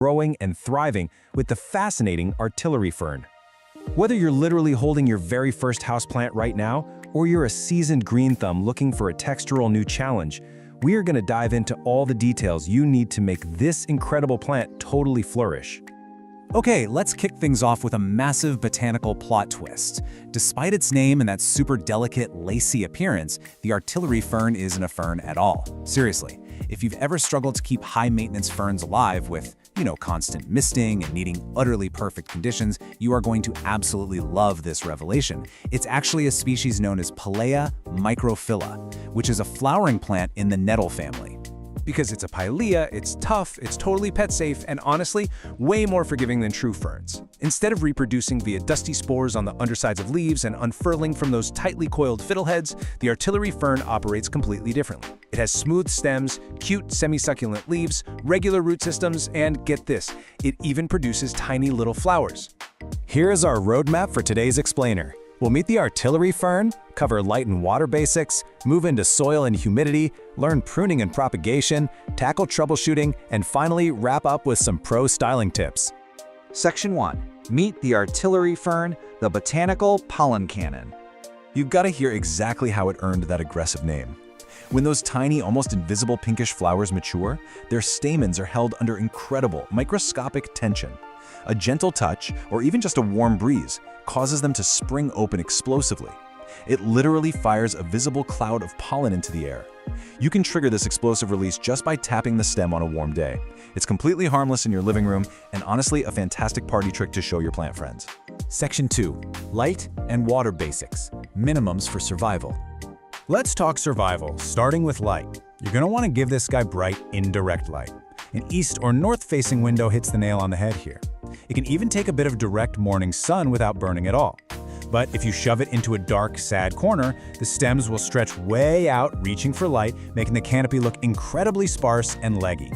growing and thriving with the fascinating artillery fern. Whether you're literally holding your very first houseplant right now, or you're a seasoned green thumb looking for a textural new challenge, we are going to dive into all the details you need to make this incredible plant totally flourish. Okay, let's kick things off with a massive botanical plot twist. Despite its name and that super delicate, lacy appearance, the artillery fern isn't a fern at all. Seriously, if you've ever struggled to keep high-maintenance ferns alive with, constant misting and needing utterly perfect conditions, you are going to absolutely love this revelation. It's actually a species known as Pilea microphylla, which is a flowering plant in the nettle family. Because it's a pilea, it's tough, it's totally pet safe, and honestly, way more forgiving than true ferns. Instead of reproducing via dusty spores on the undersides of leaves and unfurling from those tightly coiled fiddleheads, the artillery fern operates completely differently. It has smooth stems, cute semi-succulent leaves, regular root systems, and get this, it even produces tiny little flowers. Here's our roadmap for today's explainer. We'll meet the artillery fern, cover light and water basics, move into soil and humidity, learn pruning and propagation, tackle troubleshooting, and finally wrap up with some pro styling tips. Section 1. Meet the artillery fern, the botanical pollen cannon. You've got to hear exactly how it earned that aggressive name. When those tiny, almost invisible pinkish flowers mature, their stamens are held under incredible, microscopic tension. A gentle touch, or even just a warm breeze, causes them to spring open explosively. It literally fires a visible cloud of pollen into the air. You can trigger this explosive release just by tapping the stem on a warm day. It's completely harmless in your living room, and honestly a fantastic party trick to show your plant friends. Section 2. Light and water basics. Minimums for survival. Let's talk survival, starting with light. You're going to want to give this guy bright, indirect light. An east or north-facing window hits the nail on the head here. It can even take a bit of direct morning sun without burning at all. But if you shove it into a dark, sad corner, the stems will stretch way out, reaching for light, making the canopy look incredibly sparse and leggy.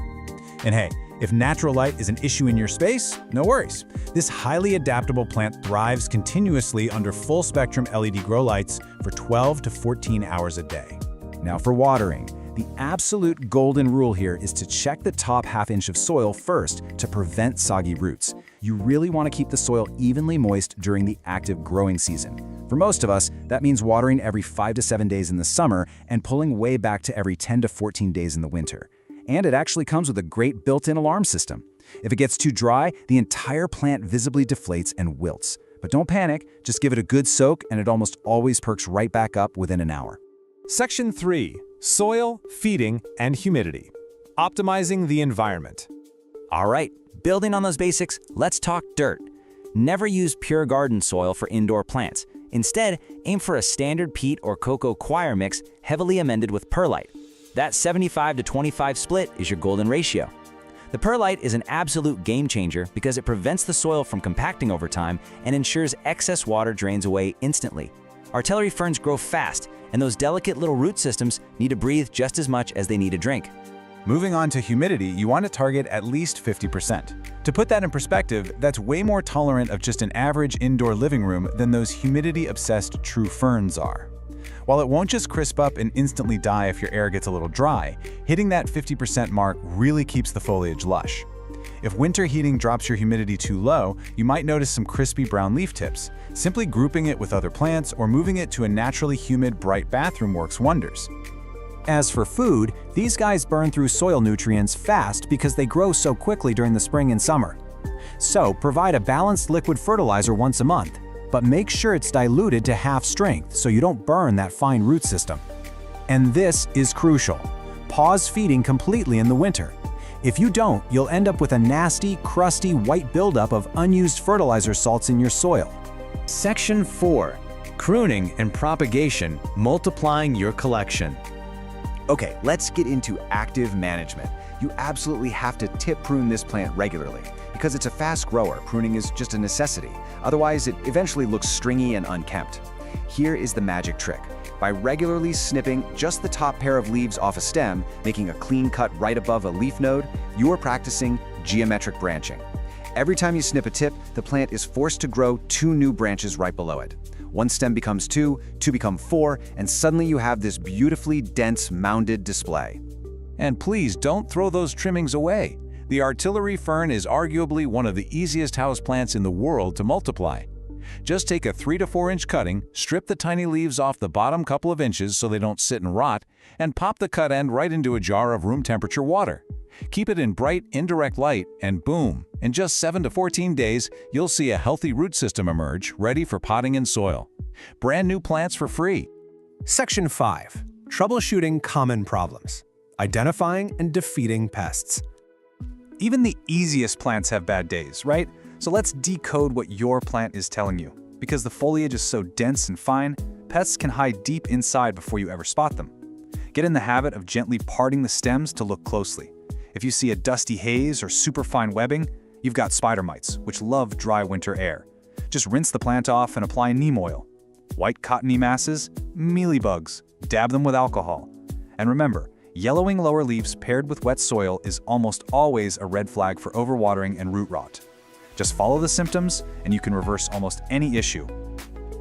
And hey, if natural light is an issue in your space, no worries. This highly adaptable plant thrives continuously under full-spectrum LED grow lights for 12 to 14 hours a day. Now for watering. The absolute golden rule here is to check the top half-inch of soil first to prevent soggy roots. You really want to keep the soil evenly moist during the active growing season. For most of us, that means watering every 5 to 7 days in the summer and pulling way back to every 10 to 14 days in the winter. And it actually comes with a great built-in alarm system. If it gets too dry, the entire plant visibly deflates and wilts. But don't panic, just give it a good soak and it almost always perks right back up within an hour. Section 3. Soil, feeding, and humidity. Optimizing the environment. All right, building on those basics, let's talk dirt. Never use pure garden soil for indoor plants. Instead, aim for a standard peat or cocoa coir mix heavily amended with perlite. That 75-25 split is your golden ratio. The perlite is an absolute game changer because it prevents the soil from compacting over time and ensures excess water drains away instantly. Artillery ferns grow fast, and those delicate little root systems need to breathe just as much as they need a drink. Moving on to humidity, you want to target at least 50%. To put that in perspective, that's way more tolerant of just an average indoor living room than those humidity-obsessed true ferns are. While it won't just crisp up and instantly die if your air gets a little dry, hitting that 50% mark really keeps the foliage lush. If winter heating drops your humidity too low, you might notice some crispy brown leaf tips. Simply grouping it with other plants or moving it to a naturally humid, bright bathroom works wonders. As for food, these guys burn through soil nutrients fast because they grow so quickly during the spring and summer. So provide a balanced liquid fertilizer once a month, but make sure it's diluted to half strength so you don't burn that fine root system. And this is crucial. Pause feeding completely in the winter. If you don't, you'll end up with a nasty, crusty white buildup of unused fertilizer salts in your soil. Section 4. Pruning and propagation, multiplying your collection. Okay, let's get into active management. You absolutely have to tip prune this plant regularly. Because it's a fast grower, pruning is just a necessity. Otherwise, it eventually looks stringy and unkempt. Here is the magic trick. By regularly snipping just the top pair of leaves off a stem, making a clean cut right above a leaf node, you are practicing geometric branching. Every time you snip a tip, the plant is forced to grow 2 new branches right below it. One stem becomes 2, 2 become 4, and suddenly you have this beautifully dense, mounded display. And please don't throw those trimmings away. The artillery fern is arguably one of the easiest houseplants in the world to multiply. Just take a 3 to 4 inch cutting, strip the tiny leaves off the bottom couple of inches so they don't sit and rot, and pop the cut end right into a jar of room temperature water. Keep it in bright, indirect light, and boom, in just 7 to 14 days, you'll see a healthy root system emerge, ready for potting in soil. Brand new plants for free. Section 5. Troubleshooting common problems. Identifying and defeating pests. Even the easiest plants have bad days, right? So let's decode what your plant is telling you. Because the foliage is so dense and fine, pests can hide deep inside before you ever spot them. Get in the habit of gently parting the stems to look closely. If you see a dusty haze or superfine webbing, you've got spider mites, which love dry winter air. Just rinse the plant off and apply neem oil. White cottony masses, mealybugs, dab them with alcohol. And remember, yellowing lower leaves paired with wet soil is almost always a red flag for overwatering and root rot. Just follow the symptoms and you can reverse almost any issue.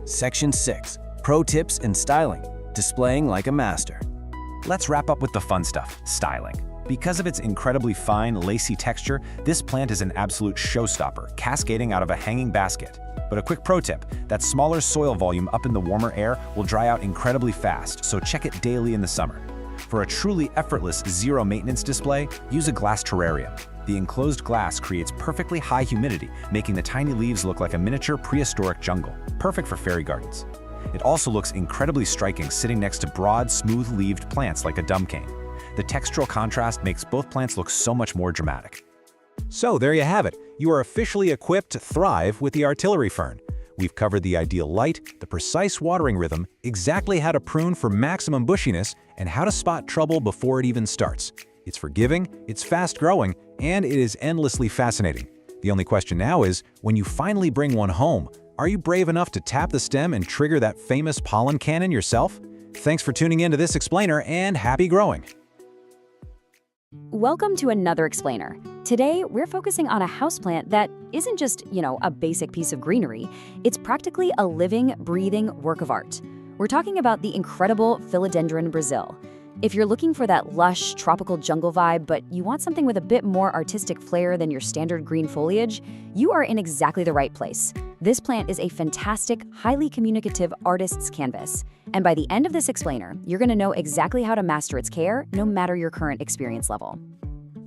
Section 6. Pro tips and styling. Displaying like a master. Let's wrap up with the fun stuff, styling. Because of its incredibly fine, lacy texture, this plant is an absolute showstopper, cascading out of a hanging basket. But a quick pro tip, that smaller soil volume up in the warmer air will dry out incredibly fast, so check it daily in the summer. For a truly effortless, zero-maintenance display, use a glass terrarium. The enclosed glass creates perfectly high humidity, making the tiny leaves look like a miniature prehistoric jungle, perfect for fairy gardens. It also looks incredibly striking sitting next to broad, smooth-leaved plants like a dumb cane. The textural contrast makes both plants look so much more dramatic. So there you have it. You are officially equipped to thrive with the artillery fern. We've covered the ideal light, the precise watering rhythm, exactly how to prune for maximum bushiness, and how to spot trouble before it even starts. It's forgiving, it's fast-growing, and it is endlessly fascinating. The only question now is, when you finally bring one home, are you brave enough to tap the stem and trigger that famous pollen cannon yourself? Thanks for tuning in to this explainer, and happy growing! Welcome to another explainer. Today, we're focusing on a houseplant that isn't just, a basic piece of greenery. It's practically a living, breathing work of art. We're talking about the incredible Philodendron Brazil. If you're looking for that lush, tropical jungle vibe, but you want something with a bit more artistic flair than your standard green foliage, you are in exactly the right place. This plant is a fantastic, highly communicative artist's canvas. And by the end of this explainer, you're going to know exactly how to master its care, no matter your current experience level.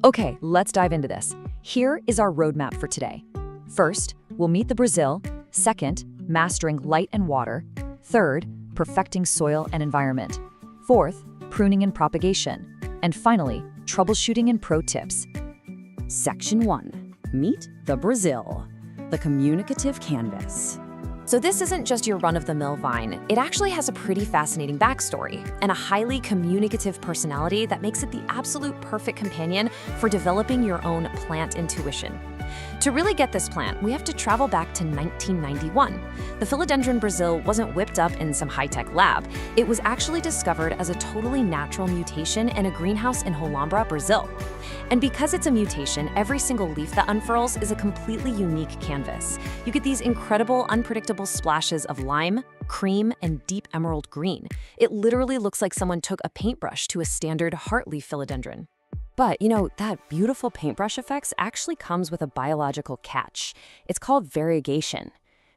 Okay, let's dive into this. Here is our roadmap for today. First, we'll meet the Brazil. Second, mastering light and water. Third, perfecting soil and environment. Fourth, pruning and propagation. And finally, troubleshooting and pro tips. Section 1. Meet the Brazil, the communicative canvas. So this isn't just your run-of-the-mill vine. It actually has a pretty fascinating backstory and a highly communicative personality that makes it the absolute perfect companion for developing your own plant intuition. To really get this plant, we have to travel back to 1991. The Philodendron Brazil wasn't whipped up in some high-tech lab. It was actually discovered as a totally natural mutation in a greenhouse in Holambra, Brazil. And because it's a mutation, every single leaf that unfurls is a completely unique canvas. You get these incredible, unpredictable splashes of lime, cream, and deep emerald green. It literally looks like someone took a paintbrush to a standard heartleaf philodendron. But, that beautiful paintbrush effects actually comes with a biological catch. It's called variegation.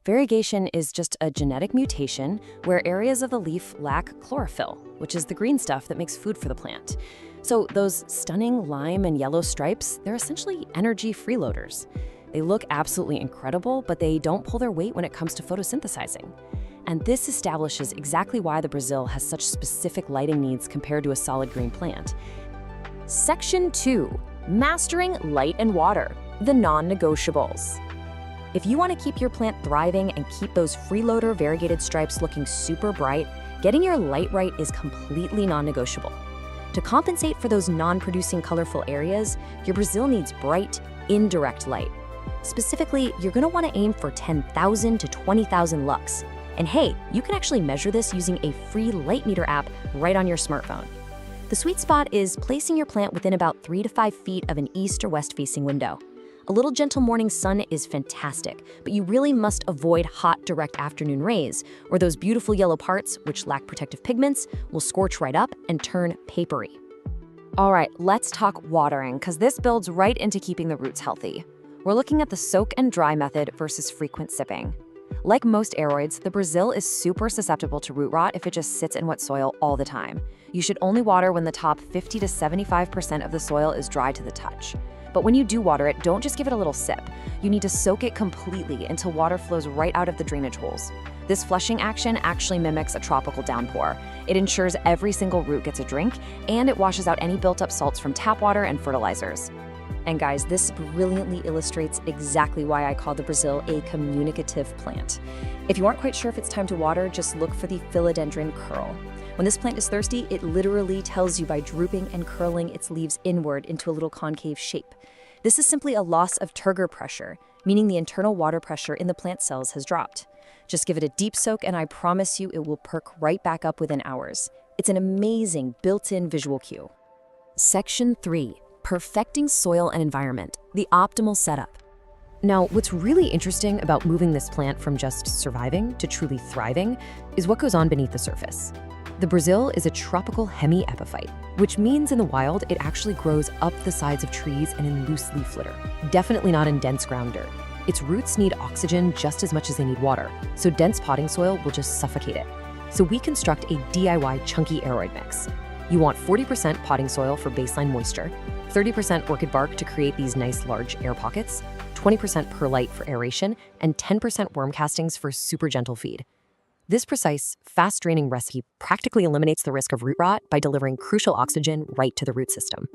Variegation is just a genetic mutation where areas of the leaf lack chlorophyll, which is the green stuff that makes food for the plant. So those stunning lime and yellow stripes, they're essentially energy freeloaders. They look absolutely incredible, but they don't pull their weight when it comes to photosynthesizing. And this establishes exactly why the Brazil has such specific lighting needs compared to a solid green plant. Section 2. Mastering light and water, the non-negotiables. If you want to keep your plant thriving and keep those freeloader variegated stripes looking super bright, getting your light right is completely non-negotiable. To compensate for those non-producing colorful areas, your Brazil needs bright, indirect light. Specifically, you're going to want to aim for 10,000 to 20,000 lux. And hey, you can actually measure this using a free light meter app right on your smartphone. The sweet spot is placing your plant within about 3 to 5 feet of an east or west facing window. A little gentle morning sun is fantastic, but you really must avoid hot, direct afternoon rays, or those beautiful yellow parts, which lack protective pigments, will scorch right up and turn papery. All right, let's talk watering, because this builds right into keeping the roots healthy. We're looking at the soak and dry method versus frequent sipping. Like most aroids, the Brazil is super susceptible to root rot if it just sits in wet soil all the time. You should only water when the top 50 to 75% of the soil is dry to the touch. But when you do water it, don't just give it a little sip. You need to soak it completely until water flows right out of the drainage holes. This flushing action actually mimics a tropical downpour. It ensures every single root gets a drink, and it washes out any built-up salts from tap water and fertilizers. And guys, this brilliantly illustrates exactly why I call the Brazil a communicative plant. If you aren't quite sure if it's time to water, just look for the philodendron curl. When this plant is thirsty, it literally tells you by drooping and curling its leaves inward into a little concave shape. This is simply a loss of turgor pressure, meaning the internal water pressure in the plant cells has dropped. Just give it a deep soak and I promise you it will perk right back up within hours. It's an amazing built-in visual cue. Section 3. Perfecting soil and environment, the optimal setup. Now, what's really interesting about moving this plant from just surviving to truly thriving is what goes on beneath the surface. The Brazil is a tropical hemiepiphyte, which means in the wild it actually grows up the sides of trees and in loose leaf litter, definitely not in dense ground dirt. Its roots need oxygen just as much as they need water, so dense potting soil will just suffocate it. So we construct a DIY chunky aroid mix. You want 40% potting soil for baseline moisture, 30% orchid bark to create these nice large air pockets, 20% perlite for aeration, and 10% worm castings for super gentle feed. This precise, fast-draining recipe practically eliminates the risk of root rot by delivering crucial oxygen right to the root system.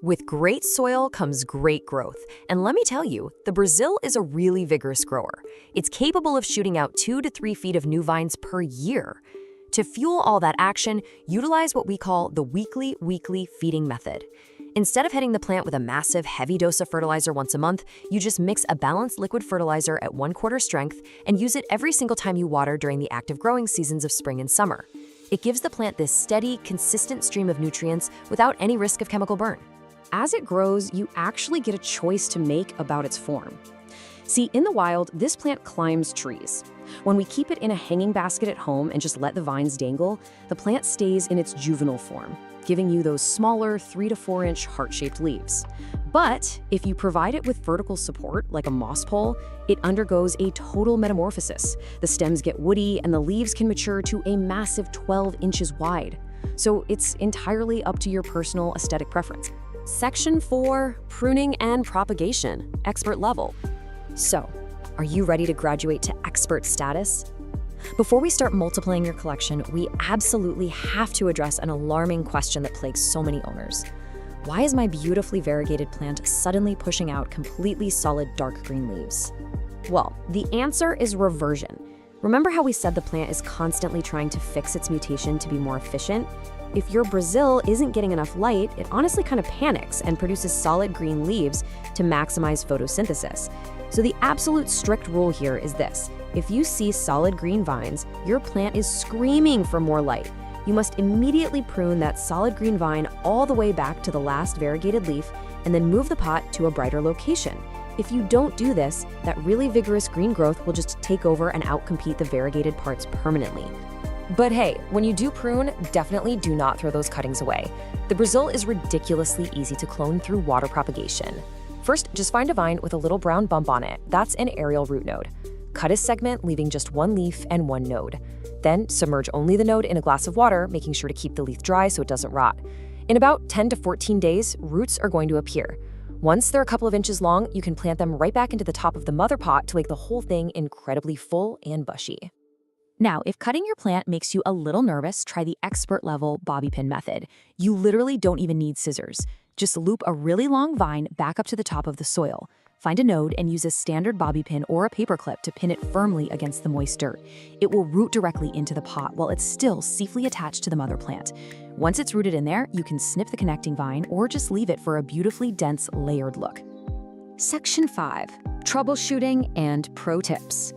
With great soil comes great growth, and let me tell you, the Brazil is a really vigorous grower. It's capable of shooting out 2 to 3 feet of new vines per year. To fuel all that action, utilize what we call the weekly feeding method. Instead of hitting the plant with a massive, heavy dose of fertilizer once a month, you just mix a balanced liquid fertilizer at 1/4 strength and use it every single time you water during the active growing seasons of spring and summer. It gives the plant this steady, consistent stream of nutrients without any risk of chemical burn. As it grows, you actually get a choice to make about its form. See, in the wild, this plant climbs trees. When we keep it in a hanging basket at home and just let the vines dangle, the plant stays in its juvenile form, giving you those smaller 3 to 4 inch heart-shaped leaves. But if you provide it with vertical support, like a moss pole, it undergoes a total metamorphosis. The stems get woody and the leaves can mature to a massive 12 inches wide. So it's entirely up to your personal aesthetic preference. Section 4, pruning and propagation, expert level. So, are you ready to graduate to expert status? Before we start multiplying your collection, we absolutely have to address an alarming question that plagues so many owners. Why is my beautifully variegated plant suddenly pushing out completely solid dark green leaves? Well, the answer is reversion. Remember how we said the plant is constantly trying to fix its mutation to be more efficient? If your Brazil isn't getting enough light, it honestly kind of panics and produces solid green leaves to maximize photosynthesis. So the absolute strict rule here is this: if you see solid green vines, your plant is screaming for more light. You must immediately prune that solid green vine all the way back to the last variegated leaf and then move the pot to a brighter location. If you don't do this, that really vigorous green growth will just take over and outcompete the variegated parts permanently. But hey, when you do prune, definitely do not throw those cuttings away. The Brazil is ridiculously easy to clone through water propagation. First, just find a vine with a little brown bump on it. That's an aerial root node. Cut a segment, leaving just 1 leaf and 1 node. Then submerge only the node in a glass of water, making sure to keep the leaf dry so it doesn't rot. In about 10 to 14 days, roots are going to appear. Once they're a couple of inches long, you can plant them right back into the top of the mother pot to make the whole thing incredibly full and bushy. Now, if cutting your plant makes you a little nervous, try the expert level bobby pin method. You literally don't even need scissors. Just loop a really long vine back up to the top of the soil. Find a node and use a standard bobby pin or a paper clip to pin it firmly against the moist dirt. It will root directly into the pot while it's still safely attached to the mother plant. Once it's rooted in there, you can snip the connecting vine or just leave it for a beautifully dense, layered look. Section 5, troubleshooting and pro tips.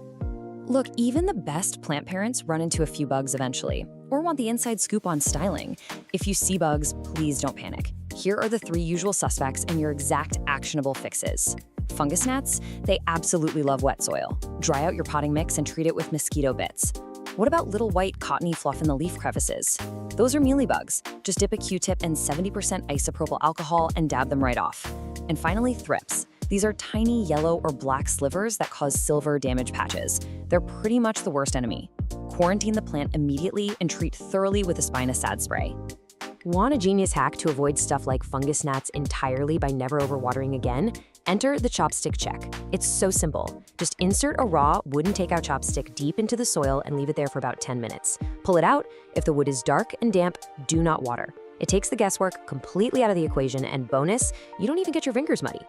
Look, even the best plant parents run into a few bugs eventually, or want the inside scoop on styling. If you see bugs, please don't panic. Here are the 3 usual suspects and your exact actionable fixes. Fungus gnats, they absolutely love wet soil. Dry out your potting mix and treat it with mosquito bits. What about little white cottony fluff in the leaf crevices? Those are mealybugs. Just dip a Q-tip in 70% isopropyl alcohol and dab them right off. And finally, thrips. These are tiny yellow or black slivers that cause silver damage patches. They're pretty much the worst enemy. Quarantine the plant immediately and treat thoroughly with a spinosad spray. Want a genius hack to avoid stuff like fungus gnats entirely by never overwatering again? Enter the chopstick check. It's so simple. Just insert a raw, wooden takeout chopstick deep into the soil and leave it there for about 10 minutes. Pull it out. If the wood is dark and damp, do not water. It takes the guesswork completely out of the equation, and bonus, you don't even get your fingers muddy.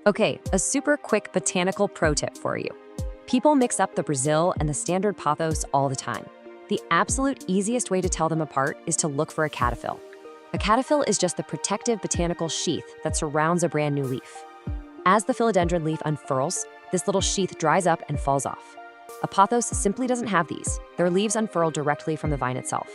Okay, a super quick botanical pro tip for you. People mix up the Brazil and the standard pothos all the time. The absolute easiest way to tell them apart is to look for a cataphyll. A cataphyll is just the protective botanical sheath that surrounds a brand new leaf. As the philodendron leaf unfurls, this little sheath dries up and falls off. A pothos simply doesn't have these. Their leaves unfurl directly from the vine itself.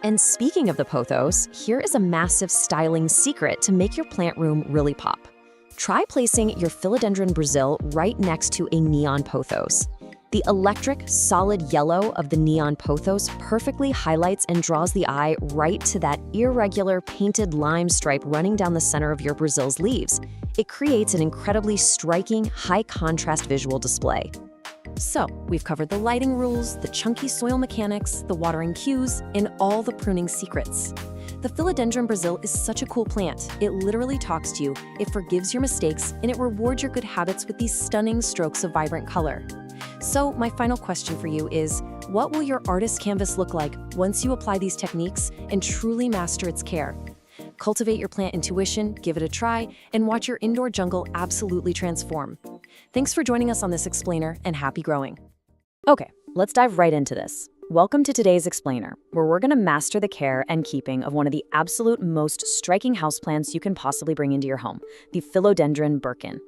And speaking of the pothos, here is a massive styling secret to make your plant room really pop. Try placing your philodendron Brazil right next to a neon pothos. The electric, solid yellow of the neon pothos perfectly highlights and draws the eye right to that irregular painted lime stripe running down the center of your Brazil's leaves. It creates an incredibly striking, high-contrast visual display. So, we've covered the lighting rules, the chunky soil mechanics, the watering cues, and all the pruning secrets. The philodendron Brazil is such a cool plant. It literally talks to you, it forgives your mistakes, and it rewards your good habits with these stunning strokes of vibrant color. So my final question for you is, what will your artist canvas look like once you apply these techniques and truly master its care? Cultivate your plant intuition, give it a try, and watch your indoor jungle absolutely transform. Thanks for joining us on this explainer, and happy growing. Okay, let's dive right into this. Welcome to today's explainer, where we're going to master the care and keeping of one of the absolute most striking houseplants you can possibly bring into your home, the philodendron birkin.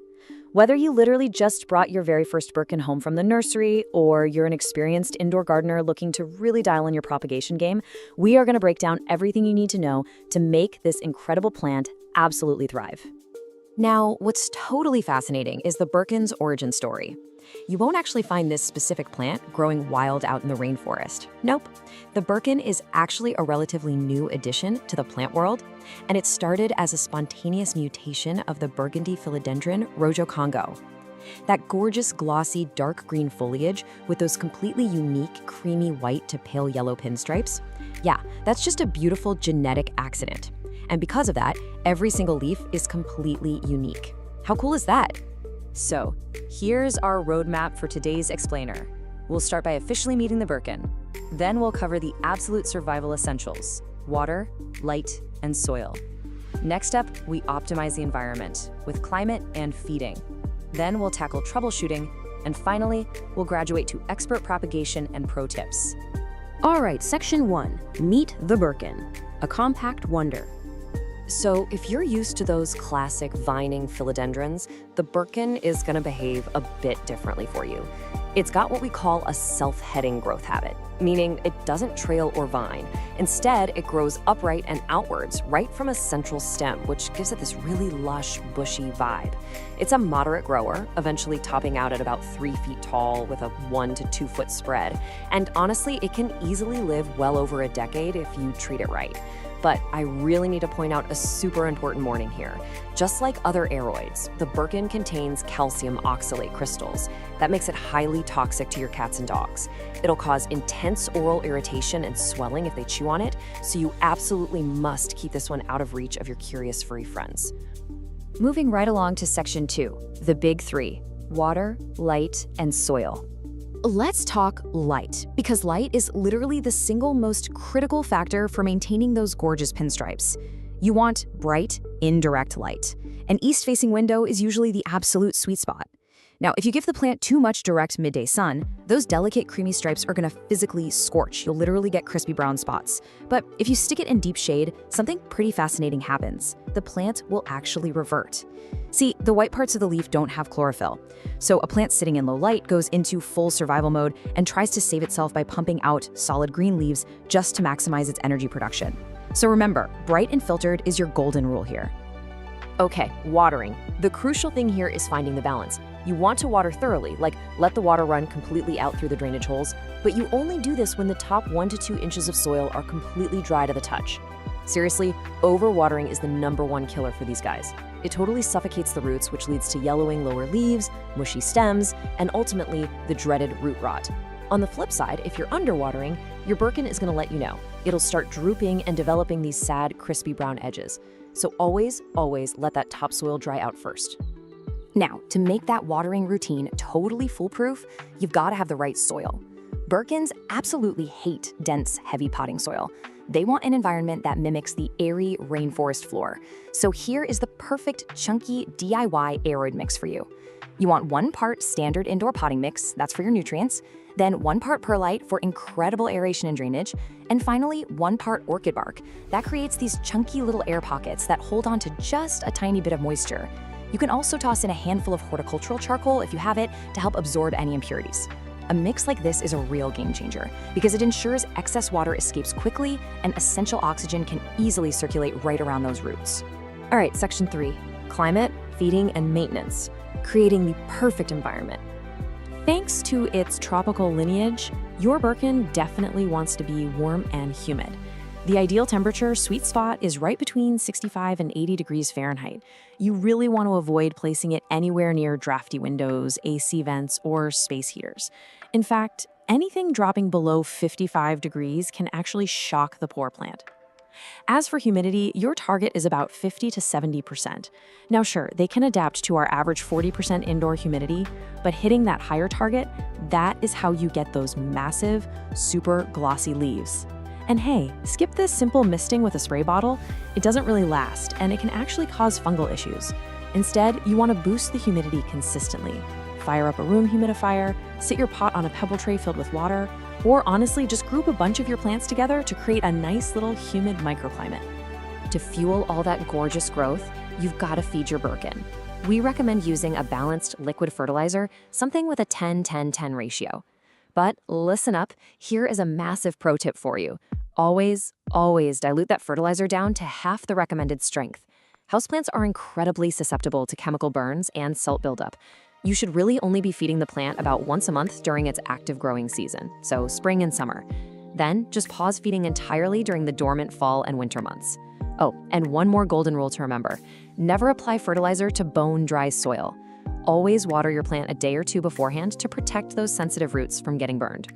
Whether you literally just brought your very first birkin home from the nursery, or you're an experienced indoor gardener looking to really dial in your propagation game, we are going to break down everything you need to know to make this incredible plant absolutely thrive. Now, what's totally fascinating is the birkin's origin story. You won't actually find this specific plant growing wild out in the rainforest. Nope. The birkin is actually a relatively new addition to the plant world, and it started as a spontaneous mutation of the burgundy philodendron Rojo Congo. That gorgeous, glossy, dark green foliage with those completely unique, creamy white to pale yellow pinstripes. Yeah, that's just a beautiful genetic accident. And because of that, every single leaf is completely unique. How cool is that? So, here's our roadmap for today's explainer. We'll start by officially meeting the birkin. Then we'll cover the absolute survival essentials: water, light, and soil. Next up, we optimize the environment with climate and feeding. Then we'll tackle troubleshooting, and finally, we'll graduate to expert propagation and pro tips. All right, section 1, meet the birkin, a compact wonder. So if you're used to those classic vining philodendrons, the birkin is going to behave a bit differently for you. It's got what we call a self-heading growth habit, meaning it doesn't trail or vine. Instead, it grows upright and outwards, right from a central stem, which gives it this really lush, bushy vibe. It's a moderate grower, eventually topping out at about 3 feet tall with a 1 to 2 foot spread. And honestly, it can easily live well over a decade if you treat it right. But I really need to point out a super important warning here. Just like other aroids, the birkin contains calcium oxalate crystals. That makes it highly toxic to your cats and dogs. It'll cause intense oral irritation and swelling if they chew on it, so you absolutely must keep this one out of reach of your curious furry friends. Moving right along to section 2, the big 3, water, light, and soil. Let's talk light, because light is literally the single most critical factor for maintaining those gorgeous pinstripes. You want bright, indirect light. An east-facing window is usually the absolute sweet spot. Now, if you give the plant too much direct midday sun, those delicate creamy stripes are going to physically scorch. You'll literally get crispy brown spots. But if you stick it in deep shade, something pretty fascinating happens. The plant will actually revert. See, the white parts of the leaf don't have chlorophyll. So a plant sitting in low light goes into full survival mode and tries to save itself by pumping out solid green leaves just to maximize its energy production. So remember, bright and filtered is your golden rule here. Okay, watering. The crucial thing here is finding the balance. You want to water thoroughly, like let the water run completely out through the drainage holes, but you only do this when the top 1 to 2 inches of soil are completely dry to the touch. Seriously, overwatering is the #1 killer for these guys. It totally suffocates the roots, which leads to yellowing lower leaves, mushy stems, and ultimately the dreaded root rot. On the flip side, if you're underwatering, your Birkin is going to let you know. It'll start drooping and developing these sad, crispy brown edges. So always, always let that topsoil dry out first. Now, to make that watering routine totally foolproof, you've got to have the right soil. Birkins absolutely hate dense, heavy potting soil. They want an environment that mimics the airy rainforest floor. So here is the perfect chunky DIY aeroid mix for you. You want 1 part standard indoor potting mix, that's for your nutrients, then 1 part perlite for incredible aeration and drainage, and finally 1 part orchid bark. That creates these chunky little air pockets that hold on to just a tiny bit of moisture. You can also toss in a handful of horticultural charcoal if you have it to help absorb any impurities. A mix like this is a real game changer because it ensures excess water escapes quickly and essential oxygen can easily circulate right around those roots. All right, section 3, climate, feeding, and maintenance, creating the perfect environment. Thanks to its tropical lineage, your Birkin definitely wants to be warm and humid. The ideal temperature sweet spot is right between 65 and 80 degrees Fahrenheit. You really want to avoid placing it anywhere near drafty windows, AC vents, or space heaters. In fact, anything dropping below 55 degrees can actually shock the poor plant. As for humidity, your target is about 50 to 70%. Now sure, they can adapt to our average 40% indoor humidity, but hitting that higher target, that is how you get those massive, super glossy leaves. And hey, skip this simple misting with a spray bottle. It doesn't really last, and it can actually cause fungal issues. Instead, you want to boost the humidity consistently. Fire up a room humidifier, sit your pot on a pebble tray filled with water, or honestly, just group a bunch of your plants together to create a nice little humid microclimate. To fuel all that gorgeous growth, you've got to feed your Birkin. We recommend using a balanced liquid fertilizer, something with a 10-10-10 ratio. But listen up, here is a massive pro tip for you. Always, always dilute that fertilizer down to half the recommended strength. Houseplants are incredibly susceptible to chemical burns and salt buildup. You should really only be feeding the plant about once a month during its active growing season, so spring and summer. Then just pause feeding entirely during the dormant fall and winter months. Oh, and one more golden rule to remember. Never apply fertilizer to bone-dry soil. Always water your plant a day or 2 beforehand to protect those sensitive roots from getting burned.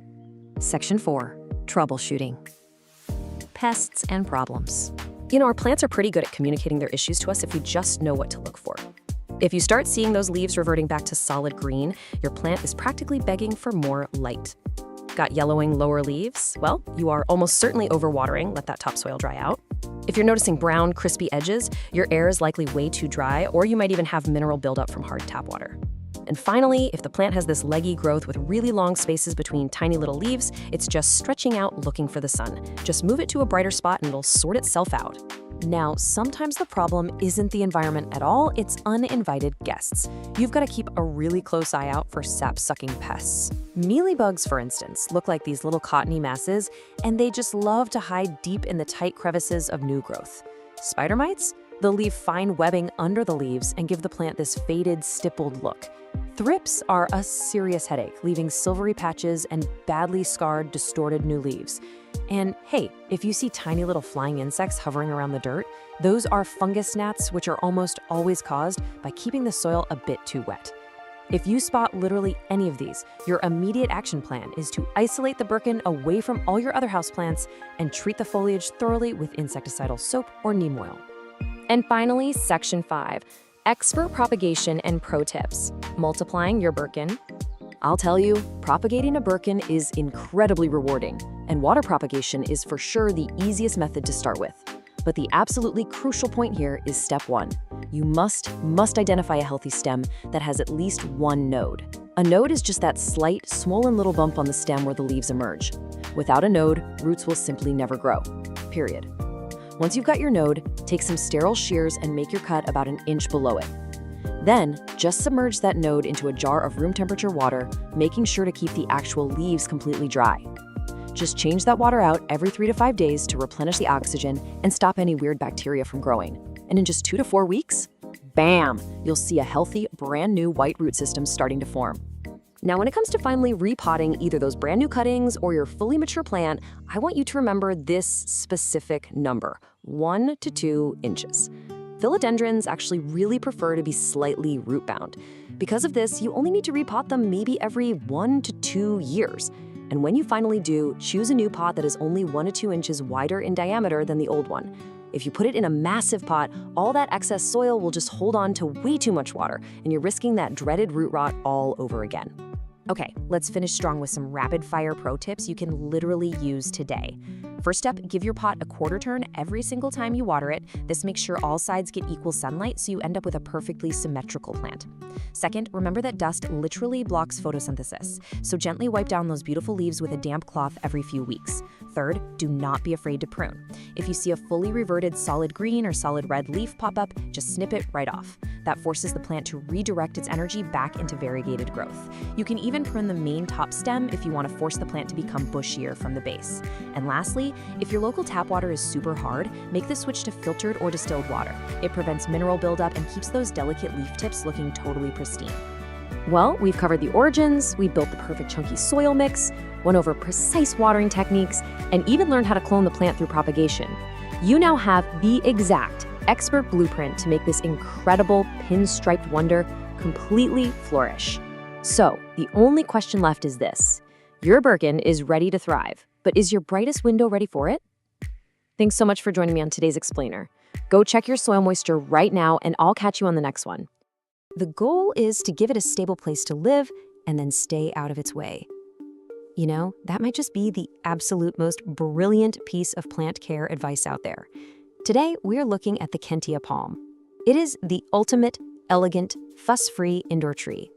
Section 4, troubleshooting. Pests and problems. Our plants are pretty good at communicating their issues to us if we just know what to look for. If you start seeing those leaves reverting back to solid green, your plant is practically begging for more light. Got yellowing lower leaves? Well, you are almost certainly overwatering, let that topsoil dry out. If you're noticing brown, crispy edges, your air is likely way too dry, or you might even have mineral buildup from hard tap water. And finally, if the plant has this leggy growth with really long spaces between tiny little leaves, it's just stretching out looking for the sun. Just move it to a brighter spot and it'll sort itself out. Now, sometimes the problem isn't the environment at all, it's uninvited guests. You've got to keep a really close eye out for sap-sucking pests. Mealybugs, for instance, look like these little cottony masses, and they just love to hide deep in the tight crevices of new growth. Spider mites? They'll leave fine webbing under the leaves and give the plant this faded, stippled look. Thrips are a serious headache, leaving silvery patches and badly scarred, distorted new leaves. And hey, if you see tiny little flying insects hovering around the dirt, those are fungus gnats, which are almost always caused by keeping the soil a bit too wet. If you spot literally any of these, your immediate action plan is to isolate the Birkin away from all your other houseplants and treat the foliage thoroughly with insecticidal soap or neem oil. And finally, section 5, expert propagation and pro tips. Multiplying your Birkin. I'll tell you, propagating a Birkin is incredibly rewarding, and water propagation is for sure the easiest method to start with. But the absolutely crucial point here is step 1. You must identify a healthy stem that has at least one node. A node is just that slight, swollen little bump on the stem where the leaves emerge. Without a node, roots will simply never grow. Period. Once you've got your node, take some sterile shears and make your cut about an inch below it. Then, just submerge that node into a jar of room temperature water, making sure to keep the actual leaves completely dry. Just change that water out every 3 to 5 days to replenish the oxygen and stop any weird bacteria from growing. And in just 2 to 4 weeks, bam, you'll see a healthy, brand new white root system starting to form. Now, when it comes to finally repotting either those brand new cuttings or your fully mature plant, I want you to remember this specific number, 1 to 2 inches. Philodendrons actually really prefer to be slightly root-bound. Because of this, you only need to repot them maybe every 1 to 2 years. And when you finally do, choose a new pot that is only 1 to 2 inches wider in diameter than the old one. If you put it in a massive pot, all that excess soil will just hold on to way too much water, and you're risking that dreaded root rot all over again. Okay, let's finish strong with some rapid-fire pro tips you can literally use today. First step, give your pot a quarter turn every single time you water it. This makes sure all sides get equal sunlight so you end up with a perfectly symmetrical plant. Second, remember that dust literally blocks photosynthesis, so gently wipe down those beautiful leaves with a damp cloth every few weeks. Third, do not be afraid to prune. If you see a fully reverted solid green or solid red leaf pop up, just snip it right off. That forces the plant to redirect its energy back into variegated growth. You can even prune the main top stem if you want to force the plant to become bushier from the base. And lastly, if your local tap water is super hard, make the switch to filtered or distilled water. It prevents mineral buildup and keeps those delicate leaf tips looking totally pristine. Well, we've covered the origins, we built the perfect chunky soil mix, went over precise watering techniques, and even learned how to clone the plant through propagation. You now have the exact expert blueprint to make this incredible pinstriped wonder completely flourish. So, the only question left is this. Your Birkin is ready to thrive, but is your brightest window ready for it? Thanks so much for joining me on today's Explainer. Go check your soil moisture right now, and I'll catch you on the next one. The goal is to give it a stable place to live and then stay out of its way. You know, that might just be the absolute most brilliant piece of plant care advice out there. Today, we're looking at the Kentia palm. It is the ultimate, elegant, fuss-free indoor tree.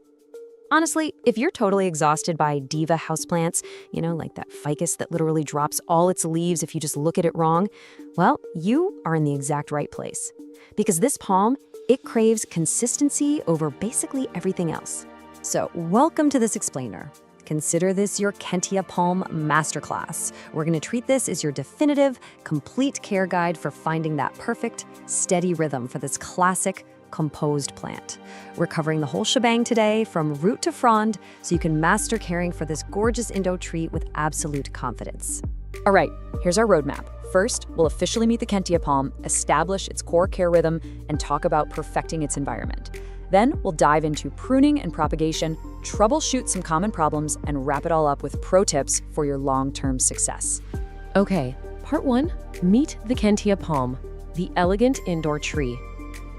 Honestly, if you're totally exhausted by diva houseplants, you know, like that ficus that literally drops all its leaves if you just look at it wrong, well, you are in the exact right place. Because this palm, it craves consistency over basically everything else. So, welcome to this explainer. Consider this your Kentia Palm Masterclass. We're going to treat this as your definitive, complete care guide for finding that perfect, steady rhythm for this classic, composed plant. We're covering the whole shebang today, from root to frond, so you can master caring for this gorgeous Indo tree with absolute confidence. All right, here's our roadmap. First, we'll officially meet the Kentia palm, establish its core care rhythm, and talk about perfecting its environment. Then we'll dive into pruning and propagation, troubleshoot some common problems, and wrap it all up with pro tips for your long-term success. Okay, part 1, meet the Kentia palm, the elegant indoor tree.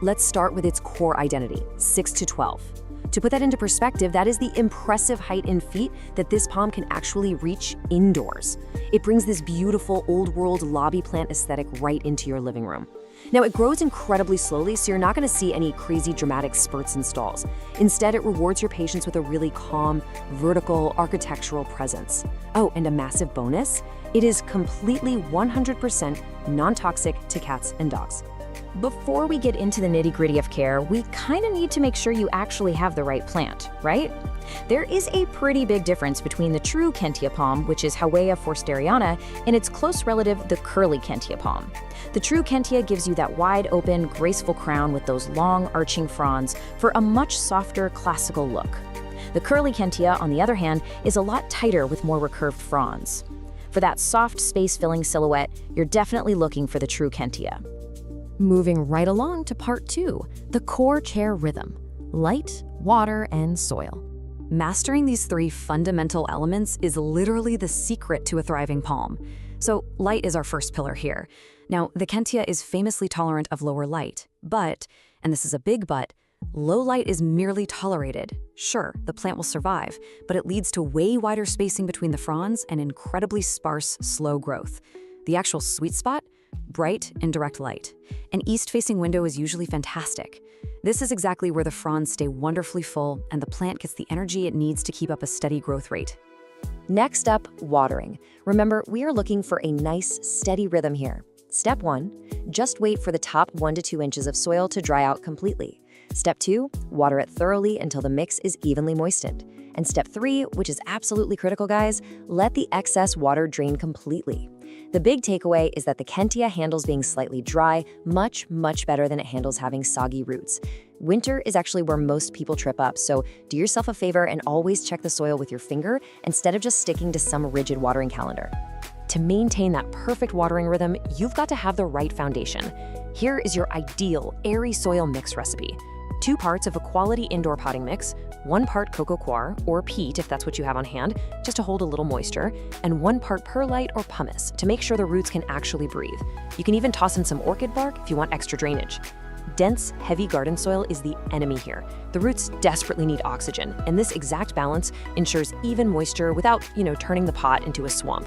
Let's start with its core identity, 6 to 12. To put that into perspective, that is the impressive height in feet that this palm can actually reach indoors. It brings this beautiful old-world lobby plant aesthetic right into your living room. Now, it grows incredibly slowly, so you're not going to see any crazy dramatic spurts and stalls. Instead, it rewards your patience with a really calm, vertical, architectural presence. Oh, and a massive bonus, it is completely 100% non-toxic to cats and dogs. Before we get into the nitty-gritty of care, we kind of need to make sure you actually have the right plant, right? There is a pretty big difference between the true Kentia palm, which is Howea forsteriana, and its close relative, the curly Kentia palm. The true Kentia gives you that wide-open, graceful crown with those long, arching fronds for a much softer, classical look. The curly Kentia, on the other hand, is a lot tighter with more recurved fronds. For that soft, space-filling silhouette, you're definitely looking for the true Kentia. Moving right along to part 2, the core care rhythm, light, water, and soil. Mastering these 3 fundamental elements is literally the secret to a thriving palm. So light is our first pillar here. Now, the Kentia is famously tolerant of lower light, but, and this is a big but, low light is merely tolerated. Sure, the plant will survive, but it leads to way wider spacing between the fronds and incredibly sparse, slow growth. The actual sweet spot? Bright and direct light. An east-facing window is usually fantastic. This is exactly where the fronds stay wonderfully full and the plant gets the energy it needs to keep up a steady growth rate. Next up, watering. Remember, we are looking for a nice, steady rhythm here. Step 1, just wait for the top 1 to 2 inches of soil to dry out completely. Step 2, water it thoroughly until the mix is evenly moistened. And step 3, which is absolutely critical, guys, let the excess water drain completely. The big takeaway is that the Kentia handles being slightly dry much, much better than it handles having soggy roots. Winter is actually where most people trip up, so do yourself a favor and always check the soil with your finger instead of just sticking to some rigid watering calendar. To maintain that perfect watering rhythm, you've got to have the right foundation. Here is your ideal airy soil mix recipe. 2 parts of a quality indoor potting mix, 1 part coco coir, or peat if that's what you have on hand, just to hold a little moisture, and 1 part perlite or pumice to make sure the roots can actually breathe. You can even toss in some orchid bark if you want extra drainage. Dense, heavy garden soil is the enemy here. The roots desperately need oxygen, and this exact balance ensures even moisture without, turning the pot into a swamp.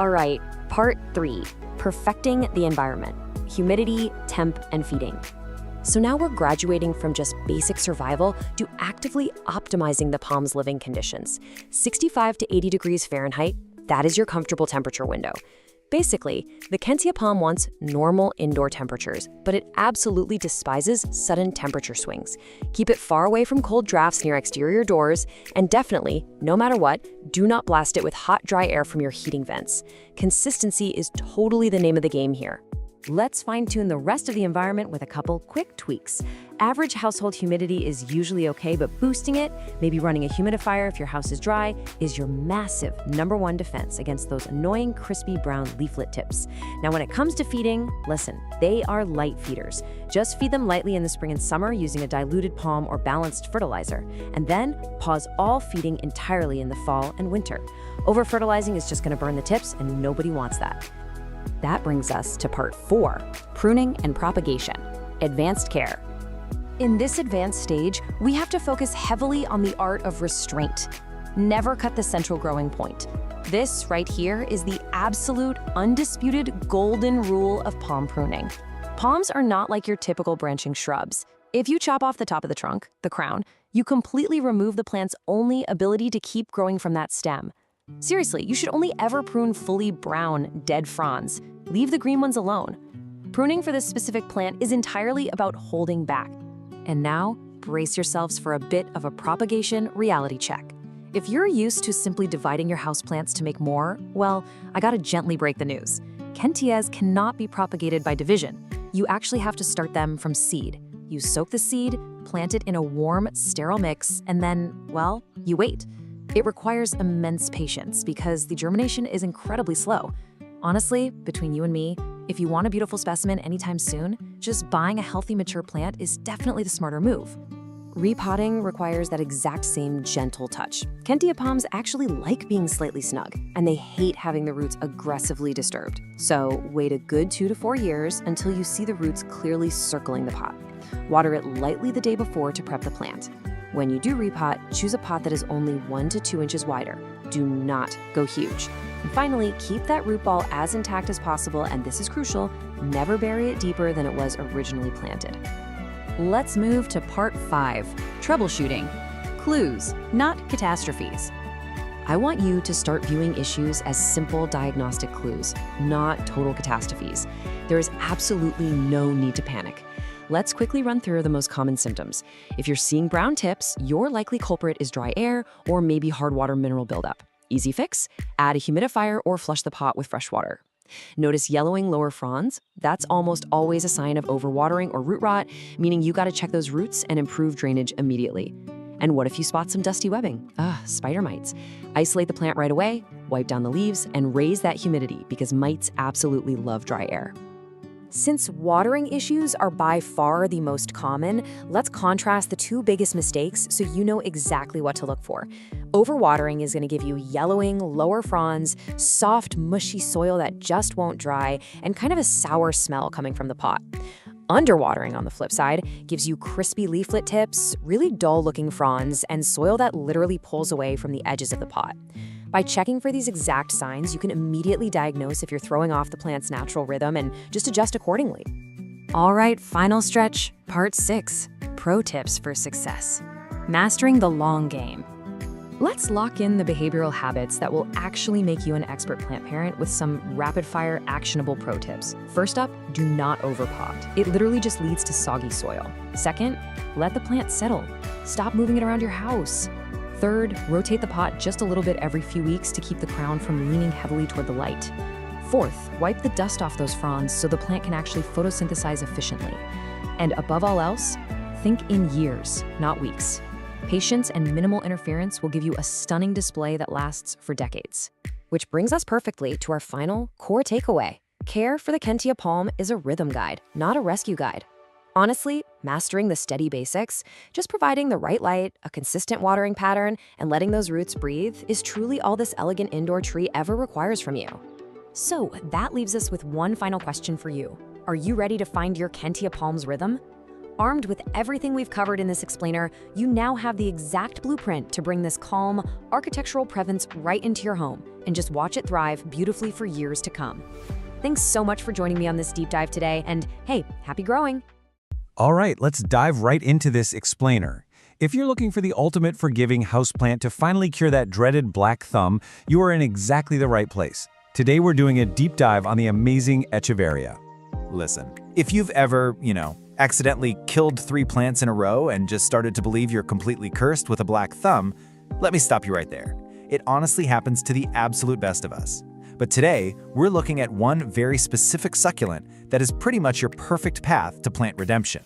All right, part 3, perfecting the environment, humidity, temp, and feeding. So now we're graduating from just basic survival to actively optimizing the palm's living conditions. 65 to 80 degrees Fahrenheit, that is your comfortable temperature window. Basically, the Kentia palm wants normal indoor temperatures, but it absolutely despises sudden temperature swings. Keep it far away from cold drafts near exterior doors, and definitely, no matter what, do not blast it with hot, dry air from your heating vents. Consistency is totally the name of the game here. Let's fine-tune the rest of the environment with a couple quick tweaks. Average household humidity is usually okay, but boosting it, maybe running a humidifier if your house is dry, is your massive #1 defense against those annoying crispy brown leaflet tips. Now, when it comes to feeding, listen, they are light feeders. Just feed them lightly in the spring and summer using a diluted palm or balanced fertilizer, and then pause all feeding entirely in the fall and winter. Over-fertilizing is just going to burn the tips, and nobody wants that. That brings us to part 4, pruning and propagation, advanced care. In this advanced stage, we have to focus heavily on the art of restraint. Never cut the central growing point. This right here is the absolute, undisputed golden rule of palm pruning. Palms are not like your typical branching shrubs. If you chop off the top of the trunk, the crown, you completely remove the plant's only ability to keep growing from that stem. Seriously, you should only ever prune fully brown, dead fronds. Leave the green ones alone. Pruning for this specific plant is entirely about holding back. And now, brace yourselves for a bit of a propagation reality check. If you're used to simply dividing your houseplants to make more, well, I gotta gently break the news. Kentias cannot be propagated by division. You actually have to start them from seed. You soak the seed, plant it in a warm, sterile mix, and then, well, you wait. It requires immense patience because the germination is incredibly slow. Honestly, between you and me, if you want a beautiful specimen anytime soon, just buying a healthy mature plant is definitely the smarter move. Repotting requires that exact same gentle touch. Kentia palms actually like being slightly snug, and they hate having the roots aggressively disturbed. So wait a good 2 to 4 years until you see the roots clearly circling the pot. Water it lightly the day before to prep the plant. When you do repot, choose a pot that is only 1 to 2 inches wider. Do not go huge. And finally, keep that root ball as intact as possible, and this is crucial, never bury it deeper than it was originally planted. Let's move to part 5, troubleshooting. Clues, not catastrophes. I want you to start viewing issues as simple diagnostic clues, not total catastrophes. There is absolutely no need to panic. Let's quickly run through the most common symptoms. If you're seeing brown tips, your likely culprit is dry air or maybe hard water mineral buildup. Easy fix, add a humidifier or flush the pot with fresh water. Notice yellowing lower fronds? That's almost always a sign of overwatering or root rot, meaning you gotta check those roots and improve drainage immediately. And what if you spot some dusty webbing? Spider mites. Isolate the plant right away, wipe down the leaves, and raise that humidity because mites absolutely love dry air. Since watering issues are by far the most common, let's contrast the 2 biggest mistakes so you know exactly what to look for. Overwatering is going to give you yellowing, lower fronds, soft, mushy soil that just won't dry, and kind of a sour smell coming from the pot. Underwatering, on the flip side, gives you crispy leaflet tips, really dull-looking fronds, and soil that literally pulls away from the edges of the pot. By checking for these exact signs, you can immediately diagnose if you're throwing off the plant's natural rhythm and just adjust accordingly. All right, final stretch, part 6, pro tips for success. Mastering the long game. Let's lock in the behavioral habits that will actually make you an expert plant parent with some rapid-fire, actionable pro tips. First up, do not overpot. It literally just leads to soggy soil. Second, let the plant settle. Stop moving it around your house. Third, rotate the pot just a little bit every few weeks to keep the crown from leaning heavily toward the light. Fourth, wipe the dust off those fronds so the plant can actually photosynthesize efficiently. And above all else, Think in years, not weeks. Patience and minimal interference will give you a stunning display that lasts for decades. Which brings us perfectly to our final core takeaway. Care for the Kentia palm is a rhythm guide, not a rescue guide. Honestly, mastering the steady basics, just providing the right light, a consistent watering pattern, and letting those roots breathe is truly all this elegant indoor tree ever requires from you. So that leaves us with one final question for you. Are you ready to find your Kentia palm's rhythm? Armed with everything we've covered in this explainer, you now have the exact blueprint to bring this calm, architectural presence right into your home and just watch it thrive beautifully for years to come. Thanks so much for joining me on this deep dive today, and hey, happy growing! All right, let's dive right into this explainer. If you're looking for the ultimate forgiving houseplant to finally cure that dreaded black thumb, you are in exactly the right place. Today we're doing a deep dive on the amazing Echeveria. Listen, if you've ever, accidentally killed 3 plants in a row and just started to believe you're completely cursed with a black thumb, let me stop you right there. It honestly happens to the absolute best of us. But today, we're looking at one very specific succulent that is pretty much your perfect path to plant redemption.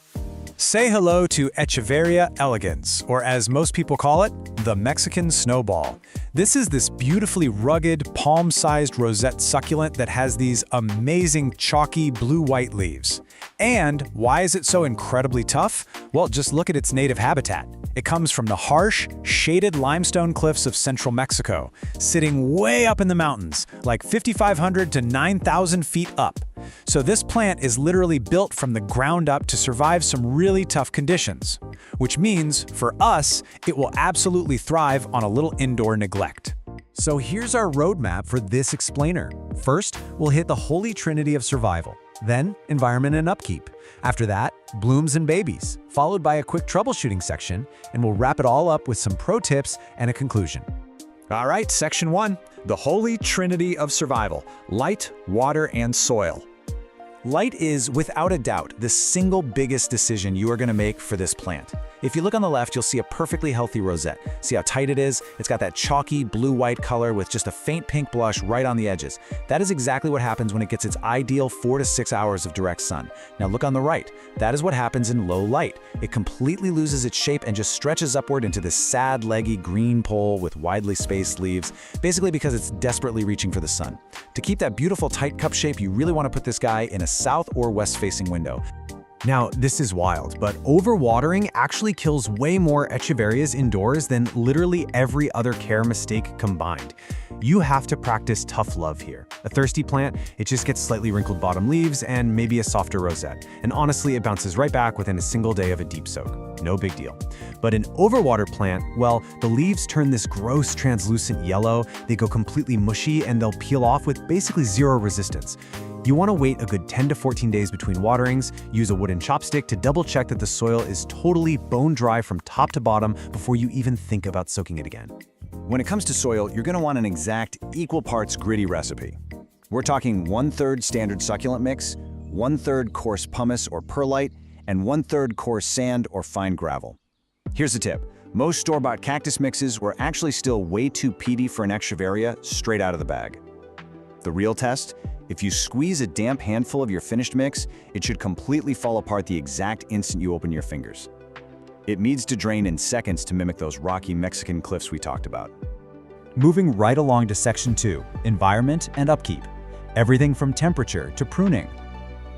Say hello to Echeveria elegans, or as most people call it, the Mexican snowball. This is this beautifully rugged, palm-sized rosette succulent that has these amazing chalky blue-white leaves. And why is it so incredibly tough? Well, just look at its native habitat. It comes from the harsh, shaded limestone cliffs of central Mexico, sitting way up in the mountains, like 5,500 to 9,000 feet up. So this plant is literally built from the ground up to survive some really tough conditions, which means, for us, it will absolutely thrive on a little indoor neglect. So here's our roadmap for this explainer. First, we'll hit the holy trinity of survival, then environment and upkeep. After that, blooms and babies, followed by a quick troubleshooting section, and we'll wrap it all up with some pro tips and a conclusion. All right, section 1, the holy trinity of survival: light, water, and soil. Light is, without a doubt, the single biggest decision you are going to make for this plant. If you look on the left, you'll see a perfectly healthy rosette. See how tight it is? It's got that chalky blue-white color with just a faint pink blush right on the edges. That is exactly what happens when it gets its ideal 4 to 6 hours of direct sun. Now look on the right. That is what happens in low light. It completely loses its shape and just stretches upward into this sad, leggy green pole with widely spaced leaves, basically because it's desperately reaching for the sun. To keep that beautiful tight cup shape, you really want to put this guy in a south or west-facing window. Now, this is wild, but overwatering actually kills way more Echeverias indoors than literally every other care mistake combined. You have to practice tough love here. A thirsty plant, it just gets slightly wrinkled bottom leaves and maybe a softer rosette. And honestly, it bounces right back within a single day of a deep soak. No big deal. But an overwater plant, well, the leaves turn this gross translucent yellow, they go completely mushy, and they'll peel off with basically zero resistance. You want to wait a good 10 to 14 days between waterings, use a wooden chopstick to double check that the soil is totally bone dry from top to bottom before you even think about soaking it again. When it comes to soil, you're going to want an exact equal parts gritty recipe. We're talking 1/3 standard succulent mix, 1/3 coarse pumice or perlite, and 1/3 coarse sand or fine gravel. Here's the tip. Most store-bought cactus mixes were actually still way too peaty for an Echeveria straight out of the bag. The real test? If you squeeze a damp handful of your finished mix, it should completely fall apart the exact instant you open your fingers. It needs to drain in seconds to mimic those rocky Mexican cliffs we talked about. Moving right along to section 2, environment and upkeep. Everything from temperature to pruning.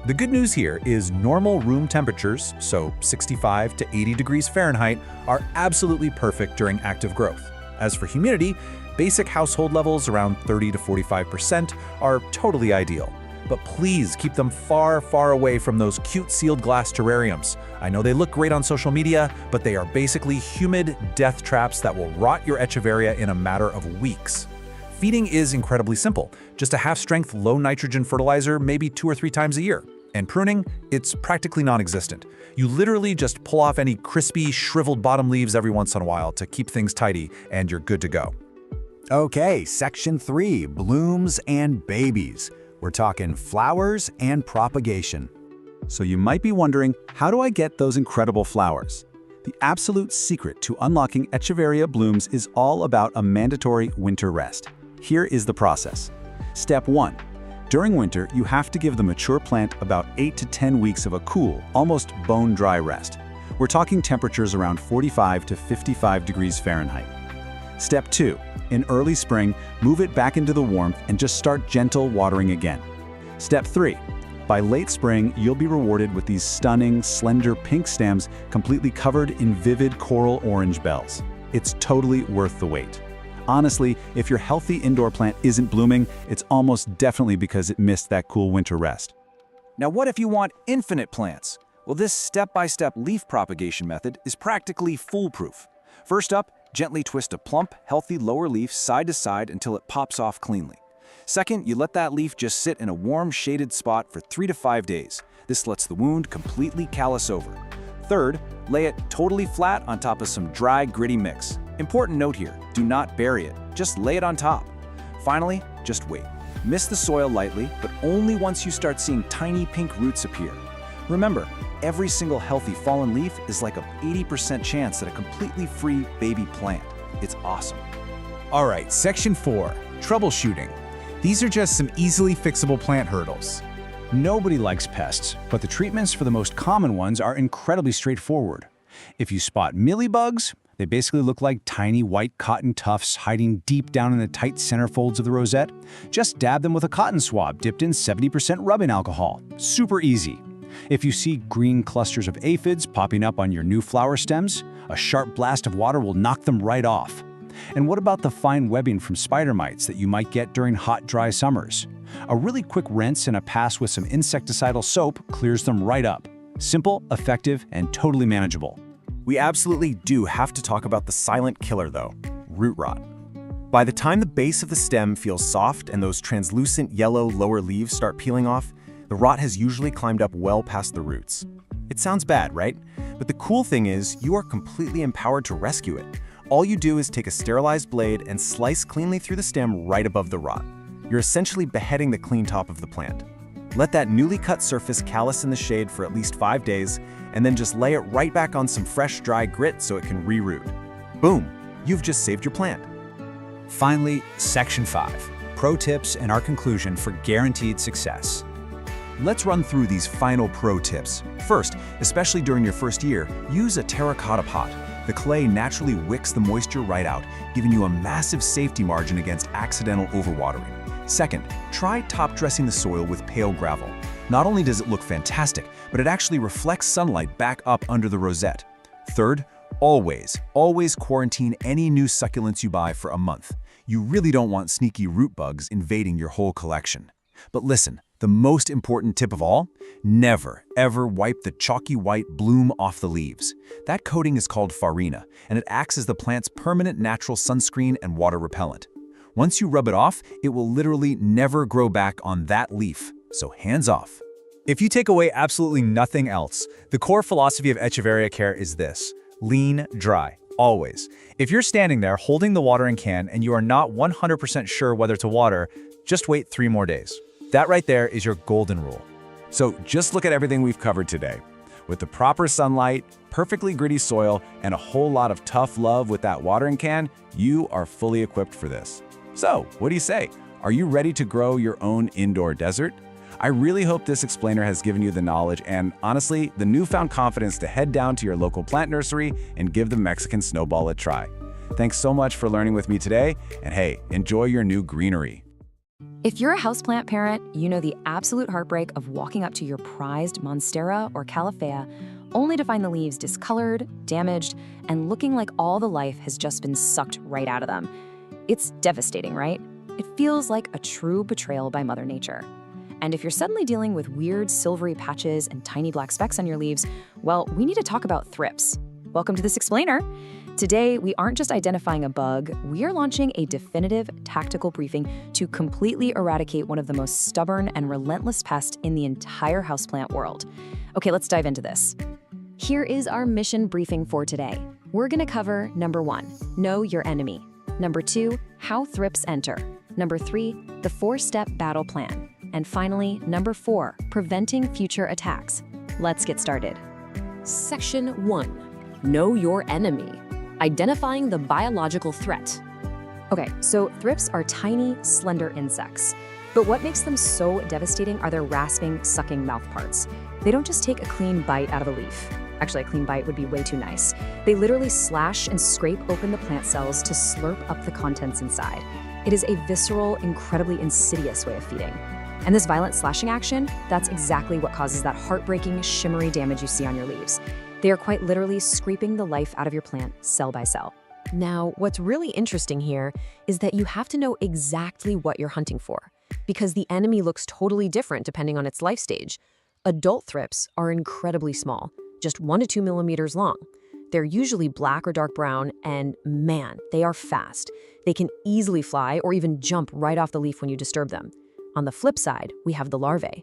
The good news here is normal room temperatures, so 65 to 80 degrees Fahrenheit, are absolutely perfect during active growth. As for humidity, basic household levels around 30 to 45% are totally ideal. But please keep them far, far away from those cute sealed glass terrariums. I know they look great on social media, but they are basically humid death traps that will rot your Echeveria in a matter of weeks. Feeding is incredibly simple. Just a half-strength, low-nitrogen fertilizer maybe 2 or 3 times a year. And pruning, it's practically non-existent. You literally just pull off any crispy, shriveled bottom leaves every once in a while to keep things tidy, and you're good to go. Okay, section 3, blooms and babies. We're talking flowers and propagation. So you might be wondering, how do I get those incredible flowers? The absolute secret to unlocking Echeveria blooms is all about a mandatory winter rest. Here is the process. Step 1. During winter, you have to give the mature plant about 8 to 10 weeks of a cool, almost bone-dry rest. We're talking temperatures around 45 to 55 degrees Fahrenheit. Step 2. In early spring, move it back into the warmth and just start gentle watering again. Step 3. By late spring, you'll be rewarded with these stunning, slender pink stems completely covered in vivid coral orange bells. It's totally worth the wait. Honestly, if your healthy indoor plant isn't blooming, it's almost definitely because it missed that cool winter rest. Now what if you want infinite plants? Well, this step-by-step leaf propagation method is practically foolproof. First up, gently twist a plump, healthy lower leaf side to side until it pops off cleanly. Second, you let that leaf just sit in a warm, shaded spot for 3 to 5 days. This lets the wound completely callus over. Third, lay it totally flat on top of some dry, gritty mix. Important note here, do not bury it, just lay it on top. Finally, just wait. Mist the soil lightly, but only once you start seeing tiny pink roots appear. Remember, every single healthy fallen leaf is like a 80% chance at a completely free baby plant. It's awesome. All right, section 4, troubleshooting. These are just some easily fixable plant hurdles. Nobody likes pests, but the treatments for the most common ones are incredibly straightforward. If you spot mealybugs, they basically look like tiny white cotton tufts hiding deep down in the tight center folds of the rosette. Just dab them with a cotton swab dipped in 70% rubbing alcohol. Super easy. If you see green clusters of aphids popping up on your new flower stems, a sharp blast of water will knock them right off. And what about the fine webbing from spider mites that you might get during hot, dry summers? A really quick rinse and a pass with some insecticidal soap clears them right up. Simple, effective, and totally manageable. We absolutely do have to talk about the silent killer though, root rot. By the time the base of the stem feels soft and those translucent yellow lower leaves start peeling off, the rot has usually climbed up well past the roots. It sounds bad, right? But the cool thing is, you are completely empowered to rescue it. All you do is take a sterilized blade and slice cleanly through the stem right above the rot. You're essentially beheading the clean top of the plant. Let that newly cut surface callus in the shade for at least 5 days, and then just lay it right back on some fresh, dry grit so it can reroot. Boom! You've just saved your plant. Finally, section 5, pro tips and our conclusion for guaranteed success. Let's run through these final pro tips. First, especially during your first year, use a terracotta pot. The clay naturally wicks the moisture right out, giving you a massive safety margin against accidental overwatering. Second, try top dressing the soil with pale gravel. Not only does it look fantastic, but it actually reflects sunlight back up under the rosette. Third, always quarantine any new succulents you buy for a month. You really don't want sneaky root bugs invading your whole collection. But listen, the most important tip of all, never, ever wipe the chalky white bloom off the leaves. That coating is called farina, and it acts as the plant's permanent natural sunscreen and water repellent. Once you rub it off, it will literally never grow back on that leaf, so hands off. If you take away absolutely nothing else, the core philosophy of Echeveria care is this: lean, dry, always. If you're standing there holding the watering can and you are not 100% sure whether to water, just wait 3 more days. That right there is your golden rule. So just look at everything we've covered today. With the proper sunlight, perfectly gritty soil, and a whole lot of tough love with that watering can, you are fully equipped for this. So, what do you say? Are you ready to grow your own indoor desert? I really hope this explainer has given you the knowledge and, honestly, the newfound confidence to head down to your local plant nursery and give the Mexican snowball a try. Thanks so much for learning with me today, and hey, enjoy your new greenery. If you're a houseplant parent, you know the absolute heartbreak of walking up to your prized Monstera or Calafea only to find the leaves discolored, damaged, and looking like all the life has just been sucked right out of them. It's devastating, right? It feels like a true betrayal by Mother Nature. And if you're suddenly dealing with weird silvery patches and tiny black specks on your leaves, well, we need to talk about thrips. Welcome to this explainer. Today, we aren't just identifying a bug, we are launching a definitive tactical briefing to completely eradicate one of the most stubborn and relentless pests in the entire houseplant world. Okay, let's dive into this. Here is our mission briefing for today. We're gonna cover number 1, know your enemy. Number 2, how thrips enter. Number 3, the 4-step battle plan. And finally, number 4, preventing future attacks. Let's get started. Section 1. Know your enemy. Identifying the biological threat. Okay, so thrips are tiny, slender insects. But what makes them so devastating are their rasping, sucking mouthparts. They don't just take a clean bite out of a leaf. Actually, a clean bite would be way too nice. They literally slash and scrape open the plant cells to slurp up the contents inside. It is a visceral, incredibly insidious way of feeding. And this violent slashing action, that's exactly what causes that heartbreaking, shimmery damage you see on your leaves. They are quite literally scraping the life out of your plant cell by cell. Now, what's really interesting here is that you have to know exactly what you're hunting for, because the enemy looks totally different depending on its life stage. Adult thrips are incredibly small, just 1 to 2 millimeters long. They're usually black or dark brown, and man, they are fast. They can easily fly or even jump right off the leaf when you disturb them. On the flip side, we have the larvae.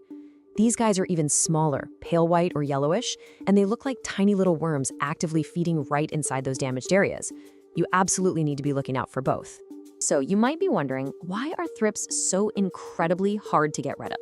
These guys are even smaller, pale white or yellowish, and they look like tiny little worms actively feeding right inside those damaged areas. You absolutely need to be looking out for both. So you might be wondering, why are thrips so incredibly hard to get rid of?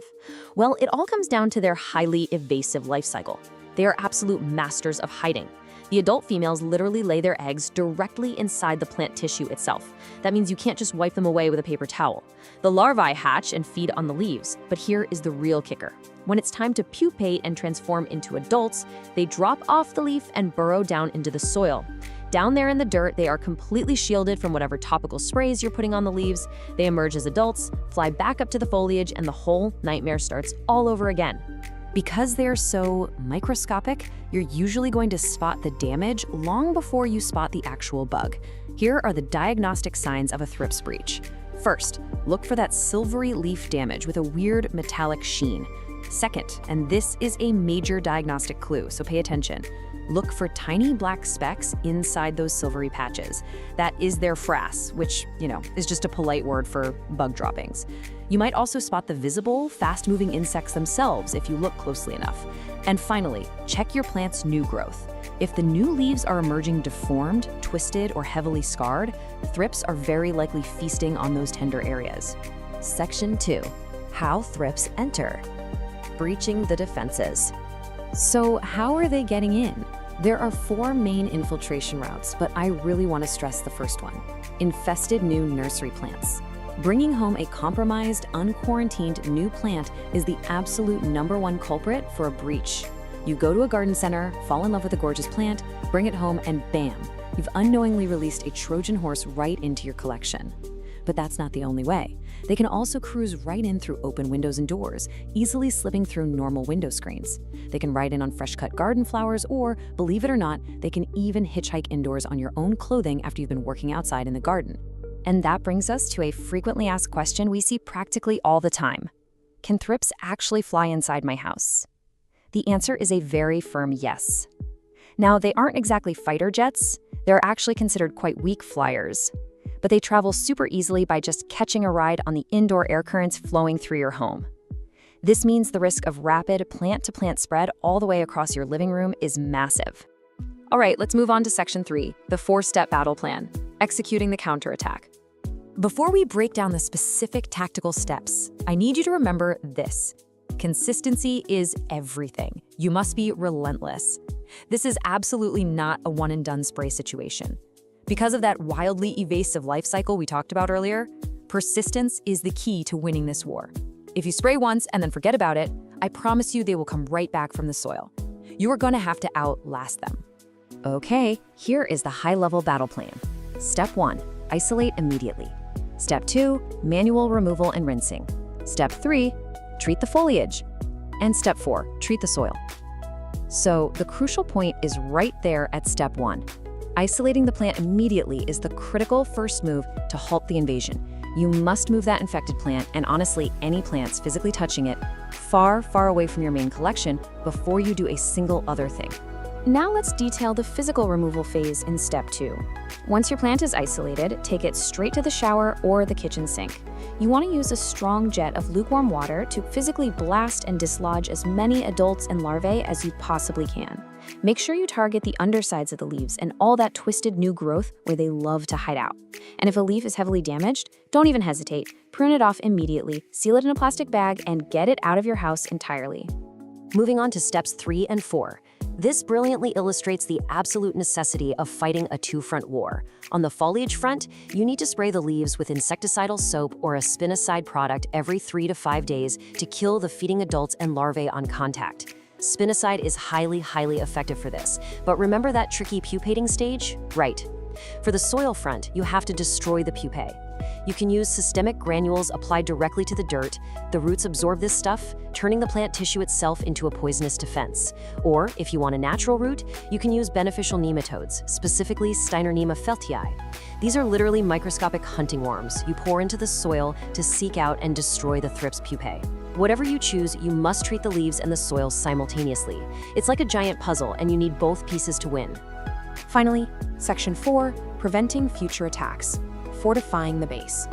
Well, it all comes down to their highly evasive life cycle. They are absolute masters of hiding. The adult females literally lay their eggs directly inside the plant tissue itself. That means you can't just wipe them away with a paper towel. The larvae hatch and feed on the leaves, but here is the real kicker. When it's time to pupate and transform into adults, they drop off the leaf and burrow down into the soil. Down there in the dirt, they are completely shielded from whatever topical sprays you're putting on the leaves. They emerge as adults, fly back up to the foliage, and the whole nightmare starts all over again. Because they're so microscopic, you're usually going to spot the damage long before you spot the actual bug. Here are the diagnostic signs of a thrips breach. First, look for that silvery leaf damage with a weird metallic sheen. Second, and this is a major diagnostic clue, so pay attention, look for tiny black specks inside those silvery patches. That is their frass, which, is just a polite word for bug droppings. You might also spot the visible, fast-moving insects themselves if you look closely enough. And finally, check your plant's new growth. If the new leaves are emerging deformed, twisted, or heavily scarred, thrips are very likely feasting on those tender areas. Section 2. How thrips enter. Breaching the defenses. So how are they getting in? There are 4 main infiltration routes, but I really want to stress the first one: infested new nursery plants. Bringing home a compromised, unquarantined new plant is the absolute #1 culprit for a breach. You go to a garden center, fall in love with a gorgeous plant, bring it home, and bam, you've unknowingly released a Trojan horse right into your collection. But that's not the only way. They can also cruise right in through open windows and doors, easily slipping through normal window screens. They can ride in on fresh-cut garden flowers, or, believe it or not, they can even hitchhike indoors on your own clothing after you've been working outside in the garden. And that brings us to a frequently asked question we see practically all the time. Can thrips actually fly inside my house? The answer is a very firm yes. Now, they aren't exactly fighter jets. They're actually considered quite weak flyers. But they travel super easily by just catching a ride on the indoor air currents flowing through your home. This means the risk of rapid plant-to-plant spread all the way across your living room is massive. All right, let's move on to Section 3, the 4-step battle plan, executing the counterattack. Before we break down the specific tactical steps, I need you to remember this. Consistency is everything. You must be relentless. This is absolutely not a one-and-done spray situation. Because of that wildly evasive life cycle we talked about earlier, persistence is the key to winning this war. If you spray once and then forget about it, I promise you they will come right back from the soil. You are going to have to outlast them. Okay, here is the high-level battle plan. Step 1, isolate immediately. Step 2, manual removal and rinsing. Step 3, treat the foliage. And Step 4, treat the soil. So the crucial point is right there at Step 1. Isolating the plant immediately is the critical first move to halt the invasion. You must move that infected plant, and honestly, any plants physically touching it, far, far away from your main collection before you do a single other thing. Now let's detail the physical removal phase in Step 2. Once your plant is isolated, take it straight to the shower or the kitchen sink. You want to use a strong jet of lukewarm water to physically blast and dislodge as many adults and larvae as you possibly can. Make sure you target the undersides of the leaves and all that twisted new growth where they love to hide out. And if a leaf is heavily damaged, don't even hesitate. Prune it off immediately, seal it in a plastic bag, and get it out of your house entirely. Moving on to steps 3 and 4. This brilliantly illustrates the absolute necessity of fighting a two-front war. On the foliage front, you need to spray the leaves with insecticidal soap or a spinoside product every 3 to 5 days to kill the feeding adults and larvae on contact. Spinoside is highly, highly effective for this. But remember that tricky pupating stage? Right. For the soil front, you have to destroy the pupae. You can use systemic granules applied directly to the dirt. The roots absorb this stuff, turning the plant tissue itself into a poisonous defense. Or, if you want a natural root, you can use beneficial nematodes, specifically Steinernema feltii. These are literally microscopic hunting worms you pour into the soil to seek out and destroy the thrips pupae. Whatever you choose, you must treat the leaves and the soil simultaneously. It's like a giant puzzle, and you need both pieces to win. Finally, Section 4, Preventing Future Attacks. Fortifying the base.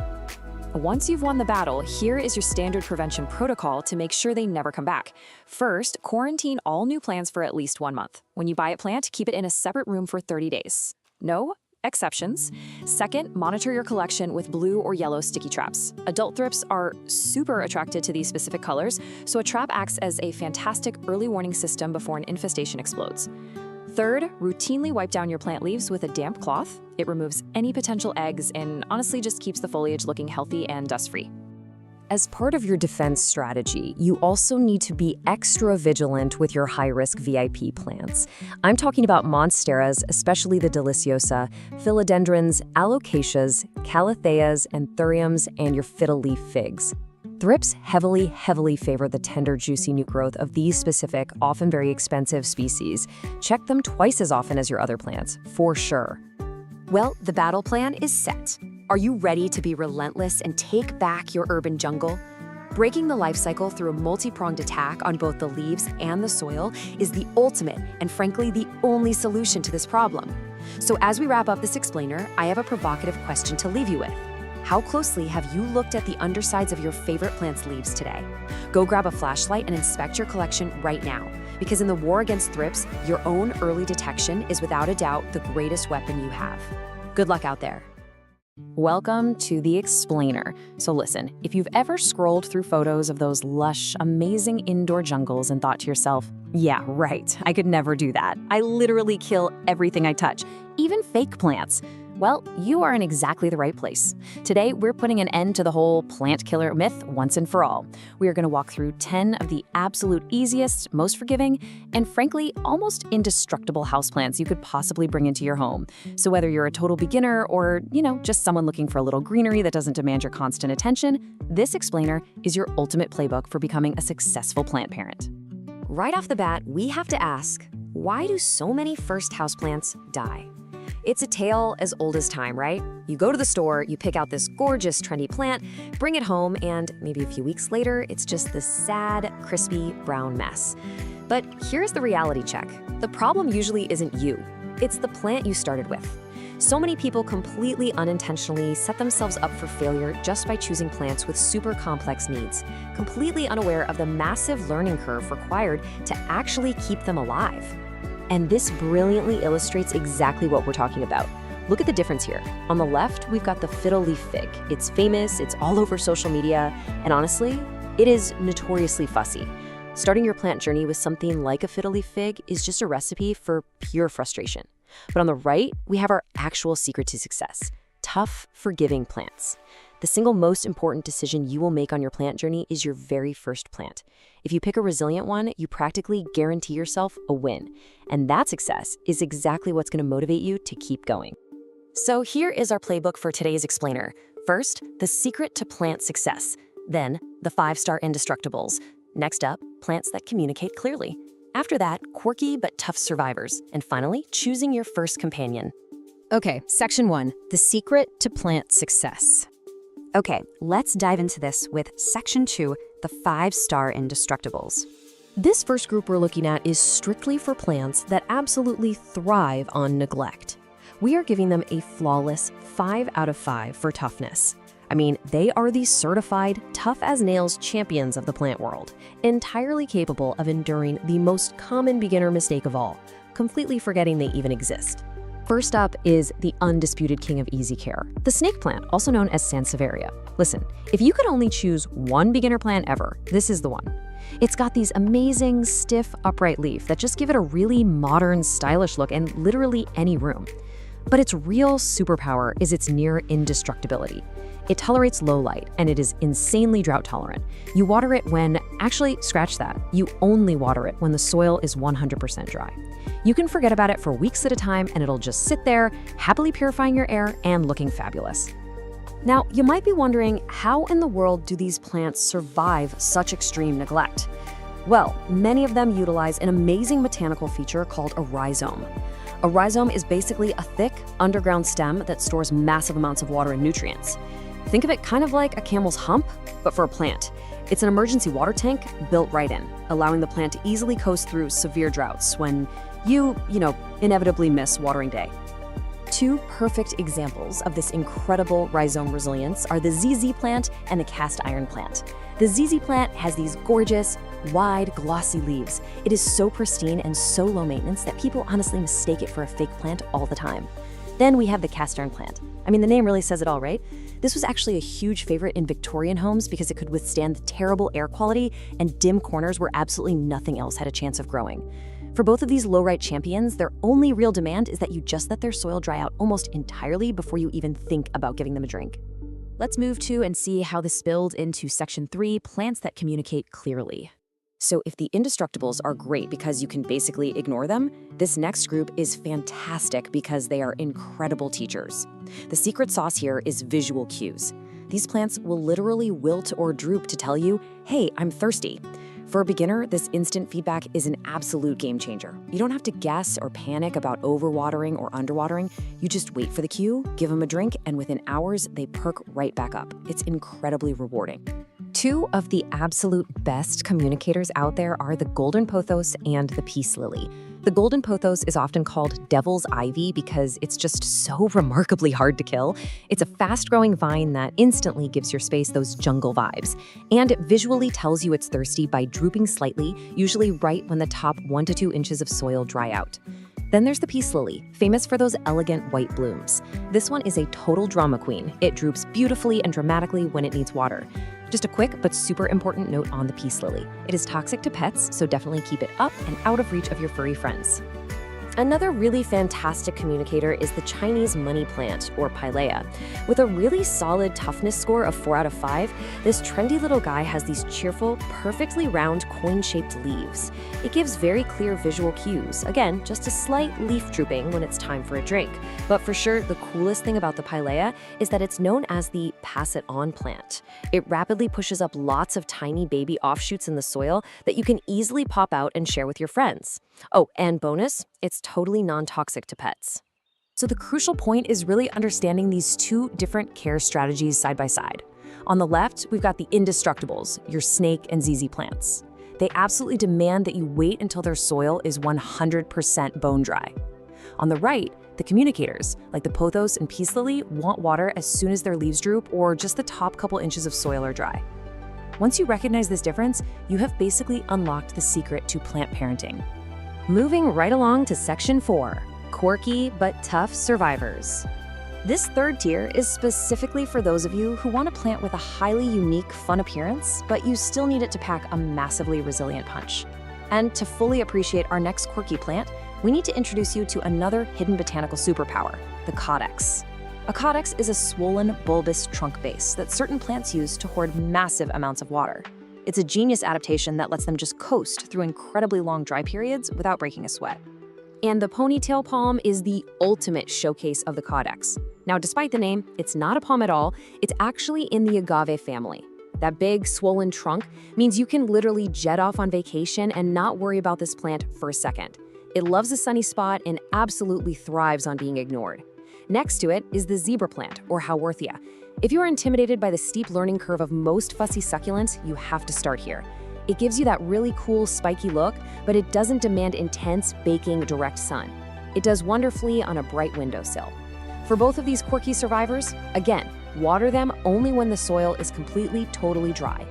Once you've won the battle, here is your standard prevention protocol to make sure they never come back. First, quarantine all new plants for at least 1 month. When you buy a plant, keep it in a separate room for 30 days. No exceptions. Second, monitor your collection with blue or yellow sticky traps. Adult thrips are super attracted to these specific colors, so a trap acts as a fantastic early warning system before an infestation explodes. Third, routinely wipe down your plant leaves with a damp cloth. It removes any potential eggs and honestly just keeps the foliage looking healthy and dust-free. As part of your defense strategy, you also need to be extra vigilant with your high-risk VIP plants. I'm talking about monsteras, especially the deliciosa, philodendrons, alocasias, calatheas, anthuriums, and your fiddle-leaf figs. Thrips heavily favor the tender, juicy new growth of these specific, often very expensive species. Check them twice as often as your other plants, for sure. Well, the battle plan is set. Are you ready to be relentless and take back your urban jungle? Breaking the life cycle through a multi-pronged attack on both the leaves and the soil is the ultimate and frankly the only solution to this problem. So as we wrap up this explainer, I have a provocative question to leave you with. How closely have you looked at the undersides of your favorite plant's leaves today? Go grab a flashlight and inspect your collection right now, because in the war against thrips, your own early detection is without a doubt the greatest weapon you have. Good luck out there. Welcome to the explainer. So listen, if you've ever scrolled through photos of those lush, amazing indoor jungles and thought to yourself, yeah, right, I could never do that. I literally kill everything I touch, even fake plants. Well, you are in exactly the right place. Today, we're putting an end to the whole plant killer myth once and for all. We are going to walk through 10 of the absolute easiest, most forgiving, and frankly, almost indestructible houseplants you could possibly bring into your home. So whether you're a total beginner or, just someone looking for a little greenery that doesn't demand your constant attention, this explainer is your ultimate playbook for becoming a successful plant parent. Right off the bat, we have to ask, why do so many first houseplants die? It's a tale as old as time, right? You go to the store, you pick out this gorgeous, trendy plant, bring it home, and maybe a few weeks later, it's just this sad, crispy, brown mess. But here's the reality check. The problem usually isn't you. It's the plant you started with. So many people completely unintentionally set themselves up for failure just by choosing plants with super complex needs, completely unaware of the massive learning curve required to actually keep them alive. And this brilliantly illustrates exactly what we're talking about. Look at the difference here. On the left, we've got the fiddle leaf fig. It's famous, it's all over social media, and honestly, it is notoriously fussy. Starting your plant journey with something like a fiddle leaf fig is just a recipe for pure frustration. But on the right, we have our actual secret to success: tough, forgiving plants. The single most important decision you will make on your plant journey is your very first plant. If you pick a resilient one, you practically guarantee yourself a win. And that success is exactly what's going to motivate you to keep going. So here is our playbook for today's explainer. First, the secret to plant success. Then, the 5-star indestructibles. Next up, plants that communicate clearly. After that, quirky but tough survivors. And finally, choosing your first companion. Okay, Section 1, the secret to plant success. Okay, let's dive into this with Section 2, the 5-star indestructibles. This first group we're looking at is strictly for plants that absolutely thrive on neglect. We are giving them a flawless 5 out of 5 for toughness. I mean, they are the certified tough-as-nails champions of the plant world, entirely capable of enduring the most common beginner mistake of all, completely forgetting they even exist. First up is the undisputed king of easy care, the snake plant, also known as Sansevieria. Listen, if you could only choose one beginner plant ever, this is the one. It's got these amazing, stiff, upright leaves that just give it a really modern, stylish look in literally any room. But its real superpower is its near indestructibility. It tolerates low light, and it is insanely drought tolerant. You water it when, actually, scratch that, you only water it when the soil is 100% dry. You can forget about it for weeks at a time, and it'll just sit there, happily purifying your air and looking fabulous. Now, you might be wondering, how in the world do these plants survive such extreme neglect? Well, many of them utilize an amazing botanical feature called a rhizome. A rhizome is basically a thick, underground stem that stores massive amounts of water and nutrients. Think of it kind of like a camel's hump, but for a plant. It's an emergency water tank built right in, allowing the plant to easily coast through severe droughts when you inevitably miss watering day. Two perfect examples of this incredible rhizome resilience are the ZZ plant and the cast iron plant. The ZZ plant has these gorgeous, wide, glossy leaves. It is so pristine and so low maintenance that people honestly mistake it for a fake plant all the time. Then we have the cast iron plant. I mean, the name really says it all, right? This was actually a huge favorite in Victorian homes because it could withstand the terrible air quality and dim corners where absolutely nothing else had a chance of growing. For both of these low-right champions, their only real demand is that you just let their soil dry out almost entirely before you even think about giving them a drink. Let's move to and see how this builds into Section 3, plants that communicate clearly. So if the indestructibles are great because you can basically ignore them, this next group is fantastic because they are incredible teachers. The secret sauce here is visual cues. These plants will literally wilt or droop to tell you, hey, I'm thirsty. For a beginner, this instant feedback is an absolute game changer. You don't have to guess or panic about overwatering or underwatering. You just wait for the cue, give them a drink, and within hours, they perk right back up. It's incredibly rewarding. Two of the absolute best communicators out there are the golden pothos and the peace lily. The golden pothos is often called devil's ivy because it's just so remarkably hard to kill. It's a fast-growing vine that instantly gives your space those jungle vibes. And it visually tells you it's thirsty by drooping slightly, usually right when the top 1 to 2 inches of soil dry out. Then there's the peace lily, famous for those elegant white blooms. This one is a total drama queen. It droops beautifully and dramatically when it needs water. Just a quick but super important note on the peace lily. It is toxic to pets, so definitely keep it up and out of reach of your furry friends. Another really fantastic communicator is the Chinese money plant, or pilea. With a really solid toughness score of 4 out of 5, this trendy little guy has these cheerful, perfectly round, coin-shaped leaves. It gives very clear visual cues. Again, just a slight leaf drooping when it's time for a drink. But for sure, the coolest thing about the pilea is that it's known as the pass-it-on plant. It rapidly pushes up lots of tiny baby offshoots in the soil that you can easily pop out and share with your friends. Oh, and bonus, it's totally non-toxic to pets. So the crucial point is really understanding these two different care strategies side by side. On the left, we've got the indestructibles, your snake and ZZ plants. They absolutely demand that you wait until their soil is 100% bone dry. On the right, the communicators, like the pothos and peace lily, want water as soon as their leaves droop or just the top couple inches of soil are dry. Once you recognize this difference, you have basically unlocked the secret to plant parenting. Moving right along to Section 4, quirky but tough survivors. This third tier is specifically for those of you who want a plant with a highly unique, fun appearance, but you still need it to pack a massively resilient punch. And to fully appreciate our next quirky plant, we need to introduce you to another hidden botanical superpower, the caudex. A caudex is a swollen, bulbous trunk base that certain plants use to hoard massive amounts of water. It's a genius adaptation that lets them just coast through incredibly long dry periods without breaking a sweat. And the ponytail palm is the ultimate showcase of the caudex. Now, despite the name, it's not a palm at all. It's actually in the agave family. That big, swollen trunk means you can literally jet off on vacation and not worry about this plant for a second. It loves a sunny spot and absolutely thrives on being ignored. Next to it is the zebra plant, or Howarthia. If you are intimidated by the steep learning curve of most fussy succulents, you have to start here. It gives you that really cool, spiky look, but it doesn't demand intense, baking, direct sun. It does wonderfully on a bright windowsill. For both of these quirky survivors, again, water them only when the soil is completely, totally dry.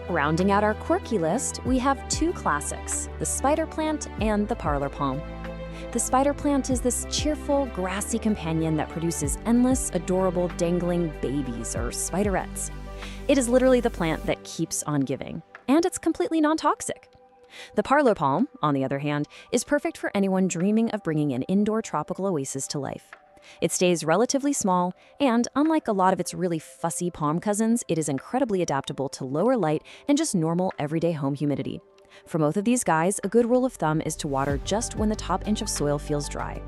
Rounding out our quirky list, we have two classics, the spider plant and the parlor palm. The spider plant is this cheerful, grassy companion that produces endless, adorable, dangling babies or spiderettes. It is literally the plant that keeps on giving, and it's completely non-toxic. The parlor palm, on the other hand, is perfect for anyone dreaming of bringing an indoor tropical oasis to life. It stays relatively small, and unlike a lot of its really fussy palm cousins, it is incredibly adaptable to lower light and just normal everyday home humidity. For both of these guys, a good rule of thumb is to water just when the top inch of soil feels dry.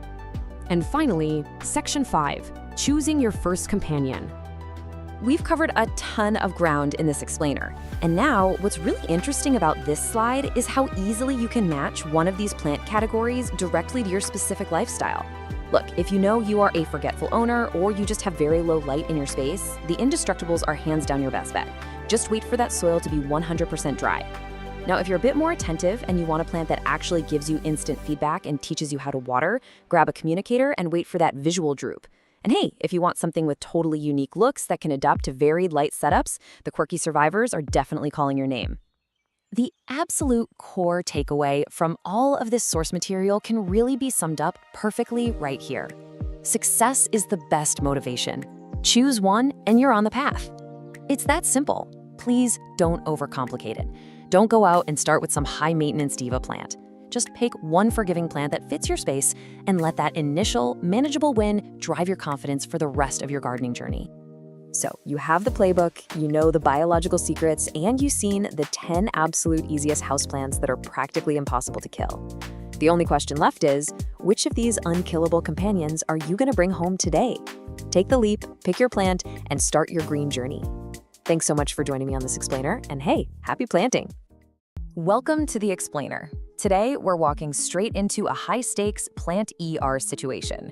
And finally, Section 5, choosing your first companion. We've covered a ton of ground in this explainer. And now, what's really interesting about this slide is how easily you can match one of these plant categories directly to your specific lifestyle. Look, if you know you are a forgetful owner or you just have very low light in your space, the Indestructibles are hands down your best bet. Just wait for that soil to be 100% dry. Now, if you're a bit more attentive and you want a plant that actually gives you instant feedback and teaches you how to water, grab a communicator and wait for that visual droop. And hey, if you want something with totally unique looks that can adapt to varied light setups, the quirky survivors are definitely calling your name. The absolute core takeaway from all of this source material can really be summed up perfectly right here. Success is the best motivation. Choose one and you're on the path. It's that simple. Please don't overcomplicate it. Don't go out and start with some high-maintenance diva plant. Just pick one forgiving plant that fits your space and let that initial, manageable win drive your confidence for the rest of your gardening journey. So, you have the playbook, you know the biological secrets, and you've seen the 10 absolute easiest houseplants that are practically impossible to kill. The only question left is, which of these unkillable companions are you going to bring home today? Take the leap, pick your plant, and start your green journey. Thanks so much for joining me on this explainer, and hey, happy planting! Welcome to the explainer. Today, we're walking straight into a high-stakes plant ER situation.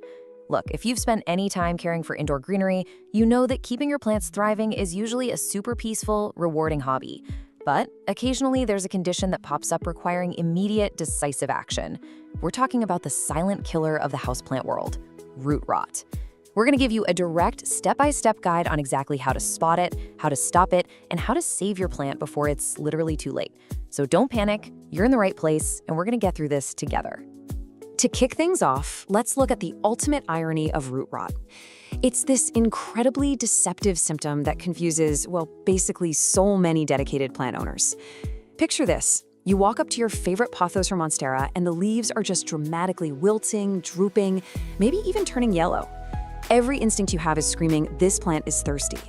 Look, if you've spent any time caring for indoor greenery, you know that keeping your plants thriving is usually a super peaceful, rewarding hobby. But occasionally, there's a condition that pops up requiring immediate, decisive action. We're talking about the silent killer of the houseplant world, root rot. We're going to give you a direct, step-by-step guide on exactly how to spot it, how to stop it, and how to save your plant before it's literally too late. So don't panic, you're in the right place, and we're going to get through this together. To kick things off, let's look at the ultimate irony of root rot. It's this incredibly deceptive symptom that confuses, well, basically so many dedicated plant owners. Picture this. You walk up to your favorite pothos or monstera, and the leaves are just dramatically wilting, drooping, maybe even turning yellow. Every instinct you have is screaming, this plant is thirsty.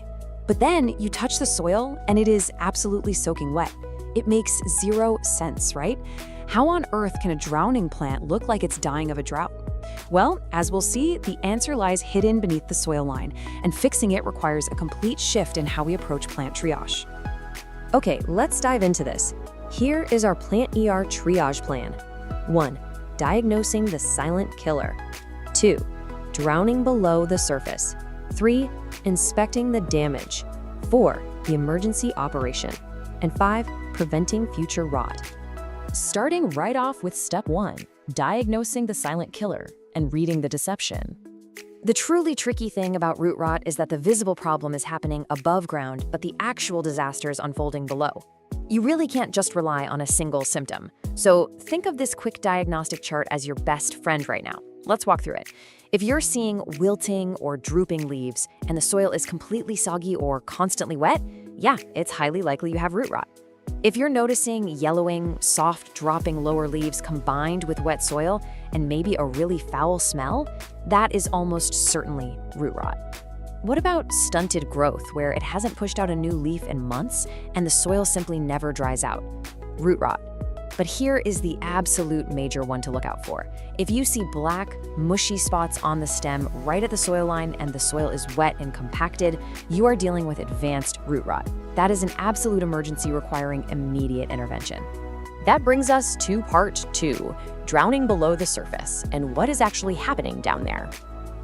But then you touch the soil, and it is absolutely soaking wet. It makes zero sense, right? How on earth can a drowning plant look like it's dying of a drought? Well, as we'll see, the answer lies hidden beneath the soil line, and fixing it requires a complete shift in how we approach plant triage. Okay, let's dive into this. Here is our plant ER triage plan. 1. Diagnosing the silent killer. 2. Drowning below the surface. 3. Inspecting the damage. 4. The emergency operation. And 5. Preventing future rot. Starting right off with step 1, diagnosing the silent killer and reading the deception. The truly tricky thing about root rot is that the visible problem is happening above ground, but the actual disaster is unfolding below. You really can't just rely on a single symptom. So think of this quick diagnostic chart as your best friend right now. Let's walk through it. If you're seeing wilting or drooping leaves and the soil is completely soggy or constantly wet, yeah, it's highly likely you have root rot. If you're noticing yellowing, soft dropping lower leaves combined with wet soil and maybe a really foul smell, that is almost certainly root rot. What about stunted growth, where it hasn't pushed out a new leaf in months and the soil simply never dries out? Root rot. But here is the absolute major one to look out for. If you see black, mushy spots on the stem right at the soil line and the soil is wet and compacted, you are dealing with advanced root rot. That is an absolute emergency requiring immediate intervention. That brings us to part 2, drowning below the surface, and what is actually happening down there.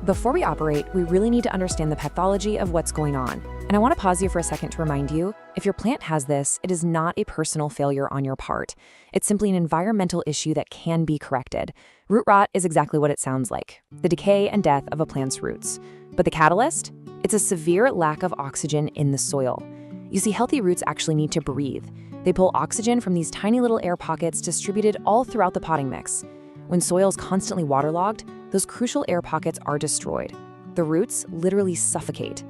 Before we operate, we really need to understand the pathology of what's going on. And I want to pause here for a second to remind you, if your plant has this, it is not a personal failure on your part. It's simply an environmental issue that can be corrected. Root rot is exactly what it sounds like, the decay and death of a plant's roots. But the catalyst? It's a severe lack of oxygen in the soil. You see, healthy roots actually need to breathe. They pull oxygen from these tiny little air pockets distributed all throughout the potting mix. When soil is constantly waterlogged, those crucial air pockets are destroyed. The roots literally suffocate.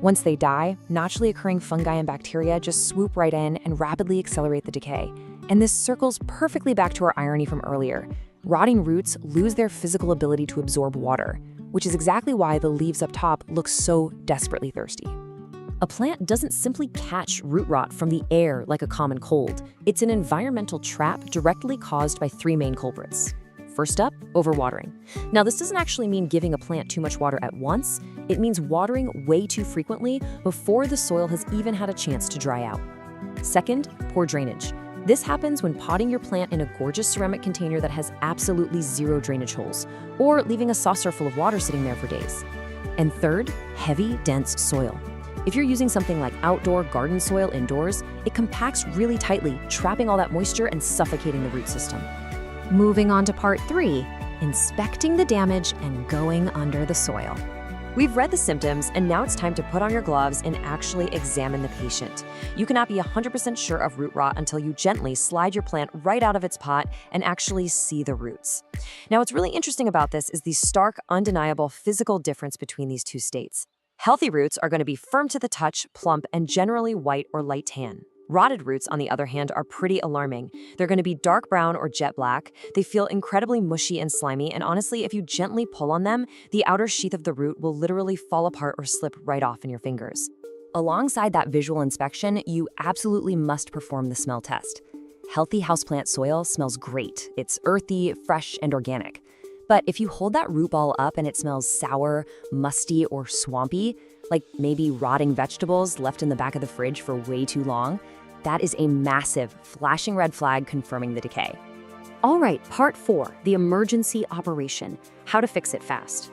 Once they die, naturally occurring fungi and bacteria just swoop right in and rapidly accelerate the decay. And this circles perfectly back to our irony from earlier. Rotting roots lose their physical ability to absorb water. which is exactly why the leaves up top look so desperately thirsty. A plant doesn't simply catch root rot from the air like a common cold. It's an environmental trap directly caused by three main culprits. First up, overwatering. Now, this doesn't actually mean giving a plant too much water at once. It means watering way too frequently before the soil has even had a chance to dry out. Second, poor drainage. This happens when potting your plant in a gorgeous ceramic container that has absolutely zero drainage holes, or leaving a saucer full of water sitting there for days. And third, heavy, dense soil. If you're using something like outdoor garden soil indoors, it compacts really tightly, trapping all that moisture and suffocating the root system. Moving on to part 3, inspecting the damage and going under the soil. We've read the symptoms, and now it's time to put on your gloves and actually examine the patient. You cannot be 100% sure of root rot until you gently slide your plant right out of its pot and actually see the roots. Now, what's really interesting about this is the stark, undeniable physical difference between these two states. Healthy roots are going to be firm to the touch, plump, and generally white or light tan. Rotted roots, on the other hand, are pretty alarming. They're going to be dark brown or jet black. They feel incredibly mushy and slimy, and honestly, if you gently pull on them, the outer sheath of the root will literally fall apart or slip right off in your fingers. Alongside that visual inspection, you absolutely must perform the smell test. Healthy houseplant soil smells great. It's earthy, fresh, and organic. But if you hold that root ball up and it smells sour, musty, or swampy, like maybe rotting vegetables left in the back of the fridge for way too long, that is a massive, flashing red flag confirming the decay. All right, part 4, the emergency operation. How to fix it fast.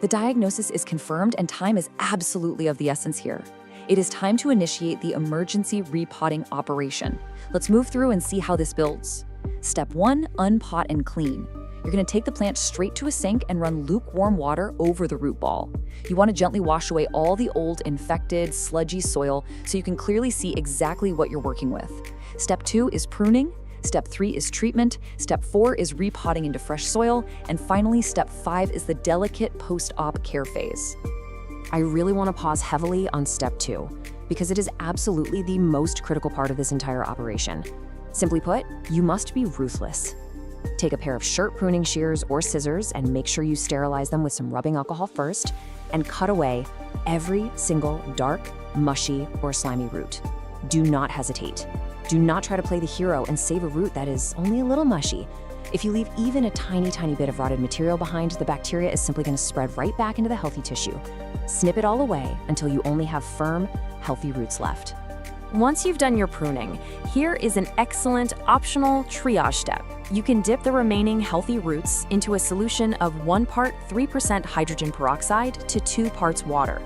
The diagnosis is confirmed and time is absolutely of the essence here. It is time to initiate the emergency repotting operation. Let's move through and see how this builds. Step 1, unpot and clean. You're going to take the plant straight to a sink and run lukewarm water over the root ball. You want to gently wash away all the old, infected, sludgy soil so you can clearly see exactly what you're working with. Step 2 is pruning. Step 3 is treatment. Step 4 is repotting into fresh soil. And finally, step 5 is the delicate post-op care phase. I really want to pause heavily on step 2, because it is absolutely the most critical part of this entire operation. Simply put, you must be ruthless. Take a pair of shirt pruning shears or scissors and make sure you sterilize them with some rubbing alcohol first, and cut away every single dark, mushy, or slimy root. Do not hesitate. Do not try to play the hero and save a root that is only a little mushy. If you leave even a tiny, tiny bit of rotted material behind, the bacteria is simply going to spread right back into the healthy tissue. Snip it all away until you only have firm, healthy roots left. Once you've done your pruning, here is an excellent optional triage step. You can dip the remaining healthy roots into a solution of 1 part 3% hydrogen peroxide to 2 parts water.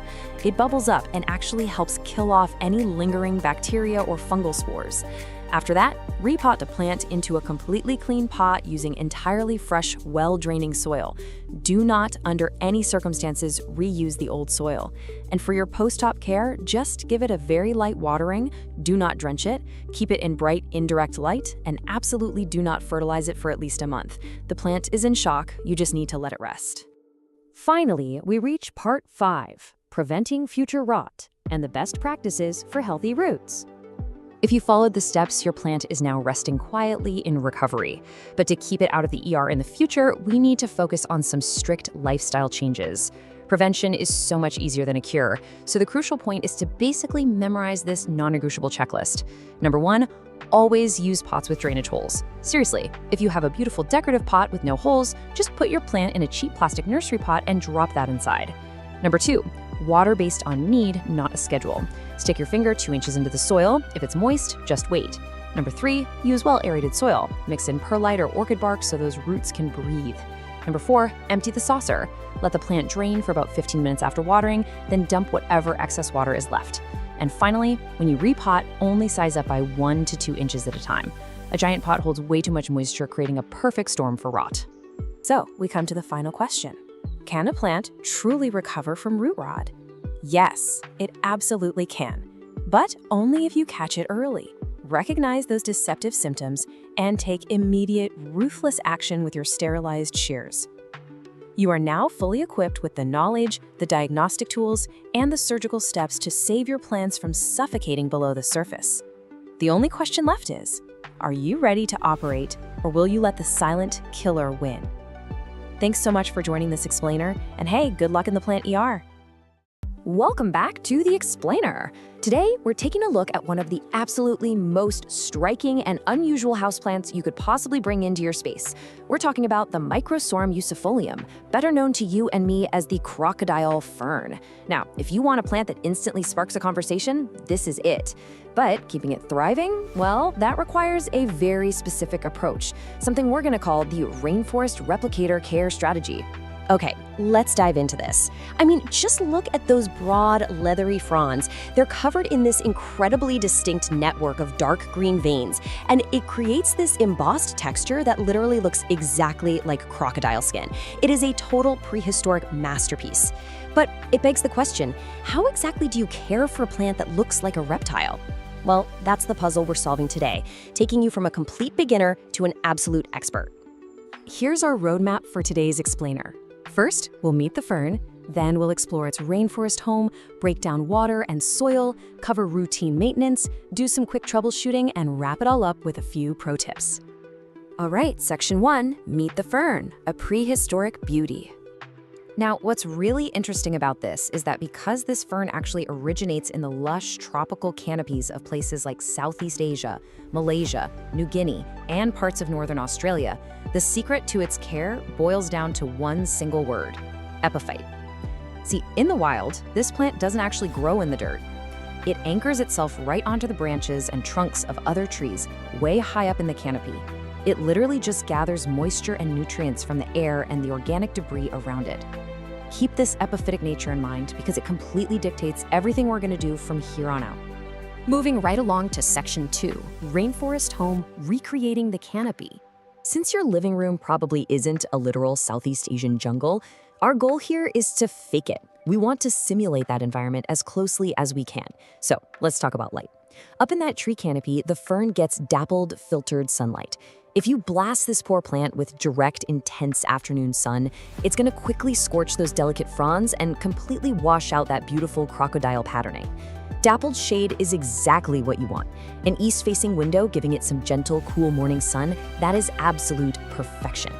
It bubbles up and actually helps kill off any lingering bacteria or fungal spores. After that, repot the plant into a completely clean pot using entirely fresh, well-draining soil. Do not, under any circumstances, reuse the old soil. And for your post-op care, just give it a very light watering, do not drench it, keep it in bright, indirect light, and absolutely do not fertilize it for at least a month. The plant is in shock, you just need to let it rest. Finally, we reach part 5, preventing future rot, and the best practices for healthy roots. If you followed the steps, your plant is now resting quietly in recovery. But to keep it out of the ER in the future, we need to focus on some strict lifestyle changes. Prevention is so much easier than a cure, so the crucial point is to basically memorize this non-negotiable checklist. Number 1, always use pots with drainage holes. Seriously, if you have a beautiful decorative pot with no holes, just put your plant in a cheap plastic nursery pot and drop that inside. Number 2, water based on need, not a schedule. Stick your finger 2 inches into the soil. If it's moist, just wait. Number 3, use well-aerated soil. Mix in perlite or orchid bark so those roots can breathe. Number 4, empty the saucer. Let the plant drain for about 15 minutes after watering, then dump whatever excess water is left. And finally, when you repot, only size up by 1 to 2 inches at a time. A giant pot holds way too much moisture, creating a perfect storm for rot. So, we come to the final question. Can a plant truly recover from root rot? Yes, it absolutely can, but only if you catch it early. Recognize those deceptive symptoms and take immediate, ruthless action with your sterilized shears. You are now fully equipped with the knowledge, the diagnostic tools, and the surgical steps to save your plants from suffocating below the surface. The only question left is, are you ready to operate, or will you let the silent killer win? Thanks so much for joining this explainer, and hey, good luck in the plant ER. Welcome back to The Explainer. Today, we're taking a look at one of the absolutely most striking and unusual houseplants you could possibly bring into your space. We're talking about the Microsorm usifolium, better known to you and me as the crocodile fern. Now, if you want a plant that instantly sparks a conversation, this is it. But keeping it thriving, well, that requires a very specific approach, something we're going to call the rainforest replicator care strategy. Okay, let's dive into this. I mean, just look at those broad, leathery fronds. They're covered in this incredibly distinct network of dark green veins, and it creates this embossed texture that literally looks exactly like crocodile skin. It is a total prehistoric masterpiece. But it begs the question, how exactly do you care for a plant that looks like a reptile? Well, that's the puzzle we're solving today, taking you from a complete beginner to an absolute expert. Here's our roadmap for today's explainer. First, we'll meet the fern, then we'll explore its rainforest home, break down water and soil, cover routine maintenance, do some quick troubleshooting, and wrap it all up with a few pro tips. All right, Section 1, Meet the Fern, a prehistoric beauty. Now, what's really interesting about this is that because this fern actually originates in the lush tropical canopies of places like Southeast Asia, Malaysia, New Guinea, and parts of Northern Australia, the secret to its care boils down to one single word: epiphyte. See, in the wild, this plant doesn't actually grow in the dirt. It anchors itself right onto the branches and trunks of other trees, way high up in the canopy. It literally just gathers moisture and nutrients from the air and the organic debris around it. Keep this epiphytic nature in mind because it completely dictates everything we're going to do from here on out. Moving right along to Section 2, Rainforest Home, Recreating the Canopy. Since your living room probably isn't a literal Southeast Asian jungle, our goal here is to fake it. We want to simulate that environment as closely as we can. So let's talk about light. Up in that tree canopy, the fern gets dappled, filtered sunlight. If you blast this poor plant with direct, intense afternoon sun, it's going to quickly scorch those delicate fronds and completely wash out that beautiful crocodile patterning. Dappled shade is exactly what you want. An east-facing window giving it some gentle, cool morning sun, that is absolute perfection.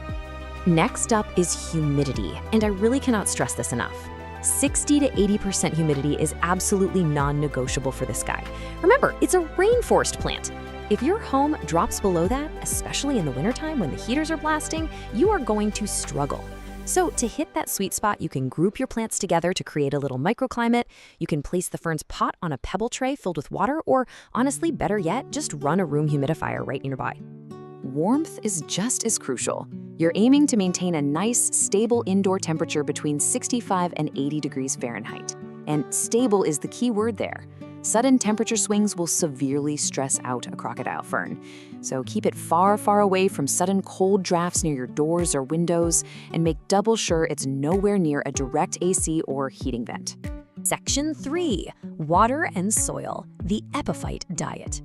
Next up is humidity, and I really cannot stress this enough. 60 to 80% humidity is absolutely non-negotiable for this guy. Remember, it's a rainforest plant. If your home drops below that, especially in the wintertime when the heaters are blasting, you are going to struggle. So to hit that sweet spot, you can group your plants together to create a little microclimate. You can place the fern's pot on a pebble tray filled with water, or honestly, better yet, just run a room humidifier right nearby. Warmth is just as crucial. You're aiming to maintain a nice, stable indoor temperature between 65 and 80 degrees Fahrenheit. And stable is the key word there. Sudden temperature swings will severely stress out a crocodile fern. So keep it far, far away from sudden cold drafts near your doors or windows, and make double sure it's nowhere near a direct AC or heating vent. Section 3, Water and Soil, the epiphyte diet.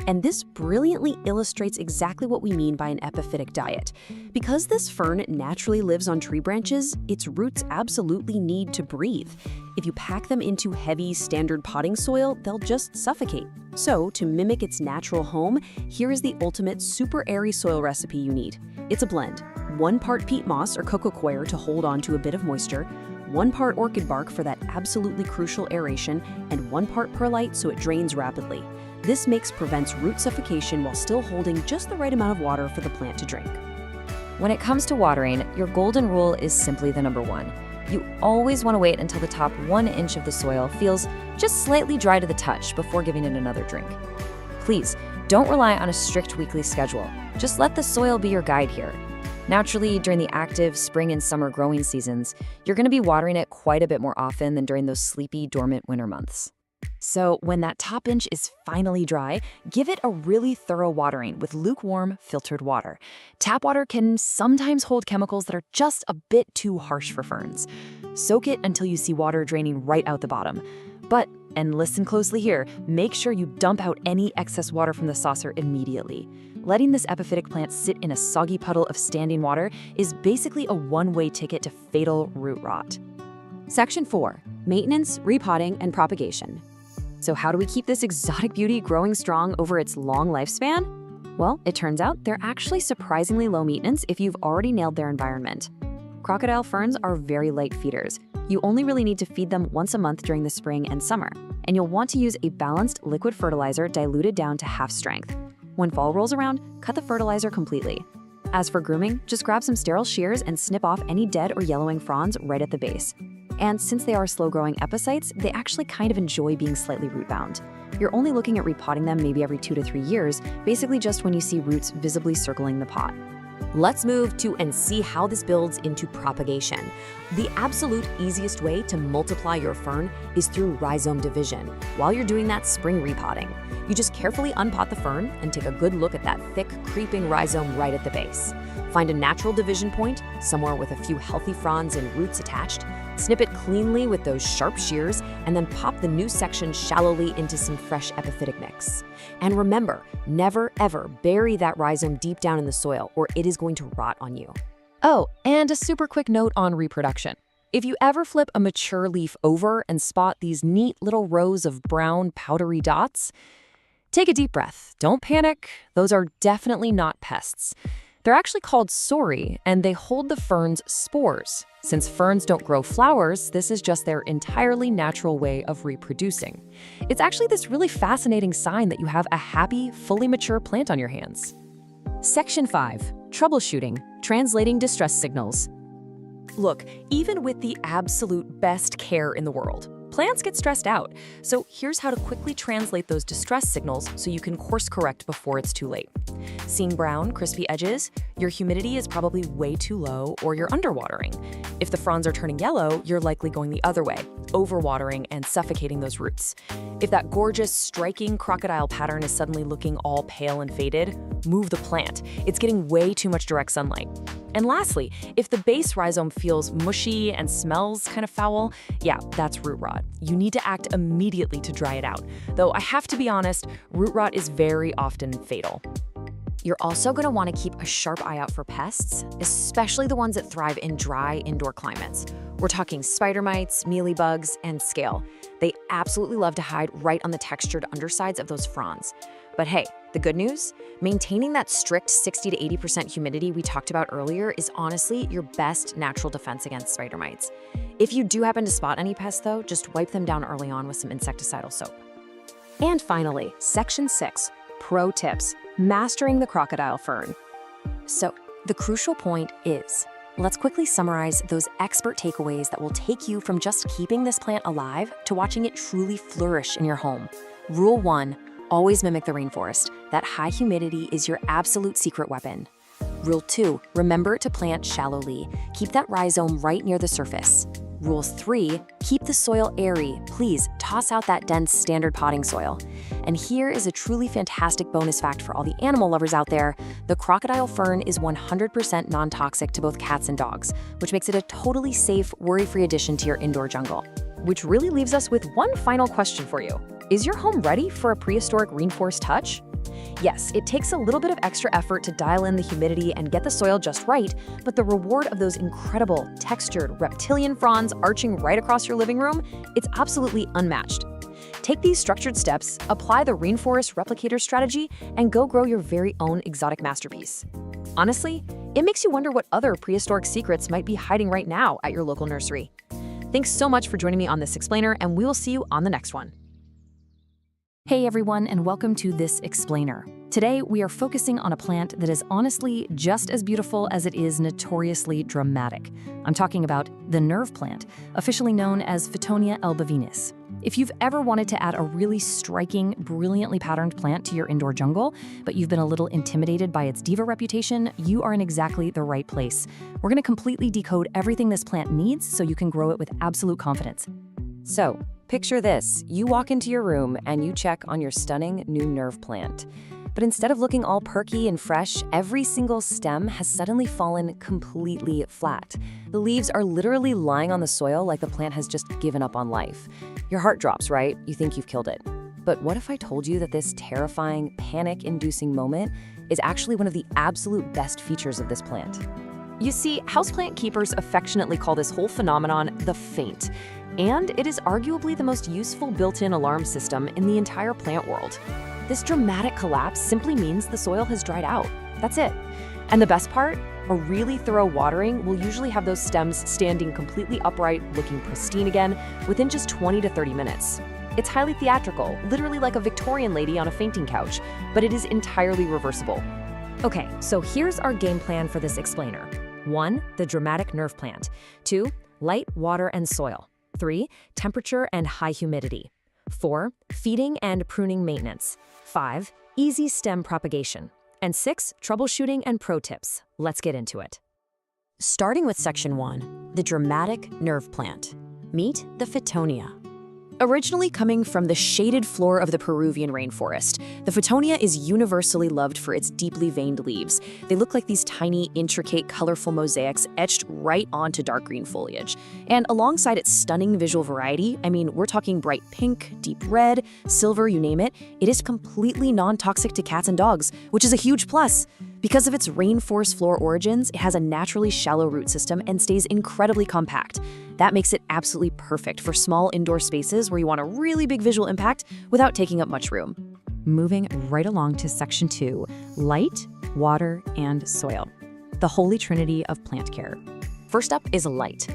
And this brilliantly illustrates exactly what we mean by an epiphytic diet. Because this fern naturally lives on tree branches, its roots absolutely need to breathe. If you pack them into heavy, standard potting soil, they'll just suffocate. So, to mimic its natural home, here is the ultimate super airy soil recipe you need. It's a blend. 1 part peat moss or cocoa coir to hold on to a bit of moisture, 1 part orchid bark for that absolutely crucial aeration, and 1 part perlite so it drains rapidly. This mix prevents root suffocation while still holding just the right amount of water for the plant to drink. When it comes to watering, your golden rule is simply the number 1. You always want to wait until the top 1 inch of the soil feels just slightly dry to the touch before giving it another drink. Please, don't rely on a strict weekly schedule. Just let the soil be your guide here. Naturally, during the active spring and summer growing seasons, you're going to be watering it quite a bit more often than during those sleepy, dormant winter months. So when that top inch is finally dry, give it a really thorough watering with lukewarm, filtered water. Tap water can sometimes hold chemicals that are just a bit too harsh for ferns. Soak it until you see water draining right out the bottom. But, and listen closely here, make sure you dump out any excess water from the saucer immediately. Letting this epiphytic plant sit in a soggy puddle of standing water is basically a one-way ticket to fatal root rot. Section 4, Maintenance, Repotting, and Propagation. So how do we keep this exotic beauty growing strong over its long lifespan? Well, it turns out they're actually surprisingly low maintenance if you've already nailed their environment. Crocodile ferns are very light feeders. You only really need to feed them once a month during the spring and summer, and you'll want to use a balanced liquid fertilizer diluted down to half strength. When fall rolls around, cut the fertilizer completely. As for grooming, just grab some sterile shears and snip off any dead or yellowing fronds right at the base. And since they are slow-growing epiphytes, they actually kind of enjoy being slightly root-bound. You're only looking at repotting them maybe every 2 to 3 years, basically just when you see roots visibly circling the pot. Let's move to and see how this builds into propagation. The absolute easiest way to multiply your fern is through rhizome division. While you're doing that spring repotting, you just carefully unpot the fern and take a good look at that thick, creeping rhizome right at the base. Find a natural division point, somewhere with a few healthy fronds and roots attached, snip it cleanly with those sharp shears, and then pop the new section shallowly into some fresh epiphytic mix. And remember, never ever bury that rhizome deep down in the soil or it is going to rot on you. Oh, and a super quick note on reproduction. If you ever flip a mature leaf over and spot these neat little rows of brown, powdery dots, take a deep breath. Don't panic. Those are definitely not pests. They're actually called sori, and they hold the fern's spores. Since ferns don't grow flowers, this is just their entirely natural way of reproducing. It's actually this really fascinating sign that you have a happy, fully mature plant on your hands. Section 5. Troubleshooting, translating distress signals. Look, even with the absolute best care in the world, plants get stressed out. So here's how to quickly translate those distress signals so you can course correct before it's too late. Seeing brown, crispy edges, your humidity is probably way too low or you're underwatering. If the fronds are turning yellow, you're likely going the other way, overwatering and suffocating those roots. If that gorgeous, striking crocodile pattern is suddenly looking all pale and faded, move the plant. It's getting way too much direct sunlight. And lastly, if the base rhizome feels mushy and smells kind of foul, yeah, that's root rot. You need to act immediately to dry it out. Though I have to be honest, root rot is very often fatal. You're also going to want to keep a sharp eye out for pests, especially the ones that thrive in dry indoor climates. We're talking spider mites, mealybugs, and scale. They absolutely love to hide right on the textured undersides of those fronds. But hey, the good news? Maintaining that strict 60 to 80% humidity we talked about earlier is honestly your best natural defense against spider mites. If you do happen to spot any pests though, just wipe them down early on with some insecticidal soap. And finally, Section 6, Pro Tips, Mastering the Crocodile Fern. So, the crucial point is, let's quickly summarize those expert takeaways that will take you from just keeping this plant alive to watching it truly flourish in your home. Rule 1, always mimic the rainforest. That high humidity is your absolute secret weapon. Rule 2, remember to plant shallowly. Keep that rhizome right near the surface. Rule 3, keep the soil airy. Please toss out that dense standard potting soil. And here is a truly fantastic bonus fact for all the animal lovers out there. The crocodile fern is 100% non-toxic to both cats and dogs, which makes it a totally safe, worry-free addition to your indoor jungle. Which really leaves us with one final question for you. Is your home ready for a prehistoric rainforest touch? Yes, it takes a little bit of extra effort to dial in the humidity and get the soil just right, but the reward of those incredible, textured, reptilian fronds arching right across your living room, it's absolutely unmatched. Take these structured steps, apply the rainforest replicator strategy, and go grow your very own exotic masterpiece. Honestly, it makes you wonder what other prehistoric secrets might be hiding right now at your local nursery. Thanks so much for joining me on this explainer, and we will see you on the next one. Hey everyone, and welcome to This Explainer. Today, we are focusing on a plant that is honestly just as beautiful as it is notoriously dramatic. I'm talking about the nerve plant, officially known as Fittonia albovinus. If you've ever wanted to add a really striking, brilliantly patterned plant to your indoor jungle, but you've been a little intimidated by its diva reputation, you are in exactly the right place. We're going to completely decode everything this plant needs so you can grow it with absolute confidence. So, picture this. You walk into your room and you check on your stunning new nerve plant. But instead of looking all perky and fresh, every single stem has suddenly fallen completely flat. The leaves are literally lying on the soil like the plant has just given up on life. Your heart drops, right? You think you've killed it. But what if I told you that this terrifying, panic-inducing moment is actually one of the absolute best features of this plant? You see, houseplant keepers affectionately call this whole phenomenon the faint. And it is arguably the most useful built-in alarm system in the entire plant world. This dramatic collapse simply means the soil has dried out. That's it. And the best part? A really thorough watering will usually have those stems standing completely upright, looking pristine again, within just 20 to 30 minutes. It's highly theatrical, literally like a Victorian lady on a fainting couch, but it is entirely reversible. Okay, so here's our game plan for this explainer. 1. The dramatic nerve plant. 2. Light, water, and soil. 3. Temperature and high humidity. 4. Feeding and pruning maintenance. 5. Easy stem propagation. And 6. Troubleshooting and pro tips. Let's get into it. Starting with section 1, the dramatic nerve plant. Meet the Fittonia. Originally coming from the shaded floor of the Peruvian rainforest, the Fittonia is universally loved for its deeply veined leaves. They look like these tiny, intricate, colorful mosaics etched right onto dark green foliage. And alongside its stunning visual variety, I mean, we're talking bright pink, deep red, silver, you name it, it is completely non-toxic to cats and dogs, which is a huge plus. Because of its rainforest floor origins, it has a naturally shallow root system and stays incredibly compact. That makes it absolutely perfect for small indoor spaces where you want a really big visual impact without taking up much room. Moving right along to section 2, light, water, and soil. The holy trinity of plant care. First up is light.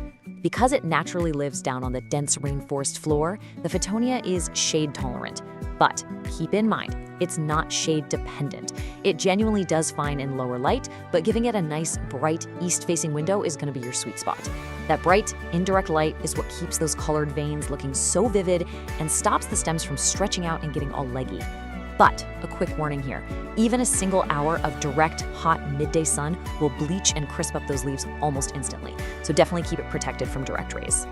Because it naturally lives down on the dense rainforest floor, the Fittonia is shade tolerant. But keep in mind, it's not shade dependent. It genuinely does fine in lower light, but giving it a nice, bright, east-facing window is going to be your sweet spot. That bright, indirect light is what keeps those colored veins looking so vivid and stops the stems from stretching out and getting all leggy. But a quick warning here, even a single hour of direct, hot midday sun will bleach and crisp up those leaves almost instantly, so definitely keep it protected from direct rays.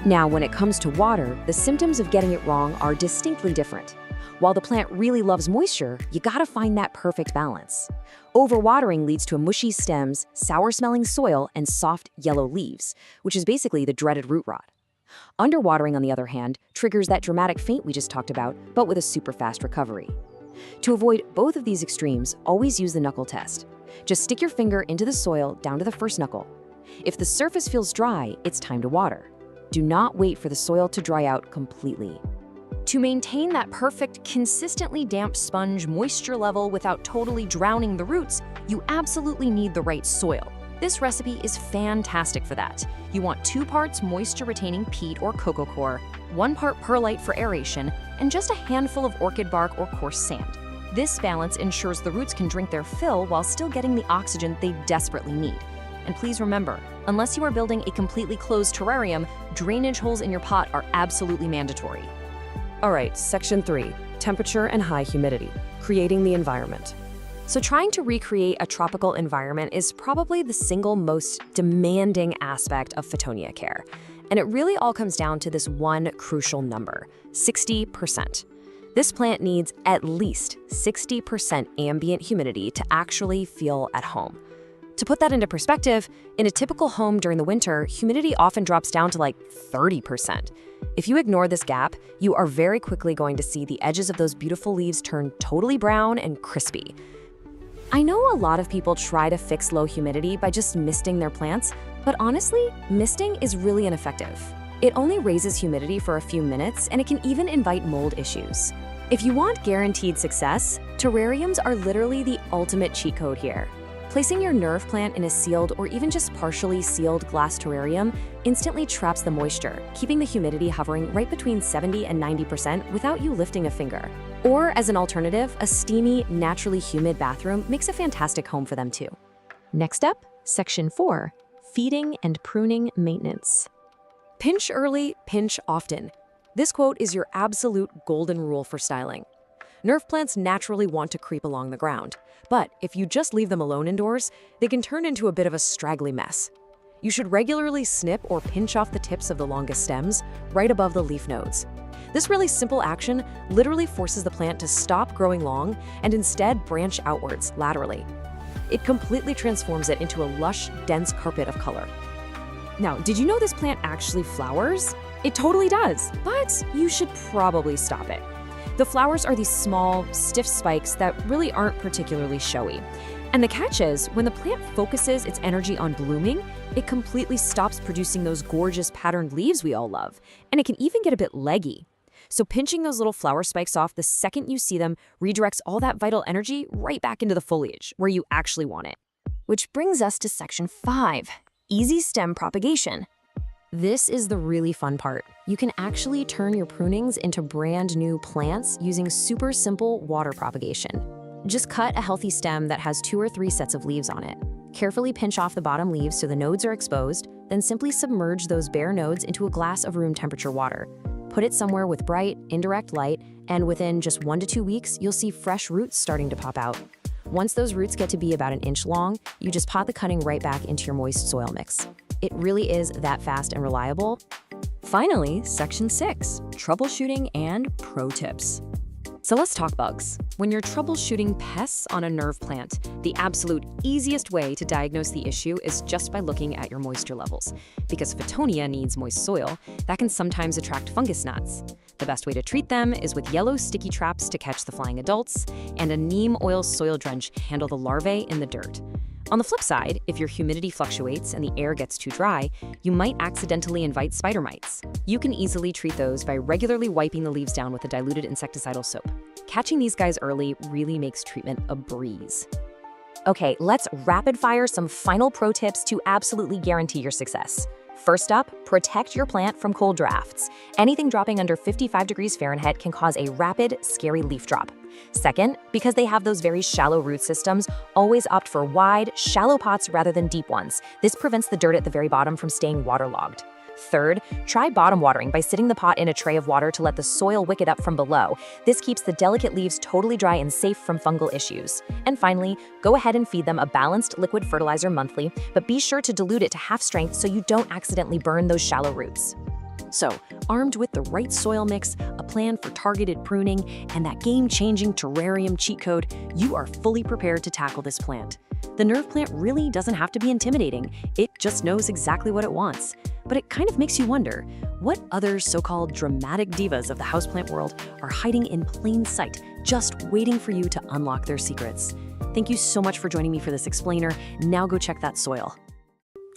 Now, when it comes to water, the symptoms of getting it wrong are distinctly different. While the plant really loves moisture, you gotta find that perfect balance. Overwatering leads to mushy stems, sour-smelling soil, and soft yellow leaves, which is basically the dreaded root rot. Underwatering, on the other hand, triggers that dramatic faint we just talked about, but with a super fast recovery. To avoid both of these extremes, always use the knuckle test. Just stick your finger into the soil down to the first knuckle. If the surface feels dry, it's time to water. Do not wait for the soil to dry out completely. To maintain that perfect, consistently damp sponge moisture level without totally drowning the roots, you absolutely need the right soil. This recipe is fantastic for that. You want 2 parts moisture-retaining peat or cocoa coir, 1 part perlite for aeration, and just a handful of orchid bark or coarse sand. This balance ensures the roots can drink their fill while still getting the oxygen they desperately need. And please remember, unless you are building a completely closed terrarium, drainage holes in your pot are absolutely mandatory. All right, section 3, temperature and high humidity, creating the environment. So trying to recreate a tropical environment is probably the single most demanding aspect of Fittonia care. And it really all comes down to this one crucial number, 60%. This plant needs at least 60% ambient humidity to actually feel at home. To put that into perspective, in a typical home during the winter, humidity often drops down to like 30%. If you ignore this gap, you are very quickly going to see the edges of those beautiful leaves turn totally brown and crispy. I know a lot of people try to fix low humidity by just misting their plants, but honestly, misting is really ineffective. It only raises humidity for a few minutes, and it can even invite mold issues. If you want guaranteed success, terrariums are literally the ultimate cheat code here. Placing your nerve plant in a sealed or even just partially sealed glass terrarium instantly traps the moisture, keeping the humidity hovering right between 70 and 90% without you lifting a finger. Or as an alternative, a steamy, naturally humid bathroom makes a fantastic home for them too. Next up, section 4, feeding and pruning maintenance. Pinch early, pinch often. This quote is your absolute golden rule for styling. Nerve plants naturally want to creep along the ground, but if you just leave them alone indoors, they can turn into a bit of a straggly mess. You should regularly snip or pinch off the tips of the longest stems, right above the leaf nodes. This really simple action literally forces the plant to stop growing long and instead branch outwards, laterally. It completely transforms it into a lush, dense carpet of color. Now, did you know this plant actually flowers? It totally does, but you should probably stop it. The flowers are these small, stiff spikes that really aren't particularly showy. And the catch is, when the plant focuses its energy on blooming, it completely stops producing those gorgeous patterned leaves we all love, and it can even get a bit leggy. So pinching those little flower spikes off the second you see them redirects all that vital energy right back into the foliage, where you actually want it. Which brings us to section 5, easy stem propagation. This is the really fun part. You can actually turn your prunings into brand new plants using super simple water propagation. Just cut a healthy stem that has 2 or 3 sets of leaves on it. Carefully pinch off the bottom leaves so the nodes are exposed, then simply submerge those bare nodes into a glass of room temperature water. Put it somewhere with bright, indirect light, and within just 1 to 2 weeks, you'll see fresh roots starting to pop out. Once those roots get to be about 1 inch long, you just pot the cutting right back into your moist soil mix. It really is that fast and reliable. Finally, section 6, troubleshooting and pro tips. So let's talk bugs. When you're troubleshooting pests on a nerve plant, the absolute easiest way to diagnose the issue is just by looking at your moisture levels. Because Phytonia needs moist soil, that can sometimes attract fungus gnats. The best way to treat them is with yellow sticky traps to catch the flying adults, and a neem oil soil drench to handle the larvae in the dirt. On the flip side, if your humidity fluctuates and the air gets too dry, you might accidentally invite spider mites. You can easily treat those by regularly wiping the leaves down with a diluted insecticidal soap. Catching these guys early really makes treatment a breeze. Okay, let's rapid fire some final pro tips to absolutely guarantee your success. First up, protect your plant from cold drafts. Anything dropping under 55 degrees Fahrenheit can cause a rapid, scary leaf drop. Second, because they have those very shallow root systems, always opt for wide, shallow pots rather than deep ones. This prevents the dirt at the very bottom from staying waterlogged. Third, try bottom watering by sitting the pot in a tray of water to let the soil wick it up from below. This keeps the delicate leaves totally dry and safe from fungal issues. And finally, go ahead and feed them a balanced liquid fertilizer monthly, but be sure to dilute it to half strength so you don't accidentally burn those shallow roots. So, armed with the right soil mix, a plan for targeted pruning, and that game-changing terrarium cheat code, you are fully prepared to tackle this plant. The nerve plant really doesn't have to be intimidating. It just knows exactly what it wants. But it kind of makes you wonder, what other so-called dramatic divas of the houseplant world are hiding in plain sight, just waiting for you to unlock their secrets? Thank you so much for joining me for this explainer. Now go check that soil.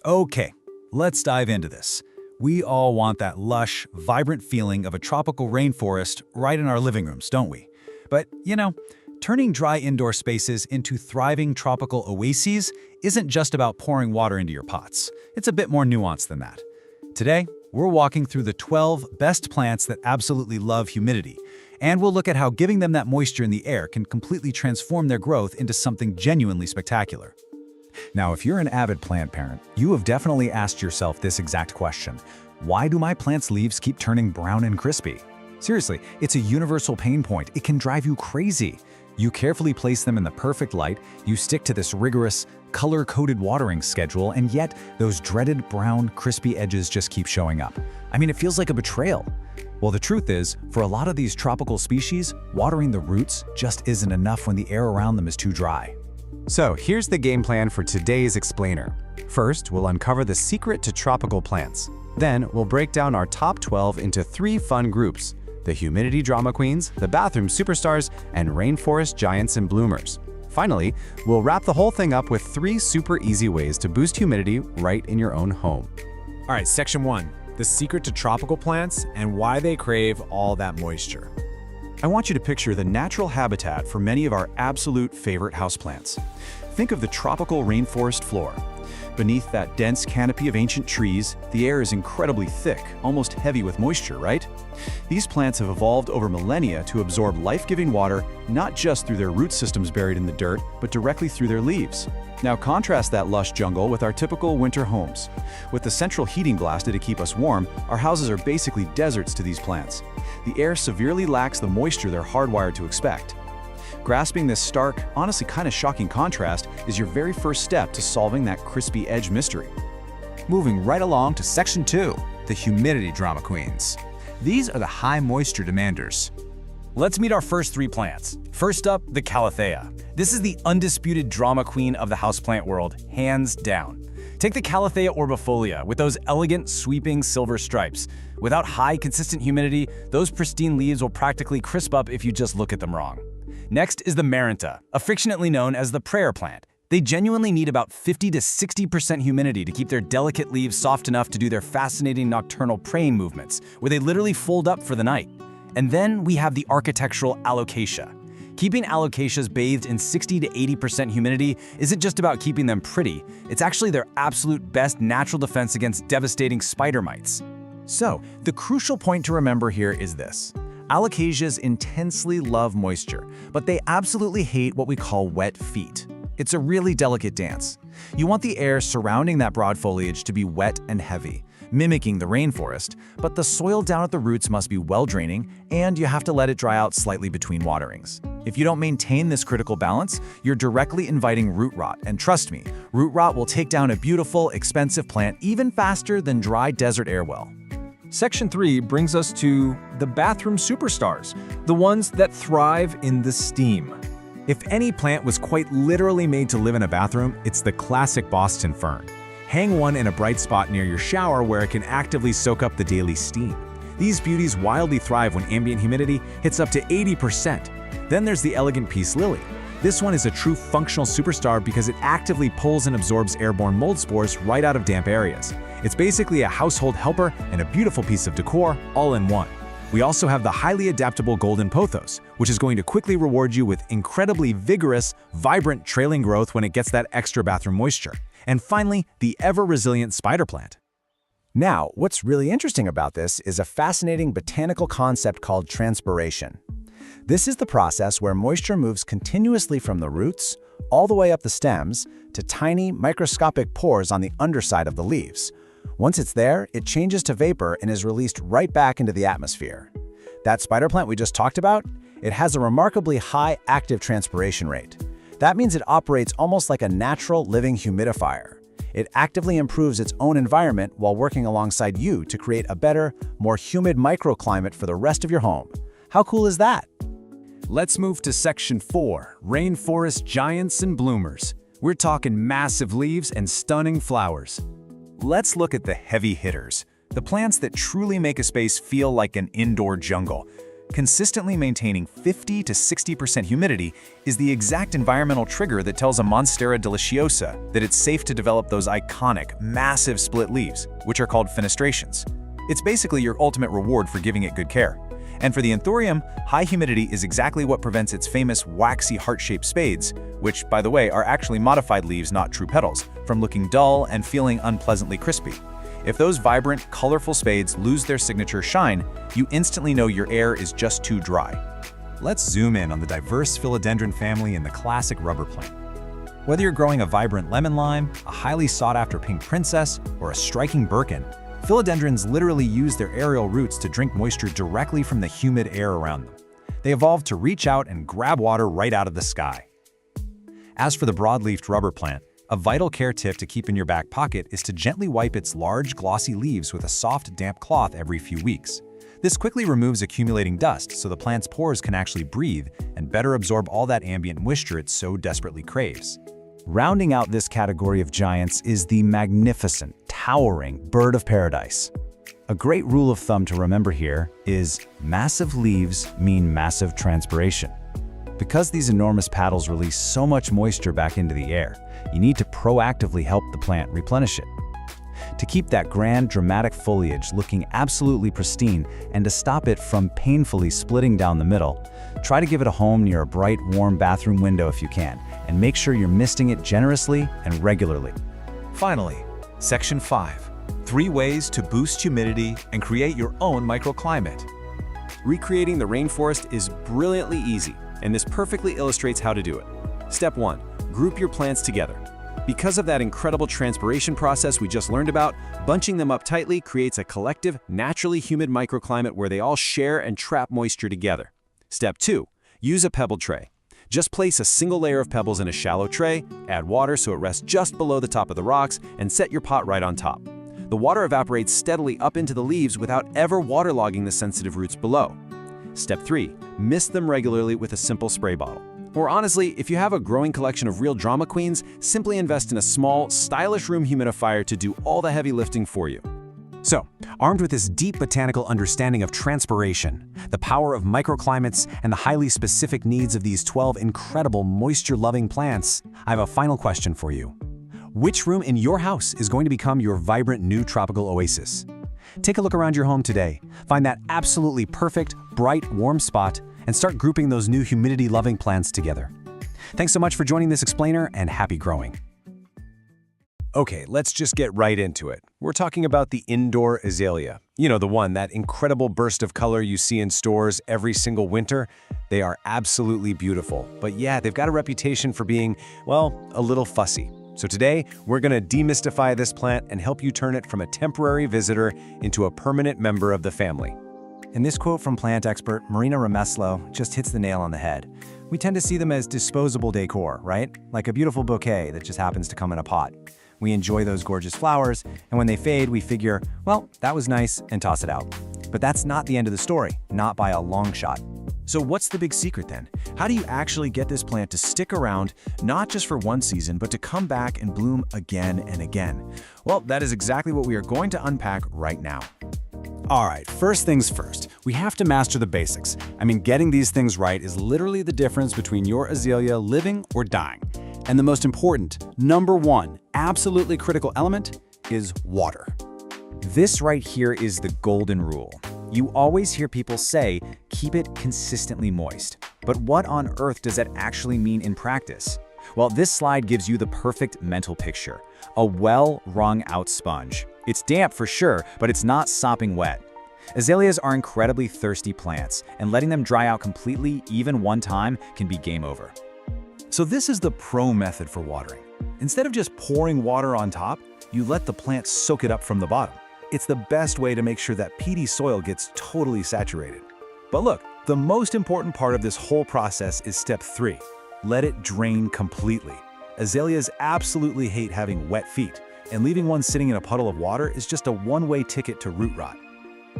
Okay, let's dive into this. We all want that lush, vibrant feeling of a tropical rainforest right in our living rooms, don't we? But, turning dry indoor spaces into thriving tropical oases isn't just about pouring water into your pots. It's a bit more nuanced than that. Today, we're walking through the 12 best plants that absolutely love humidity, and we'll look at how giving them that moisture in the air can completely transform their growth into something genuinely spectacular. Now, if you're an avid plant parent, you have definitely asked yourself this exact question. Why do my plants' leaves keep turning brown and crispy? Seriously, it's a universal pain point. It can drive you crazy. You carefully place them in the perfect light, you stick to this rigorous, color-coded watering schedule, and yet those dreaded brown, crispy edges just keep showing up. I mean, it feels like a betrayal. Well, the truth is, for a lot of these tropical species, watering the roots just isn't enough when the air around them is too dry. So here's the game plan for today's explainer. First, we'll uncover the secret to tropical plants. Then, we'll break down our top 12 into 3 fun groups: the humidity drama queens, the bathroom superstars, and rainforest giants and bloomers. Finally, we'll wrap the whole thing up with 3 super easy ways to boost humidity right in your own home. All right, section 1, the secret to tropical plants and why they crave all that moisture. I want you to picture the natural habitat for many of our absolute favorite houseplants. Think of the tropical rainforest floor. Beneath that dense canopy of ancient trees, the air is incredibly thick, almost heavy with moisture, right? These plants have evolved over millennia to absorb life-giving water, not just through their root systems buried in the dirt, but directly through their leaves. Now contrast that lush jungle with our typical winter homes. With the central heating blasted to keep us warm, our houses are basically deserts to these plants. The air severely lacks the moisture they're hardwired to expect. Grasping this stark, honestly kind of shocking contrast is your very first step to solving that crispy edge mystery. Moving right along to section 2, the humidity drama queens. These are the high moisture demanders. Let's meet our first 3 plants. First up, the Calathea. This is the undisputed drama queen of the houseplant world, hands down. Take the Calathea orbifolia with those elegant, sweeping silver stripes. Without high, consistent humidity, those pristine leaves will practically crisp up if you just look at them wrong. Next is the Marinta, affectionately known as the prayer plant. They genuinely need about 50 to 60% humidity to keep their delicate leaves soft enough to do their fascinating nocturnal praying movements, where they literally fold up for the night. And then we have the architectural Alocasia. Keeping alocasias bathed in 60 to 80% humidity isn't just about keeping them pretty, it's actually their absolute best natural defense against devastating spider mites. So, the crucial point to remember here is this. Alocasias intensely love moisture, but they absolutely hate what we call wet feet. It's a really delicate dance. You want the air surrounding that broad foliage to be wet and heavy, mimicking the rainforest, but the soil down at the roots must be well-draining, and you have to let it dry out slightly between waterings. If you don't maintain this critical balance, you're directly inviting root rot, and trust me, root rot will take down a beautiful, expensive plant even faster than dry desert air will. Section 3 brings us to the bathroom superstars, the ones that thrive in the steam. If any plant was quite literally made to live in a bathroom, it's the classic Boston fern. Hang one in a bright spot near your shower where it can actively soak up the daily steam. These beauties wildly thrive when ambient humidity hits up to 80%. Then there's the elegant peace lily. This one is a true functional superstar because it actively pulls and absorbs airborne mold spores right out of damp areas. It's basically a household helper and a beautiful piece of decor all in one. We also have the highly adaptable golden pothos, which is going to quickly reward you with incredibly vigorous, vibrant trailing growth when it gets that extra bathroom moisture. And finally, the ever-resilient spider plant. Now, what's really interesting about this is a fascinating botanical concept called transpiration. This is the process where moisture moves continuously from the roots all the way up the stems to tiny microscopic pores on the underside of the leaves. Once it's there, it changes to vapor and is released right back into the atmosphere. That spider plant we just talked about, it has a remarkably high active transpiration rate. That means it operates almost like a natural living humidifier. It actively improves its own environment while working alongside you to create a better, more humid microclimate for the rest of your home. How cool is that? Let's move to Section 4, Rainforest Giants and Bloomers. We're talking massive leaves and stunning flowers. Let's look at the heavy hitters, the plants that truly make a space feel like an indoor jungle. Consistently maintaining 50 to 60% humidity is the exact environmental trigger that tells a Monstera deliciosa that it's safe to develop those iconic, massive split leaves, which are called fenestrations. It's basically your ultimate reward for giving it good care. And for the anthurium, high humidity is exactly what prevents its famous waxy heart-shaped spades, which, by the way, are actually modified leaves, not true petals, from looking dull and feeling unpleasantly crispy. If those vibrant, colorful spades lose their signature shine, you instantly know your air is just too dry. Let's zoom in on the diverse philodendron family in the classic rubber plant. Whether you're growing a vibrant lemon lime, a highly sought-after pink princess, or a striking Birkin, philodendrons literally use their aerial roots to drink moisture directly from the humid air around them. They evolved to reach out and grab water right out of the sky. As for the broad-leafed rubber plant, a vital care tip to keep in your back pocket is to gently wipe its large, glossy leaves with a soft, damp cloth every few weeks. This quickly removes accumulating dust so the plant's pores can actually breathe and better absorb all that ambient moisture it so desperately craves. Rounding out this category of giants is the magnificent, towering bird of paradise. A great rule of thumb to remember here is massive leaves mean massive transpiration. Because these enormous petals release so much moisture back into the air, you need to proactively help the plant replenish it. To keep that grand, dramatic foliage looking absolutely pristine and to stop it from painfully splitting down the middle, try to give it a home near a bright, warm bathroom window if you can, and make sure you're misting it generously and regularly. Finally, Section 5, 3 ways to boost humidity and create your own microclimate. Recreating the rainforest is brilliantly easy, and this perfectly illustrates how to do it. Step 1, group your plants together. Because of that incredible transpiration process we just learned about, bunching them up tightly creates a collective, naturally humid microclimate where they all share and trap moisture together. Step 2, use a pebble tray. Just place a single layer of pebbles in a shallow tray, add water so it rests just below the top of the rocks, and set your pot right on top. The water evaporates steadily up into the leaves without ever waterlogging the sensitive roots below. Step 3, mist them regularly with a simple spray bottle. Or honestly, if you have a growing collection of real drama queens, simply invest in a small, stylish room humidifier to do all the heavy lifting for you. So, armed with this deep botanical understanding of transpiration, the power of microclimates, and the highly specific needs of these 12 incredible moisture-loving plants, I have a final question for you. Which room in your house is going to become your vibrant new tropical oasis? Take a look around your home today, find that absolutely perfect, bright, warm spot, and start grouping those new humidity-loving plants together. Thanks so much for joining this explainer, and happy growing. Okay, let's just get right into it. We're talking about the indoor azalea. You know, the one, that incredible burst of color you see in stores every single winter. They are absolutely beautiful, but yeah, they've got a reputation for being, well, a little fussy. So today, we're gonna demystify this plant and help you turn it from a temporary visitor into a permanent member of the family. And this quote from plant expert Marina Remeslo just hits the nail on the head. We tend to see them as disposable decor, right? Like a beautiful bouquet that just happens to come in a pot. We enjoy those gorgeous flowers, and when they fade, we figure, well, that was nice, and toss it out. But that's not the end of the story, not by a long shot. So what's the big secret then? How do you actually get this plant to stick around, not just for one season, but to come back and bloom again and again? Well, that is exactly what we are going to unpack right now. All right, first things first, we have to master the basics. I mean, getting these things right is literally the difference between your azalea living or dying. And the most important, number one, absolutely critical element is water. This right here is the golden rule. You always hear people say, keep it consistently moist. But what on earth does that actually mean in practice? Well, this slide gives you the perfect mental picture. A well-wrung-out sponge. It's damp for sure, but it's not sopping wet. Azaleas are incredibly thirsty plants, and letting them dry out completely even one time can be game over. So this is the pro method for watering. Instead of just pouring water on top, you let the plant soak it up from the bottom. It's the best way to make sure that peaty soil gets totally saturated. But look, the most important part of this whole process is step 3. Let it drain completely. Azaleas absolutely hate having wet feet, and leaving one sitting in a puddle of water is just a one-way ticket to root rot.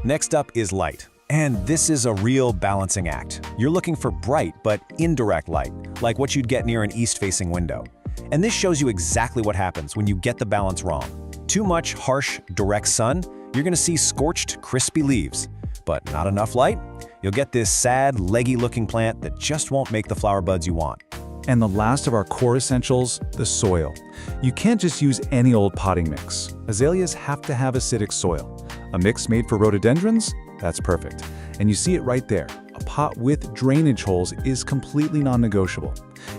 Next up is light. And this is a real balancing act. You're looking for bright but indirect light, like what you'd get near an east-facing window. And this shows you exactly what happens when you get the balance wrong. Too much harsh, direct sun, you're gonna see scorched, crispy leaves. But not enough light? You'll get this sad, leggy-looking plant that just won't make the flower buds you want. And the last of our core essentials, the soil. You can't just use any old potting mix. Azaleas have to have acidic soil. A mix made for rhododendrons? That's perfect. And you see it right there. A pot with drainage holes is completely non-negotiable.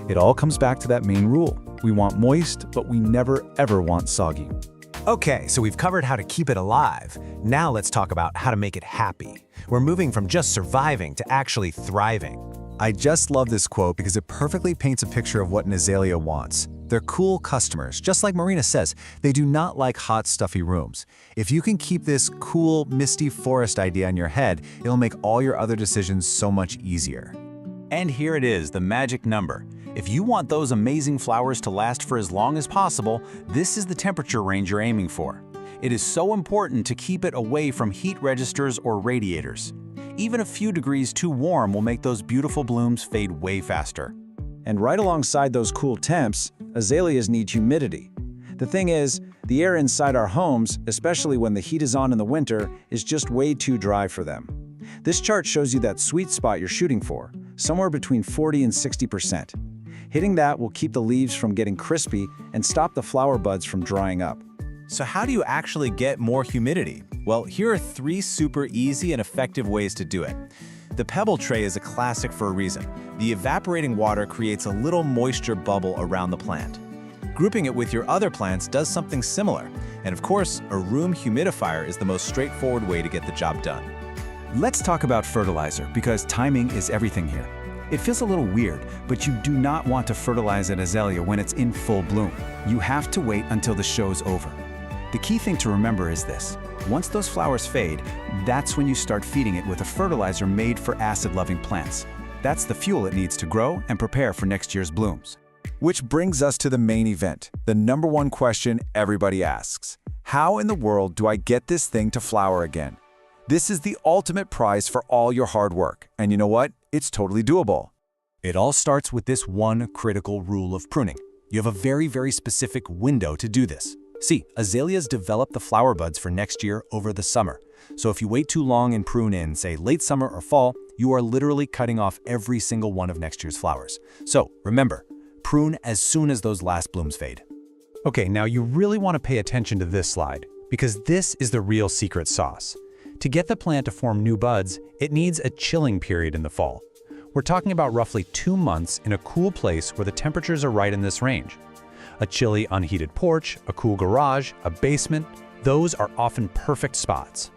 It all comes back to that main rule. We want moist, but we never ever want soggy. Okay, so we've covered how to keep it alive. Now let's talk about how to make it happy. We're moving from just surviving to actually thriving. I just love this quote because it perfectly paints a picture of what an azalea wants. They're cool customers. Just like Marina says, they do not like hot, stuffy rooms. If you can keep this cool, misty forest idea in your head, it'll make all your other decisions so much easier. And here it is, the magic number. If you want those amazing flowers to last for as long as possible, this is the temperature range you're aiming for. It is so important to keep it away from heat registers or radiators. Even a few degrees too warm will make those beautiful blooms fade way faster. And right alongside those cool temps, azaleas need humidity. The thing is, the air inside our homes, especially when the heat is on in the winter, is just way too dry for them. This chart shows you that sweet spot you're shooting for, somewhere between 40 and 60%. Hitting that will keep the leaves from getting crispy and stop the flower buds from drying up. So how do you actually get more humidity? Well, here are 3 super easy and effective ways to do it. The pebble tray is a classic for a reason. The evaporating water creates a little moisture bubble around the plant. Grouping it with your other plants does something similar. And of course, a room humidifier is the most straightforward way to get the job done. Let's talk about fertilizer, because timing is everything here. It feels a little weird, but you do not want to fertilize an azalea when it's in full bloom. You have to wait until the show's over. The key thing to remember is this. Once those flowers fade, that's when you start feeding it with a fertilizer made for acid-loving plants. That's the fuel it needs to grow and prepare for next year's blooms. Which brings us to the main event, the number one question everybody asks. How in the world do I get this thing to flower again? This is the ultimate prize for all your hard work. And you know what? It's totally doable. It all starts with this one critical rule of pruning. You have a very, very specific window to do this. See, azaleas develop the flower buds for next year over the summer. So if you wait too long and prune in, say, late summer or fall, you are literally cutting off every single one of next year's flowers. So remember, prune as soon as those last blooms fade. Okay, now you really want to pay attention to this slide, because this is the real secret sauce. To get the plant to form new buds, it needs a chilling period in the fall. We're talking about roughly 2 months in a cool place where the temperatures are right in this range. A chilly, unheated porch, a cool garage, a basement, those are often perfect spots.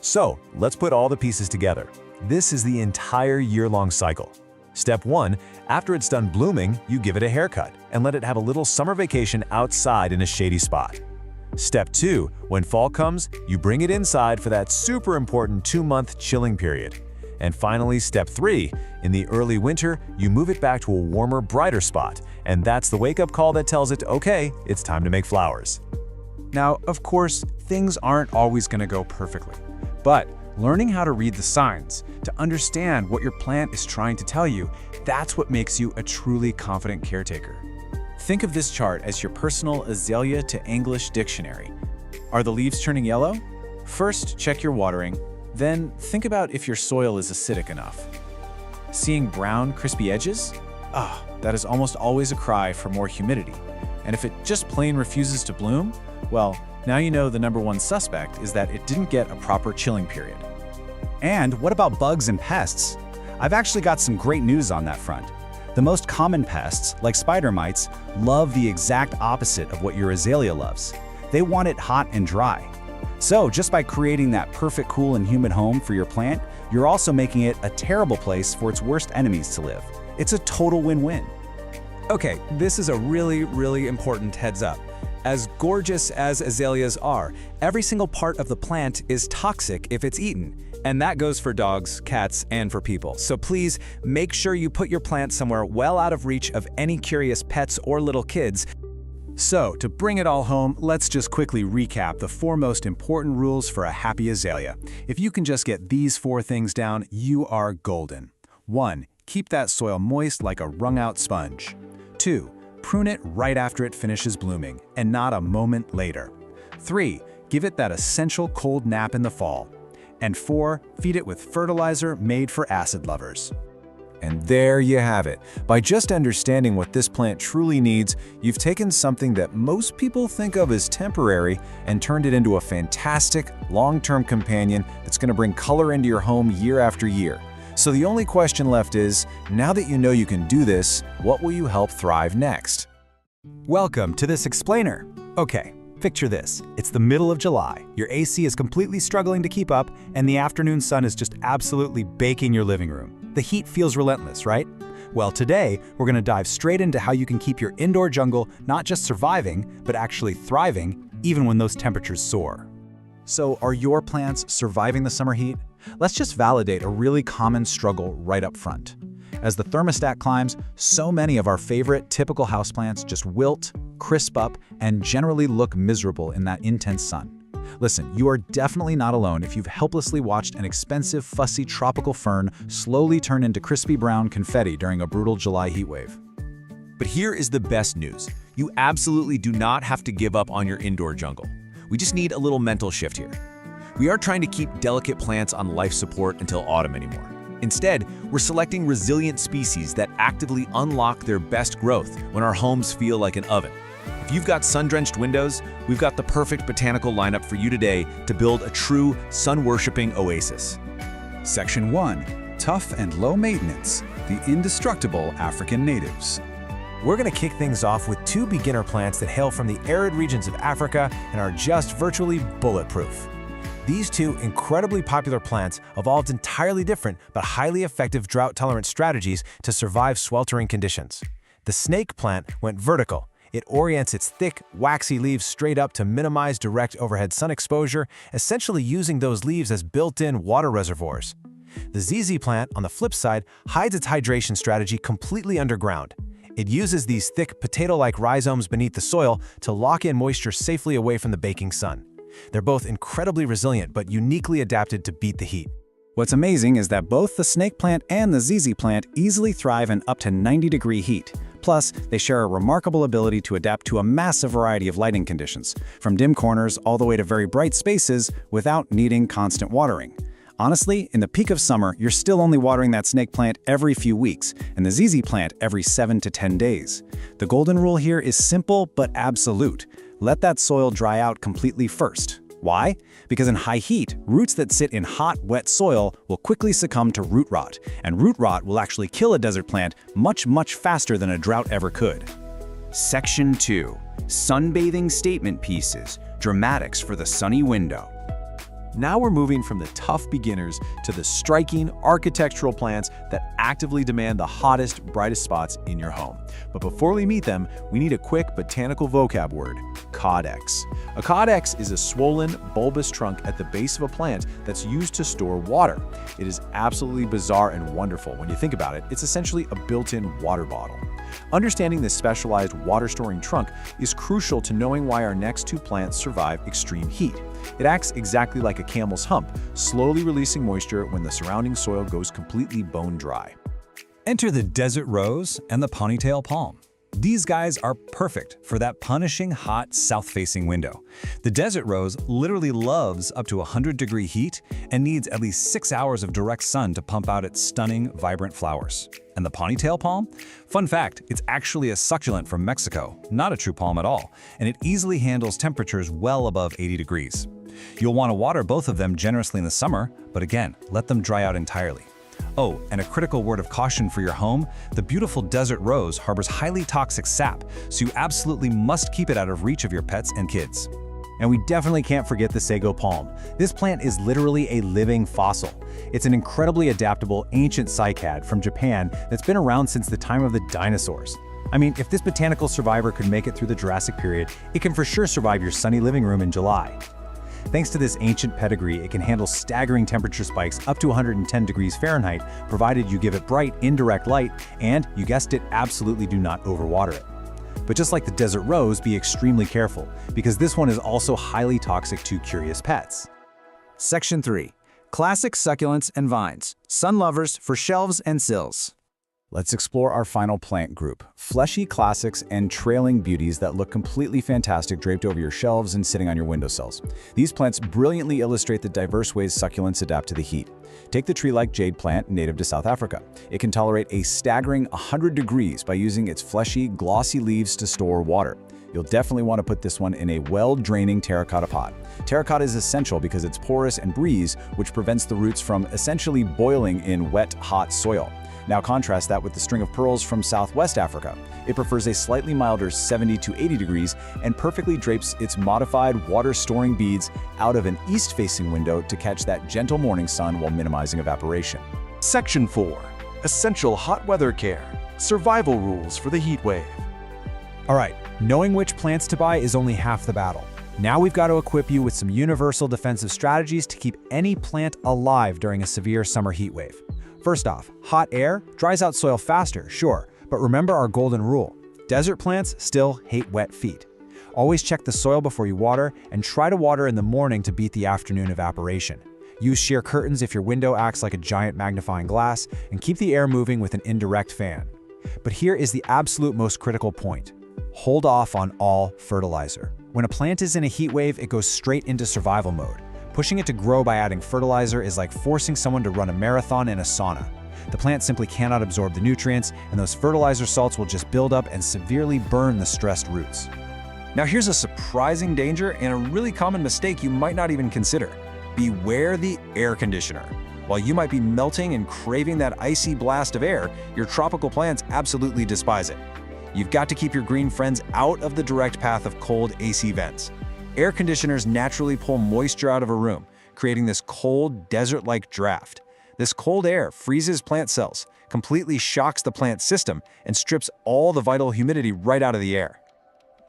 So, let's put all the pieces together. This is the entire year-long cycle. Step 1, after it's done blooming, you give it a haircut and let it have a little summer vacation outside in a shady spot. Step 2, when fall comes, you bring it inside for that super important 2-month chilling period. And finally, step 3, in the early winter, you move it back to a warmer, brighter spot, and that's the wake-up call that tells it, okay, it's time to make flowers. Now, of course, things aren't always going to go perfectly, but learning how to read the signs, to understand what your plant is trying to tell you, that's what makes you a truly confident caretaker. Think of this chart as your personal Azalea to English dictionary. Are the leaves turning yellow? First, check your watering. Then, think about if your soil is acidic enough. Seeing brown, crispy edges? That is almost always a cry for more humidity. And if it just plain refuses to bloom, well, now you know the #1 suspect is that it didn't get a proper chilling period. And what about bugs and pests? I've actually got some great news on that front. The most common pests, like spider mites, love the exact opposite of what your azalea loves. They want it hot and dry. So just by creating that perfect cool and humid home for your plant, you're also making it a terrible place for its worst enemies to live. It's a total win-win. Okay, this is a really important heads up. As gorgeous as azaleas are, every single part of the plant is toxic if it's eaten. And that goes for dogs, cats, and for people. So please make sure you put your plant somewhere well out of reach of any curious pets or little kids. So, to bring it all home, let's just quickly recap the 4 most important rules for a happy azalea. If you can just get these 4 things down, you are golden. 1. Keep that soil moist like a wrung-out sponge. 2. Prune it right after it finishes blooming, and not a moment later. 3. Give it that essential cold nap in the fall. And 4. Feed it with fertilizer made for acid lovers. And there you have it. By just understanding what this plant truly needs, you've taken something that most people think of as temporary and turned it into a fantastic, long-term companion that's going to bring color into your home year after year. So the only question left is, now that you know you can do this, what will you help thrive next? Welcome to this explainer. Okay, picture this. It's the middle of July. Your AC is completely struggling to keep up, and the afternoon sun is just absolutely baking your living room. The heat feels relentless, right? Well, today, we're going to dive straight into how you can keep your indoor jungle not just surviving, but actually thriving, even when those temperatures soar. So, are your plants surviving the summer heat? Let's just validate a really common struggle right up front. As the thermostat climbs, so many of our favorite typical houseplants just wilt, crisp up, and generally look miserable in that intense sun. Listen, you are definitely not alone if you've helplessly watched an expensive, fussy tropical fern slowly turn into crispy brown confetti during a brutal July heatwave. But here is the best news. You absolutely do not have to give up on your indoor jungle. We just need a little mental shift here. We aren't trying to keep delicate plants on life support until autumn anymore. Instead, we're selecting resilient species that actively unlock their best growth when our homes feel like an oven. If you've got sun-drenched windows, we've got the perfect botanical lineup for you today to build a true sun-worshipping oasis. Section 1. Tough and low maintenance, the indestructible African natives. We're going to kick things off with 2 beginner plants that hail from the arid regions of Africa and are just virtually bulletproof. These 2 incredibly popular plants evolved entirely different but highly effective drought-tolerant strategies to survive sweltering conditions. The snake plant went vertical. It orients its thick, waxy leaves straight up to minimize direct overhead sun exposure, essentially using those leaves as built-in water reservoirs. The ZZ plant, on the flip side, hides its hydration strategy completely underground. It uses these thick, potato-like rhizomes beneath the soil to lock in moisture safely away from the baking sun. They're both incredibly resilient but uniquely adapted to beat the heat. What's amazing is that both the snake plant and the ZZ plant easily thrive in up to 90-degree heat. Plus, they share a remarkable ability to adapt to a massive variety of lighting conditions, from dim corners all the way to very bright spaces without needing constant watering. Honestly, in the peak of summer, you're still only watering that snake plant every few weeks, and the ZZ plant every 7 to 10 days. The golden rule here is simple but absolute. Let that soil dry out completely first. Why? Because in high heat, roots that sit in hot, wet soil will quickly succumb to root rot, and root rot will actually kill a desert plant much, much faster than a drought ever could. Section 2. Sunbathing statement pieces, dramatics for the sunny window. Now we're moving from the tough beginners to the striking architectural plants that actively demand the hottest, brightest spots in your home. But before we meet them, we need a quick botanical vocab word: caudex. A caudex is a swollen, bulbous trunk at the base of a plant that's used to store water. It is absolutely bizarre and wonderful. When you think about it, it's essentially a built-in water bottle. Understanding this specialized water-storing trunk is crucial to knowing why our next two plants survive extreme heat. It acts exactly like a camel's hump, slowly releasing moisture when the surrounding soil goes completely bone dry. Enter the desert rose and the ponytail palm. These guys are perfect for that punishing hot south-facing window. The desert rose literally loves up to 100-degree heat and needs at least 6 hours of direct sun to pump out its stunning, vibrant flowers. And the ponytail palm? Fun fact, it's actually a succulent from Mexico, not a true palm at all, and it easily handles temperatures well above 80 degrees. You'll want to water both of them generously in the summer, but again, let them dry out entirely. Oh, and a critical word of caution for your home: the beautiful desert rose harbors highly toxic sap, so you absolutely must keep it out of reach of your pets and kids. And we definitely can't forget the sago palm. This plant is literally a living fossil. It's an incredibly adaptable ancient cycad from Japan that's been around since the time of the dinosaurs. I mean, if this botanical survivor could make it through the Jurassic period, it can for sure survive your sunny living room in July. Thanks to this ancient pedigree, it can handle staggering temperature spikes up to 110 degrees Fahrenheit, provided you give it bright, indirect light, and, you guessed it, absolutely do not overwater it. But just like the desert rose, be extremely careful, because this one is also highly toxic to curious pets. Section 3. Classic succulents and vines. Sun lovers for shelves and sills. Let's explore our final plant group: fleshy classics and trailing beauties that look completely fantastic draped over your shelves and sitting on your windowsills. These plants brilliantly illustrate the diverse ways succulents adapt to the heat. Take the tree-like jade plant native to South Africa. It can tolerate a staggering 100 degrees by using its fleshy, glossy leaves to store water. You'll definitely want to put this one in a well-draining terracotta pot. Terracotta is essential because it's porous and breeze, which prevents the roots from essentially boiling in wet, hot soil. Now contrast that with the string of pearls from Southwest Africa. It prefers a slightly milder 70 to 80 degrees and perfectly drapes its modified water-storing beads out of an east-facing window to catch that gentle morning sun while minimizing evaporation. Section 4. Essential hot weather care. Survival rules for the heat wave. All right, knowing which plants to buy is only half the battle. Now we've got to equip you with some universal defensive strategies to keep any plant alive during a severe summer heat wave. First off, hot air dries out soil faster, sure, but remember our golden rule: desert plants still hate wet feet. Always check the soil before you water, and try to water in the morning to beat the afternoon evaporation. Use sheer curtains if your window acts like a giant magnifying glass, and keep the air moving with an indirect fan. But here is the absolute most critical point: hold off on all fertilizer. When a plant is in a heat wave, it goes straight into survival mode. Pushing it to grow by adding fertilizer is like forcing someone to run a marathon in a sauna. The plant simply cannot absorb the nutrients, and those fertilizer salts will just build up and severely burn the stressed roots. Now here's a surprising danger and a really common mistake you might not even consider. Beware the air conditioner. While you might be melting and craving that icy blast of air, your tropical plants absolutely despise it. You've got to keep your green friends out of the direct path of cold AC vents. Air conditioners naturally pull moisture out of a room, creating this cold, desert-like draft. This cold air freezes plant cells, completely shocks the plant system, and strips all the vital humidity right out of the air.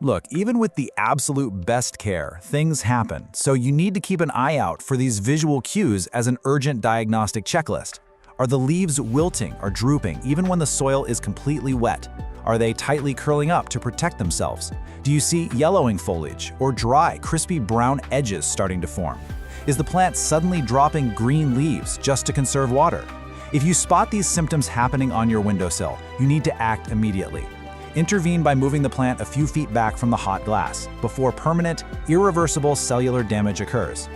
Look, even with the absolute best care, things happen, so you need to keep an eye out for these visual cues as an urgent diagnostic checklist. Are the leaves wilting or drooping even when the soil is completely wet? Are they tightly curling up to protect themselves? Do you see yellowing foliage or dry, crispy brown edges starting to form? Is the plant suddenly dropping green leaves just to conserve water? If you spot these symptoms happening on your windowsill, you need to act immediately. Intervene by moving the plant a few feet back from the hot glass before permanent, irreversible cellular damage occurs.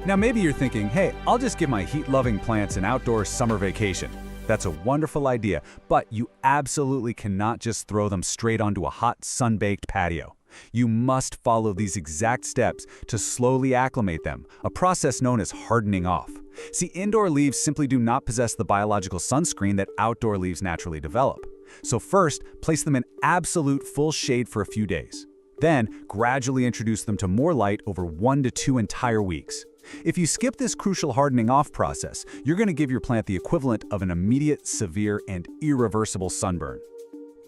Now maybe you're thinking, hey, I'll just give my heat-loving plants an outdoor summer vacation. That's a wonderful idea, but you absolutely cannot just throw them straight onto a hot, sun-baked patio. You must follow these exact steps to slowly acclimate them, a process known as hardening off. See, indoor leaves simply do not possess the biological sunscreen that outdoor leaves naturally develop. So first, place them in absolute full shade for a few days. Then, gradually introduce them to more light over 1 to 2 entire weeks. If you skip this crucial hardening off process, you're going to give your plant the equivalent of an immediate, severe, and irreversible sunburn.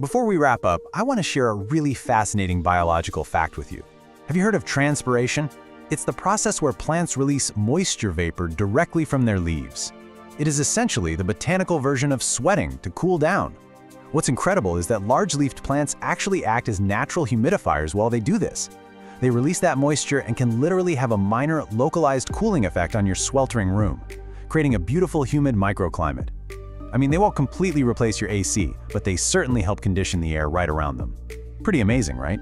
Before we wrap up, I want to share a really fascinating biological fact with you. Have you heard of transpiration? It's the process where plants release moisture vapor directly from their leaves. It is essentially the botanical version of sweating to cool down. What's incredible is that large-leafed plants actually act as natural humidifiers while they do this. They release that moisture and can literally have a minor, localized cooling effect on your sweltering room, creating a beautiful, humid microclimate. I mean, they won't completely replace your AC, but they certainly help condition the air right around them. Pretty amazing, right?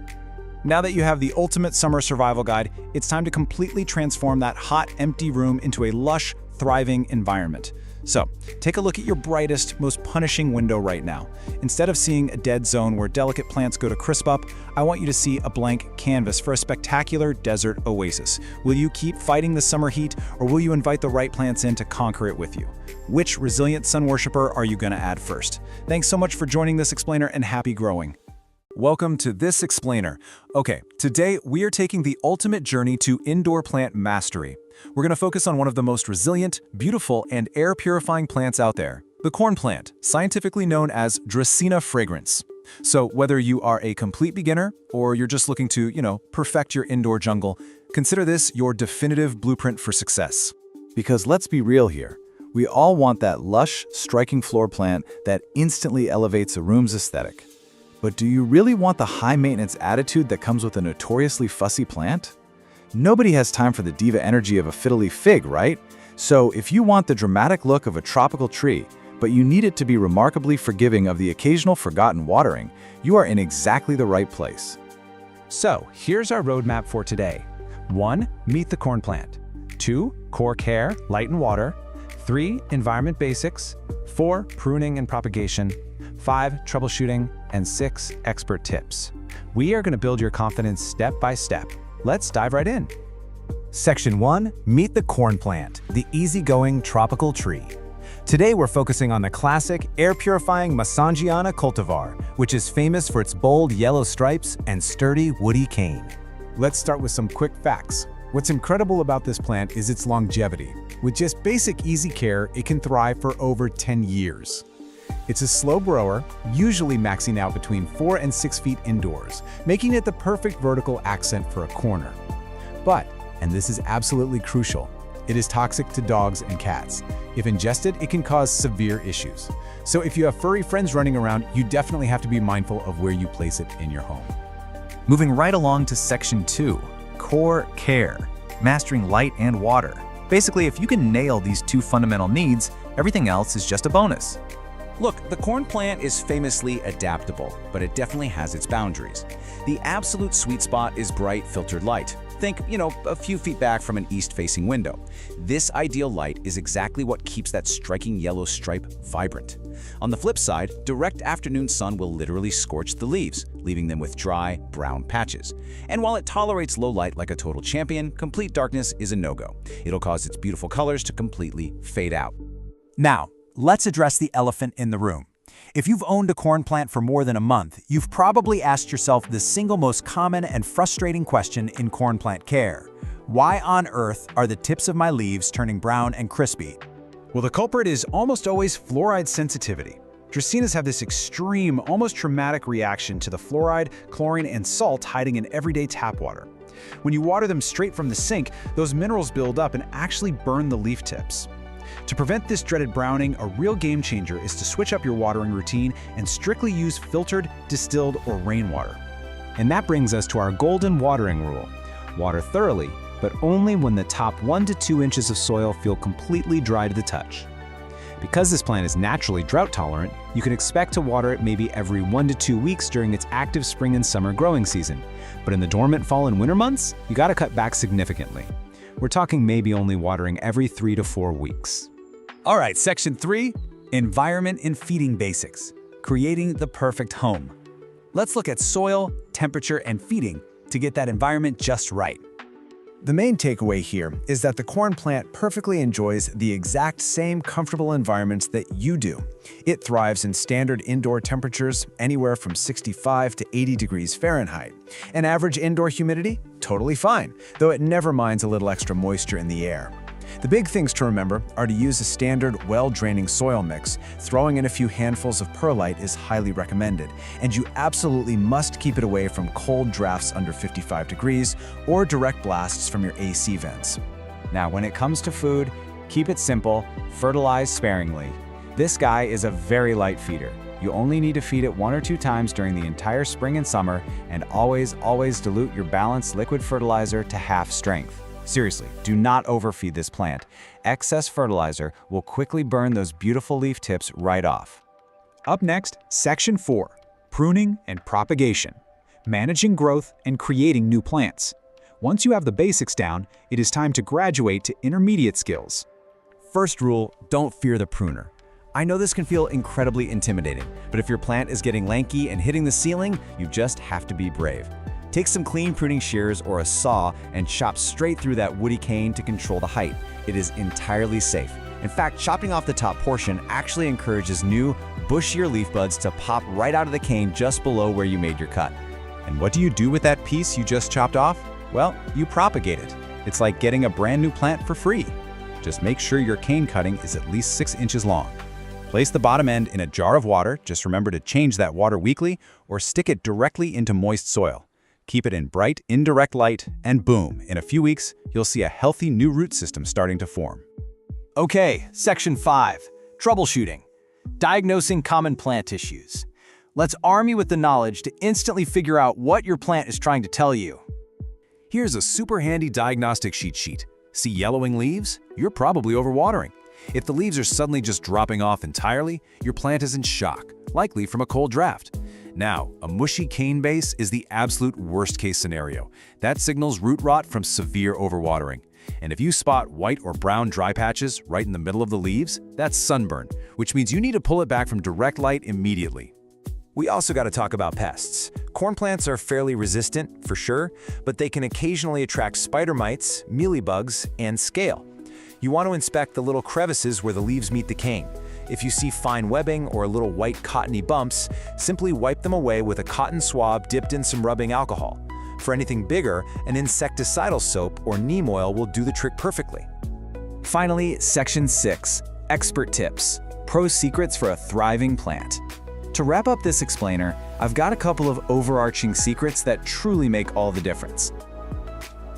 Now that you have the ultimate summer survival guide, it's time to completely transform that hot, empty room into a lush, thriving environment. So, take a look at your brightest, most punishing window right now. Instead of seeing a dead zone where delicate plants go to crisp up, I want you to see a blank canvas for a spectacular desert oasis. Will you keep fighting the summer heat, or will you invite the right plants in to conquer it with you? Which resilient sun worshiper are you going to add first? Thanks so much for joining this explainer, and happy growing. Welcome to This Explainer. Okay, today we are taking the ultimate journey to indoor plant mastery. We're going to focus on one of the most resilient, beautiful, and air-purifying plants out there, the corn plant, scientifically known as Dracaena fragrans. So whether you are a complete beginner or you're just looking to, perfect your indoor jungle, consider this your definitive blueprint for success. Because let's be real here, we all want that lush, striking floor plant that instantly elevates a room's aesthetic. But do you really want the high-maintenance attitude that comes with a notoriously fussy plant? Nobody has time for the diva energy of a fiddly fig, right? So if you want the dramatic look of a tropical tree, but you need it to be remarkably forgiving of the occasional forgotten watering, you are in exactly the right place. So, here's our roadmap for today. 1. Meet the corn plant. 2. Core care, light and water. 3. Environment basics. 4. Pruning and propagation. 5. Troubleshooting. And 6. Expert tips. We are going to build your confidence step by step. Let's dive right in. Section 1. Meet the corn plant, the easygoing tropical tree. Today we're focusing on the classic, air-purifying Masangiana cultivar, which is famous for its bold yellow stripes and sturdy woody cane. Let's start with some quick facts. What's incredible about this plant is its longevity. With just basic easy care, it can thrive for over 10 years. It's a slow grower, usually maxing out between 4 and 6 feet indoors, making it the perfect vertical accent for a corner. But, and this is absolutely crucial, it is toxic to dogs and cats. If ingested, it can cause severe issues. So if you have furry friends running around, you definitely have to be mindful of where you place it in your home. Moving right along to Section 2, Core Care, mastering light and water. Basically, if you can nail these 2 fundamental needs, everything else is just a bonus. Look, the corn plant is famously adaptable, but it definitely has its boundaries. The absolute sweet spot is bright, filtered light. Think, a few feet back from an east-facing window. This ideal light is exactly what keeps that striking yellow stripe vibrant. On the flip side, direct afternoon sun will literally scorch the leaves, leaving them with dry, brown patches. And while it tolerates low light like a total champion, complete darkness is a no-go. It'll cause its beautiful colors to completely fade out. Now, let's address the elephant in the room. If you've owned a corn plant for more than a month, you've probably asked yourself the single most common and frustrating question in corn plant care. Why on earth are the tips of my leaves turning brown and crispy? Well, the culprit is almost always fluoride sensitivity. Dracaenas have this extreme, almost traumatic reaction to the fluoride, chlorine, and salt hiding in everyday tap water. When you water them straight from the sink, those minerals build up and actually burn the leaf tips. To prevent this dreaded browning, a real game changer is to switch up your watering routine and strictly use filtered, distilled, or rainwater. And that brings us to our golden watering rule. Water thoroughly, but only when the top 1 to 2 inches of soil feel completely dry to the touch. Because this plant is naturally drought tolerant, you can expect to water it maybe every 1 to 2 weeks during its active spring and summer growing season. But in the dormant fall and winter months, you gotta cut back significantly. We're talking maybe only watering every 3 to 4 weeks. All right, Section 3, Environment and Feeding Basics, creating the perfect home. Let's look at soil, temperature, and feeding to get that environment just right. The main takeaway here is that the corn plant perfectly enjoys the exact same comfortable environments that you do. It thrives in standard indoor temperatures anywhere from 65 to 80 degrees Fahrenheit. And average indoor humidity? Totally fine, though it never minds a little extra moisture in the air. The big things to remember are to use a standard, well-draining soil mix. Throwing in a few handfuls of perlite is highly recommended, and you absolutely must keep it away from cold drafts under 55 degrees or direct blasts from your AC vents. Now, when it comes to food, keep it simple, fertilize sparingly. This guy is a very light feeder. You only need to feed it 1 or 2 times during the entire spring and summer, and always dilute your balanced liquid fertilizer to half strength. Seriously, do not overfeed this plant. Excess fertilizer will quickly burn those beautiful leaf tips right off. Up next, Section 4, Pruning and Propagation, Managing Growth and Creating New Plants. Once you have the basics down, it is time to graduate to intermediate skills. First rule, don't fear the pruner. I know this can feel incredibly intimidating, but if your plant is getting lanky and hitting the ceiling, you just have to be brave. Take some clean pruning shears or a saw and chop straight through that woody cane to control the height. It is entirely safe. In fact, chopping off the top portion actually encourages new, bushier leaf buds to pop right out of the cane just below where you made your cut. And what do you do with that piece you just chopped off? Well, you propagate it. It's like getting a brand new plant for free. Just make sure your cane cutting is at least 6 inches long. Place the bottom end in a jar of water. Just remember to change that water weekly or stick it directly into moist soil. Keep it in bright, indirect light, and boom, in a few weeks, you'll see a healthy new root system starting to form. Okay, Section 5, Troubleshooting. Diagnosing common plant issues. Let's arm you with the knowledge to instantly figure out what your plant is trying to tell you. Here's a super handy diagnostic cheat sheet. See yellowing leaves? You're probably overwatering. If the leaves are suddenly just dropping off entirely, your plant is in shock, likely from a cold draft. Now, a mushy cane base is the absolute worst-case scenario. That signals root rot from severe overwatering. And if you spot white or brown dry patches right in the middle of the leaves, that's sunburn, which means you need to pull it back from direct light immediately. We also got to talk about pests. Corn plants are fairly resistant, for sure, but they can occasionally attract spider mites, mealybugs, and scale. You want to inspect the little crevices where the leaves meet the cane. If you see fine webbing or little white cottony bumps, simply wipe them away with a cotton swab dipped in some rubbing alcohol. For anything bigger, an insecticidal soap or neem oil will do the trick perfectly. Finally, Section 6, Expert Tips, Pro Secrets for a Thriving Plant. To wrap up this explainer, I've got a couple of overarching secrets that truly make all the difference.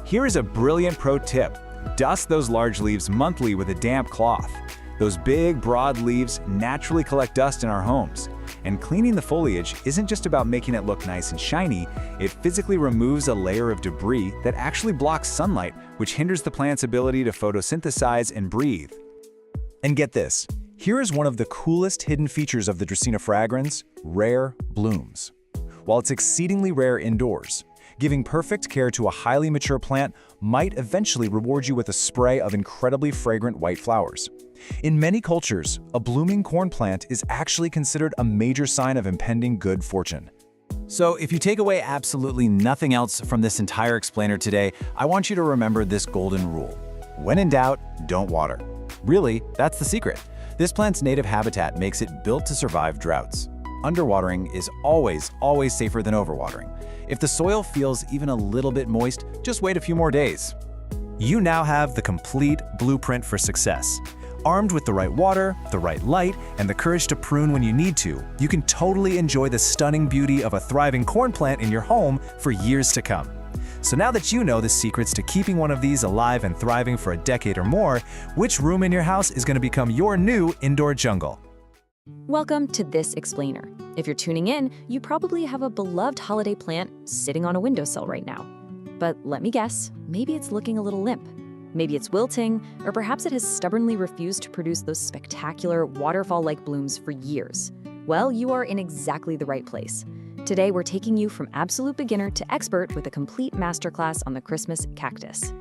Here is a brilliant pro tip. Dust those large leaves monthly with a damp cloth. Those big, broad leaves naturally collect dust in our homes. And cleaning the foliage isn't just about making it look nice and shiny, it physically removes a layer of debris that actually blocks sunlight, which hinders the plant's ability to photosynthesize and breathe. And get this, here is one of the coolest hidden features of the Dracaena fragrans: rare blooms. While it's exceedingly rare indoors, giving perfect care to a highly mature plant might eventually reward you with a spray of incredibly fragrant white flowers. In many cultures, a blooming corn plant is actually considered a major sign of impending good fortune. So if you take away absolutely nothing else from this entire explainer today, I want you to remember this golden rule. When in doubt, don't water. Really, that's the secret. This plant's native habitat makes it built to survive droughts. Underwatering is always safer than overwatering. If the soil feels even a little bit moist, just wait a few more days. You now have the complete blueprint for success. Armed with the right water, the right light, and the courage to prune when you need to, you can totally enjoy the stunning beauty of a thriving corn plant in your home for years to come. So now that you know the secrets to keeping one of these alive and thriving for a decade or more, which room in your house is going to become your new indoor jungle? Welcome to This Explainer. If you're tuning in, you probably have a beloved holiday plant sitting on a windowsill right now. But let me guess, maybe it's looking a little limp. Maybe it's wilting, or perhaps it has stubbornly refused to produce those spectacular waterfall-like blooms for years. Well, you are in exactly the right place. Today, we're taking you from absolute beginner to expert with a complete masterclass on the Christmas cactus.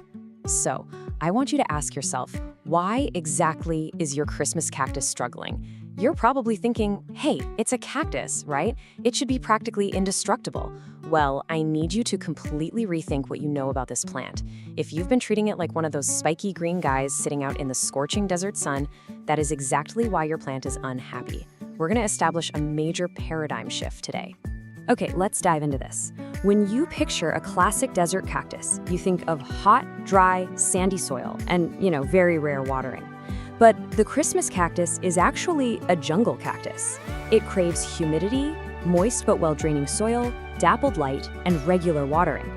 So, I want you to ask yourself, why exactly is your Christmas cactus struggling? You're probably thinking, hey, it's a cactus, right? It should be practically indestructible. Well, I need you to completely rethink what you know about this plant. If you've been treating it like one of those spiky green guys sitting out in the scorching desert sun, that is exactly why your plant is unhappy. We're going to establish a major paradigm shift today. Okay, let's dive into this. When you picture a classic desert cactus, you think of hot, dry, sandy soil and, very rare watering. But the Christmas cactus is actually a jungle cactus. It craves humidity, moist but well-draining soil, dappled light, and regular watering.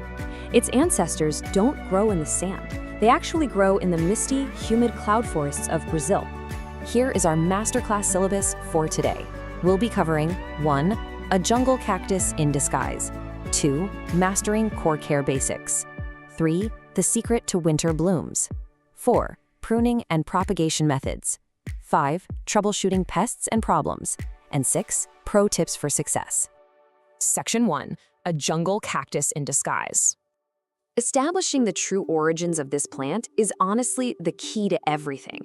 Its ancestors don't grow in the sand. They actually grow in the misty, humid cloud forests of Brazil. Here is our masterclass syllabus for today. We'll be covering 1. A jungle cactus in disguise. 2. Mastering core care basics. 3. The secret to winter blooms. 4. Pruning and propagation methods. 5. Troubleshooting pests and problems. And 6. Pro tips for success. Section 1. A jungle cactus in disguise. Establishing the true origins of this plant is honestly the key to everything.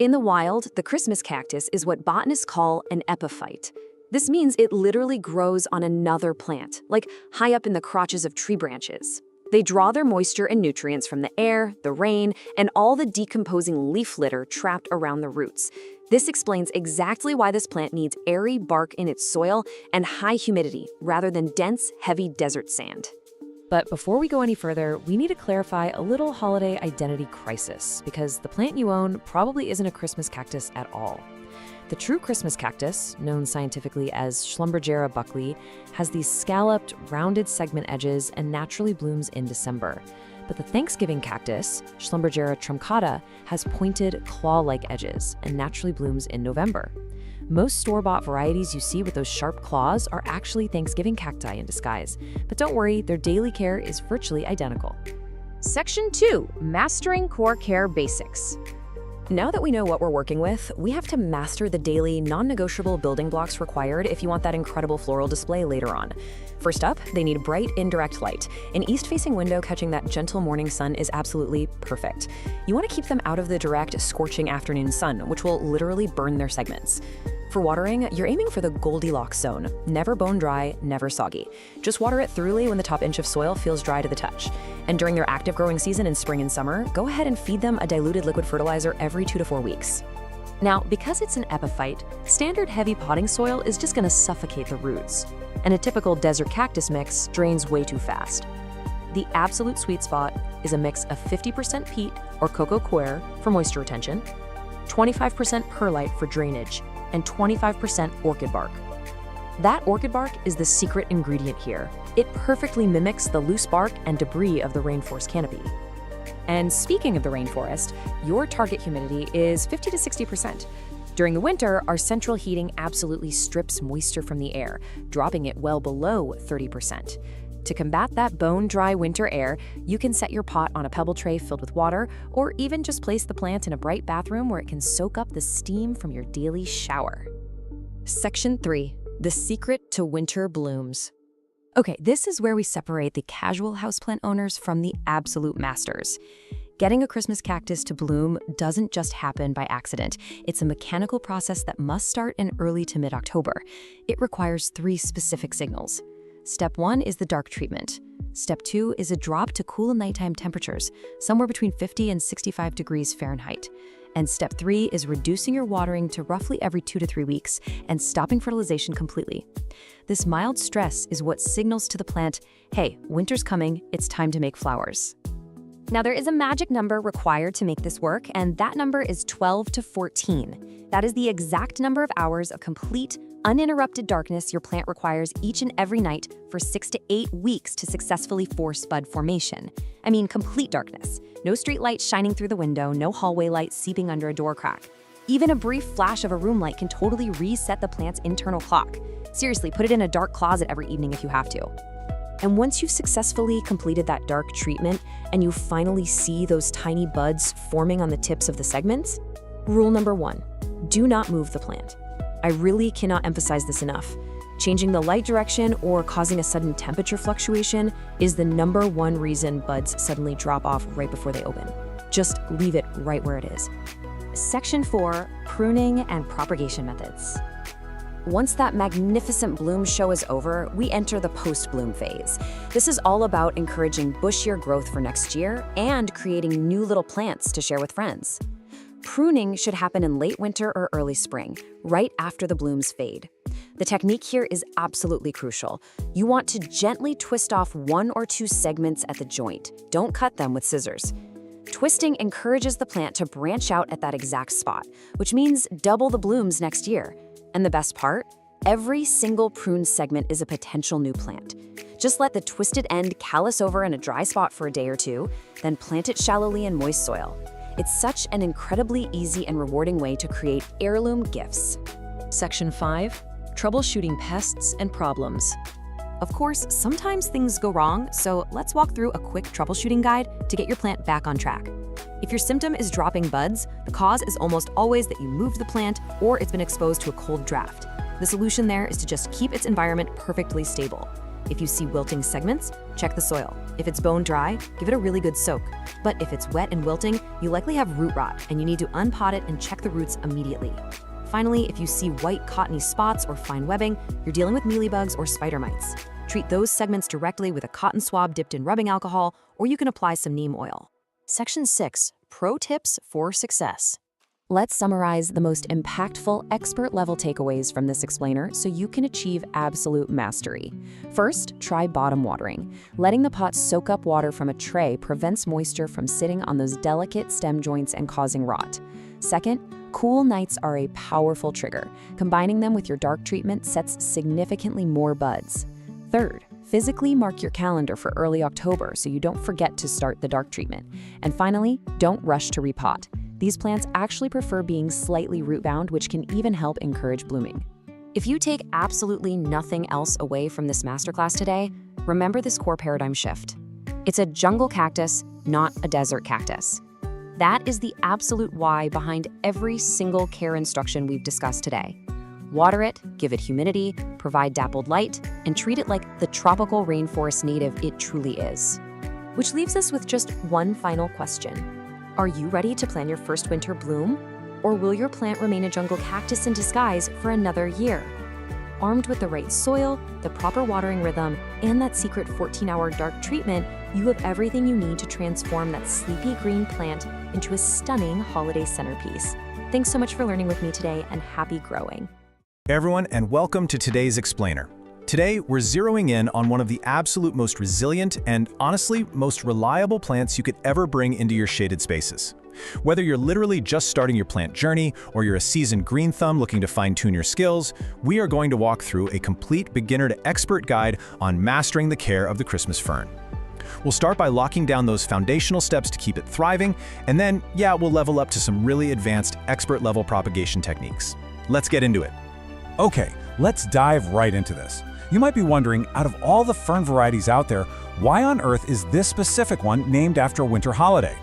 In the wild, the Christmas cactus is what botanists call an epiphyte. This means it literally grows on another plant, like high up in the crotches of tree branches. They draw their moisture and nutrients from the air, the rain, and all the decomposing leaf litter trapped around the roots. This explains exactly why this plant needs airy bark in its soil and high humidity, rather than dense, heavy desert sand. But before we go any further, we need to clarify a little holiday identity crisis, because the plant you own probably isn't a Christmas cactus at all. The true Christmas cactus, known scientifically as Schlumbergera buckley, has these scalloped, rounded segment edges and naturally blooms in December. But the Thanksgiving cactus, Schlumbergera truncata, has pointed, claw-like edges and naturally blooms in November. Most store-bought varieties you see with those sharp claws are actually Thanksgiving cacti in disguise. But don't worry, their daily care is virtually identical. Section 2. Mastering core care basics. Now that we know what we're working with, we have to master the daily, non-negotiable building blocks required if you want that incredible floral display later on. First up, they need bright, indirect light. An east-facing window catching that gentle morning sun is absolutely perfect. You want to keep them out of the direct, scorching afternoon sun, which will literally burn their segments. For watering, you're aiming for the Goldilocks zone. Never bone dry, never soggy. Just water it thoroughly when the top inch of soil feels dry to the touch. And during their active growing season in spring and summer, go ahead and feed them a diluted liquid fertilizer every 2 to 4 weeks. Now, because it's an epiphyte, standard heavy potting soil is just going to suffocate the roots. And a typical desert cactus mix drains way too fast. The absolute sweet spot is a mix of 50% peat or cocoa coir for moisture retention, 25% perlite for drainage, and 25% orchid bark. That orchid bark is the secret ingredient here. It perfectly mimics the loose bark and debris of the rainforest canopy. And speaking of the rainforest, your target humidity is 50 to 60%. During the winter, our central heating absolutely strips moisture from the air, dropping it well below 30%. To combat that bone-dry winter air, you can set your pot on a pebble tray filled with water, or even just place the plant in a bright bathroom where it can soak up the steam from your daily shower. Section 3. The secret to winter blooms. Okay, this is where we separate the casual houseplant owners from the absolute masters. Getting a Christmas cactus to bloom doesn't just happen by accident. It's a mechanical process that must start in early to mid-October. It requires 3 specific signals. Step 1 is the dark treatment. Step 2 is a drop to cool nighttime temperatures, somewhere between 50 and 65 degrees Fahrenheit. And step 3 is reducing your watering to roughly every 2 to 3 weeks and stopping fertilization completely. This mild stress is what signals to the plant, hey, winter's coming, it's time to make flowers. Now, there is a magic number required to make this work, and that number is 12 to 14. That is the exact number of hours of complete, uninterrupted darkness your plant requires each and every night for 6 to 8 weeks to successfully force bud formation. I mean, complete darkness. No street light shining through the window, no hallway light seeping under a door crack. Even a brief flash of a room light can totally reset the plant's internal clock. Seriously, put it in a dark closet every evening if you have to. And once you've successfully completed that dark treatment and you finally see those tiny buds forming on the tips of the segments, rule number 1, do not move the plant. I really cannot emphasize this enough. Changing the light direction or causing a sudden temperature fluctuation is the number 1 reason buds suddenly drop off right before they open. Just leave it right where it is. Section 4, Pruning and Propagation Methods. Once that magnificent bloom show is over, we enter the post-bloom phase. This is all about encouraging bushier growth for next year and creating new little plants to share with friends. Pruning should happen in late winter or early spring, right after the blooms fade. The technique here is absolutely crucial. You want to gently twist off 1 or 2 segments at the joint. Don't cut them with scissors. Twisting encourages the plant to branch out at that exact spot, which means double the blooms next year. And the best part? Every single prune segment is a potential new plant. Just let the twisted end callus over in a dry spot for a day or 2, then plant it shallowly in moist soil. It's such an incredibly easy and rewarding way to create heirloom gifts. Section 5, Troubleshooting Pests and Problems. Of course, sometimes things go wrong, so let's walk through a quick troubleshooting guide to get your plant back on track. If your symptom is dropping buds, the cause is almost always that you moved the plant or it's been exposed to a cold draft. The solution there is to just keep its environment perfectly stable. If you see wilting segments, check the soil. If it's bone dry, give it a really good soak. But if it's wet and wilting, you likely have root rot and you need to unpot it and check the roots immediately. Finally, if you see white cottony spots or fine webbing, you're dealing with mealybugs or spider mites. Treat those segments directly with a cotton swab dipped in rubbing alcohol, or you can apply some neem oil. Section 6, Pro Tips for Success. Let's summarize the most impactful expert-level takeaways from this explainer so you can achieve absolute mastery. First, try bottom watering. Letting the pot soak up water from a tray prevents moisture from sitting on those delicate stem joints and causing rot. Second, cool nights are a powerful trigger. Combining them with your dark treatment sets significantly more buds. Third, physically mark your calendar for early October so you don't forget to start the dark treatment. And finally, don't rush to repot. These plants actually prefer being slightly root-bound, which can even help encourage blooming. If you take absolutely nothing else away from this masterclass today, remember this core paradigm shift. It's a jungle cactus, not a desert cactus. That is the absolute why behind every single care instruction we've discussed today. Water it, give it humidity, provide dappled light, and treat it like the tropical rainforest native it truly is. Which leaves us with just one final question. Are you ready to plan your first winter bloom? Or will your plant remain a jungle cactus in disguise for another year? Armed with the right soil, the proper watering rhythm, and that secret 14-hour dark treatment, you have everything you need to transform that sleepy green plant into a stunning holiday centerpiece. Thanks so much for learning with me today, and happy growing. Hey everyone, and welcome to today's explainer. Today, we're zeroing in on one of the absolute most resilient and, honestly, most reliable plants you could ever bring into your shaded spaces. Whether you're literally just starting your plant journey or you're a seasoned green thumb looking to fine-tune your skills, we are going to walk through a complete beginner-to-expert guide on mastering the care of the Christmas fern. We'll start by locking down those foundational steps to keep it thriving, and then, we'll level up to some really advanced expert-level propagation techniques. Let's get into it. Okay, let's dive right into this. You might be wondering, out of all the fern varieties out there, why on earth is this specific one named after a winter holiday?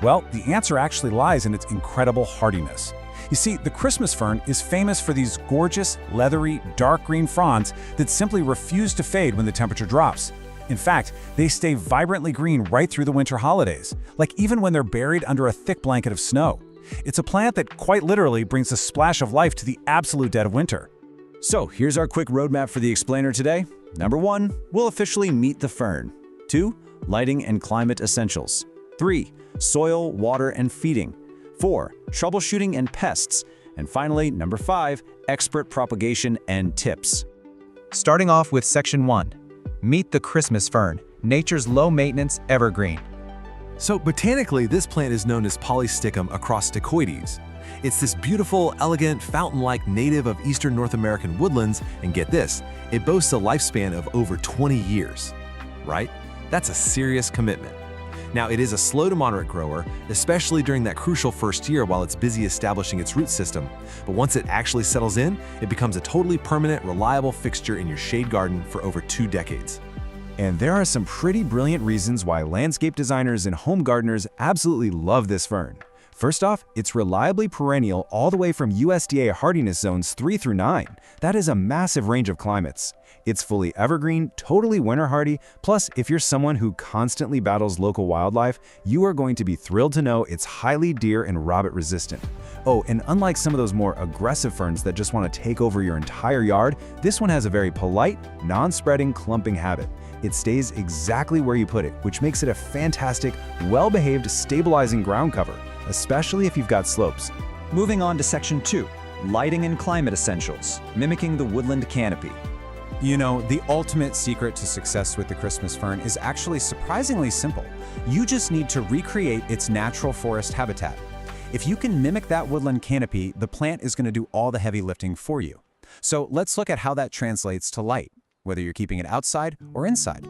Well, the answer actually lies in its incredible hardiness. You see, the Christmas fern is famous for these gorgeous, leathery, dark green fronds that simply refuse to fade when the temperature drops. In fact, they stay vibrantly green right through the winter holidays, like even when they're buried under a thick blanket of snow. It's a plant that quite literally brings a splash of life to the absolute dead of winter. So here's our quick roadmap for the explainer today. Number 1, we'll officially meet the fern. 2, lighting and climate essentials. 3, soil, water, and feeding. 4, troubleshooting and pests. And finally, number 5, expert propagation and tips. Starting off with Section 1, meet the Christmas fern, nature's low-maintenance evergreen. So botanically, this plant is known as Polysticum acrosticoides. It's this beautiful, elegant, fountain-like native of eastern North American woodlands, and get this, it boasts a lifespan of over 20 years. Right? That's a serious commitment. Now, it is a slow to moderate grower, especially during that crucial first year while it's busy establishing its root system. But once it actually settles in, it becomes a totally permanent, reliable fixture in your shade garden for over 2 decades. And there are some pretty brilliant reasons why landscape designers and home gardeners absolutely love this fern. First off, it's reliably perennial all the way from USDA hardiness zones 3 through 9. That is a massive range of climates. It's fully evergreen, totally winter hardy, plus if you're someone who constantly battles local wildlife, you are going to be thrilled to know it's highly deer and rabbit resistant. Oh, and unlike some of those more aggressive ferns that just want to take over your entire yard, this one has a very polite, non-spreading clumping habit. It stays exactly where you put it, which makes it a fantastic, well-behaved, stabilizing ground cover, especially if you've got slopes. Moving on to Section 2, Lighting and Climate Essentials, mimicking the woodland canopy. You know, the ultimate secret to success with the Christmas fern is actually surprisingly simple. You just need to recreate its natural forest habitat. If you can mimic that woodland canopy, the plant is going to do all the heavy lifting for you. So let's look at how that translates to light, whether you're keeping it outside or inside.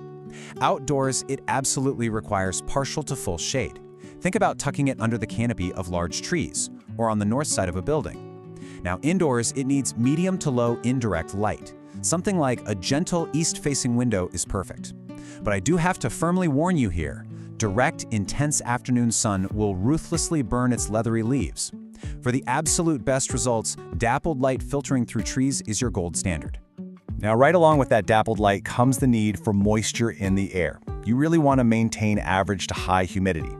Outdoors, it absolutely requires partial to full shade. Think about tucking it under the canopy of large trees or on the north side of a building. Now indoors, it needs medium to low indirect light. Something like a gentle east-facing window is perfect. But I do have to firmly warn you here, direct, intense afternoon sun will ruthlessly burn its leathery leaves. For the absolute best results, dappled light filtering through trees is your gold standard. Now, right along with that dappled light comes the need for moisture in the air. You really want to maintain average to high humidity.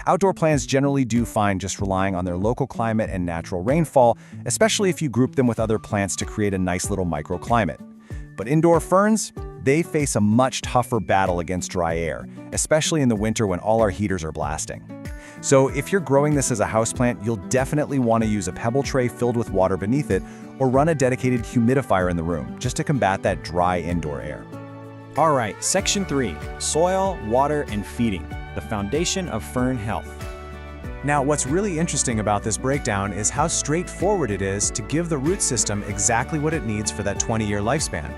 Outdoor plants generally do fine just relying on their local climate and natural rainfall, especially if you group them with other plants to create a nice little microclimate. But indoor ferns, they face a much tougher battle against dry air, especially in the winter when all our heaters are blasting. So if you're growing this as a houseplant, you'll definitely want to use a pebble tray filled with water beneath it or run a dedicated humidifier in the room just to combat that dry indoor air. All right, Section 3, Soil, Water, and Feeding, the foundation of fern health. Now, what's really interesting about this breakdown is how straightforward it is to give the root system exactly what it needs for that 20-year lifespan.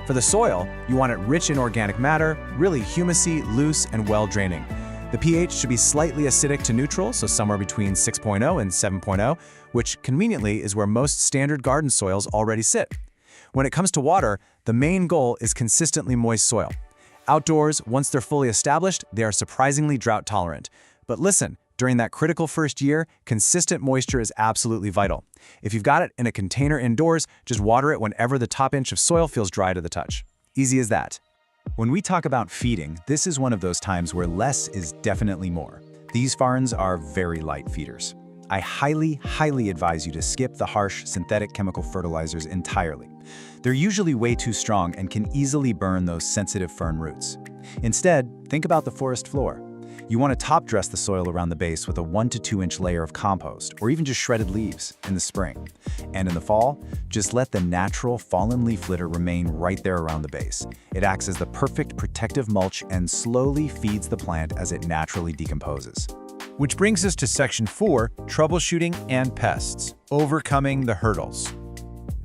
For the soil, you want it rich in organic matter, really humusy, loose, and well-draining. The pH should be slightly acidic to neutral, so somewhere between 6.0 and 7.0, which conveniently is where most standard garden soils already sit. When it comes to water, the main goal is consistently moist soil. Outdoors, once they're fully established, they are surprisingly drought tolerant. But listen, during that critical first year, consistent moisture is absolutely vital. If you've got it in a container indoors, just water it whenever the top inch of soil feels dry to the touch. Easy as that. When we talk about feeding, this is one of those times where less is definitely more. These ferns are very light feeders. I highly advise you to skip the harsh synthetic chemical fertilizers entirely. They're usually way too strong and can easily burn those sensitive fern roots. Instead, think about the forest floor. You want to top dress the soil around the base with a 1 to 2 inch layer of compost or even just shredded leaves in the spring. And in the fall, just let the natural fallen leaf litter remain right there around the base. It acts as the perfect protective mulch and slowly feeds the plant as it naturally decomposes. Which brings us to Section 4, Troubleshooting and Pests, Overcoming the Hurdles.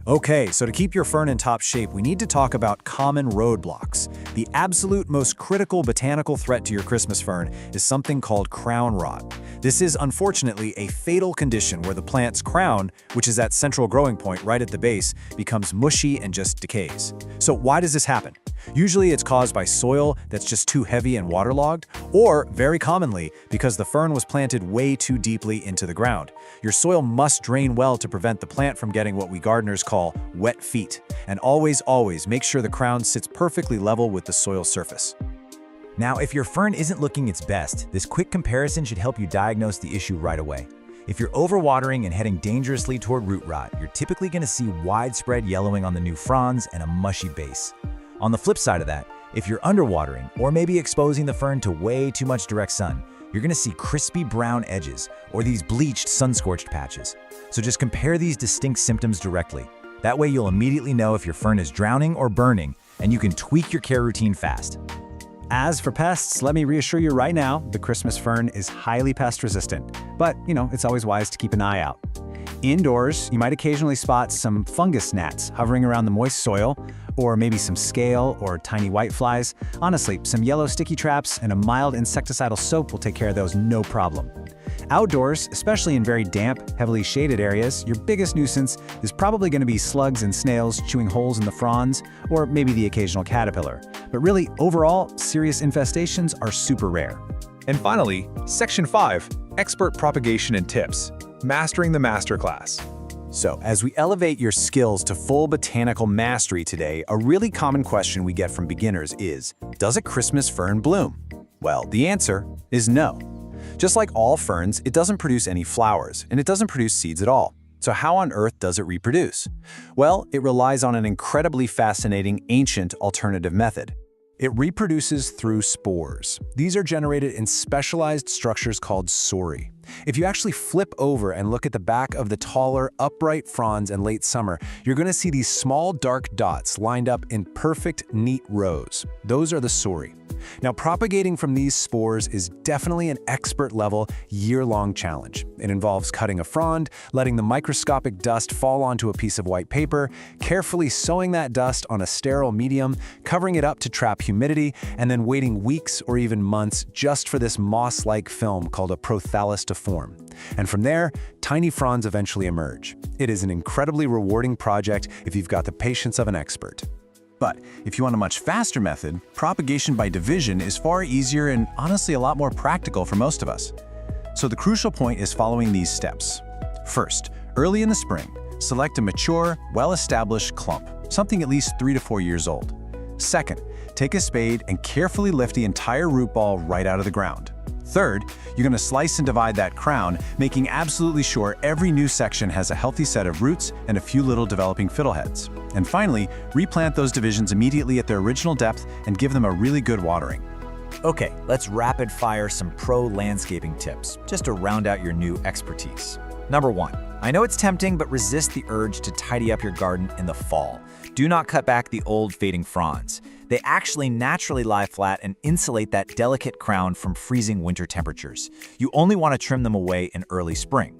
Okay, so to keep your fern in top shape, we need to talk about common roadblocks. The absolute most critical botanical threat to your Christmas fern is something called crown rot. This is unfortunately a fatal condition where the plant's crown, which is that central growing point right at the base, becomes mushy and just decays. So why does this happen? Usually it's caused by soil that's just too heavy and waterlogged, or very commonly because the fern was planted way too deeply into the ground. Your soil must drain well to prevent the plant from getting what we gardeners call wet feet. And always make sure the crown sits perfectly level with the soil surface. Now, if your fern isn't looking its best, this quick comparison should help you diagnose the issue right away. If you're overwatering and heading dangerously toward root rot, you're typically going to see widespread yellowing on the new fronds and a mushy base. On the flip side of that, if you're underwatering or maybe exposing the fern to way too much direct sun, you're going to see crispy brown edges or these bleached sun-scorched patches. So just compare these distinct symptoms directly. That way you'll immediately know if your fern is drowning or burning, and you can tweak your care routine fast. As for pests, let me reassure you right now, the Christmas fern is highly pest resistant, but it's always wise to keep an eye out. Indoors, you might occasionally spot some fungus gnats hovering around the moist soil, or maybe some scale or tiny whiteflies. Honestly, some yellow sticky traps and a mild insecticidal soap will take care of those no problem. Outdoors, especially in very damp, heavily shaded areas, your biggest nuisance is probably going to be slugs and snails chewing holes in the fronds, or maybe the occasional caterpillar. But really, overall, serious infestations are super rare. And finally, Section 5, Expert Propagation and Tips, Mastering the Masterclass. So, as we elevate your skills to full botanical mastery today, a really common question we get from beginners is, does a Christmas fern bloom? Well, the answer is no. Just like all ferns, it doesn't produce any flowers, and it doesn't produce seeds at all. So how on earth does it reproduce? Well, it relies on an incredibly fascinating, ancient alternative method. It reproduces through spores. These are generated in specialized structures called sori. If you actually flip over and look at the back of the taller, upright fronds in late summer, you're going to see these small, dark dots lined up in perfect, neat rows. Those are the sori. Now, propagating from these spores is definitely an expert-level, year-long challenge. It involves cutting a frond, letting the microscopic dust fall onto a piece of white paper, carefully sewing that dust on a sterile medium, covering it up to trap humidity, and then waiting weeks or even months just for this moss-like film called a prothallus to form. And from there, tiny fronds eventually emerge. It is an incredibly rewarding project if you've got the patience of an expert. But if you want a much faster method, propagation by division is far easier and honestly a lot more practical for most of us. So the crucial point is following these steps. First, early in the spring, select a mature, well-established clump, something at least 3 to 4 years old. Second, take a spade and carefully lift the entire root ball right out of the ground. Third, you're going to slice and divide that crown, making absolutely sure every new section has a healthy set of roots and a few little developing fiddleheads. And finally, replant those divisions immediately at their original depth and give them a really good watering. Okay, let's rapid fire some pro landscaping tips, just to round out your new expertise. Number 1, I know it's tempting, but resist the urge to tidy up your garden in the fall. Do not cut back the old fading fronds. They actually naturally lie flat and insulate that delicate crown from freezing winter temperatures. You only want to trim them away in early spring.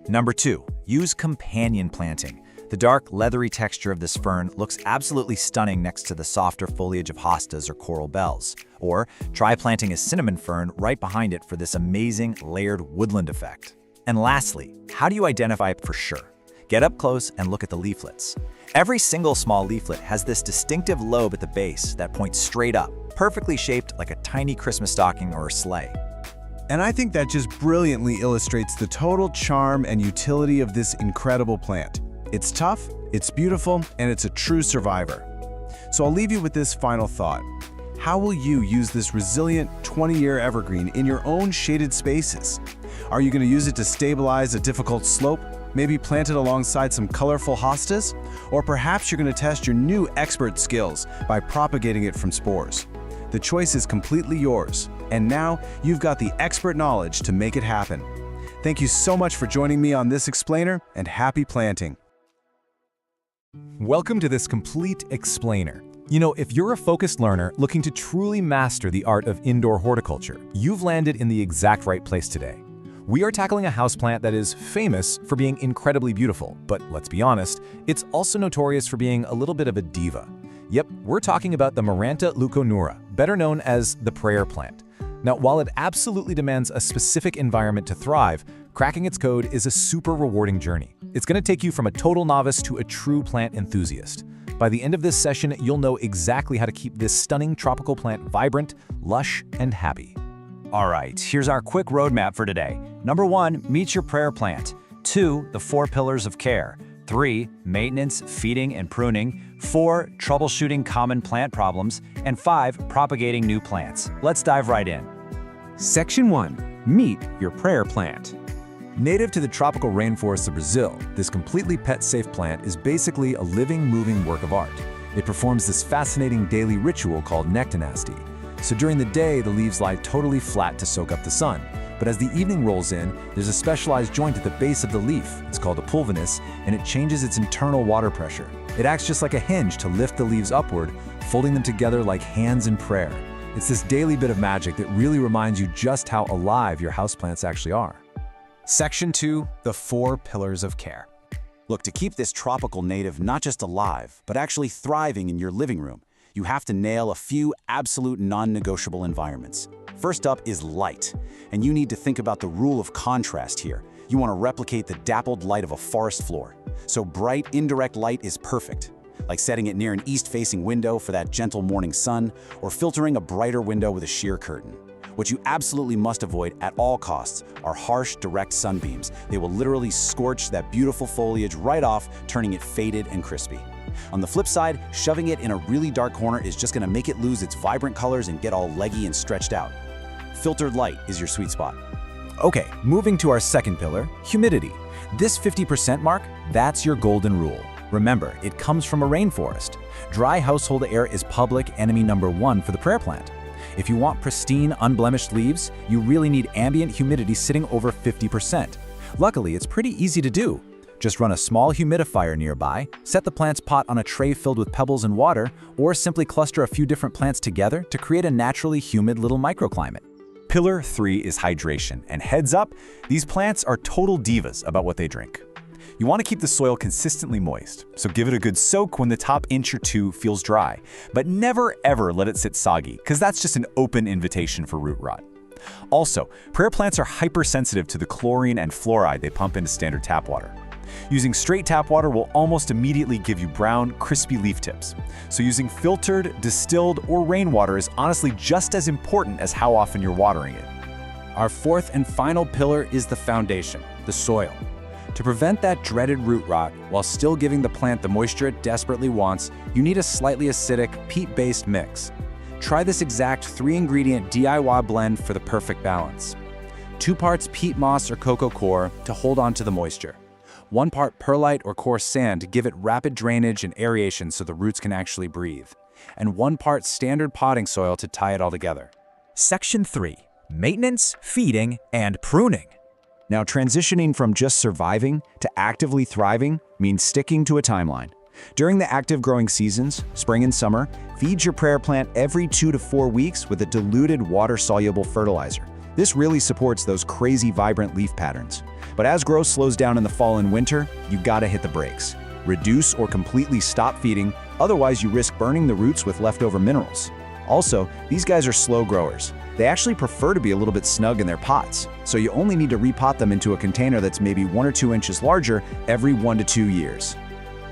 Number 2, use companion planting. The dark, leathery texture of this fern looks absolutely stunning next to the softer foliage of hostas or coral bells. Or try planting a cinnamon fern right behind it for this amazing layered woodland effect. And lastly, how do you identify it for sure? Get up close and look at the leaflets. Every single small leaflet has this distinctive lobe at the base that points straight up, perfectly shaped like a tiny Christmas stocking or a sleigh. And I think that just brilliantly illustrates the total charm and utility of this incredible plant. It's tough, it's beautiful, and it's a true survivor. So I'll leave you with this final thought. How will you use this resilient 20-year evergreen in your own shaded spaces? Are you going to use it to stabilize a difficult slope? Maybe plant it alongside some colorful hostas? Or perhaps you're going to test your new expert skills by propagating it from spores. The choice is completely yours, and now you've got the expert knowledge to make it happen. Thank you so much for joining me on this explainer, and happy planting. Welcome to this complete explainer. You know, if you're a focused learner looking to truly master the art of indoor horticulture, you've landed in the exact right place today. We are tackling a houseplant that is famous for being incredibly beautiful, but let's be honest, it's also notorious for being a little bit of a diva. Yep, we're talking about the Maranta leuconura, better known as the prayer plant. Now, while it absolutely demands a specific environment to thrive, cracking its code is a super rewarding journey. It's going to take you from a total novice to a true plant enthusiast. By the end of this session, you'll know exactly how to keep this stunning tropical plant vibrant, lush, and happy. All right, here's our quick roadmap for today. Number 1, meet your prayer plant. 2, the 4 pillars of care. 3, maintenance, feeding, and pruning. 4, troubleshooting common plant problems. And 5, propagating new plants. Let's dive right in. Section 1. Meet your prayer plant. Native to the tropical rainforests of Brazil, this completely pet-safe plant is basically a living, moving work of art. It performs this fascinating daily ritual called nectanasty. So during the day, the leaves lie totally flat to soak up the sun. But as the evening rolls in, there's a specialized joint at the base of the leaf. It's called a pulvinus, and it changes its internal water pressure. It acts just like a hinge to lift the leaves upward, folding them together like hands in prayer. It's this daily bit of magic that really reminds you just how alive your houseplants actually are. Section 2, the 4 pillars of care. Look, to keep this tropical native not just alive, but actually thriving in your living room, you have to nail a few absolute non-negotiable environments. First up is light, and you need to think about the rule of contrast here. You want to replicate the dappled light of a forest floor. So bright, indirect light is perfect, like setting it near an east-facing window for that gentle morning sun, or filtering a brighter window with a sheer curtain. What you absolutely must avoid at all costs are harsh, direct sunbeams. They will literally scorch that beautiful foliage right off, turning it faded and crispy. On the flip side, shoving it in a really dark corner is just gonna make it lose its vibrant colors and get all leggy and stretched out. Filtered light is your sweet spot. Okay, moving to our second pillar, humidity. This 50% mark, that's your golden rule. Remember, it comes from a rainforest. Dry household air is public enemy number one for the prayer plant. If you want pristine, unblemished leaves, you really need ambient humidity sitting over 50%. Luckily, it's pretty easy to do. Just run a small humidifier nearby, set the plant's pot on a tray filled with pebbles and water, or simply cluster a few different plants together to create a naturally humid little microclimate. Pillar 3 is hydration, and heads up, these plants are total divas about what they drink. You want to keep the soil consistently moist, so give it a good soak when the top inch or two feels dry, but never ever let it sit soggy, because that's just an open invitation for root rot. Also, prayer plants are hypersensitive to the chlorine and fluoride they pump into standard tap water. Using straight tap water will almost immediately give you brown, crispy leaf tips. So using filtered, distilled, or rainwater is honestly just as important as how often you're watering it. Our fourth and final pillar is the foundation, the soil. To prevent that dreaded root rot while still giving the plant the moisture it desperately wants, you need a slightly acidic, peat-based mix. Try this exact 3-ingredient DIY blend for the perfect balance. 2 parts peat moss or cocoa coir to hold on to the moisture. 1 part perlite or coarse sand to give it rapid drainage and aeration so the roots can actually breathe. And 1 part standard potting soil to tie it all together. Section 3. Maintenance, feeding, and pruning. Now, transitioning from just surviving to actively thriving means sticking to a timeline. During the active growing seasons, spring and summer, feed your prayer plant every 2 to 4 weeks with a diluted water-soluble fertilizer. This really supports those crazy vibrant leaf patterns. But as growth slows down in the fall and winter, you gotta hit the brakes. Reduce or completely stop feeding, otherwise you risk burning the roots with leftover minerals. Also, these guys are slow growers. They actually prefer to be a little bit snug in their pots, so you only need to repot them into a container that's maybe 1 or 2 inches larger every 1 to 2 years.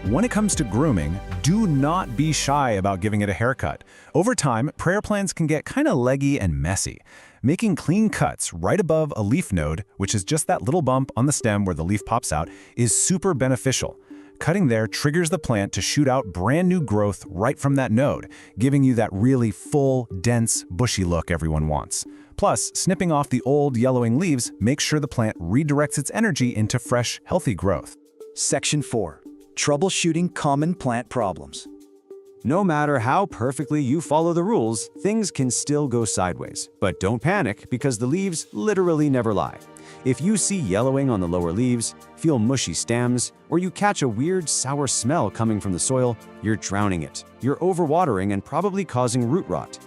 When it comes to grooming, do not be shy about giving it a haircut. Over time, prayer plants can get kind of leggy and messy. Making clean cuts right above a leaf node, which is just that little bump on the stem where the leaf pops out, is super beneficial. Cutting there triggers the plant to shoot out brand new growth right from that node, giving you that really full, dense, bushy look everyone wants. Plus, snipping off the old, yellowing leaves makes sure the plant redirects its energy into fresh, healthy growth. Section 4. Troubleshooting common plant problems. No matter how perfectly you follow the rules, things can still go sideways. But don't panic, because the leaves literally never lie. If you see yellowing on the lower leaves, feel mushy stems, or you catch a weird sour smell coming from the soil, you're drowning it. You're overwatering and probably causing root rot.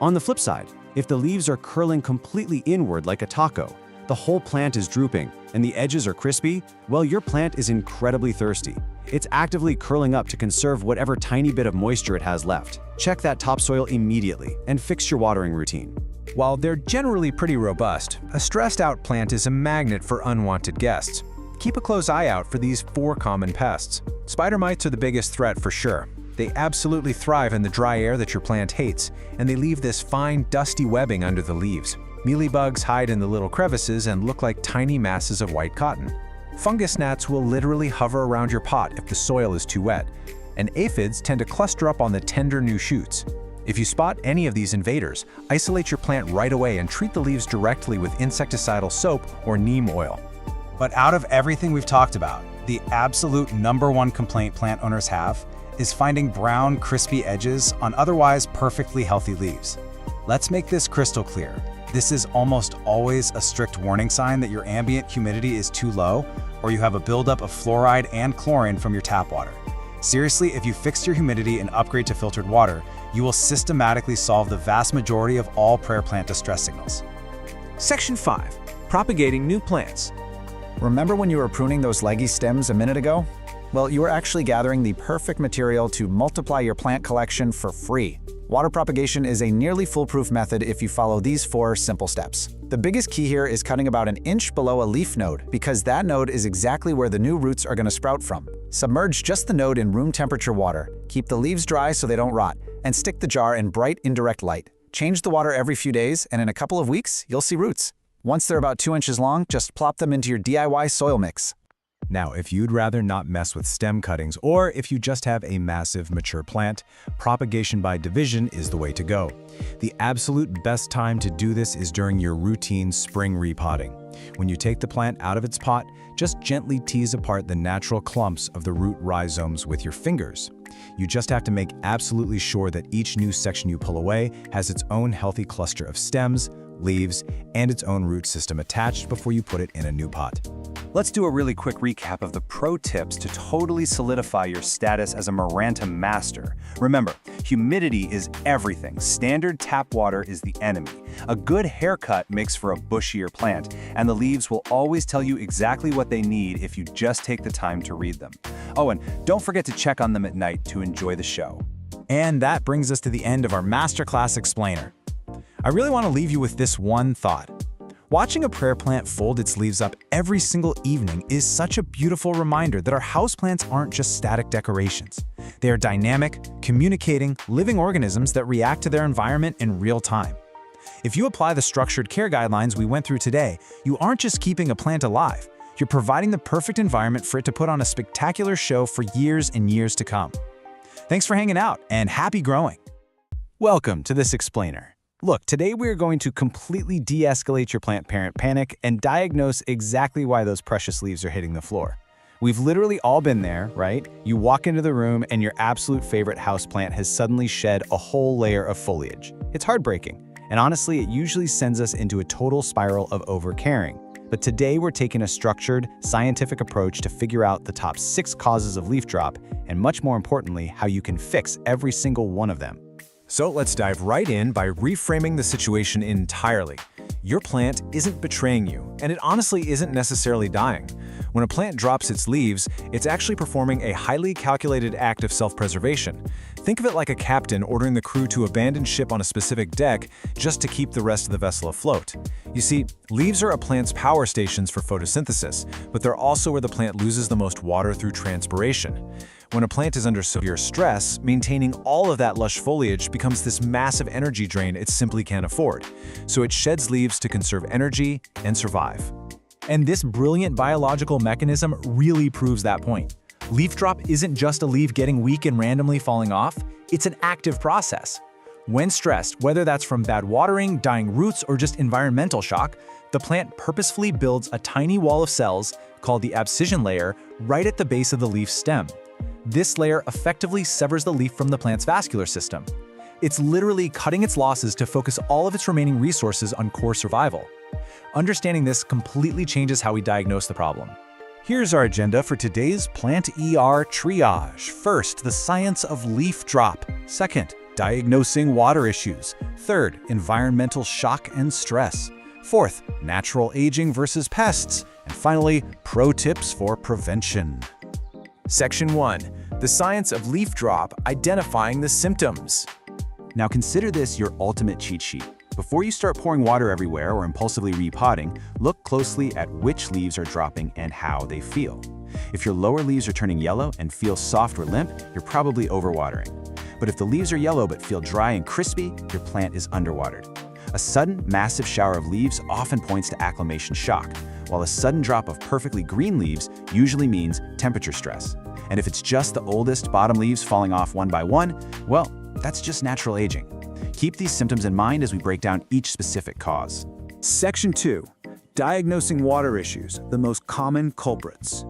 On the flip side, if the leaves are curling completely inward like a taco, the whole plant is drooping, and the edges are crispy, well, your plant is incredibly thirsty. It's actively curling up to conserve whatever tiny bit of moisture it has left. Check that topsoil immediately and fix your watering routine. While they're generally pretty robust, a stressed-out plant is a magnet for unwanted guests. Keep a close eye out for these 4 common pests. Spider mites are the biggest threat for sure. They absolutely thrive in the dry air that your plant hates, and they leave this fine, dusty webbing under the leaves. Mealybugs hide in the little crevices and look like tiny masses of white cotton. Fungus gnats will literally hover around your pot if the soil is too wet, and aphids tend to cluster up on the tender new shoots. If you spot any of these invaders, isolate your plant right away and treat the leaves directly with insecticidal soap or neem oil. But out of everything we've talked about, the absolute #1 complaint plant owners have is finding brown, crispy edges on otherwise perfectly healthy leaves. Let's make this crystal clear. This is almost always a strict warning sign that your ambient humidity is too low, or you have a buildup of fluoride and chlorine from your tap water. Seriously, if you fix your humidity and upgrade to filtered water, you will systematically solve the vast majority of all prayer plant distress signals. Section 5. Propagating new plants. Remember when you were pruning those leggy stems a minute ago? Well, you were actually gathering the perfect material to multiply your plant collection for free. Water propagation is a nearly foolproof method if you follow these 4 simple steps. The biggest key here is cutting about 1 inch below a leaf node, because that node is exactly where the new roots are going to sprout from. Submerge just the node in room temperature water, keep the leaves dry so they don't rot, and stick the jar in bright indirect light. Change the water every few days, and in a couple of weeks, you'll see roots. Once they're about 2 inches long, just plop them into your DIY soil mix. Now, if you'd rather not mess with stem cuttings, or if you just have a massive mature plant, propagation by division is the way to go. The absolute best time to do this is during your routine spring repotting. When you take the plant out of its pot, just gently tease apart the natural clumps of the root rhizomes with your fingers. You just have to make absolutely sure that each new section you pull away has its own healthy cluster of stems, leaves, and its own root system attached before you put it in a new pot. Let's do a really quick recap of the pro tips to totally solidify your status as a Maranta master. Remember, humidity is everything. Standard tap water is the enemy. A good haircut makes for a bushier plant, and the leaves will always tell you exactly what they need if you just take the time to read them. Oh, and don't forget to check on them at night to enjoy the show. And that brings us to the end of our Masterclass Explainer. I really want to leave you with this one thought. Watching a prayer plant fold its leaves up every single evening is such a beautiful reminder that our houseplants aren't just static decorations. They are dynamic, communicating, living organisms that react to their environment in real time. If you apply the structured care guidelines we went through today, you aren't just keeping a plant alive, you're providing the perfect environment for it to put on a spectacular show for years and years to come. Thanks for hanging out, and happy growing! Welcome to this explainer. Look, today we are going to completely de-escalate your plant parent panic and diagnose exactly why those precious leaves are hitting the floor. We've literally all been there, right? You walk into the room and your absolute favorite houseplant has suddenly shed a whole layer of foliage. It's heartbreaking, and honestly, it usually sends us into a total spiral of overcaring. But today we're taking a structured, scientific approach to figure out the top 6 causes of leaf drop, and much more importantly, how you can fix every single one of them. So let's dive right in by reframing the situation entirely. Your plant isn't betraying you, and it honestly isn't necessarily dying. When a plant drops its leaves, it's actually performing a highly calculated act of self-preservation. Think of it like a captain ordering the crew to abandon ship on a specific deck just to keep the rest of the vessel afloat. You see, leaves are a plant's power stations for photosynthesis, but they're also where the plant loses the most water through transpiration. When a plant is under severe stress, maintaining all of that lush foliage becomes this massive energy drain it simply can't afford. So it sheds leaves to conserve energy and survive. And this brilliant biological mechanism really proves that point. Leaf drop isn't just a leaf getting weak and randomly falling off, it's an active process. When stressed, whether that's from bad watering, dying roots, or just environmental shock, the plant purposefully builds a tiny wall of cells, called the abscission layer, right at the base of the leaf stem. This layer effectively severs the leaf from the plant's vascular system. It's literally cutting its losses to focus all of its remaining resources on core survival. Understanding this completely changes how we diagnose the problem. Here's our agenda for today's Plant ER Triage. First, the science of leaf drop. Second, diagnosing water issues. Third, environmental shock and stress. Fourth, natural aging versus pests. And finally, pro tips for prevention. Section 1. The science of leaf drop, identifying the symptoms. Now consider this your ultimate cheat sheet. Before you start pouring water everywhere or impulsively repotting, look closely at which leaves are dropping and how they feel. If your lower leaves are turning yellow and feel soft or limp, you're probably overwatering. But if the leaves are yellow but feel dry and crispy, your plant is underwatered. A sudden, massive shower of leaves often points to acclimation shock, while a sudden drop of perfectly green leaves usually means temperature stress. And if it's just the oldest bottom leaves falling off one by one, well, that's just natural aging. Keep these symptoms in mind as we break down each specific cause. Section 2. Diagnosing water issues, the most common culprits.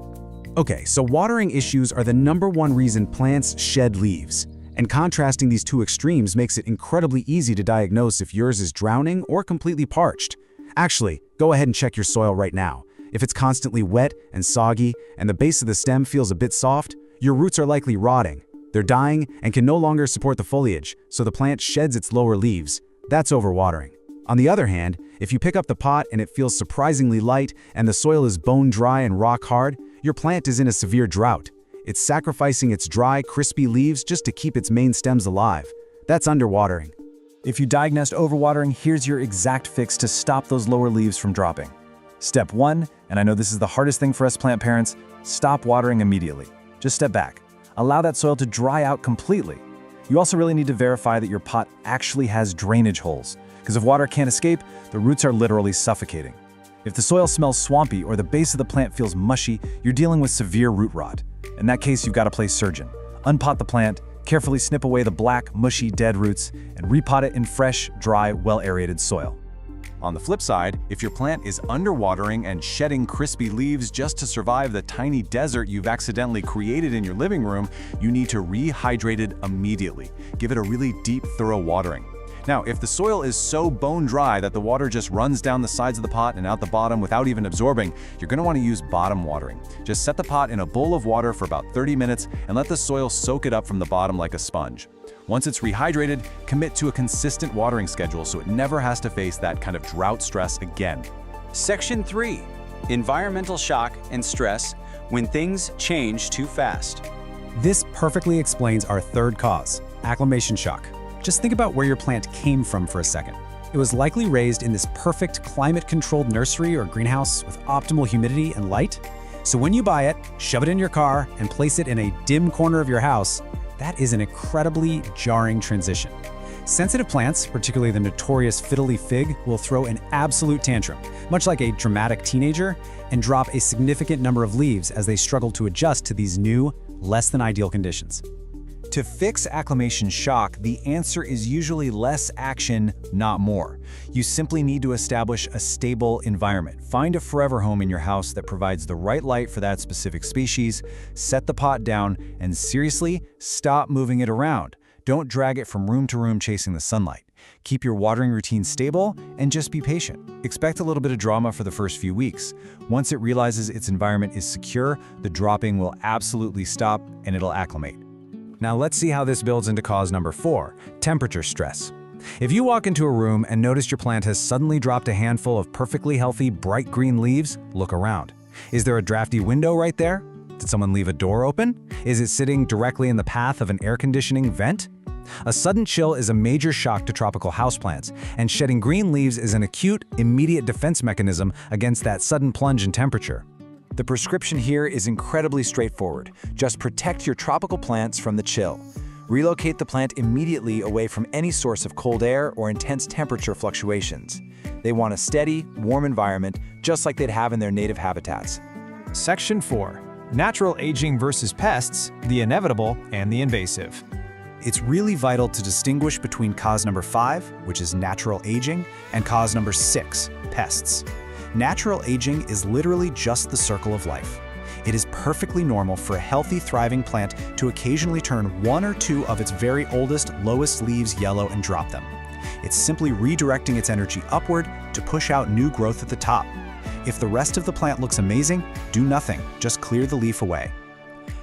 Okay, so watering issues are the #1 reason plants shed leaves. And contrasting these two extremes makes it incredibly easy to diagnose if yours is drowning or completely parched. Actually, go ahead and check your soil right now. If it's constantly wet and soggy and the base of the stem feels a bit soft, your roots are likely rotting. They're dying and can no longer support the foliage, so the plant sheds its lower leaves. That's overwatering. On the other hand, if you pick up the pot and it feels surprisingly light and the soil is bone dry and rock hard, your plant is in a severe drought. It's sacrificing its dry, crispy leaves just to keep its main stems alive. That's underwatering. If you diagnosed overwatering, here's your exact fix to stop those lower leaves from dropping. Step 1, and I know this is the hardest thing for us plant parents, stop watering immediately. Just step back. Allow that soil to dry out completely. You also really need to verify that your pot actually has drainage holes, because if water can't escape, the roots are literally suffocating. If the soil smells swampy or the base of the plant feels mushy, you're dealing with severe root rot. In that case, you've got to play surgeon. Unpot the plant, carefully snip away the black, mushy, dead roots, and repot it in fresh, dry, well-aerated soil. On the flip side, if your plant is underwatering and shedding crispy leaves just to survive the tiny desert you've accidentally created in your living room, you need to rehydrate it immediately. Give it a really deep, thorough watering. Now, if the soil is so bone dry that the water just runs down the sides of the pot and out the bottom without even absorbing, you're going to want to use bottom watering. Just set the pot in a bowl of water for about 30 minutes and let the soil soak it up from the bottom like a sponge. Once it's rehydrated, commit to a consistent watering schedule so it never has to face that kind of drought stress again. Section 3. Environmental shock and stress when things change too fast. This perfectly explains our third cause, acclimation shock. Just think about where your plant came from for a second. It was likely raised in this perfect climate-controlled nursery or greenhouse with optimal humidity and light. So when you buy it, shove it in your car, and place it in a dim corner of your house, that is an incredibly jarring transition. Sensitive plants, particularly the notorious fiddly fig, will throw an absolute tantrum, much like a dramatic teenager, and drop a significant number of leaves as they struggle to adjust to these new, less than ideal conditions. To fix acclimation shock, the answer is usually less action, not more. You simply need to establish a stable environment. Find a forever home in your house that provides the right light for that specific species, set the pot down, and seriously, stop moving it around. Don't drag it from room to room chasing the sunlight. Keep your watering routine stable and just be patient. Expect a little bit of drama for the first few weeks. Once it realizes its environment is secure, the dropping will absolutely stop and it'll acclimate. Now let's see how this builds into cause number 4, temperature stress. If you walk into a room and notice your plant has suddenly dropped a handful of perfectly healthy, bright green leaves, look around. Is there a drafty window right there? Did someone leave a door open? Is it sitting directly in the path of an air conditioning vent? A sudden chill is a major shock to tropical houseplants, and shedding green leaves is an acute, immediate defense mechanism against that sudden plunge in temperature. The prescription here is incredibly straightforward. Just protect your tropical plants from the chill. Relocate the plant immediately away from any source of cold air or intense temperature fluctuations. They want a steady, warm environment, just like they'd have in their native habitats. Section 4. Natural aging versus pests, the inevitable and the invasive. It's really vital to distinguish between cause number 5, which is natural aging, and cause number 6, pests. Natural aging is literally just the circle of life. It is perfectly normal for a healthy, thriving plant to occasionally turn 1 or 2 of its very oldest, lowest leaves yellow and drop them. It's simply redirecting its energy upward to push out new growth at the top. If the rest of the plant looks amazing, do nothing, just clear the leaf away.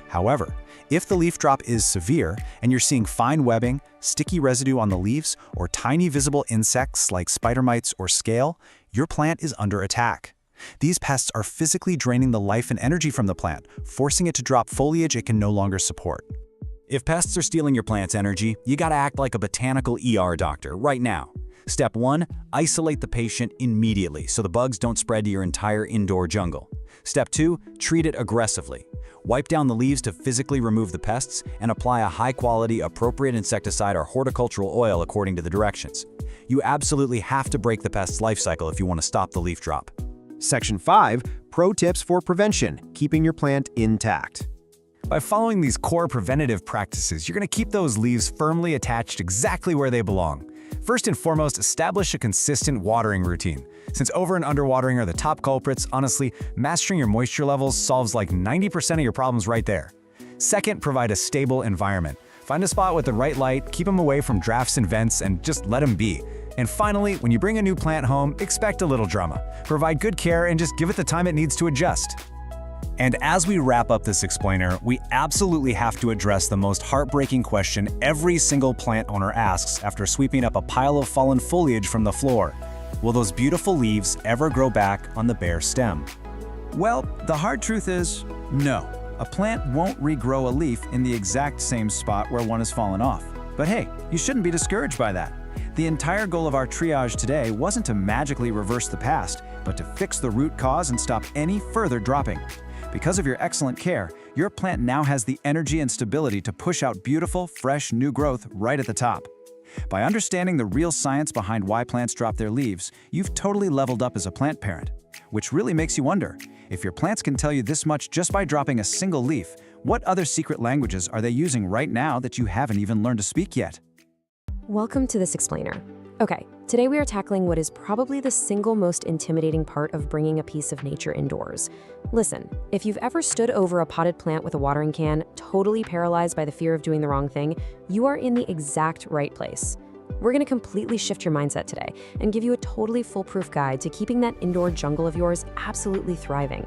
However, if the leaf drop is severe and you're seeing fine webbing, sticky residue on the leaves, or tiny visible insects like spider mites or scale, your plant is under attack. These pests are physically draining the life and energy from the plant, forcing it to drop foliage it can no longer support. If pests are stealing your plant's energy, you gotta act like a botanical ER doctor right now. Step 1, isolate the patient immediately so the bugs don't spread to your entire indoor jungle. Step 2, treat it aggressively. Wipe down the leaves to physically remove the pests and apply a high-quality, appropriate insecticide or horticultural oil according to the directions. You absolutely have to break the pest's life cycle if you want to stop the leaf drop. Section 5, Pro Tips for Prevention, Keeping Your Plant Intact. By following these core preventative practices, you're going to keep those leaves firmly attached exactly where they belong. First and foremost, establish a consistent watering routine. Since over and underwatering are the top culprits, honestly, mastering your moisture levels solves like 90% of your problems right there. Second, provide a stable environment. Find a spot with the right light, keep them away from drafts and vents, and just let them be. And finally, when you bring a new plant home, expect a little drama. Provide good care and just give it the time it needs to adjust. And as we wrap up this explainer, we absolutely have to address the most heartbreaking question every single plant owner asks after sweeping up a pile of fallen foliage from the floor. Will those beautiful leaves ever grow back on the bare stem? Well, the hard truth is, no. A plant won't regrow a leaf in the exact same spot where one has fallen off. But hey, you shouldn't be discouraged by that. The entire goal of our triage today wasn't to magically reverse the past, but to fix the root cause and stop any further dropping. Because of your excellent care, your plant now has the energy and stability to push out beautiful, fresh, new growth right at the top. By understanding the real science behind why plants drop their leaves, you've totally leveled up as a plant parent. Which really makes you wonder, if your plants can tell you this much just by dropping a single leaf, what other secret languages are they using right now that you haven't even learned to speak yet? Welcome to This Explainer. Okay, today we are tackling what is probably the single most intimidating part of bringing a piece of nature indoors. Listen, if you've ever stood over a potted plant with a watering can, totally paralyzed by the fear of doing the wrong thing, you are in the exact right place. We're going to completely shift your mindset today and give you a totally foolproof guide to keeping that indoor jungle of yours absolutely thriving.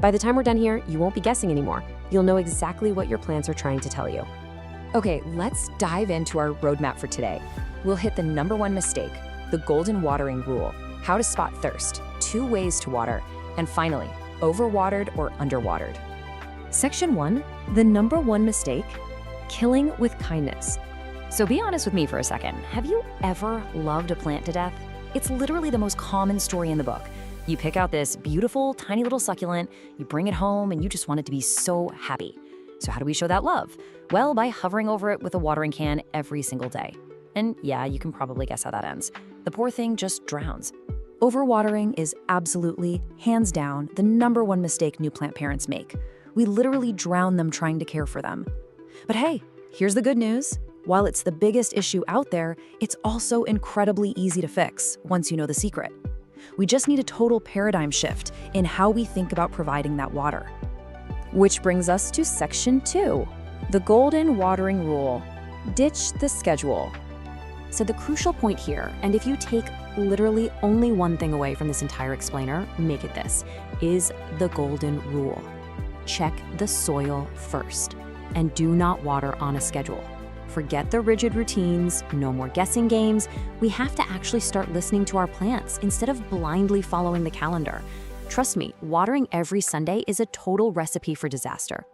By the time we're done here, you won't be guessing anymore. You'll know exactly what your plants are trying to tell you. Okay, let's dive into our roadmap for today. We'll hit the #1 mistake, the golden watering rule, how to spot thirst, 2 ways to water, and finally, overwatered or underwatered. Section 1, the #1 mistake, killing with kindness. So be honest with me for a second. Have you ever loved a plant to death? It's literally the most common story in the book. You pick out this beautiful, tiny little succulent, you bring it home, and you just want it to be so happy. So how do we show that love? Well, by hovering over it with a watering can every single day. And yeah, you can probably guess how that ends. The poor thing just drowns. Overwatering is absolutely, hands down, the #1 mistake new plant parents make. We literally drown them trying to care for them. But hey, here's the good news. While it's the biggest issue out there, it's also incredibly easy to fix once you know the secret. We just need a total paradigm shift in how we think about providing that water. Which brings us to Section 2, the golden watering rule. Ditch the schedule. So the crucial point here, and if you take literally only one thing away from this entire explainer, make it this, is the golden rule. Check the soil first, and do not water on a schedule. Forget the rigid routines, no more guessing games. We have to actually start listening to our plants instead of blindly following the calendar. Trust me, watering every Sunday is a total recipe for disaster.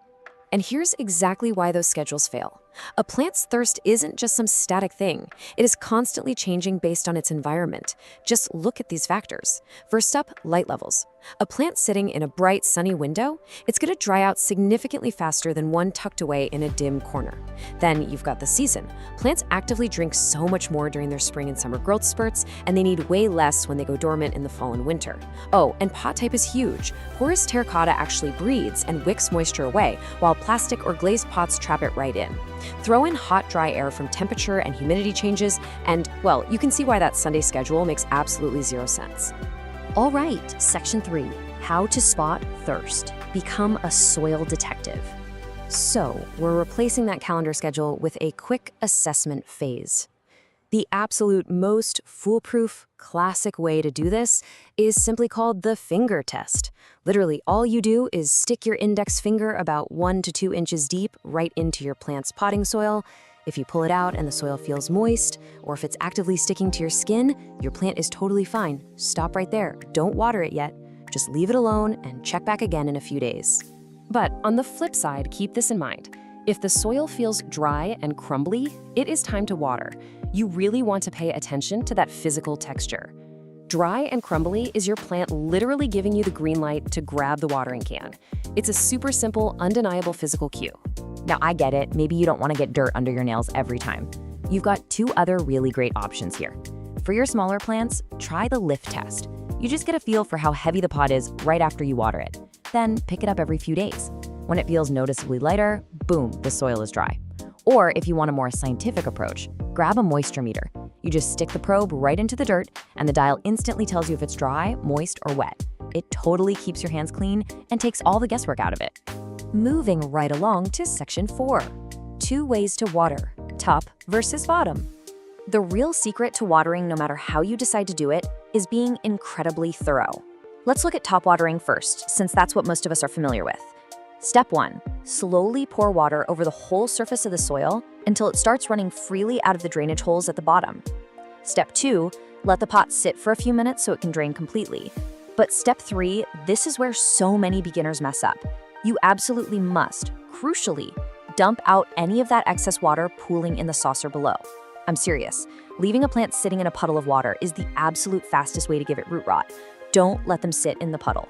And here's exactly why those schedules fail. A plant's thirst isn't just some static thing. It is constantly changing based on its environment. Just look at these factors. First up, light levels. A plant sitting in a bright, sunny window, it's going to dry out significantly faster than one tucked away in a dim corner. Then you've got the season. Plants actively drink so much more during their spring and summer growth spurts, and they need way less when they go dormant in the fall and winter. Oh, and pot type is huge. Porous terracotta actually breathes and wicks moisture away, while plastic or glazed pots trap it right in. Throw in hot, dry air from temperature and humidity changes, and, well, you can see why that Sunday schedule makes absolutely 0 sense. All right, Section 3, how to spot thirst. Become a soil detective. So, we're replacing that calendar schedule with a quick assessment phase. The absolute most foolproof, classic way to do this is simply called the finger test. Literally, all you do is stick your index finger about 1 to 2 inches deep right into your plant's potting soil. If you pull it out and the soil feels moist, or if it's actively sticking to your skin, your plant is totally fine. Stop right there. Don't water it yet. Just leave it alone and check back again in a few days. But on the flip side, keep this in mind. If the soil feels dry and crumbly, it is time to water. You really want to pay attention to that physical texture. Dry and crumbly is your plant literally giving you the green light to grab the watering can. It's a super simple, undeniable physical cue. Now, I get it. Maybe you don't want to get dirt under your nails every time. You've got 2 other really great options here. For your smaller plants, try the lift test. You just get a feel for how heavy the pot is right after you water it. Then pick it up every few days. When it feels noticeably lighter, boom, the soil is dry. Or if you want a more scientific approach, grab a moisture meter. You just stick the probe right into the dirt, and the dial instantly tells you if it's dry, moist, or wet. It totally keeps your hands clean and takes all the guesswork out of it. Moving right along to Section 4, 2 ways to water, top versus bottom. The real secret to watering, no matter how you decide to do it, is being incredibly thorough. Let's look at top watering first, since that's what most of us are familiar with. Step 1, slowly pour water over the whole surface of the soil until it starts running freely out of the drainage holes at the bottom. Step 2, let the pot sit for a few minutes so it can drain completely. But step 3, this is where so many beginners mess up. You absolutely must, crucially, dump out any of that excess water pooling in the saucer below. I'm serious. Leaving a plant sitting in a puddle of water is the absolute fastest way to give it root rot. Don't let them sit in the puddle.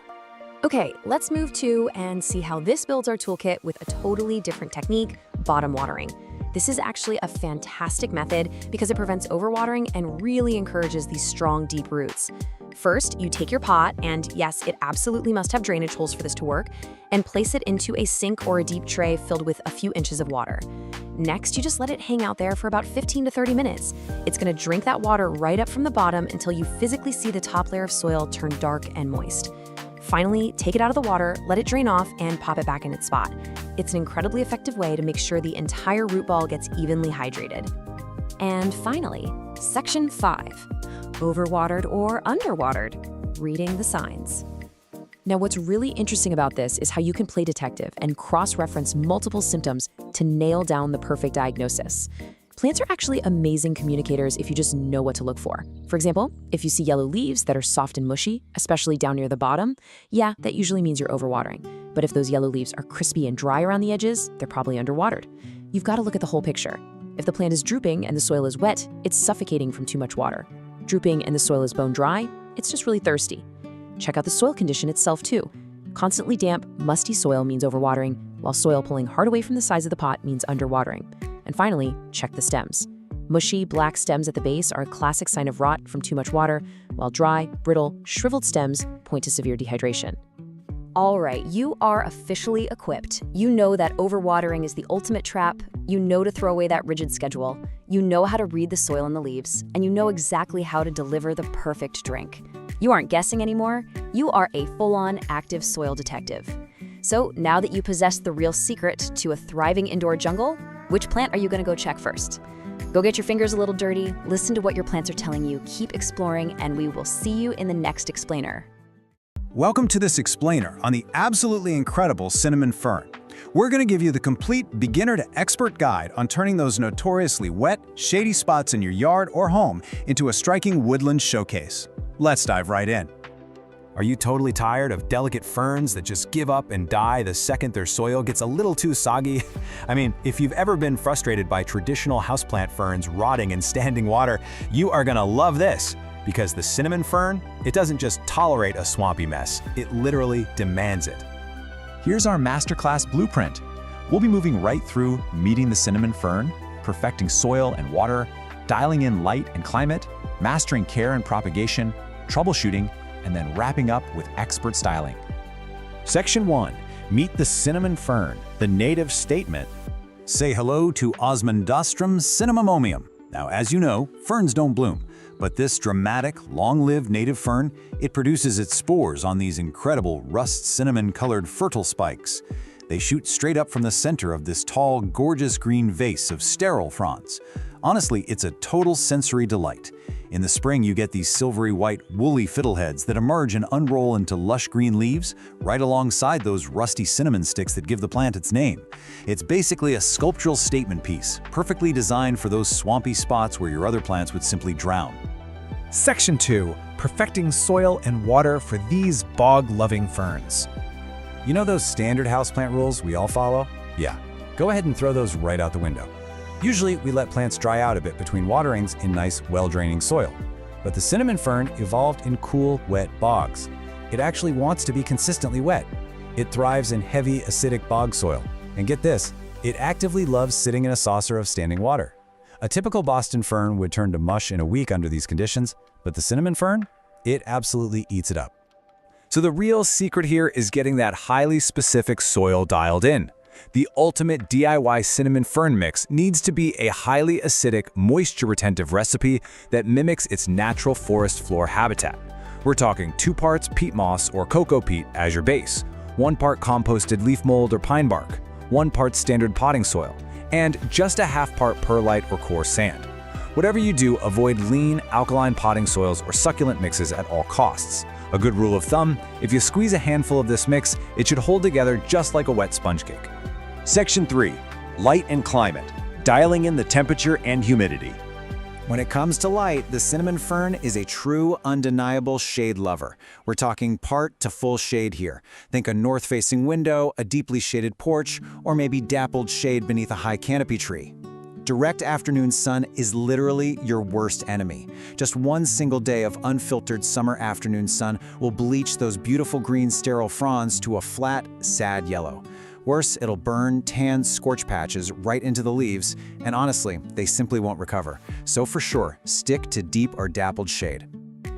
Okay, let's move to and see how this builds our toolkit with a totally different technique, bottom watering. This is actually a fantastic method because it prevents overwatering and really encourages these strong, deep roots. First, you take your pot, and yes, it absolutely must have drainage holes for this to work, and place it into a sink or a deep tray filled with a few inches of water. Next, you just let it hang out there for about 15 to 30 minutes. It's gonna drink that water right up from the bottom until you physically see the top layer of soil turn dark and moist. Finally, take it out of the water, let it drain off, and pop it back in its spot. It's an incredibly effective way to make sure the entire root ball gets evenly hydrated. And finally, Section 5. Overwatered or underwatered, reading the signs. Now, what's really interesting about this is how you can play detective and cross-reference multiple symptoms to nail down the perfect diagnosis. Plants are actually amazing communicators if you just know what to look for. For example, if you see yellow leaves that are soft and mushy, especially down near the bottom, yeah, that usually means you're overwatering. But if those yellow leaves are crispy and dry around the edges, they're probably underwatered. You've got to look at the whole picture. If the plant is drooping and the soil is wet, it's suffocating from too much water. Drooping and the soil is bone dry, it's just really thirsty. Check out the soil condition itself too. Constantly damp, musty soil means overwatering, while soil pulling hard away from the sides of the pot means underwatering. And finally, check the stems. Mushy, black stems at the base are a classic sign of rot from too much water, while dry, brittle, shriveled stems point to severe dehydration. All right, you are officially equipped. You know that overwatering is the ultimate trap. You know to throw away that rigid schedule. You know how to read the soil and the leaves, and you know exactly how to deliver the perfect drink. You aren't guessing anymore. You are a full-on active soil detective. So now that you possess the real secret to a thriving indoor jungle, which plant are you going to go check first? Go get your fingers a little dirty, listen to what your plants are telling you, keep exploring, and we will see you in the next explainer. Welcome to this explainer on the absolutely incredible cinnamon fern. We're going to give you the complete beginner to expert guide on turning those notoriously wet, shady spots in your yard or home into a striking woodland showcase. Let's dive right in. Are you totally tired of delicate ferns that just give up and die the second their soil gets a little too soggy? I mean, if you've ever been frustrated by traditional houseplant ferns rotting in standing water, you are gonna love this. Because the cinnamon fern, it doesn't just tolerate a swampy mess, it literally demands it. Here's our masterclass blueprint. We'll be moving right through meeting the cinnamon fern, perfecting soil and water, dialing in light and climate, mastering care and propagation, troubleshooting, and then wrapping up with expert styling. Section 1. Meet the cinnamon fern, the native statement. Say hello to Osmundastrum cinnamomium. Now, as you know, ferns don't bloom, but this dramatic, long-lived native fern, it produces its spores on these incredible rust cinnamon-colored fertile spikes. They shoot straight up from the center of this tall, gorgeous green vase of sterile fronds. Honestly, it's a total sensory delight. In the spring, you get these silvery white, woolly fiddleheads that emerge and unroll into lush green leaves right alongside those rusty cinnamon sticks that give the plant its name. It's basically a sculptural statement piece, perfectly designed for those swampy spots where your other plants would simply drown. Section 2. Perfecting soil and water for these bog-loving ferns. You know those standard houseplant rules we all follow? Yeah, go ahead and throw those right out the window. Usually, we let plants dry out a bit between waterings in nice, well-draining soil. But the cinnamon fern evolved in cool, wet bogs. It actually wants to be consistently wet. It thrives in heavy, acidic bog soil. And get this, it actively loves sitting in a saucer of standing water. A typical Boston fern would turn to mush in a week under these conditions, but the cinnamon fern, it absolutely eats it up. So the real secret here is getting that highly specific soil dialed in. The ultimate DIY cinnamon fern mix needs to be a highly acidic, moisture-retentive recipe that mimics its natural forest floor habitat. We're talking 2 parts peat moss or cocoa peat as your base, 1 part composted leaf mold or pine bark, 1 part standard potting soil, and just a ½ part perlite or coarse sand. Whatever you do, avoid lean, alkaline potting soils or succulent mixes at all costs. A good rule of thumb, if you squeeze a handful of this mix, it should hold together just like a wet sponge cake. Section 3. Light and climate. Dialing in the temperature and humidity. When it comes to light, the cinnamon fern is a true, undeniable shade lover. We're talking part to full shade here. Think a north-facing window, a deeply shaded porch, or maybe dappled shade beneath a high canopy tree. Direct afternoon sun is literally your worst enemy. Just one single day of unfiltered summer afternoon sun will bleach those beautiful green sterile fronds to a flat, sad yellow. Worse, it'll burn, tan scorch patches right into the leaves, and honestly, they simply won't recover. So for sure, stick to deep or dappled shade.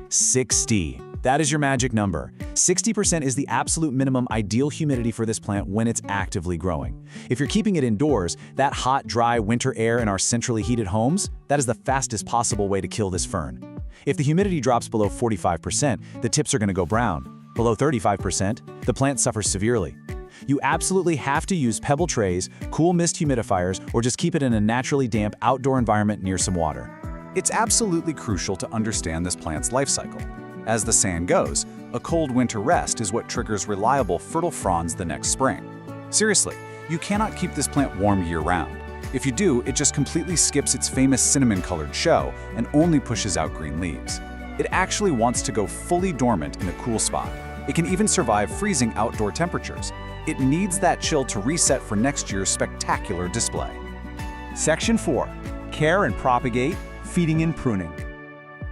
60. That is your magic number. 60% is the absolute minimum ideal humidity for this plant when it's actively growing. If you're keeping it indoors, that hot, dry winter air in our centrally heated homes, that is the fastest possible way to kill this fern. If the humidity drops below 45%, the tips are going to go brown. Below 35%, the plant suffers severely. You absolutely have to use pebble trays, cool mist humidifiers, or just keep it in a naturally damp outdoor environment near some water. It's absolutely crucial to understand this plant's life cycle. As the saying goes, a cold winter rest is what triggers reliable fertile fronds the next spring. Seriously, you cannot keep this plant warm year-round. If you do, it just completely skips its famous cinnamon-colored show and only pushes out green leaves. It actually wants to go fully dormant in a cool spot. It can even survive freezing outdoor temperatures. It needs that chill to reset for next year's spectacular display. Section 4. Care and propagate, feeding and pruning.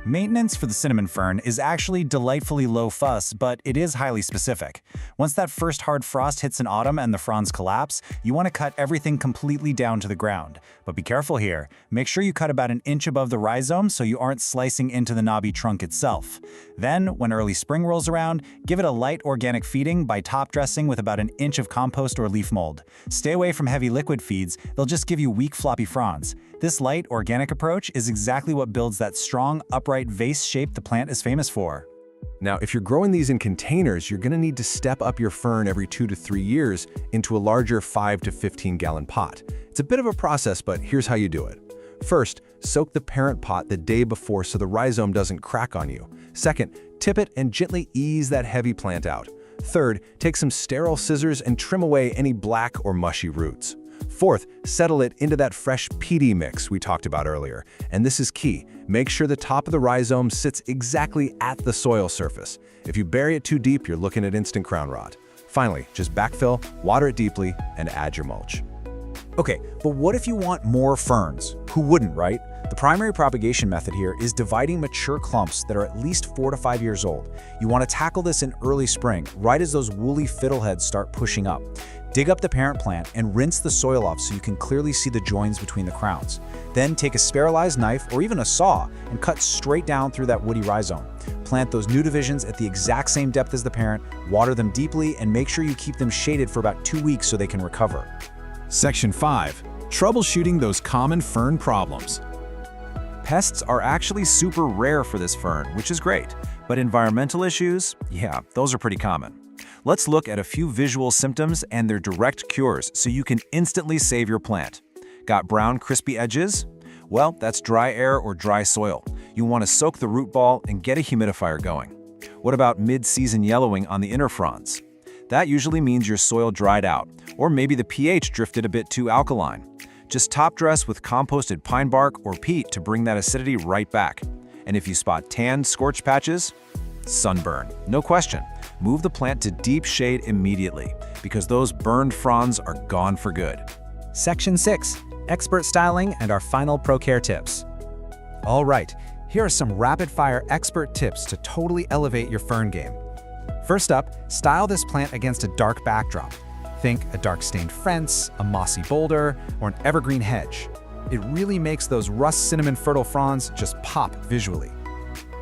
Maintenance for the cinnamon fern is actually delightfully low fuss, but it is highly specific. Once that first hard frost hits in autumn and the fronds collapse, you want to cut everything completely down to the ground. But be careful here. Make sure you cut about an inch above the rhizome so you aren't slicing into the knobby trunk itself. Then, when early spring rolls around, give it a light organic feeding by top dressing with about an inch of compost or leaf mold. Stay away from heavy liquid feeds, they'll just give you weak floppy fronds. This light, organic approach is exactly what builds that strong, upright vase shape the plant is famous for. Now, if you're growing these in containers, you're going to need to step up your fern every 2 to 3 years into a larger 5 to 15-gallon pot. It's a bit of a process, but here's how you do it. First, soak the parent pot the day before so the rhizome doesn't crack on you. Second, tip it and gently ease that heavy plant out. Third, take some sterile scissors and trim away any black or mushy roots. Fourth, settle it into that fresh peaty mix we talked about earlier. And this is key. Make sure the top of the rhizome sits exactly at the soil surface. If you bury it too deep, you're looking at instant crown rot. Finally, just backfill, water it deeply, and add your mulch. Okay, but what if you want more ferns? Who wouldn't, right? The primary propagation method here is dividing mature clumps that are at least 4 to 5 years old. You want to tackle this in early spring, right as those woolly fiddleheads start pushing up. Dig up the parent plant and rinse the soil off so you can clearly see the joins between the crowns. Then take a sterilized knife or even a saw and cut straight down through that woody rhizome. Plant those new divisions at the exact same depth as the parent, water them deeply, and make sure you keep them shaded for about 2 weeks so they can recover. Section 5. Troubleshooting those common fern problems. Pests are actually super rare for this fern, which is great. But environmental issues, yeah, those are pretty common. Let's look at a few visual symptoms and their direct cures so you can instantly save your plant. Got brown, crispy edges? Well, that's dry air or dry soil. You want to soak the root ball and get a humidifier going. What about mid-season yellowing on the inner fronds? That usually means your soil dried out, or maybe the pH drifted a bit too alkaline. Just top dress with composted pine bark or peat to bring that acidity right back. And if you spot tan scorch patches, sunburn, no question. Move the plant to deep shade immediately because those burned fronds are gone for good. Section 6. Expert styling and our final ProCare tips. All right, here are some rapid-fire expert tips to totally elevate your fern game. First up, style this plant against a dark backdrop. Think a dark-stained fence, a mossy boulder, or an evergreen hedge. It really makes those rust cinnamon fertile fronds just pop visually.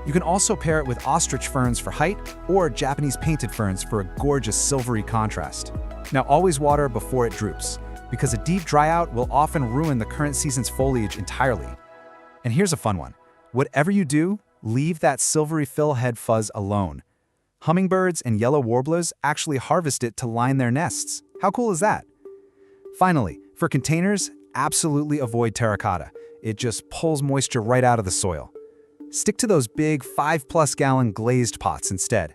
You can also pair it with ostrich ferns for height or Japanese painted ferns for a gorgeous silvery contrast. Now always water before it droops, because a deep dryout will often ruin the current season's foliage entirely. And here's a fun one. Whatever you do, leave that silvery fill head fuzz alone. Hummingbirds and yellow warblers actually harvest it to line their nests. How cool is that? Finally, for containers, absolutely avoid terracotta. It just pulls moisture right out of the soil. Stick to those big 5+ gallon glazed pots instead.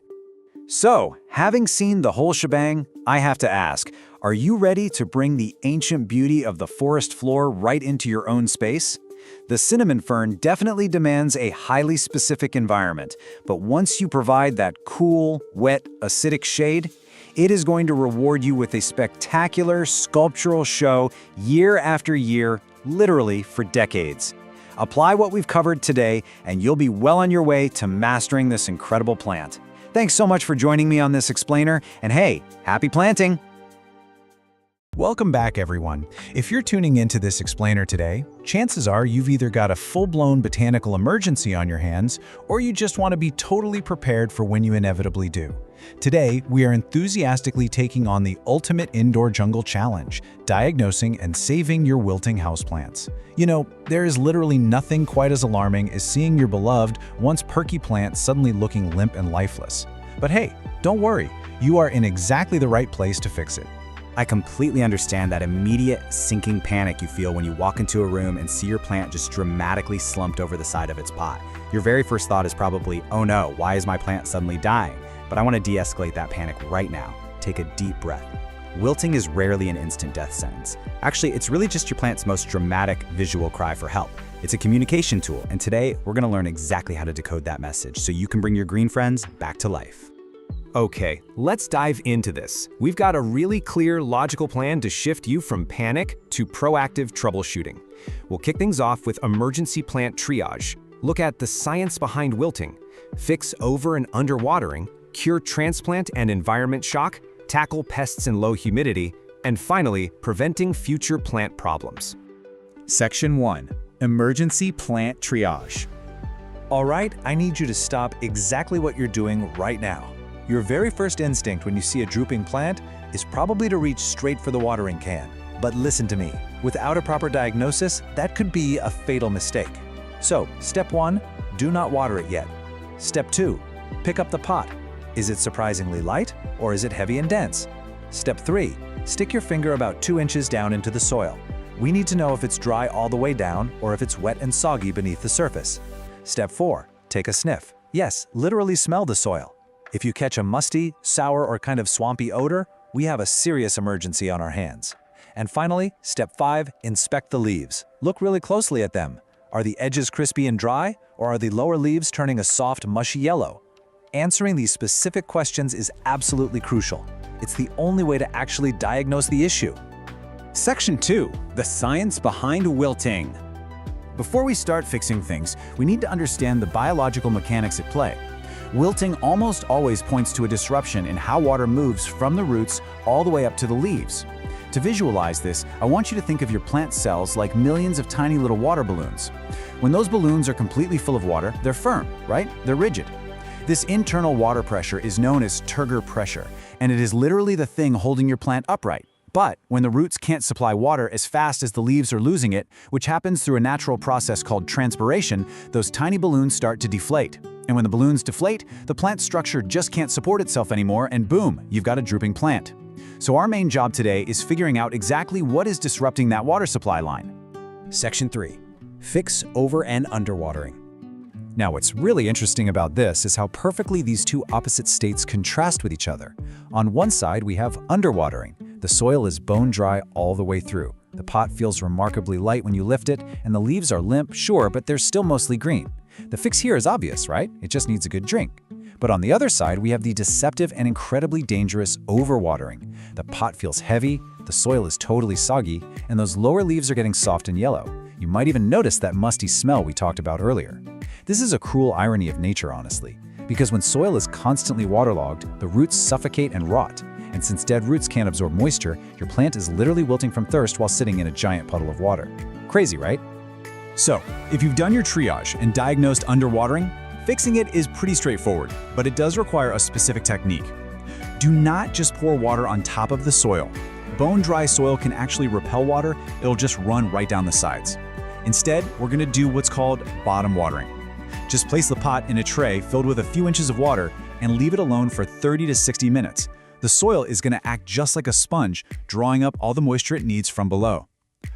So, having seen the whole shebang, I have to ask, are you ready to bring the ancient beauty of the forest floor right into your own space? The cinnamon fern definitely demands a highly specific environment, but once you provide that cool, wet, acidic shade, it is going to reward you with a spectacular sculptural show year after year, literally for decades. Apply what we've covered today, and you'll be well on your way to mastering this incredible plant. Thanks so much for joining me on this explainer, and hey, happy planting! Welcome back, everyone. If you're tuning into this explainer today, chances are you've either got a full-blown botanical emergency on your hands, or you just want to be totally prepared for when you inevitably do. Today, we are enthusiastically taking on the ultimate indoor jungle challenge, diagnosing and saving your wilting houseplants. You know, there is literally nothing quite as alarming as seeing your beloved, once perky plant suddenly looking limp and lifeless. But hey, don't worry, you are in exactly the right place to fix it. I completely understand that immediate sinking panic you feel when you walk into a room and see your plant just dramatically slumped over the side of its pot. Your very first thought is probably, oh no, why is my plant suddenly dying? But I want to de-escalate that panic right now. Take a deep breath. Wilting is rarely an instant death sentence. Actually, it's really just your plant's most dramatic visual cry for help. It's a communication tool, and today we're going to learn exactly how to decode that message so you can bring your green friends back to life. Okay, let's dive into this. We've got a really clear, logical plan to shift you from panic to proactive troubleshooting. We'll kick things off with emergency plant triage. Look at the science behind wilting. Fix over and underwatering, cure transplant and environment shock, tackle pests and low humidity, and finally, preventing future plant problems. Section 1. Emergency Plant Triage. All right, I need you to stop exactly what you're doing right now. Your very first instinct when you see a drooping plant is probably to reach straight for the watering can. But listen to me, without a proper diagnosis, that could be a fatal mistake. So, step 1, do not water it yet. Step 2, pick up the pot. Is it surprisingly light, or is it heavy and dense? Step 3, stick your finger about 2 inches down into the soil. We need to know if it's dry all the way down or if it's wet and soggy beneath the surface. Step 4, take a sniff. Yes, literally smell the soil. If you catch a musty, sour, or kind of swampy odor, we have a serious emergency on our hands. And finally, step 5, inspect the leaves. Look really closely at them. Are the edges crispy and dry, or are the lower leaves turning a soft, mushy yellow? Answering these specific questions is absolutely crucial. It's the only way to actually diagnose the issue. Section 2. The science behind wilting. Before we start fixing things, we need to understand the biological mechanics at play. Wilting almost always points to a disruption in how water moves from the roots all the way up to the leaves. To visualize this, I want you to think of your plant cells like millions of tiny little water balloons. When those balloons are completely full of water, they're firm, right? They're rigid. This internal water pressure is known as turgor pressure, and it is literally the thing holding your plant upright. But when the roots can't supply water as fast as the leaves are losing it, which happens through a natural process called transpiration, those tiny balloons start to deflate. And when the balloons deflate, the plant structure just can't support itself anymore, and boom, you've got a drooping plant. So our main job today is figuring out exactly what is disrupting that water supply line. Section 3. Fix over and underwatering. Now, what's really interesting about this is how perfectly these two opposite states contrast with each other. On one side, we have underwatering. The soil is bone dry all the way through. The pot feels remarkably light when you lift it, and the leaves are limp, sure, but they're still mostly green. The fix here is obvious, right? It just needs a good drink. But on the other side, we have the deceptive and incredibly dangerous overwatering. The pot feels heavy, the soil is totally soggy, and those lower leaves are getting soft and yellow. You might even notice that musty smell we talked about earlier. This is a cruel irony of nature, honestly, because when soil is constantly waterlogged, the roots suffocate and rot. And since dead roots can't absorb moisture, your plant is literally wilting from thirst while sitting in a giant puddle of water. Crazy, right? So, if you've done your triage and diagnosed underwatering, fixing it is pretty straightforward, but it does require a specific technique. Do not just pour water on top of the soil. Bone-dry soil can actually repel water, it'll just run right down the sides. Instead, we're gonna do what's called bottom watering. Just place the pot in a tray filled with a few inches of water and leave it alone for 30 to 60 minutes. The soil is gonna act just like a sponge, drawing up all the moisture it needs from below.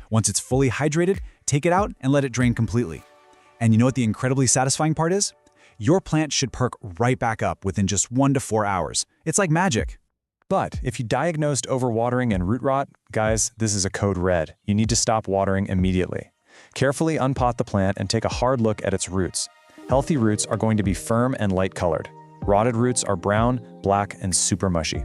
Once it's fully hydrated, take it out and let it drain completely. And you know what the incredibly satisfying part is? Your plant should perk right back up within just 1 to 4 hours. It's like magic. But if you diagnosed overwatering and root rot, guys, this is a code red. You need to stop watering immediately. Carefully unpot the plant and take a hard look at its roots. Healthy roots are going to be firm and light colored. Rotted roots are brown, black, and super mushy.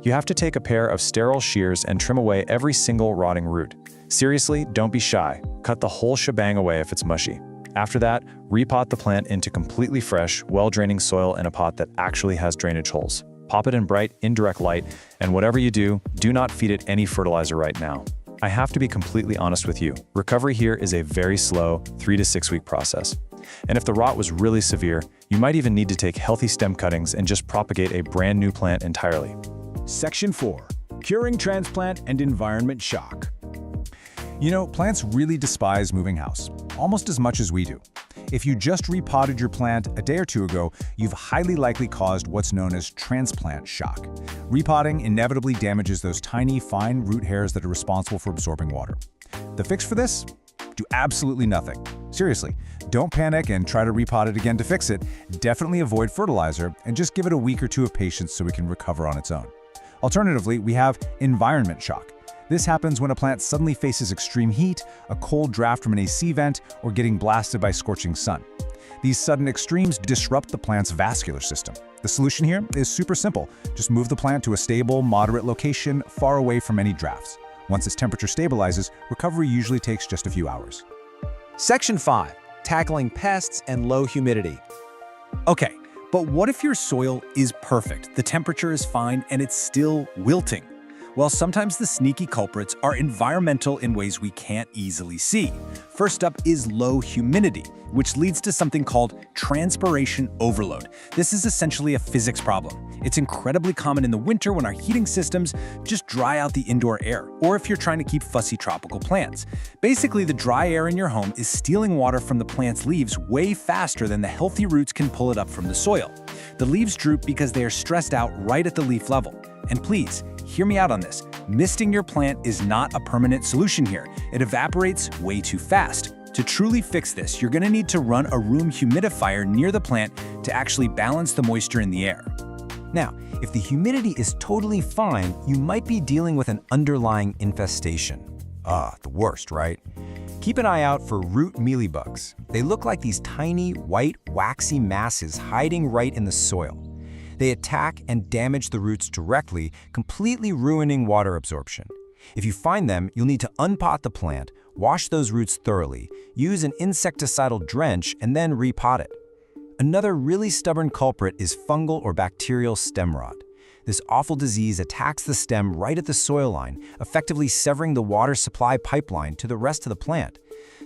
You have to take a pair of sterile shears and trim away every single rotting root. Seriously, don't be shy. Cut the whole shebang away if it's mushy. After that, repot the plant into completely fresh, well-draining soil in a pot that actually has drainage holes. Pop it in bright, indirect light, and whatever you do, do not feed it any fertilizer right now. I have to be completely honest with you. Recovery here is a very slow 3 to 6 week process. And if the rot was really severe, you might even need to take healthy stem cuttings and just propagate a brand new plant entirely. Section 4. Curing transplant and environment shock. You know, plants really despise moving house, almost as much as we do. If you just repotted your plant a day or two ago, you've highly likely caused what's known as transplant shock. Repotting inevitably damages those tiny, fine root hairs that are responsible for absorbing water. The fix for this? Do absolutely nothing. Seriously, don't panic and try to repot it again to fix it. Definitely avoid fertilizer and just give it a week or two of patience so it can recover on its own. Alternatively, we have environment shock. This happens when a plant suddenly faces extreme heat, a cold draft from an AC vent, or getting blasted by scorching sun. These sudden extremes disrupt the plant's vascular system. The solution here is super simple. Just move the plant to a stable, moderate location far away from any drafts. Once its temperature stabilizes, recovery usually takes just a few hours. Section 5. Tackling pests and low humidity. Okay, but what if your soil is perfect, the temperature is fine, and it's still wilting? Well, sometimes the sneaky culprits are environmental in ways we can't easily see. First up is low humidity, which leads to something called transpiration overload. This is essentially a physics problem. It's incredibly common in the winter when our heating systems just dry out the indoor air, or if you're trying to keep fussy tropical plants. Basically, the dry air in your home is stealing water from the plant's leaves way faster than the healthy roots can pull it up from the soil. The leaves droop because they are stressed out right at the leaf level. And please, hear me out on this. Misting your plant is not a permanent solution here. It evaporates way too fast. To truly fix this, you're going to need to run a room humidifier near the plant to actually balance the moisture in the air. Now, if the humidity is totally fine, you might be dealing with an underlying infestation. The worst, right? Keep an eye out for root mealybugs. They look like these tiny, white, waxy masses hiding right in the soil. They attack and damage the roots directly, completely ruining water absorption. If you find them, you'll need to unpot the plant, wash those roots thoroughly, use an insecticidal drench, and then repot it. Another really stubborn culprit is fungal or bacterial stem rot. This awful disease attacks the stem right at the soil line, effectively severing the water supply pipeline to the rest of the plant.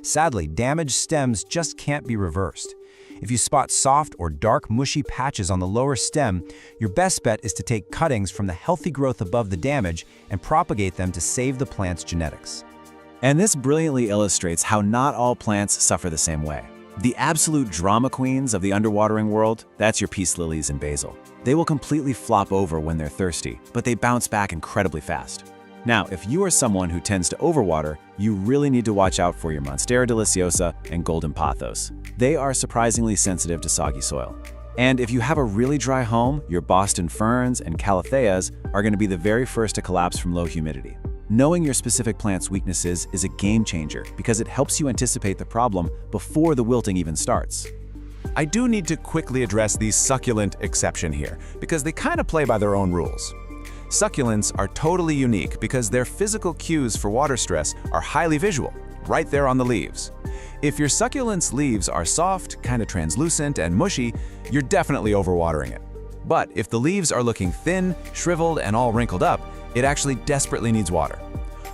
Sadly, damaged stems just can't be reversed. If you spot soft or dark, mushy patches on the lower stem, your best bet is to take cuttings from the healthy growth above the damage and propagate them to save the plant's genetics. And this brilliantly illustrates how not all plants suffer the same way. The absolute drama queens of the underwatering world, that's your peace lilies and basil. They will completely flop over when they're thirsty, but they bounce back incredibly fast. Now, if you are someone who tends to overwater, you really need to watch out for your Monstera deliciosa and golden pothos. They are surprisingly sensitive to soggy soil. And if you have a really dry home, your Boston ferns and calatheas are going to be the very first to collapse from low humidity. Knowing your specific plant's weaknesses is a game changer because it helps you anticipate the problem before the wilting even starts. I do need to quickly address the succulent exception here, because they kind of play by their own rules. Succulents are totally unique because their physical cues for water stress are highly visual, right there on the leaves. If your succulent's leaves are soft, kind of translucent, and mushy, you're definitely overwatering it. But if the leaves are looking thin, shriveled, and all wrinkled up, it actually desperately needs water.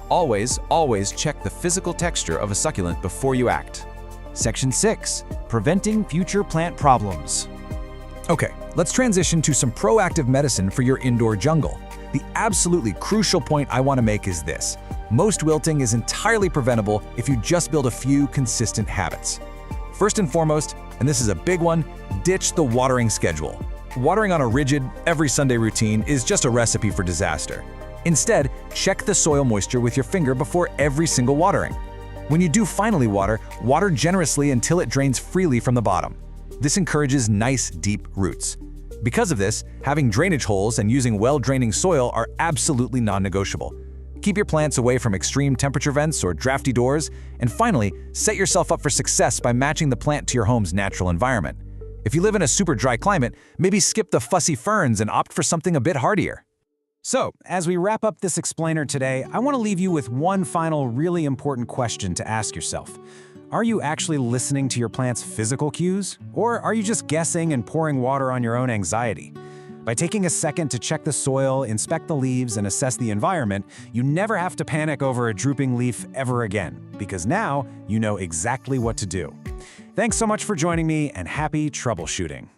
Always check the physical texture of a succulent before you act. Section 6. Preventing future plant problems. Okay, let's transition to some proactive medicine for your indoor jungle. The absolutely crucial point I want to make is this. Most wilting is entirely preventable if you just build a few consistent habits. First and foremost, and this is a big one, ditch the watering schedule. Watering on a rigid, every Sunday routine is just a recipe for disaster. Instead, check the soil moisture with your finger before every single watering. When you do finally water, water generously until it drains freely from the bottom. This encourages nice, deep roots. Because of this, having drainage holes and using well-draining soil are absolutely non-negotiable. Keep your plants away from extreme temperature vents or drafty doors, and finally, set yourself up for success by matching the plant to your home's natural environment. If you live in a super dry climate, maybe skip the fussy ferns and opt for something a bit hardier. So, as we wrap up this explainer today, I want to leave you with one final really important question to ask yourself. Are you actually listening to your plant's physical cues? Or are you just guessing and pouring water on your own anxiety? By taking a second to check the soil, inspect the leaves, and assess the environment, you never have to panic over a drooping leaf ever again, because now you know exactly what to do. Thanks so much for joining me, and happy troubleshooting.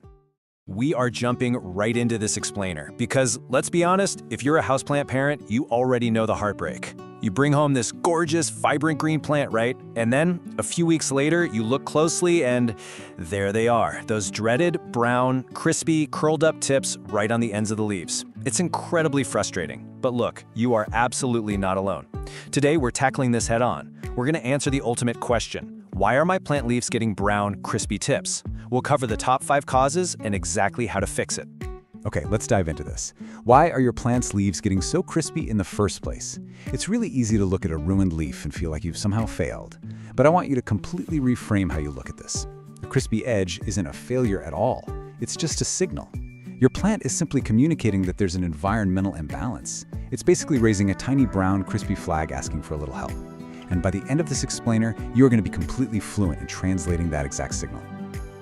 We are jumping right into this explainer because, let's be honest, if you're a houseplant parent, you already know the heartbreak. You bring home this gorgeous, vibrant green plant, right? And then, a few weeks later, you look closely and there they are, those dreaded, brown, crispy, curled up tips right on the ends of the leaves. It's incredibly frustrating. But look, you are absolutely not alone. Today, we're tackling this head on. We're gonna answer the ultimate question. Why are my plant leaves getting brown, crispy tips? We'll cover the top 5 causes and exactly how to fix it. Okay, let's dive into this. Why are your plant's leaves getting so crispy in the first place? It's really easy to look at a ruined leaf and feel like you've somehow failed. But I want you to completely reframe how you look at this. The crispy edge isn't a failure at all. It's just a signal. Your plant is simply communicating that there's an environmental imbalance. It's basically raising a tiny brown, crispy flag asking for a little help. And by the end of this explainer, you're going to be completely fluent in translating that exact signal.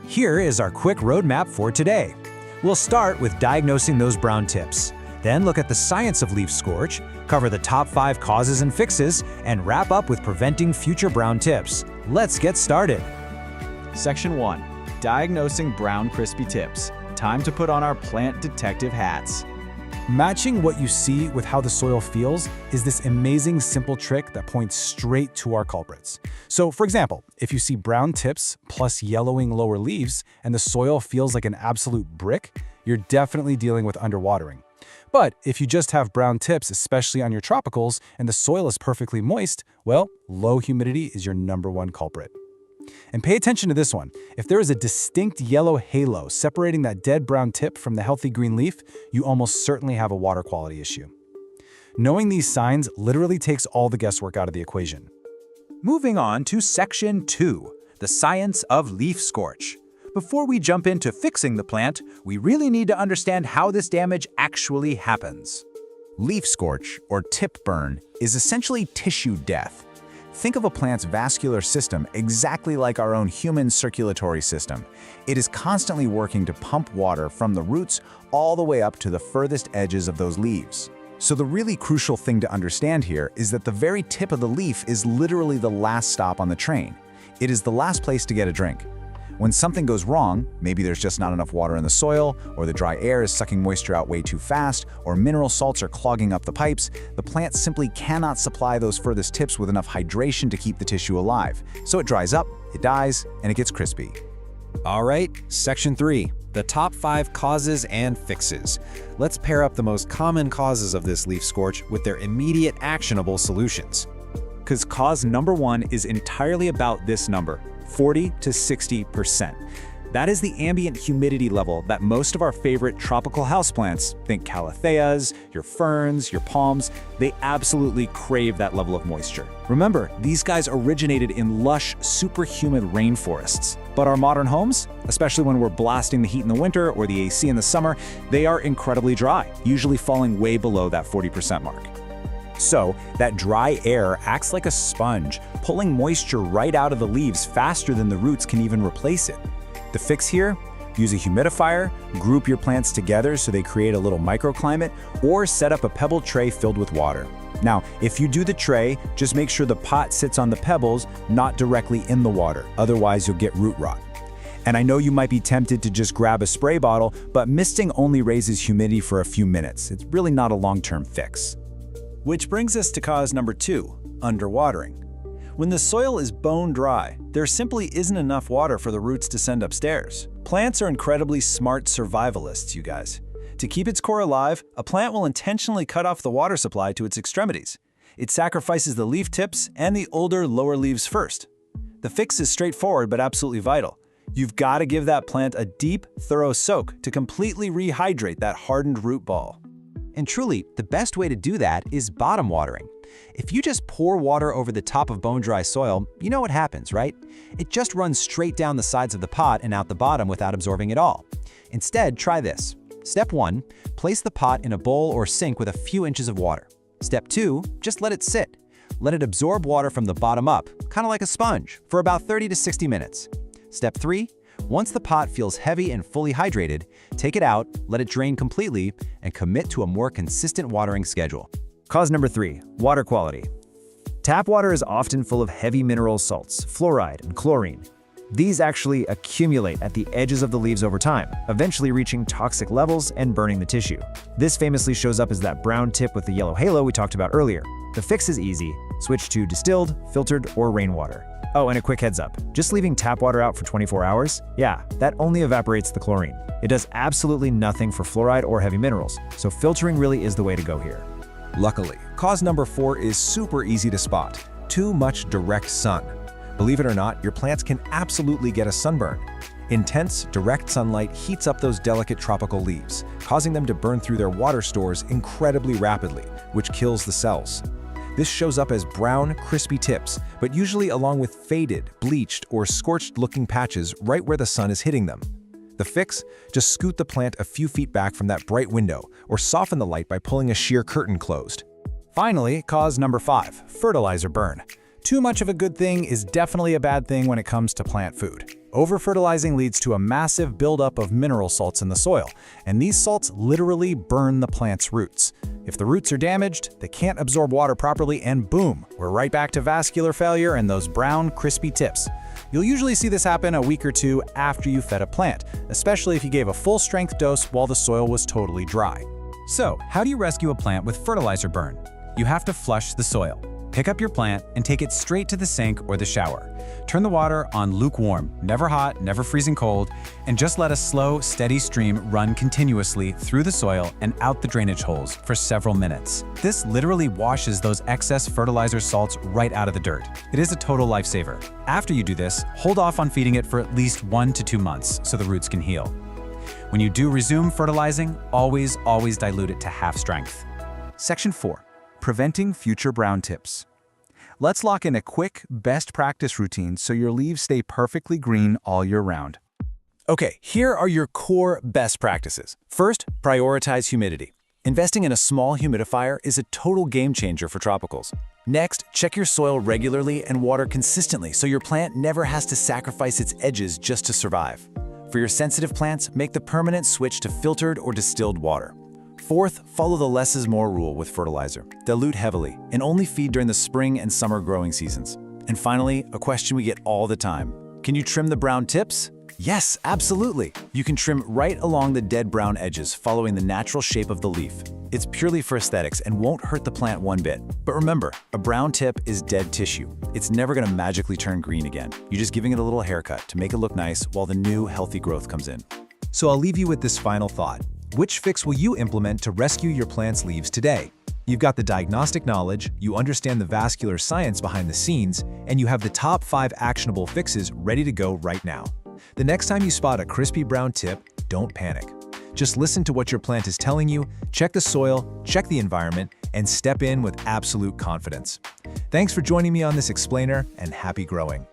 Here is our quick roadmap for today. We'll start with diagnosing those brown tips. Then look at the science of leaf scorch, cover the top 5 causes and fixes, and wrap up with preventing future brown tips. Let's get started. Section 1. Diagnosing brown crispy tips. Time to put on our plant detective hats. Matching what you see with how the soil feels is this amazing simple trick that points straight to our culprits. So, for example, if you see brown tips plus yellowing lower leaves and the soil feels like an absolute brick, you're definitely dealing with underwatering. But if you just have brown tips, especially on your tropicals, and the soil is perfectly moist, well, low humidity is your #1 culprit. And pay attention to this one. If there is a distinct yellow halo separating that dead brown tip from the healthy green leaf, you almost certainly have a water quality issue. Knowing these signs literally takes all the guesswork out of the equation. Moving on to Section 2, the science of leaf scorch. Before we jump into fixing the plant, we really need to understand how this damage actually happens. Leaf scorch, or tip burn, is essentially tissue death. Think of a plant's vascular system exactly like our own human circulatory system. It is constantly working to pump water from the roots all the way up to the furthest edges of those leaves. So the really crucial thing to understand here is that the very tip of the leaf is literally the last stop on the train. It is the last place to get a drink. When something goes wrong, maybe there's just not enough water in the soil, or the dry air is sucking moisture out way too fast, or mineral salts are clogging up the pipes, the plant simply cannot supply those furthest tips with enough hydration to keep the tissue alive. So it dries up, it dies, and it gets crispy. All right, Section 3, the top 5 causes and fixes. Let's pair up the most common causes of this leaf scorch with their immediate actionable solutions. Because cause #1 is entirely about this number, 40 to 60%. That is the ambient humidity level that most of our favorite tropical houseplants, think calatheas, your ferns, your palms, they absolutely crave that level of moisture. Remember, these guys originated in lush, super humid rainforests. But our modern homes, especially when we're blasting the heat in the winter or the AC in the summer, they are incredibly dry, usually falling way below that 40% mark. So, that dry air acts like a sponge, pulling moisture right out of the leaves faster than the roots can even replace it. The fix here? Use a humidifier, group your plants together so they create a little microclimate, or set up a pebble tray filled with water. Now, if you do the tray, just make sure the pot sits on the pebbles, not directly in the water, otherwise you'll get root rot. And I know you might be tempted to just grab a spray bottle, but misting only raises humidity for a few minutes. It's really not a long-term fix. Which brings us to cause #2, underwatering. When the soil is bone dry, there simply isn't enough water for the roots to send upstairs. Plants are incredibly smart survivalists, you guys. To keep its core alive, a plant will intentionally cut off the water supply to its extremities. It sacrifices the leaf tips and the older, lower leaves first. The fix is straightforward but absolutely vital. You've got to give that plant a deep, thorough soak to completely rehydrate that hardened root ball. And truly, the best way to do that is bottom watering. If you just pour water over the top of bone-dry soil, you know what happens, right? It just runs straight down the sides of the pot and out the bottom without absorbing it all. Instead, try this. Step 1, place the pot in a bowl or sink with a few inches of water. Step 2, just let it sit. Let it absorb water from the bottom up, kind of like a sponge, for about 30 to 60 minutes. Step 3, once the pot feels heavy and fully hydrated, take it out, let it drain completely, and commit to a more consistent watering schedule. Cause number 3, water quality. Tap water is often full of heavy mineral salts, fluoride, and chlorine. These actually accumulate at the edges of the leaves over time, eventually reaching toxic levels and burning the tissue. This famously shows up as that brown tip with the yellow halo we talked about earlier. The fix is easy. Switch to distilled, filtered, or rainwater. Oh, and a quick heads up. Just leaving tap water out for 24 hours? Yeah, that only evaporates the chlorine. It does absolutely nothing for fluoride or heavy minerals, so filtering really is the way to go here. Luckily, cause number 4 is super easy to spot: too much direct sun. Believe it or not, your plants can absolutely get a sunburn. Intense, direct sunlight heats up those delicate tropical leaves, causing them to burn through their water stores incredibly rapidly, which kills the cells. This shows up as brown, crispy tips, but usually along with faded, bleached, or scorched-looking patches right where the sun is hitting them. The fix? Just scoot the plant a few feet back from that bright window, or soften the light by pulling a sheer curtain closed. Finally, cause number 5, fertilizer burn. Too much of a good thing is definitely a bad thing when it comes to plant food. Over-fertilizing leads to a massive buildup of mineral salts in the soil, and these salts literally burn the plant's roots. If the roots are damaged, they can't absorb water properly, and boom, we're right back to vascular failure and those brown, crispy tips. You'll usually see this happen a week or two after you fed a plant, especially if you gave a full-strength dose while the soil was totally dry. So, how do you rescue a plant with fertilizer burn? You have to flush the soil. Pick up your plant and take it straight to the sink or the shower. Turn the water on lukewarm, never hot, never freezing cold, and just let a slow, steady stream run continuously through the soil and out the drainage holes for several minutes. This literally washes those excess fertilizer salts right out of the dirt. It is a total lifesaver. After you do this, hold off on feeding it for at least 1 to 2 months so the roots can heal. When you do resume fertilizing, always dilute it to half strength. Section 4. Preventing future brown tips. Let's lock in a quick, best practice routine so your leaves stay perfectly green all year round. Okay, here are your core best practices. First, prioritize humidity. Investing in a small humidifier is a total game changer for tropicals. Next, check your soil regularly and water consistently so your plant never has to sacrifice its edges just to survive. For your sensitive plants, make the permanent switch to filtered or distilled water. Fourth, follow the less is more rule with fertilizer. Dilute heavily and only feed during the spring and summer growing seasons. And finally, a question we get all the time. Can you trim the brown tips? Yes, absolutely. You can trim right along the dead brown edges, following the natural shape of the leaf. It's purely for aesthetics and won't hurt the plant one bit. But remember, a brown tip is dead tissue. It's never gonna magically turn green again. You're just giving it a little haircut to make it look nice while the new, healthy growth comes in. So I'll leave you with this final thought. Which fix will you implement to rescue your plant's leaves today? You've got the diagnostic knowledge, you understand the vascular science behind the scenes, and you have the top 5 actionable fixes ready to go right now. The next time you spot a crispy brown tip, don't panic. Just listen to what your plant is telling you, check the soil, check the environment, and step in with absolute confidence. Thanks for joining me on this explainer, and happy growing.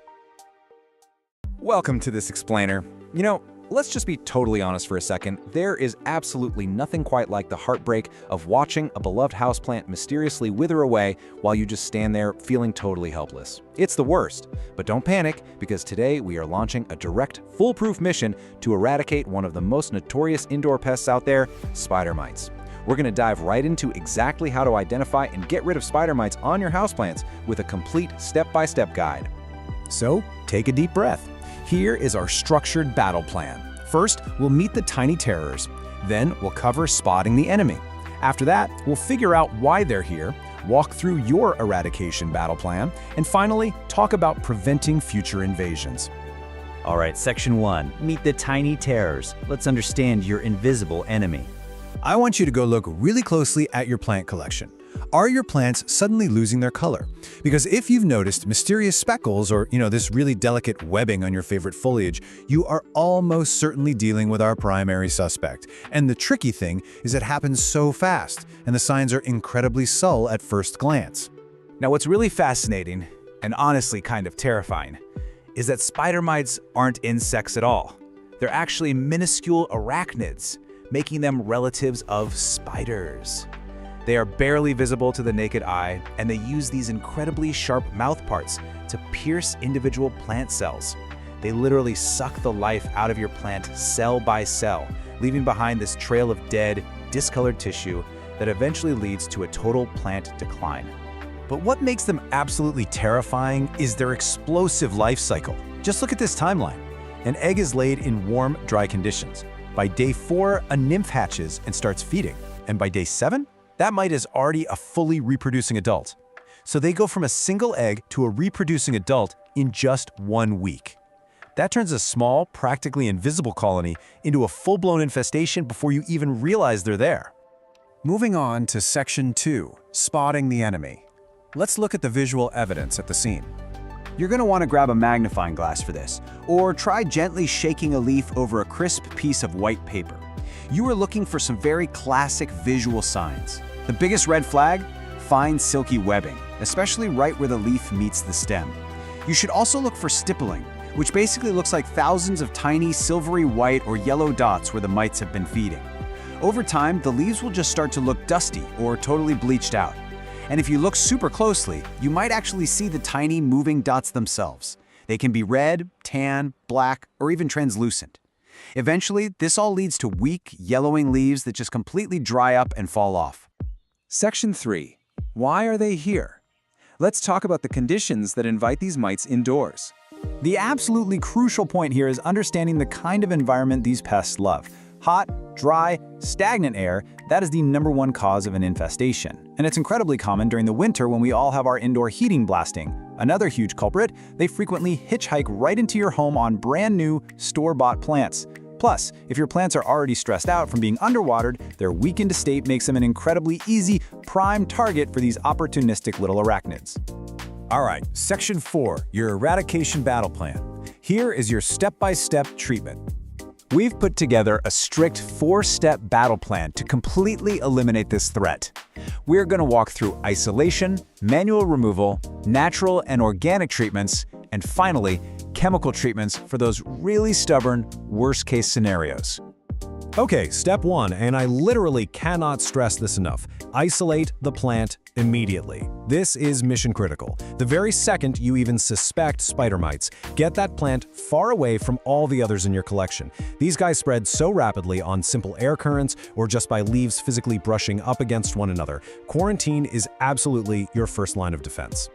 Welcome to this explainer. You know, let's just be totally honest for a second. There is absolutely nothing quite like the heartbreak of watching a beloved houseplant mysteriously wither away while you just stand there feeling totally helpless. It's the worst. But don't panic, because today we are launching a direct, foolproof mission to eradicate one of the most notorious indoor pests out there, spider mites. We're going to dive right into exactly how to identify and get rid of spider mites on your houseplants with a complete step-by-step guide. So, take a deep breath. Here is our structured battle plan. First, we'll meet the tiny terrors. Then, we'll cover spotting the enemy. After that, we'll figure out why they're here, walk through your eradication battle plan, and finally, talk about preventing future invasions. All right, Section 1, meet the tiny terrors. Let's understand your invisible enemy. I want you to go look really closely at your plant collection. Are your plants suddenly losing their color? Because if you've noticed mysterious speckles or, this really delicate webbing on your favorite foliage, you are almost certainly dealing with our primary suspect. And the tricky thing is it happens so fast, and the signs are incredibly subtle at first glance. Now, what's really fascinating, and honestly kind of terrifying, is that spider mites aren't insects at all. They're actually minuscule arachnids, making them relatives of spiders. They are barely visible to the naked eye, and they use these incredibly sharp mouthparts to pierce individual plant cells. They literally suck the life out of your plant cell by cell, leaving behind this trail of dead, discolored tissue that eventually leads to a total plant decline. But what makes them absolutely terrifying is their explosive life cycle. Just look at this timeline. An egg is laid in warm, dry conditions. By day 4, a nymph hatches and starts feeding. And by day 7, that mite is already a fully reproducing adult. So they go from a single egg to a reproducing adult in just 1 week. That turns a small, practically invisible colony into a full-blown infestation before you even realize they're there. Moving on to Section 2, Spotting the Enemy. Let's look at the visual evidence at the scene. You're going to want to grab a magnifying glass for this, or try gently shaking a leaf over a crisp piece of white paper. You are looking for some very classic visual signs. The biggest red flag? Fine silky webbing, especially right where the leaf meets the stem. You should also look for stippling, which basically looks like thousands of tiny silvery white or yellow dots where the mites have been feeding. Over time, the leaves will just start to look dusty or totally bleached out. And if you look super closely, you might actually see the tiny moving dots themselves. They can be red, tan, black, or even translucent. Eventually, this all leads to weak, yellowing leaves that just completely dry up and fall off. Section 3. Why are they here? Let's talk about the conditions that invite these mites indoors. The absolutely crucial point here is understanding the kind of environment these pests love. Hot, dry, stagnant air, that is the #1 cause of an infestation. And it's incredibly common during the winter when we all have our indoor heating blasting. Another huge culprit, they frequently hitchhike right into your home on brand new, store-bought plants. Plus, if your plants are already stressed out from being underwatered, their weakened state makes them an incredibly easy, prime target for these opportunistic little arachnids. All right, Section 4, your eradication battle plan. Here is your step-by-step treatment. We've put together a strict 4-step battle plan to completely eliminate this threat. We're going to walk through isolation, manual removal, natural and organic treatments, and finally, chemical treatments for those really stubborn, worst-case scenarios. Okay, step 1, and I literally cannot stress this enough. Isolate the plant immediately. This is mission critical. The very second you even suspect spider mites, get that plant far away from all the others in your collection. These guys spread so rapidly on simple air currents or just by leaves physically brushing up against one another. Quarantine is absolutely your first line of defense.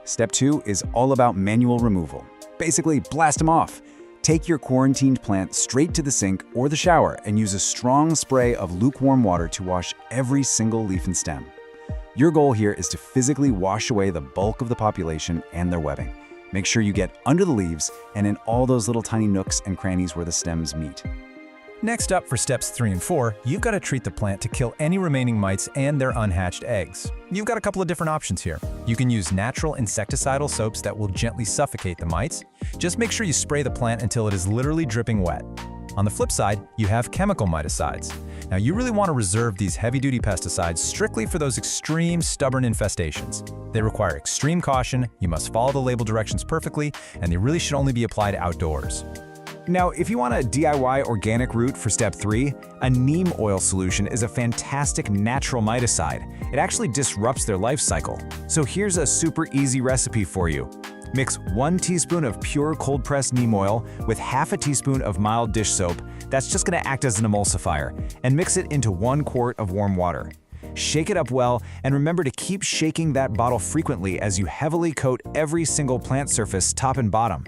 Step 2 is all about manual removal. Basically, blast them off. Take your quarantined plant straight to the sink or the shower and use a strong spray of lukewarm water to wash every single leaf and stem. Your goal here is to physically wash away the bulk of the population and their webbing. Make sure you get under the leaves and in all those little tiny nooks and crannies where the stems meet. Next up for steps 3 and 4, you've got to treat the plant to kill any remaining mites and their unhatched eggs. You've got a couple of different options here. You can use natural insecticidal soaps that will gently suffocate the mites. Just make sure you spray the plant until it is literally dripping wet. On the flip side, you have chemical miticides. Now you really want to reserve these heavy-duty pesticides strictly for those extreme, stubborn infestations. They require extreme caution, you must follow the label directions perfectly, and they really should only be applied outdoors. Now, if you want a DIY organic route for step 3, a neem oil solution is a fantastic natural miticide. It actually disrupts their life cycle. So here's a super easy recipe for you. Mix 1 teaspoon of pure cold-pressed neem oil with half a teaspoon of mild dish soap. That's just going to act as an emulsifier. And mix it into 1 quart of warm water. Shake it up well, and remember to keep shaking that bottle frequently as you heavily coat every single plant surface top and bottom.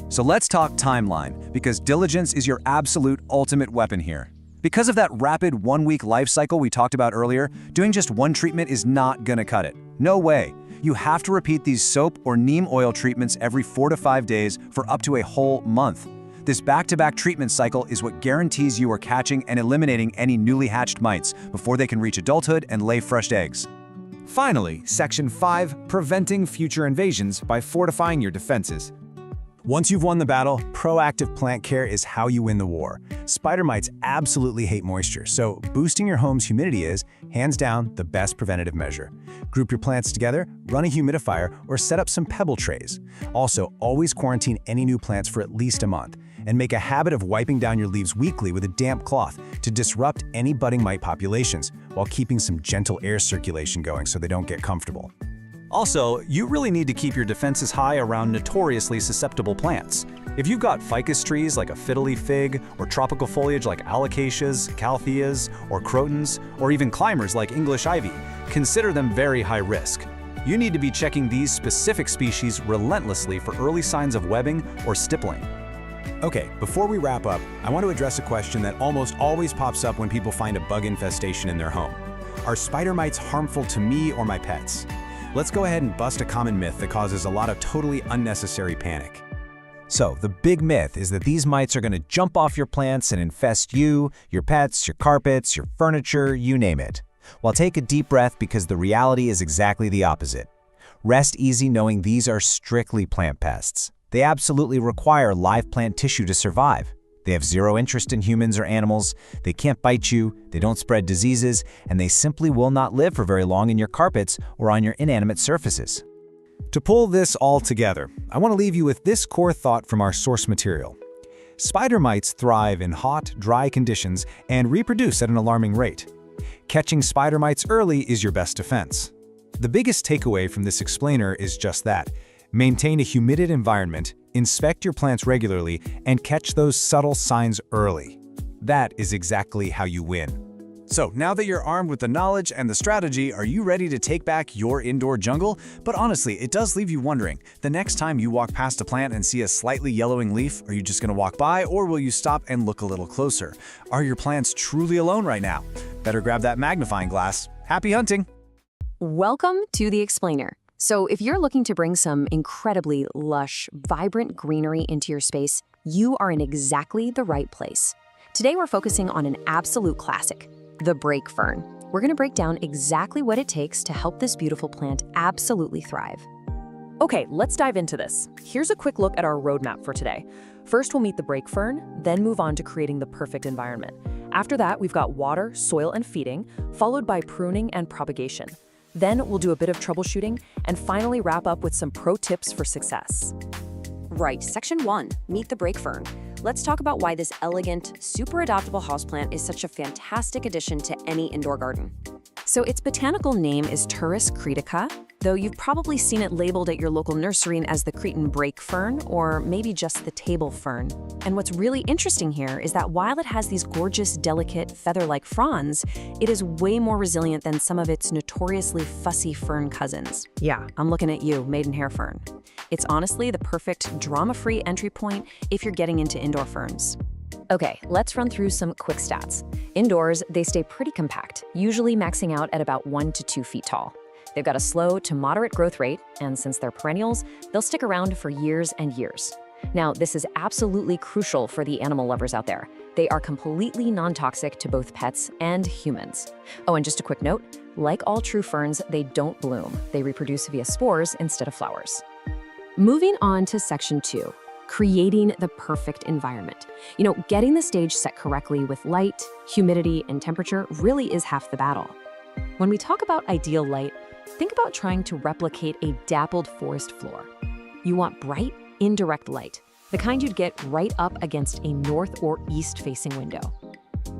So let's talk timeline, because diligence is your absolute ultimate weapon here. Because of that rapid 1-week life cycle we talked about earlier, doing just 1 treatment is not gonna cut it. No way. You have to repeat these soap or neem oil treatments every 4 to 5 days for up to a whole month. This back-to-back treatment cycle is what guarantees you are catching and eliminating any newly hatched mites before they can reach adulthood and lay fresh eggs. Finally, Section 5, preventing future invasions by fortifying your defenses. Once you've won the battle, proactive plant care is how you win the war. Spider mites absolutely hate moisture, so boosting your home's humidity is, hands down, the best preventative measure. Group your plants together, run a humidifier, or set up some pebble trays. Also, always quarantine any new plants for at least a month, and make a habit of wiping down your leaves weekly with a damp cloth to to disrupt any budding mite populations while keeping some gentle air circulation going so they don't get comfortable. Also, you really need to keep your defenses high around notoriously susceptible plants. If you've got ficus trees like a fiddle-leaf fig, or tropical foliage like alocasias, caltheas, or crotons, or even climbers like English ivy, consider them very high risk. You need to be checking these specific species relentlessly for early signs of webbing or stippling. Okay, before we wrap up, I want to address a question that almost always pops up when people find a bug infestation in their home. Are spider mites harmful to me or my pets? Let's go ahead and bust a common myth that causes a lot of totally unnecessary panic. So, the big myth is that these mites are going to jump off your plants and infest you, your pets, your carpets, your furniture, you name it. Well, take a deep breath because the reality is exactly the opposite. Rest easy knowing these are strictly plant pests. They absolutely require live plant tissue to survive. They have zero interest in humans or animals, they can't bite you, they don't spread diseases, and they simply will not live for very long in your carpets or on your inanimate surfaces. To pull this all together, I want to leave you with this core thought from our source material. Spider mites thrive in hot, dry conditions and reproduce at an alarming rate. Catching spider mites early is your best defense. The biggest takeaway from this explainer is just that. Maintain a humid environment, inspect your plants regularly, and catch those subtle signs early. That is exactly how you win. So now that you're armed with the knowledge and the strategy, are you ready to take back your indoor jungle? But honestly, it does leave you wondering, the next time you walk past a plant and see a slightly yellowing leaf, are you just going to walk by, or will you stop and look a little closer? Are your plants truly alone right now? Better grab that magnifying glass. Happy hunting! Welcome to the Explainer. So if you're looking to bring some incredibly lush, vibrant greenery into your space, you are in exactly the right place. Today we're focusing on an absolute classic, the brake fern. We're going to break down exactly what it takes to help this beautiful plant absolutely thrive. Okay, let's dive into this. Here's a quick look at our roadmap for today. First, we'll meet the brake fern, then move on to creating the perfect environment. After that, we've got water, soil, and feeding, followed by pruning and propagation. Then we'll do a bit of troubleshooting, and finally wrap up with some pro tips for success. Right, Section 1, Meet the Brake Fern. Let's talk about why this elegant, super adaptable houseplant is such a fantastic addition to any indoor garden. So its botanical name is Turris cretica, though you've probably seen it labeled at your local nursery as the Cretan brake fern, or maybe just the table fern. And what's really interesting here is that while it has these gorgeous, delicate, feather-like fronds, it is way more resilient than some of its notoriously fussy fern cousins. Yeah, I'm looking at you, maidenhair fern. It's honestly the perfect drama-free entry point if you're getting into indoor ferns. Okay, let's run through some quick stats. Indoors, they stay pretty compact, usually maxing out at about 1 to 2 feet tall. They've got a slow to moderate growth rate, and since they're perennials, they'll stick around for years and years. Now, this is absolutely crucial for the animal lovers out there. They are completely non-toxic to both pets and humans. Oh, and just a quick note, like all true ferns, they don't bloom. They reproduce via spores instead of flowers. Moving on to Section 2, creating the perfect environment. You know, getting the stage set correctly with light, humidity, and temperature really is half the battle. When we talk about ideal light, think about trying to replicate a dappled forest floor. You want bright, indirect light, the kind you'd get right up against a north or east-facing window.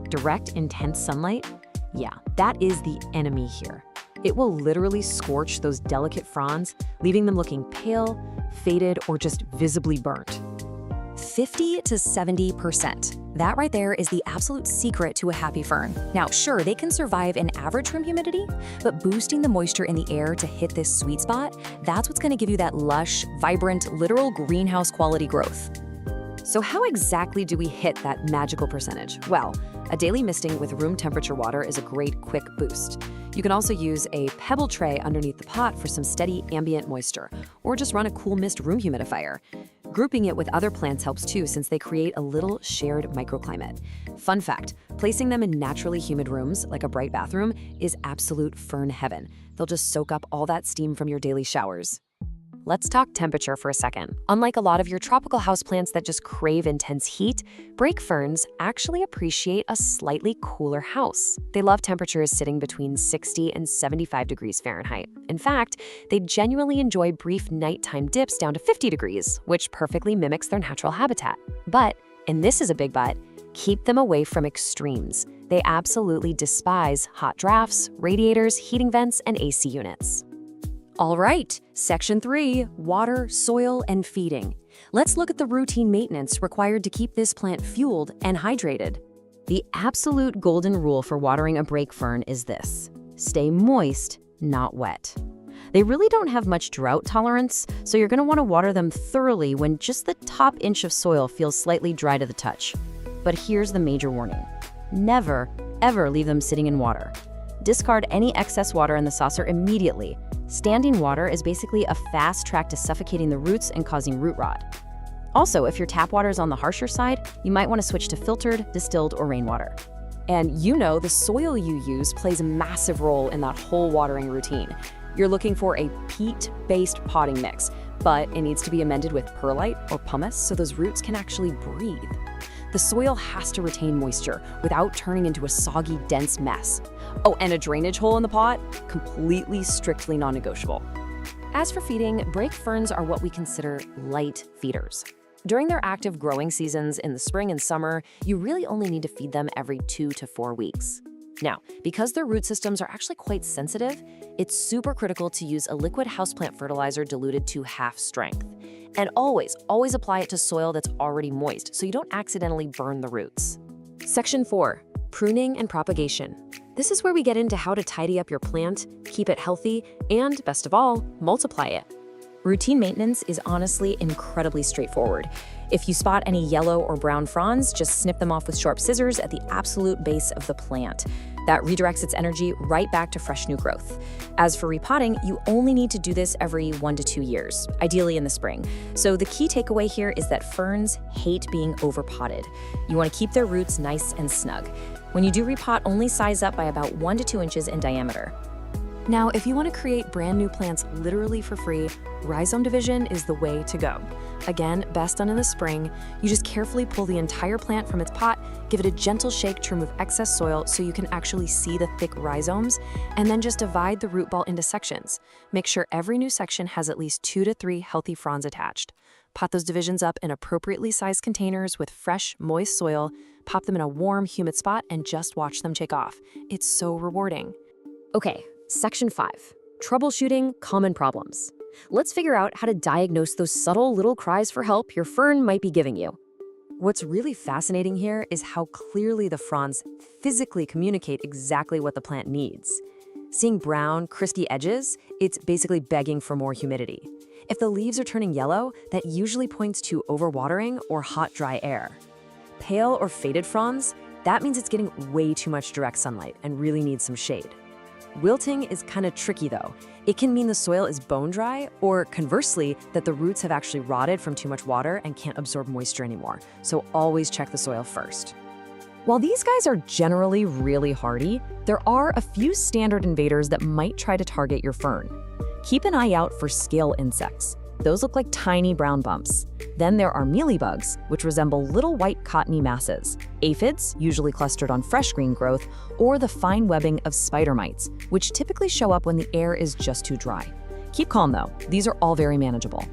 Direct, intense sunlight? Yeah, that is the enemy here. It will literally scorch those delicate fronds, leaving them looking pale, faded, or just visibly burnt. 50 to 70%. That right there is the absolute secret to a happy fern. Now, sure, they can survive in average room humidity, but boosting the moisture in the air to hit this sweet spot, that's what's going to give you that lush, vibrant, literal greenhouse quality growth. So how exactly do we hit that magical percentage? Well, a daily misting with room temperature water is a great quick boost. You can also use a pebble tray underneath the pot for some steady ambient moisture, or just run a cool mist room humidifier. Grouping it with other plants helps too, since they create a little shared microclimate. Fun fact, placing them in naturally humid rooms, like a bright bathroom, is absolute fern heaven. They'll just soak up all that steam from your daily showers. Let's talk temperature for a second. Unlike a lot of your tropical houseplants that just crave intense heat, brake ferns actually appreciate a slightly cooler house. They love temperatures sitting between 60 and 75 degrees Fahrenheit. In fact, they genuinely enjoy brief nighttime dips down to 50 degrees, which perfectly mimics their natural habitat. But, and this is a big but, Keep them away from extremes. They absolutely despise hot drafts, radiators, heating vents, and AC units. All right, Section 3, water, soil, and feeding. Let's look at the routine maintenance required to keep this plant fueled and hydrated. The absolute golden rule for watering a brake fern is this: stay moist, not wet. They really don't have much drought tolerance, so you're going to want to water them thoroughly when just the top inch of soil feels slightly dry to the touch. But here's the major warning. Never, ever leave them sitting in water. Discard any excess water in the saucer immediately. Standing water is basically a fast track to suffocating the roots and causing root rot. Also, if your tap water is on the harsher side, you might want to switch to filtered, distilled, or rainwater. And the soil you use plays a massive role in that whole watering routine. You're looking for a peat-based potting mix, but it needs to be amended with perlite or pumice so those roots can actually breathe. The soil has to retain moisture without turning into a soggy, dense mess. Oh, and a drainage hole in the pot? Completely, strictly non-negotiable. As for feeding, brake ferns are what we consider light feeders. During their active growing seasons in the spring and summer, you really only need to feed them every 2 to 4 weeks. Now, because their root systems are actually quite sensitive, it's super critical to use a liquid houseplant fertilizer diluted to half strength. And always apply it to soil that's already moist so you don't accidentally burn the roots. Section 4, pruning and propagation. This is where we get into how to tidy up your plant, keep it healthy, and best of all, multiply it. Routine maintenance is honestly incredibly straightforward. If you spot any yellow or brown fronds, just snip them off with sharp scissors at the absolute base of the plant. That redirects its energy right back to fresh new growth. As for repotting, you only need to do this every 1 to 2 years, ideally in the spring. So the key takeaway here is that ferns hate being overpotted. You want to keep their roots nice and snug. When you do repot, only size up by about 1 to 2 inches in diameter. Now, if you want to create brand new plants literally for free, rhizome division is the way to go. Again, best done in the spring. You just carefully pull the entire plant from its pot, give it a gentle shake to remove excess soil so you can actually see the thick rhizomes, and then just divide the root ball into sections. Make sure every new section has at least 2 to 3 healthy fronds attached. Pot those divisions up in appropriately sized containers with fresh, moist soil, pop them in a warm, humid spot, and just watch them take off. It's so rewarding. Okay. Section 5, troubleshooting common problems. Let's figure out how to diagnose those subtle little cries for help your fern might be giving you. What's really fascinating here is how clearly the fronds physically communicate exactly what the plant needs. Seeing brown, crispy edges, it's basically begging for more humidity. If the leaves are turning yellow, that usually points to overwatering or hot, dry air. Pale or faded fronds, that means it's getting way too much direct sunlight and really needs some shade. Wilting is kind of tricky though. It can mean the soil is bone dry, or conversely, that the roots have actually rotted from too much water and can't absorb moisture anymore. So always check the soil first. While these guys are generally really hardy, there are a few standard invaders that might try to target your fern. Keep an eye out for scale insects. Those look like tiny brown bumps. Then there are mealybugs, which resemble little white cottony masses, aphids, usually clustered on fresh green growth, or the fine webbing of spider mites, which typically show up when the air is just too dry. Keep calm though, these are all very manageable.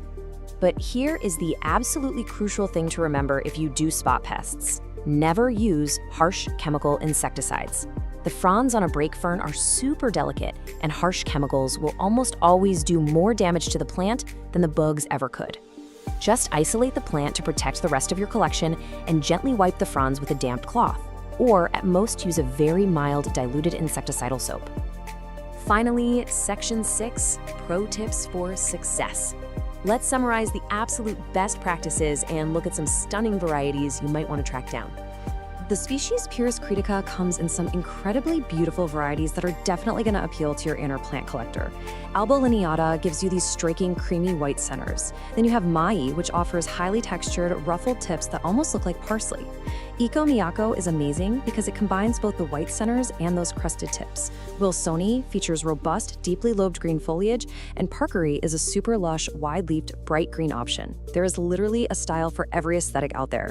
But here is the absolutely crucial thing to remember if you do spot pests. Never use harsh chemical insecticides. The fronds on a brake fern are super delicate, and harsh chemicals will almost always do more damage to the plant than the bugs ever could. Just isolate the plant to protect the rest of your collection and gently wipe the fronds with a damp cloth, or at most use a very mild diluted insecticidal soap. Finally, Section 6, Pro Tips for Success. Let's summarize the absolute best practices and look at some stunning varieties you might want to track down. The species Pyrrhus critica comes in some incredibly beautiful varieties that are definitely going to appeal to your inner plant collector. Alba lineata gives you these striking creamy white centers. Then you have Mai, which offers highly textured, ruffled tips that almost look like parsley. Iko Miyako is amazing because it combines both the white centers and those crusted tips. Wilsoni features robust, deeply lobed green foliage, and Parkery is a super lush, wide-leafed, bright green option. There is literally a style for every aesthetic out there.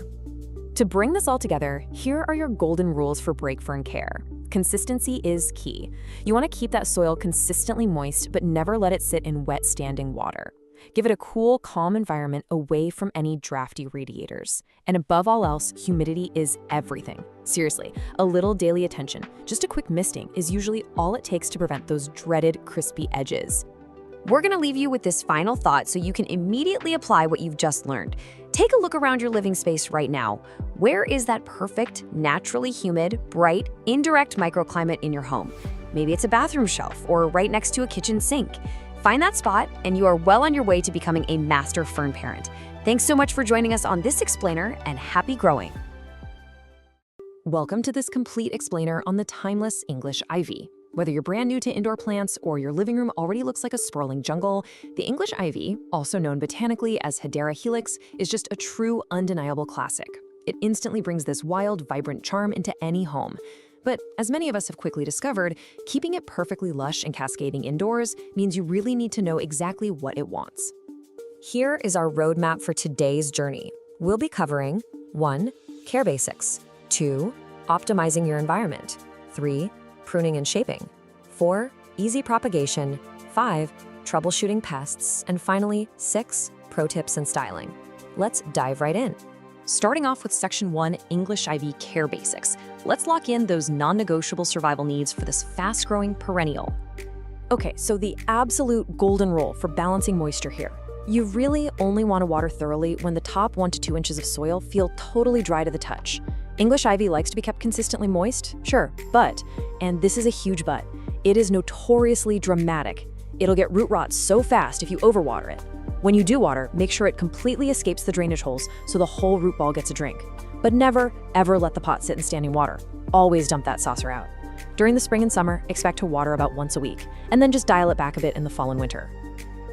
To bring this all together, here are your golden rules for brake fern care. Consistency is key. You want to keep that soil consistently moist, but never let it sit in wet standing water. Give it a cool, calm environment away from any drafty radiators. And above all else, humidity is everything. Seriously, a little daily attention, just a quick misting, is usually all it takes to prevent those dreaded crispy edges. We're going to leave you with this final thought so you can immediately apply what you've just learned. Take a look around your living space right now. Where is that perfect, naturally humid, bright, indirect microclimate in your home? Maybe it's a bathroom shelf or right next to a kitchen sink. Find that spot and you are well on your way to becoming a master fern parent. Thanks so much for joining us on this explainer, and happy growing. Welcome to this complete explainer on the timeless English ivy. Whether you're brand new to indoor plants or your living room already looks like a sprawling jungle, the English ivy, also known botanically as Hedera helix, is just a true, undeniable classic. It instantly brings this wild, vibrant charm into any home. But as many of us have quickly discovered, keeping it perfectly lush and cascading indoors means you really need to know exactly what it wants. Here is our roadmap for today's journey. We'll be covering 1. Care basics. 2. Optimizing your environment. 3. Pruning and shaping. 4. Easy propagation. 5. Troubleshooting pests. And finally, 6. Pro tips and styling. Let's dive right in. Starting off with Section 1, English Ivy Care Basics. Let's lock in those non-negotiable survival needs for this fast-growing perennial. Okay, so the absolute golden rule for balancing moisture here. You really only want to water thoroughly when the top 1 to 2 inches of soil feel totally dry to the touch. English ivy likes to be kept consistently moist, sure, but, and this is a huge but, it is notoriously dramatic. It'll get root rot so fast if you overwater it. When you do water, make sure it completely escapes the drainage holes so the whole root ball gets a drink. But never, ever let the pot sit in standing water. Always dump that saucer out. During the spring and summer, expect to water about once a week, and then just dial it back a bit in the fall and winter.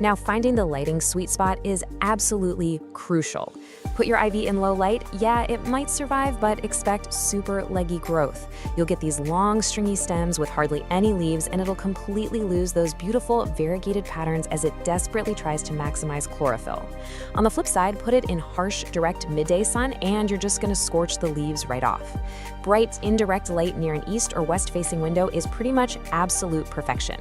Now, finding the lighting sweet spot is absolutely crucial. Put your ivy in low light, yeah, it might survive, but expect super leggy growth. You'll get these long, stringy stems with hardly any leaves, and it'll completely lose those beautiful, variegated patterns as it desperately tries to maximize chlorophyll. On the flip side, put it in harsh, direct midday sun, and you're just gonna scorch the leaves right off. Bright, indirect light near an east or west-facing window is pretty much absolute perfection.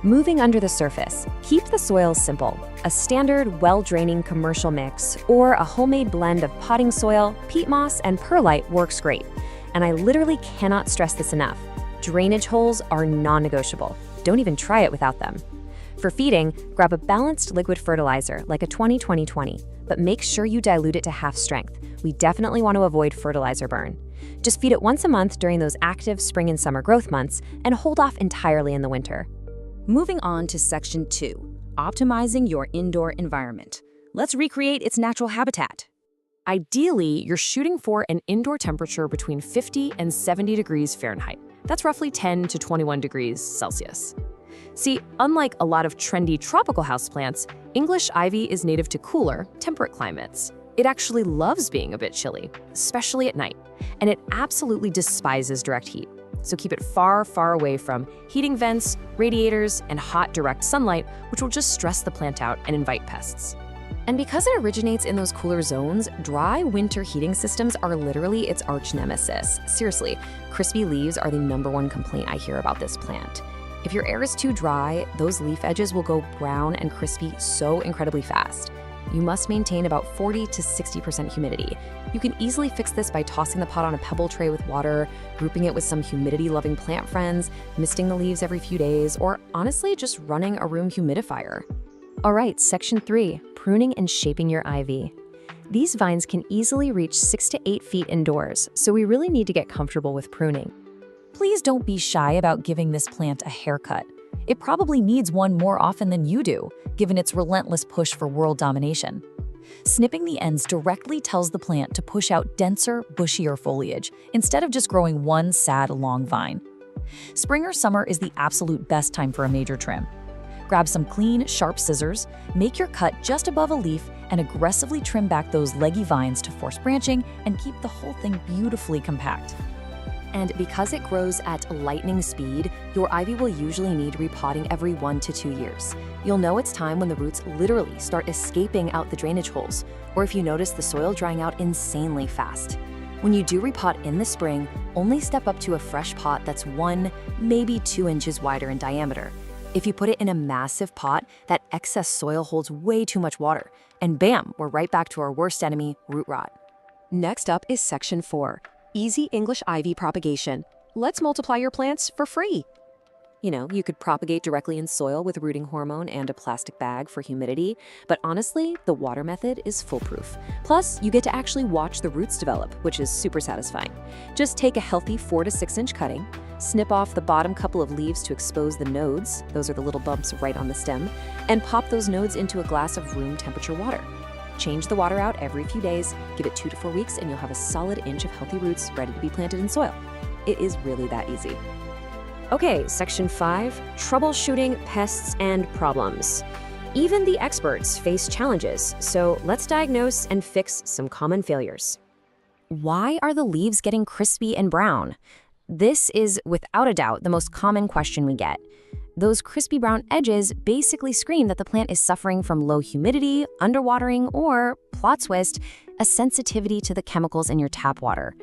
Moving under the surface, keep the soil simple. A standard, well-draining commercial mix or a homemade blend of potting soil, peat moss, and perlite works great. And I literally cannot stress this enough. Drainage holes are non-negotiable. Don't even try it without them. For feeding, grab a balanced liquid fertilizer like a 20-20-20, but make sure you dilute it to half strength. We definitely want to avoid fertilizer burn. Just feed it once a month during those active spring and summer growth months and hold off entirely in the winter. Moving on to Section 2, Optimizing your indoor environment. Let's recreate its natural habitat. Ideally, you're shooting for an indoor temperature between 50 and 70 degrees Fahrenheit. That's roughly 10 to 21 degrees Celsius. See, unlike a lot of trendy tropical houseplants, English ivy is native to cooler, temperate climates. It actually loves being a bit chilly, especially at night, and it absolutely despises direct heat. So keep it far, far away from heating vents, radiators, and hot direct sunlight, which will just stress the plant out and invite pests. And because it originates in those cooler zones, dry winter heating systems are literally its arch nemesis. Seriously, crispy leaves are the #1 complaint I hear about this plant. If your air is too dry, those leaf edges will go brown and crispy so incredibly fast. You must maintain about 40 to 60% humidity. You can easily fix this by tossing the pot on a pebble tray with water, grouping it with some humidity-loving plant friends, misting the leaves every few days, or honestly just running a room humidifier. All right, Section 3, Pruning and Shaping your ivy. These vines can easily reach 6 to 8 feet indoors, so we really need to get comfortable with pruning. Please don't be shy about giving this plant a haircut. It probably needs one more often than you do, given its relentless push for world domination. Snipping the ends directly tells the plant to push out denser, bushier foliage, instead of just growing one sad, long vine. Spring or summer is the absolute best time for a major trim. Grab some clean, sharp scissors, make your cut just above a leaf, and aggressively trim back those leggy vines to force branching and keep the whole thing beautifully compact. And because it grows at lightning speed, your ivy will usually need repotting every 1 to 2 years. You'll know it's time when the roots literally start escaping out the drainage holes, or if you notice the soil drying out insanely fast. When you do repot in the spring, only step up to a fresh pot that's 1, maybe 2 inches wider in diameter. If you put it in a massive pot, that excess soil holds way too much water. And bam, we're right back to our worst enemy, root rot. Next up is Section 4, Easy English Ivy Propagation. Let's multiply your plants for free. You know, you could propagate directly in soil with rooting hormone and a plastic bag for humidity, but honestly, the water method is foolproof. Plus, you get to actually watch the roots develop, which is super satisfying. Just take a healthy 4 to 6 inch cutting, snip off the bottom couple of leaves to expose the nodes, those are the little bumps right on the stem, and pop those nodes into a glass of room temperature water. Change the water out every few days, give it 2 to 4 weeks, and you'll have a solid inch of healthy roots ready to be planted in soil. It is really that easy. Okay, Section 5, Troubleshooting Pests and Problems. Even the experts face challenges, so let's diagnose and fix some common failures. Why are the leaves getting crispy and brown? This is, without a doubt, the most common question we get. Those crispy brown edges basically scream that the plant is suffering from low humidity, underwatering, or, plot twist, a sensitivity to the chemicals in your tap water.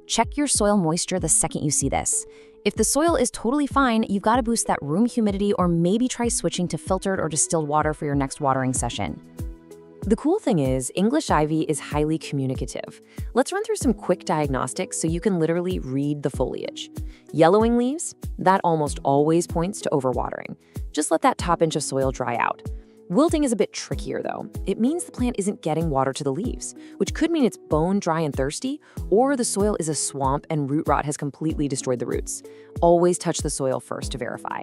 Check your soil moisture the second you see this. If the soil is totally fine, you've got to boost that room humidity or maybe try switching to filtered or distilled water for your next watering session. The cool thing is, English ivy is highly communicative. Let's run through some quick diagnostics so you can literally read the foliage. Yellowing leaves? That almost always points to overwatering. Just let that top inch of soil dry out. Wilting is a bit trickier though. It means the plant isn't getting water to the leaves, which could mean it's bone dry and thirsty, or the soil is a swamp and root rot has completely destroyed the roots. Always touch the soil first to verify.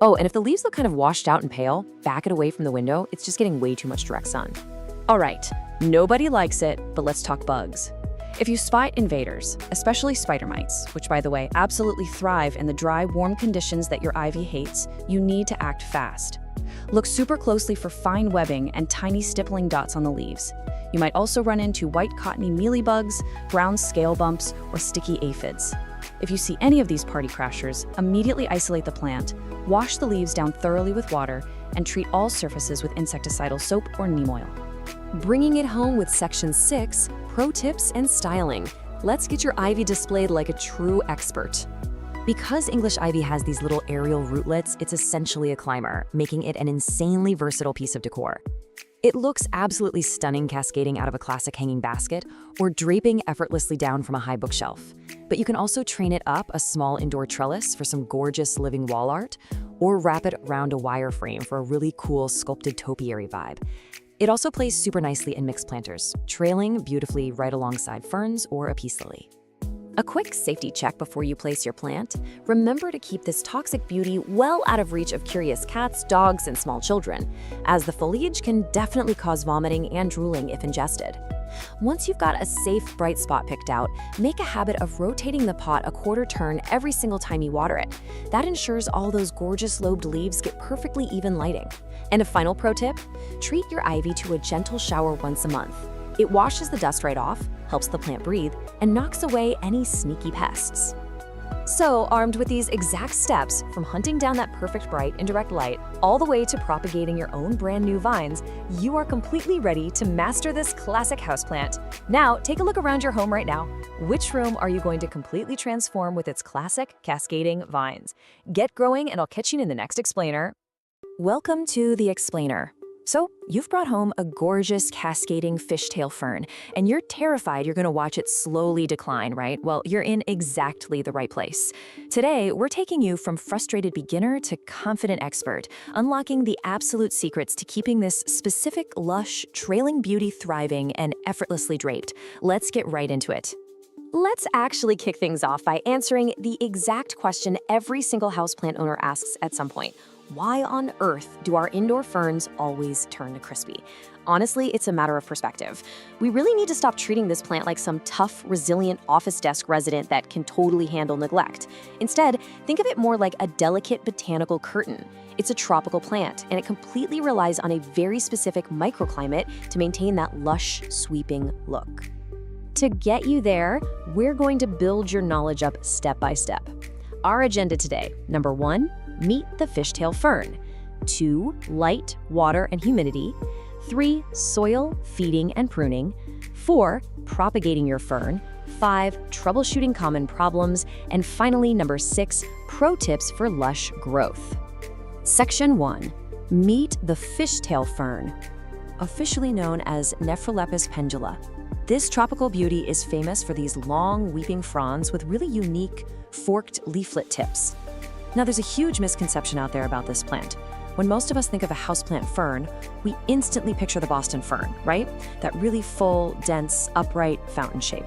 Oh, and if the leaves look kind of washed out and pale, back it away from the window. It's just getting way too much direct sun. All right, nobody likes it, but let's talk bugs. If you spot invaders, especially spider mites, which by the way, absolutely thrive in the dry, warm conditions that your ivy hates, you need to act fast. Look super closely for fine webbing and tiny stippling dots on the leaves. You might also run into white cottony mealybugs, brown scale bumps, or sticky aphids. If you see any of these party crashers, immediately isolate the plant, wash the leaves down thoroughly with water, and treat all surfaces with insecticidal soap or neem oil. Bringing it home with Section 6, Pro Tips and Styling. Let's get your ivy displayed like a true expert. Because English ivy has these little aerial rootlets, it's essentially a climber, making it an insanely versatile piece of decor. It looks absolutely stunning cascading out of a classic hanging basket or draping effortlessly down from a high bookshelf. But you can also train it up a small indoor trellis for some gorgeous living wall art, or wrap it around a wire frame for a really cool sculpted topiary vibe. It also plays super nicely in mixed planters, trailing beautifully right alongside ferns or a peace lily. A quick safety check before you place your plant. Remember to keep this toxic beauty well out of reach of curious cats, dogs, and small children, as the foliage can definitely cause vomiting and drooling if ingested. Once you've got a safe, bright spot picked out, make a habit of rotating the pot a quarter turn every single time you water it. That ensures all those gorgeous lobed leaves get perfectly even lighting. And a final pro tip, treat your ivy to a gentle shower once a month. It washes the dust right off, helps the plant breathe, and knocks away any sneaky pests. So, armed with these exact steps, from hunting down that perfect bright indirect light, all the way to propagating your own brand new vines, you are completely ready to master this classic houseplant. Now, take a look around your home right now. Which room are you going to completely transform with its classic cascading vines? Get growing, and I'll catch you in the next explainer. Welcome to the explainer. So, you've brought home a gorgeous cascading fishtail fern, and you're terrified you're gonna watch it slowly decline, right? Well, you're in exactly the right place. Today, we're taking you from frustrated beginner to confident expert, unlocking the absolute secrets to keeping this specific, lush, trailing beauty thriving and effortlessly draped. Let's get right into it. Let's actually kick things off by answering the exact question every single houseplant owner asks at some point. Why on earth do our indoor ferns always turn to crispy? Honestly, it's a matter of perspective. We really need to stop treating this plant like some tough, resilient office desk resident that can totally handle neglect. Instead, think of it more like a delicate botanical curtain. It's a tropical plant, and it completely relies on a very specific microclimate to maintain that lush, sweeping look. To get you there, we're going to build your knowledge up step by step. Our agenda today, number 1, meet the fishtail fern. 2, light, water, and humidity. 3, soil, feeding, and pruning. 4, propagating your fern. 5, troubleshooting common problems. And finally, number 6, pro tips for lush growth. Section 1. Meet the fishtail fern, officially known as Nephrolepis pendula. This tropical beauty is famous for these long, weeping fronds with really unique, forked leaflet tips. Now, there's a huge misconception out there about this plant. When most of us think of a houseplant fern, we instantly picture the Boston fern, right? That really full, dense, upright fountain shape.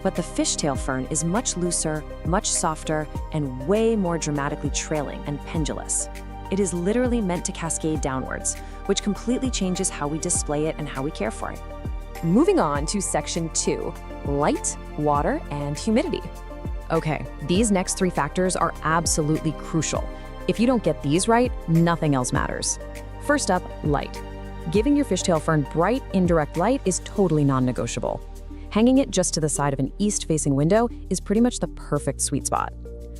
But the fishtail fern is much looser, much softer, and way more dramatically trailing and pendulous. It is literally meant to cascade downwards, which completely changes how we display it and how we care for it. Moving on to Section 2, light, water, and humidity. Okay, these next 3 factors are absolutely crucial. If you don't get these right, nothing else matters. First up, light. Giving your fishtail fern bright, indirect light is totally non-negotiable. Hanging it just to the side of an east-facing window is pretty much the perfect sweet spot.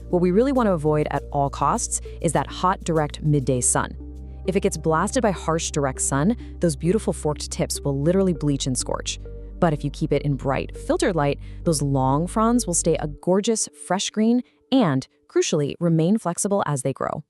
What we really want to avoid at all costs is that hot, direct midday sun. If it gets blasted by harsh, direct sun, those beautiful forked tips will literally bleach and scorch. But if you keep it in bright, filtered light, those long fronds will stay a gorgeous, fresh green and, crucially, remain flexible as they grow.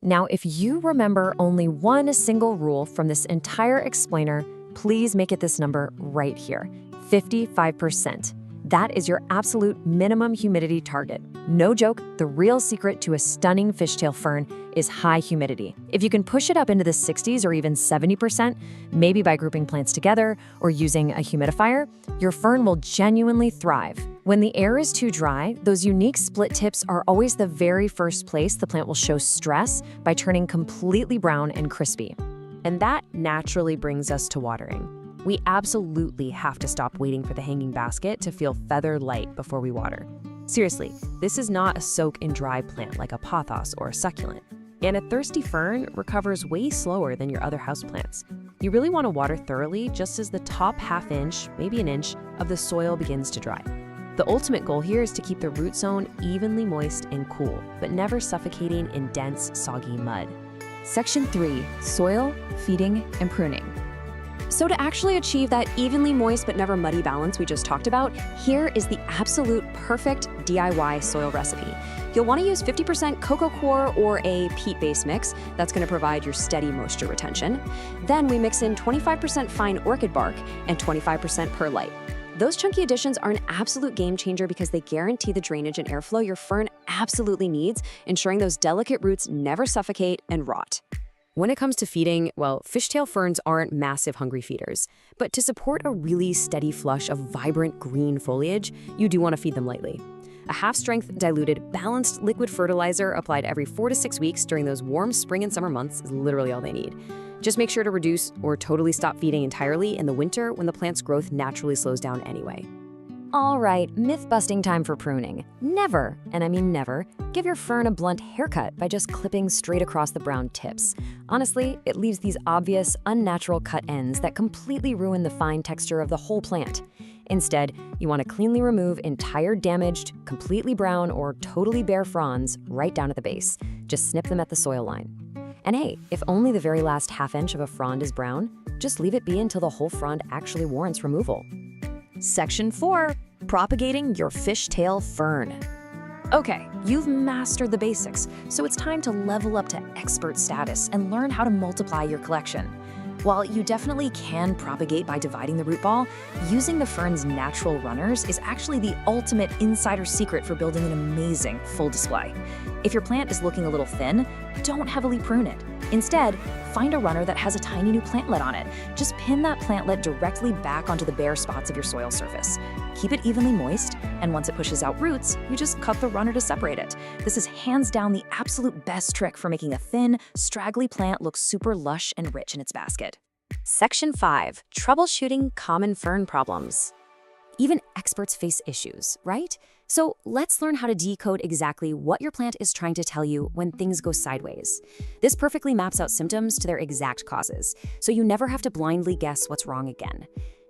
Now, if you remember only one single rule from this entire explainer, please make it this number right here, 55%. That is your absolute minimum humidity target. No joke, the real secret to a stunning fishtail fern is high humidity. If you can push it up into the 60s or even 70%, maybe by grouping plants together or using a humidifier, your fern will genuinely thrive. When the air is too dry, those unique split tips are always the very first place the plant will show stress by turning completely brown and crispy. And that naturally brings us to watering. We absolutely have to stop waiting for the hanging basket to feel feather light before we water. Seriously, this is not a soak and dry plant like a pothos or a succulent. And a thirsty fern recovers way slower than your other houseplants. You really want to water thoroughly just as the top ½ inch, maybe an inch, of the soil begins to dry. The ultimate goal here is to keep the root zone evenly moist and cool, but never suffocating in dense, soggy mud. Section 3, soil, feeding, and pruning. So to actually achieve that evenly moist but never muddy balance we just talked about, here is the absolute perfect DIY soil recipe. You'll want to use 50% cocoa coir or a peat-based mix. That's going to provide your steady moisture retention. Then we mix in 25% fine orchid bark and 25% perlite. Those chunky additions are an absolute game changer because they guarantee the drainage and airflow your fern absolutely needs, ensuring those delicate roots never suffocate and rot. When it comes to feeding, well, fishtail ferns aren't massive hungry feeders, but to support a really steady flush of vibrant green foliage, you do want to feed them lightly. A half-strength, diluted, balanced liquid fertilizer applied every 4 to 6 weeks during those warm spring and summer months is literally all they need. Just make sure to reduce or totally stop feeding entirely in the winter when the plant's growth naturally slows down anyway. All right, myth-busting time for pruning. Never, and I mean never, give your fern a blunt haircut by just clipping straight across the brown tips. Honestly, it leaves these obvious, unnatural cut ends that completely ruin the fine texture of the whole plant. Instead, you want to cleanly remove entire damaged, completely brown, or totally bare fronds right down at the base. Just snip them at the soil line. And hey, if only the very last ½ inch of a frond is brown, just leave it be until the whole frond actually warrants removal. Section 4, propagating your fishtail fern. Okay, you've mastered the basics, so it's time to level up to expert status and learn how to multiply your collection. While you definitely can propagate by dividing the root ball, using the fern's natural runners is actually the ultimate insider secret for building an amazing full display. If your plant is looking a little thin, don't heavily prune it. Instead, find a runner that has a tiny new plantlet on it. Just pin that plantlet directly back onto the bare spots of your soil surface. Keep it evenly moist, and once it pushes out roots, you just cut the runner to separate it. This is hands down the absolute best trick for making a thin, straggly plant look super lush and rich in its basket. Section 5, troubleshooting common fern problems. Even experts face issues, right? So let's learn how to decode exactly what your plant is trying to tell you when things go sideways. This perfectly maps out symptoms to their exact causes, so you never have to blindly guess what's wrong again.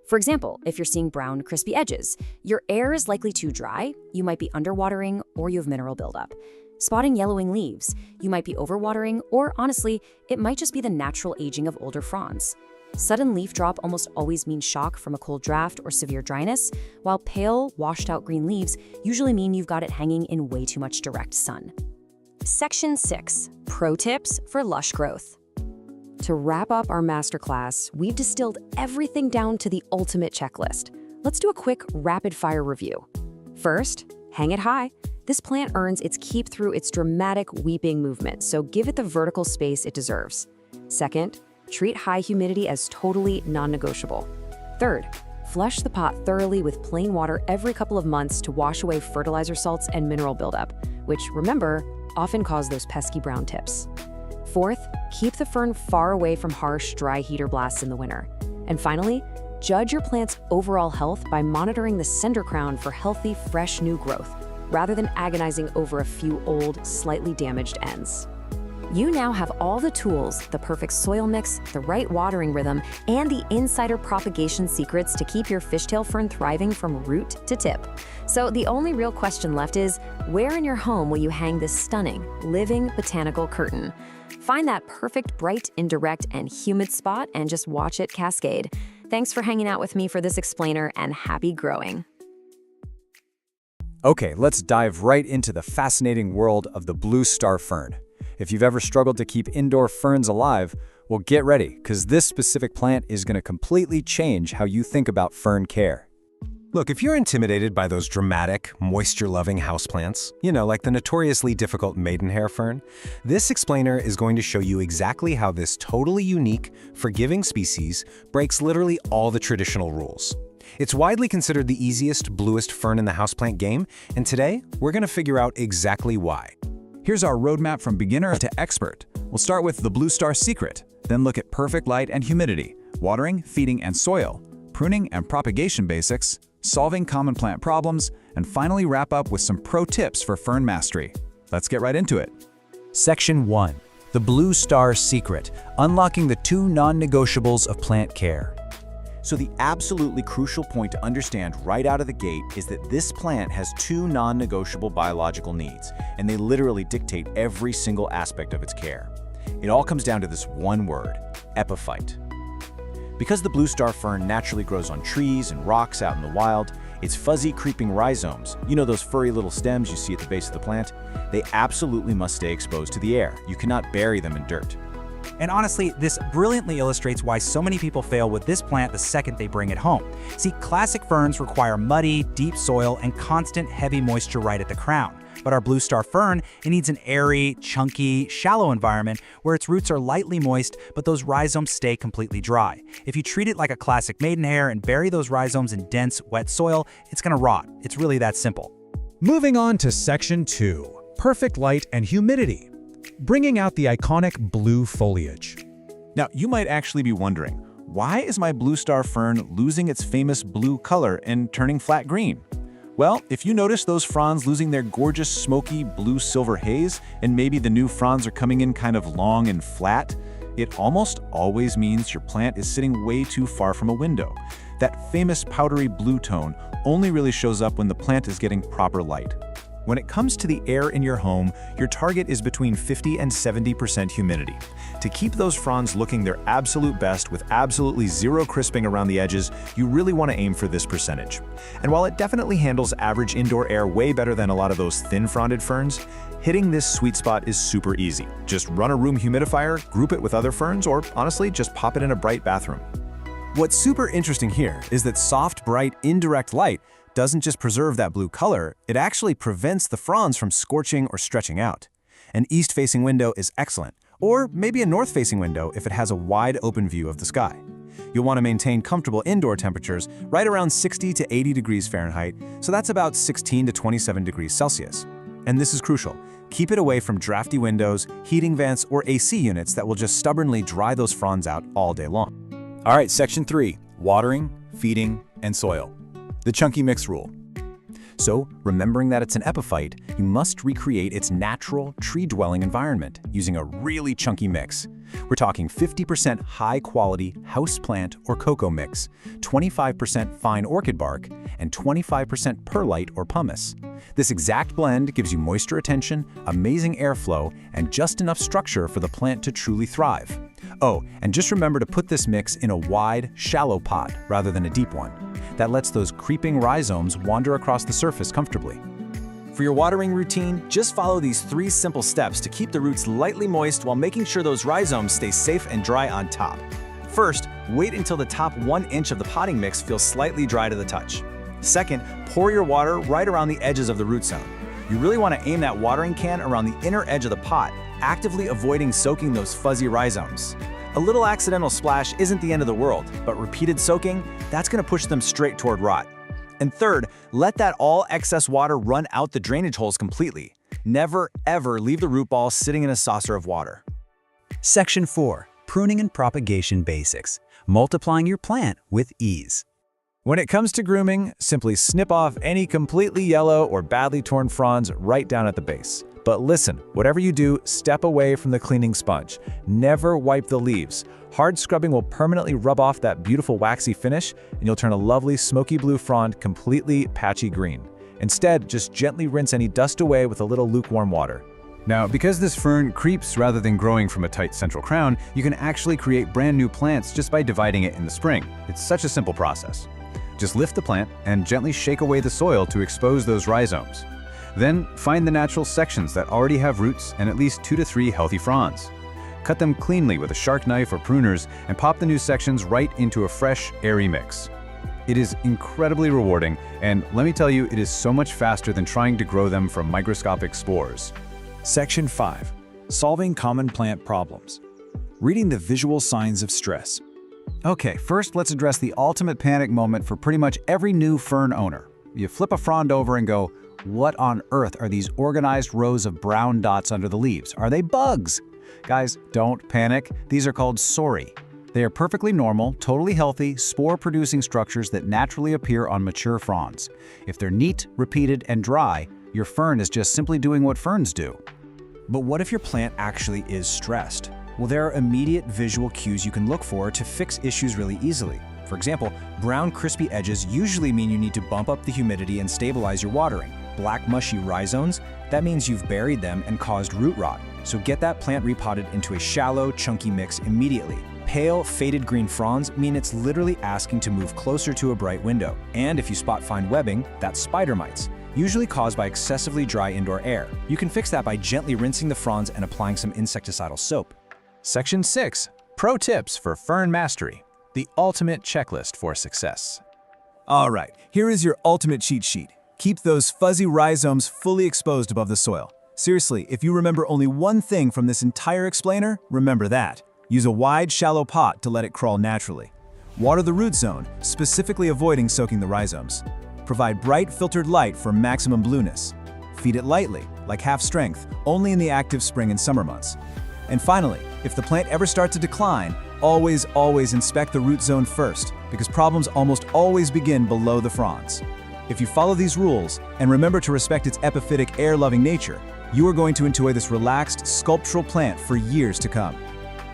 For example, if you're seeing brown, crispy edges, your air is likely too dry, you might be underwatering, or you have mineral buildup. Spotting yellowing leaves, you might be overwatering, or honestly, it might just be the natural aging of older fronds. Sudden leaf drop almost always means shock from a cold draft or severe dryness, while pale, washed out green leaves usually mean you've got it hanging in way too much direct sun. Section 6, Pro Tips for Lush Growth. To wrap up our masterclass, we've distilled everything down to the ultimate checklist. Let's do a quick rapid-fire review. First, hang it high. This plant earns its keep through its dramatic weeping movement, so give it the vertical space it deserves. Second, treat high humidity as totally non-negotiable. Third, flush the pot thoroughly with plain water every couple of months to wash away fertilizer salts and mineral buildup, which, remember, often cause those pesky brown tips. Fourth, keep the fern far away from harsh, dry heater blasts in the winter. And finally, judge your plant's overall health by monitoring the center crown for healthy, fresh new growth, rather than agonizing over a few old, slightly damaged ends. You now have all the tools, the perfect soil mix, the right watering rhythm, and the insider propagation secrets to keep your fishtail fern thriving from root to tip. So the only real question left is, where in your home will you hang this stunning, living botanical curtain? Find that perfect, bright, indirect, and humid spot and just watch it cascade. Thanks for hanging out with me for this explainer, and happy growing. Okay, let's dive right into the fascinating world of the blue star fern. If you've ever struggled to keep indoor ferns alive, well, get ready, because this specific plant is going to completely change how you think about fern care. Look, if you're intimidated by those dramatic, moisture-loving houseplants, like the notoriously difficult maidenhair fern, this explainer is going to show you exactly how this totally unique, forgiving species breaks literally all the traditional rules. It's widely considered the easiest, bluest fern in the houseplant game, and today, we're going to figure out exactly why. Here's our roadmap from beginner to expert. We'll start with the blue star secret, then look at perfect light and humidity, watering, feeding, and soil, pruning and propagation basics, solving common plant problems, and finally wrap up with some pro tips for fern mastery. Let's get right into it. Section 1. The blue star secret, unlocking the 2 non-negotiables of plant care. So the absolutely crucial point to understand right out of the gate is that this plant has 2 non-negotiable biological needs, and they literally dictate every single aspect of its care. It all comes down to this one word: epiphyte. Because the blue star fern naturally grows on trees and rocks out in the wild, its fuzzy creeping rhizomes, those furry little stems you see at the base of the plant, they absolutely must stay exposed to the air. You cannot bury them in dirt. And honestly, this brilliantly illustrates why so many people fail with this plant the second they bring it home. See, classic ferns require muddy, deep soil and constant heavy moisture right at the crown. But our blue star fern, it needs an airy, chunky, shallow environment where its roots are lightly moist, but those rhizomes stay completely dry. If you treat it like a classic maidenhair and bury those rhizomes in dense, wet soil, it's gonna rot. It's really that simple. Moving on to Section 2, perfect light and humidity, bringing out the iconic blue foliage. Now, you might actually be wondering, why is my blue star fern losing its famous blue color and turning flat green? Well, if you notice those fronds losing their gorgeous smoky blue-silver haze, and maybe the new fronds are coming in kind of long and flat, it almost always means your plant is sitting way too far from a window. That famous powdery blue tone only really shows up when the plant is getting proper light. When it comes to the air in your home, your target is between 50 and 70% humidity. To keep those fronds looking their absolute best with absolutely zero crisping around the edges, you really want to aim for this percentage. And while it definitely handles average indoor air way better than a lot of those thin-fronded ferns, hitting this sweet spot is super easy. Just run a room humidifier, group it with other ferns, or honestly, just pop it in a bright bathroom. What's super interesting here is that soft, bright, indirect light doesn't just preserve that blue color, it actually prevents the fronds from scorching or stretching out. An east-facing window is excellent, or maybe a north-facing window if it has a wide open view of the sky. You'll want to maintain comfortable indoor temperatures right around 60 to 80 degrees Fahrenheit, so that's about 16 to 27 degrees Celsius. And this is crucial. Keep it away from drafty windows, heating vents, or AC units that will just stubbornly dry those fronds out all day long. All right, Section 3, watering, feeding, and soil. The chunky mix rule. So, remembering that it's an epiphyte, you must recreate its natural, tree-dwelling environment using a really chunky mix. We're talking 50% high-quality houseplant or cocoa mix, 25% fine orchid bark, and 25% perlite or pumice. This exact blend gives you moisture retention, amazing airflow, and just enough structure for the plant to truly thrive. Oh, and just remember to put this mix in a wide, shallow pot rather than a deep one. That lets those creeping rhizomes wander across the surface comfortably. For your watering routine, just follow these 3 simple steps to keep the roots lightly moist while making sure those rhizomes stay safe and dry on top. First, wait until the top 1 inch of the potting mix feels slightly dry to the touch. Second, pour your water right around the edges of the root zone. You really want to aim that watering can around the inner edge of the pot, actively avoiding soaking those fuzzy rhizomes. A little accidental splash isn't the end of the world, but repeated soaking, that's going to push them straight toward rot. And third, let that all excess water run out the drainage holes completely. Never, ever leave the root ball sitting in a saucer of water. Section 4. Pruning and propagation basics. Multiplying your plant with ease. When it comes to grooming, simply snip off any completely yellow or badly torn fronds right down at the base. But listen, whatever you do, step away from the cleaning sponge. Never wipe the leaves. Hard scrubbing will permanently rub off that beautiful waxy finish, and you'll turn a lovely smoky blue frond completely patchy green. Instead, just gently rinse any dust away with a little lukewarm water. Now, because this fern creeps rather than growing from a tight central crown, you can actually create brand new plants just by dividing it in the spring. It's such a simple process. Just lift the plant and gently shake away the soil to expose those rhizomes. Then, find the natural sections that already have roots and at least 2 to 3 healthy fronds. Cut them cleanly with a sharp knife or pruners and pop the new sections right into a fresh, airy mix. It is incredibly rewarding, and let me tell you, it is so much faster than trying to grow them from microscopic spores. Section 5. Solving common plant problems. Reading the visual signs of stress. Okay, first let's address the ultimate panic moment for pretty much every new fern owner. You flip a frond over and go, what on earth are these organized rows of brown dots under the leaves? Are they bugs? Guys, don't panic. These are called sori. They are perfectly normal, totally healthy, spore-producing structures that naturally appear on mature fronds. If they're neat, repeated, and dry, your fern is just simply doing what ferns do. But what if your plant actually is stressed? Well, there are immediate visual cues you can look for to fix issues really easily. For example, brown crispy edges usually mean you need to bump up the humidity and stabilize your watering. Black mushy rhizomes, that means you've buried them and caused root rot. So get that plant repotted into a shallow, chunky mix immediately. Pale, faded green fronds mean it's literally asking to move closer to a bright window. And if you spot fine webbing, that's spider mites, usually caused by excessively dry indoor air. You can fix that by gently rinsing the fronds and applying some insecticidal soap. Section 6. Pro Tips for Fern Mastery. The ultimate checklist for success. All right, here is your ultimate cheat sheet. Keep those fuzzy rhizomes fully exposed above the soil. Seriously, if you remember only one thing from this entire explainer, remember that. Use a wide, shallow pot to let it crawl naturally. Water the root zone, specifically avoiding soaking the rhizomes. Provide bright, filtered light for maximum blueness. Feed it lightly, like half strength, only in the active spring and summer months. And finally, if the plant ever starts to decline, always inspect the root zone first, because problems almost always begin below the fronds. If you follow these rules, and remember to respect its epiphytic, air-loving nature, you are going to enjoy this relaxed, sculptural plant for years to come.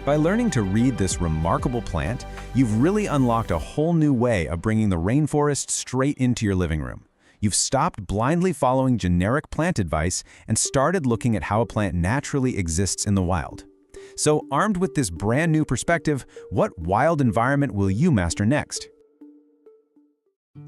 By learning to read this remarkable plant, you've really unlocked a whole new way of bringing the rainforest straight into your living room. You've stopped blindly following generic plant advice and started looking at how a plant naturally exists in the wild. So, armed with this brand new perspective, what wild environment will you master next?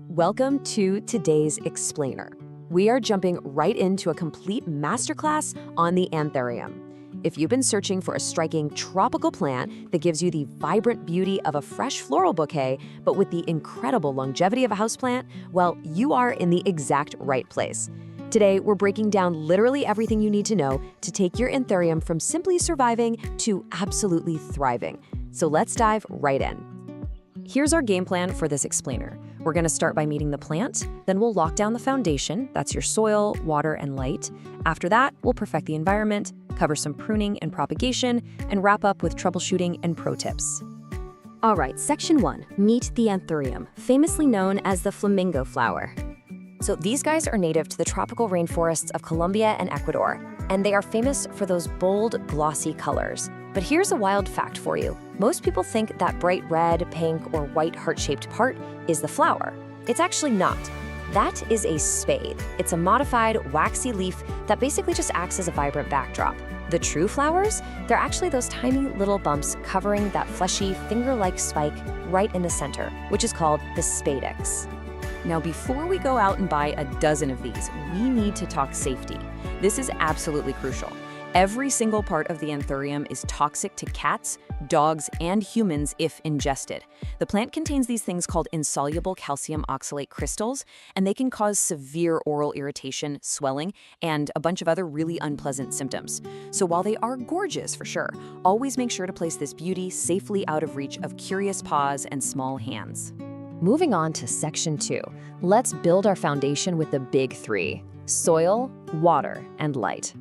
Welcome to today's explainer. We are jumping right into a complete masterclass on the anthurium. If you've been searching for a striking tropical plant that gives you the vibrant beauty of a fresh floral bouquet, but with the incredible longevity of a houseplant, well, you are in the exact right place. Today, we're breaking down literally everything you need to know to take your anthurium from simply surviving to absolutely thriving. So let's dive right in. Here's our game plan for this explainer. We're going to start by meeting the plant, then we'll lock down the foundation, that's your soil, water, and light. After that, we'll perfect the environment, cover some pruning and propagation, and wrap up with troubleshooting and pro tips. All right, Section 1, meet the anthurium, famously known as the flamingo flower. So these guys are native to the tropical rainforests of Colombia and Ecuador, and they are famous for those bold, glossy colors. But here's a wild fact for you. Most people think that bright red, pink, or white heart-shaped part is the flower. It's actually not. That is a spathe. It's a modified, waxy leaf that basically just acts as a vibrant backdrop. The true flowers, they're actually those tiny little bumps covering that fleshy, finger-like spike right in the center, which is called the spadix. Now, before we go out and buy a dozen of these, we need to talk safety. This is absolutely crucial. Every single part of the anthurium is toxic to cats, dogs, and humans if ingested. The plant contains these things called insoluble calcium oxalate crystals, and they can cause severe oral irritation, swelling, and a bunch of other really unpleasant symptoms. So while they are gorgeous for sure, always make sure to place this beauty safely out of reach of curious paws and small hands. Moving on to section 2, let's build our foundation with the big 3: soil, water, and light.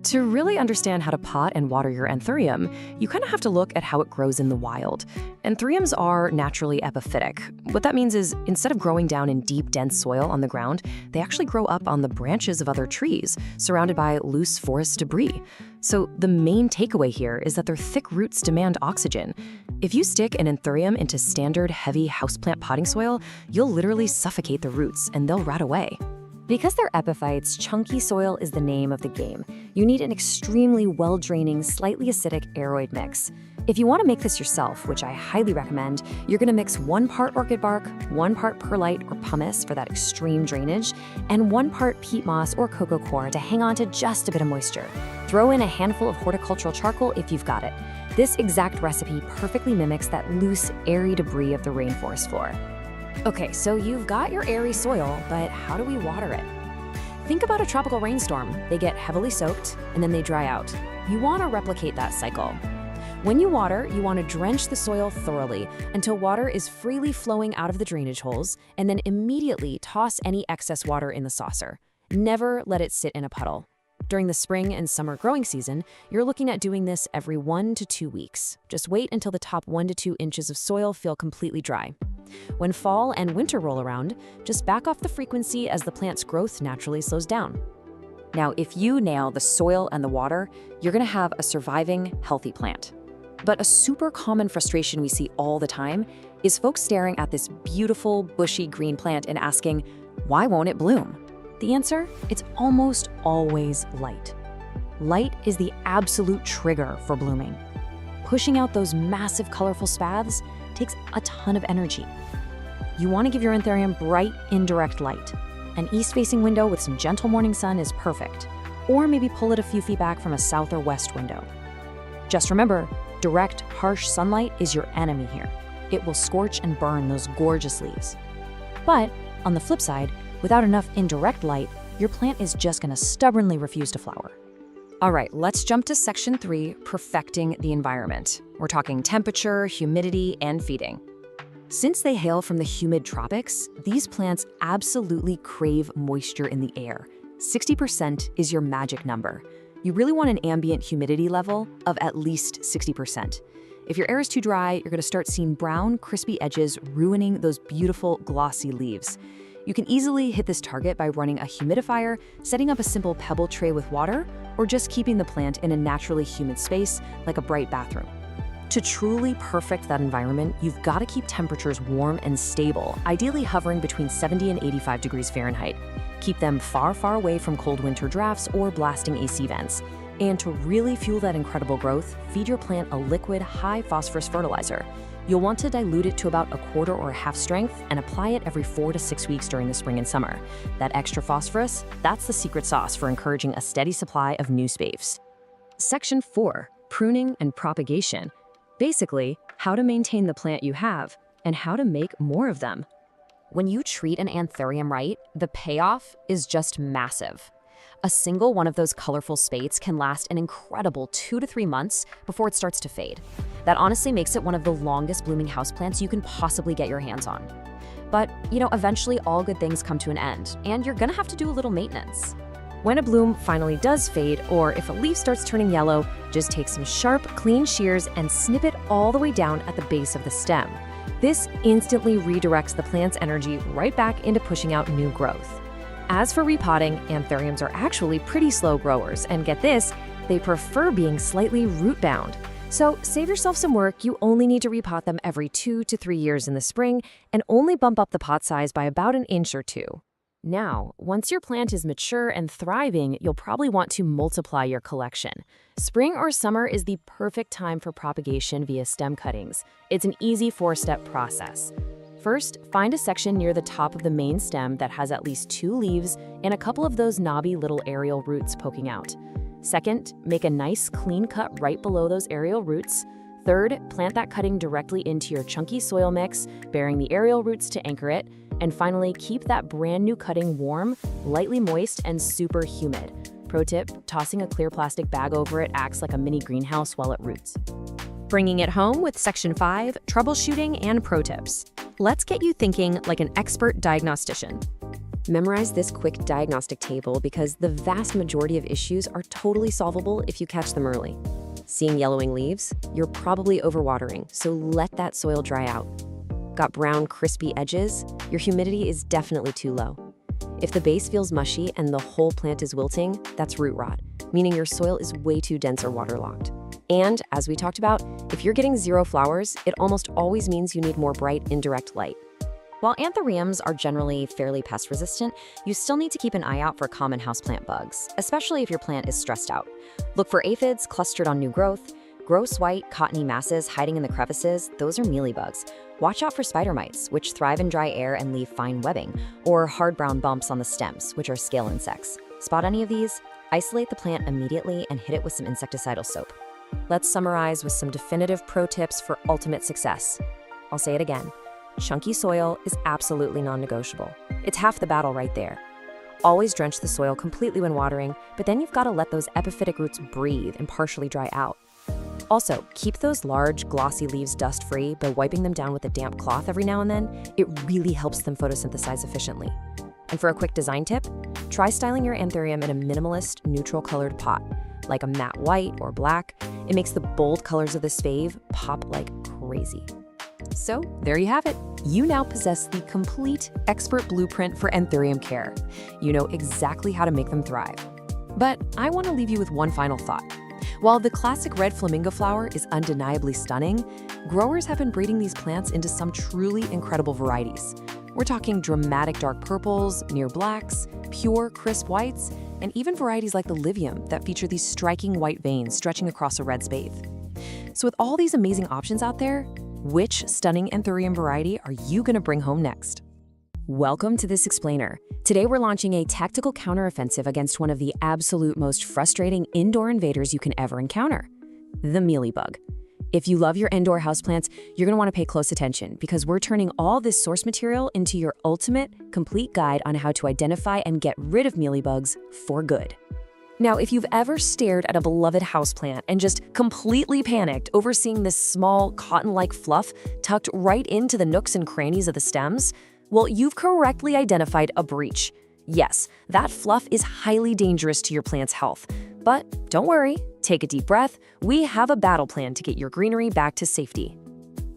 To really understand how to pot and water your anthurium, you kind of have to look at how it grows in the wild. Anthuriums are naturally epiphytic. What that means is instead of growing down in deep, dense soil on the ground, they actually grow up on the branches of other trees, surrounded by loose forest debris. So the main takeaway here is that their thick roots demand oxygen. If you stick an anthurium into standard, heavy houseplant potting soil, you'll literally suffocate the roots and they'll rot away. Because they're epiphytes, chunky soil is the name of the game. You need an extremely well-draining, slightly acidic aeroid mix. If you want to make this yourself, which I highly recommend, you're going to mix 1 part orchid bark, 1 part perlite or pumice for that extreme drainage, and 1 part peat moss or cocoa coir to hang on to just a bit of moisture. Throw in a handful of horticultural charcoal if you've got it. This exact recipe perfectly mimics that loose, airy debris of the rainforest floor. Okay, so you've got your airy soil, but how do we water it? Think about a tropical rainstorm. They get heavily soaked, and then they dry out. You want to replicate that cycle. When you water, you want to drench the soil thoroughly until water is freely flowing out of the drainage holes, and then immediately toss any excess water in the saucer. Never let it sit in a puddle. During the spring and summer growing season, you're looking at doing this every 1 to 2 weeks. Just wait until the top 1 to 2 inches of soil feel completely dry. When fall and winter roll around, just back off the frequency as the plant's growth naturally slows down. Now, if you nail the soil and the water, you're going to have a surviving, healthy plant. But a super common frustration we see all the time is folks staring at this beautiful, bushy green plant and asking, why won't it bloom? The answer? It's almost always light. Light is the absolute trigger for blooming. Pushing out those massive, colorful spathes takes a ton of energy. You want to give your anthurium bright, indirect light. An east-facing window with some gentle morning sun is perfect, or maybe pull it a few feet back from a south or west window. Just remember, direct, harsh sunlight is your enemy here. It will scorch and burn those gorgeous leaves. But on the flip side, without enough indirect light, your plant is just going to stubbornly refuse to flower. All right, let's jump to section 3, perfecting the environment. We're talking temperature, humidity, and feeding. Since they hail from the humid tropics, these plants absolutely crave moisture in the air. 60% is your magic number. You really want an ambient humidity level of at least 60%. If your air is too dry, you're going to start seeing brown, crispy edges ruining those beautiful, glossy leaves. You can easily hit this target by running a humidifier, setting up a simple pebble tray with water, or just keeping the plant in a naturally humid space like a bright bathroom. To truly perfect that environment, you've got to keep temperatures warm and stable, ideally hovering between 70 and 85 degrees Fahrenheit. Keep them far, far away from cold winter drafts or blasting AC vents. And to really fuel that incredible growth, feed your plant a liquid, high-phosphorus fertilizer. You'll want to dilute it to about 1/4 or 1/2 strength and apply it every 4 to 6 weeks during the spring and summer. That extra phosphorus, that's the secret sauce for encouraging a steady supply of new spaves. Section 4, pruning and propagation. Basically, how to maintain the plant you have and how to make more of them. When you treat an anthurium right, the payoff is just massive. A single one of those colorful spates can last an incredible 2 to 3 months before it starts to fade. That honestly makes it one of the longest blooming houseplants you can possibly get your hands on. But, eventually all good things come to an end, and you're gonna have to do a little maintenance. When a bloom finally does fade, or if a leaf starts turning yellow, just take some sharp, clean shears and snip it all the way down at the base of the stem. This instantly redirects the plant's energy right back into pushing out new growth. As for repotting, anthuriums are actually pretty slow growers, and get this, they prefer being slightly root-bound. So save yourself some work. You only need to repot them every 2 to 3 years in the spring, and only bump up the pot size by about 1 inch or 2. Now, once your plant is mature and thriving, you'll probably want to multiply your collection. Spring or summer is the perfect time for propagation via stem cuttings. It's an easy 4-step process. First, find a section near the top of the main stem that has at least 2 leaves and a couple of those knobby little aerial roots poking out. Second, make a nice clean cut right below those aerial roots. Third, plant that cutting directly into your chunky soil mix, bearing the aerial roots to anchor it. And finally, keep that brand new cutting warm, lightly moist, and super humid. Pro tip, tossing a clear plastic bag over it acts like a mini greenhouse while it roots. Bringing it home with Section 5, Troubleshooting and Pro Tips. Let's get you thinking like an expert diagnostician. Memorize this quick diagnostic table because the vast majority of issues are totally solvable if you catch them early. Seeing yellowing leaves? You're probably overwatering, so let that soil dry out. Got brown, crispy edges? Your humidity is definitely too low. If the base feels mushy and the whole plant is wilting, that's root rot, meaning your soil is way too dense or waterlogged. And, as we talked about, if you're getting 0 flowers, it almost always means you need more bright, indirect light. While anthuriums are generally fairly pest-resistant, you still need to keep an eye out for common houseplant bugs, especially if your plant is stressed out. Look for aphids clustered on new growth, gross white, cottony masses hiding in the crevices, those are mealybugs. Watch out for spider mites, which thrive in dry air and leave fine webbing, or hard brown bumps on the stems, which are scale insects. Spot any of these? Isolate the plant immediately and hit it with some insecticidal soap. Let's summarize with some definitive pro tips for ultimate success. I'll say it again. Chunky soil is absolutely non-negotiable. It's half the battle right there. Always drench the soil completely when watering, but then you've got to let those epiphytic roots breathe and partially dry out. Also, keep those large, glossy leaves dust-free by wiping them down with a damp cloth every now and then. It really helps them photosynthesize efficiently. And for a quick design tip, try styling your anthurium in a minimalist, neutral-colored pot, like a matte white or black. It makes the bold colors of this fave pop like crazy. So, there you have it. You now possess the complete expert blueprint for anthurium care. You know exactly how to make them thrive. But I want to leave you with one final thought. While the classic red flamingo flower is undeniably stunning, growers have been breeding these plants into some truly incredible varieties. We're talking dramatic dark purples, near blacks, pure crisp whites, and even varieties like the livium that feature these striking white veins stretching across a red spathe. So with all these amazing options out there, which stunning anthurium variety are you going to bring home next? Welcome to This Explainer. Today we're launching a tactical counteroffensive against one of the absolute most frustrating indoor invaders you can ever encounter, the mealybug. If you love your indoor houseplants, you're going to want to pay close attention because we're turning all this source material into your ultimate, complete guide on how to identify and get rid of mealybugs for good. Now, if you've ever stared at a beloved houseplant and just completely panicked over seeing this small, cotton-like fluff tucked right into the nooks and crannies of the stems, well, you've correctly identified a breach. Yes, that fluff is highly dangerous to your plant's health. But don't worry, take a deep breath. We have a battle plan to get your greenery back to safety.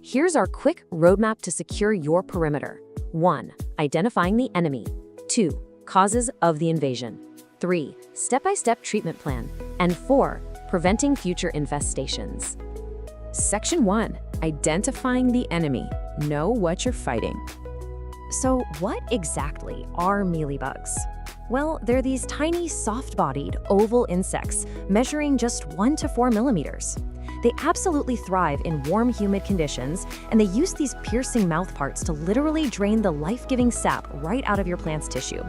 Here's our quick roadmap to secure your perimeter. 1. Identifying the enemy. 2. Causes of the invasion. 3. Step-by-step treatment plan. And 4. Preventing future infestations. Section 1. Identifying the enemy. Know what you're fighting. So what exactly are mealybugs? Well, they're these tiny, soft-bodied, oval insects measuring just 1 to 4 millimeters. They absolutely thrive in warm, humid conditions, and they use these piercing mouthparts to literally drain the life-giving sap right out of your plant's tissue.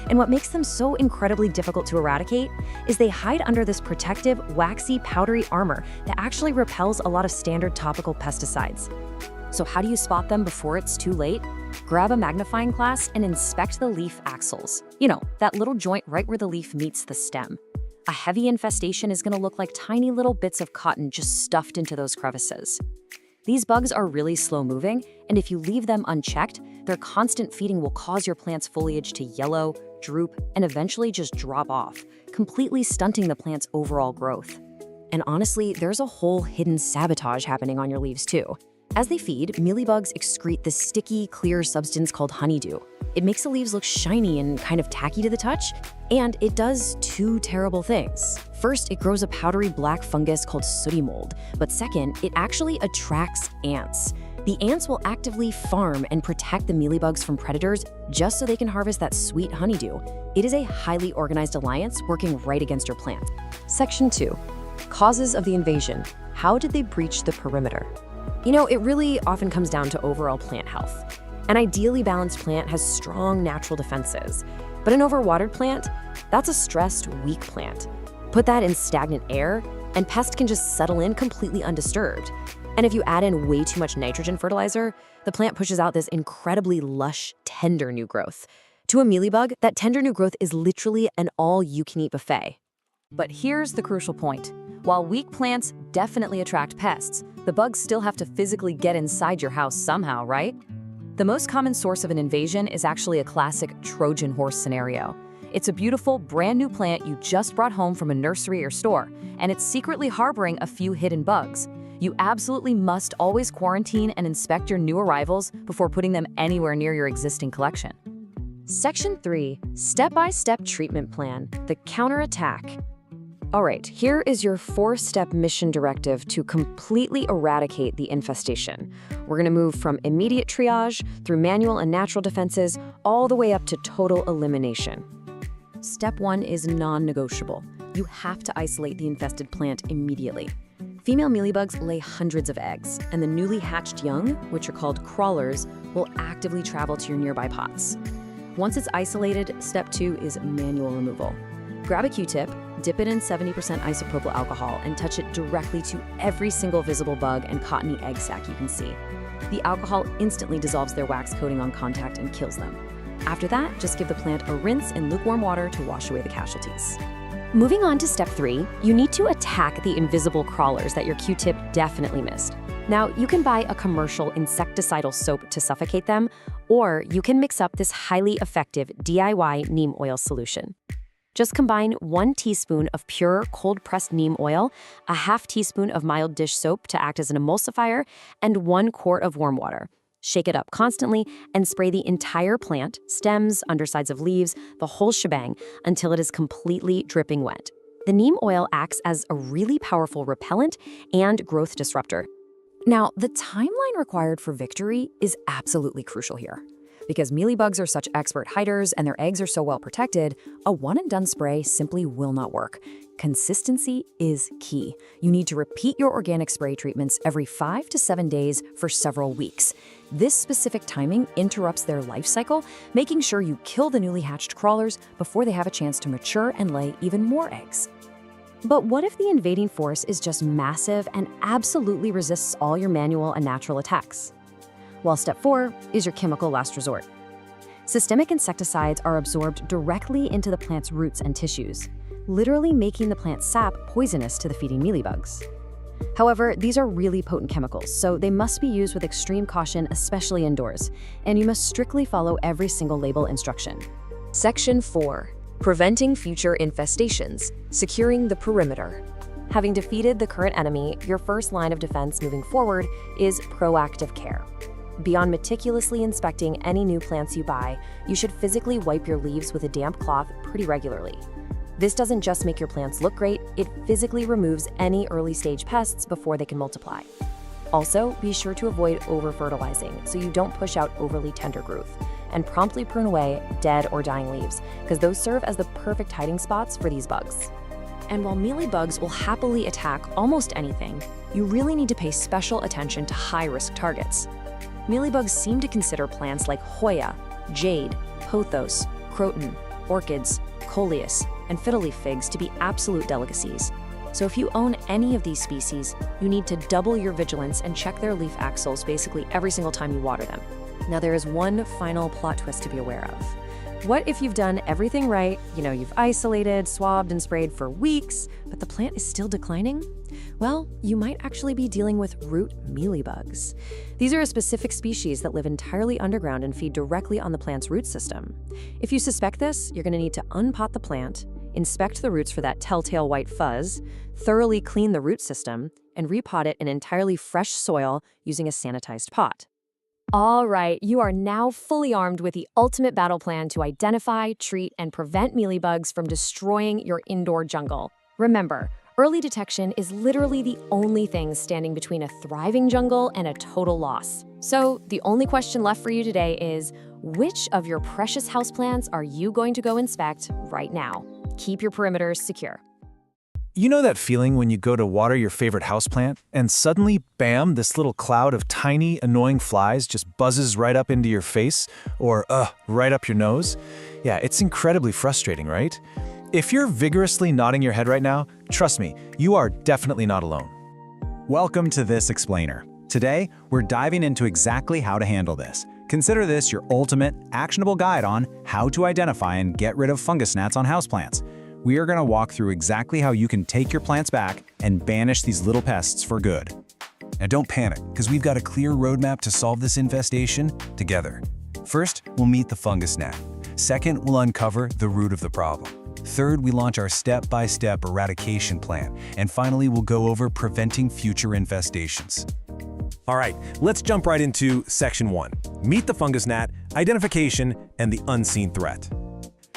And what makes them so incredibly difficult to eradicate is they hide under this protective, waxy, powdery armor that actually repels a lot of standard topical pesticides. So how do you spot them before it's too late? Grab a magnifying glass and inspect the leaf axils. You know, that little joint right where the leaf meets the stem. A heavy infestation is going to look like tiny little bits of cotton just stuffed into those crevices. These bugs are really slow-moving, and if you leave them unchecked, their constant feeding will cause your plant's foliage to yellow, droop, and eventually just drop off, completely stunting the plant's overall growth. And honestly, there's a whole hidden sabotage happening on your leaves too. As they feed, mealybugs excrete this sticky, clear substance called honeydew. It makes the leaves look shiny and kind of tacky to the touch, and it does 2 terrible things. First, it grows a powdery black fungus called sooty mold, but second, it actually attracts ants. The ants will actively farm and protect the mealybugs from predators just so they can harvest that sweet honeydew. It is a highly organized alliance working right against your plant. Section 2. Causes of the invasion. How did they breach the perimeter? You know, it really often comes down to overall plant health. An ideally balanced plant has strong natural defenses, but an overwatered plant, that's a stressed, weak plant. Put that in stagnant air, and pests can just settle in completely undisturbed. And if you add in way too much nitrogen fertilizer, the plant pushes out this incredibly lush, tender new growth. To a mealybug, that tender new growth is literally an all-you-can-eat buffet. But here's the crucial point. While weak plants definitely attract pests, the bugs still have to physically get inside your house somehow, right? The most common source of an invasion is actually a classic Trojan horse scenario. It's a beautiful, brand new plant you just brought home from a nursery or store, and it's secretly harboring a few hidden bugs. You absolutely must always quarantine and inspect your new arrivals before putting them anywhere near your existing collection. Section 3, Step-by-Step Treatment Plan, the Counterattack. All right, here is your 4-step mission directive to completely eradicate the infestation. We're gonna move from immediate triage through manual and natural defenses all the way up to total elimination. Step 1 is non-negotiable. You have to isolate the infested plant immediately. Female mealybugs lay hundreds of eggs, and the newly hatched young, which are called crawlers, will actively travel to your nearby pots. Once it's isolated, step 2 is manual removal. Grab a Q-tip, dip it in 70% isopropyl alcohol, and touch it directly to every single visible bug and cottony egg sac you can see. The alcohol instantly dissolves their wax coating on contact and kills them. After that, just give the plant a rinse in lukewarm water to wash away the casualties. Moving on to step 3, you need to attack the invisible crawlers that your Q-tip definitely missed. Now, you can buy a commercial insecticidal soap to suffocate them, or you can mix up this highly effective DIY neem oil solution. Just combine 1 teaspoon of pure cold-pressed neem oil, a half teaspoon of mild dish soap to act as an emulsifier, and 1 quart of warm water. Shake it up constantly and spray the entire plant, stems, undersides of leaves, the whole shebang, until it is completely dripping wet. The neem oil acts as a really powerful repellent and growth disruptor. Now, the timeline required for victory is absolutely crucial here. Because mealybugs are such expert hiders and their eggs are so well protected, a one-and-done spray simply will not work. Consistency is key. You need to repeat your organic spray treatments every 5 to 7 days for several weeks. This specific timing interrupts their life cycle, making sure you kill the newly hatched crawlers before they have a chance to mature and lay even more eggs. But what if the invading force is just massive and absolutely resists all your manual and natural attacks? Well, step 4 is your chemical last resort. Systemic insecticides are absorbed directly into the plant's roots and tissues, literally making the plant's sap poisonous to the feeding mealybugs. However, these are really potent chemicals, so they must be used with extreme caution, especially indoors, and you must strictly follow every single label instruction. Section 4, Preventing Future Infestations, Securing the Perimeter. Having defeated the current enemy, your first line of defense moving forward is proactive care. Beyond meticulously inspecting any new plants you buy, you should physically wipe your leaves with a damp cloth pretty regularly. This doesn't just make your plants look great, it physically removes any early-stage pests before they can multiply. Also, be sure to avoid over-fertilizing so you don't push out overly tender growth, and promptly prune away dead or dying leaves, because those serve as the perfect hiding spots for these bugs. And while mealybugs will happily attack almost anything, you really need to pay special attention to high-risk targets. Mealybugs seem to consider plants like Hoya, jade, pothos, croton, orchids, coleus, and fiddleleaf figs to be absolute delicacies. So if you own any of these species, you need to double your vigilance and check their leaf axils basically every single time you water them. Now there is one final plot twist to be aware of. What if you've done everything right, you've isolated, swabbed, and sprayed for weeks, but the plant is still declining? Well, you might actually be dealing with root mealybugs. These are a specific species that live entirely underground and feed directly on the plant's root system. If you suspect this, you're going to need to unpot the plant, inspect the roots for that telltale white fuzz, thoroughly clean the root system, and repot it in entirely fresh soil using a sanitized pot. All right, you are now fully armed with the ultimate battle plan to identify, treat, and prevent mealybugs from destroying your indoor jungle. Remember, early detection is literally the only thing standing between a thriving jungle and a total loss. So the only question left for you today is, which of your precious houseplants are you going to go inspect right now? Keep your perimeters secure. You know that feeling when you go to water your favorite houseplant, and suddenly, bam, this little cloud of tiny, annoying flies just buzzes right up into your face, or right up your nose? Yeah, it's incredibly frustrating, right? If you're vigorously nodding your head right now, trust me, you are definitely not alone. Welcome to This Explainer. Today, we're diving into exactly how to handle this. Consider this your ultimate, actionable guide on how to identify and get rid of fungus gnats on houseplants. We are going to walk through exactly how you can take your plants back and banish these little pests for good. Now don't panic, because we've got a clear roadmap to solve this infestation together. First, we'll meet the fungus gnat. Second, we'll uncover the root of the problem. Third, we launch our step-by-step eradication plan. And finally, we'll go over preventing future infestations. All right, let's jump right into Section 1. Meet the fungus gnat, identification, and the unseen threat.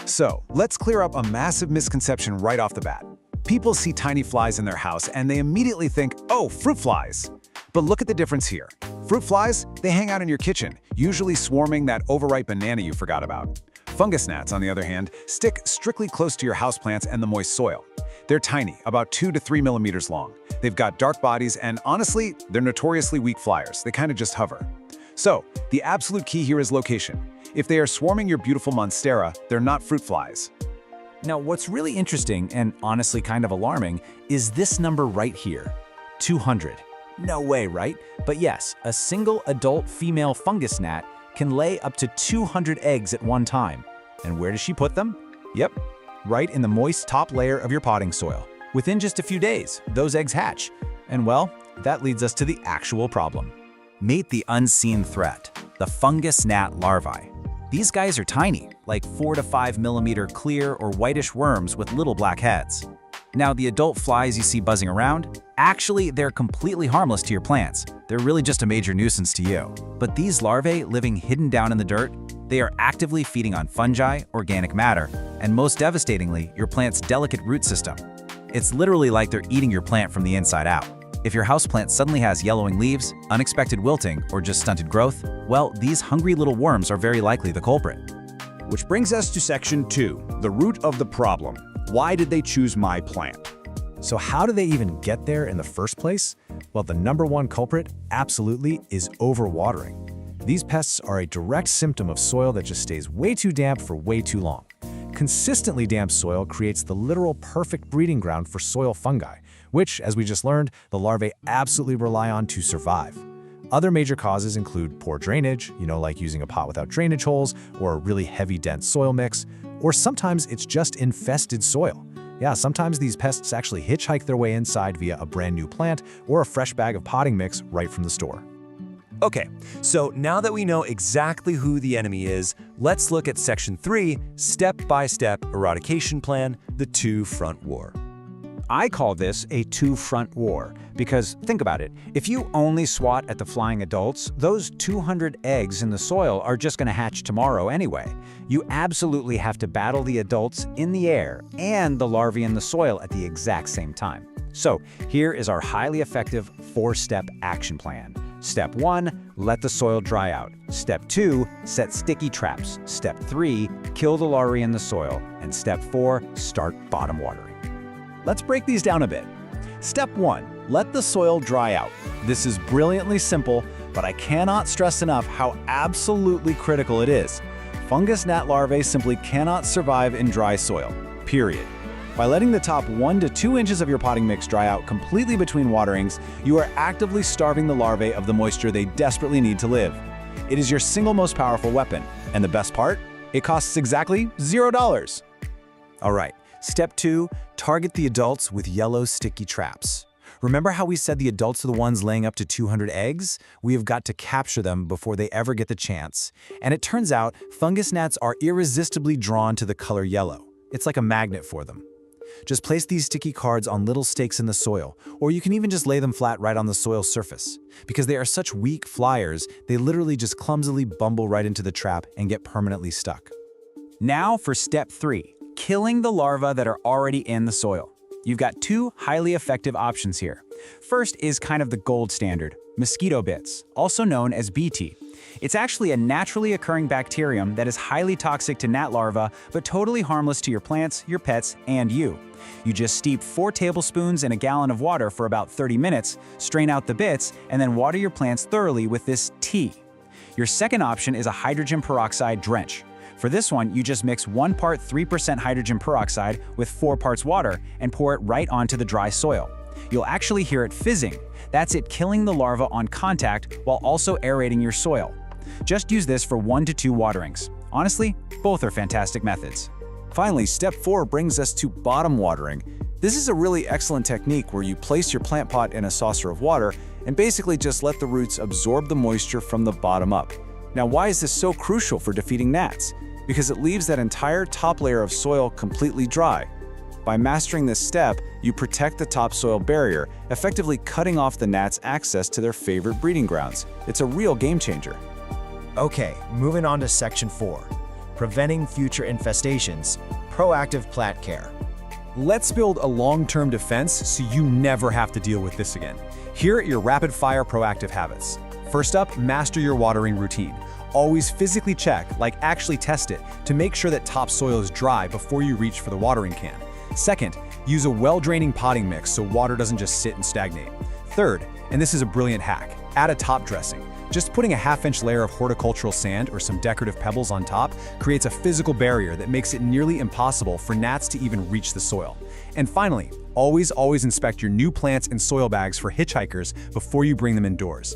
So, let's clear up a massive misconception right off the bat. People see tiny flies in their house and they immediately think, oh, fruit flies. But look at the difference here. Fruit flies, they hang out in your kitchen, usually swarming that overripe banana you forgot about. Fungus gnats, on the other hand, stick strictly close to your houseplants and the moist soil. They're tiny, about 2 to 3 millimeters long. They've got dark bodies and honestly, they're notoriously weak flyers. They kind of just hover. So, the absolute key here is location. If they are swarming your beautiful monstera, they're not fruit flies. Now, what's really interesting and honestly kind of alarming is this number right here, 200. No way, right? But yes, a single adult female fungus gnat can lay up to 200 eggs at one time. And where does she put them? Yep, right in the moist top layer of your potting soil. Within just a few days, those eggs hatch. And well, that leads us to the actual problem. Meet the unseen threat, the fungus gnat larvae. These guys are tiny, like 4 to 5 millimeter clear or whitish worms with little black heads. Now, the adult flies you see buzzing around, actually, they're completely harmless to your plants. They're really just a major nuisance to you. But these larvae living hidden down in the dirt, they are actively feeding on fungi, organic matter, and most devastatingly, your plant's delicate root system. It's literally like they're eating your plant from the inside out. If your houseplant suddenly has yellowing leaves, unexpected wilting, or just stunted growth, well, these hungry little worms are very likely the culprit. Which brings us to Section 2, the root of the problem. Why did they choose my plant? So how do they even get there in the first place? Well, the number one culprit, absolutely, is overwatering. These pests are a direct symptom of soil that just stays way too damp for way too long. Consistently damp soil creates the literal perfect breeding ground for soil fungi, which, as we just learned, the larvae absolutely rely on to survive. Other major causes include poor drainage, like using a pot without drainage holes, or a really heavy, dense soil mix, or sometimes it's just infested soil. Yeah, sometimes these pests actually hitchhike their way inside via a brand new plant or a fresh bag of potting mix right from the store. Okay, so now that we know exactly who the enemy is, let's look at Section 3, Step-by-Step Eradication Plan, the two-front war. I call this a two-front war because, think about it, if you only swat at the flying adults, those 200 eggs in the soil are just going to hatch tomorrow anyway. You absolutely have to battle the adults in the air and the larvae in the soil at the exact same time. So here is our highly effective 4-step action plan. Step 1, let the soil dry out. Step 2, set sticky traps. Step 3, kill the larvae in the soil. And Step 4, start bottom watering. Let's break these down a bit. Step 1, let the soil dry out. This is brilliantly simple, but I cannot stress enough how absolutely critical it is. Fungus gnat larvae simply cannot survive in dry soil, period. By letting the top 1 to 2 inches of your potting mix dry out completely between waterings, you are actively starving the larvae of the moisture they desperately need to live. It is your single most powerful weapon, and the best part? It costs exactly $0. All right, Step 2, target the adults with yellow sticky traps. Remember how we said the adults are the ones laying up to 200 eggs? We have got to capture them before they ever get the chance. And it turns out fungus gnats are irresistibly drawn to the color yellow. It's like a magnet for them. Just place these sticky cards on little stakes in the soil, or you can even just lay them flat right on the soil surface. Because they are such weak flyers, they literally just clumsily bumble right into the trap and get permanently stuck. Now for Step 3, killing the larvae that are already in the soil. You've got 2 highly effective options here. First is kind of the gold standard, mosquito bits, also known as BT. It's actually a naturally occurring bacterium that is highly toxic to gnat larvae, but totally harmless to your plants, your pets, and you. You just steep 4 tablespoons in a gallon of water for about 30 minutes, strain out the bits, and then water your plants thoroughly with this tea. Your second option is a hydrogen peroxide drench. For this one, you just mix 1 part 3% hydrogen peroxide with 4 parts water and pour it right onto the dry soil. You'll actually hear it fizzing. That's it killing the larva on contact while also aerating your soil. Just use this for 1 to 2 waterings. Honestly, both are fantastic methods. Finally, step 4 brings us to bottom watering. This is a really excellent technique where you place your plant pot in a saucer of water and basically just let the roots absorb the moisture from the bottom up. Now, why is this so crucial for defeating gnats? Because it leaves that entire top layer of soil completely dry. By mastering this step, you protect the topsoil barrier, effectively cutting off the gnats' access to their favorite breeding grounds. It's a real game changer. Okay, moving on to section 4, preventing future infestations, proactive plant care. Let's build a long-term defense so you never have to deal with this again. Here are your rapid-fire proactive habits. First up, master your watering routine. Always physically check, like actually test it, to make sure that topsoil is dry before you reach for the watering can. Second, use a well-draining potting mix so water doesn't just sit and stagnate. Third, and this is a brilliant hack, add a top dressing. Just putting a half-inch layer of horticultural sand or some decorative pebbles on top creates a physical barrier that makes it nearly impossible for gnats to even reach the soil. And finally, always inspect your new plants and soil bags for hitchhikers before you bring them indoors.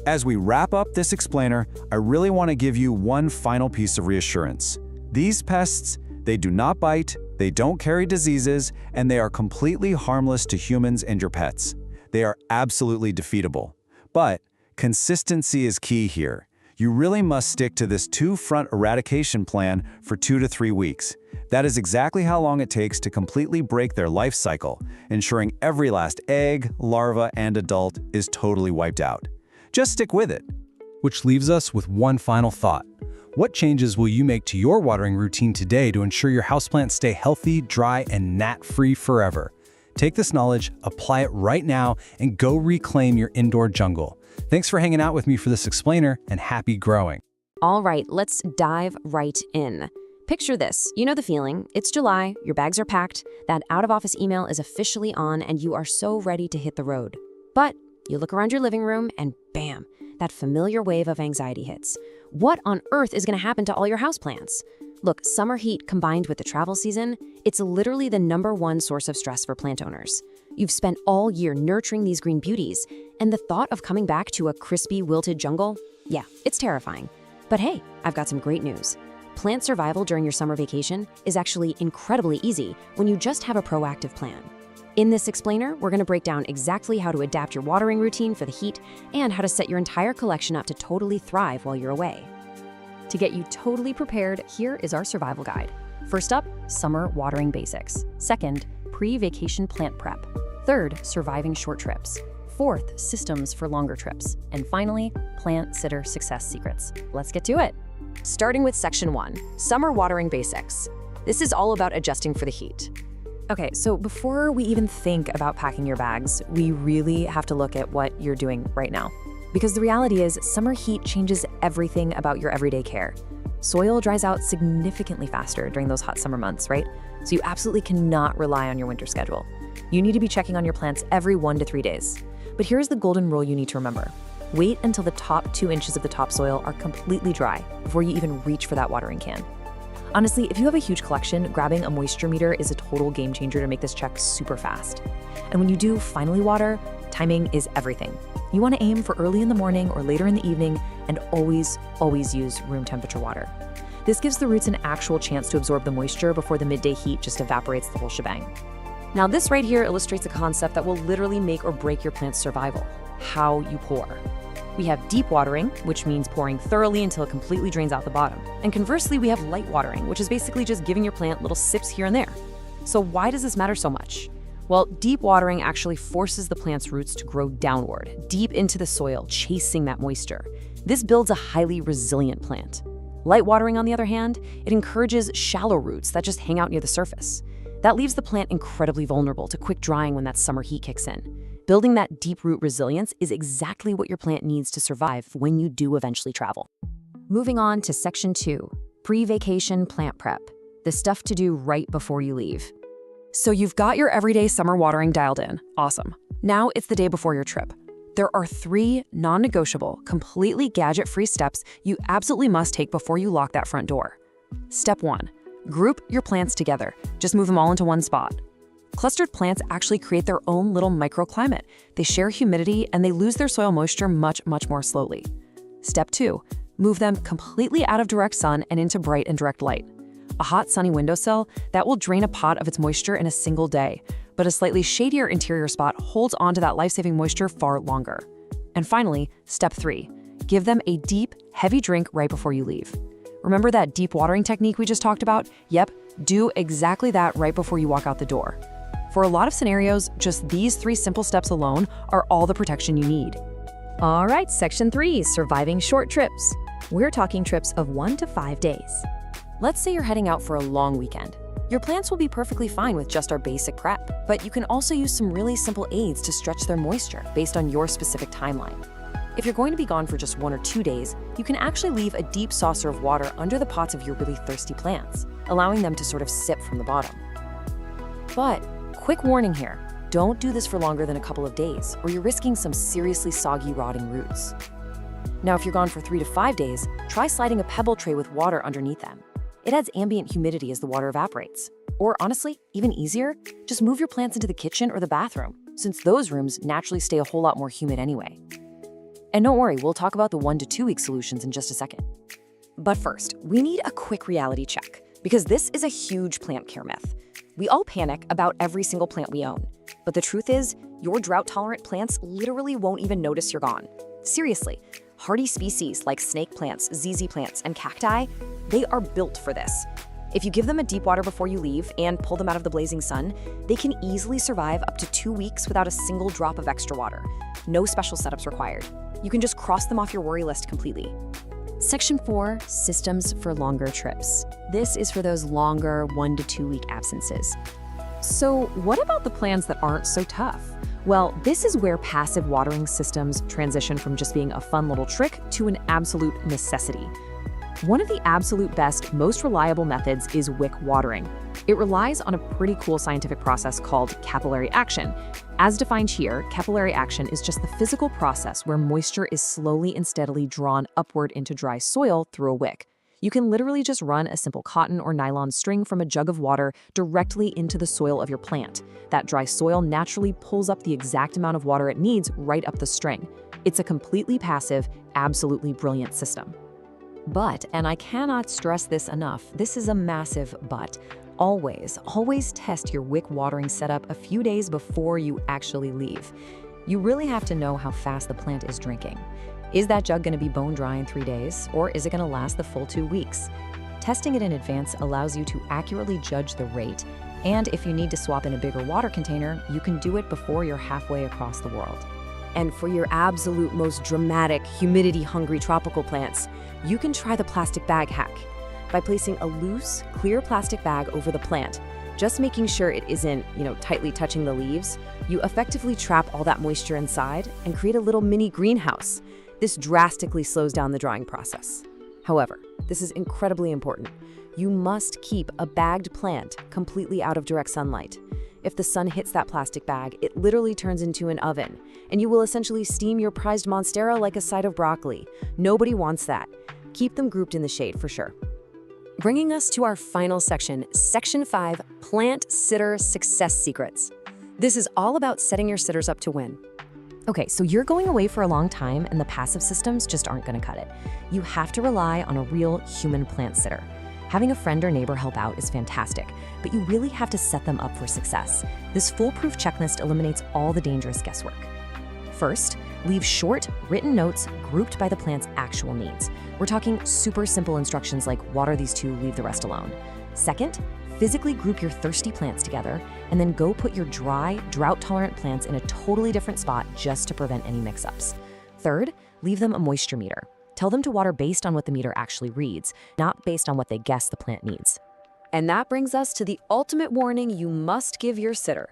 As we wrap up this explainer, I really want to give you one final piece of reassurance. These pests, they do not bite, they don't carry diseases, and they are completely harmless to humans and your pets. They are absolutely defeatable. But consistency is key here. You really must stick to this 2-front eradication plan for 2 to 3 weeks. That is exactly how long it takes to completely break their life cycle, ensuring every last egg, larva, and adult is totally wiped out. Just stick with it. Which leaves us with one final thought. What changes will you make to your watering routine today to ensure your houseplants stay healthy, dry, and gnat-free forever? Take this knowledge, apply it right now, and go reclaim your indoor jungle. Thanks for hanging out with me for this explainer, and happy growing. All right, let's dive right in. Picture this. You know the feeling. It's July, your bags are packed, that out-of-office email is officially on, and you are so ready to hit the road. But you look around your living room and bam, that familiar wave of anxiety hits. What on earth is going to happen to all your houseplants? Look, summer heat combined with the travel season, it's literally the #1 source of stress for plant owners. You've spent all year nurturing these green beauties, and the thought of coming back to a crispy, wilted jungle? Yeah, it's terrifying. But hey, I've got some great news. Plant survival during your summer vacation is actually incredibly easy when you just have a proactive plan. In this explainer, we're going to break down exactly how to adapt your watering routine for the heat and how to set your entire collection up to totally thrive while you're away. To get you totally prepared, here is our survival guide. First up, summer watering basics. Second, pre-vacation plant prep. Third, surviving short trips. Fourth, systems for longer trips. And finally, plant sitter success secrets. Let's get to it. Starting with section 1, summer watering basics. This is all about adjusting for the heat. Okay, so before we even think about packing your bags, we really have to look at what you're doing right now. Because the reality is, summer heat changes everything about your everyday care. Soil dries out significantly faster during those hot summer months, right? So you absolutely cannot rely on your winter schedule. You need to be checking on your plants every 1 to 3 days. But here's the golden rule you need to remember. Wait until the top 2 inches of the topsoil are completely dry before you even reach for that watering can. Honestly, if you have a huge collection, grabbing a moisture meter is a total game changer to make this check super fast. And when you do finally water, timing is everything. You want to aim for early in the morning or later in the evening, and always use room temperature water. This gives the roots an actual chance to absorb the moisture before the midday heat just evaporates the whole shebang. Now this right here illustrates a concept that will literally make or break your plant's survival: how you pour. We have deep watering, which means pouring thoroughly until it completely drains out the bottom. And conversely, we have light watering, which is basically just giving your plant little sips here and there. So why does this matter so much? Well, deep watering actually forces the plant's roots to grow downward, deep into the soil, chasing that moisture. This builds a highly resilient plant. Light watering, on the other hand, it encourages shallow roots that just hang out near the surface. That leaves the plant incredibly vulnerable to quick drying when that summer heat kicks in. Building that deep root resilience is exactly what your plant needs to survive when you do eventually travel. Moving on to Section 2, Pre-Vacation Plant Prep, the stuff to do right before you leave. So you've got your everyday summer watering dialed in. Awesome. Now it's the day before your trip. There are 3 non-negotiable, completely gadget-free steps you absolutely must take before you lock that front door. Step 1. Group your plants together. Just move them all into one spot. Clustered plants actually create their own little microclimate. They share humidity and they lose their soil moisture much more slowly. Step 2. Move them completely out of direct sun and into bright and direct light. A hot, sunny windowsill, that will drain a pot of its moisture in a single day, but a slightly shadier interior spot holds onto that life-saving moisture far longer. And finally, Step 3. Give them a deep, heavy drink right before you leave. Remember that deep watering technique we just talked about? Yep, do exactly that right before you walk out the door. For a lot of scenarios, just these 3 simple steps alone are all the protection you need. All right, Section 3, surviving short trips. We're talking trips of 1 to 5 days. Let's say you're heading out for a long weekend. Your plants will be perfectly fine with just our basic prep, but you can also use some really simple aids to stretch their moisture based on your specific timeline. If you're going to be gone for just 1 or 2 days, you can actually leave a deep saucer of water under the pots of your really thirsty plants, allowing them to sort of sip from the bottom. But quick warning here, don't do this for longer than a couple of days, or you're risking some seriously soggy, rotting roots. Now, if you're gone for 3 to 5 days, try sliding a pebble tray with water underneath them. It adds ambient humidity as the water evaporates. Or honestly, even easier, just move your plants into the kitchen or the bathroom, since those rooms naturally stay a whole lot more humid anyway. And don't worry, we'll talk about the 1 to 2 week solutions in just a second. But first, we need a quick reality check, because this is a huge plant care myth. We all panic about every single plant we own. But the truth is, your drought-tolerant plants literally won't even notice you're gone. Seriously, hardy species like snake plants, ZZ plants, and cacti, they are built for this. If you give them a deep water before you leave and pull them out of the blazing sun, they can easily survive up to 2 weeks without a single drop of extra water. No special setups required. You can just cross them off your worry list completely. Section 4, Systems for Longer Trips. This is for those longer 1 to 2 week absences. So what about the plants that aren't so tough? Well, this is where passive watering systems transition from just being a fun little trick to an absolute necessity. One of the absolute best, most reliable methods is wick watering. It relies on a pretty cool scientific process called capillary action. As defined here, capillary action is just the physical process where moisture is slowly and steadily drawn upward into dry soil through a wick. You can literally just run a simple cotton or nylon string from a jug of water directly into the soil of your plant. That dry soil naturally pulls up the exact amount of water it needs right up the string. It's a completely passive, absolutely brilliant system. But, and I cannot stress this enough, this is a massive but. Always test your wick watering setup a few days before you actually leave. You really have to know how fast the plant is drinking. Is that jug going to be bone dry in 3 days, or is it going to last the full 2 weeks? Testing it in advance allows you to accurately judge the rate, and if you need to swap in a bigger water container, you can do it before you're halfway across the world. And for your absolute most dramatic, humidity-hungry tropical plants, you can try the plastic bag hack. By placing a loose, clear plastic bag over the plant, just making sure it isn't, tightly touching the leaves, you effectively trap all that moisture inside and create a little mini greenhouse. This drastically slows down the drying process. However, this is incredibly important. You must keep a bagged plant completely out of direct sunlight. If the sun hits that plastic bag, it literally turns into an oven, and you will essentially steam your prized monstera like a side of broccoli. Nobody wants that. Keep them grouped in the shade for sure. Bringing us to our final section, Section 5, Plant Sitter Success Secrets. This is all about setting your sitters up to win. Okay, so you're going away for a long time and the passive systems just aren't going to cut it. You have to rely on a real human plant sitter. Having a friend or neighbor help out is fantastic, but you really have to set them up for success. This foolproof checklist eliminates all the dangerous guesswork. First, leave short, written notes grouped by the plant's actual needs. We're talking super simple instructions like water these 2, leave the rest alone. Second, physically group your thirsty plants together and then go put your dry, drought-tolerant plants in a totally different spot just to prevent any mix-ups. Third, leave them a moisture meter. Tell them to water based on what the meter actually reads, not based on what they guess the plant needs. And that brings us to the ultimate warning you must give your sitter.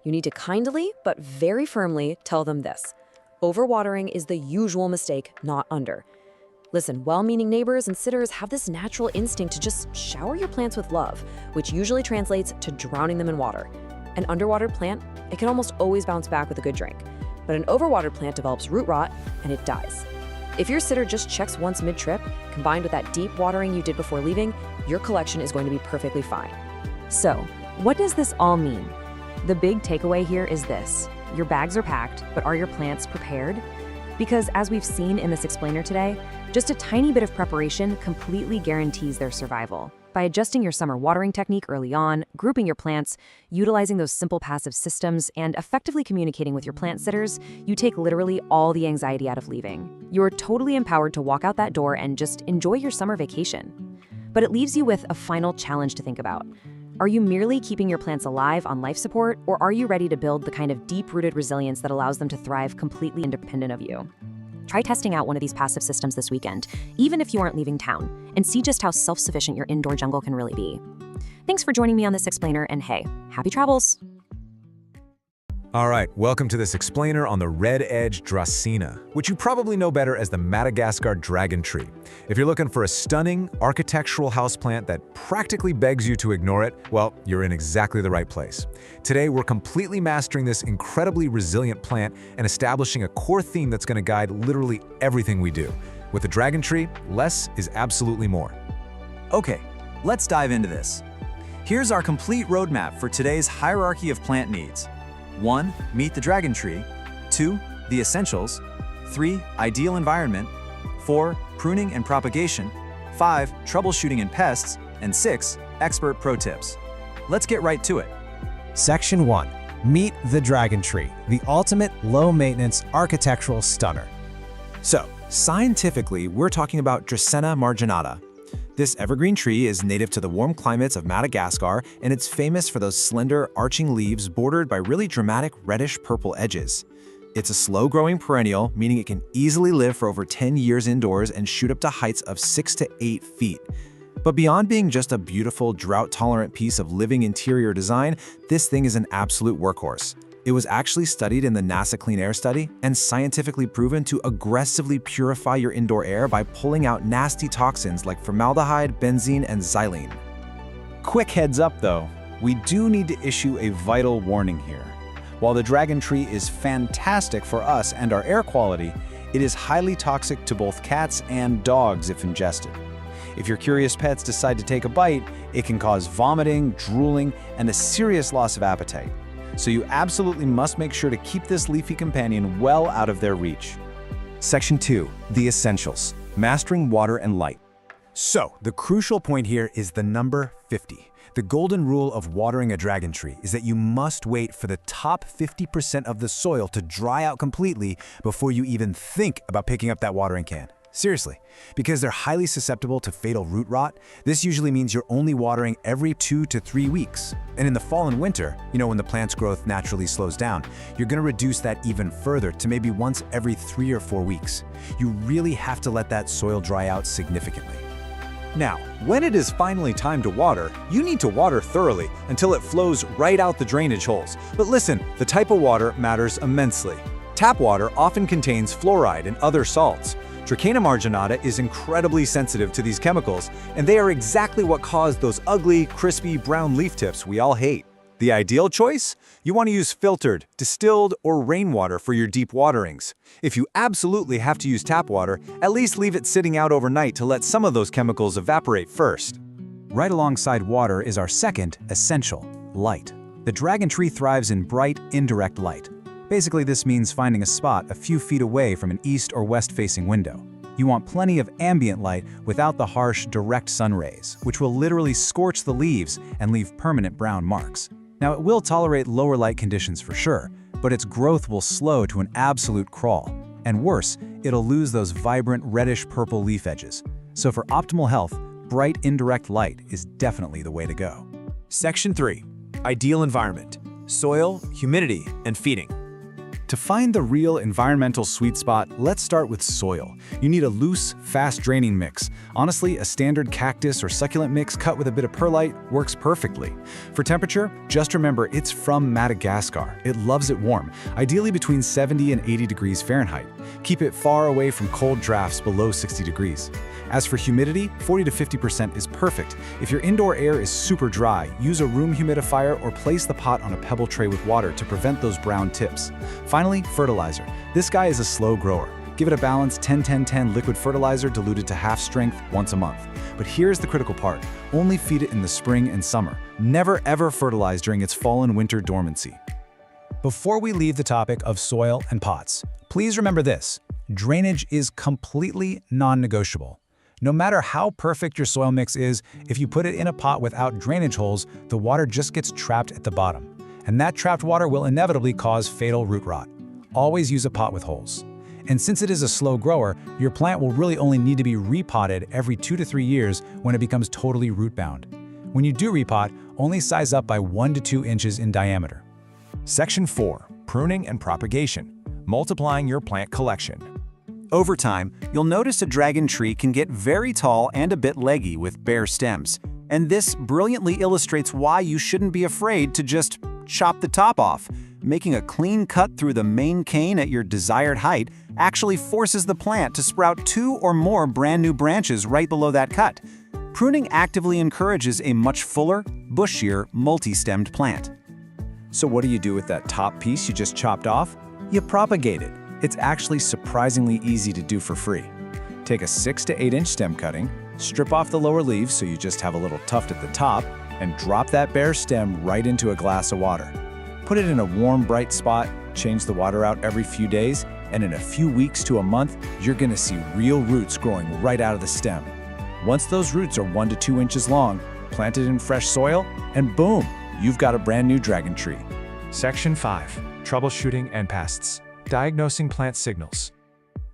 You need to kindly, but very firmly, tell them this. Overwatering is the usual mistake, not under. Listen, well-meaning neighbors and sitters have this natural instinct to just shower your plants with love, which usually translates to drowning them in water. An underwatered plant, it can almost always bounce back with a good drink. But an overwatered plant develops root rot and it dies. If your sitter just checks once mid-trip, combined with that deep watering you did before leaving, your collection is going to be perfectly fine. So, what does this all mean? The big takeaway here is this. Your bags are packed, but are your plants prepared? Because as we've seen in this explainer today, just a tiny bit of preparation completely guarantees their survival. By adjusting your summer watering technique early on, grouping your plants, utilizing those simple passive systems, and effectively communicating with your plant sitters, you take literally all the anxiety out of leaving. You're totally empowered to walk out that door and just enjoy your summer vacation. But it leaves you with a final challenge to think about. Are you merely keeping your plants alive on life support, or are you ready to build the kind of deep-rooted resilience that allows them to thrive completely independent of you? Try testing out one of these passive systems this weekend, even if you aren't leaving town, and see just how self-sufficient your indoor jungle can really be. Thanks for joining me on this explainer, and hey, happy travels! All right, welcome to this explainer on the red-edge Dracena, which you probably know better as the Madagascar dragon tree. If you're looking for a stunning, architectural houseplant that practically begs you to ignore it, well, you're in exactly the right place. Today, we're completely mastering this incredibly resilient plant and establishing a core theme that's going to guide literally everything we do. With the dragon tree, less is absolutely more. Okay, let's dive into this. Here's our complete roadmap for today's hierarchy of plant needs. 1. Meet the dragon tree. 2. The essentials. 3. Ideal environment. 4. Pruning and propagation. 5. Troubleshooting and pests. And 6. Expert pro tips. Let's get right to it. Section 1. Meet the dragon tree, the ultimate low-maintenance architectural stunner. So, scientifically, we're talking about Dracena marginata. This evergreen tree is native to the warm climates of Madagascar, and it's famous for those slender, arching leaves bordered by really dramatic reddish-purple edges. It's a slow-growing perennial, meaning it can easily live for over 10 years indoors and shoot up to heights of 6 to 8 feet. But beyond being just a beautiful, drought-tolerant piece of living interior design, this thing is an absolute workhorse. It was actually studied in the NASA Clean Air Study and scientifically proven to aggressively purify your indoor air by pulling out nasty toxins like formaldehyde, benzene, and xylene. Quick heads up though, we do need to issue a vital warning here. While the dragon tree is fantastic for us and our air quality, it is highly toxic to both cats and dogs if ingested. If your curious pets decide to take a bite, it can cause vomiting, drooling, and a serious loss of appetite. So you absolutely must make sure to keep this leafy companion well out of their reach. Section 2. The essentials. Mastering water and light. So, the crucial point here is the number 50. The golden rule of watering a dragon tree is that you must wait for the top 50% of the soil to dry out completely before you even think about picking up that watering can. Seriously, because they're highly susceptible to fatal root rot, this usually means you're only watering every 2 to 3 weeks. And in the fall and winter, when the plant's growth naturally slows down, you're going to reduce that even further to maybe once every 3 or 4 weeks. You really have to let that soil dry out significantly. Now, when it is finally time to water, you need to water thoroughly until it flows right out the drainage holes. But listen, the type of water matters immensely. Tap water often contains fluoride and other salts. Dracena marginata is incredibly sensitive to these chemicals, and they are exactly what cause those ugly, crispy brown leaf tips we all hate. The ideal choice? You want to use filtered, distilled, or rainwater for your deep waterings. If you absolutely have to use tap water, at least leave it sitting out overnight to let some of those chemicals evaporate first. Right alongside water is our second essential, light. The dragon tree thrives in bright, indirect light. Basically, this means finding a spot a few feet away from an east or west-facing window. You want plenty of ambient light without the harsh, direct sun rays, which will literally scorch the leaves and leave permanent brown marks. Now, it will tolerate lower light conditions for sure, but its growth will slow to an absolute crawl. And worse, it'll lose those vibrant reddish-purple leaf edges. So for optimal health, bright, indirect light is definitely the way to go. Section 3. Ideal environment. Soil, humidity, and feeding. To find the real environmental sweet spot, let's start with soil. You need a loose, fast-draining mix. Honestly, a standard cactus or succulent mix cut with a bit of perlite works perfectly. For temperature, just remember it's from Madagascar. It loves it warm, ideally between 70 and 80 degrees Fahrenheit. Keep it far away from cold drafts below 60 degrees. As for humidity, 40 to 50% is perfect. If your indoor air is super dry, use a room humidifier or place the pot on a pebble tray with water to prevent those brown tips. Finally, fertilizer. This guy is a slow grower. Give it a balanced 10-10-10 liquid fertilizer diluted to half strength once a month. But here's the critical part. Only feed it in the spring and summer. Never ever fertilize during its fall and winter dormancy. Before we leave the topic of soil and pots, please remember this: drainage is completely non-negotiable. No matter how perfect your soil mix is, if you put it in a pot without drainage holes, the water just gets trapped at the bottom. And that trapped water will inevitably cause fatal root rot. Always use a pot with holes. And since it is a slow grower, your plant will really only need to be repotted every 2 to 3 years when it becomes totally root-bound. When you do repot, only size up by 1 to 2 inches in diameter. Section 4. Pruning and propagation. Multiplying your plant collection. Over time, you'll notice a dragon tree can get very tall and a bit leggy with bare stems. And this brilliantly illustrates why you shouldn't be afraid to just chop the top off. Making a clean cut through the main cane at your desired height actually forces the plant to sprout 2 or more brand new branches right below that cut. Pruning actively encourages a much fuller, bushier, multi-stemmed plant. So what do you do with that top piece you just chopped off? You propagate it. It's actually surprisingly easy to do for free. Take a 6 to 8 inch stem cutting, strip off the lower leaves so you just have a little tuft at the top, and drop that bare stem right into a glass of water. Put it in a warm, bright spot, change the water out every few days, and in a few weeks to a month, you're gonna see real roots growing right out of the stem. Once those roots are 1 to 2 inches long, plant it in fresh soil, and boom, you've got a brand new dragon tree. Section 5. Troubleshooting and pests. Diagnosing plant signals.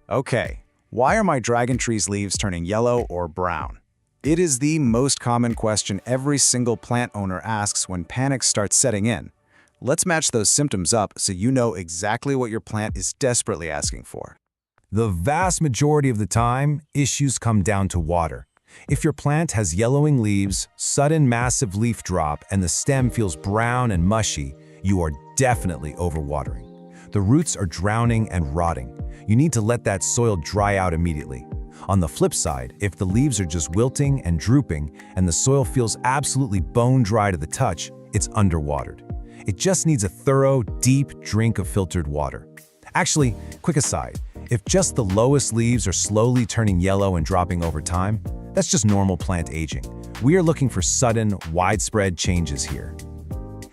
Okay, why are my dragon tree's leaves turning yellow or brown? It is the most common question every single plant owner asks when panic starts setting in. Let's match those symptoms up so you know exactly what your plant is desperately asking for. The vast majority of the time, issues come down to water. If your plant has yellowing leaves, sudden massive leaf drop, and the stem feels brown and mushy, you are definitely overwatering. The roots are drowning and rotting. You need to let that soil dry out immediately. On the flip side, if the leaves are just wilting and drooping and the soil feels absolutely bone dry to the touch, it's underwatered. It just needs a thorough, deep drink of filtered water. Actually, quick aside, if just the lowest leaves are slowly turning yellow and dropping over time, that's just normal plant aging. We are looking for sudden, widespread changes here.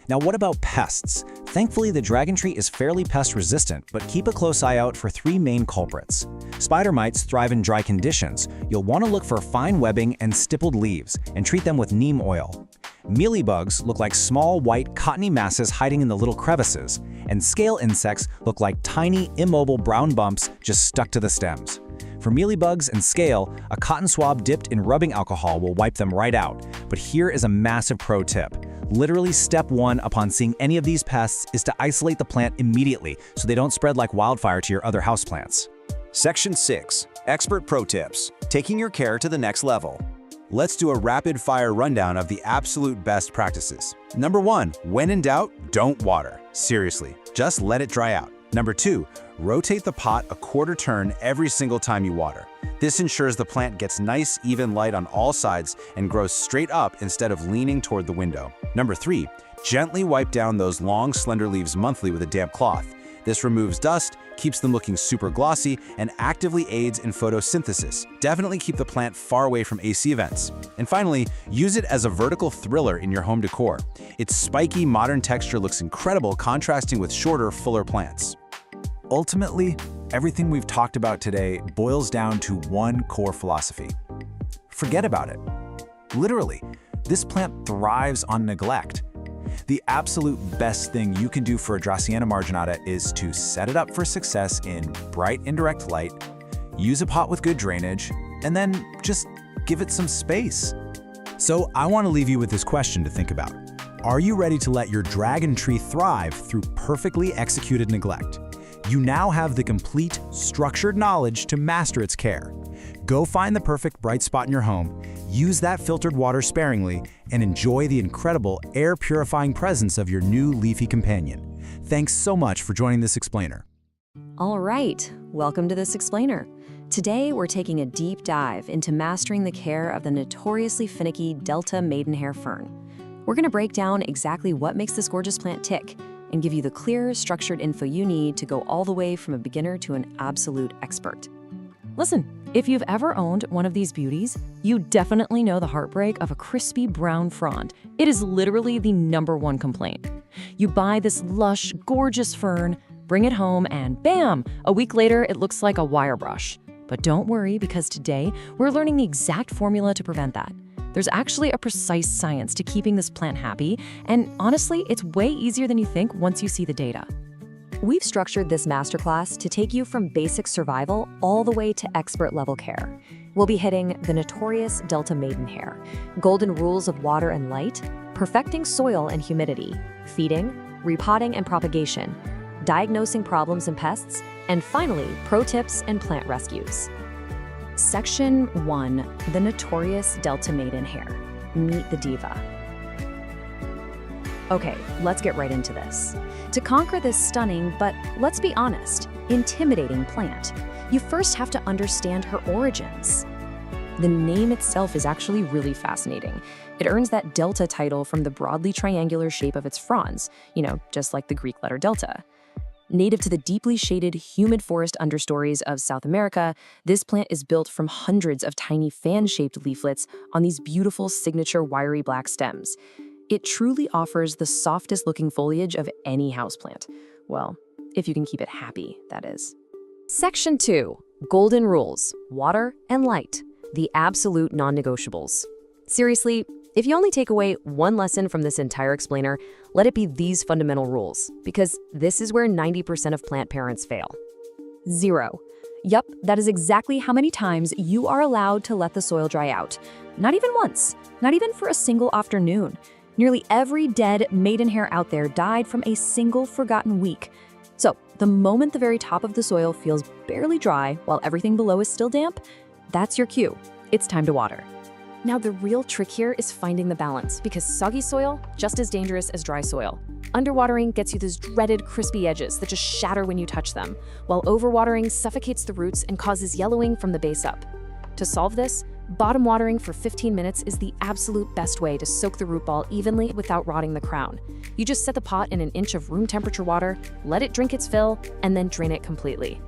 Now what about pests? Thankfully, the dragon tree is fairly pest resistant, but keep a close eye out for 3 main culprits. Spider mites thrive in dry conditions. You'll want to look for fine webbing and stippled leaves, and treat them with neem oil. Mealybugs look like small, white, cottony masses hiding in the little crevices, and scale insects look like tiny, immobile brown bumps just stuck to the stems. For mealybugs and scale, a cotton swab dipped in rubbing alcohol will wipe them right out. But here is a massive pro tip. Literally step 1 upon seeing any of these pests is to isolate the plant immediately so they don't spread like wildfire to your other houseplants. Section 6. Expert Pro Tips. Taking your care to the next level. Let's do a rapid-fire rundown of the absolute best practices. Number 1. When in doubt, don't water. Seriously, just let it dry out. Number 2. Rotate the pot a quarter turn every single time you water. This ensures the plant gets nice, even light on all sides and grows straight up instead of leaning toward the window. Number 3. Gently wipe down those long, slender leaves monthly with a damp cloth. This removes dust, keeps them looking super glossy, and actively aids in photosynthesis. Definitely keep the plant far away from AC vents. And finally, use it as a vertical thriller in your home decor. Its spiky, modern texture looks incredible, contrasting with shorter, fuller plants. Ultimately, everything we've talked about today boils down to one core philosophy. Forget about it. Literally, this plant thrives on neglect. The absolute best thing you can do for a Dracaena marginata is to set it up for success in bright indirect light, use a pot with good drainage, and then just give it some space. So I want to leave you with this question to think about. Are you ready to let your dragon tree thrive through perfectly executed neglect? You now have the complete, structured knowledge to master its care. Go find the perfect bright spot in your home, use that filtered water sparingly, and enjoy the incredible air-purifying presence of your new leafy companion. Thanks so much for joining this explainer. All right, welcome to This Explainer. Today, we're taking a deep dive into mastering the care of the notoriously finicky Delta maidenhair fern. We're going to break down exactly what makes this gorgeous plant tick and give you the clear, structured info you need to go all the way from a beginner to an absolute expert. Listen, if you've ever owned one of these beauties, you definitely know the heartbreak of a crispy brown frond. It is literally the #1 complaint. You buy this lush, gorgeous fern, bring it home, and bam! A week later, it looks like a wire brush. But don't worry, because today, we're learning the exact formula to prevent that. There's actually a precise science to keeping this plant happy, and honestly, it's way easier than you think once you see the data. We've structured this masterclass to take you from basic survival all the way to expert-level care. We'll be hitting the notorious Delta maidenhair, golden rules of water and light, perfecting soil and humidity, feeding, repotting and propagation, diagnosing problems and pests, and finally, pro tips and plant rescues. Section 1, the notorious Delta maidenhair. Meet the diva. Okay, let's get right into this. To conquer this stunning, but let's be honest, intimidating plant, you first have to understand her origins. The name itself is actually really fascinating. It earns that delta title from the broadly triangular shape of its fronds, just like the Greek letter delta. Native to the deeply shaded, humid forest understories of South America, this plant is built from hundreds of tiny fan-shaped leaflets on these beautiful signature wiry black stems. It truly offers the softest-looking foliage of any houseplant. Well, if you can keep it happy, that is. Section 2, golden rules, water and light, the absolute non-negotiables. Seriously, if you only take away one lesson from this entire explainer, let it be these fundamental rules, because this is where 90% of plant parents fail. 0. Yup, that is exactly how many times you are allowed to let the soil dry out. Not even once, not even for a single afternoon. Nearly every dead maidenhair out there died from a single forgotten week. So, the moment the very top of the soil feels barely dry while everything below is still damp, that's your cue. It's time to water. Now, the real trick here is finding the balance, because soggy soil, just as dangerous as dry soil. Underwatering gets you those dreaded crispy edges that just shatter when you touch them, while overwatering suffocates the roots and causes yellowing from the base up. To solve this, bottom watering for 15 minutes is the absolute best way to soak the root ball evenly without rotting the crown. You just set the pot in an inch of room temperature water, let it drink its fill, and then drain it completely.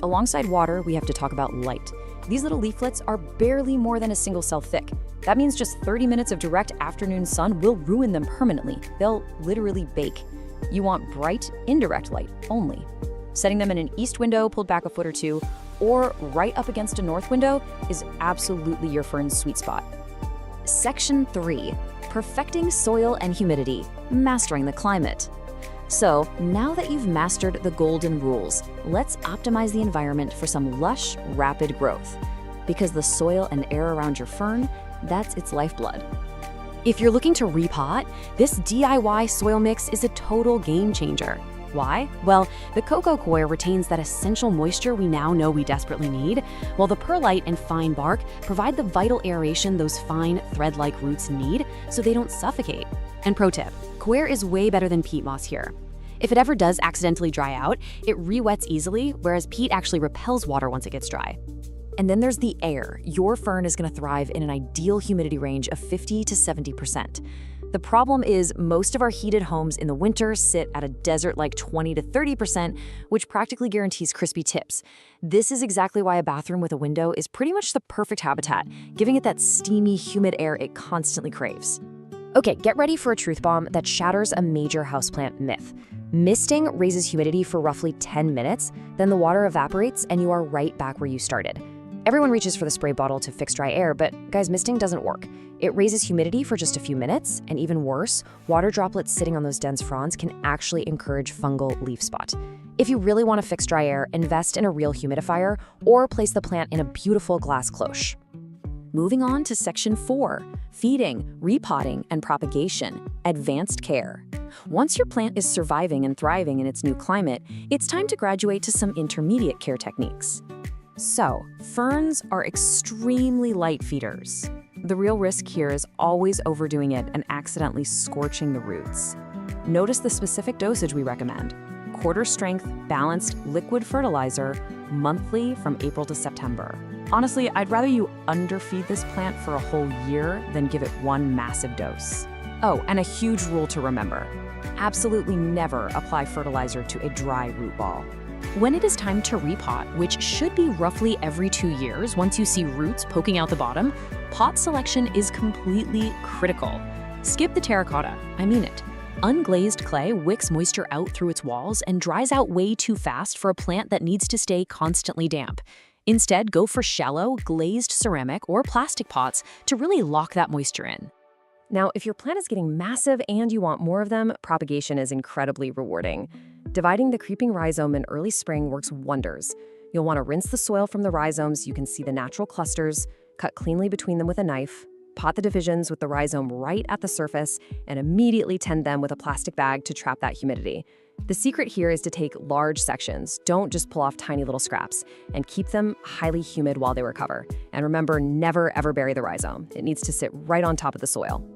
Alongside water, we have to talk about light. These little leaflets are barely more than a single cell thick. That means just 30 minutes of direct afternoon sun will ruin them permanently. They'll literally bake. You want bright, indirect light only. Setting them in an east window pulled back a foot or two, or right up against a north window is absolutely your fern's sweet spot. Section 3, perfecting soil and humidity, mastering the climate. So, now that you've mastered the golden rules, let's optimize the environment for some lush, rapid growth. Because the soil and air around your fern, that's its lifeblood. If you're looking to repot, this DIY soil mix is a total game changer. Why? Well, the cocoa coir retains that essential moisture we now know we desperately need, while the perlite and fine bark provide the vital aeration those fine, thread-like roots need so they don't suffocate. And pro tip, coir is way better than peat moss here. If it ever does accidentally dry out, it re-wets easily, whereas peat actually repels water once it gets dry. And then there's the air. Your fern is going to thrive in an ideal humidity range of 50 to 70%. The problem is most of our heated homes in the winter sit at a desert-like 20 to 30%, which practically guarantees crispy tips. This is exactly why a bathroom with a window is pretty much the perfect habitat, giving it that steamy, humid air it constantly craves. Okay, get ready for a truth bomb that shatters a major houseplant myth. Misting raises humidity for roughly 10 minutes, then the water evaporates and you are right back where you started. Everyone reaches for the spray bottle to fix dry air, but guys, misting doesn't work. It raises humidity for just a few minutes, and even worse, water droplets sitting on those dense fronds can actually encourage fungal leaf spot. If you really want to fix dry air, invest in a real humidifier or place the plant in a beautiful glass cloche. Moving on to section 4, feeding, repotting, and propagation, advanced care. once your plant is surviving and thriving in its new climate, it's time to graduate to some intermediate care techniques. So, ferns are extremely light feeders. The real risk here is always overdoing it and accidentally scorching the roots. Notice the specific dosage we recommend: quarter strength, balanced liquid fertilizer, monthly from April to September. Honestly, I'd rather you underfeed this plant for a whole year than give it one massive dose. Oh, and a huge rule to remember: absolutely never apply fertilizer to a dry root ball. When it is time to repot, which should be roughly every 2 years once you see roots poking out the bottom, pot selection is completely critical. Skip the terracotta, I mean it. Unglazed clay wicks moisture out through its walls and dries out way too fast for a plant that needs to stay constantly damp. Instead, go for shallow, glazed ceramic or plastic pots to really lock that moisture in. Now, if your plant is getting massive and you want more of them, propagation is incredibly rewarding. Dividing the creeping rhizome in early spring works wonders. You'll want to rinse the soil from the rhizomes so you can see the natural clusters, cut cleanly between them with a knife, pot the divisions with the rhizome right at the surface, and immediately tend them with a plastic bag to trap that humidity. The secret here is to take large sections, don't just pull off tiny little scraps, and keep them highly humid while they recover. And remember, never ever bury the rhizome. It needs to sit right on top of the soil.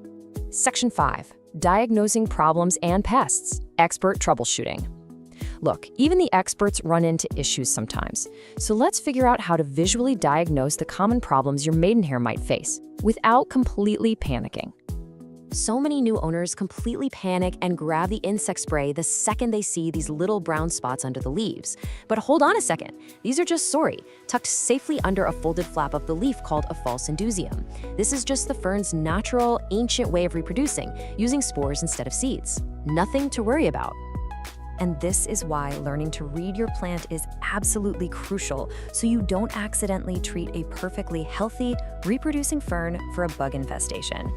Section 5. Diagnosing problems and pests. Expert troubleshooting. Look, even the experts run into issues sometimes. So let's figure out how to visually diagnose the common problems your maidenhair might face without completely panicking. So many new owners completely panic and grab the insect spray the second they see these little brown spots under the leaves. But hold on a second, these are just sorry, tucked safely under a folded flap of the leaf called a false indusium. This is just the fern's natural, ancient way of reproducing, using spores instead of seeds. Nothing to worry about. And this is why learning to read your plant is absolutely crucial, so you don't accidentally treat a perfectly healthy, reproducing fern for a bug infestation.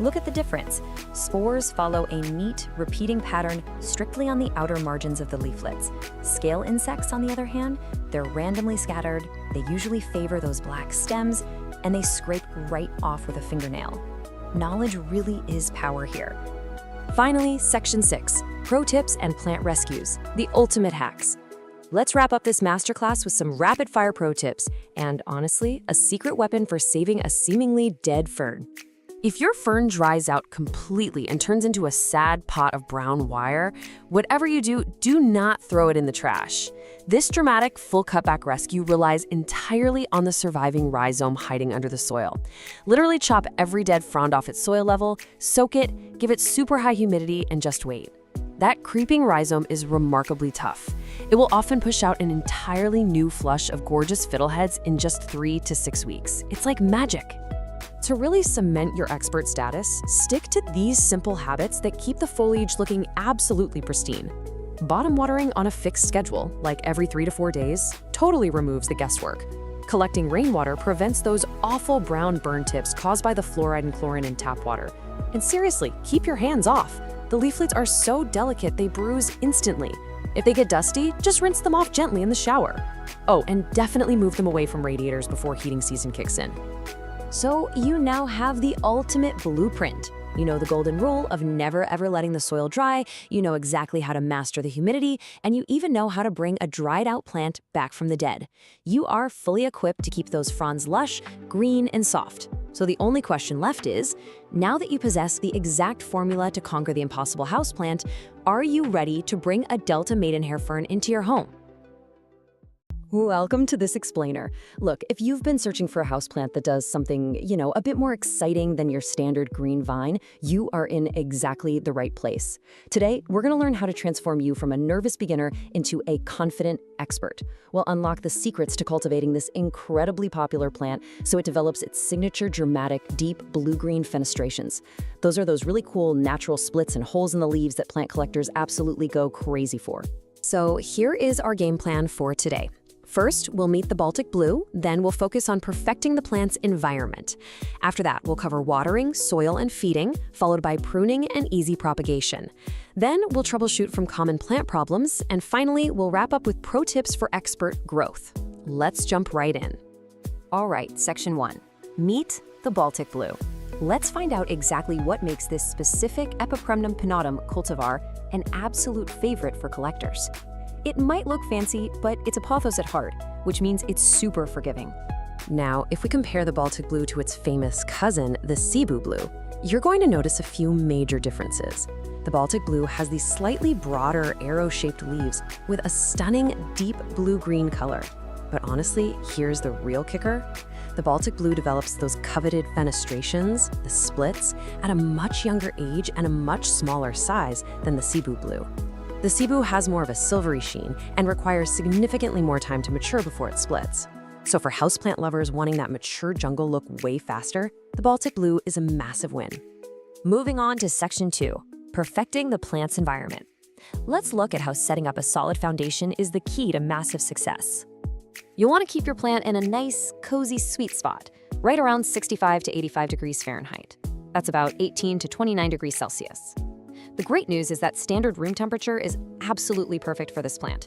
Look at the difference. Spores follow a neat, repeating pattern strictly on the outer margins of the leaflets. Scale insects, on the other hand, they're randomly scattered, they usually favor those black stems, and they scrape right off with a fingernail. Knowledge really is power here. Finally, Section 6, Pro Tips and Plant Rescues, the ultimate hacks. Let's wrap up this masterclass with some rapid-fire pro tips and, honestly, a secret weapon for saving a seemingly dead fern. If your fern dries out completely and turns into a sad pot of brown wire, whatever you do, do not throw it in the trash. This dramatic full cutback rescue relies entirely on the surviving rhizome hiding under the soil. Literally chop every dead frond off its soil level, soak it, give it super high humidity, and just wait. That creeping rhizome is remarkably tough. It will often push out an entirely new flush of gorgeous fiddleheads in just 3 to 6 weeks. It's like magic. To really cement your expert status, stick to these simple habits that keep the foliage looking absolutely pristine. Bottom watering on a fixed schedule, like every 3 to 4 days, totally removes the guesswork. Collecting rainwater prevents those awful brown burn tips caused by the fluoride and chlorine in tap water. And seriously, keep your hands off. The leaflets are so delicate they bruise instantly. If they get dusty, just rinse them off gently in the shower. Oh, and definitely move them away from radiators before heating season kicks in. So you now have the ultimate blueprint. You know the golden rule of never ever letting the soil dry, you know exactly how to master the humidity, and you even know how to bring a dried out plant back from the dead. You are fully equipped to keep those fronds lush, green, and soft. So the only question left is, now that you possess the exact formula to conquer the impossible houseplant, are you ready to bring a Delta maidenhair fern into your home? Welcome to this explainer. Look, if you've been searching for a houseplant that does something, a bit more exciting than your standard green vine, you are in exactly the right place. Today, we're going to learn how to transform you from a nervous beginner into a confident expert. We'll unlock the secrets to cultivating this incredibly popular plant so it develops its signature dramatic, deep blue-green fenestrations. Those are those really cool natural splits and holes in the leaves that plant collectors absolutely go crazy for. So here is our game plan for today. First, we'll meet the Baltic blue, then we'll focus on perfecting the plant's environment. After that, we'll cover watering, soil, and feeding, followed by pruning and easy propagation. Then we'll troubleshoot from common plant problems, and finally, we'll wrap up with pro tips for expert growth. Let's jump right in. All right, Section 1. Meet the Baltic blue. Let's find out exactly what makes this specific Epipremnum pinnatum cultivar an absolute favorite for collectors. It might look fancy, but it's a pothos at heart, which means it's super forgiving. Now, if we compare the Baltic blue to its famous cousin, the Cebu blue, you're going to notice a few major differences. The Baltic blue has these slightly broader arrow-shaped leaves with a stunning deep blue-green color. But honestly, here's the real kicker. The Baltic blue develops those coveted fenestrations, the splits, at a much younger age and a much smaller size than the Cebu blue. The Cebu has more of a silvery sheen and requires significantly more time to mature before it splits. So for houseplant lovers wanting that mature jungle look way faster, the Baltic blue is a massive win. Moving on to Section 2, perfecting the plant's environment. Let's look at how setting up a solid foundation is the key to massive success. You'll want to keep your plant in a nice, cozy sweet spot, right around 65 to 85 degrees Fahrenheit. That's about 18 to 29 degrees Celsius. The great news is that standard room temperature is absolutely perfect for this plant.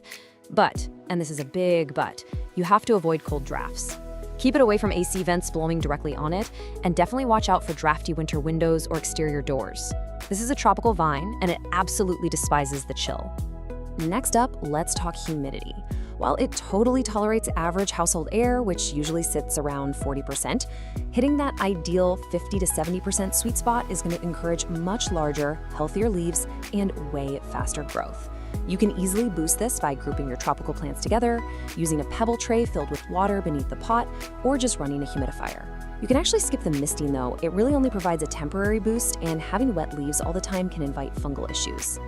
But, and this is a big but, you have to avoid cold drafts. Keep it away from AC vents blowing directly on it, and definitely watch out for drafty winter windows or exterior doors. This is a tropical vine, and it absolutely despises the chill. Next up, let's talk humidity. While it totally tolerates average household air, which usually sits around 40%, hitting that ideal 50 to 70% sweet spot is going to encourage much larger, healthier leaves and way faster growth. You can easily boost this by grouping your tropical plants together, using a pebble tray filled with water beneath the pot, or just running a humidifier. You can actually skip the misting though. It really only provides a temporary boost, and having wet leaves all the time can invite fungal issues.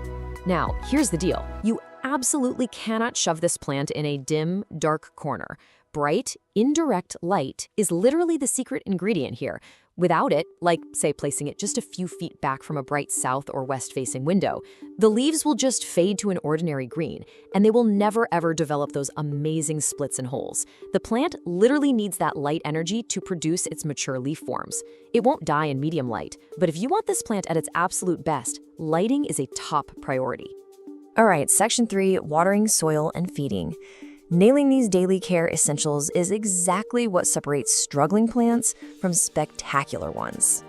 Now, here's the deal. You absolutely cannot shove this plant in a dim, dark corner. Bright, indirect light is literally the secret ingredient here. Without it, like, say, placing it just a few feet back from a bright south or west-facing window, the leaves will just fade to an ordinary green, and they will never ever develop those amazing splits and holes. The plant literally needs that light energy to produce its mature leaf forms. It won't die in medium light, but if you want this plant at its absolute best, lighting is a top priority. All right, Section 3, watering, soil, and feeding. Nailing these daily care essentials is exactly what separates struggling plants from spectacular ones.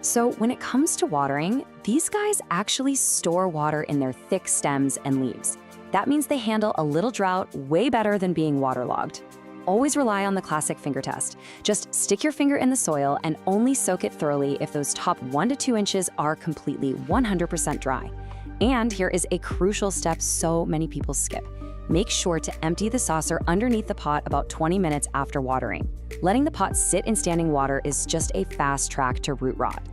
So when it comes to watering, these guys actually store water in their thick stems and leaves. That means they handle a little drought way better than being waterlogged. Always rely on the classic finger test. Just stick your finger in the soil and only soak it thoroughly if those top 1 to 2 inches are completely 100% dry. And here is a crucial step so many people skip. Make sure to empty the saucer underneath the pot about 20 minutes after watering. Letting the pot sit in standing water is just a fast track to root rot.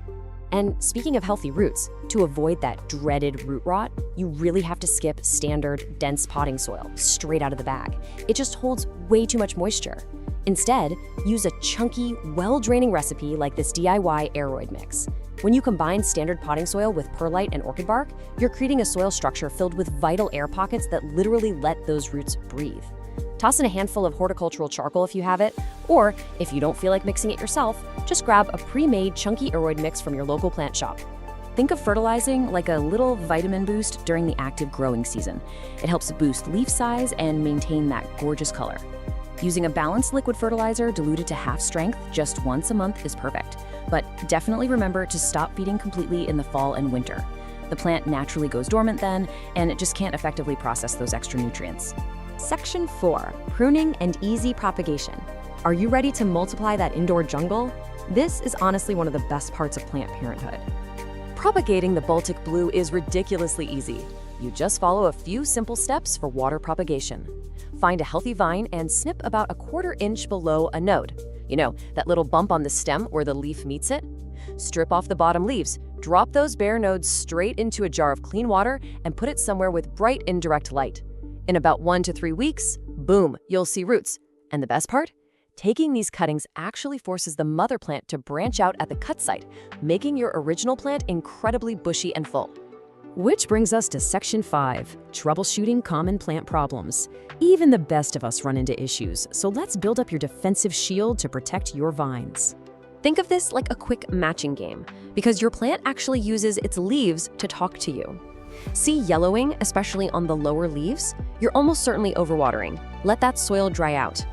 And speaking of healthy roots, to avoid that dreaded root rot, you really have to skip standard, dense potting soil straight out of the bag. It just holds way too much moisture. Instead, use a chunky, well-draining recipe like this DIY aeroid mix. When you combine standard potting soil with perlite and orchid bark, you're creating a soil structure filled with vital air pockets that literally let those roots breathe. Toss in a handful of horticultural charcoal if you have it, or if you don't feel like mixing it yourself, just grab a pre-made chunky aeroid mix from your local plant shop. Think of fertilizing like a little vitamin boost during the active growing season. It helps boost leaf size and maintain that gorgeous color. Using a balanced liquid fertilizer diluted to half strength just once a month is perfect. But definitely remember to stop feeding completely in the fall and winter. The plant naturally goes dormant then, and it just can't effectively process those extra nutrients. Section 4, pruning and easy propagation. Are you ready to multiply that indoor jungle? This is honestly one of the best parts of plant parenthood. Propagating the Baltic blue is ridiculously easy. You just follow a few simple steps for water propagation. Find a healthy vine and snip about a 1/4 inch below a node. You know, that little bump on the stem where the leaf meets it? Strip off the bottom leaves, drop those bare nodes straight into a jar of clean water, and put it somewhere with bright indirect light. In about 1 to 3 weeks, boom, you'll see roots. And the best part? Taking these cuttings actually forces the mother plant to branch out at the cut site, making your original plant incredibly bushy and full. Which brings us to Section 5, troubleshooting common plant problems. Even the best of us run into issues, so let's build up your defensive shield to protect your vines. Think of this like a quick matching game, because your plant actually uses its leaves to talk to you. See yellowing, especially on the lower leaves? You're almost certainly overwatering. Let that soil dry out.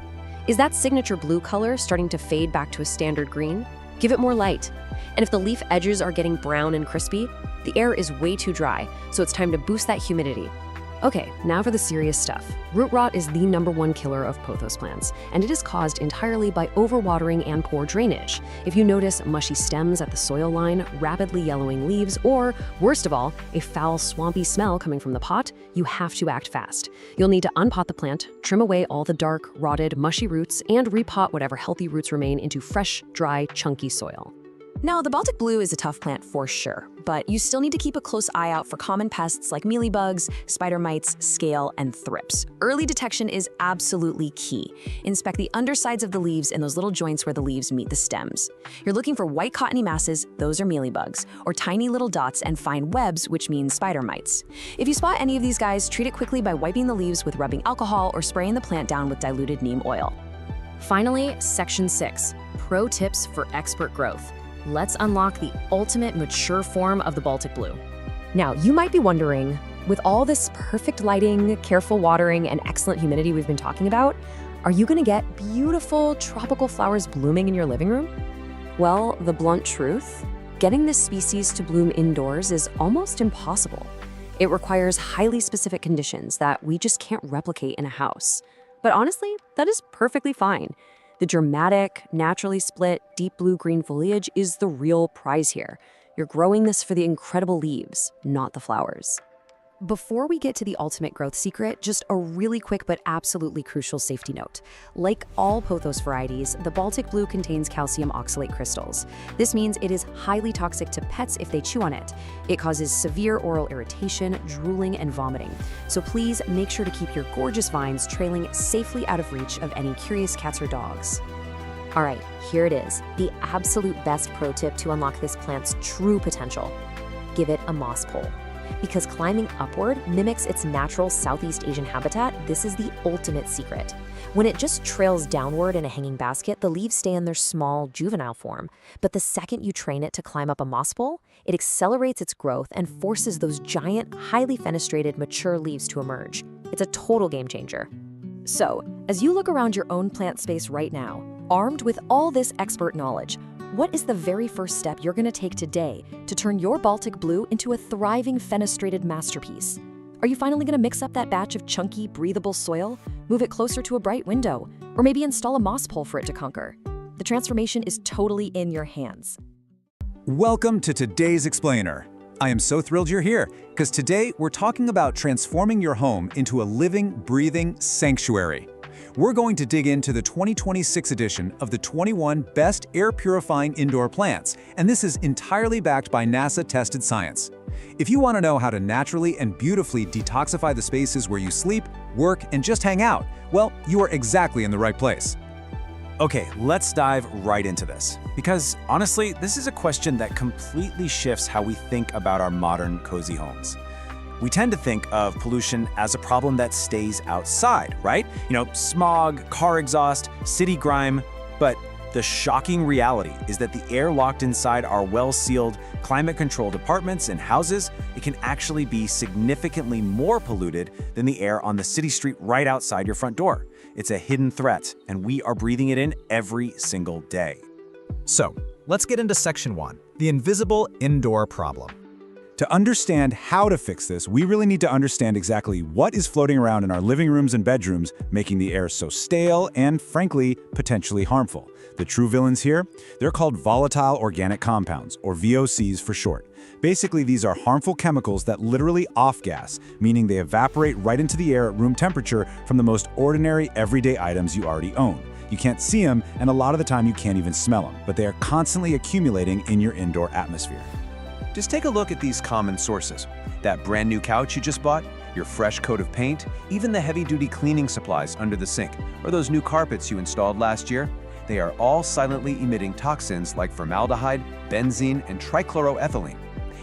Is that signature blue color starting to fade back to a standard green? Give it more light. And if the leaf edges are getting brown and crispy, the air is way too dry, so it's time to boost that humidity. Okay, now for the serious stuff. Root rot is the #1 killer of pothos plants, and it is caused entirely by overwatering and poor drainage. If you notice mushy stems at the soil line, rapidly yellowing leaves, or, worst of all, a foul, swampy smell coming from the pot, you have to act fast. You'll need to unpot the plant, trim away all the dark, rotted, mushy roots, and repot whatever healthy roots remain into fresh, dry, chunky soil. Now, the Baltic blue is a tough plant for sure, but you still need to keep a close eye out for common pests like mealybugs, spider mites, scale, and thrips. Early detection is absolutely key. Inspect the undersides of the leaves and those little joints where the leaves meet the stems. You're looking for white cottony masses, those are mealybugs, or tiny little dots and fine webs, which means spider mites. If you spot any of these guys, treat it quickly by wiping the leaves with rubbing alcohol or spraying the plant down with diluted neem oil. Finally, Section 6, Pro Tips for Expert Growth. Let's unlock the ultimate mature form of the Baltic blue. Now, you might be wondering, with all this perfect lighting, careful watering, and excellent humidity we've been talking about, are you gonna get beautiful tropical flowers blooming in your living room? Well, the blunt truth, getting this species to bloom indoors is almost impossible. It requires highly specific conditions that we just can't replicate in a house. But honestly, that is perfectly fine. The dramatic, naturally split, deep blue-green foliage is the real prize here. You're growing this for the incredible leaves, not the flowers. Before we get to the ultimate growth secret, just a really quick but absolutely crucial safety note. Like all pothos varieties, the Baltic blue contains calcium oxalate crystals. This means it is highly toxic to pets if they chew on it. It causes severe oral irritation, drooling, and vomiting. So please make sure to keep your gorgeous vines trailing safely out of reach of any curious cats or dogs. All right, here it is, the absolute best pro tip to unlock this plant's true potential. Give it a moss pole. Because climbing upward mimics its natural Southeast Asian habitat, this is the ultimate secret. When it just trails downward in a hanging basket, the leaves stay in their small, juvenile form. But the second you train it to climb up a moss pole, it accelerates its growth and forces those giant, highly fenestrated, mature leaves to emerge. It's a total game changer. So, as you look around your own plant space right now, armed with all this expert knowledge, what is the very first step you're going to take today to turn your Baltic blue into a thriving fenestrated masterpiece? Are you finally going to mix up that batch of chunky, breathable soil, move it closer to a bright window, or maybe install a moss pole for it to conquer? The transformation is totally in your hands. Welcome to today's Explainer. I am so thrilled you're here, because today we're talking about transforming your home into a living, breathing sanctuary. We're going to dig into the 2026 edition of the 21 Best Air Purifying Indoor Plants, and this is entirely backed by NASA-tested science. If you want to know how to naturally and beautifully detoxify the spaces where you sleep, work, and just hang out, well, you are exactly in the right place. Okay, let's dive right into this. Because honestly, this is a question that completely shifts how we think about our modern, cozy homes. We tend to think of pollution as a problem that stays outside, right? Smog, car exhaust, city grime. But the shocking reality is that the air locked inside our well-sealed, climate-controlled apartments and houses, it can actually be significantly more polluted than the air on the city street right outside your front door. It's a hidden threat, and we are breathing it in every single day. So, let's get into Section 1, the invisible indoor problem. To understand how to fix this, we really need to understand exactly what is floating around in our living rooms and bedrooms, making the air so stale and, frankly, potentially harmful. The true villains here? They're called volatile organic compounds, or VOCs for short. Basically, these are harmful chemicals that literally off-gas, meaning they evaporate right into the air at room temperature from the most ordinary, everyday items you already own. You can't see them, and a lot of the time you can't even smell them, but they are constantly accumulating in your indoor atmosphere. Just take a look at these common sources. That brand new couch you just bought, your fresh coat of paint, even the heavy-duty cleaning supplies under the sink, or those new carpets you installed last year. They are all silently emitting toxins like formaldehyde, benzene, and trichloroethylene.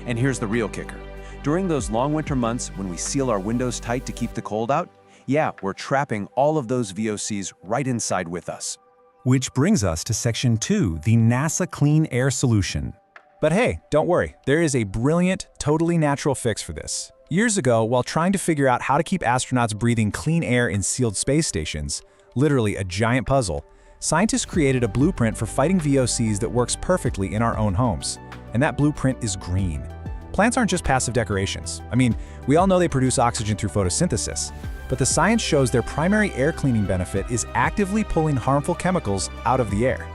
And here's the real kicker. During those long winter months when we seal our windows tight to keep the cold out, yeah, we're trapping all of those VOCs right inside with us. Which brings us to Section 2, the NASA Clean Air Solution. But hey, don't worry, there is a brilliant, totally natural fix for this. Years ago, while trying to figure out how to keep astronauts breathing clean air in sealed space stations, literally a giant puzzle, Scientists created a blueprint for fighting VOCs that works perfectly in our own homes. And that blueprint is green. Plants aren't just passive decorations. I mean, we all know they produce oxygen through photosynthesis. But the science shows their primary air cleaning benefit is actively pulling harmful chemicals out of the air.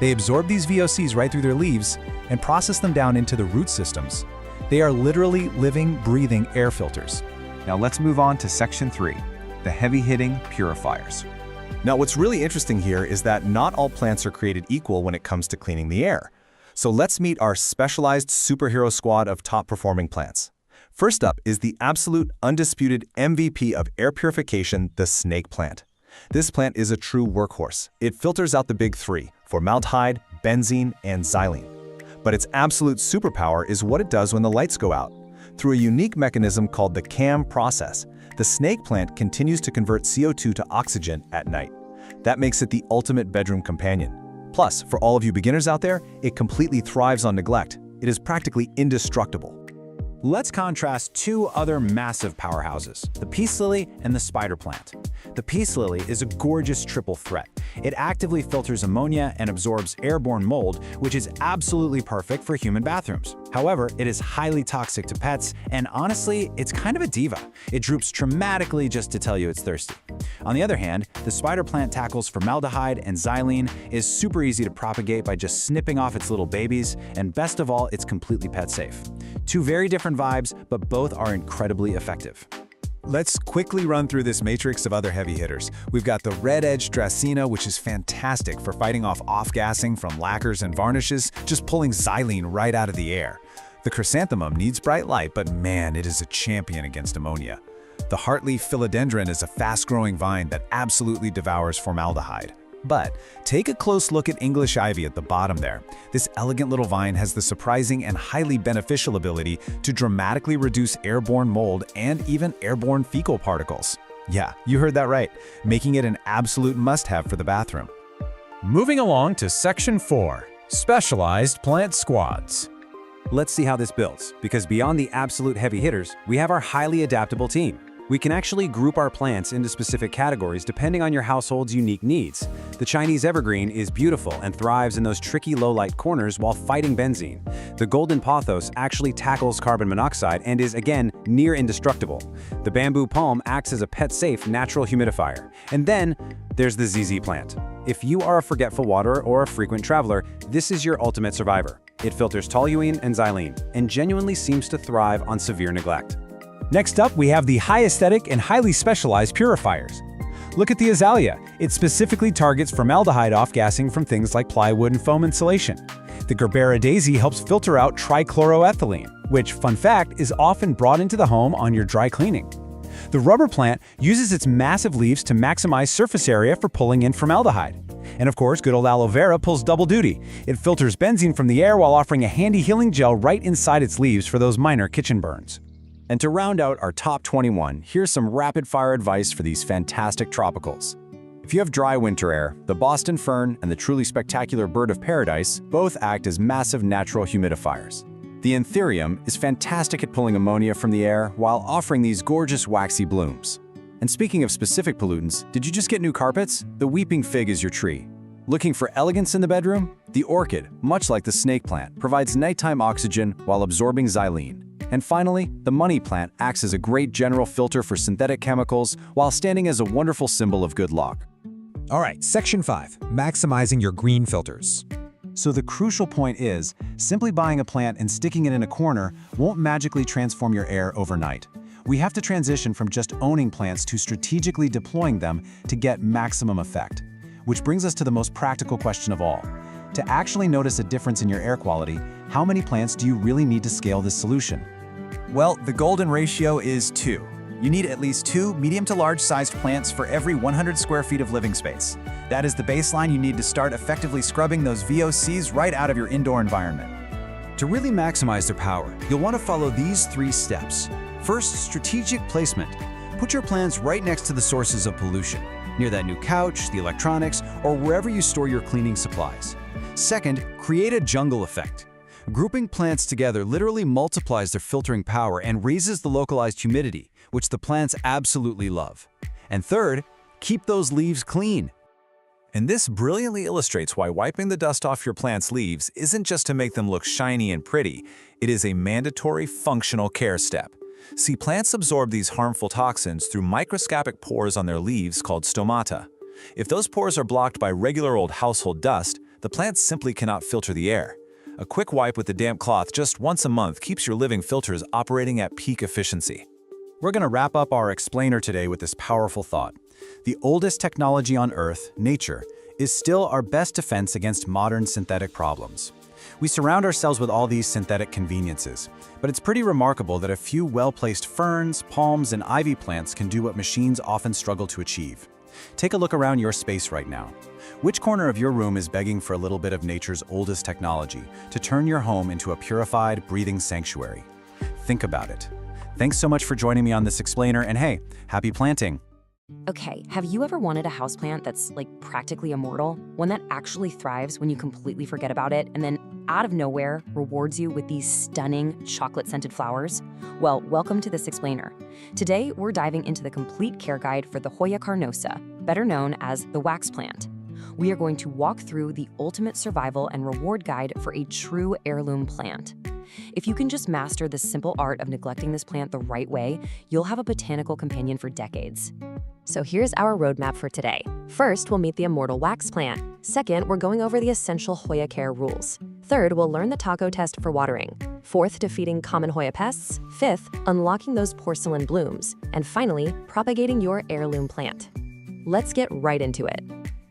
They absorb these VOCs right through their leaves and process them down into the root systems. They are literally living, breathing air filters. Now let's move on to section 3, the heavy-hitting purifiers. Now what's really interesting here is that not all plants are created equal when it comes to cleaning the air. So let's meet our specialized superhero squad of top-performing plants. First up is the absolute undisputed MVP of air purification, the snake plant. This plant is a true workhorse. It filters out the big three: formaldehyde, benzene, and xylene. But its absolute superpower is what it does when the lights go out. Through a unique mechanism called the CAM process, the snake plant continues to convert CO2 to oxygen at night. That makes it the ultimate bedroom companion. Plus, for all of you beginners out there, it completely thrives on neglect. It is practically indestructible. Let's contrast two other massive powerhouses, the peace lily and the spider plant. The peace lily is a gorgeous triple threat. It actively filters ammonia and absorbs airborne mold, which is absolutely perfect for human bathrooms. However, it is highly toxic to pets, and honestly, it's kind of a diva. It droops dramatically just to tell you it's thirsty. On the other hand, the spider plant tackles formaldehyde and xylene, is super easy to propagate by just snipping off its little babies, and best of all, it's completely pet safe. Two very different vibes, but both are incredibly effective. Let's quickly run through this matrix of other heavy hitters. We've got the red-edged Dracena, which is fantastic for fighting off-gassing from lacquers and varnishes, just pulling xylene right out of the air. The chrysanthemum needs bright light, but man, it is a champion against ammonia. The heartleaf philodendron is a fast-growing vine that absolutely devours formaldehyde. But take a close look at English ivy at the bottom there. This elegant little vine has the surprising and highly beneficial ability to dramatically reduce airborne mold and even airborne fecal particles. Yeah, you heard that right, making it an absolute must-have for the bathroom. Moving along to section 4, specialized plant squads. Let's see how this builds, because beyond the absolute heavy hitters, we have our highly adaptable team. We can actually group our plants into specific categories depending on your household's unique needs. The Chinese evergreen is beautiful and thrives in those tricky low-light corners while fighting benzene. The golden pothos actually tackles carbon monoxide and is, again, near indestructible. The bamboo palm acts as a pet-safe natural humidifier. And then there's the ZZ plant. If you are a forgetful waterer or a frequent traveler, this is your ultimate survivor. It filters toluene and xylene and genuinely seems to thrive on severe neglect. Next up, we have the high aesthetic and highly specialized purifiers. Look at the azalea. It specifically targets formaldehyde off-gassing from things like plywood and foam insulation. The Gerbera daisy helps filter out trichloroethylene, which, fun fact, is often brought into the home on your dry cleaning. The rubber plant uses its massive leaves to maximize surface area for pulling in formaldehyde. And of course, good old aloe vera pulls double duty. It filters benzene from the air while offering a handy healing gel right inside its leaves for those minor kitchen burns. And to round out our top 21, here's some rapid-fire advice for these fantastic tropicals. If you have dry winter air, the Boston fern and the truly spectacular bird of paradise both act as massive natural humidifiers. The anthurium is fantastic at pulling ammonia from the air while offering these gorgeous waxy blooms. And speaking of specific pollutants, did you just get new carpets? The weeping fig is your tree. Looking for elegance in the bedroom? The orchid, much like the snake plant, provides nighttime oxygen while absorbing xylene. And finally, the money plant acts as a great general filter for synthetic chemicals while standing as a wonderful symbol of good luck. All right, section 5, maximizing your green filters. So the crucial point is, simply buying a plant and sticking it in a corner won't magically transform your air overnight. We have to transition from just owning plants to strategically deploying them to get maximum effect. Which brings us to the most practical question of all. To actually notice a difference in your air quality, how many plants do you really need to scale this solution? Well, the golden ratio is 2. You need at least 2 medium to large-sized plants for every 100 square feet of living space. That is the baseline you need to start effectively scrubbing those VOCs right out of your indoor environment. To really maximize their power, you'll want to follow these 3 steps. First, strategic placement. Put your plants right next to the sources of pollution, near that new couch, the electronics, or wherever you store your cleaning supplies. Second, create a jungle effect. Grouping plants together literally multiplies their filtering power and raises the localized humidity, which the plants absolutely love. And third, keep those leaves clean. And this brilliantly illustrates why wiping the dust off your plant's leaves isn't just to make them look shiny and pretty, it is a mandatory functional care step. See, plants absorb these harmful toxins through microscopic pores on their leaves called stomata. If those pores are blocked by regular old household dust, the plants simply cannot filter the air. A quick wipe with a damp cloth just once a month keeps your living filters operating at peak efficiency. We're going to wrap up our explainer today with this powerful thought. The oldest technology on Earth, nature, is still our best defense against modern synthetic problems. We surround ourselves with all these synthetic conveniences, but it's pretty remarkable that a few well-placed ferns, palms, and ivy plants can do what machines often struggle to achieve. Take a look around your space right now. Which corner of your room is begging for a little bit of nature's oldest technology to turn your home into a purified, breathing sanctuary? Think about it. Thanks so much for joining me on this explainer, and hey, happy planting! Okay, have you ever wanted a houseplant that's like practically immortal? One that actually thrives when you completely forget about it and then out of nowhere rewards you with these stunning chocolate-scented flowers? Well, welcome to this explainer. Today, we're diving into the complete care guide for the Hoya carnosa, better known as the wax plant. We are going to walk through the ultimate survival and reward guide for a true heirloom plant. If you can just master the simple art of neglecting this plant the right way, you'll have a botanical companion for decades. So here's our roadmap for today. First, we'll meet the immortal wax plant. Second, we're going over the essential Hoya care rules. Third, we'll learn the taco test for watering. Fourth, defeating common Hoya pests. Fifth, unlocking those porcelain blooms. And finally, propagating your heirloom plant. Let's get right into it.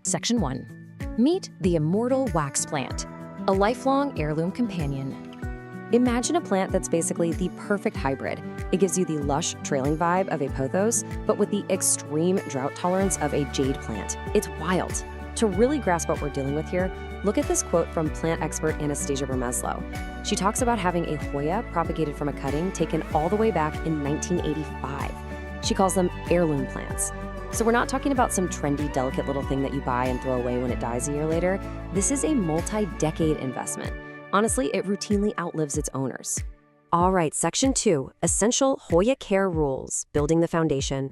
Section 1. Meet the immortal wax plant, a lifelong heirloom companion. Imagine a plant that's basically the perfect hybrid. It gives you the lush, trailing vibe of a pothos, but with the extreme drought tolerance of a jade plant. It's wild. To really grasp what we're dealing with here, look at this quote from plant expert Anastasia Bermeslow. She talks about having a Hoya propagated from a cutting taken all the way back in 1985. She calls them heirloom plants. So we're not talking about some trendy, delicate little thing that you buy and throw away when it dies a year later. This is a multi-decade investment. Honestly, it routinely outlives its owners. All right, Section 2, Essential Hoya Care Rules, Building the Foundation.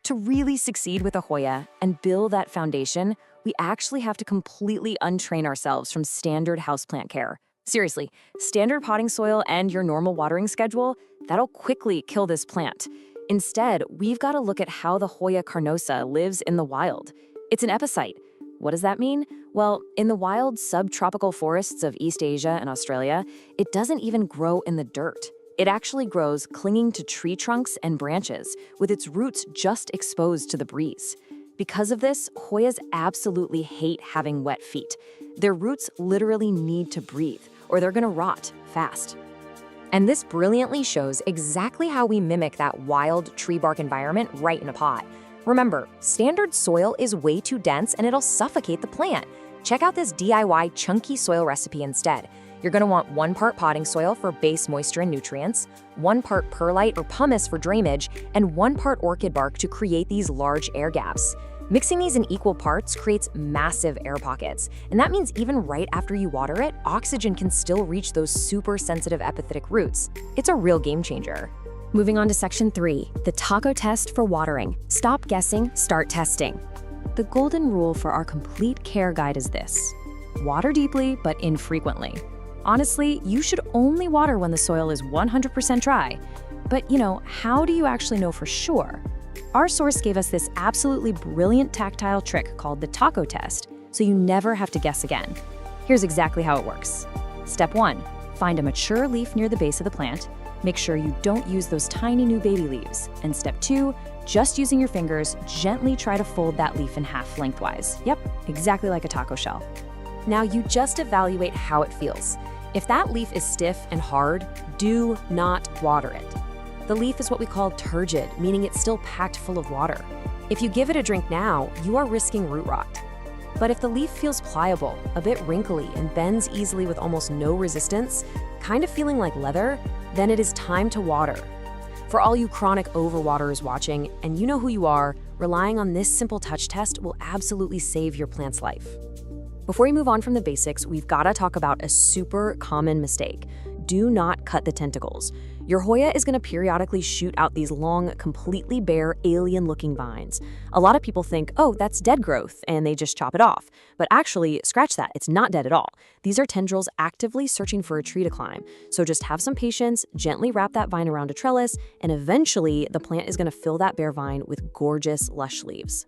To really succeed with a Hoya and build that foundation, we actually have to completely untrain ourselves from standard houseplant care. Seriously, standard potting soil and your normal watering schedule, that'll quickly kill this plant. Instead, we've got to look at how the Hoya carnosa lives in the wild. It's an epicite. What does that mean? Well, in the wild subtropical forests of East Asia and Australia, it doesn't even grow in the dirt. It actually grows clinging to tree trunks and branches, with its roots just exposed to the breeze. Because of this, Hoyas absolutely hate having wet feet. Their roots literally need to breathe, or they're gonna rot fast. And this brilliantly shows exactly how we mimic that wild tree bark environment right in a pot. Remember, standard soil is way too dense and it'll suffocate the plant. Check out this DIY chunky soil recipe instead. You're gonna want 1 part potting soil for base moisture and nutrients, 1 part perlite or pumice for drainage, and 1 part orchid bark to create these large air gaps. Mixing these in equal parts creates massive air pockets, and that means even right after you water it, oxygen can still reach those super sensitive epiphytic roots. It's a real game changer. Moving on to Section 3, the taco test for watering. Stop guessing, start testing. The golden rule for our complete care guide is this: water deeply but infrequently. Honestly, you should only water when the soil is 100% dry. But how do you actually know for sure? Our source gave us this absolutely brilliant tactile trick called the taco test, so you never have to guess again. Here's exactly how it works. Step 1, find a mature leaf near the base of the plant. Make sure you don't use those tiny new baby leaves. And step 2, just using your fingers, gently try to fold that leaf in half lengthwise. Yep, exactly like a taco shell. Now you just evaluate how it feels. If that leaf is stiff and hard, do not water it. The leaf is what we call turgid, meaning it's still packed full of water. If you give it a drink now, you are risking root rot. But if the leaf feels pliable, a bit wrinkly, and bends easily with almost no resistance, kind of feeling like leather, then it is time to water. For all you chronic overwaterers watching, and you know who you are, relying on this simple touch test will absolutely save your plant's life. Before we move on from the basics, we've got to talk about a super common mistake. Do not cut the tentacles. Your Hoya is going to periodically shoot out these long, completely bare, alien-looking vines. A lot of people think, oh, that's dead growth, and they just chop it off. But actually, scratch that, it's not dead at all. These are tendrils actively searching for a tree to climb. So just have some patience, gently wrap that vine around a trellis, and eventually the plant is going to fill that bare vine with gorgeous, lush leaves.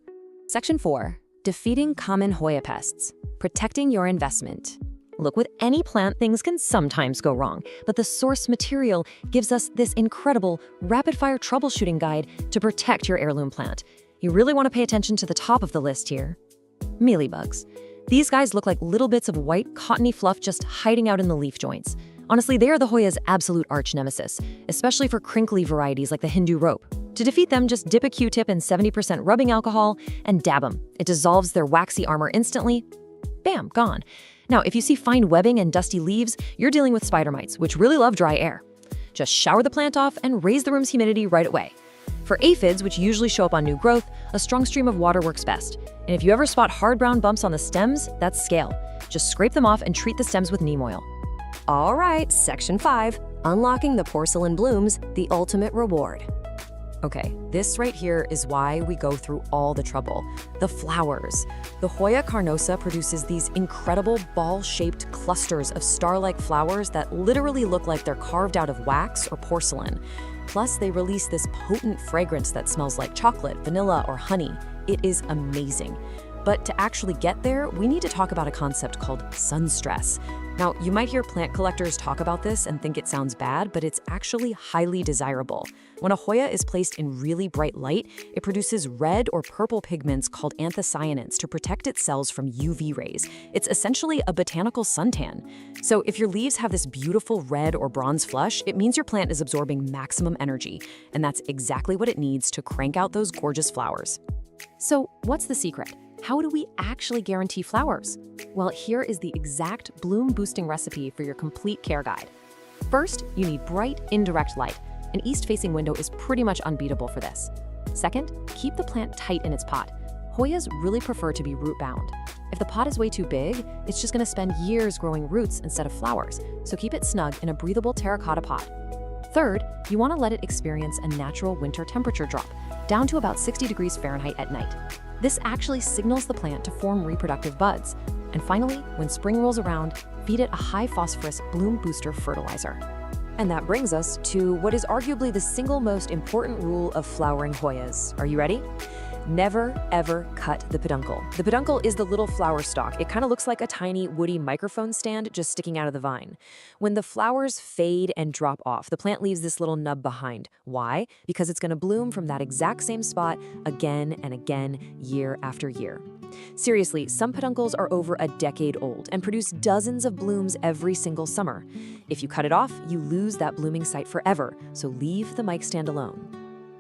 Section 4. Defeating common Hoya pests. Protecting your investment. Look, with any plant, things can sometimes go wrong, but the source material gives us this incredible, rapid-fire troubleshooting guide to protect your heirloom plant. You really want to pay attention to the top of the list here. Mealybugs. These guys look like little bits of white, cottony fluff just hiding out in the leaf joints. Honestly, they are the Hoya's absolute arch nemesis, especially for crinkly varieties like the Hindu rope. To defeat them, just dip a Q-tip in 70% rubbing alcohol and dab them. It dissolves their waxy armor instantly. Bam, gone. Now, if you see fine webbing and dusty leaves, you're dealing with spider mites, which really love dry air. Just shower the plant off and raise the room's humidity right away. For aphids, which usually show up on new growth, a strong stream of water works best. And if you ever spot hard brown bumps on the stems, that's scale. Just scrape them off and treat the stems with neem oil. All right, Section 5. Unlocking the porcelain blooms, the ultimate reward. Okay, this right here is why we go through all the trouble. The flowers. The Hoya carnosa produces these incredible ball-shaped clusters of star-like flowers that literally look like they're carved out of wax or porcelain. Plus, they release this potent fragrance that smells like chocolate, vanilla, or honey. It is amazing. But to actually get there, we need to talk about a concept called sun stress. Now, you might hear plant collectors talk about this and think it sounds bad, but it's actually highly desirable. When a Hoya is placed in really bright light, it produces red or purple pigments called anthocyanins to protect its cells from UV rays. It's essentially a botanical suntan. So if your leaves have this beautiful red or bronze flush, it means your plant is absorbing maximum energy, and that's exactly what it needs to crank out those gorgeous flowers. So what's the secret? How do we actually guarantee flowers? Well, here is the exact bloom-boosting recipe for your complete care guide. First, you need bright, indirect light. An east-facing window is pretty much unbeatable for this. Second, keep the plant tight in its pot. Hoyas really prefer to be root-bound. If the pot is way too big, it's just going to spend years growing roots instead of flowers, so keep it snug in a breathable terracotta pot. Third, you want to let it experience a natural winter temperature drop, down to about 60 degrees Fahrenheit at night. This actually signals the plant to form reproductive buds. And finally, when spring rolls around, feed it a high-phosphorus bloom booster fertilizer. And that brings us to what is arguably the single most important rule of flowering Hoyas. Are you ready? Never, ever cut the peduncle. The peduncle is the little flower stalk. It kind of looks like a tiny woody microphone stand just sticking out of the vine. When the flowers fade and drop off, the plant leaves this little nub behind. Why? Because it's going to bloom from that exact same spot again and again, year after year. Seriously, some peduncles are over a decade old and produce dozens of blooms every single summer. If you cut it off, you lose that blooming site forever, so leave the mic stand alone.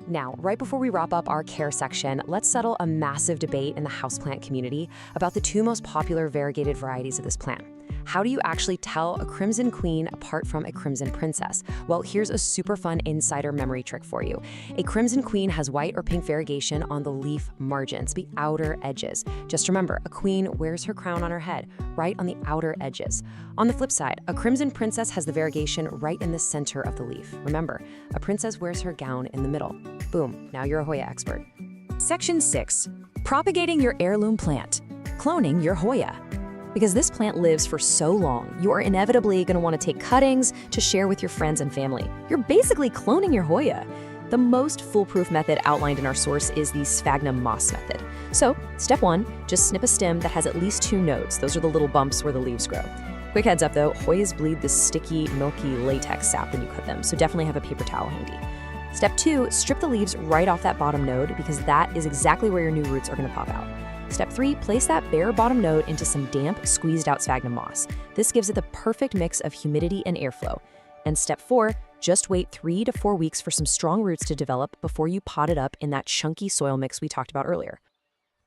Now, right before we wrap up our care section, let's settle a massive debate in the houseplant community about the two most popular variegated varieties of this plant. How do you actually tell a crimson queen apart from a crimson princess? Well, here's a super fun insider memory trick for you. A crimson queen has white or pink variegation on the leaf margins, the outer edges. Just remember, a queen wears her crown on her head, right on the outer edges. On the flip side, a crimson princess has the variegation right in the center of the leaf. Remember, a princess wears her gown in the middle. Boom, now you're a Hoya expert. Section 6. Propagating your heirloom plant. Cloning your Hoya. Because this plant lives for so long, you are inevitably going to want to take cuttings to share with your friends and family. You're basically cloning your Hoya. The most foolproof method outlined in our source is the sphagnum moss method. So, step 1, just snip a stem that has at least 2 nodes. Those are the little bumps where the leaves grow. Quick heads up though, Hoyas bleed this sticky, milky latex sap when you cut them, so definitely have a paper towel handy. Step 2, strip the leaves right off that bottom node because that is exactly where your new roots are going to pop out. Step 3, place that bare bottom node into some damp, squeezed out sphagnum moss. This gives it the perfect mix of humidity and airflow. And step 4, just wait 3 to 4 weeks for some strong roots to develop before you pot it up in that chunky soil mix we talked about earlier.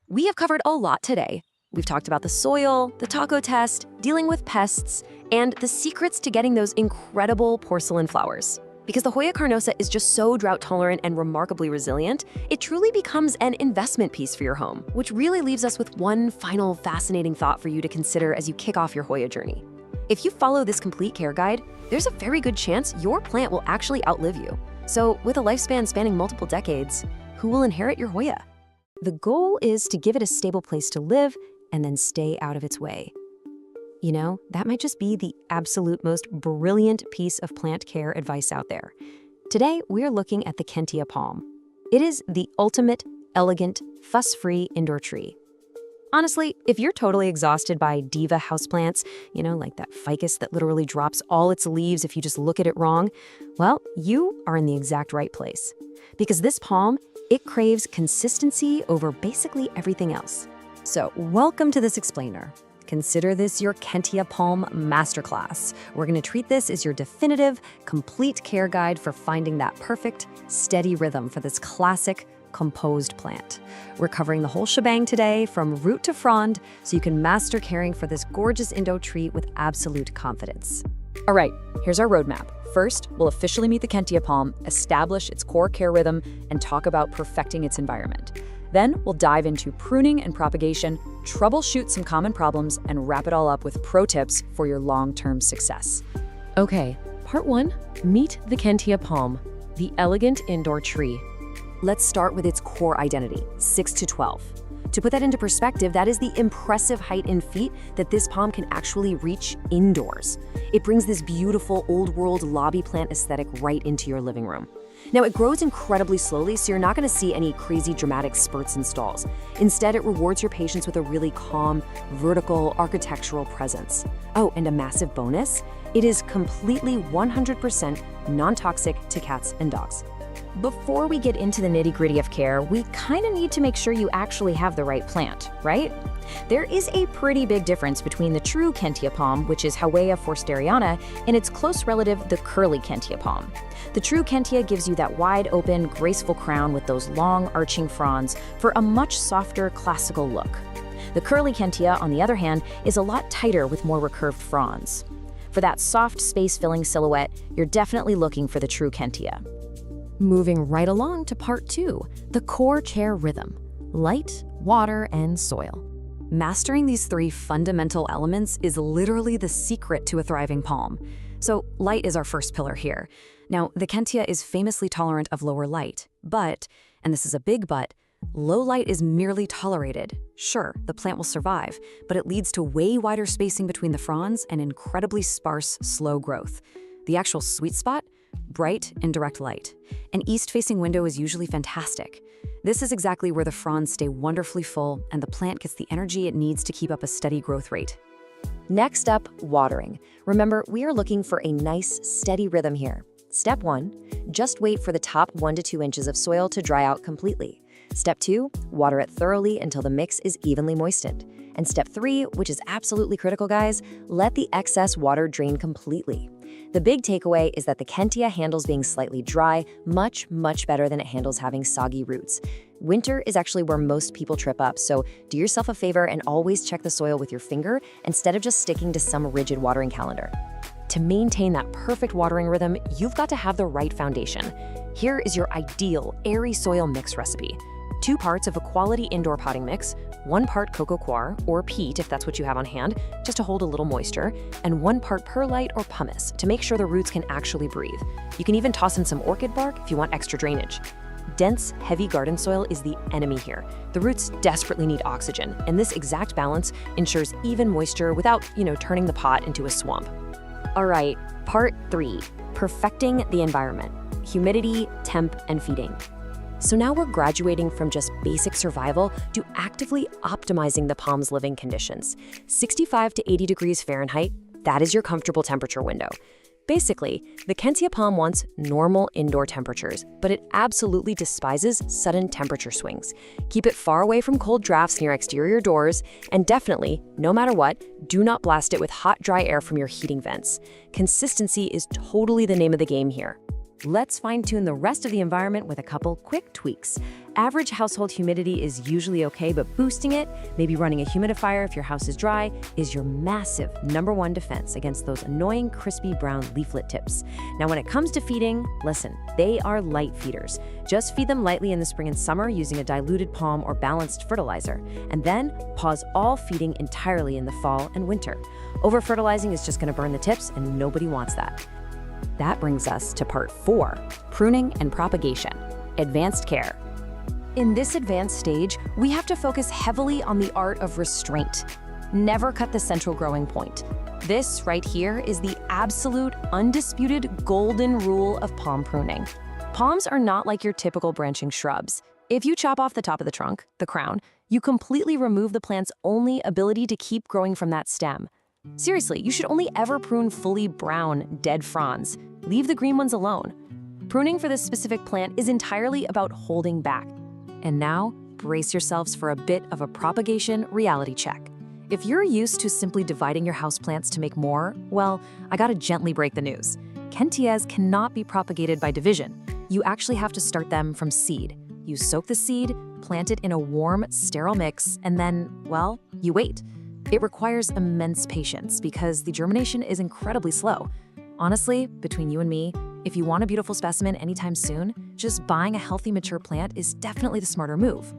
We have covered a lot today. We've talked about the soil, the taco test, dealing with pests, and the secrets to getting those incredible porcelain flowers. Because the Hoya carnosa is just so drought tolerant and remarkably resilient, it truly becomes an investment piece for your home, which really leaves us with one final fascinating thought for you to consider as you kick off your Hoya journey. If you follow this complete care guide, there's a very good chance your plant will actually outlive you. So with a lifespan spanning multiple decades, who will inherit your Hoya? The goal is to give it a stable place to live and then stay out of its way. You know, that might just be the absolute most brilliant piece of plant care advice out there. Today, we're looking at the Kentia palm. It is the ultimate, elegant, fuss-free indoor tree. Honestly, if you're totally exhausted by diva houseplants, you know, like that ficus that literally drops all its leaves if you just look at it wrong, well, you are in the exact right place. Because this palm, it craves consistency over basically everything else. So, welcome to this explainer. Consider this your Kentia Palm Masterclass. We're going to treat this as your definitive, complete care guide for finding that perfect, steady rhythm for this classic, composed plant. We're covering the whole shebang today, from root to frond, so you can master caring for this gorgeous Indo tree with absolute confidence. All right, here's our roadmap. First, we'll officially meet the Kentia palm, establish its core care rhythm, and talk about perfecting its environment. Then we'll dive into pruning and propagation, troubleshoot some common problems, and wrap it all up with pro tips for your long-term success. Okay, part 1, meet the Kentia palm, the elegant indoor tree. Let's start with its core identity, 6 to 12. To put that into perspective, that is the impressive height in feet that this palm can actually reach indoors. It brings this beautiful old-world lobby plant aesthetic right into your living room. Now, it grows incredibly slowly, so you're not going to see any crazy dramatic spurts and stalls. Instead, it rewards your patience with a really calm, vertical, architectural presence. Oh, and a massive bonus, it is completely 100% non-toxic to cats and dogs. Before we get into the nitty-gritty of care, we kind of need to make sure you actually have the right plant, right? There is a pretty big difference between the true Kentia palm, which is Howea forsteriana, and its close relative, the curly Kentia palm. The true Kentia gives you that wide-open, graceful crown with those long, arching fronds for a much softer, classical look. The curly Kentia, on the other hand, is a lot tighter with more recurved fronds. For that soft, space-filling silhouette, you're definitely looking for the true Kentia. Moving right along to part 2, the core care rhythm, light, water, and soil. Mastering these 3 fundamental elements is literally the secret to a thriving palm. So light is our first pillar here. Now, the Kentia is famously tolerant of lower light, but, and this is a big but, low light is merely tolerated. Sure, the plant will survive, but it leads to way wider spacing between the fronds and incredibly sparse, slow growth. The actual sweet spot? Bright and direct light. An east-facing window is usually fantastic. This is exactly where the fronds stay wonderfully full and the plant gets the energy it needs to keep up a steady growth rate. Next up, watering. Remember, we are looking for a nice, steady rhythm here. Step 1, just wait for the top 1 to 2 inches of soil to dry out completely. Step 2, water it thoroughly until the mix is evenly moistened. And step 3, which is absolutely critical, guys, let the excess water drain completely. The big takeaway is that the Kentia handles being slightly dry much better than it handles having soggy roots. Winter is actually where most people trip up, so do yourself a favor and always check the soil with your finger instead of just sticking to some rigid watering calendar. To maintain that perfect watering rhythm, you've got to have the right foundation. Here is your ideal airy soil mix recipe. 2 parts of a quality indoor potting mix, 1 part coco coir, or peat if that's what you have on hand, just to hold a little moisture, and 1 part perlite or pumice to make sure the roots can actually breathe. You can even toss in some orchid bark if you want extra drainage. Dense, heavy garden soil is the enemy here. The roots desperately need oxygen, and this exact balance ensures even moisture without, turning the pot into a swamp. All right, part 3, perfecting the environment, humidity, temp, and feeding. So now we're graduating from just basic survival to actively optimizing the palm's living conditions. 65 to 80 degrees Fahrenheit, that is your comfortable temperature window. Basically, the Kentia palm wants normal indoor temperatures, but it absolutely despises sudden temperature swings. Keep it far away from cold drafts near exterior doors, and definitely, no matter what, do not blast it with hot, dry air from your heating vents. Consistency is totally the name of the game here. Let's fine-tune the rest of the environment with a couple quick tweaks. Average household humidity is usually okay, but boosting it, maybe running a humidifier if your house is dry, is your massive #1 defense against those annoying crispy brown leaflet tips. Now when it comes to feeding, listen, they are light feeders. Just feed them lightly in the spring and summer using a diluted palm or balanced fertilizer, and then pause all feeding entirely in the fall and winter. Over-fertilizing is just going to burn the tips, and nobody wants that. That brings us to part 4, pruning and propagation, advanced care. In this advanced stage, we have to focus heavily on the art of restraint. Never cut the central growing point. This right here is the absolute, undisputed golden rule of palm pruning. Palms are not like your typical branching shrubs. If you chop off the top of the trunk, the crown, you completely remove the plant's only ability to keep growing from that stem. Seriously, you should only ever prune fully brown, dead fronds. Leave the green ones alone. Pruning for this specific plant is entirely about holding back. And now, brace yourselves for a bit of a propagation reality check. If you're used to simply dividing your houseplants to make more, well, I gotta gently break the news. Kentias cannot be propagated by division. You actually have to start them from seed. You soak the seed, plant it in a warm, sterile mix, and then, well, you wait. It requires immense patience because the germination is incredibly slow. Honestly, between you and me, if you want a beautiful specimen anytime soon, just buying a healthy mature plant is definitely the smarter move.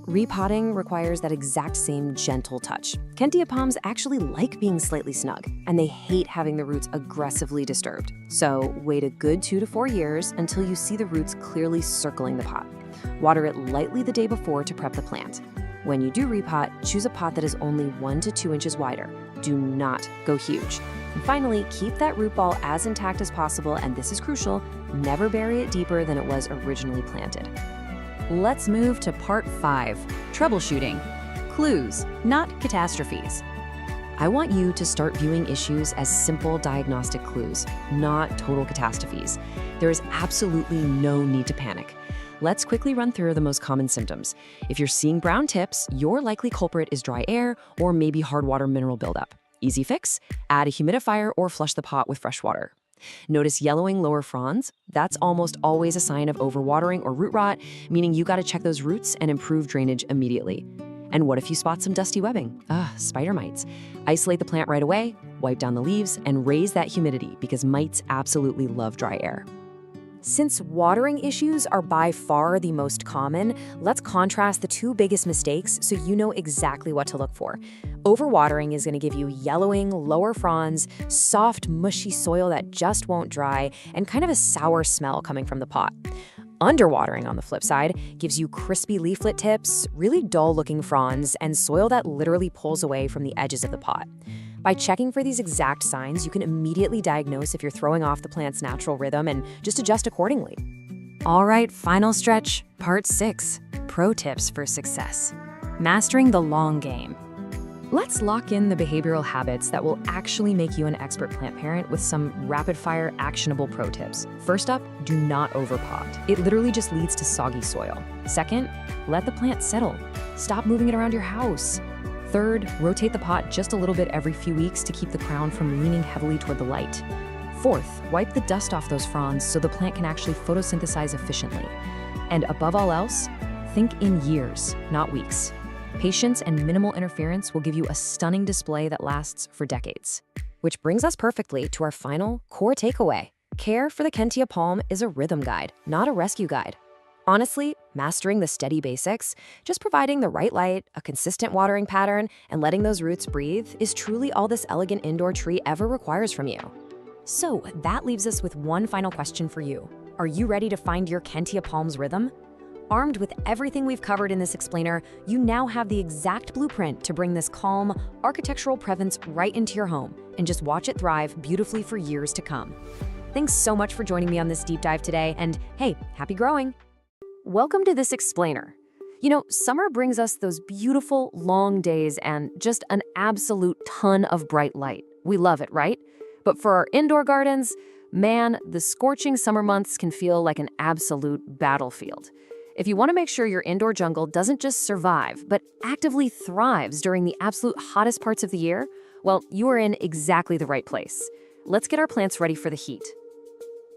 Repotting requires that exact same gentle touch. Kentia palms actually like being slightly snug, and they hate having the roots aggressively disturbed. So wait a good 2 to 4 years until you see the roots clearly circling the pot. Water it lightly the day before to prep the plant. When you do repot, choose a pot that is only 1 to 2 inches wider. Do not go huge. And finally, keep that root ball as intact as possible, and this is crucial, never bury it deeper than it was originally planted. Let's move to part 5, troubleshooting. Clues, not catastrophes. I want you to start viewing issues as simple diagnostic clues, not total catastrophes. There is absolutely no need to panic. Let's quickly run through the most common symptoms. If you're seeing brown tips, your likely culprit is dry air or maybe hard water mineral buildup. Easy fix, add a humidifier or flush the pot with fresh water. Notice yellowing lower fronds? That's almost always a sign of overwatering or root rot, meaning you gotta check those roots and improve drainage immediately. And what if you spot some dusty webbing? Spider mites. Isolate the plant right away, wipe down the leaves, and raise that humidity because mites absolutely love dry air. Since watering issues are by far the most common, let's contrast the 2 biggest mistakes so you know exactly what to look for. Overwatering is going to give you yellowing, lower fronds, soft, mushy soil that just won't dry, and kind of a sour smell coming from the pot. Underwatering, on the flip side, gives you crispy leaflet tips, really dull-looking fronds, and soil that literally pulls away from the edges of the pot. By checking for these exact signs, you can immediately diagnose if you're throwing off the plant's natural rhythm and just adjust accordingly. All right, final stretch, part 6, pro tips for success. Mastering the long game. Let's lock in the behavioral habits that will actually make you an expert plant parent with some rapid-fire actionable pro tips. First up, do not overpot. It literally just leads to soggy soil. Second, let the plant settle. Stop moving it around your house. Third, rotate the pot just a little bit every few weeks to keep the crown from leaning heavily toward the light. Fourth, wipe the dust off those fronds so the plant can actually photosynthesize efficiently. And above all else, think in years, not weeks. Patience and minimal interference will give you a stunning display that lasts for decades. Which brings us perfectly to our final core takeaway. Care for the Kentia palm is a rhythm guide, not a rescue guide. Honestly, mastering the steady basics, just providing the right light, a consistent watering pattern, and letting those roots breathe is truly all this elegant indoor tree ever requires from you. So that leaves us with one final question for you. Are you ready to find your Kentia palm's rhythm? Armed with everything we've covered in this explainer, you now have the exact blueprint to bring this calm, architectural presence right into your home and just watch it thrive beautifully for years to come. Thanks so much for joining me on this deep dive today, and hey, happy growing! Welcome to this explainer. You know, summer brings us those beautiful, long days and just an absolute ton of bright light. We love it, right? But for our indoor gardens, man, the scorching summer months can feel like an absolute battlefield. If you want to make sure your indoor jungle doesn't just survive, but actively thrives during the absolute hottest parts of the year, well, you are in exactly the right place. Let's get our plants ready for the heat.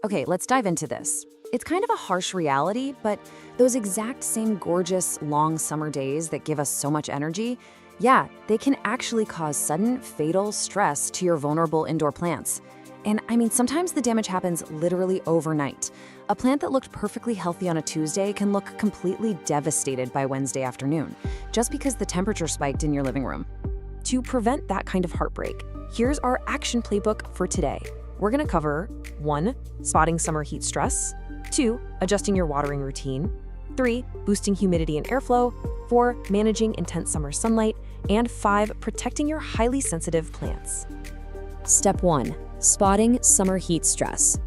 Okay, let's dive into this. It's kind of a harsh reality, but those exact same gorgeous, long summer days that give us so much energy, yeah, they can actually cause sudden, fatal stress to your vulnerable indoor plants. And I mean, sometimes the damage happens literally overnight. A plant that looked perfectly healthy on a Tuesday can look completely devastated by Wednesday afternoon, just because the temperature spiked in your living room. To prevent that kind of heartbreak, here's our action playbook for today. We're gonna cover 1. Spotting summer heat stress, 2. Adjusting your watering routine, 3. Boosting humidity and airflow, 4. Managing intense summer sunlight, and 5. Protecting your highly sensitive plants. Step 1. Spotting summer heat stress.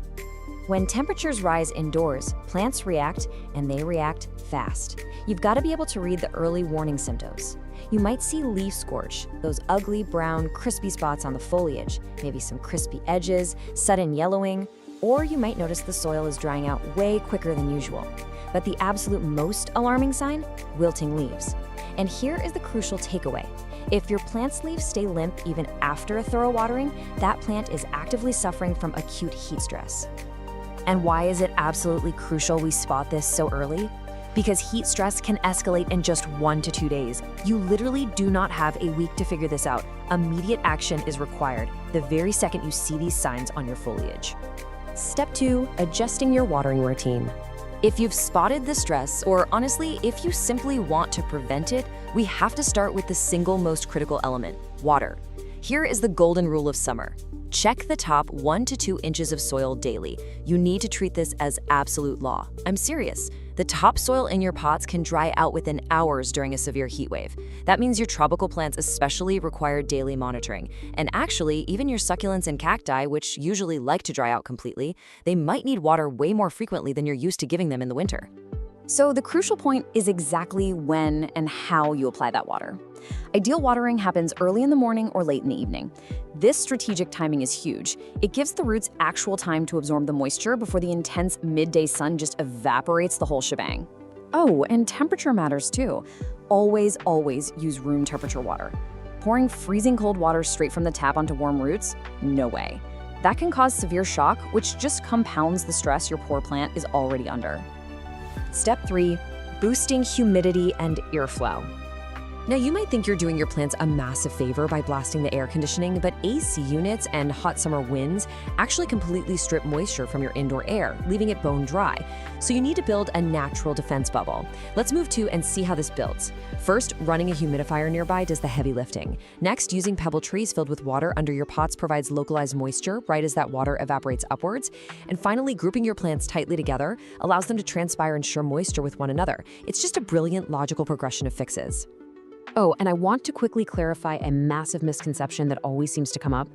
When temperatures rise indoors, plants react, and they react fast. You've got to be able to read the early warning symptoms. You might see leaf scorch, those ugly brown, crispy spots on the foliage, maybe some crispy edges, sudden yellowing, or you might notice the soil is drying out way quicker than usual. But the absolute most alarming sign? Wilting leaves. And here is the crucial takeaway. If your plant's leaves stay limp even after a thorough watering, that plant is actively suffering from acute heat stress. And why is it absolutely crucial we spot this so early? Because heat stress can escalate in just 1 to 2 days. You literally do not have a week to figure this out. Immediate action is required the very second you see these signs on your foliage. Step 2. Adjusting your watering routine. If you've spotted the stress, or honestly, if you simply want to prevent it, we have to start with the single most critical element, water. Here is the golden rule of summer. Check the top 1 to 2 inches of soil daily. You need to treat this as absolute law. I'm serious. The topsoil in your pots can dry out within hours during a severe heat wave. That means your tropical plants especially require daily monitoring. And actually, even your succulents and cacti, which usually like to dry out completely, they might need water way more frequently than you're used to giving them in the winter. So the crucial point is exactly when and how you apply that water. Ideal watering happens early in the morning or late in the evening. This strategic timing is huge. It gives the roots actual time to absorb the moisture before the intense midday sun just evaporates the whole shebang. Oh, and temperature matters too. Always, always use room temperature water. Pouring freezing cold water straight from the tap onto warm roots? No way. That can cause severe shock, which just compounds the stress your poor plant is already under. Step 3. Boosting humidity and airflow. Now, you might think you're doing your plants a massive favor by blasting the air conditioning, but AC units and hot summer winds actually completely strip moisture from your indoor air, leaving it bone dry. So you need to build a natural defense bubble. Let's move to and see how this builds. First, running a humidifier nearby does the heavy lifting. Next, using pebble trees filled with water under your pots provides localized moisture right as that water evaporates upwards. And finally, grouping your plants tightly together allows them to transpire and share moisture with one another. It's just a brilliant logical progression of fixes. Oh, and I want to quickly clarify a massive misconception that always seems to come up.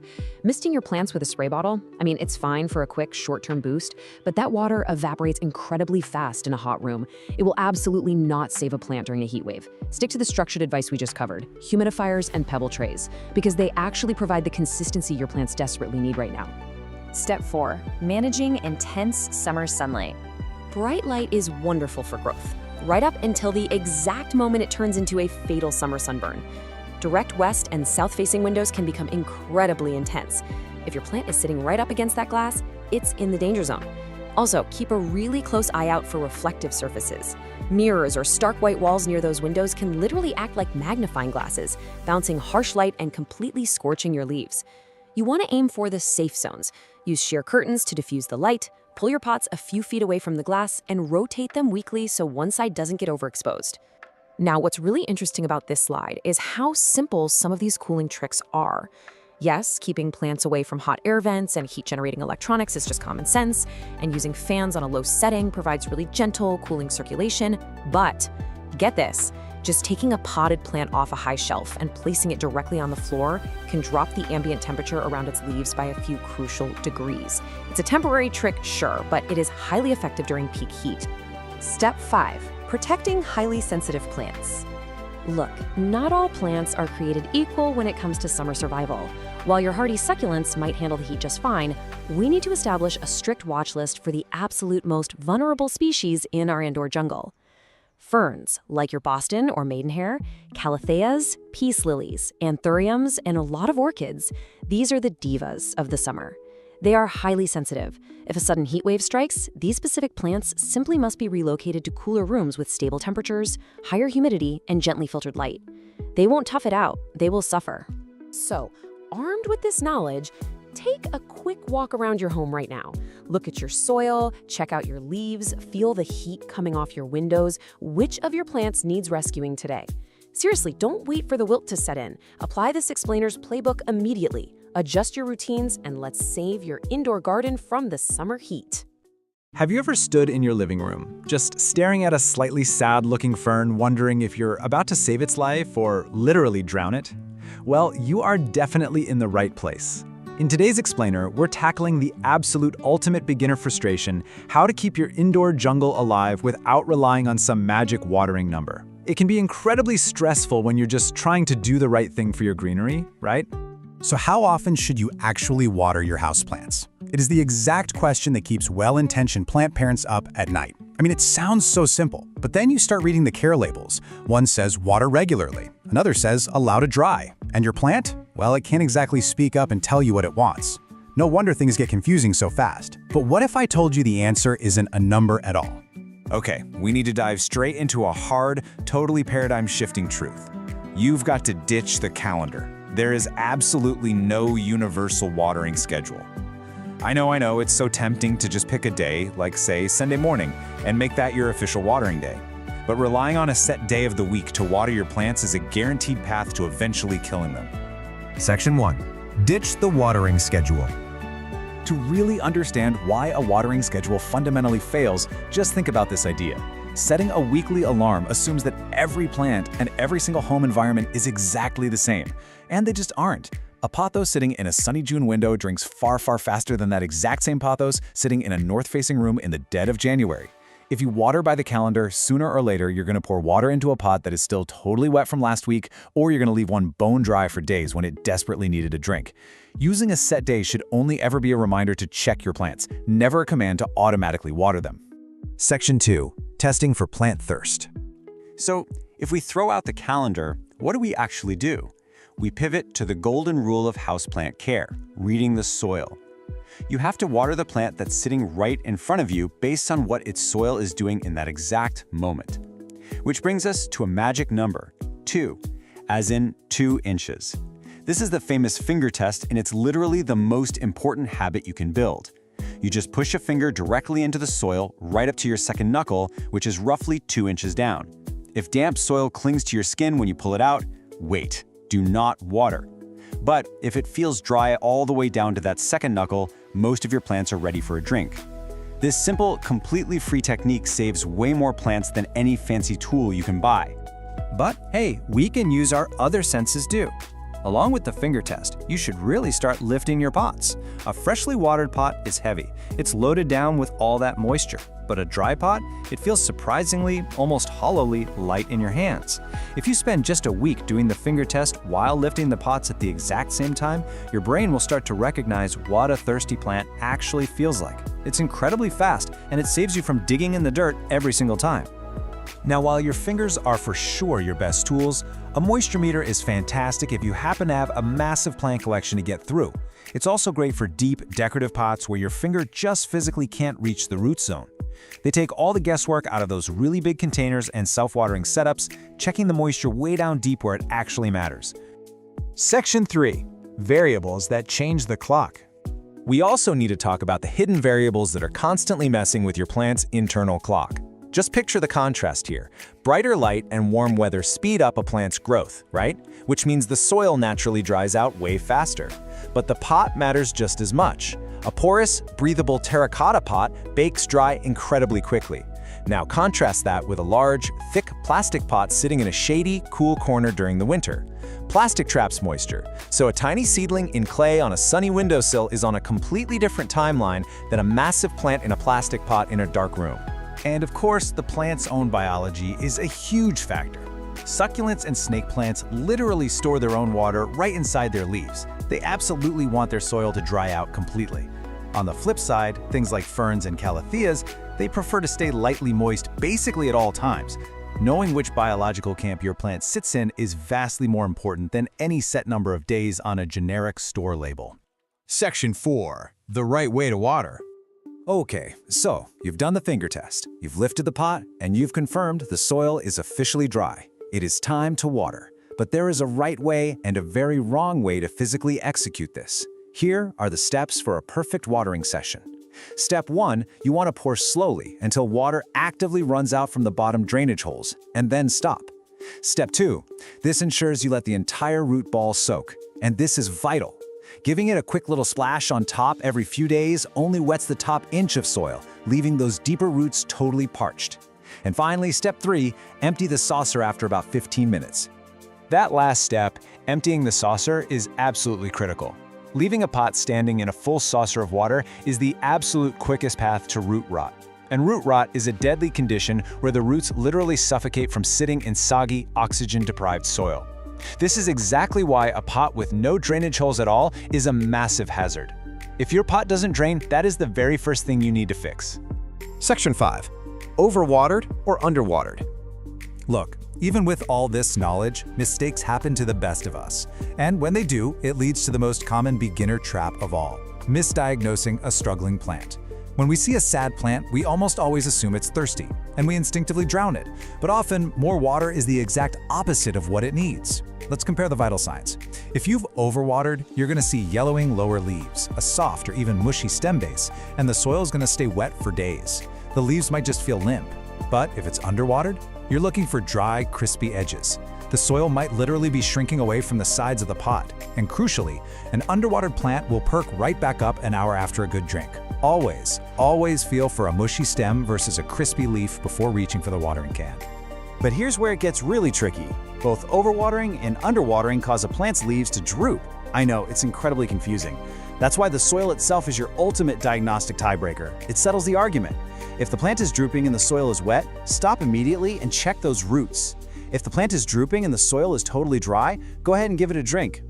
Misting your plants with a spray bottle, I mean, it's fine for a quick short-term boost, but that water evaporates incredibly fast in a hot room. It will absolutely not save a plant during a heat wave. Stick to the structured advice we just covered, humidifiers and pebble trays, because they actually provide the consistency your plants desperately need right now. Step 4. Managing intense summer sunlight. Bright light is wonderful for growth, right up until the exact moment it turns into a fatal summer sunburn. Direct west and south-facing windows can become incredibly intense. If your plant is sitting right up against that glass, it's in the danger zone. Also, keep a really close eye out for reflective surfaces. Mirrors or stark white walls near those windows can literally act like magnifying glasses, bouncing harsh light and completely scorching your leaves. You want to aim for the safe zones. Use sheer curtains to diffuse the light, pull your pots a few feet away from the glass, and rotate them weekly so one side doesn't get overexposed. Now, what's really interesting about this slide is how simple some of these cooling tricks are. Yes, keeping plants away from hot air vents and heat-generating electronics is just common sense, and using fans on a low setting provides really gentle, cooling circulation. But get this, just taking a potted plant off a high shelf and placing it directly on the floor can drop the ambient temperature around its leaves by a few crucial degrees. It's a temporary trick, sure, but it is highly effective during peak heat. Step 5. Protecting highly sensitive plants. Look, not all plants are created equal when it comes to summer survival. While your hardy succulents might handle the heat just fine, we need to establish a strict watch list for the absolute most vulnerable species in our indoor jungle. Ferns, like your Boston or maidenhair, calatheas, peace lilies, anthuriums, and a lot of orchids, these are the divas of the summer. They are highly sensitive. If a sudden heat wave strikes, these specific plants simply must be relocated to cooler rooms with stable temperatures, higher humidity, and gently filtered light. They won't tough it out, they will suffer. So, armed with this knowledge, take a quick walk around your home right now. Look at your soil, check out your leaves, feel the heat coming off your windows. Which of your plants needs rescuing today? Seriously, don't wait for the wilt to set in. Apply this explainer's playbook immediately. Adjust your routines, and let's save your indoor garden from the summer heat. Have you ever stood in your living room, just staring at a slightly sad-looking fern, wondering if you're about to save its life or literally drown it? Well, you are definitely in the right place. In today's explainer, we're tackling the absolute ultimate beginner frustration, how to keep your indoor jungle alive without relying on some magic watering number. It can be incredibly stressful when you're just trying to do the right thing for your greenery, right? So how often should you actually water your houseplants? It is the exact question that keeps well-intentioned plant parents up at night. I mean, it sounds so simple, but then you start reading the care labels. One says water regularly, another says allow to dry. And your plant? Well, it can't exactly speak up and tell you what it wants. No wonder things get confusing so fast. But what if I told you the answer isn't a number at all? Okay, we need to dive straight into a hard, totally paradigm-shifting truth. You've got to ditch the calendar. There is absolutely no universal watering schedule. I know, it's so tempting to just pick a day, like say Sunday morning, and make that your official watering day. But relying on a set day of the week to water your plants is a guaranteed path to eventually killing them. Section 1. Ditch the watering schedule. To really understand why a watering schedule fundamentally fails, just think about this idea. Setting a weekly alarm assumes that every plant and every single home environment is exactly the same, and they just aren't. A pothos sitting in a sunny June window drinks far, far faster than that exact same pothos sitting in a north-facing room in the dead of January. If you water by the calendar, sooner or later you're going to pour water into a pot that is still totally wet from last week, or you're going to leave one bone dry for days when it desperately needed a drink. Using a set day should only ever be a reminder to check your plants, never a command to automatically water them. Section 2. Testing for plant thirst. So, if we throw out the calendar, what do we actually do? We pivot to the golden rule of houseplant care, reading the soil. You have to water the plant that's sitting right in front of you based on what its soil is doing in that exact moment. Which brings us to a magic number, 2, as in 2 inches. This is the famous finger test, and it's literally the most important habit you can build. You just push a finger directly into the soil right up to your second knuckle, which is roughly 2 inches down. If damp soil clings to your skin when you pull it out, wait, do not water. But if it feels dry all the way down to that second knuckle, most of your plants are ready for a drink. This simple, completely free technique saves way more plants than any fancy tool you can buy. But hey, we can use our other senses too. Along with the finger test, you should really start lifting your pots. A freshly watered pot is heavy. It's loaded down with all that moisture. But a dry pot, it feels surprisingly, almost hollowly light in your hands. If you spend just a week doing the finger test while lifting the pots at the exact same time, your brain will start to recognize what a thirsty plant actually feels like. It's incredibly fast, and it saves you from digging in the dirt every single time. Now, while your fingers are for sure your best tools, a moisture meter is fantastic if you happen to have a massive plant collection to get through. It's also great for deep, decorative pots where your finger just physically can't reach the root zone. They take all the guesswork out of those really big containers and self-watering setups, checking the moisture way down deep where it actually matters. Section 3. Variables that change the clock. We also need to talk about the hidden variables that are constantly messing with your plant's internal clock. Just picture the contrast here. Brighter light and warm weather speed up a plant's growth, right? Which means the soil naturally dries out way faster. But the pot matters just as much. A porous, breathable terracotta pot bakes dry incredibly quickly. Now contrast that with a large, thick plastic pot sitting in a shady, cool corner during the winter. Plastic traps moisture, so a tiny seedling in clay on a sunny windowsill is on a completely different timeline than a massive plant in a plastic pot in a dark room. And of course, the plant's own biology is a huge factor. Succulents and snake plants literally store their own water right inside their leaves. They absolutely want their soil to dry out completely. On the flip side, things like ferns and calatheas, they prefer to stay lightly moist basically at all times. Knowing which biological camp your plant sits in is vastly more important than any set number of days on a generic store label. Section 4. The right way to water. Okay, so you've done the finger test, you've lifted the pot, and you've confirmed the soil is officially dry. It is time to water. But there is a right way and a very wrong way to physically execute this. Here are the steps for a perfect watering session. Step 1, you want to pour slowly until water actively runs out from the bottom drainage holes, and then stop. Step 2, this ensures you let the entire root ball soak, and this is vital. Giving it a quick little splash on top every few days only wets the top inch of soil, leaving those deeper roots totally parched. And finally, step 3, empty the saucer after about 15 minutes. That last step, emptying the saucer, is absolutely critical. Leaving a pot standing in a full saucer of water is the absolute quickest path to root rot. And root rot is a deadly condition where the roots literally suffocate from sitting in soggy, oxygen-deprived soil. This is exactly why a pot with no drainage holes at all is a massive hazard. If your pot doesn't drain, that is the very first thing you need to fix. Section 5. Overwatered or underwatered? Look, even with all this knowledge, mistakes happen to the best of us. And when they do, it leads to the most common beginner trap of all: misdiagnosing a struggling plant. When we see a sad plant, we almost always assume it's thirsty, and we instinctively drown it. But often, more water is the exact opposite of what it needs. Let's compare the vital signs. If you've overwatered, you're going to see yellowing lower leaves, a soft or even mushy stem base, and the soil is going to stay wet for days. The leaves might just feel limp. But if it's underwatered, you're looking for dry, crispy edges. The soil might literally be shrinking away from the sides of the pot. And crucially, an underwatered plant will perk right back up an hour after a good drink. Always feel for a mushy stem versus a crispy leaf before reaching for the watering can. But here's where it gets really tricky. Both overwatering and underwatering cause a plant's leaves to droop. I know, it's incredibly confusing. That's why the soil itself is your ultimate diagnostic tiebreaker. It settles the argument. If the plant is drooping and the soil is wet, stop immediately and check those roots. If the plant is drooping and the soil is totally dry, go ahead and give it a drink.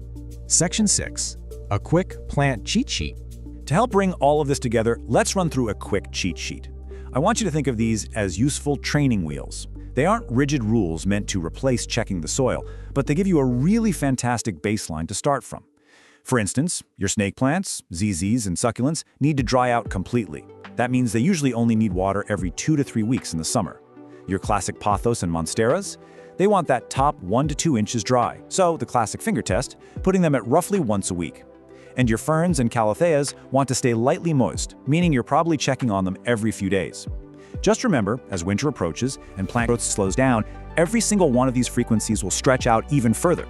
Section 6. A quick plant cheat sheet. To help bring all of this together, let's run through a quick cheat sheet. I want you to think of these as useful training wheels. They aren't rigid rules meant to replace checking the soil, but they give you a really fantastic baseline to start from. For instance, your snake plants, ZZs, and succulents need to dry out completely. That means they usually only need water every 2 to 3 weeks in the summer. Your classic pothos and monsteras, they want that top 1 to 2 inches dry, so the classic finger test, putting them at roughly once a week. And your ferns and calatheas want to stay lightly moist, meaning you're probably checking on them every few days. Just remember, as winter approaches and plant growth slows down, every single one of these frequencies will stretch out even further.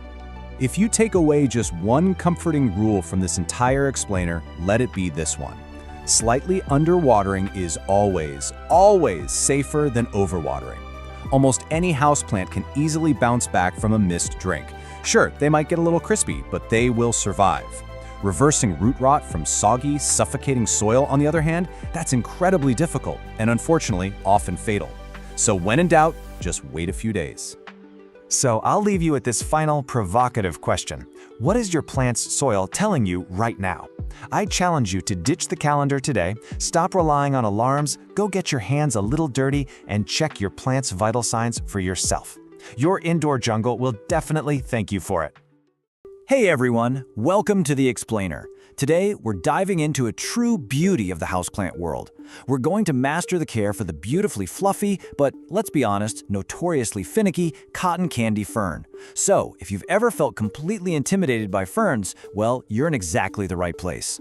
If you take away just one comforting rule from this entire explainer, let it be this one. Slightly underwatering is always safer than overwatering. Almost any houseplant can easily bounce back from a missed drink. Sure, they might get a little crispy, but they will survive. Reversing root rot from soggy, suffocating soil, on the other hand, that's incredibly difficult and unfortunately often fatal. So when in doubt, just wait a few days. So I'll leave you with this final provocative question. What is your plant's soil telling you right now? I challenge you to ditch the calendar today, stop relying on alarms, go get your hands a little dirty, and check your plant's vital signs for yourself. Your indoor jungle will definitely thank you for it. Hey everyone, welcome to The Explainer. Today, we're diving into a true beauty of the houseplant world. We're going to master the care for the beautifully fluffy, but let's be honest, notoriously finicky cotton candy fern. So, if you've ever felt completely intimidated by ferns, well, you're in exactly the right place.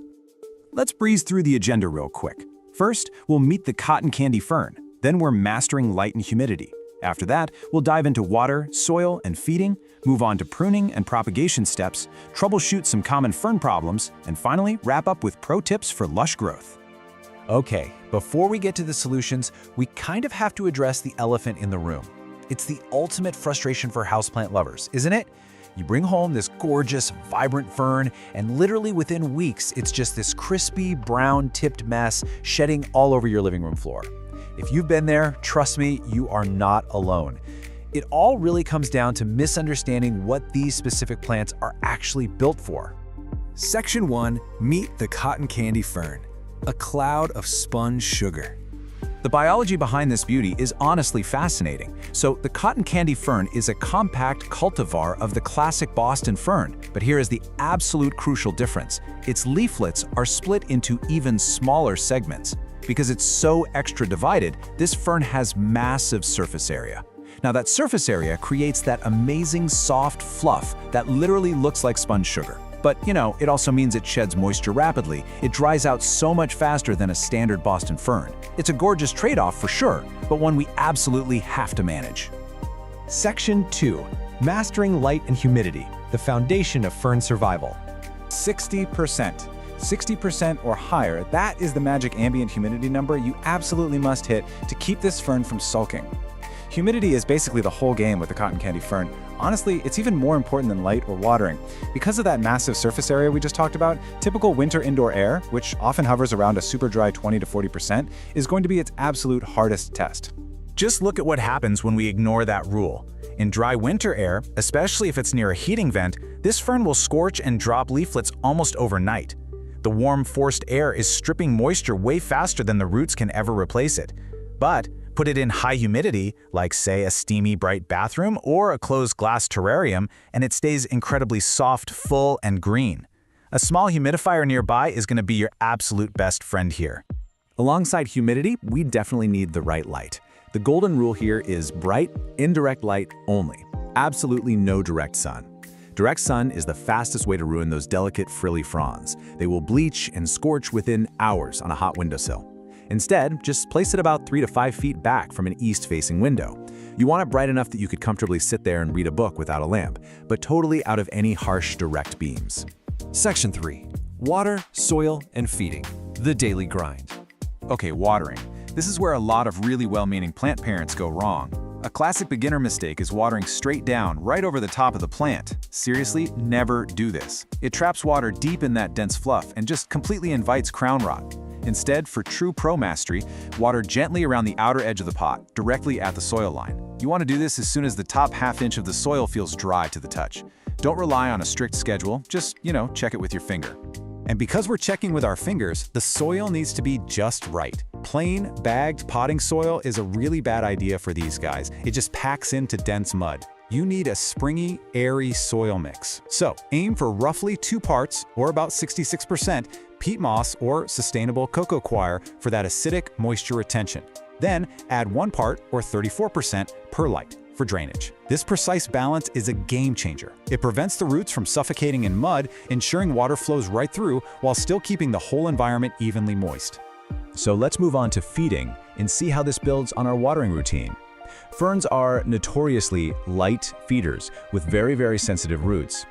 Let's breeze through the agenda real quick. First, we'll meet the cotton candy fern. Then we're mastering light and humidity. After that, we'll dive into water, soil, and feeding, move on to pruning and propagation steps, troubleshoot some common fern problems, and finally wrap up with pro tips for lush growth. Okay, before we get to the solutions, we kind of have to address the elephant in the room. It's the ultimate frustration for houseplant lovers, isn't it? You bring home this gorgeous, vibrant fern, and literally within weeks, it's just this crispy, brown-tipped mess shedding all over your living room floor. If you've been there, trust me, you are not alone. It all really comes down to misunderstanding what these specific plants are actually built for. Section 1. Meet the cotton candy fern, a cloud of sponge sugar. The biology behind this beauty is honestly fascinating. So the cotton candy fern is a compact cultivar of the classic Boston fern, but here is the absolute crucial difference. Its leaflets are split into even smaller segments. Because it's so extra divided, this fern has massive surface area. Now that surface area creates that amazing soft fluff that literally looks like sponge sugar. But, it also means it sheds moisture rapidly. It dries out so much faster than a standard Boston fern. It's a gorgeous trade-off for sure, but one we absolutely have to manage. Section 2. Mastering light and humidity, the foundation of fern survival. 60%. 60% or higher, that is the magic ambient humidity number you absolutely must hit to keep this fern from sulking. Humidity is basically the whole game with the cotton candy fern. Honestly, it's even more important than light or watering. Because of that massive surface area we just talked about, typical winter indoor air, which often hovers around a super dry 20 to 40%, is going to be its absolute hardest test. Just look at what happens when we ignore that rule. In dry winter air, especially if it's near a heating vent, this fern will scorch and drop leaflets almost overnight. The warm, forced air is stripping moisture way faster than the roots can ever replace it. But put it in high humidity, like say a steamy, bright bathroom or a closed glass terrarium, and it stays incredibly soft, full, and green. A small humidifier nearby is going to be your absolute best friend here. Alongside humidity, we definitely need the right light. The golden rule here is bright, indirect light only. Absolutely no direct sun. Direct sun is the fastest way to ruin those delicate, frilly fronds. They will bleach and scorch within hours on a hot windowsill. Instead, just place it about 3 to 5 feet back from an east-facing window. You want it bright enough that you could comfortably sit there and read a book without a lamp, but totally out of any harsh, direct beams. Section 3. Water, soil, and feeding, the daily grind. Okay, watering. This is where a lot of really well-meaning plant parents go wrong. A classic beginner mistake is watering straight down, right over the top of the plant. Seriously, never do this. It traps water deep in that dense fluff and just completely invites crown rot. Instead, for true pro mastery, water gently around the outer edge of the pot, directly at the soil line. You want to do this as soon as the top half-inch of the soil feels dry to the touch. Don't rely on a strict schedule, just, check it with your finger. And because we're checking with our fingers, the soil needs to be just right. Plain, bagged potting soil is a really bad idea for these guys. It just packs into dense mud. You need a springy, airy soil mix. So aim for roughly 2 parts, or about 66%, peat moss or sustainable cocoa coir for that acidic moisture retention. Then add 1 part, or 34%, perlite for drainage. This precise balance is a game changer. It prevents the roots from suffocating in mud, ensuring water flows right through while still keeping the whole environment evenly moist. So let's move on to feeding and see how this builds on our watering routine. Ferns are notoriously light feeders with very, very sensitive roots.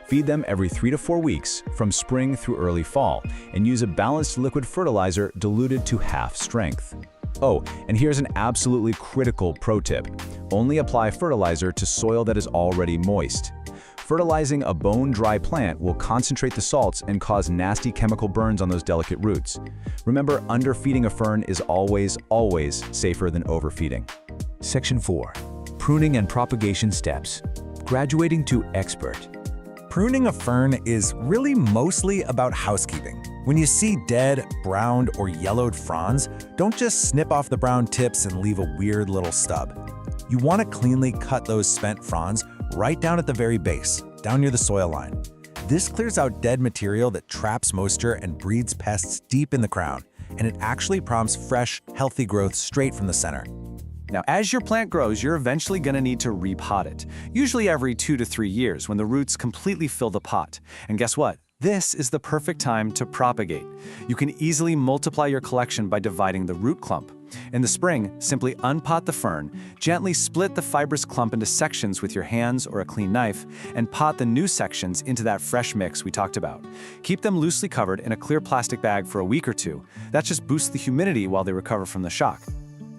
Feed them every 3 to 4 weeks from spring through early fall and use a balanced liquid fertilizer diluted to half strength. Oh, and here's an absolutely critical pro tip. Only apply fertilizer to soil that is already moist. Fertilizing a bone-dry plant will concentrate the salts and cause nasty chemical burns on those delicate roots. Remember, underfeeding a fern is always, always safer than overfeeding. Section 4. Pruning and propagation steps. Graduating to expert. Pruning a fern is really mostly about housekeeping. When you see dead, browned, or yellowed fronds, don't just snip off the brown tips and leave a weird little stub. You want to cleanly cut those spent fronds right down at the very base, down near the soil line. This clears out dead material that traps moisture and breeds pests deep in the crown, and it actually prompts fresh, healthy growth straight from the center. Now, as your plant grows, you're eventually going to need to repot it, usually every 2 to 3 years when the roots completely fill the pot. And guess what? This is the perfect time to propagate. You can easily multiply your collection by dividing the root clump. In the spring, simply unpot the fern, gently split the fibrous clump into sections with your hands or a clean knife, and pot the new sections into that fresh mix we talked about. Keep them loosely covered in a clear plastic bag for a week or 2. That just boosts the humidity while they recover from the shock.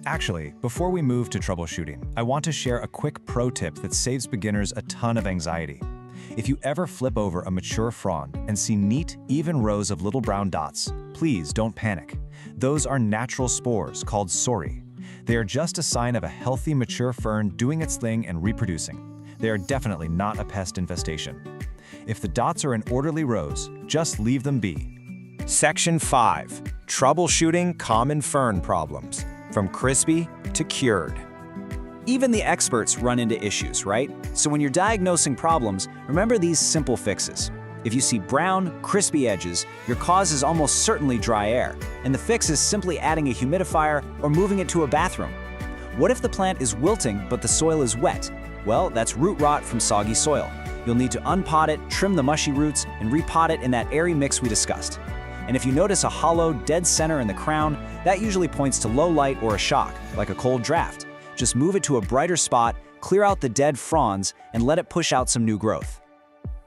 Actually, before we move to troubleshooting, I want to share a quick pro tip that saves beginners a ton of anxiety. If you ever flip over a mature frond and see neat, even rows of little brown dots, please don't panic. Those are natural spores called sori. They are just a sign of a healthy, mature fern doing its thing and reproducing. They are definitely not a pest infestation. If the dots are in orderly rows, just leave them be. Section 5. Troubleshooting common fern problems. from crispy to cured. Even the experts run into issues, right? So when you're diagnosing problems, remember these simple fixes. If you see brown, crispy edges, your cause is almost certainly dry air, and the fix is simply adding a humidifier or moving it to a bathroom. What if the plant is wilting but the soil is wet? Well, that's root rot from soggy soil. You'll need to unpot it, trim the mushy roots, and repot it in that airy mix we discussed. And if you notice a hollow, dead center in the crown, that usually points to low light or a shock, like a cold draft. Just move it to a brighter spot, clear out the dead fronds, and let it push out some new growth.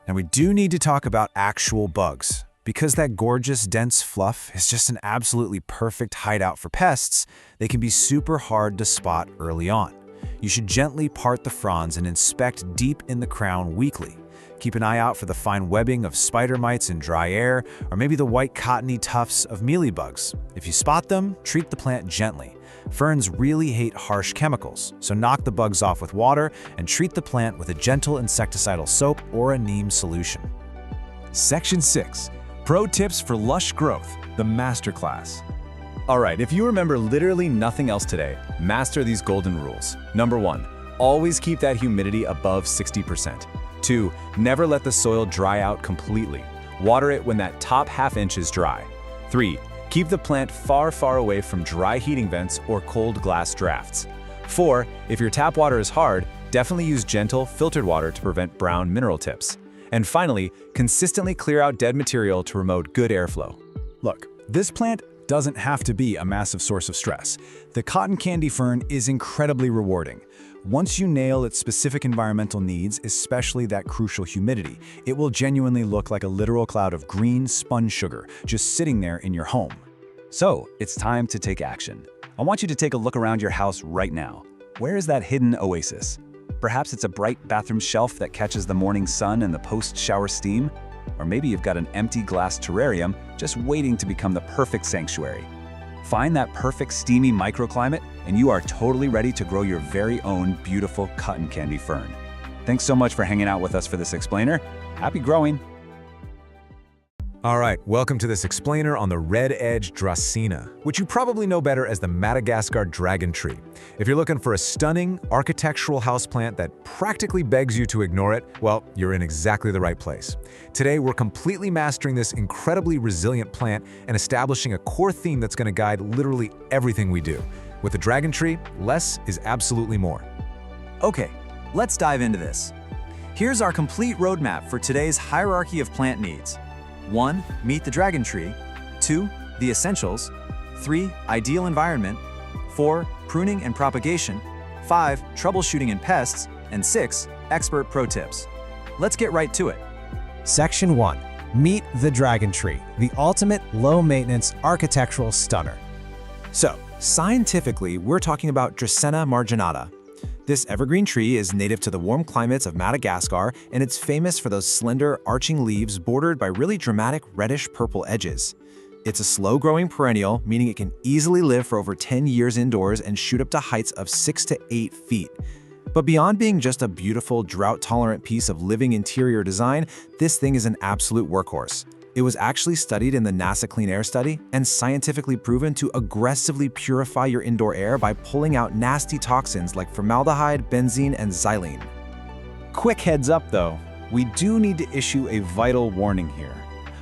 And we do need to talk about actual bugs. Because that gorgeous, dense fluff is just an absolutely perfect hideout for pests, they can be super hard to spot early on. You should gently part the fronds and inspect deep in the crown weekly. Keep an eye out for the fine webbing of spider mites in dry air, or maybe the white cottony tufts of mealybugs. If you spot them, treat the plant gently. Ferns really hate harsh chemicals, so knock the bugs off with water and treat the plant with a gentle insecticidal soap or a neem solution. Section 6. Pro Tips for Lush Growth, the Masterclass. All right, if you remember literally nothing else today, master these golden rules. Number 1, always keep that humidity above 60%. 2, never let the soil dry out completely. Water it when that top half inch is dry. 3, keep the plant far, far away from dry heating vents or cold glass drafts. 4, if your tap water is hard, definitely use gentle, filtered water to prevent brown mineral tips. And finally, consistently clear out dead material to promote good airflow. Look, this plant doesn't have to be a massive source of stress. The cotton candy fern is incredibly rewarding. Once you nail its specific environmental needs, especially that crucial humidity, it will genuinely look like a literal cloud of green sponge sugar just sitting there in your home. So, it's time to take action. I want you to take a look around your house right now. Where is that hidden oasis? Perhaps it's a bright bathroom shelf that catches the morning sun and the post-shower steam? Or maybe you've got an empty glass terrarium just waiting to become the perfect sanctuary. Find that perfect steamy microclimate, and you are totally ready to grow your very own beautiful cotton candy fern. Thanks so much for hanging out with us for this explainer. Happy growing! All right, welcome to this explainer on the red-edged Dracena, which you probably know better as the Madagascar dragon tree. If you're looking for a stunning, architectural houseplant that practically begs you to ignore it, well, you're in exactly the right place. Today, we're completely mastering this incredibly resilient plant and establishing a core theme that's going to guide literally everything we do. With the dragon tree, less is absolutely more. Okay, let's dive into this. Here's our complete roadmap for today's hierarchy of plant needs. 1. Meet the dragon tree. 2. The essentials. 3. Ideal environment. 4. Pruning and propagation. 5. Troubleshooting and pests. And 6. Expert pro tips. Let's get right to it. Section 1. Meet the dragon tree, the ultimate low-maintenance architectural stunner. So, scientifically, we're talking about Dracena marginata. This evergreen tree is native to the warm climates of Madagascar, and it's famous for those slender, arching leaves bordered by really dramatic reddish-purple edges. It's a slow-growing perennial, meaning it can easily live for over 10 years indoors and shoot up to heights of 6 to 8 feet. But beyond being just a beautiful, drought-tolerant piece of living interior design, this thing is an absolute workhorse. It was actually studied in the NASA Clean Air Study and scientifically proven to aggressively purify your indoor air by pulling out nasty toxins like formaldehyde, benzene, and xylene. Quick heads up though, we do need to issue a vital warning here.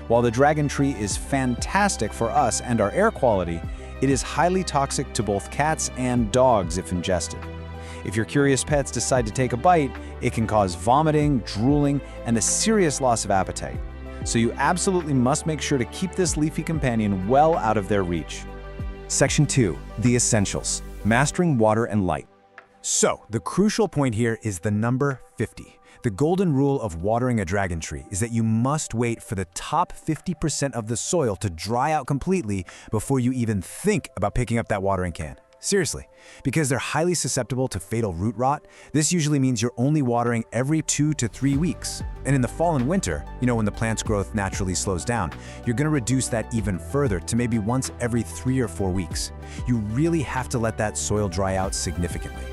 While the dragon tree is fantastic for us and our air quality, it is highly toxic to both cats and dogs if ingested. If your curious pets decide to take a bite, it can cause vomiting, drooling, and a serious loss of appetite. So you absolutely must make sure to keep this leafy companion well out of their reach. Section 2. The essentials. Mastering water and light. So, the crucial point here is the number 50. The golden rule of watering a dragon tree is that you must wait for the top 50% of the soil to dry out completely before you even think about picking up that watering can. Seriously, because they're highly susceptible to fatal root rot, this usually means you're only watering every 2 to 3 weeks. And in the fall and winter, when the plant's growth naturally slows down, you're going to reduce that even further to maybe once every 3 or 4 weeks. You really have to let that soil dry out significantly.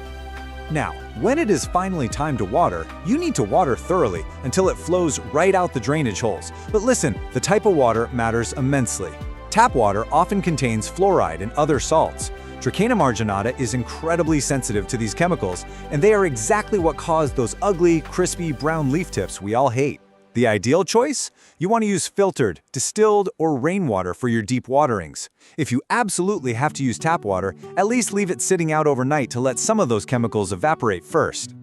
Now, when it is finally time to water, you need to water thoroughly until it flows right out the drainage holes. But listen, the type of water matters immensely. Tap water often contains fluoride and other salts. Trichina marginata is incredibly sensitive to these chemicals, and they are exactly what cause those ugly, crispy brown leaf tips we all hate. The ideal choice? You want to use filtered, distilled, or rainwater for your deep waterings. If you absolutely have to use tap water, at least leave it sitting out overnight to let some of those chemicals evaporate first.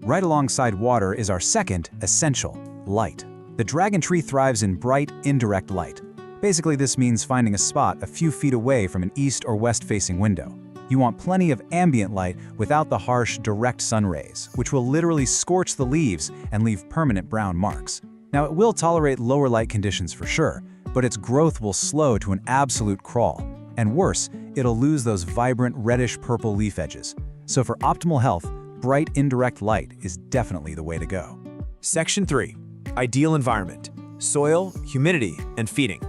Right alongside water is our second essential, light. The dragon tree thrives in bright, indirect light. Basically, this means finding a spot a few feet away from an east or west-facing window. You want plenty of ambient light without the harsh, direct sun rays, which will literally scorch the leaves and leave permanent brown marks. Now, it will tolerate lower light conditions for sure, but its growth will slow to an absolute crawl. And worse, it'll lose those vibrant reddish-purple leaf edges. So for optimal health, bright indirect light is definitely the way to go. Section 3. Ideal environment: soil, humidity, and feeding.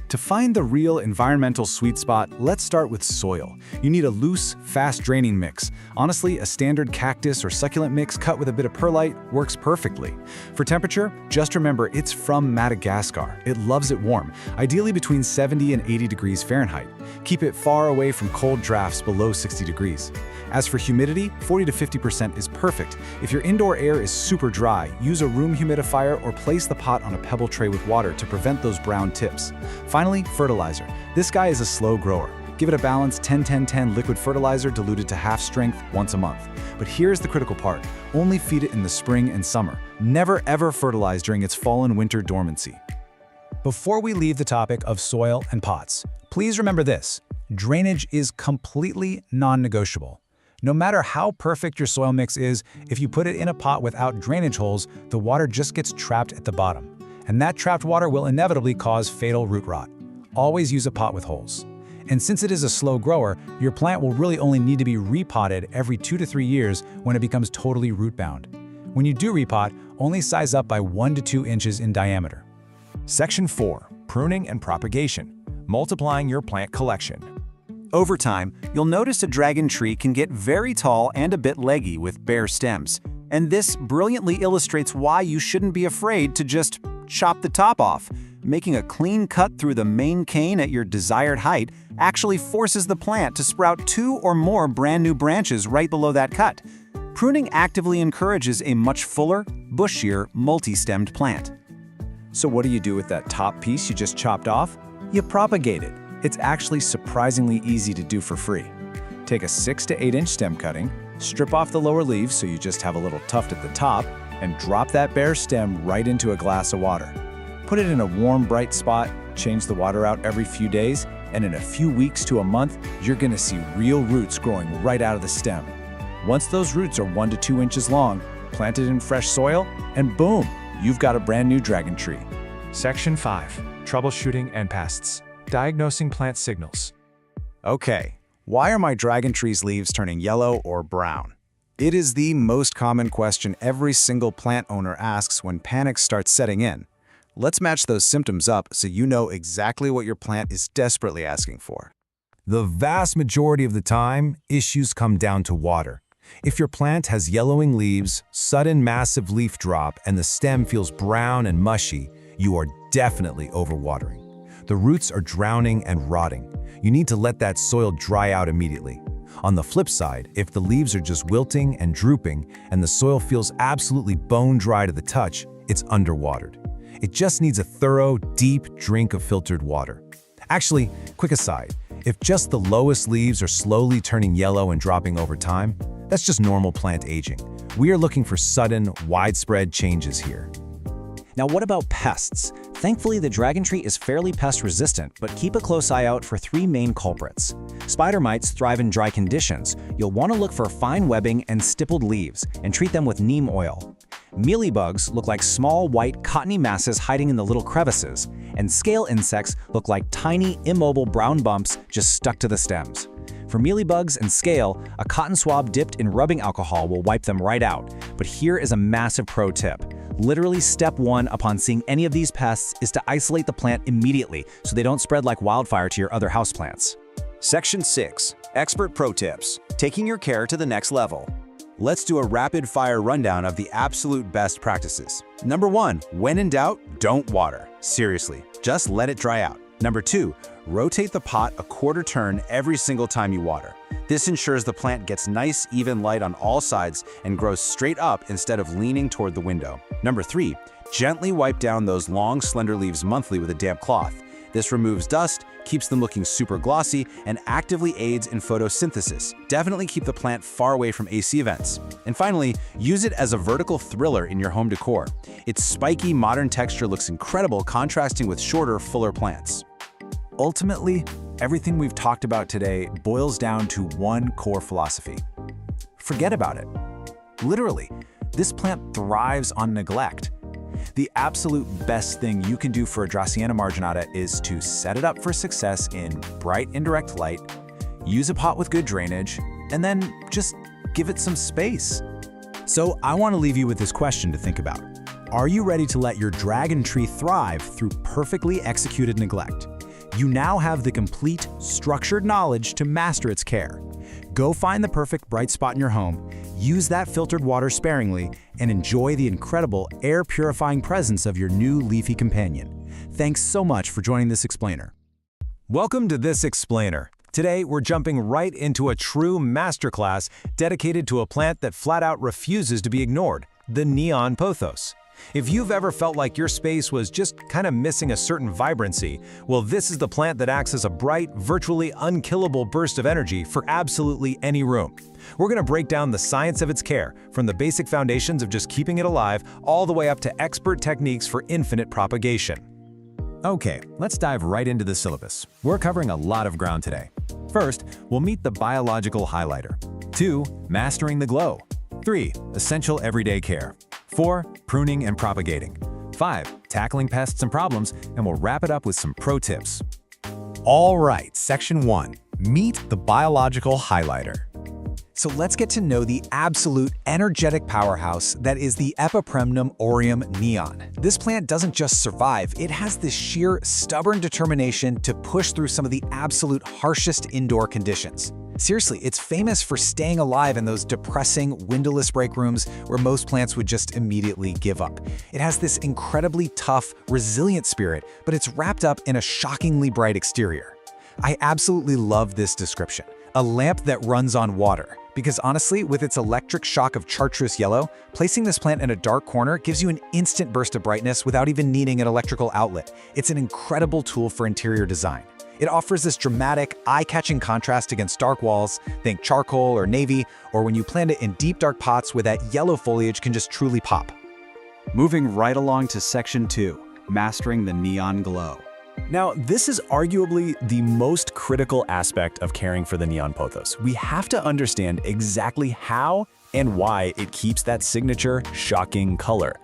To find the real environmental sweet spot, let's start with soil. You need a loose, fast-draining mix. Honestly, a standard cactus or succulent mix cut with a bit of perlite works perfectly. For temperature, just remember it's from Madagascar. It loves it warm, ideally between 70 and 80 degrees Fahrenheit. Keep it far away from cold drafts below 60 degrees. As for humidity, 40 to 50% is perfect. If your indoor air is super dry, use a room humidifier or place the pot on a pebble tray with water to prevent those brown tips. Finally, fertilizer. This guy is a slow grower. Give it a balanced 10-10-10 liquid fertilizer diluted to half strength once a month. But here's the critical part. Only feed it in the spring and summer. Never ever fertilize during its fall and winter dormancy. Before we leave the topic of soil and pots, please remember this: drainage is completely non-negotiable. No matter how perfect your soil mix is, if you put it in a pot without drainage holes, the water just gets trapped at the bottom. And that trapped water will inevitably cause fatal root rot. Always use a pot with holes. And since it is a slow grower, your plant will really only need to be repotted every 2 to 3 years when it becomes totally root-bound. When you do repot, only size up by 1 to 2 inches in diameter. Section 4. Pruning and propagation: multiplying your plant collection. Over time, you'll notice a dragon tree can get very tall and a bit leggy with bare stems. And this brilliantly illustrates why you shouldn't be afraid to just chop the top off. Making a clean cut through the main cane at your desired height actually forces the plant to sprout 2 or more brand new branches right below that cut. Pruning actively encourages a much fuller, bushier, multi-stemmed plant. So what do you do with that top piece you just chopped off? You propagate it. It's actually surprisingly easy to do for free. Take a 6 to 8 inch stem cutting, strip off the lower leaves so you just have a little tuft at the top, and drop that bare stem right into a glass of water. Put it in a warm, bright spot, change the water out every few days, and in a few weeks to a month, you're gonna see real roots growing right out of the stem. Once those roots are 1 to 2 inches long, plant it in fresh soil, and boom, you've got a brand new dragon tree. Section 5. Troubleshooting and pests: diagnosing plant signals. Okay, why are my dragon tree's leaves turning yellow or brown? It is the most common question every single plant owner asks when panic starts setting in. Let's match those symptoms up so you know exactly what your plant is desperately asking for. The vast majority of the time, issues come down to water. If your plant has yellowing leaves, sudden massive leaf drop, and the stem feels brown and mushy, you are definitely overwatering. The roots are drowning and rotting. You need to let that soil dry out immediately. On the flip side, if the leaves are just wilting and drooping and the soil feels absolutely bone dry to the touch, it's underwatered. It just needs a thorough, deep drink of filtered water. Actually, quick aside, if just the lowest leaves are slowly turning yellow and dropping over time, that's just normal plant aging. We are looking for sudden, widespread changes here. Now what about pests? Thankfully, the dragon tree is fairly pest resistant, but keep a close eye out for 3 main culprits. Spider mites thrive in dry conditions. You'll want to look for fine webbing and stippled leaves, and treat them with neem oil. Mealybugs look like small, white, cottony masses hiding in the little crevices, and scale insects look like tiny, immobile brown bumps just stuck to the stems. For mealybugs and scale, a cotton swab dipped in rubbing alcohol will wipe them right out. But here is a massive pro tip. Literally step 1 upon seeing any of these pests is to isolate the plant immediately so they don't spread like wildfire to your other houseplants. Section 6. Expert Pro Tips: taking your care to the next level. Let's do a rapid-fire rundown of the absolute best practices. Number 1. When in doubt, don't water. Seriously, just let it dry out. Number 2, rotate the pot a quarter turn every single time you water. This ensures the plant gets nice, even light on all sides and grows straight up instead of leaning toward the window. Number 3, gently wipe down those long, slender leaves monthly with a damp cloth. This removes dust, keeps them looking super glossy, and actively aids in photosynthesis. Definitely keep the plant far away from AC vents. And finally, use it as a vertical thriller in your home decor. Its spiky, modern texture looks incredible, contrasting with shorter, fuller plants. Ultimately, everything we've talked about today boils down to one core philosophy. Forget about it. Literally, this plant thrives on neglect. The absolute best thing you can do for a Dracaena marginata is to set it up for success in bright indirect light, use a pot with good drainage, and then just give it some space. So I want to leave you with this question to think about. Are you ready to let your dragon tree thrive through perfectly executed neglect? You now have the complete, structured knowledge to master its care. Go find the perfect bright spot in your home, use that filtered water sparingly, and enjoy the incredible air-purifying presence of your new leafy companion. Thanks so much for joining this explainer. Welcome to This Explainer. Today, we're jumping right into a true masterclass dedicated to a plant that flat out refuses to be ignored, the neon pothos. If you've ever felt like your space was just kind of missing a certain vibrancy, well, this is the plant that acts as a bright, virtually unkillable burst of energy for absolutely any room. We're going to break down the science of its care, from the basic foundations of just keeping it alive, all the way up to expert techniques for infinite propagation. Okay, let's dive right into the syllabus. We're covering a lot of ground today. First, we'll meet the biological highlighter. 2, mastering the glow. 3, essential everyday care. 4, pruning and propagating. 5, tackling pests and problems, and we'll wrap it up with some pro tips. All right, Section 1, meet the biological highlighter. So let's get to know the absolute energetic powerhouse that is the Epipremnum aureum neon. This plant doesn't just survive, it has this sheer, stubborn determination to push through some of the absolute harshest indoor conditions. Seriously, it's famous for staying alive in those depressing, windowless break rooms where most plants would just immediately give up. It has this incredibly tough, resilient spirit, but it's wrapped up in a shockingly bright exterior. I absolutely love this description. A lamp that runs on water. Because honestly, with its electric shock of chartreuse yellow, placing this plant in a dark corner gives you an instant burst of brightness without even needing an electrical outlet. It's an incredible tool for interior design. It offers this dramatic, eye-catching contrast against dark walls, think charcoal or navy, or when you plant it in deep dark pots where that yellow foliage can just truly pop. Moving right along to Section 2, mastering the neon glow. Now, this is arguably the most critical aspect of caring for the neon pothos. We have to understand exactly how and why it keeps that signature, shocking color.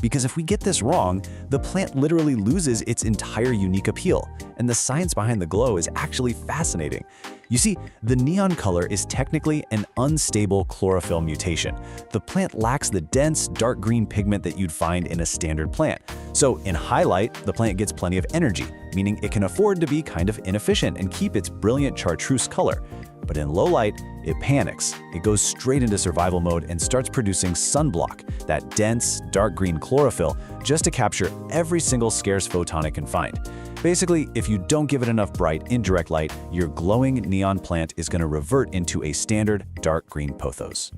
Because if we get this wrong, the plant literally loses its entire unique appeal, and the science behind the glow is actually fascinating. You see, the neon color is technically an unstable chlorophyll mutation. The plant lacks the dense, dark green pigment that you'd find in a standard plant. So in high light, the plant gets plenty of energy, meaning it can afford to be kind of inefficient and keep its brilliant chartreuse color. But in low light, it panics. It goes straight into survival mode and starts producing sunblock, that dense, dark green chlorophyll, just to capture every single scarce photon it can find. Basically, if you don't give it enough bright, indirect light, your glowing neon plant is going to revert into a standard dark green pothos.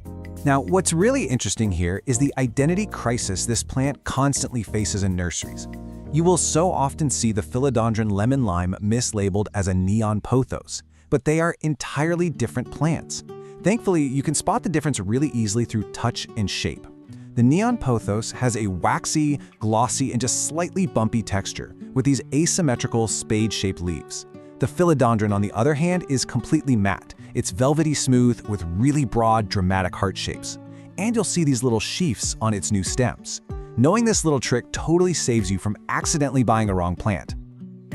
Now, what's really interesting here is the identity crisis this plant constantly faces in nurseries. You will so often see the philodendron lemon lime mislabeled as a neon pothos, but they are entirely different plants. Thankfully, you can spot the difference really easily through touch and shape. The neon pothos has a waxy, glossy, and just slightly bumpy texture with these asymmetrical spade-shaped leaves. The philodendron, on the other hand, is completely matte. It's velvety smooth with really broad, dramatic heart shapes. And you'll see these little sheaths on its new stems. Knowing this little trick totally saves you from accidentally buying a wrong plant.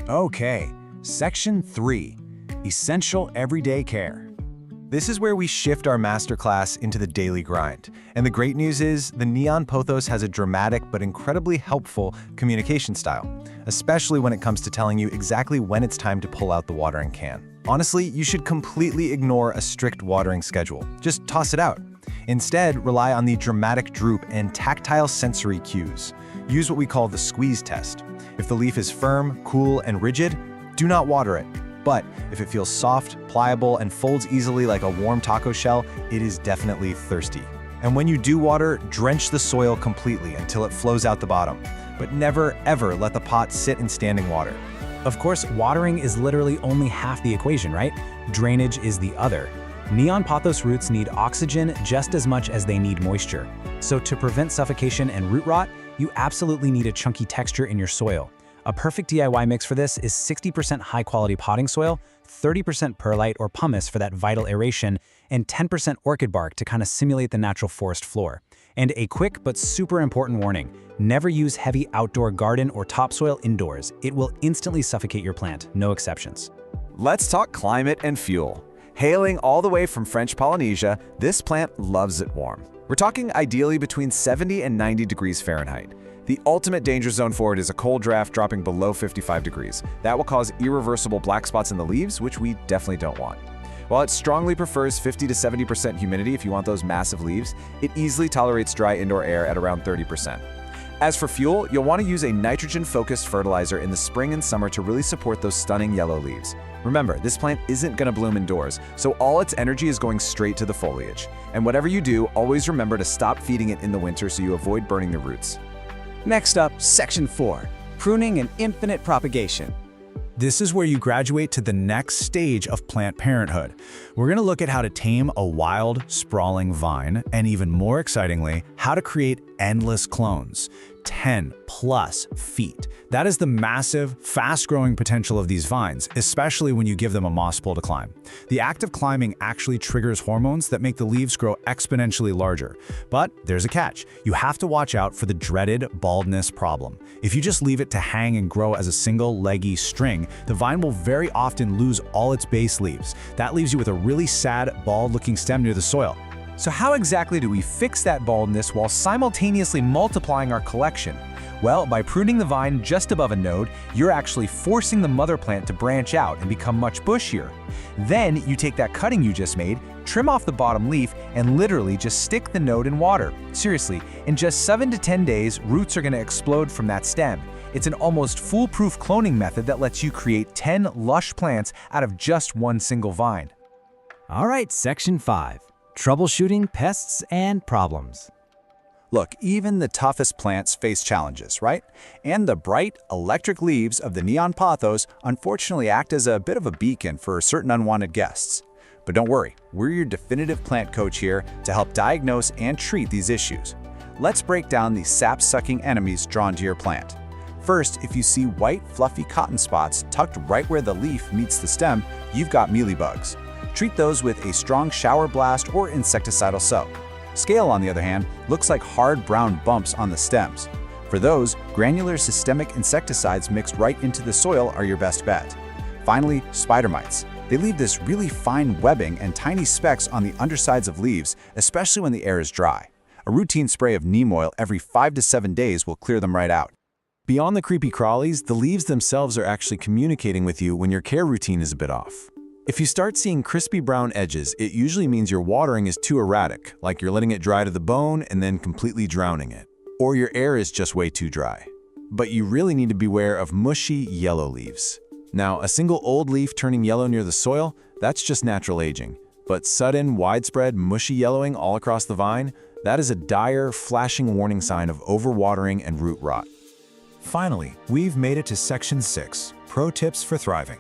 Okay, Section 3, Essential Everyday Care. This is where we shift our masterclass into the daily grind. And the great news is, the neon pothos has a dramatic but incredibly helpful communication style, especially when it comes to telling you exactly when it's time to pull out the watering can. Honestly, you should completely ignore a strict watering schedule. Just toss it out. Instead, rely on the dramatic droop and tactile sensory cues. Use what we call the squeeze test. If the leaf is firm, cool, and rigid, do not water it. But if it feels soft, pliable, and folds easily like a warm taco shell, it is definitely thirsty. And when you do water, drench the soil completely until it flows out the bottom. But never, ever let the pot sit in standing water. Of course, watering is literally only half the equation, right? Drainage is the other. Neon pothos roots need oxygen just as much as they need moisture. So to prevent suffocation and root rot, you absolutely need a chunky texture in your soil. A perfect DIY mix for this is 60% high-quality potting soil, 30% perlite or pumice for that vital aeration, and 10% orchid bark to kind of simulate the natural forest floor. And a quick but super important warning, never use heavy outdoor garden or topsoil indoors. It will instantly suffocate your plant, no exceptions. Let's talk climate and fuel. Hailing all the way from French Polynesia, this plant loves it warm. We're talking ideally between 70 and 90 degrees Fahrenheit. The ultimate danger zone for it is a cold draft dropping below 55 degrees. That will cause irreversible black spots in the leaves, which we definitely don't want. While it strongly prefers 50 to 70% humidity if you want those massive leaves, it easily tolerates dry indoor air at around 30%. As for fuel, you'll want to use a nitrogen-focused fertilizer in the spring and summer to really support those stunning yellow leaves. Remember, this plant isn't going to bloom indoors, so all its energy is going straight to the foliage. And whatever you do, always remember to stop feeding it in the winter so you avoid burning the roots. Next up, Section 4, Pruning and Infinite Propagation. This is where you graduate to the next stage of plant parenthood. We're going to look at how to tame a wild, sprawling vine, and even more excitingly, how to create endless clones. 10+ feet. That is the massive, fast-growing potential of these vines, especially when you give them a moss pole to climb. The act of climbing actually triggers hormones that make the leaves grow exponentially larger. But there's a catch. You have to watch out for the dreaded baldness problem. If you just leave it to hang and grow as a single leggy string, the vine will very often lose all its base leaves. That leaves you with a really sad, bald-looking stem near the soil. So how exactly do we fix that baldness while simultaneously multiplying our collection? Well, by pruning the vine just above a node, you're actually forcing the mother plant to branch out and become much bushier. Then you take that cutting you just made, trim off the bottom leaf, and literally just stick the node in water. Seriously, in just 7 to 10 days, roots are going to explode from that stem. It's an almost foolproof cloning method that lets you create 10 lush plants out of just one single vine. All right, Section 5. Troubleshooting pests and problems. Look, even the toughest plants face challenges, right? And the bright, electric leaves of the neon pothos unfortunately act as a bit of a beacon for certain unwanted guests. But don't worry, we're your definitive plant coach here to help diagnose and treat these issues. Let's break down the sap-sucking enemies drawn to your plant. First, if you see white, fluffy cotton spots tucked right where the leaf meets the stem, you've got mealybugs. Treat those with a strong shower blast or insecticidal soap. Scale, on the other hand, looks like hard brown bumps on the stems. For those, granular systemic insecticides mixed right into the soil are your best bet. Finally, spider mites. They leave this really fine webbing and tiny specks on the undersides of leaves, especially when the air is dry. A routine spray of neem oil every 5 to 7 days will clear them right out. Beyond the creepy crawlies, the leaves themselves are actually communicating with you when your care routine is a bit off. If you start seeing crispy brown edges, it usually means your watering is too erratic, like you're letting it dry to the bone and then completely drowning it. Or your air is just way too dry. But you really need to beware of mushy yellow leaves. Now, a single old leaf turning yellow near the soil, that's just natural aging. But sudden, widespread, mushy yellowing all across the vine, that is a dire, flashing warning sign of overwatering and root rot. Finally, we've made it to Section 6, Pro Tips for Thriving.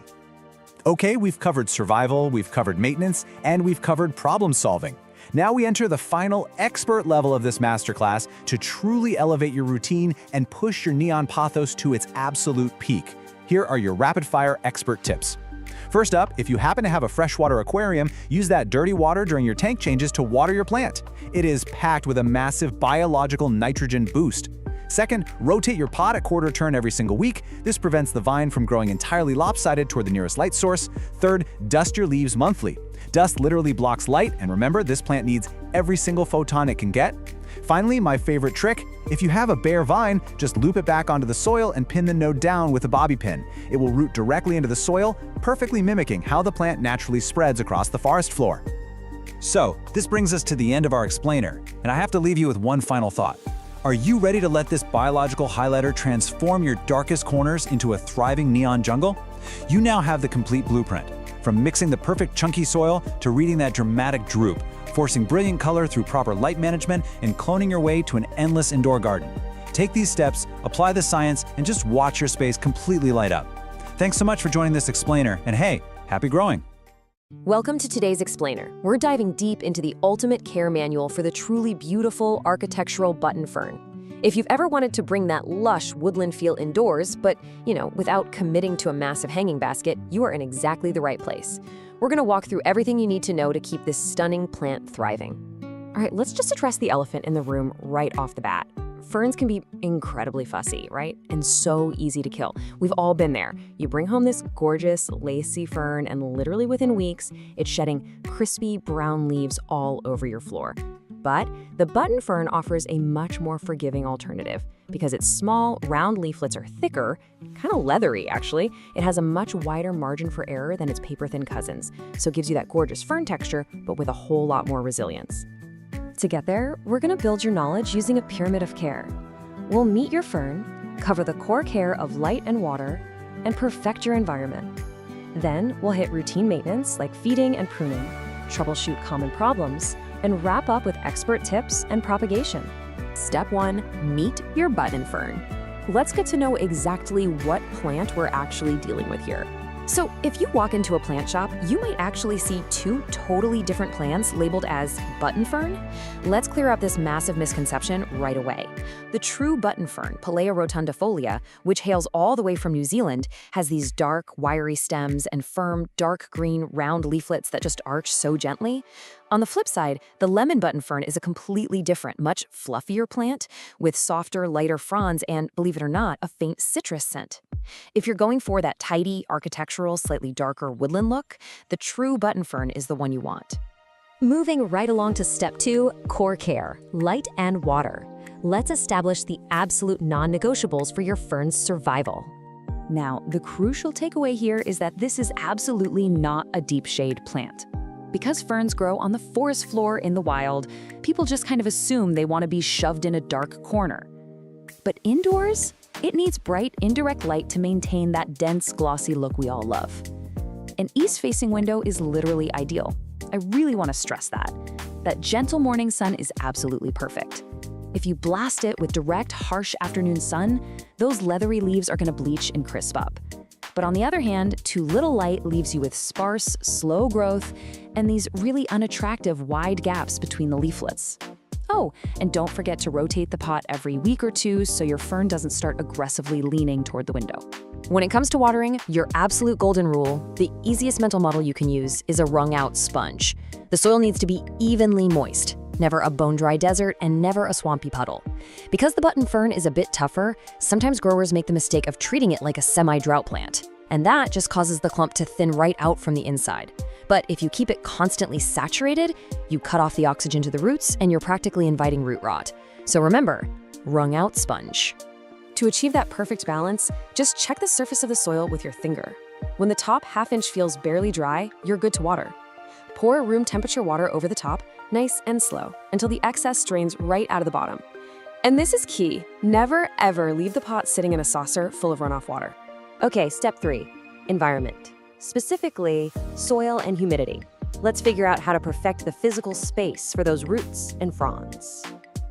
Okay, we've covered survival, we've covered maintenance, and we've covered problem solving. Now we enter the final expert level of this masterclass to truly elevate your routine and push your neon pothos to its absolute peak. Here are your rapid-fire expert tips. First up, if you happen to have a freshwater aquarium, use that dirty water during your tank changes to water your plant. It is packed with a massive biological nitrogen boost. Second, rotate your pot a quarter turn every single week. This prevents the vine from growing entirely lopsided toward the nearest light source. Third, dust your leaves monthly. Dust literally blocks light, and remember, this plant needs every single photon it can get. Finally, my favorite trick, if you have a bare vine, just loop it back onto the soil and pin the node down with a bobby pin. It will root directly into the soil, perfectly mimicking how the plant naturally spreads across the forest floor. So, this brings us to the end of our explainer, and I have to leave you with one final thought. Are you ready to let this biological highlighter transform your darkest corners into a thriving neon jungle? You now have the complete blueprint, from mixing the perfect chunky soil to reading that dramatic droop, forcing brilliant color through proper light management, and cloning your way to an endless indoor garden. Take these steps, apply the science, and just watch your space completely light up. Thanks so much for joining this explainer, and hey, happy growing! Welcome to today's Explainer. We're diving deep into the ultimate care manual for the truly beautiful architectural button fern. If you've ever wanted to bring that lush woodland feel indoors, but, without committing to a massive hanging basket, you are in exactly the right place. We're going to walk through everything you need to know to keep this stunning plant thriving. All right, let's just address the elephant in the room right off the bat. Ferns can be incredibly fussy, right? And so easy to kill. We've all been there. You bring home this gorgeous, lacy fern, and literally within weeks, it's shedding crispy brown leaves all over your floor. But the button fern offers a much more forgiving alternative. Because its small, round leaflets are thicker, kind of leathery actually, it has a much wider margin for error than its paper-thin cousins, so it gives you that gorgeous fern texture, but with a whole lot more resilience. To get there, we're going to build your knowledge using a pyramid of care. We'll meet your fern, cover the core care of light and water, and perfect your environment. Then we'll hit routine maintenance like feeding and pruning, troubleshoot common problems, and wrap up with expert tips and propagation. Step 1, meet your button fern. Let's get to know exactly what plant we're actually dealing with here. So if you walk into a plant shop, you might actually see two totally different plants labeled as button fern. Let's clear up this massive misconception right away. The true button fern, Pelea rotundifolia, which hails all the way from New Zealand, has these dark, wiry stems and firm, dark green, round leaflets that just arch so gently. On the flip side, the lemon button fern is a completely different, much fluffier plant with softer, lighter fronds and, believe it or not, a faint citrus scent. If you're going for that tidy, architectural, slightly darker woodland look, the true button fern is the one you want. Moving right along to step 2, core care, light and water. Let's establish the absolute non-negotiables for your fern's survival. Now, the crucial takeaway here is that this is absolutely not a deep shade plant. Because ferns grow on the forest floor in the wild, people just kind of assume they want to be shoved in a dark corner. But indoors, it needs bright, indirect light to maintain that dense, glossy look we all love. An east-facing window is literally ideal. I really want to stress that. That gentle morning sun is absolutely perfect. If you blast it with direct, harsh afternoon sun, those leathery leaves are going to bleach and crisp up. But on the other hand, too little light leaves you with sparse, slow growth and these really unattractive wide gaps between the leaflets. Oh, and don't forget to rotate the pot every week or two so your fern doesn't start aggressively leaning toward the window. When it comes to watering, your absolute golden rule, the easiest mental model you can use, is a wrung-out sponge. The soil needs to be evenly moist, never a bone-dry desert, and never a swampy puddle. Because the button fern is a bit tougher, sometimes growers make the mistake of treating it like a semi-drought plant, and that just causes the clump to thin right out from the inside. But if you keep it constantly saturated, you cut off the oxygen to the roots and you're practically inviting root rot. So remember, wrung-out sponge. To achieve that perfect balance, just check the surface of the soil with your finger. When the top half-inch feels barely dry, you're good to water. Pour room temperature water over the top, nice and slow, until the excess drains right out of the bottom. And this is key. Never, ever leave the pot sitting in a saucer full of runoff water. Okay, step 3, environment. Specifically, soil and humidity. Let's figure out how to perfect the physical space for those roots and fronds.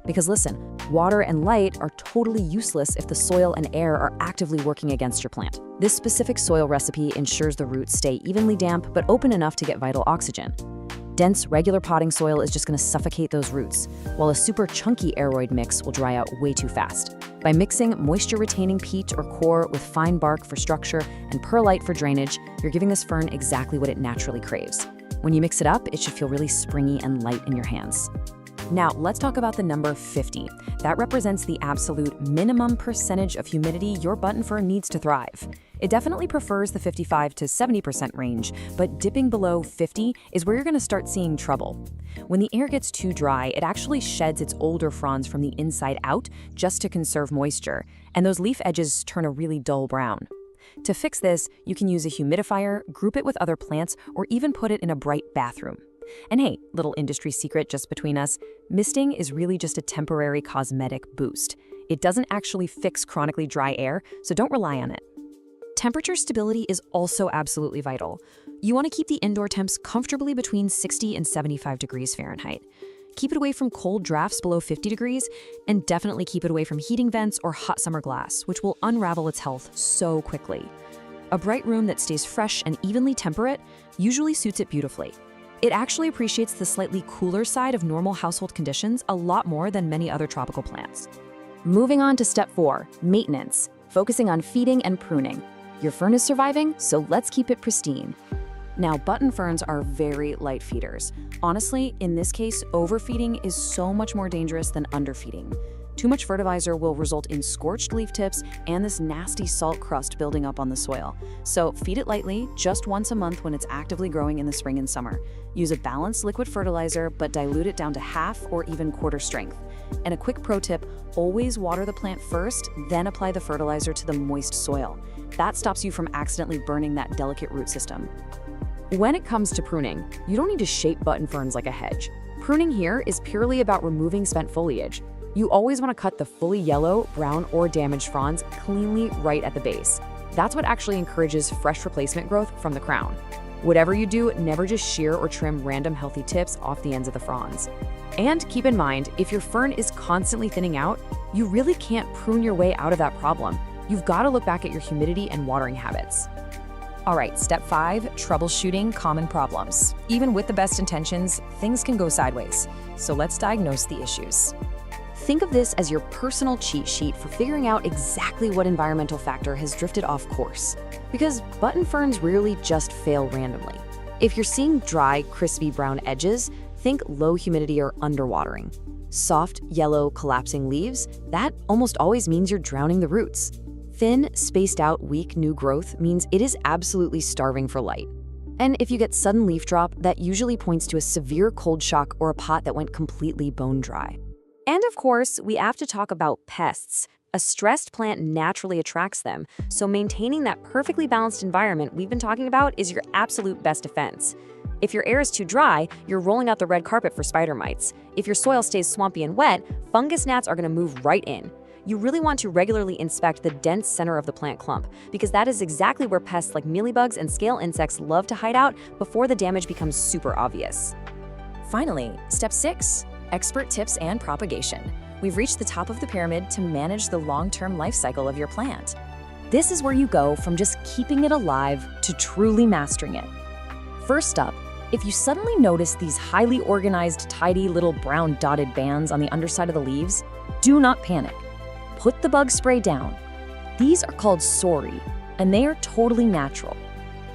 Because listen, water and light are totally useless if the soil and air are actively working against your plant. This specific soil recipe ensures the roots stay evenly damp but open enough to get vital oxygen. Dense, regular potting soil is just going to suffocate those roots, while a super chunky aeroid mix will dry out way too fast. By mixing moisture-retaining peat or core with fine bark for structure and perlite for drainage, you're giving this fern exactly what it naturally craves. When you mix it up, it should feel really springy and light in your hands. Now, let's talk about the number 50. That represents the absolute minimum percentage of humidity your button fern needs to thrive. It definitely prefers the 55 to 70% range, but dipping below 50 is where you're going to start seeing trouble. When the air gets too dry, it actually sheds its older fronds from the inside out just to conserve moisture, and those leaf edges turn a really dull brown. To fix this, you can use a humidifier, group it with other plants, or even put it in a bright bathroom. And hey, little industry secret just between us, misting is really just a temporary cosmetic boost. It doesn't actually fix chronically dry air, so don't rely on it. Temperature stability is also absolutely vital. You want to keep the indoor temps comfortably between 60 and 75 degrees Fahrenheit. Keep it away from cold drafts below 50 degrees, and definitely keep it away from heating vents or hot summer glass, which will unravel its health so quickly. A bright room that stays fresh and evenly temperate usually suits it beautifully. It actually appreciates the slightly cooler side of normal household conditions a lot more than many other tropical plants. Moving on to step 4, maintenance, focusing on feeding and pruning. Your fern is surviving, so let's keep it pristine. Now, button ferns are very light feeders. Honestly, in this case, overfeeding is so much more dangerous than underfeeding. Too much fertilizer will result in scorched leaf tips and this nasty salt crust building up on the soil. So feed it lightly, just once a month when it's actively growing in the spring and summer. Use a balanced liquid fertilizer, but dilute it down to half or even quarter strength. And a quick pro tip, always water the plant first, then apply the fertilizer to the moist soil. That stops you from accidentally burning that delicate root system. When it comes to pruning, you don't need to shape button ferns like a hedge. Pruning here is purely about removing spent foliage. You always want to cut the fully yellow, brown, or damaged fronds cleanly right at the base. That's what actually encourages fresh replacement growth from the crown. Whatever you do, never just shear or trim random healthy tips off the ends of the fronds. And keep in mind, if your fern is constantly thinning out, you really can't prune your way out of that problem. You've got to look back at your humidity and watering habits. All right, step 5, troubleshooting common problems. Even with the best intentions, things can go sideways. So let's diagnose the issues. Think of this as your personal cheat sheet for figuring out exactly what environmental factor has drifted off course. Because button ferns rarely just fail randomly. If you're seeing dry, crispy brown edges, think low humidity or underwatering. Soft, yellow, collapsing leaves, that almost always means you're drowning the roots. Thin, spaced out, weak new growth means it is absolutely starving for light. And if you get sudden leaf drop, that usually points to a severe cold shock or a pot that went completely bone dry. And of course, we have to talk about pests. A stressed plant naturally attracts them, so maintaining that perfectly balanced environment we've been talking about is your absolute best defense. If your air is too dry, you're rolling out the red carpet for spider mites. If your soil stays swampy and wet, fungus gnats are going to move right in. You really want to regularly inspect the dense center of the plant clump, because that is exactly where pests like mealybugs and scale insects love to hide out before the damage becomes super obvious. Finally, step 6, expert tips and propagation. We've reached the top of the pyramid to manage the long-term life cycle of your plant. This is where you go from just keeping it alive to truly mastering it. First up, if you suddenly notice these highly organized, tidy little brown dotted bands on the underside of the leaves, do not panic. Put the bug spray down. These are called sori, and they are totally natural.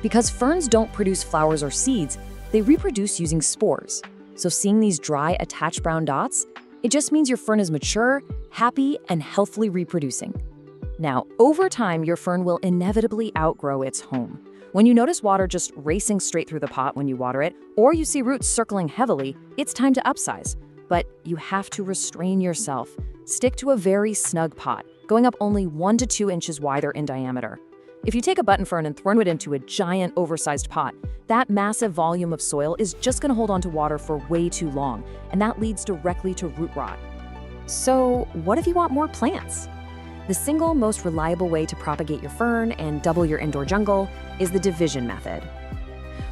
Because ferns don't produce flowers or seeds, they reproduce using spores. So seeing these dry, attached brown dots, it just means your fern is mature, happy, and healthily reproducing. Now, over time, your fern will inevitably outgrow its home. When you notice water just racing straight through the pot when you water it, or you see roots circling heavily, it's time to upsize. But you have to restrain yourself. Stick to a very snug pot, going up only 1 to 2 inches wider in diameter. If you take a button fern and throw it into a giant, oversized pot, that massive volume of soil is just going to hold on to water for way too long, and that leads directly to root rot. So, what if you want more plants? The single most reliable way to propagate your fern and double your indoor jungle is the division method.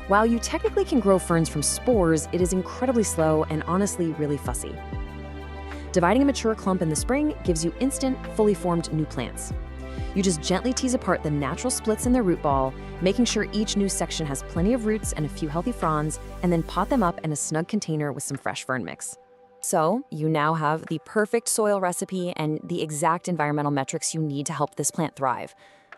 While you technically can grow ferns from spores, it is incredibly slow and honestly really fussy. Dividing a mature clump in the spring gives you instant, fully formed new plants. You just gently tease apart the natural splits in their root ball, making sure each new section has plenty of roots and a few healthy fronds, and then pot them up in a snug container with some fresh fern mix. So, you now have the perfect soil recipe and the exact environmental metrics you need to help this plant thrive.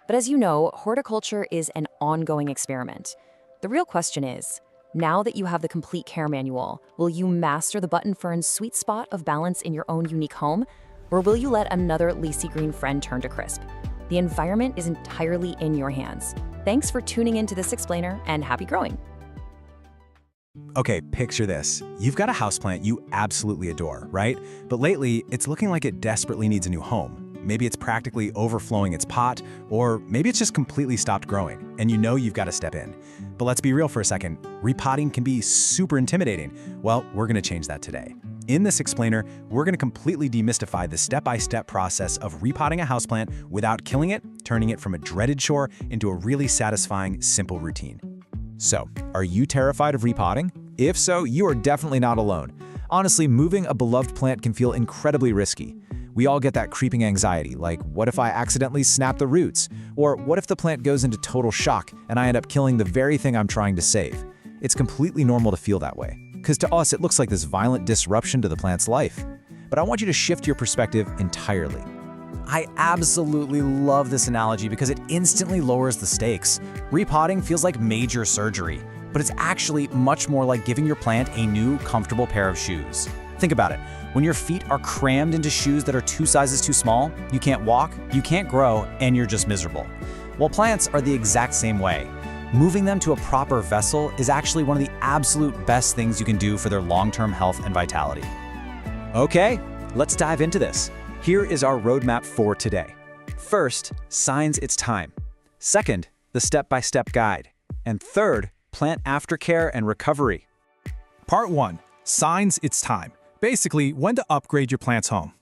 But as you know, horticulture is an ongoing experiment. The real question is, now that you have the complete care manual, will you master the button fern's sweet spot of balance in your own unique home? Or will you let another leafy green friend turn to crisp? The environment is entirely in your hands. Thanks for tuning into this explainer, and happy growing. Okay, picture this. You've got a houseplant you absolutely adore, right? But lately, it's looking like it desperately needs a new home. Maybe it's practically overflowing its pot, or maybe it's just completely stopped growing, and you know you've got to step in. But let's be real for a second. Repotting can be super intimidating. Well, we're going to change that today. In this explainer, we're going to completely demystify the step-by-step process of repotting a houseplant without killing it, turning it from a dreaded chore into a really satisfying, simple routine. So, are you terrified of repotting? If so, you are definitely not alone. Honestly, moving a beloved plant can feel incredibly risky. We all get that creeping anxiety, like what if I accidentally snap the roots? Or what if the plant goes into total shock and I end up killing the very thing I'm trying to save? It's completely normal to feel that way, because to us it looks like this violent disruption to the plant's life. But I want you to shift your perspective entirely. I absolutely love this analogy because it instantly lowers the stakes. Repotting feels like major surgery, but it's actually much more like giving your plant a new, comfortable pair of shoes. Think about it. When your feet are crammed into shoes that are 2 sizes too small, you can't walk, you can't grow, and you're just miserable. Well, plants are the exact same way. Moving them to a proper vessel is actually one of the absolute best things you can do for their long-term health and vitality. Okay, let's dive into this. Here is our roadmap for today. First, signs it's time. Second, the step-by-step guide. And third, plant aftercare and recovery. Part 1. Signs it's time. Basically, when to upgrade your plant's home.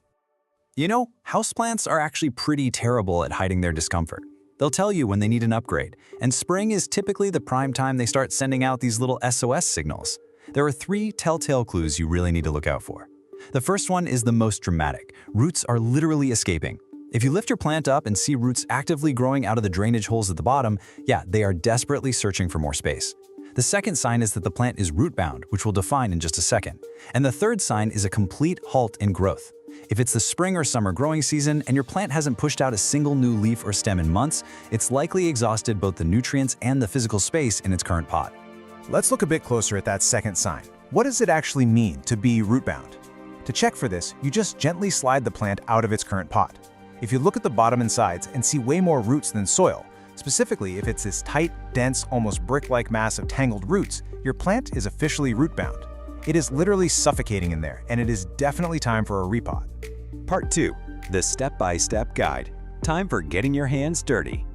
You know, houseplants are actually pretty terrible at hiding their discomfort. They'll tell you when they need an upgrade, and spring is typically the prime time they start sending out these little SOS signals. There are 3 telltale clues you really need to look out for. The first one is the most dramatic. Roots are literally escaping. If you lift your plant up and see roots actively growing out of the drainage holes at the bottom, yeah, they are desperately searching for more space. The second sign is that the plant is root-bound, which we'll define in just a second. And the third sign is a complete halt in growth. If it's the spring or summer growing season and your plant hasn't pushed out a single new leaf or stem in months, it's likely exhausted both the nutrients and the physical space in its current pot. Let's look a bit closer at that second sign. What does it actually mean to be root-bound? To check for this, you just gently slide the plant out of its current pot. If you look at the bottom and sides and see way more roots than soil, specifically if it's this tight, dense, almost brick-like mass of tangled roots, your plant is officially root-bound. It is literally suffocating in there, and it is definitely time for a repot. Part 2. The step-by-step guide. Time for getting your hands dirty.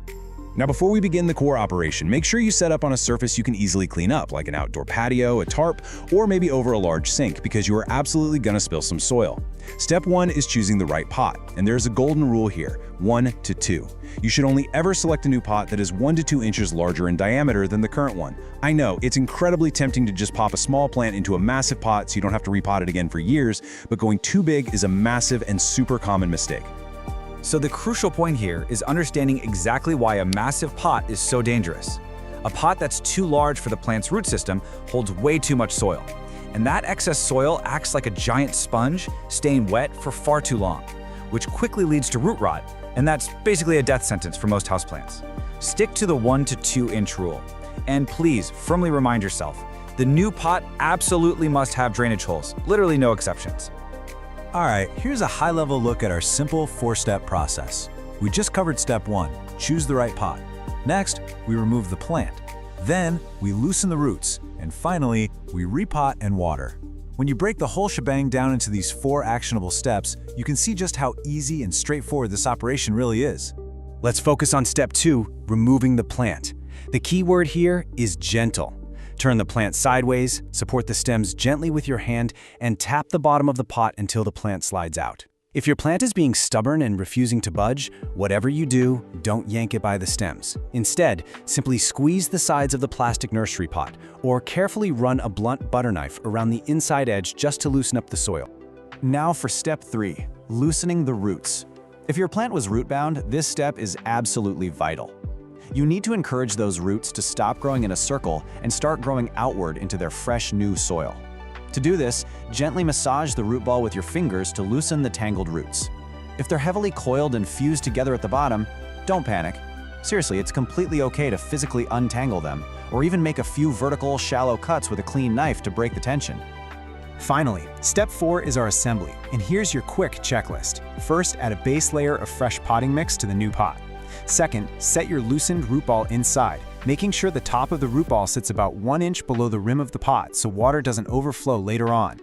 Now, before we begin the core operation, make sure you set up on a surface you can easily clean up, like an outdoor patio, a tarp, or maybe over a large sink, because you are absolutely going to spill some soil. Step 1 is choosing the right pot, and there's a golden rule here, 1 to 2. You should only ever select a new pot that is 1 to 2 inches larger in diameter than the current one. I know, it's incredibly tempting to just pop a small plant into a massive pot so you don't have to repot it again for years, but going too big is a massive and super common mistake. So the crucial point here is understanding exactly why a massive pot is so dangerous. A pot that's too large for the plant's root system holds way too much soil. And that excess soil acts like a giant sponge, staying wet for far too long, which quickly leads to root rot, and that's basically a death sentence for most houseplants. Stick to the 1 to 2 inch rule. And please, firmly remind yourself, the new pot absolutely must have drainage holes, literally no exceptions. All right, here's a high-level look at our simple 4-step process. We just covered step 1, choose the right pot. Next, we remove the plant. Then, we loosen the roots. And finally, we repot and water. When you break the whole shebang down into these 4 actionable steps, you can see just how easy and straightforward this operation really is. Let's focus on step 2, removing the plant. The key word here is gentle. Turn the plant sideways, support the stems gently with your hand, and tap the bottom of the pot until the plant slides out. If your plant is being stubborn and refusing to budge, whatever you do, don't yank it by the stems. Instead, simply squeeze the sides of the plastic nursery pot, or carefully run a blunt butter knife around the inside edge just to loosen up the soil. Now for step 3, loosening the roots. If your plant was root-bound, this step is absolutely vital. You need to encourage those roots to stop growing in a circle and start growing outward into their fresh new soil. To do this, gently massage the root ball with your fingers to loosen the tangled roots. If they're heavily coiled and fused together at the bottom, don't panic. Seriously, it's completely okay to physically untangle them, or even make a few vertical, shallow cuts with a clean knife to break the tension. Finally, step 4 is our assembly, and here's your quick checklist. First, add a base layer of fresh potting mix to the new pot. Second, set your loosened root ball inside, making sure the top of the root ball sits about 1 inch below the rim of the pot so water doesn't overflow later on.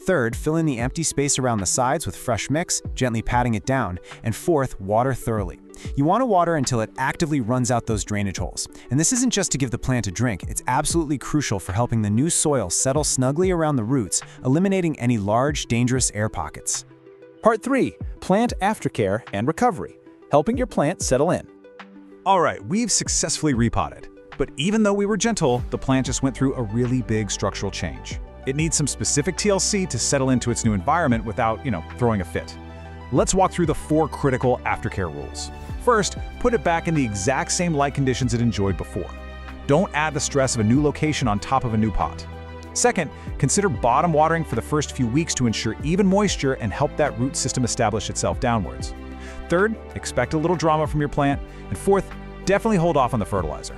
Third, fill in the empty space around the sides with fresh mix, gently patting it down. And fourth, water thoroughly. You want to water until it actively runs out those drainage holes. And this isn't just to give the plant a drink, it's absolutely crucial for helping the new soil settle snugly around the roots, eliminating any large, dangerous air pockets. Part 3. Plant aftercare and recovery, helping your plant settle in. All right, we've successfully repotted. But even though we were gentle, the plant just went through a really big structural change. It needs some specific TLC to settle into its new environment without, throwing a fit. Let's walk through the 4 critical aftercare rules. First, put it back in the exact same light conditions it enjoyed before. Don't add the stress of a new location on top of a new pot. Second, consider bottom watering for the first few weeks to ensure even moisture and help that root system establish itself downwards. Third, expect a little drama from your plant. And fourth, definitely hold off on the fertilizer.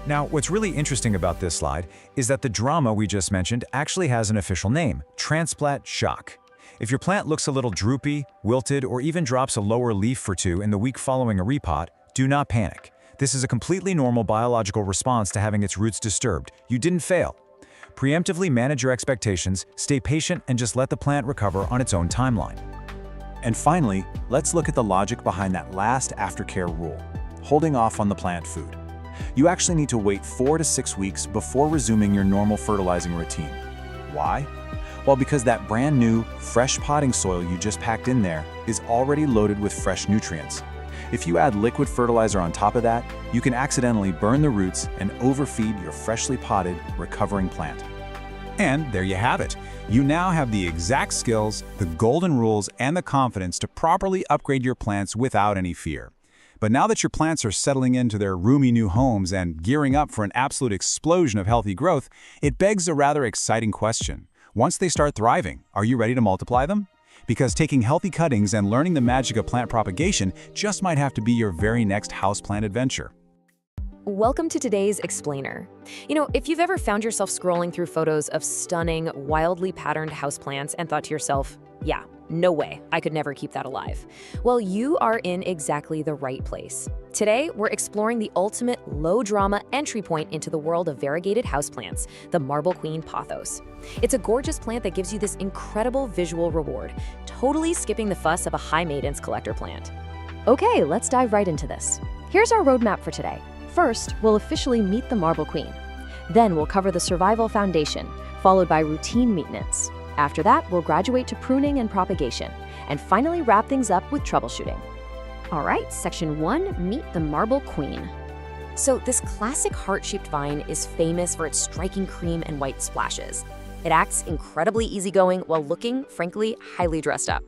Now, what's really interesting about this slide is that the drama we just mentioned actually has an official name: transplant shock. If your plant looks a little droopy, wilted, or even drops a lower leaf or two in the week following a repot, do not panic. This is a completely normal biological response to having its roots disturbed. You didn't fail. Preemptively manage your expectations, stay patient, and just let the plant recover on its own timeline. And finally, let's look at the logic behind that last aftercare rule: holding off on the plant food. You actually need to wait 4 to 6 weeks before resuming your normal fertilizing routine. Why? Well, because that brand new, fresh potting soil you just packed in there is already loaded with fresh nutrients. If you add liquid fertilizer on top of that, you can accidentally burn the roots and overfeed your freshly potted, recovering plant. And there you have it. You now have the exact skills, the golden rules, and the confidence to properly upgrade your plants without any fear. But now that your plants are settling into their roomy new homes and gearing up for an absolute explosion of healthy growth, it begs a rather exciting question. Once they start thriving, are you ready to multiply them? Because taking healthy cuttings and learning the magic of plant propagation just might have to be your very next houseplant adventure. Welcome to today's Explainer. If you've ever found yourself scrolling through photos of stunning, wildly patterned houseplants and thought to yourself, yeah, no way, I could never keep that alive. Well, you are in exactly the right place. Today, we're exploring the ultimate low-drama entry point into the world of variegated houseplants, the Marble Queen pothos. It's a gorgeous plant that gives you this incredible visual reward, totally skipping the fuss of a high-maintenance collector plant. Okay, let's dive right into this. Here's our roadmap for today. First, we'll officially meet the Marble Queen. Then we'll cover the survival foundation, followed by routine maintenance. After that, we'll graduate to pruning and propagation, and finally wrap things up with troubleshooting. All right, section 1, meet the Marble Queen. So this classic heart-shaped vine is famous for its striking cream and white splashes. It acts incredibly easygoing while looking, frankly, highly dressed up.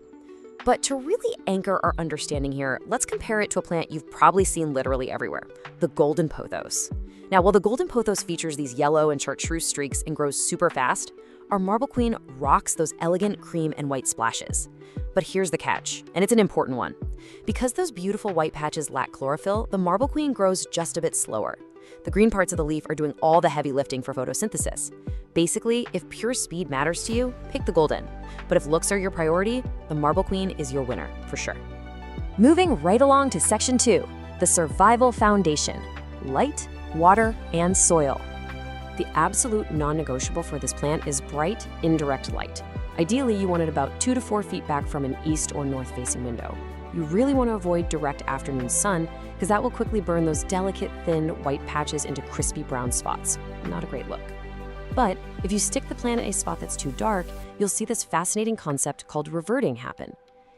But to really anchor our understanding here, let's compare it to a plant you've probably seen literally everywhere, the golden pothos. Now, while the golden pothos features these yellow and chartreuse streaks and grows super fast, our Marble Queen rocks those elegant cream and white splashes. But here's the catch, and it's an important one. Because those beautiful white patches lack chlorophyll, the Marble Queen grows just a bit slower. The green parts of the leaf are doing all the heavy lifting for photosynthesis. Basically, if pure speed matters to you, pick the golden. But if looks are your priority, the Marble Queen is your winner, for sure. Moving right along to section 2, the survival foundation: light, water, and soil. The absolute non-negotiable for this plant is bright, indirect light. Ideally, you want it about 2 to 4 feet back from an east or north-facing window. You really want to avoid direct afternoon sun, because that will quickly burn those delicate, thin, white patches into crispy brown spots. Not a great look. But if you stick the plant in a spot that's too dark, you'll see this fascinating concept called reverting happen.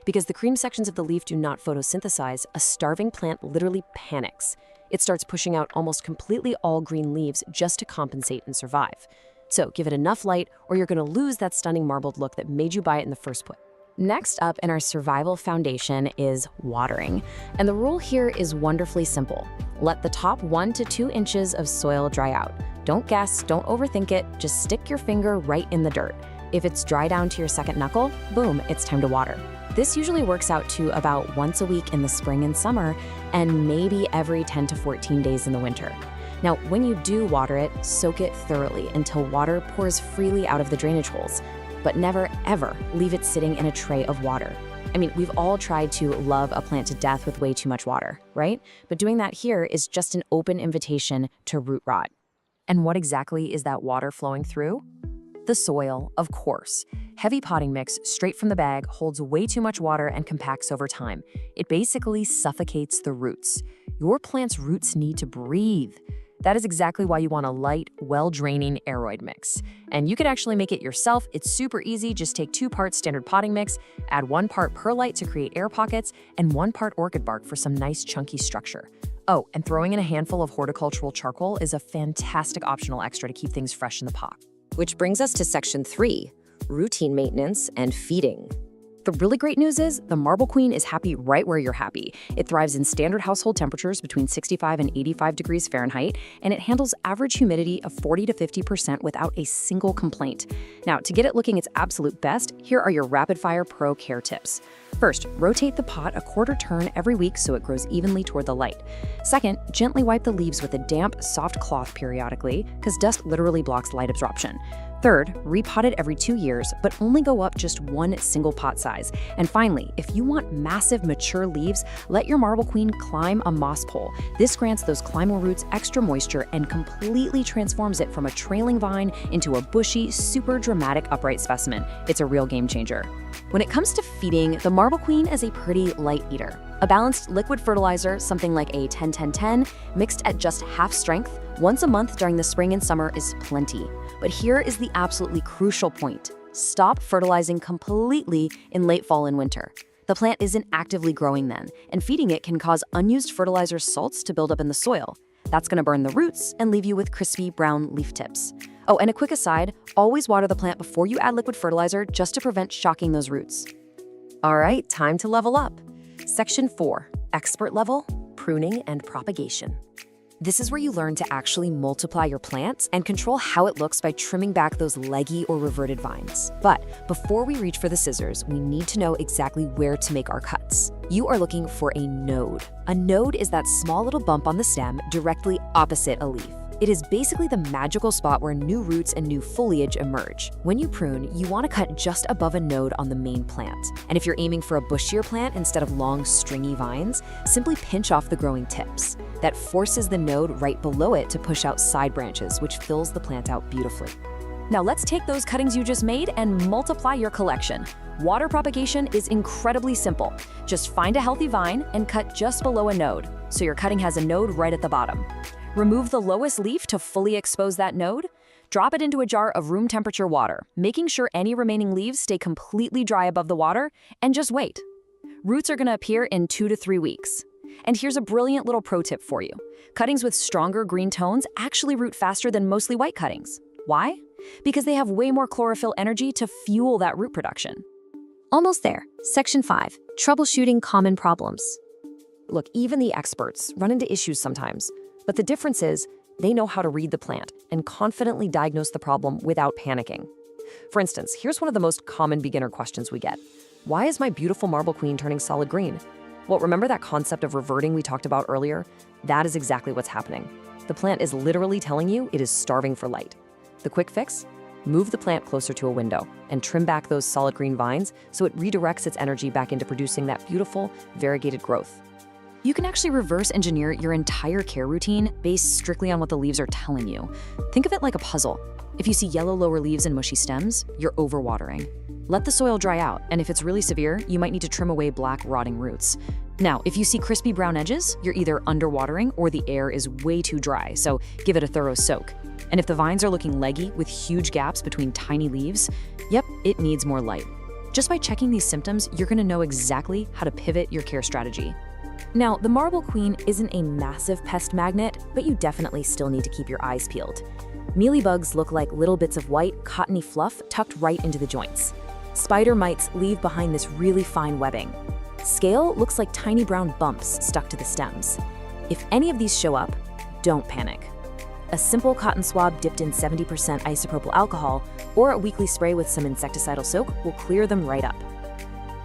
Because the cream sections of the leaf do not photosynthesize, a starving plant literally panics. It starts pushing out almost completely all green leaves just to compensate and survive. So give it enough light or you're going to lose that stunning marbled look that made you buy it in the first place. Next up in our survival foundation is watering. And the rule here is wonderfully simple. Let the top 1 to 2 inches of soil dry out. Don't guess, don't overthink it, just stick your finger right in the dirt. If it's dry down to your second knuckle, boom, it's time to water. This usually works out to about once a week in the spring and summer, and maybe every 10 to 14 days in the winter. Now, when you do water it, soak it thoroughly until water pours freely out of the drainage holes. But never, ever leave it sitting in a tray of water. I mean, we've all tried to love a plant to death with way too much water, right? But doing that here is just an open invitation to root rot. And what exactly is that water flowing through? The soil, of course. Heavy potting mix straight from the bag holds way too much water and compacts over time. It basically suffocates the roots. Your plant's roots need to breathe. That is exactly why you want a light, well-draining aeroid mix. And you can actually make it yourself. It's super easy. Just take 2 parts standard potting mix, add 1 part perlite to create air pockets, and 1 part orchid bark for some nice chunky structure. Oh, and throwing in a handful of horticultural charcoal is a fantastic optional extra to keep things fresh in the pot. Which brings us to section 3, routine maintenance and feeding. The really great news is the Marble Queen is happy right where you're happy. It thrives in standard household temperatures between 65 and 85 degrees Fahrenheit, and it handles average humidity of 40 to 50% without a single complaint. Now, to get it looking its absolute best, here are your rapid-fire pro care tips. First, rotate the pot a quarter turn every week so it grows evenly toward the light. Second, gently wipe the leaves with a damp, soft cloth periodically, because dust literally blocks light absorption. Third, repot it every 2 years, but only go up just 1 single pot size. And finally, if you want massive, mature leaves, let your Marble Queen climb a moss pole. This grants those climbing roots extra moisture and completely transforms it from a trailing vine into a bushy, super dramatic upright specimen. It's a real game changer. When it comes to feeding, the Marble Queen is a pretty light eater. A balanced liquid fertilizer, something like a 10-10-10, mixed at just half strength, once a month during the spring and summer is plenty. But here is the absolutely crucial point. Stop fertilizing completely in late fall and winter. The plant isn't actively growing then, and feeding it can cause unused fertilizer salts to build up in the soil. That's going to burn the roots and leave you with crispy brown leaf tips. Oh, and a quick aside, always water the plant before you add liquid fertilizer just to prevent shocking those roots. All right, time to level up. Section 4, expert level, pruning and propagation. This is where you learn to actually multiply your plants and control how it looks by trimming back those leggy or reverted vines. But before we reach for the scissors, we need to know exactly where to make our cuts. You are looking for a node. A node is that small little bump on the stem directly opposite a leaf. It is basically the magical spot where new roots and new foliage emerge. When you prune, you want to cut just above a node on the main plant. And if you're aiming for a bushier plant instead of long, stringy vines, simply pinch off the growing tips. That forces the node right below it to push out side branches, which fills the plant out beautifully. Now let's take those cuttings you just made and multiply your collection. Water propagation is incredibly simple. Just find a healthy vine and cut just below a node, so your cutting has a node right at the bottom. Remove the lowest leaf to fully expose that node. Drop it into a jar of room temperature water, making sure any remaining leaves stay completely dry above the water, and just wait. Roots are going to appear in 2 to 3 weeks. And here's a brilliant little pro tip for you. Cuttings with stronger green tones actually root faster than mostly white cuttings. Why? Because they have way more chlorophyll energy to fuel that root production. Almost there. Section 5, troubleshooting common problems. Look, even the experts run into issues sometimes. But the difference is, they know how to read the plant and confidently diagnose the problem without panicking. For instance, here's one of the most common beginner questions we get. Why is my beautiful Marble Queen turning solid green? Well, remember that concept of reverting we talked about earlier? That is exactly what's happening. The plant is literally telling you it is starving for light. The quick fix? Move the plant closer to a window and trim back those solid green vines so it redirects its energy back into producing that beautiful, variegated growth. You can actually reverse engineer your entire care routine based strictly on what the leaves are telling you. Think of it like a puzzle. If you see yellow lower leaves and mushy stems, you're overwatering. Let the soil dry out, and if it's really severe, you might need to trim away black, rotting roots. Now, if you see crispy brown edges, you're either underwatering or the air is way too dry, so give it a thorough soak. And if the vines are looking leggy with huge gaps between tiny leaves, yep, it needs more light. Just by checking these symptoms, you're going to know exactly how to pivot your care strategy. Now, the Marble Queen isn't a massive pest magnet, but you definitely still need to keep your eyes peeled. Mealybugs look like little bits of white, cottony fluff tucked right into the joints. Spider mites leave behind this really fine webbing. Scale looks like tiny brown bumps stuck to the stems. If any of these show up, don't panic. A simple cotton swab dipped in 70% isopropyl alcohol or a weekly spray with some insecticidal soak will clear them right up.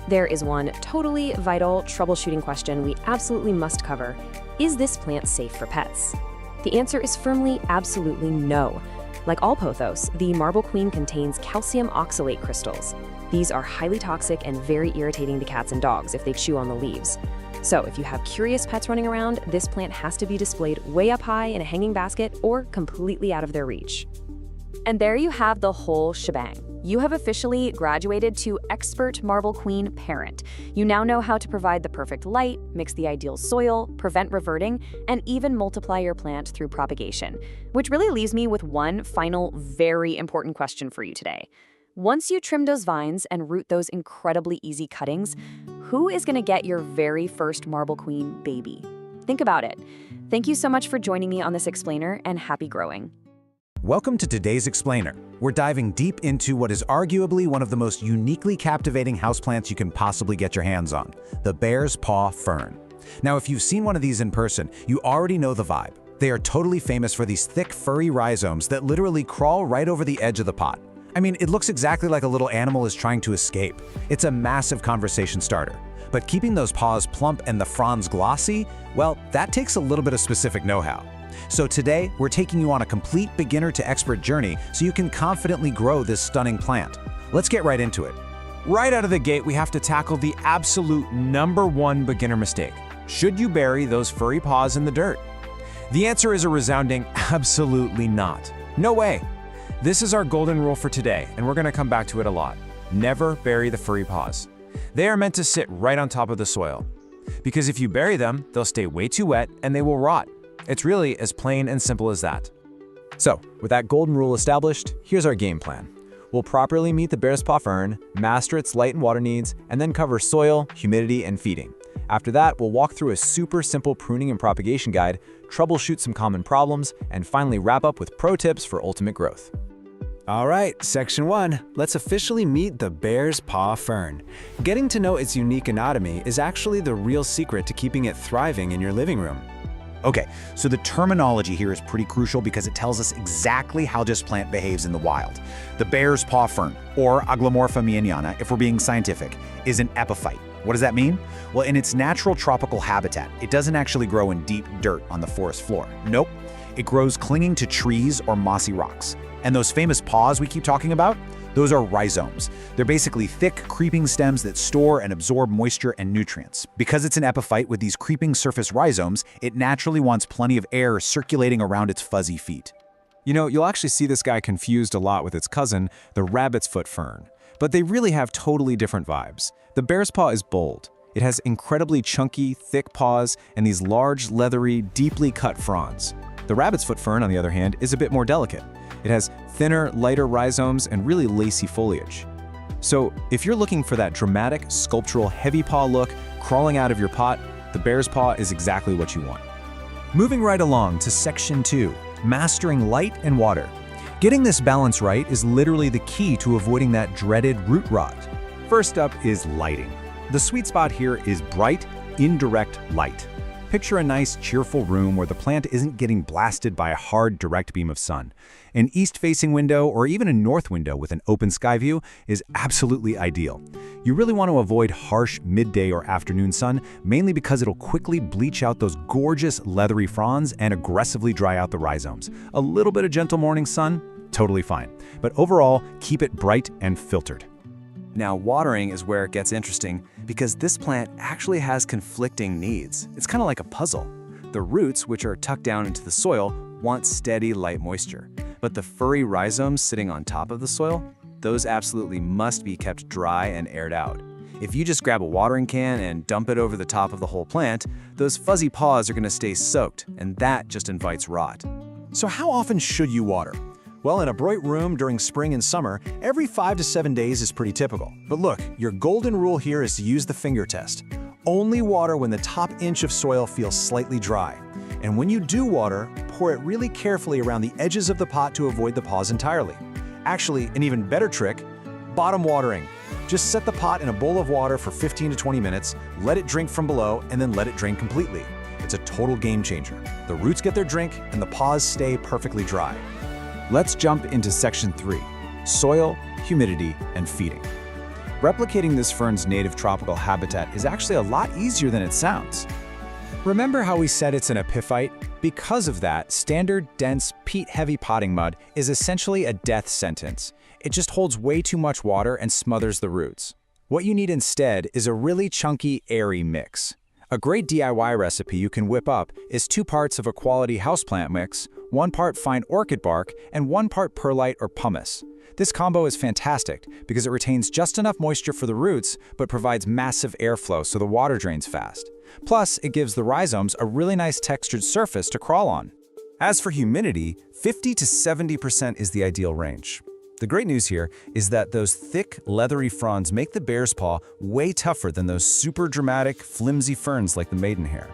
There is one totally vital troubleshooting question we absolutely must cover. Is this plant safe for pets? The answer is firmly absolutely no. Like all pothos, the Marble Queen contains calcium oxalate crystals. These are highly toxic and very irritating to cats and dogs if they chew on the leaves. So if you have curious pets running around, this plant has to be displayed way up high in a hanging basket or completely out of their reach. And there you have the whole shebang. You have officially graduated to expert Marble Queen parent. You now know how to provide the perfect light, mix the ideal soil, prevent reverting, and even multiply your plant through propagation. Which really leaves me with one final, very important question for you today. Once you trim those vines and root those incredibly easy cuttings, who is going to get your very first Marble Queen baby? Think about it. Thank you so much for joining me on this explainer, and happy growing. Welcome to today's Explainer. We're diving deep into what is arguably one of the most uniquely captivating houseplants you can possibly get your hands on, the bear's paw fern. Now, if you've seen one of these in person, you already know the vibe. They are totally famous for these thick, furry rhizomes that literally crawl right over the edge of the pot. I mean, it looks exactly like a little animal is trying to escape. It's a massive conversation starter. But keeping those paws plump and the fronds glossy, well, that takes a little bit of specific know-how. So today, we're taking you on a complete beginner to expert journey so you can confidently grow this stunning plant. Let's get right into it. Right out of the gate, we have to tackle the absolute #1 beginner mistake. Should you bury those furry paws in the dirt? The answer is a resounding absolutely not. No way. This is our golden rule for today, and we're going to come back to it a lot. Never bury the furry paws. They are meant to sit right on top of the soil. Because if you bury them, they'll stay way too wet and they will rot. It's really as plain and simple as that. So, with that golden rule established, here's our game plan. We'll properly meet the bear's paw fern, master its light and water needs, and then cover soil, humidity, and feeding. After that, we'll walk through a super simple pruning and propagation guide, troubleshoot some common problems, and finally wrap up with pro tips for ultimate growth. All right, Section 1. Let's officially meet the bear's paw fern. Getting to know its unique anatomy is actually the real secret to keeping it thriving in your living room. Okay, so the terminology here is pretty crucial because it tells us exactly how this plant behaves in the wild. The bear's paw fern, or Aglomorpha meianiana, if we're being scientific, is an epiphyte. What does that mean? Well, in its natural tropical habitat, it doesn't actually grow in deep dirt on the forest floor. Nope, it grows clinging to trees or mossy rocks. And those famous paws we keep talking about? Those are rhizomes. They're basically thick, creeping stems that store and absorb moisture and nutrients. Because it's an epiphyte with these creeping surface rhizomes, it naturally wants plenty of air circulating around its fuzzy feet. You know, you'll actually see this guy confused a lot with its cousin, the rabbit's foot fern. But they really have totally different vibes. The bear's paw is bold. It has incredibly chunky, thick paws and these large, leathery, deeply cut fronds. The rabbit's foot fern, on the other hand, is a bit more delicate. It has thinner, lighter rhizomes and really lacy foliage. So if you're looking for that dramatic, sculptural, heavy paw look crawling out of your pot, the bear's paw is exactly what you want. Moving right along to Section 2, mastering light and water. Getting this balance right is literally the key to avoiding that dreaded root rot. First up is lighting. The sweet spot here is bright, indirect light. Picture a nice, cheerful room where the plant isn't getting blasted by a hard, direct beam of sun. An east-facing window or even a north window with an open sky view is absolutely ideal. You really want to avoid harsh midday or afternoon sun, mainly because it'll quickly bleach out those gorgeous leathery fronds and aggressively dry out the rhizomes. A little bit of gentle morning sun, totally fine. But overall, keep it bright and filtered. Now, watering is where it gets interesting because this plant actually has conflicting needs. It's kind of like a puzzle. The roots, which are tucked down into the soil, want steady, light moisture. But the furry rhizomes sitting on top of the soil, those absolutely must be kept dry and aired out. If you just grab a watering can and dump it over the top of the whole plant, those fuzzy paws are going to stay soaked, and that just invites rot. So how often should you water? Well, in a bright room during spring and summer, every 5 to 7 days is pretty typical. But look, your golden rule here is to use the finger test. Only water when the top inch of soil feels slightly dry. And when you do water, pour it really carefully around the edges of the pot to avoid the paws entirely. Actually, an even better trick, bottom watering. Just set the pot in a bowl of water for 15 to 20 minutes, let it drink from below, and then let it drain completely. It's a total game changer. The roots get their drink, and the paws stay perfectly dry. Let's jump into Section 3, soil, humidity, and feeding. Replicating this fern's native tropical habitat is actually a lot easier than it sounds. Remember how we said it's an epiphyte? Because of that, standard, dense, peat-heavy potting mud is essentially a death sentence. It just holds way too much water and smothers the roots. What you need instead is a really chunky, airy mix. A great DIY recipe you can whip up is 2 parts of a quality houseplant mix, 1 part fine orchid bark, and 1 part perlite or pumice. This combo is fantastic because it retains just enough moisture for the roots but provides massive airflow so the water drains fast. Plus, it gives the rhizomes a really nice textured surface to crawl on. As for humidity, 50 to 70% is the ideal range. The great news here is that those thick, leathery fronds make the bear's paw way tougher than those super dramatic, flimsy ferns like the maidenhair.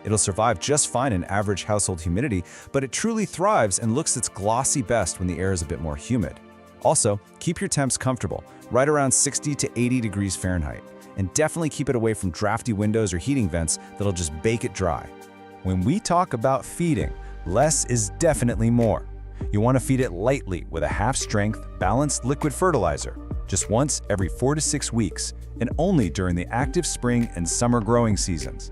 It'll survive just fine in average household humidity, but it truly thrives and looks its glossy best when the air is a bit more humid. Also, keep your temps comfortable, right around 60 to 80 degrees Fahrenheit, and definitely keep it away from drafty windows or heating vents that'll just bake it dry. When we talk about feeding, less is definitely more. You want to feed it lightly with a half-strength, balanced liquid fertilizer, just once every 4 to 6 weeks, and only during the active spring and summer growing seasons.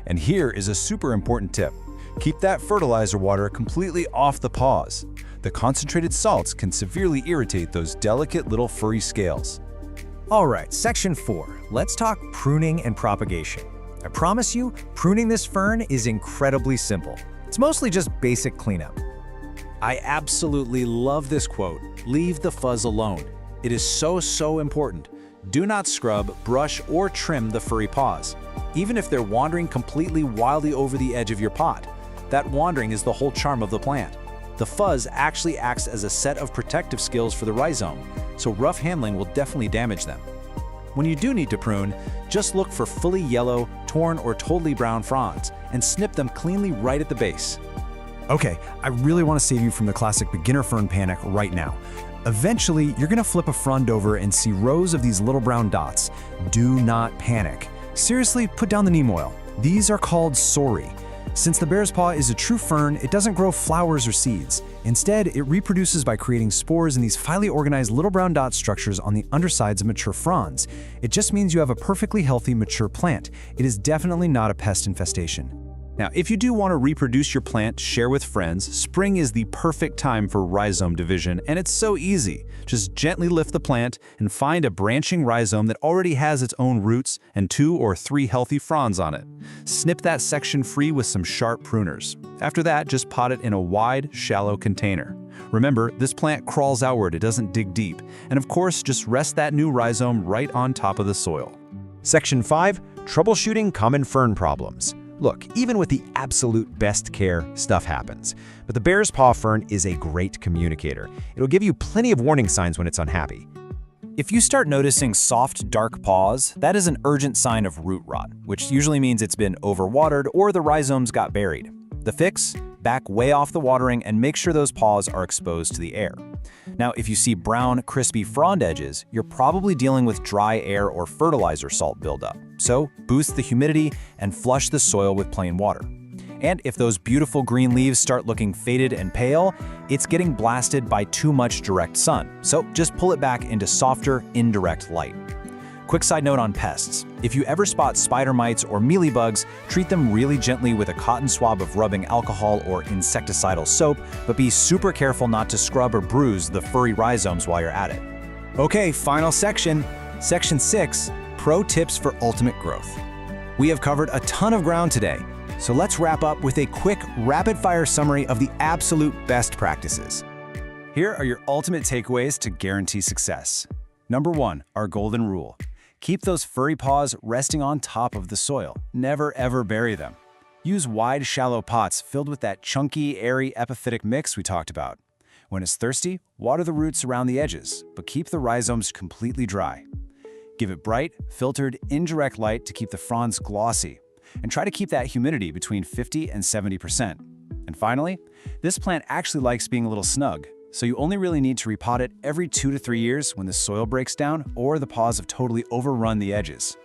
And here is a super important tip. Keep that fertilizer water completely off the paws. The concentrated salts can severely irritate those delicate little furry scales. All right, section 4. Let's talk pruning and propagation. I promise you, pruning this fern is incredibly simple. It's mostly just basic cleanup. I absolutely love this quote, "Leave the fuzz alone." It is so important. Do not scrub, brush, or trim the furry paws, even if they're wandering completely wildly over the edge of your pot. That wandering is the whole charm of the plant. The fuzz actually acts as a set of protective skills for the rhizome, so rough handling will definitely damage them. When you do need to prune, just look for fully yellow, torn, or totally brown fronds, and snip them cleanly right at the base. Okay, I really want to save you from the classic beginner fern panic right now. Eventually, you're going to flip a frond over and see rows of these little brown dots. Do not panic. Seriously, put down the neem oil. These are called sori. Since the bear's paw is a true fern, it doesn't grow flowers or seeds. Instead, it reproduces by creating spores in these finely organized little brown dot structures on the undersides of mature fronds. It just means you have a perfectly healthy, mature plant. It is definitely not a pest infestation. Now, if you do want to reproduce your plant, share with friends, spring is the perfect time for rhizome division, and it's so easy. Just gently lift the plant and find a branching rhizome that already has its own roots and 2 or 3 healthy fronds on it. Snip that section free with some sharp pruners. After that, just pot it in a wide, shallow container. Remember, this plant crawls outward, it doesn't dig deep. And of course, just rest that new rhizome right on top of the soil. Section 5. Troubleshooting common fern problems. Look, even with the absolute best care, stuff happens. But the bear's paw fern is a great communicator. It'll give you plenty of warning signs when it's unhappy. If you start noticing soft, dark paws, that is an urgent sign of root rot, which usually means it's been overwatered or the rhizomes got buried. The fix? Back way off the watering and make sure those paws are exposed to the air. Now, if you see brown, crispy frond edges, you're probably dealing with dry air or fertilizer salt buildup. So, boost the humidity and flush the soil with plain water. And if those beautiful green leaves start looking faded and pale, it's getting blasted by too much direct sun. So just pull it back into softer, indirect light. Quick side note on pests. If you ever spot spider mites or mealybugs, treat them really gently with a cotton swab of rubbing alcohol or insecticidal soap, but be super careful not to scrub or bruise the furry rhizomes while you're at it. Okay, final section. Section 6, Pro Tips for Ultimate Growth. We have covered a ton of ground today, so let's wrap up with a quick, rapid-fire summary of the absolute best practices. Here are your ultimate takeaways to guarantee success. Number 1, our golden rule. Keep those furry paws resting on top of the soil. Never ever bury them. Use wide, shallow pots filled with that chunky, airy epiphytic mix we talked about. When it's thirsty, water the roots around the edges, but keep the rhizomes completely dry. Give it bright, filtered, indirect light to keep the fronds glossy, and try to keep that humidity between 50 and 70%. And finally, this plant actually likes being a little snug, so you only really need to repot it every 2 to 3 years when the soil breaks down or the paws have totally overrun the edges.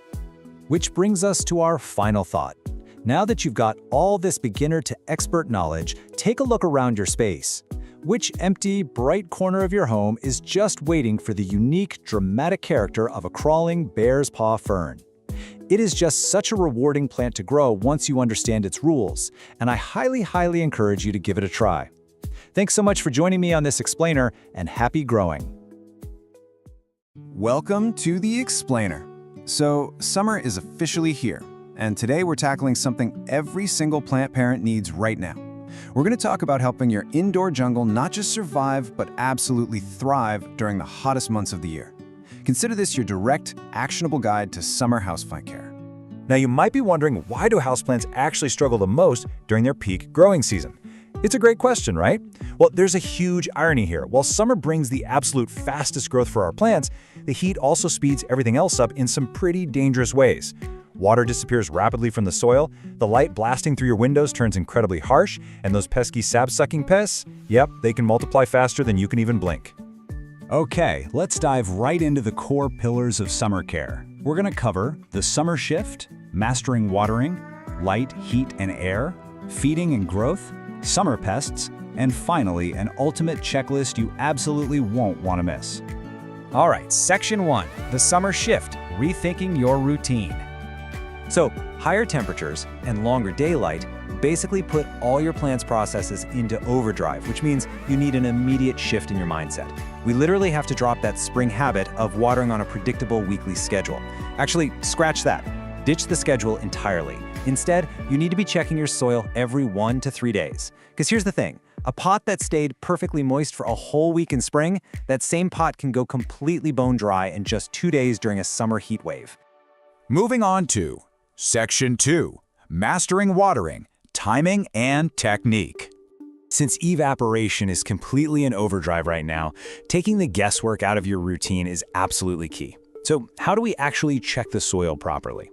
Which brings us to our final thought. Now that you've got all this beginner to expert knowledge, take a look around your space. Which empty, bright corner of your home is just waiting for the unique, dramatic character of a crawling bear's paw fern? It is just such a rewarding plant to grow once you understand its rules, and I highly encourage you to give it a try. Thanks so much for joining me on this explainer, and happy growing. Welcome to the Explainer. So, summer is officially here, and today we're tackling something every single plant parent needs right now. We're going to talk about helping your indoor jungle not just survive, but absolutely thrive during the hottest months of the year. Consider this your direct, actionable guide to summer houseplant care. Now you might be wondering, why do houseplants actually struggle the most during their peak growing season? It's a great question, right? Well, there's a huge irony here. While summer brings the absolute fastest growth for our plants, the heat also speeds everything else up in some pretty dangerous ways. Water disappears rapidly from the soil, the light blasting through your windows turns incredibly harsh, and those pesky sap-sucking pests, yep, they can multiply faster than you can even blink. Okay, let's dive right into the core pillars of summer care. We're going to cover the summer shift, mastering watering, light, heat, and air, feeding and growth, summer pests, and finally, an ultimate checklist you absolutely won't want to miss. All right, Section 1, the summer shift, rethinking your routine. So, higher temperatures and longer daylight basically put all your plant's processes into overdrive, which means you need an immediate shift in your mindset. We literally have to drop that spring habit of watering on a predictable weekly schedule. Actually, scratch that. Ditch the schedule entirely. Instead, you need to be checking your soil every 1 to 3 days. Because here's the thing, a pot that stayed perfectly moist for a whole week in spring, that same pot can go completely bone dry in just 2 days during a summer heat wave. Moving on to Section 2, Mastering Watering, Timing and Technique. Since evaporation is completely in overdrive right now, taking the guesswork out of your routine is absolutely key. So how do we actually check the soil properly?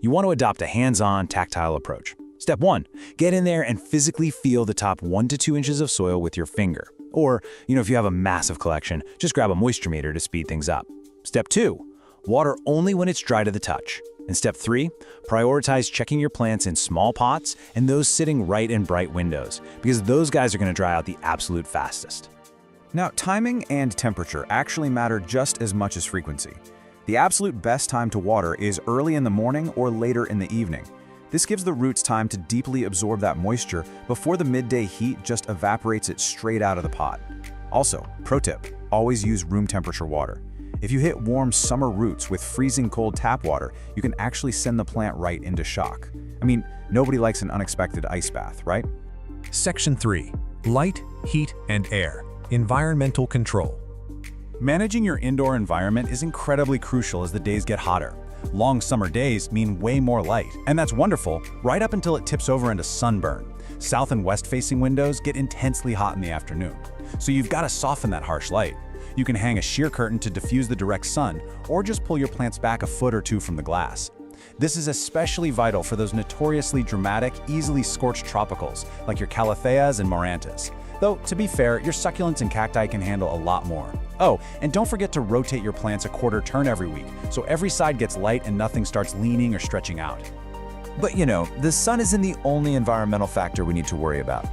You want to adopt a hands-on, tactile approach. Step 1, get in there and physically feel the top 1 to 2 inches of soil with your finger. Or, if you have a massive collection, just grab a moisture meter to speed things up. Step 2, water only when it's dry to the touch. And step 3, prioritize checking your plants in small pots and those sitting right in bright windows, because those guys are going to dry out the absolute fastest. Now, timing and temperature actually matter just as much as frequency. The absolute best time to water is early in the morning or later in the evening. This gives the roots time to deeply absorb that moisture before the midday heat just evaporates it straight out of the pot. Also, pro tip, always use room temperature water. If you hit warm summer roots with freezing cold tap water, you can actually send the plant right into shock. I mean, nobody likes an unexpected ice bath, right? Section 3, Light, Heat, and Air, Environmental Control. Managing your indoor environment is incredibly crucial as the days get hotter. Long summer days mean way more light, and that's wonderful right up until it tips over into sunburn. South and west-facing windows get intensely hot in the afternoon, so you've got to soften that harsh light. You can hang a sheer curtain to diffuse the direct sun, or just pull your plants back a foot or two from the glass. This is especially vital for those notoriously dramatic, easily scorched tropicals, like your calatheas and marantas. Though, to be fair, your succulents and cacti can handle a lot more. Oh, and don't forget to rotate your plants a quarter turn every week, so every side gets light and nothing starts leaning or stretching out. But the sun isn't the only environmental factor we need to worry about.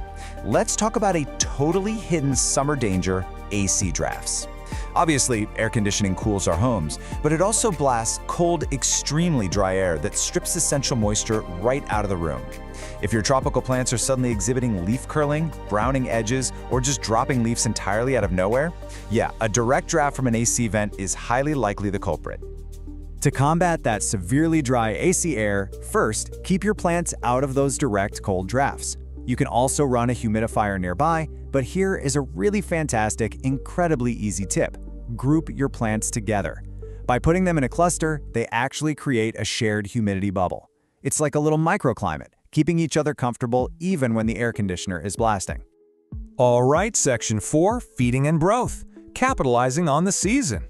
Let's talk about a totally hidden summer danger, AC drafts. Obviously, air conditioning cools our homes, but it also blasts cold, extremely dry air that strips essential moisture right out of the room. If your tropical plants are suddenly exhibiting leaf curling, browning edges, or just dropping leaves entirely out of nowhere, yeah, a direct draft from an AC vent is highly likely the culprit. To combat that severely dry AC air, first, keep your plants out of those direct cold drafts. You can also run a humidifier nearby, but here is a really fantastic, incredibly easy tip. Group your plants together. By putting them in a cluster, they actually create a shared humidity bubble. It's like a little microclimate, keeping each other comfortable even when the air conditioner is blasting. All right, Section 4, Feeding and Growth, capitalizing on the season.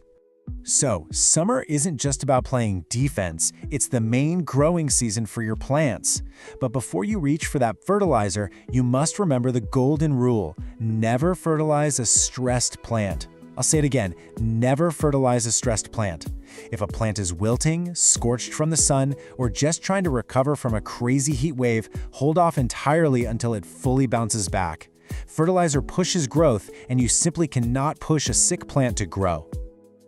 So, summer isn't just about playing defense, it's the main growing season for your plants. But before you reach for that fertilizer, you must remember the golden rule: never fertilize a stressed plant. I'll say it again, never fertilize a stressed plant. If a plant is wilting, scorched from the sun, or just trying to recover from a crazy heat wave, hold off entirely until it fully bounces back. Fertilizer pushes growth, and you simply cannot push a sick plant to grow.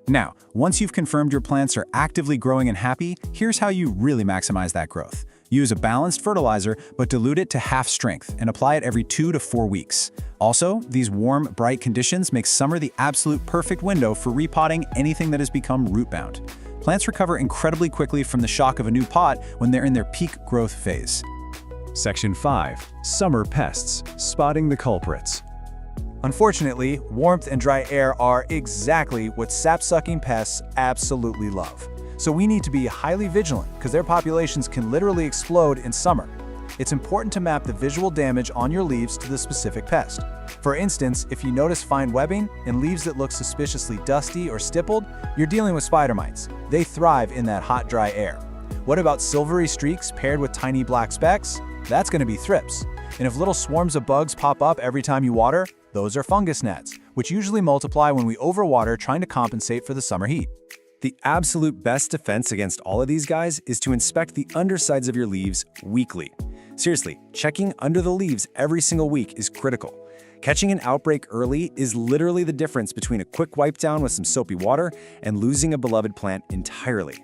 Now, once you've confirmed your plants are actively growing and happy, here's how you really maximize that growth. Use a balanced fertilizer, but dilute it to half strength and apply it every 2 to 4 weeks. Also, these warm, bright conditions make summer the absolute perfect window for repotting anything that has become root-bound. Plants recover incredibly quickly from the shock of a new pot when they're in their peak growth phase. Section 5. Summer pests. Spotting the culprits. Unfortunately, warmth and dry air are exactly what sap-sucking pests absolutely love. So we need to be highly vigilant because their populations can literally explode in summer. It's important to map the visual damage on your leaves to the specific pest. For instance, if you notice fine webbing and leaves that look suspiciously dusty or stippled, you're dealing with spider mites. They thrive in that hot, dry air. What about silvery streaks paired with tiny black specks? That's going to be thrips. And if little swarms of bugs pop up every time you water, those are fungus gnats, which usually multiply when we overwater trying to compensate for the summer heat. The absolute best defense against all of these guys is to inspect the undersides of your leaves weekly. Seriously, checking under the leaves every single week is critical. Catching an outbreak early is literally the difference between a quick wipe down with some soapy water and losing a beloved plant entirely.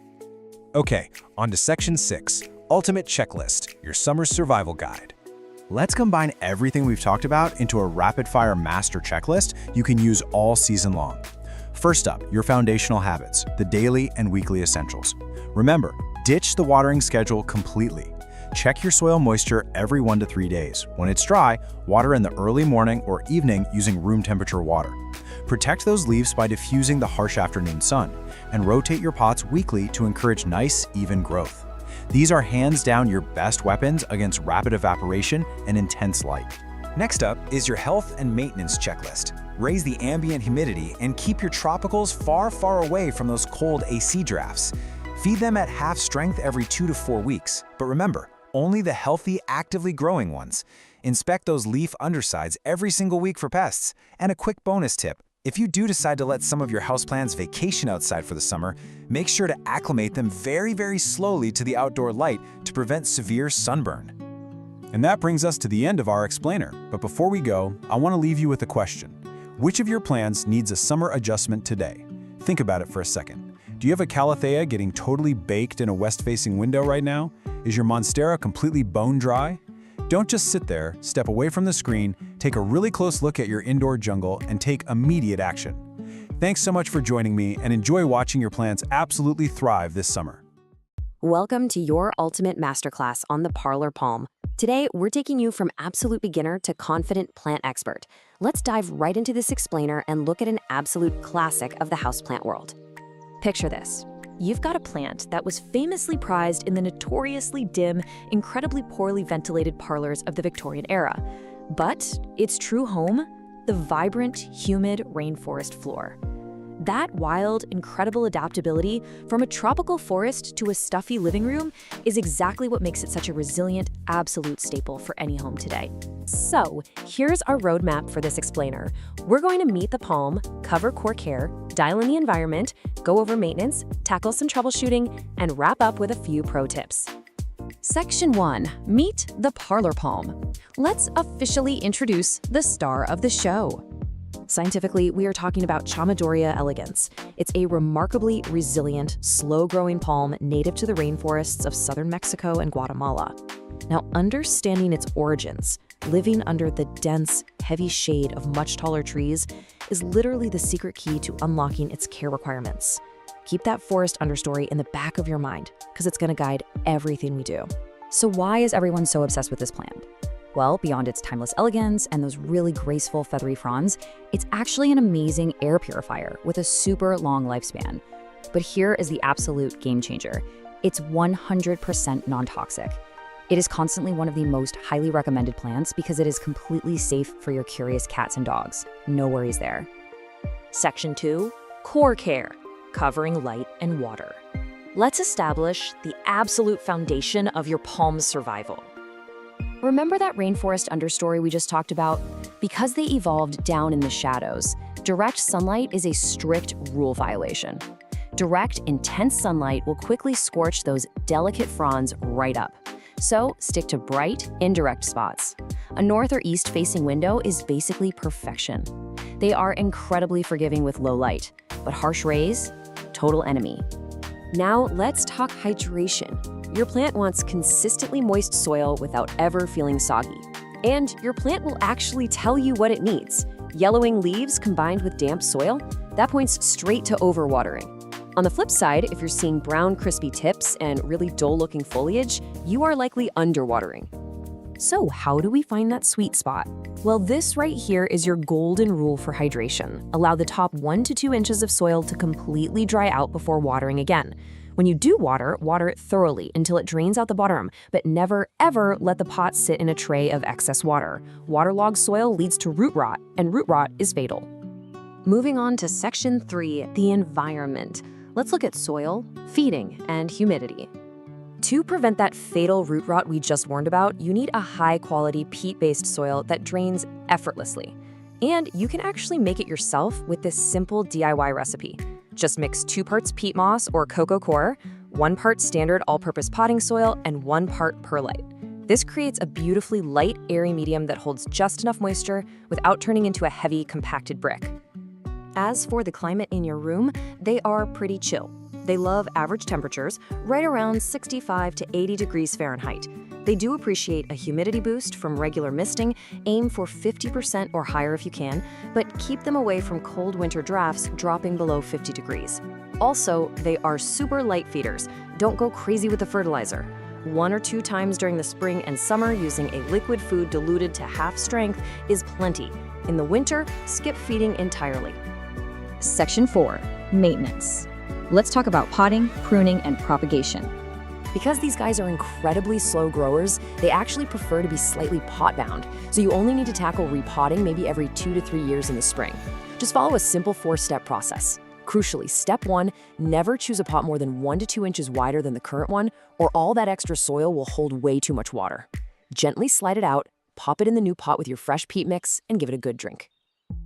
Okay, on to Section 6, Ultimate Checklist, your summer survival guide. Let's combine everything we've talked about into a rapid-fire master checklist you can use all season long. First up, your foundational habits, the daily and weekly essentials. Remember, ditch the watering schedule completely. Check your soil moisture every 1 to 3 days. When it's dry, water in the early morning or evening using room temperature water. Protect those leaves by diffusing the harsh afternoon sun, and rotate your pots weekly to encourage nice, even growth. These are hands down your best weapons against rapid evaporation and intense light. Next up is your health and maintenance checklist. Raise the ambient humidity and keep your tropicals far, far away from those cold AC drafts. Feed them at half strength every 2 to 4 weeks. But remember, only the healthy, actively growing ones. Inspect those leaf undersides every single week for pests. And a quick bonus tip, if you do decide to let some of your houseplants vacation outside for the summer, make sure to acclimate them very, very slowly to the outdoor light to prevent severe sunburn. And that brings us to the end of our explainer. But before we go, I want to leave you with a question. Which of your plants needs a summer adjustment today? Think about it for a second. Do you have a calathea getting totally baked in a west-facing window right now? Is your monstera completely bone dry? Don't just sit there, step away from the screen, take a really close look at your indoor jungle, and take immediate action. Thanks so much for joining me, and enjoy watching your plants absolutely thrive this summer. Welcome to your ultimate masterclass on the parlor palm. Today, we're taking you from absolute beginner to confident plant expert. Let's dive right into this explainer and look at an absolute classic of the houseplant world. Picture this. You've got a plant that was famously prized in the notoriously dim, incredibly poorly ventilated parlors of the Victorian era. But its true home? The vibrant, humid rainforest floor. That wild, incredible adaptability from a tropical forest to a stuffy living room is exactly what makes it such a resilient, absolute staple for any home today. So, here's our roadmap for this explainer. We're going to meet the palm, cover core care, dial in the environment, go over maintenance, tackle some troubleshooting, and wrap up with a few pro tips. Section 1. Meet the parlor palm. Let's officially introduce the star of the show. Scientifically, we are talking about Chamaedorea elegans. It's a remarkably resilient, slow-growing palm native to the rainforests of southern Mexico and Guatemala. Now, understanding its origins, living under the dense, heavy shade of much taller trees, is literally the secret key to unlocking its care requirements. Keep that forest understory in the back of your mind, because it's going to guide everything we do. So why is everyone so obsessed with this plant? Well, beyond its timeless elegance and those really graceful feathery fronds, it's actually an amazing air purifier with a super long lifespan. But here is the absolute game changer. It's 100% non-toxic. It is constantly one of the most highly recommended plants because it is completely safe for your curious cats and dogs. No worries there. Section 2. Core care, covering light and water. Let's establish the absolute foundation of your palm's survival. Remember that rainforest understory we just talked about? Because they evolved down in the shadows, direct sunlight is a strict rule violation. Direct, intense sunlight will quickly scorch those delicate fronds right up. So stick to bright, indirect spots. A north or east-facing window is basically perfection. They are incredibly forgiving with low light, but harsh rays? Total enemy. Now let's talk hydration. Your plant wants consistently moist soil without ever feeling soggy. And your plant will actually tell you what it needs. Yellowing leaves combined with damp soil? That points straight to overwatering. On the flip side, if you're seeing brown, crispy tips and really dull-looking foliage, you are likely underwatering. So how do we find that sweet spot? Well, this right here is your golden rule for hydration. Allow the top 1 to 2 inches of soil to completely dry out before watering again. When you do water, water it thoroughly until it drains out the bottom, but never, ever let the pot sit in a tray of excess water. Waterlogged soil leads to root rot, and root rot is fatal. Moving on to Section 3, the environment. Let's look at soil, feeding, and humidity. To prevent that fatal root rot we just warned about, you need a high-quality peat-based soil that drains effortlessly. And you can actually make it yourself with this simple DIY recipe. Just mix 2 parts peat moss or coco coir, 1 part standard all-purpose potting soil, and 1 part perlite. This creates a beautifully light, airy medium that holds just enough moisture without turning into a heavy, compacted brick. As for the climate in your room, they are pretty chill. They love average temperatures, right around 65 to 80 degrees Fahrenheit. They do appreciate a humidity boost from regular misting, aim for 50% or higher if you can, but keep them away from cold winter drafts dropping below 50 degrees. Also, they are super light feeders. Don't go crazy with the fertilizer. 1 or 2 times during the spring and summer using a liquid food diluted to half strength is plenty. In the winter, skip feeding entirely. Section 4, maintenance. Let's talk about potting, pruning, and propagation. Because these guys are incredibly slow growers, they actually prefer to be slightly pot-bound, so you only need to tackle repotting maybe every 2 to 3 years in the spring. Just follow a simple 4-step process. Crucially, step 1, never choose a pot more than 1 to 2 inches wider than the current one, or all that extra soil will hold way too much water. Gently slide it out, pop it in the new pot with your fresh peat mix, and give it a good drink.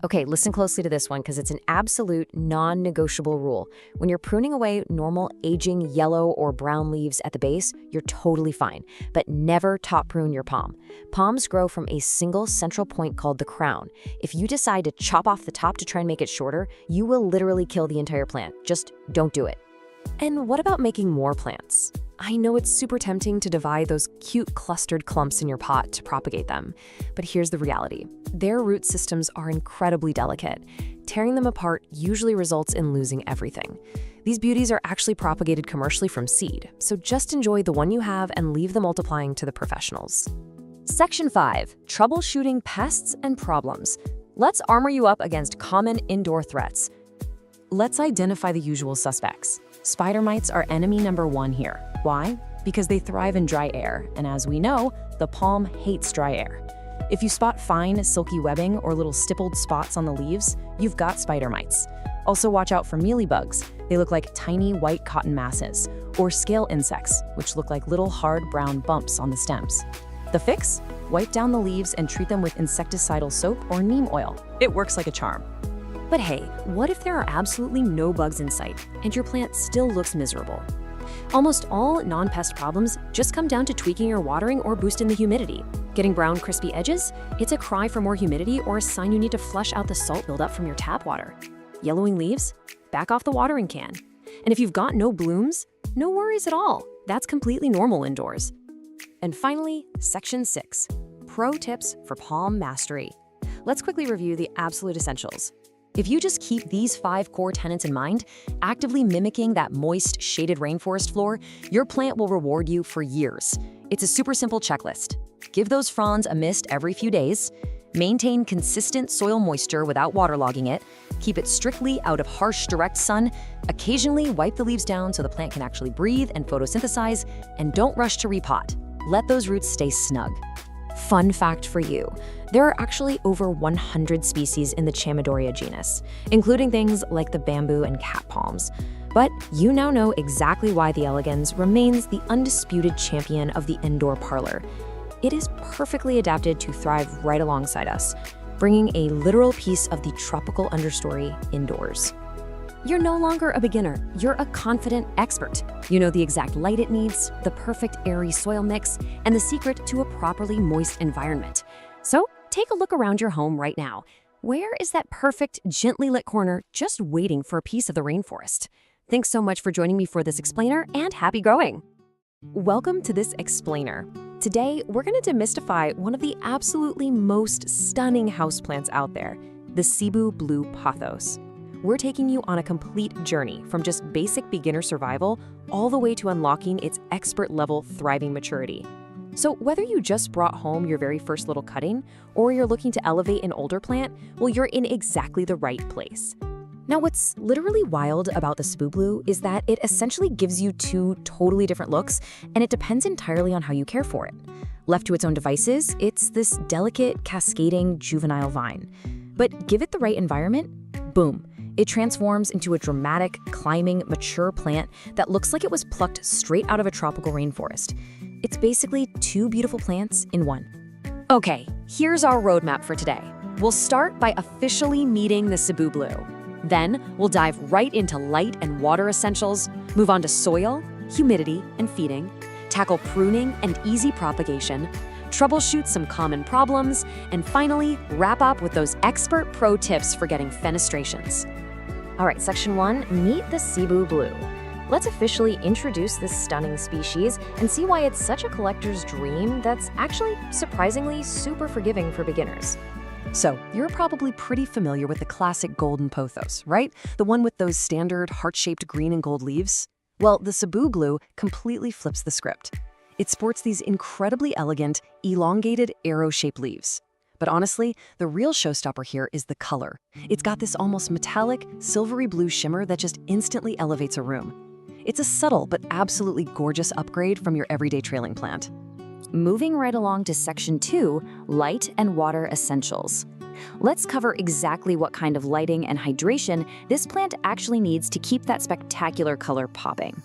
Okay, listen closely to this one because it's an absolute non-negotiable rule. When you're pruning away normal aging yellow or brown leaves at the base, you're totally fine, but never top prune your palm. Palms grow from a single central point called the crown. If you decide to chop off the top to try and make it shorter, you will literally kill the entire plant. Just don't do it. And what about making more plants? I know it's super tempting to divide those cute clustered clumps in your pot to propagate them, but here's the reality. Their root systems are incredibly delicate. Tearing them apart usually results in losing everything. These beauties are actually propagated commercially from seed, so just enjoy the one you have and leave the multiplying to the professionals. Section 5, troubleshooting pests and problems. Let's armor you up against common indoor threats. Let's identify the usual suspects. Spider mites are enemy number 1 here. Why? Because they thrive in dry air, and as we know, the palm hates dry air. If you spot fine, silky webbing or little stippled spots on the leaves, you've got spider mites. Also watch out for mealybugs. They look like tiny white cotton masses, or scale insects, which look like little hard brown bumps on the stems. The fix? Wipe down the leaves and treat them with insecticidal soap or neem oil. It works like a charm. But hey, what if there are absolutely no bugs in sight and your plant still looks miserable? Almost all non-pest problems just come down to tweaking your watering or boosting the humidity. Getting brown, crispy edges? It's a cry for more humidity or a sign you need to flush out the salt buildup from your tap water. Yellowing leaves? Back off the watering can. And if you've got no blooms, no worries at all. That's completely normal indoors. And finally, Section 6, Pro Tips for Palm Mastery. Let's quickly review the absolute essentials. If you just keep these 5 core tenets in mind, actively mimicking that moist, shaded rainforest floor, your plant will reward you for years. It's a super simple checklist. Give those fronds a mist every few days, maintain consistent soil moisture without waterlogging it, keep it strictly out of harsh, direct sun, occasionally wipe the leaves down so the plant can actually breathe and photosynthesize, and don't rush to repot. Let those roots stay snug. Fun fact for you, there are actually over 100 species in the Chamaedorea genus, including things like the bamboo and cat palms. But you now know exactly why the elegans remains the undisputed champion of the indoor parlor. It is perfectly adapted to thrive right alongside us, bringing a literal piece of the tropical understory indoors. You're no longer a beginner, you're a confident expert. You know the exact light it needs, the perfect airy soil mix, and the secret to a properly moist environment. So take a look around your home right now. Where is that perfect, gently lit corner just waiting for a piece of the rainforest? Thanks so much for joining me for this explainer, and happy growing! Welcome to this explainer. Today, we're going to demystify one of the absolutely most stunning houseplants out there, the Cebu blue pothos. we're taking you on a complete journey from just basic beginner survival all the way to unlocking its expert-level thriving maturity. So whether you just brought home your very first little cutting or you're looking to elevate an older plant, well, you're in exactly the right place. Now, what's literally wild about the Cebu Blue is that it essentially gives you two totally different looks, and it depends entirely on how you care for it. Left to its own devices, it's this delicate, cascading, juvenile vine. But give it the right environment, boom, it transforms into a dramatic, climbing, mature plant that looks like it was plucked straight out of a tropical rainforest. It's basically two beautiful plants in one. Okay, here's our roadmap for today. We'll start by officially meeting the Cebu Blue. Then, we'll dive right into light and water essentials, move on to soil, humidity, and feeding, tackle pruning and easy propagation, troubleshoot some common problems, and finally, wrap up with those expert pro tips for getting fenestrations. All right, Section 1, meet the Cebu Blue. Let's officially introduce this stunning species and see why it's such a collector's dream that's actually surprisingly super forgiving for beginners. So, you're probably pretty familiar with the classic golden pothos, right? The one with those standard heart-shaped green and gold leaves? Well, the Cebu Blue completely flips the script. It sports these incredibly elegant, elongated, arrow-shaped leaves. But honestly, the real showstopper here is the color. It's got this almost metallic, silvery blue shimmer that just instantly elevates a room. It's a subtle but absolutely gorgeous upgrade from your everyday trailing plant. Moving right along to Section 2, Light and Water Essentials. Let's cover exactly what kind of lighting and hydration this plant actually needs to keep that spectacular color popping.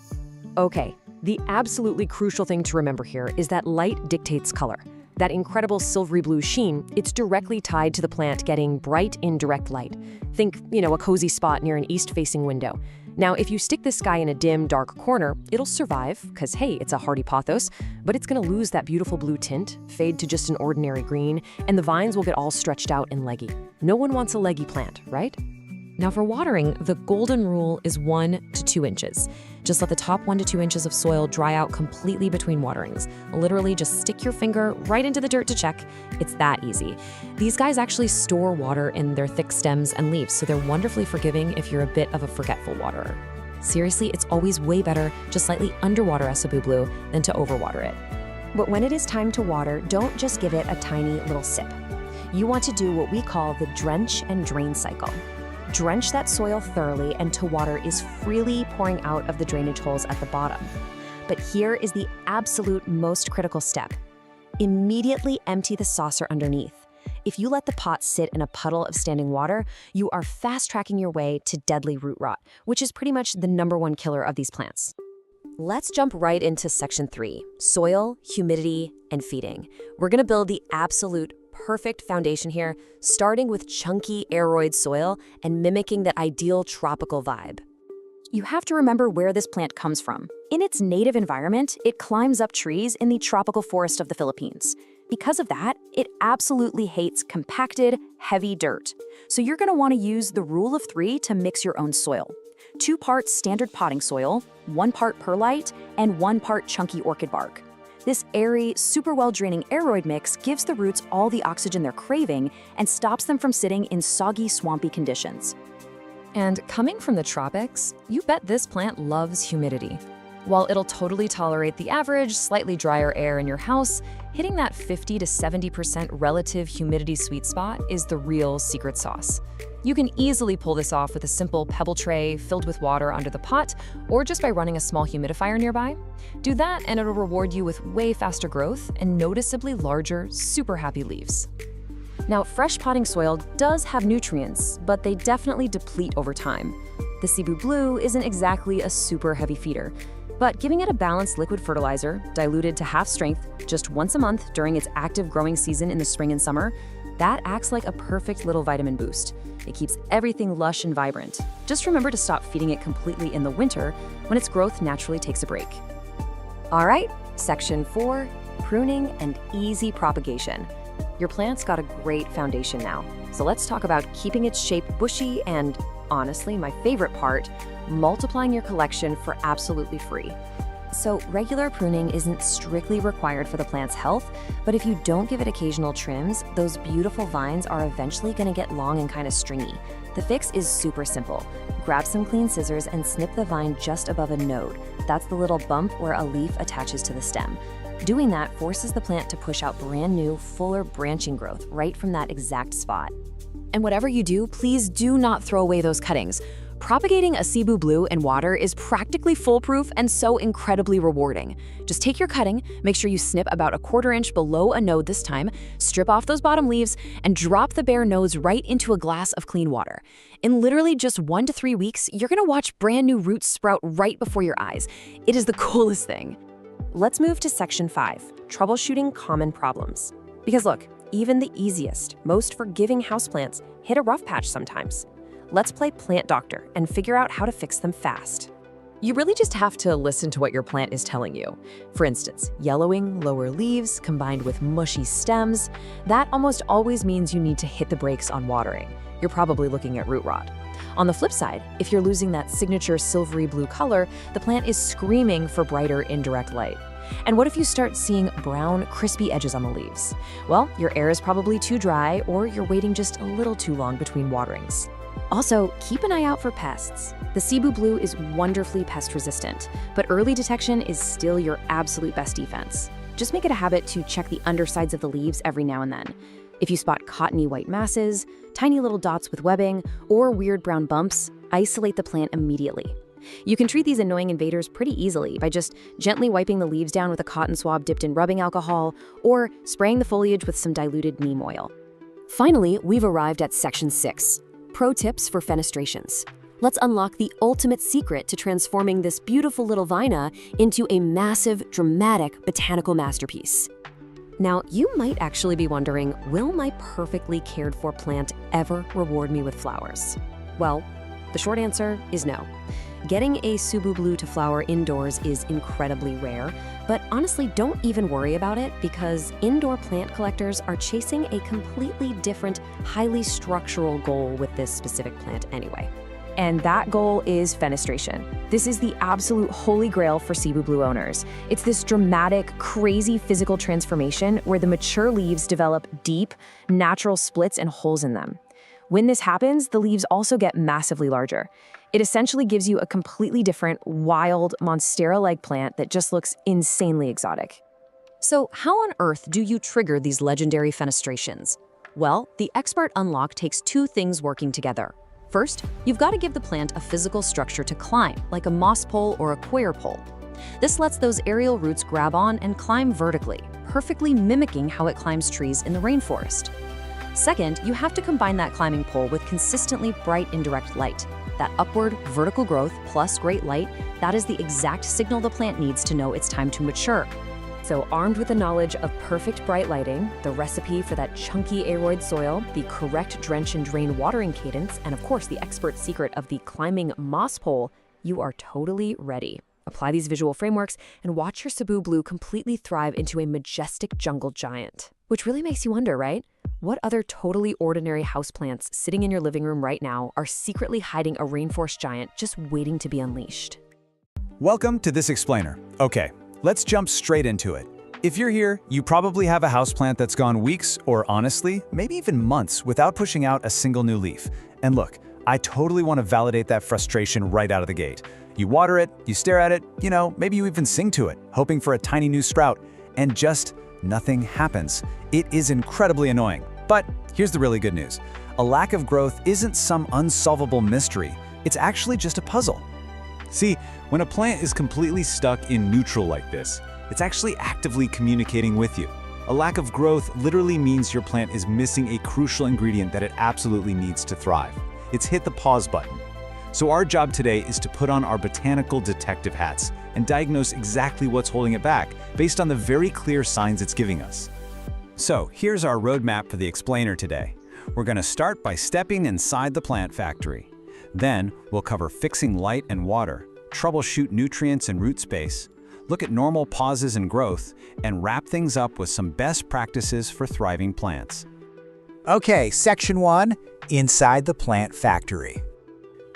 Okay, the absolutely crucial thing to remember here is that light dictates color. That incredible silvery blue sheen, it's directly tied to the plant getting bright, indirect light. Think, a cozy spot near an east-facing window. Now, if you stick this guy in a dim, dark corner, it'll survive, because hey, it's a hardy pothos, but it's gonna lose that beautiful blue tint, fade to just an ordinary green, and the vines will get all stretched out and leggy. No one wants a leggy plant, right? Now for watering, the golden rule is 1 to 2 inches. Just let the top 1 to 2 inches of soil dry out completely between waterings. Literally just stick your finger right into the dirt to check. It's that easy. These guys actually store water in their thick stems and leaves, so they're wonderfully forgiving if you're a bit of a forgetful waterer. Seriously, it's always way better to slightly underwater a Cebu Blue than to overwater it. But when it is time to water, don't just give it a tiny little sip. You want to do what we call the drench and drain cycle. Drench that soil thoroughly until water is freely pouring out of the drainage holes at the bottom. But here is the absolute most critical step. Immediately empty the saucer underneath. If you let the pot sit in a puddle of standing water, you are fast-tracking your way to deadly root rot, which is pretty much the #1 killer of these plants. Let's jump right into Section 3, soil, humidity, and feeding. We're gonna build the absolute perfect foundation here, starting with chunky aroid soil and mimicking that ideal tropical vibe. You have to remember where this plant comes from. In its native environment, it climbs up trees in the tropical forest of the Philippines. Because of that, it absolutely hates compacted, heavy dirt. So you're gonna wanna use the rule of 3 to mix your own soil. 2 parts standard potting soil, 1 part perlite, and 1 part chunky orchid bark. This airy, super well-draining aroid mix gives the roots all the oxygen they're craving and stops them from sitting in soggy, swampy conditions. And coming from the tropics, you bet this plant loves humidity. While it'll totally tolerate the average, slightly drier air in your house, hitting that 50 to 70% relative humidity sweet spot is the real secret sauce. You can easily pull this off with a simple pebble tray filled with water under the pot, or just by running a small humidifier nearby. Do that and it'll reward you with way faster growth and noticeably larger, super happy leaves. Now, fresh potting soil does have nutrients, but they definitely deplete over time. The Cebu Blue isn't exactly a super heavy feeder, but giving it a balanced liquid fertilizer, diluted to half strength, just once a month during its active growing season in the spring and summer, that acts like a perfect little vitamin boost. It keeps everything lush and vibrant. Just remember to stop feeding it completely in the winter when its growth naturally takes a break. All right, Section 4, pruning and easy propagation. Your plant's got a great foundation now, so let's talk about keeping its shape bushy and, honestly, my favorite part, multiplying your collection for absolutely free. So regular pruning isn't strictly required for the plant's health, but if you don't give it occasional trims, those beautiful vines are eventually going to get long and kind of stringy. The fix is super simple. Grab some clean scissors and snip the vine just above a node. That's the little bump where a leaf attaches to the stem. Doing that forces the plant to push out brand new, fuller branching growth right from that exact spot. And whatever you do, please do not throw away those cuttings. Propagating a Cebu Blue in water is practically foolproof and so incredibly rewarding. Just take your cutting, make sure you snip about 1/4 inch below a node this time, strip off those bottom leaves, and drop the bare nodes right into a glass of clean water. In literally just 1 to 3 weeks, you're gonna watch brand new roots sprout right before your eyes. It is the coolest thing. Let's move to Section 5, troubleshooting common problems. Because look, even the easiest, most forgiving houseplants hit a rough patch sometimes. Let's play plant doctor and figure out how to fix them fast. You really just have to listen to what your plant is telling you. For instance, yellowing, lower leaves combined with mushy stems, that almost always means you need to hit the brakes on watering. You're probably looking at root rot. On the flip side, if you're losing that signature silvery blue color, the plant is screaming for brighter indirect light. And what if you start seeing brown, crispy edges on the leaves? Well, your air is probably too dry or you're waiting just a little too long between waterings. Also, keep an eye out for pests. The Cebu Blue is wonderfully pest resistant, but early detection is still your absolute best defense. Just make it a habit to check the undersides of the leaves every now and then. If you spot cottony white masses, tiny little dots with webbing, or weird brown bumps, isolate the plant immediately. You can treat these annoying invaders pretty easily by just gently wiping the leaves down with a cotton swab dipped in rubbing alcohol, or spraying the foliage with some diluted neem oil. Finally, we've arrived at Section 6. Pro tips for fenestrations. Let's unlock the ultimate secret to transforming this beautiful little vina into a massive, dramatic botanical masterpiece. Now, you might actually be wondering, will my perfectly cared for plant ever reward me with flowers? Well, the short answer is no. Getting a Cebu Blue to flower indoors is incredibly rare, but honestly, don't even worry about it because indoor plant collectors are chasing a completely different, highly structural goal with this specific plant anyway. And that goal is fenestration. This is the absolute holy grail for Cebu Blue owners. It's this dramatic, crazy physical transformation where the mature leaves develop deep, natural splits and holes in them. When this happens, the leaves also get massively larger. It essentially gives you a completely different, wild, monstera-like plant that just looks insanely exotic. So how on earth do you trigger these legendary fenestrations? Well, the Expert Unlock takes 2 things working together. First, you've got to give the plant a physical structure to climb, like a moss pole or a coir pole. This lets those aerial roots grab on and climb vertically, perfectly mimicking how it climbs trees in the rainforest. Second, you have to combine that climbing pole with consistently bright indirect light. That upward, vertical growth plus great light, that is the exact signal the plant needs to know it's time to mature. So armed with the knowledge of perfect bright lighting, the recipe for that chunky aroid soil, the correct drench and drain watering cadence, and of course the expert secret of the climbing moss pole, you are totally ready. Apply these visual frameworks and watch your Cebu Blue completely thrive into a majestic jungle giant. Which really makes you wonder, right? What other totally ordinary houseplants sitting in your living room right now are secretly hiding a rainforest giant just waiting to be unleashed? Welcome to This Explainer. Okay, let's jump straight into it. If you're here, you probably have a houseplant that's gone weeks or honestly, maybe even months without pushing out a single new leaf. And look, I totally want to validate that frustration right out of the gate. You water it, you stare at it, maybe you even sing to it, hoping for a tiny new sprout, and just nothing happens. It is incredibly annoying. But here's the really good news. A lack of growth isn't some unsolvable mystery. It's actually just a puzzle. See, when a plant is completely stuck in neutral like this, it's actually actively communicating with you. A lack of growth literally means your plant is missing a crucial ingredient that it absolutely needs to thrive. It's hit the pause button. So our job today is to put on our botanical detective hats and diagnose exactly what's holding it back based on the very clear signs it's giving us. So here's our roadmap for the explainer today. We're going to start by stepping inside the plant factory. Then we'll cover fixing light and water, troubleshoot nutrients and root space, look at normal pauses in growth, and wrap things up with some best practices for thriving plants. Okay, Section 1, inside the plant factory.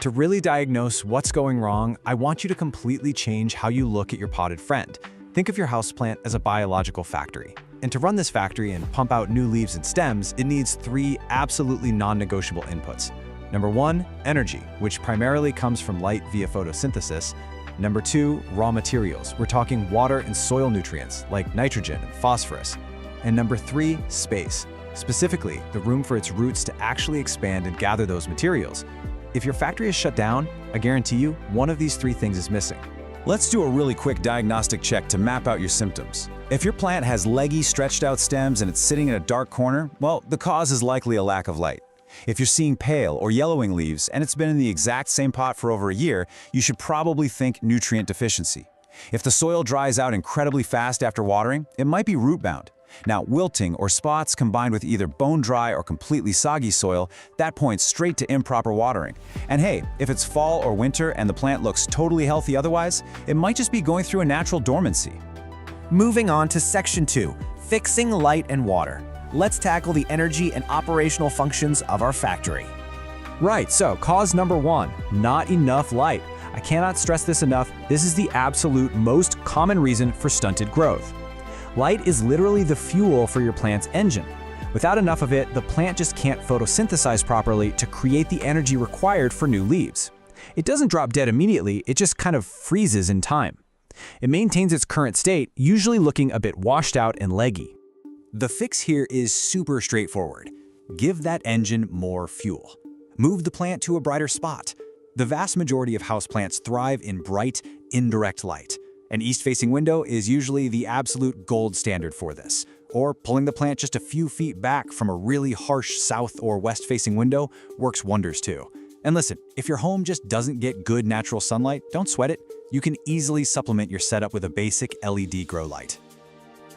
To really diagnose what's going wrong, I want you to completely change how you look at your potted friend. Think of your houseplant as a biological factory. And to run this factory and pump out new leaves and stems, it needs 3 absolutely non-negotiable inputs. Number 1, energy, which primarily comes from light via photosynthesis. Number 2, raw materials. We're talking water and soil nutrients like nitrogen and phosphorus. And number 3, space. Specifically, the room for its roots to actually expand and gather those materials. If your factory is shut down, I guarantee you, one of these 3 things is missing. Let's do a really quick diagnostic check to map out your symptoms. If your plant has leggy, stretched out stems and it's sitting in a dark corner, well, the cause is likely a lack of light. If you're seeing pale or yellowing leaves and it's been in the exact same pot for over a year, you should probably think nutrient deficiency. If the soil dries out incredibly fast after watering, it might be root-bound. Now, wilting or spots combined with either bone-dry or completely soggy soil, that points straight to improper watering. And hey, if it's fall or winter and the plant looks totally healthy otherwise, it might just be going through a natural dormancy. Moving on to Section 2, Fixing Light and Water. Let's tackle the energy and operational functions of our factory. Right, so cause number 1, not enough light. I cannot stress this enough, this is the absolute most common reason for stunted growth. Light is literally the fuel for your plant's engine. Without enough of it, the plant just can't photosynthesize properly to create the energy required for new leaves. It doesn't drop dead immediately, it just kind of freezes in time. It maintains its current state, usually looking a bit washed out and leggy. The fix here is super straightforward. Give that engine more fuel. Move the plant to a brighter spot. The vast majority of houseplants thrive in bright, indirect light. An east-facing window is usually the absolute gold standard for this, or pulling the plant just a few feet back from a really harsh south or west-facing window works wonders too. And listen, if your home just doesn't get good natural sunlight, don't sweat it. You can easily supplement your setup with a basic LED grow light.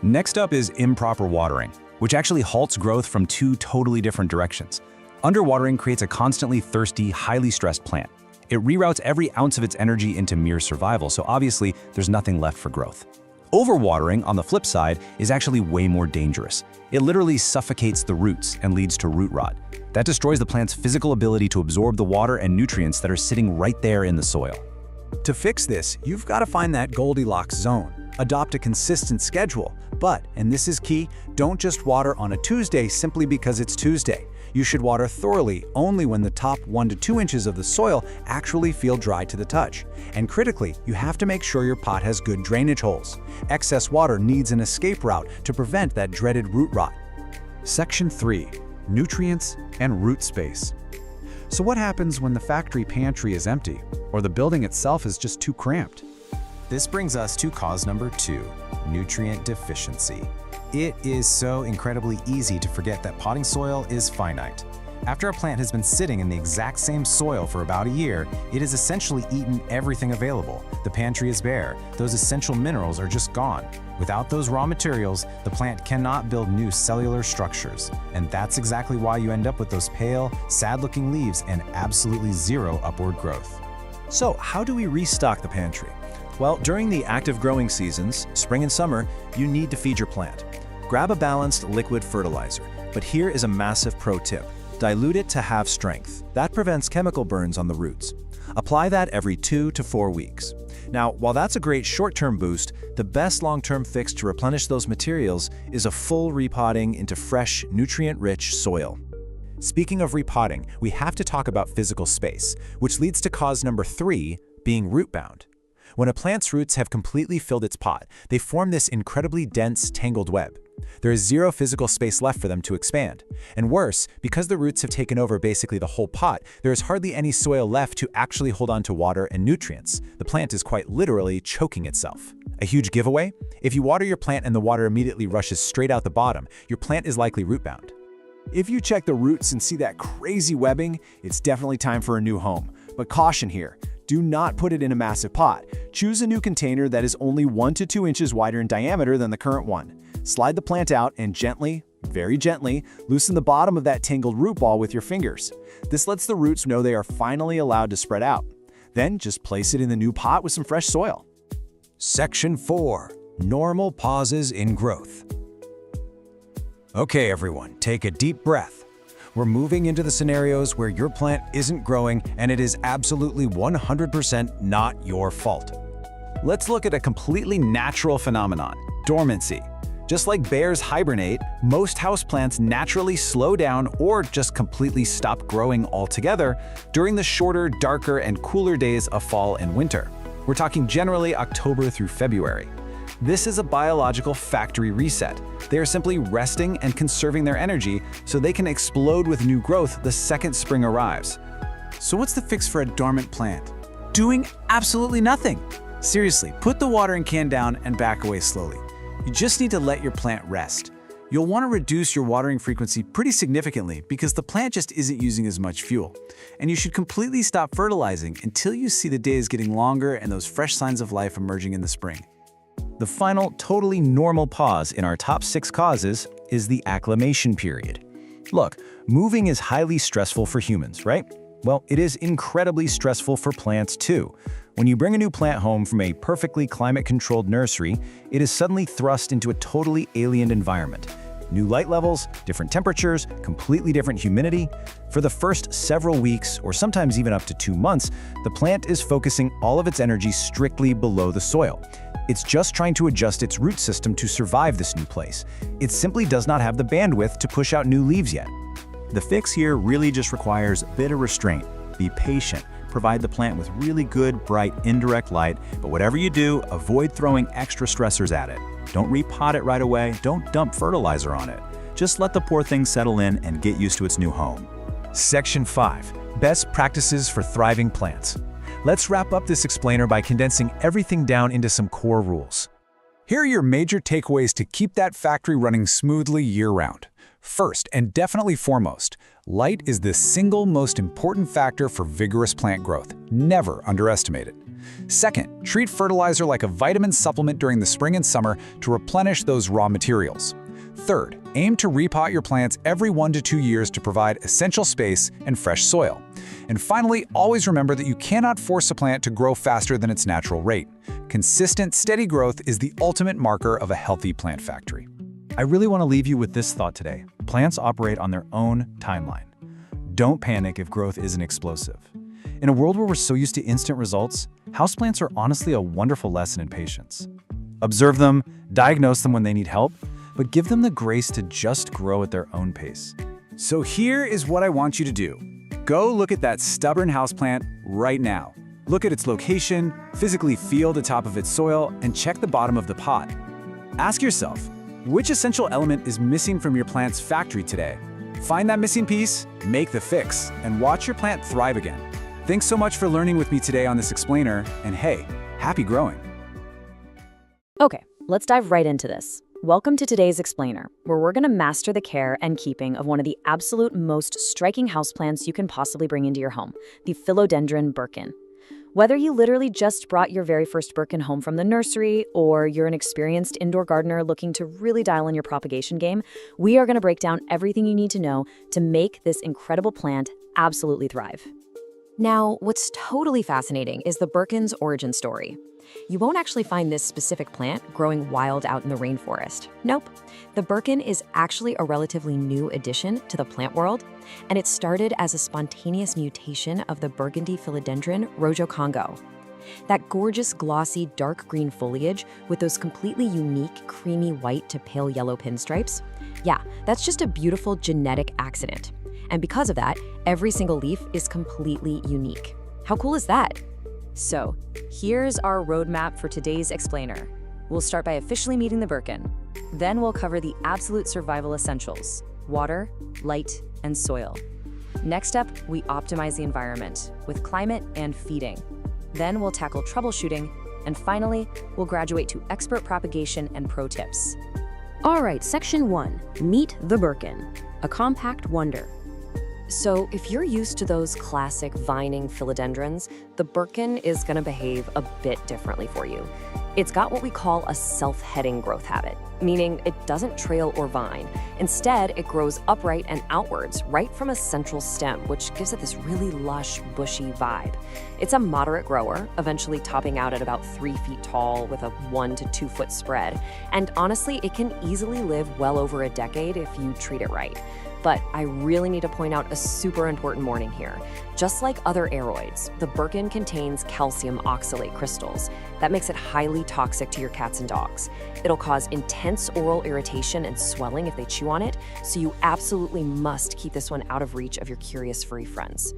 Next up is improper watering, which actually halts growth from 2 totally different directions. Underwatering creates a constantly thirsty, highly stressed plant. It reroutes every ounce of its energy into mere survival, so obviously there's nothing left for growth. Overwatering, on the flip side, is actually way more dangerous. It literally suffocates the roots and leads to root rot. That destroys the plant's physical ability to absorb the water and nutrients that are sitting right there in the soil. To fix this, you've got to find that Goldilocks zone. Adopt a consistent schedule, but, and this is key, don't just water on a Tuesday simply because it's Tuesday. You should water thoroughly only when the top 1 to 2 inches of the soil actually feel dry to the touch. And critically, you have to make sure your pot has good drainage holes. Excess water needs an escape route to prevent that dreaded root rot. Section 3, Nutrients and Root Space. So what happens when the factory pantry is empty, or the building itself is just too cramped? This brings us to cause number 2, nutrient deficiency. It is so incredibly easy to forget that potting soil is finite. After a plant has been sitting in the exact same soil for about a year, it has essentially eaten everything available. The pantry is bare. Those essential minerals are just gone. Without those raw materials, the plant cannot build new cellular structures. And that's exactly why you end up with those pale, sad-looking leaves and absolutely zero upward growth. So how do we restock the pantry? Well, during the active growing seasons, spring and summer, you need to feed your plant. Grab a balanced liquid fertilizer, but here is a massive pro tip. Dilute it to have strength. That prevents chemical burns on the roots. Apply that every 2 to 4 weeks. Now, while that's a great short-term boost, the best long-term fix to replenish those materials is a full repotting into fresh, nutrient-rich soil. Speaking of repotting, we have to talk about physical space, which leads to cause number 3, being root-bound. When a plant's roots have completely filled its pot, they form this incredibly dense, tangled web. There is zero physical space left for them to expand. And worse, because the roots have taken over basically the whole pot, there is hardly any soil left to actually hold on to water and nutrients. The plant is quite literally choking itself. A huge giveaway? If you water your plant and the water immediately rushes straight out the bottom, your plant is likely root-bound. If you check the roots and see that crazy webbing, it's definitely time for a new home. But caution here. Do not put it in a massive pot. Choose a new container that is only 1 to 2 inches wider in diameter than the current one. Slide the plant out and gently, very gently, loosen the bottom of that tangled root ball with your fingers. This lets the roots know they are finally allowed to spread out. Then just place it in the new pot with some fresh soil. Section 4, Normal Pauses in Growth. Okay, everyone, take a deep breath. We're moving into the scenarios where your plant isn't growing and it is absolutely 100% not your fault. Let's look at a completely natural phenomenon, dormancy. Just like bears hibernate, most houseplants naturally slow down or just completely stop growing altogether during the shorter, darker, and cooler days of fall and winter. We're talking generally October through February. This is a biological factory reset. They are simply resting and conserving their energy so they can explode with new growth the second spring arrives. So what's the fix for a dormant plant? Doing absolutely nothing. Seriously, put the watering can down and back away slowly. You just need to let your plant rest. You'll want to reduce your watering frequency pretty significantly because the plant just isn't using as much fuel. And you should completely stop fertilizing until you see the days getting longer and those fresh signs of life emerging in the spring. The final, totally normal pause in our top 6 causes is the acclimation period. Look, moving is highly stressful for humans, right? Well, it is incredibly stressful for plants too. When you bring a new plant home from a perfectly climate-controlled nursery, it is suddenly thrust into a totally alien environment. New light levels, different temperatures, completely different humidity. For the first several weeks, or sometimes even up to 2 months, the plant is focusing all of its energy strictly below the soil. It's just trying to adjust its root system to survive this new place. It simply does not have the bandwidth to push out new leaves yet. The fix here really just requires a bit of restraint. Be patient. Provide the plant with really good, bright, indirect light, but whatever you do, avoid throwing extra stressors at it. Don't repot it right away, don't dump fertilizer on it. Just let the poor thing settle in and get used to its new home. Section 5. Best practices for thriving plants. Let's wrap up this explainer by condensing everything down into some core rules. Here are your major takeaways to keep that factory running smoothly year-round. First, and definitely foremost, light is the single most important factor for vigorous plant growth. Never underestimate it. Second, treat fertilizer like a vitamin supplement during the spring and summer to replenish those raw materials. Third, aim to repot your plants every 1 to 2 years to provide essential space and fresh soil. And finally, always remember that you cannot force a plant to grow faster than its natural rate. Consistent, steady growth is the ultimate marker of a healthy plant factory. I really want to leave you with this thought today. Plants operate on their own timeline. Don't panic if growth isn't explosive. In a world where we're so used to instant results, houseplants are honestly a wonderful lesson in patience. Observe them, diagnose them when they need help, but give them the grace to just grow at their own pace. So here is what I want you to do. Go look at that stubborn houseplant right now. Look at its location, physically feel the top of its soil, and check the bottom of the pot. Ask yourself, which essential element is missing from your plant's factory today? Find that missing piece, make the fix, and watch your plant thrive again. Thanks so much for learning with me today on this explainer, and hey, happy growing. Okay, let's dive right into this. Welcome to today's explainer, where we're going to master the care and keeping of one of the absolute most striking houseplants you can possibly bring into your home, the philodendron birkin. Whether you literally just brought your very first birkin home from the nursery, or you're an experienced indoor gardener looking to really dial in your propagation game, we are going to break down everything you need to know to make this incredible plant absolutely thrive. Now, what's totally fascinating is the birkin's origin story. You won't actually find this specific plant growing wild out in the rainforest. Nope. The birkin is actually a relatively new addition to the plant world, and it started as a spontaneous mutation of the burgundy philodendron Rojo Congo. That gorgeous, glossy, dark green foliage with those completely unique, creamy white to pale yellow pinstripes. Yeah, that's just a beautiful genetic accident. And because of that, every single leaf is completely unique. How cool is that? So, here's our roadmap for today's explainer. We'll start by officially meeting the birkin. Then we'll cover the absolute survival essentials: water, light, and soil. Next up, we optimize the environment with climate and feeding. Then we'll tackle troubleshooting, and finally, we'll graduate to expert propagation and pro tips. All right, section 1, meet the birkin, a compact wonder. So if you're used to those classic vining philodendrons, the birkin is going to behave a bit differently for you. It's got what we call a self-heading growth habit, meaning it doesn't trail or vine. Instead, it grows upright and outwards, right from a central stem, which gives it this really lush, bushy vibe. It's a moderate grower, eventually topping out at about 3 feet tall with a 1 to 2 foot spread. And honestly, it can easily live well over a decade if you treat it right. But I really need to point out a super important warning here. Just like other aeroids, the Birkin contains calcium oxalate crystals. That makes it highly toxic to your cats and dogs. It'll cause intense oral irritation and swelling if they chew on it, so you absolutely must keep this one out of reach of your curious furry friends.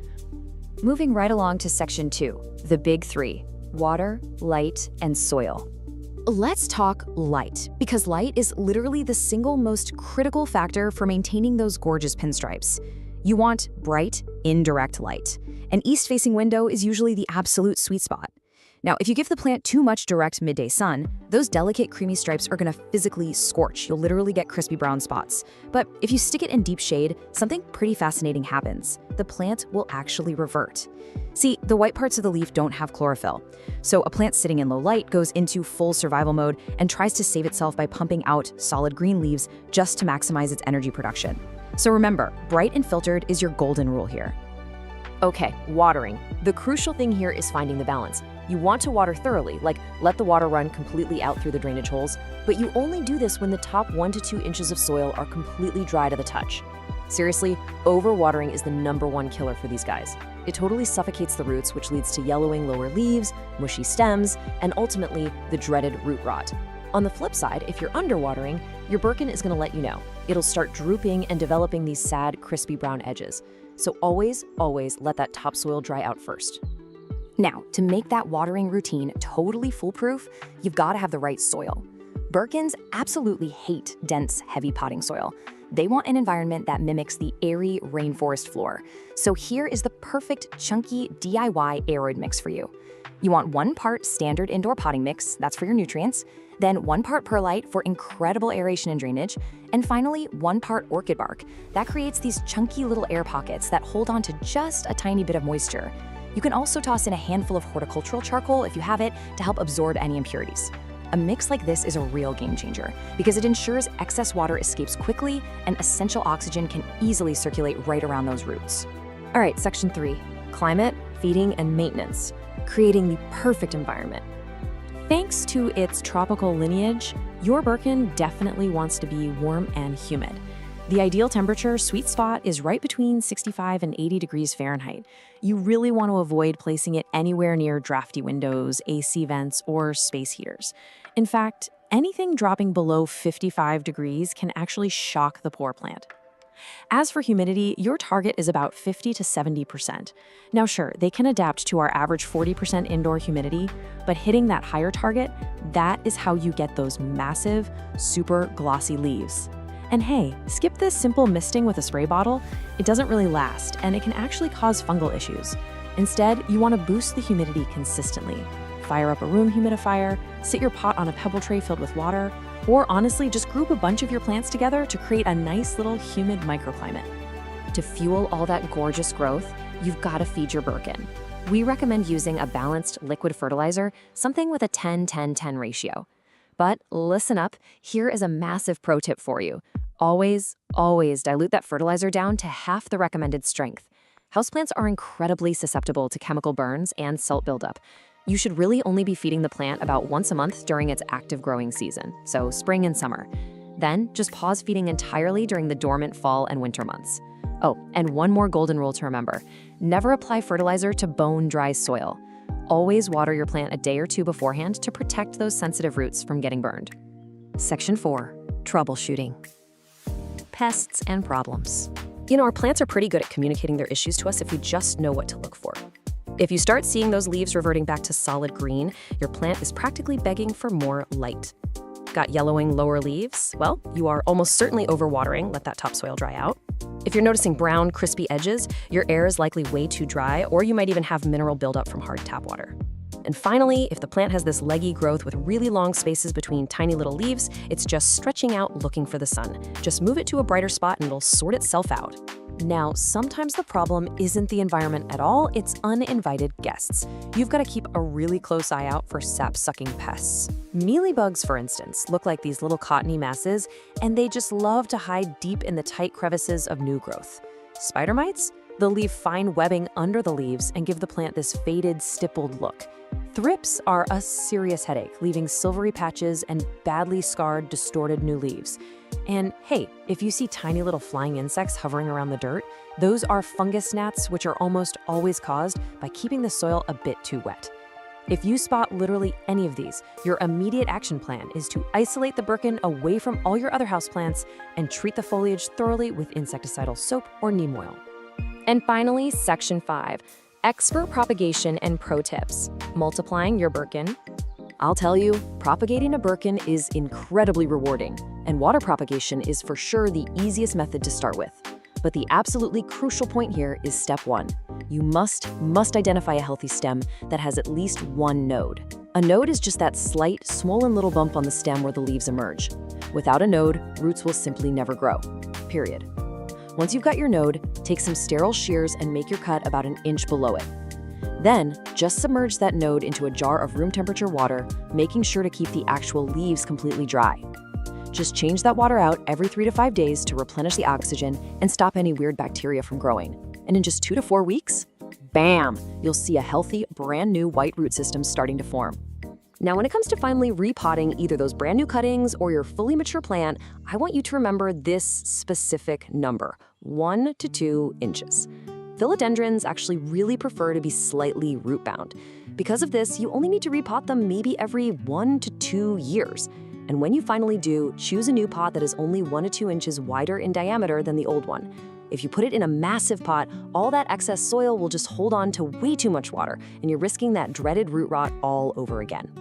Moving right along to section 2, the big 3, water, light, and soil. Let's talk light, because light is literally the single most critical factor for maintaining those gorgeous pinstripes. You want bright, indirect light. An east-facing window is usually the absolute sweet spot. Now, if you give the plant too much direct midday sun, those delicate creamy stripes are gonna physically scorch. You'll literally get crispy brown spots. But if you stick it in deep shade, something pretty fascinating happens. The plant will actually revert. See, the white parts of the leaf don't have chlorophyll. So a plant sitting in low light goes into full survival mode and tries to save itself by pumping out solid green leaves just to maximize its energy production. So remember, bright and filtered is your golden rule here. Okay, watering. The crucial thing here is finding the balance. You want to water thoroughly, like let the water run completely out through the drainage holes, but you only do this when the top 1 to 2 inches of soil are completely dry to the touch. Seriously, overwatering is the #1 killer for these guys. It totally suffocates the roots, which leads to yellowing lower leaves, mushy stems, and ultimately the dreaded root rot. On the flip side, if you're underwatering, your Birkin is going to let you know. It'll start drooping and developing these sad, crispy brown edges. So always, always let that topsoil dry out first. Now, to make that watering routine totally foolproof, you've got to have the right soil. Birkins absolutely hate dense, heavy potting soil. They want an environment that mimics the airy rainforest floor. So here is the perfect chunky DIY aeroid mix for you. You want 1 part standard indoor potting mix, that's for your nutrients, then 1 part perlite for incredible aeration and drainage, and finally 1 part orchid bark. That creates these chunky little air pockets that hold on to just a tiny bit of moisture. You can also toss in a handful of horticultural charcoal if you have it to help absorb any impurities. A mix like this is a real game changer because it ensures excess water escapes quickly and essential oxygen can easily circulate right around those roots. All right, section 3, climate, feeding, and maintenance, creating the perfect environment. Thanks to its tropical lineage, your Birkin definitely wants to be warm and humid. The ideal temperature sweet spot is right between 65 and 80 degrees Fahrenheit. You really want to avoid placing it anywhere near drafty windows, AC vents, or space heaters. In fact, anything dropping below 55 degrees can actually shock the poor plant. As for humidity, your target is about 50 to 70%. Now sure, they can adapt to our average 40% indoor humidity, but hitting that higher target, that is how you get those massive, super glossy leaves. And hey, skip this simple misting with a spray bottle. It doesn't really last, and it can actually cause fungal issues. Instead, you want to boost the humidity consistently. Fire up a room humidifier, sit your pot on a pebble tray filled with water, or honestly, just group a bunch of your plants together to create a nice little humid microclimate. To fuel all that gorgeous growth, you've got to feed your Birkin. We recommend using a balanced liquid fertilizer, something with a 10-10-10 ratio. But listen up, here is a massive pro tip for you. Always, always dilute that fertilizer down to half the recommended strength. Houseplants are incredibly susceptible to chemical burns and salt buildup. You should really only be feeding the plant about once a month during its active growing season, so spring and summer. Then just pause feeding entirely during the dormant fall and winter months. Oh, and one more golden rule to remember. Never apply fertilizer to bone-dry soil. Always water your plant a day or 2 beforehand to protect those sensitive roots from getting burned. Section 4, troubleshooting. Pests and problems. You know, our plants are pretty good at communicating their issues to us if we just know what to look for. If you start seeing those leaves reverting back to solid green, your plant is practically begging for more light. Got yellowing lower leaves? Well, you are almost certainly overwatering. Let that topsoil dry out. If you're noticing brown, crispy edges, your air is likely way too dry, or you might even have mineral buildup from hard tap water. And finally, if the plant has this leggy growth with really long spaces between tiny little leaves, it's just stretching out looking for the sun. Just move it to a brighter spot and it'll sort itself out. Now, sometimes the problem isn't the environment at all, it's uninvited guests. You've got to keep a really close eye out for sap-sucking pests. Mealybugs, for instance, look like these little cottony masses, and they just love to hide deep in the tight crevices of new growth. Spider mites? They'll leave fine webbing under the leaves and give the plant this faded, stippled look. Thrips are a serious headache, leaving silvery patches and badly scarred, distorted new leaves. And hey, if you see tiny little flying insects hovering around the dirt, those are fungus gnats, which are almost always caused by keeping the soil a bit too wet. If you spot literally any of these, your immediate action plan is to isolate the Birkin away from all your other houseplants and treat the foliage thoroughly with insecticidal soap or neem oil. And finally, Section 5, Expert Propagation and Pro Tips. Multiplying your Birkin. I'll tell you, propagating a Birkin is incredibly rewarding, and water propagation is for sure the easiest method to start with. But the absolutely crucial point here is step 1. You must identify a healthy stem that has at least one node. A node is just that slight, swollen little bump on the stem where the leaves emerge. Without a node, roots will simply never grow. Period. Once you've got your node, take some sterile shears and make your cut about an inch below it. Then, just submerge that node into a jar of room temperature water, making sure to keep the actual leaves completely dry. Just change that water out every 3 to 5 days to replenish the oxygen and stop any weird bacteria from growing. And in just 2 to 4 weeks, bam, you'll see a healthy, brand new white root system starting to form. Now, when it comes to finally repotting either those brand new cuttings or your fully mature plant, I want you to remember this specific number, 1 to 2 inches. Philodendrons actually really prefer to be slightly root-bound. Because of this, you only need to repot them maybe every 1 to 2 years. And when you finally do, choose a new pot that is only 1 to 2 inches wider in diameter than the old one. If you put it in a massive pot, all that excess soil will just hold on to way too much water, and you're risking that dreaded root rot all over again.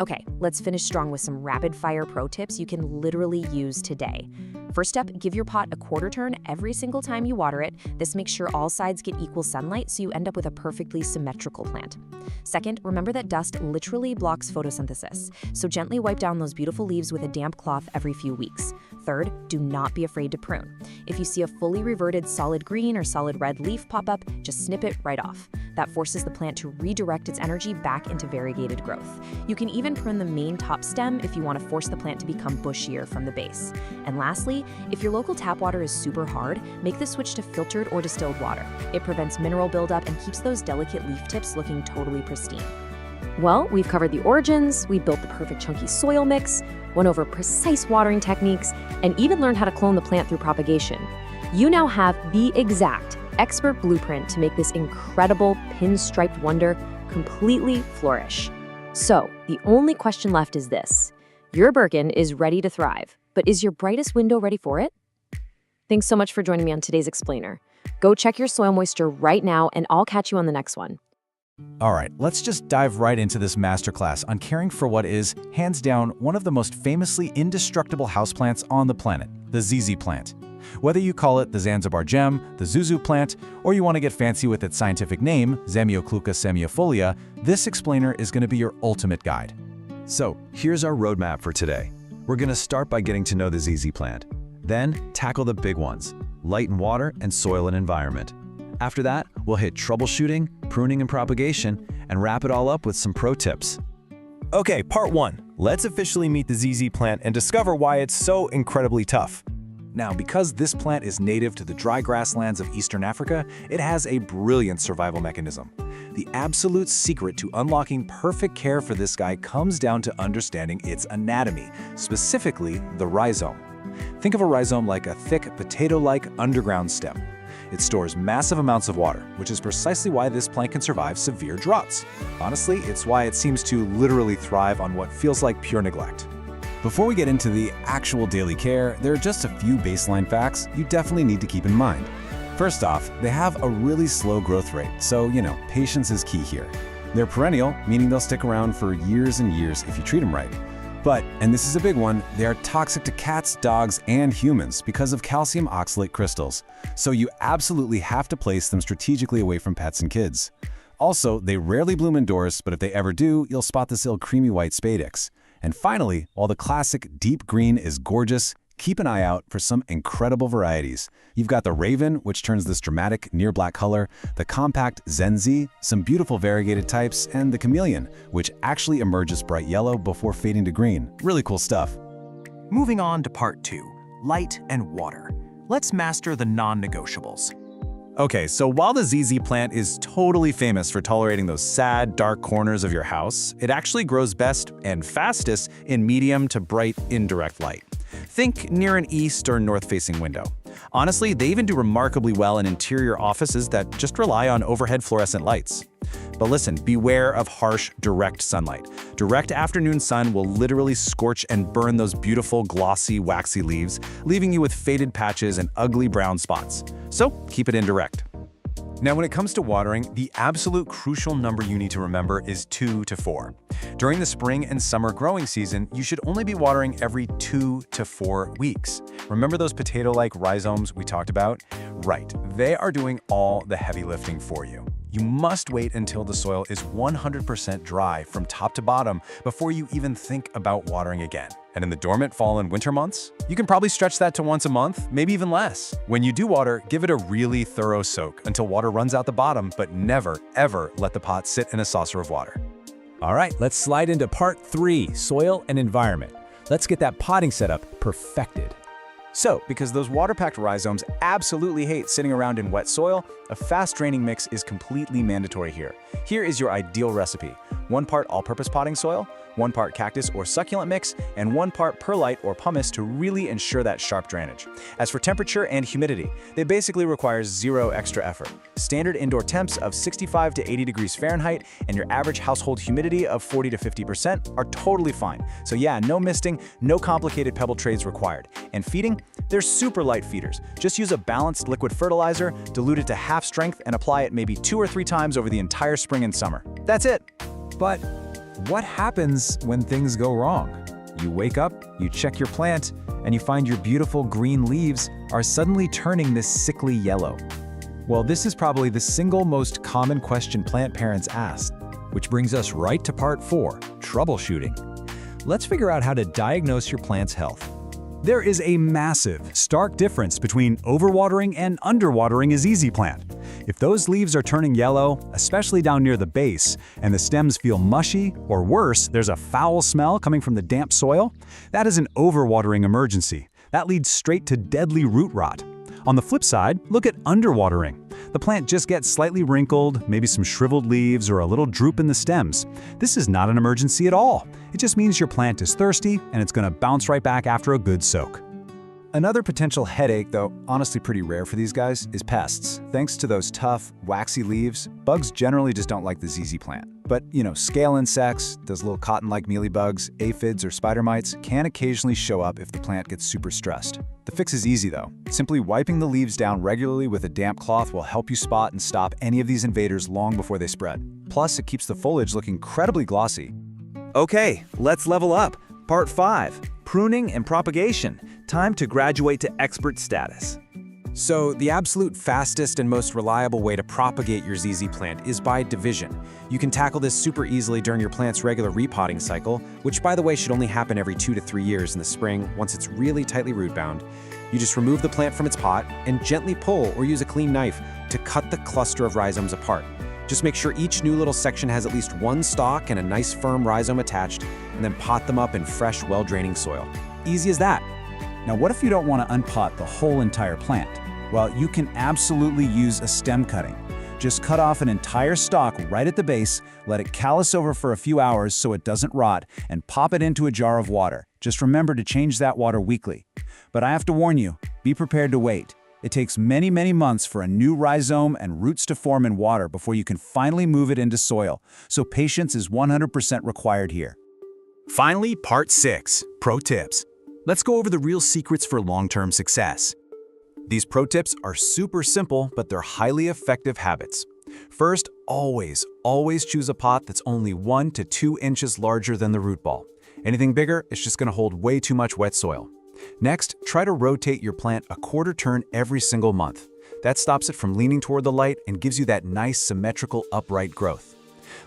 Okay, let's finish strong with some rapid-fire pro tips you can literally use today. First step, give your pot a quarter turn every single time you water it. This makes sure all sides get equal sunlight so you end up with a perfectly symmetrical plant. Second, remember that dust literally blocks photosynthesis, so gently wipe down those beautiful leaves with a damp cloth every few weeks. Third, do not be afraid to prune. If you see a fully reverted solid green or solid red leaf pop up, just snip it right off. That forces the plant to redirect its energy back into variegated growth. You can even prune the main top stem if you want to force the plant to become bushier from the base. And lastly, if your local tap water is super hard, make the switch to filtered or distilled water. It prevents mineral buildup and keeps those delicate leaf tips looking totally pristine. Well, we've covered the origins, we built the perfect chunky soil mix, went over precise watering techniques, and even learned how to clone the plant through propagation. You now have the exact expert blueprint to make this incredible pinstriped wonder completely flourish. So, the only question left is this. Your Birkin is ready to thrive, but is your brightest window ready for it? Thanks so much for joining me on today's Explainer. Go check your soil moisture right now, and I'll catch you on the next one. All right, let's just dive right into this masterclass on caring for what is, hands down, one of the most famously indestructible houseplants on the planet, the ZZ plant. Whether you call it the Zanzibar gem, the Zuzu plant, or you want to get fancy with its scientific name, Zamioculca semiifolia, this explainer is going to be your ultimate guide. So, here's our roadmap for today. We're going to start by getting to know the ZZ plant. Then, tackle the big ones, light and water and soil and environment. After that, we'll hit troubleshooting, pruning and propagation, and wrap it all up with some pro tips. Okay, part 1. Let's officially meet the ZZ plant and discover why it's so incredibly tough. Now, because this plant is native to the dry grasslands of Eastern Africa, it has a brilliant survival mechanism. The absolute secret to unlocking perfect care for this guy comes down to understanding its anatomy, specifically the rhizome. Think of a rhizome like a thick, potato-like underground stem. It stores massive amounts of water, which is precisely why this plant can survive severe droughts. Honestly, it's why it seems to literally thrive on what feels like pure neglect. Before we get into the actual daily care, there are just a few baseline facts you definitely need to keep in mind. First off, they have a really slow growth rate, so, patience is key here. They're perennial, meaning they'll stick around for years and years if you treat them right. But, and this is a big one, they are toxic to cats, dogs, and humans because of calcium oxalate crystals. So you absolutely have to place them strategically away from pets and kids. Also, they rarely bloom indoors, but if they ever do, you'll spot this little creamy white spadix. And finally, while the classic deep green is gorgeous, keep an eye out for some incredible varieties. You've got the Raven, which turns this dramatic near black color, the compact Zenzi, some beautiful variegated types, and the Chameleon, which actually emerges bright yellow before fading to green. Really cool stuff. Moving on to part 2, light and water. Let's master the non-negotiables. Okay, so while the ZZ plant is totally famous for tolerating those sad, dark corners of your house, it actually grows best and fastest in medium to bright, indirect light. Think near an east or north-facing window. Honestly, they even do remarkably well in interior offices that just rely on overhead fluorescent lights. But listen, beware of harsh, direct sunlight. Direct afternoon sun will literally scorch and burn those beautiful, glossy, waxy leaves, leaving you with faded patches and ugly brown spots. So keep it indirect. Now, when it comes to watering, the absolute crucial number you need to remember is 2 to 4. During the spring and summer growing season, you should only be watering every 2 to 4 weeks. Remember those potato-like rhizomes we talked about? Right, they are doing all the heavy lifting for you. You must wait until the soil is 100% dry from top to bottom before you even think about watering again. And in the dormant fall and winter months, you can probably stretch that to once a month, maybe even less. When you do water, give it a really thorough soak until water runs out the bottom, but never, ever let the pot sit in a saucer of water. All right, let's slide into part 3, soil and environment. Let's get that potting setup perfected. So, because those water-packed rhizomes absolutely hate sitting around in wet soil, a fast-draining mix is completely mandatory here. Here is your ideal recipe: 1 part all-purpose potting soil, 1 part cactus or succulent mix, and 1 part perlite or pumice to really ensure that sharp drainage. As for temperature and humidity, they basically require 0 extra effort. Standard indoor temps of 65 to 80 degrees Fahrenheit and your average household humidity of 40 to 50% are totally fine. So yeah, no misting, no complicated pebble trades required. And feeding? They're super light feeders. Just use a balanced liquid fertilizer, dilute it to half strength, and apply it maybe 2 or 3 times over the entire spring and summer. That's it. But what happens when things go wrong? You wake up, you check your plant, and you find your beautiful green leaves are suddenly turning this sickly yellow. Well, this is probably the single most common question plant parents ask, which brings us right to part 4, troubleshooting. Let's figure out how to diagnose your plant's health. There is a massive, stark difference between overwatering and underwatering as easy plant. If those leaves are turning yellow, especially down near the base, and the stems feel mushy, or worse, there's a foul smell coming from the damp soil, that is an overwatering emergency. That leads straight to deadly root rot. On the flip side, look at underwatering. The plant just gets slightly wrinkled, maybe some shriveled leaves or a little droop in the stems. This is not an emergency at all. It just means your plant is thirsty and it's going to bounce right back after a good soak. Another potential headache, though honestly pretty rare for these guys, is pests. Thanks to those tough, waxy leaves, bugs generally just don't like the ZZ plant. But, scale insects, those little cotton-like mealybugs, aphids, or spider mites can occasionally show up if the plant gets super stressed. The fix is easy, though. Simply wiping the leaves down regularly with a damp cloth will help you spot and stop any of these invaders long before they spread. Plus, it keeps the foliage looking incredibly glossy. Okay, let's level up. Part 5, pruning and propagation. Time to graduate to expert status. So, the absolute fastest and most reliable way to propagate your ZZ plant is by division. You can tackle this super easily during your plant's regular repotting cycle, which by the way should only happen every 2 to 3 years in the spring once it's really tightly root bound. You just remove the plant from its pot and gently pull or use a clean knife to cut the cluster of rhizomes apart. Just make sure each new little section has at least 1 stalk and a nice firm rhizome attached, and then pot them up in fresh, well-draining soil. Easy as that. Now, what if you don't want to unpot the whole entire plant? Well, you can absolutely use a stem cutting. Just cut off an entire stalk right at the base, let it callus over for a few hours so it doesn't rot, and pop it into a jar of water. Just remember to change that water weekly. But I have to warn you, be prepared to wait. It takes many, many months for a new rhizome and roots to form in water before you can finally move it into soil, so patience is 100% required here. Finally, part 6, pro tips. Let's go over the real secrets for long-term success. These pro tips are super simple, but they're highly effective habits. First, always choose a pot that's only 1 to 2 inches larger than the root ball. Anything bigger, it's just going to hold way too much wet soil. Next, try to rotate your plant a quarter turn every single month. That stops it from leaning toward the light and gives you that nice symmetrical upright growth.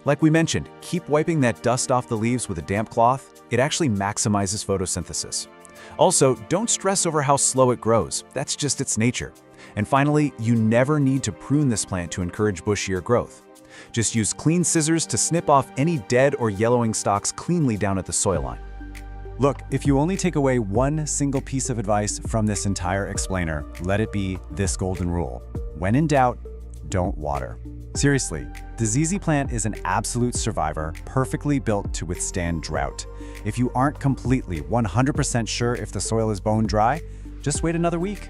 Like we mentioned, keep wiping that dust off the leaves with a damp cloth. It actually maximizes photosynthesis. Also, don't stress over how slow it grows. That's just its nature. And finally, you never need to prune this plant to encourage bushier growth. Just use clean scissors to snip off any dead or yellowing stalks cleanly down at the soil line. Look, if you only take away one single piece of advice from this entire explainer, let it be this golden rule. When in doubt, don't water. Seriously, The ZZ plant is an absolute survivor, perfectly built to withstand drought. If you aren't completely 100% sure if the soil is bone dry, just wait another week.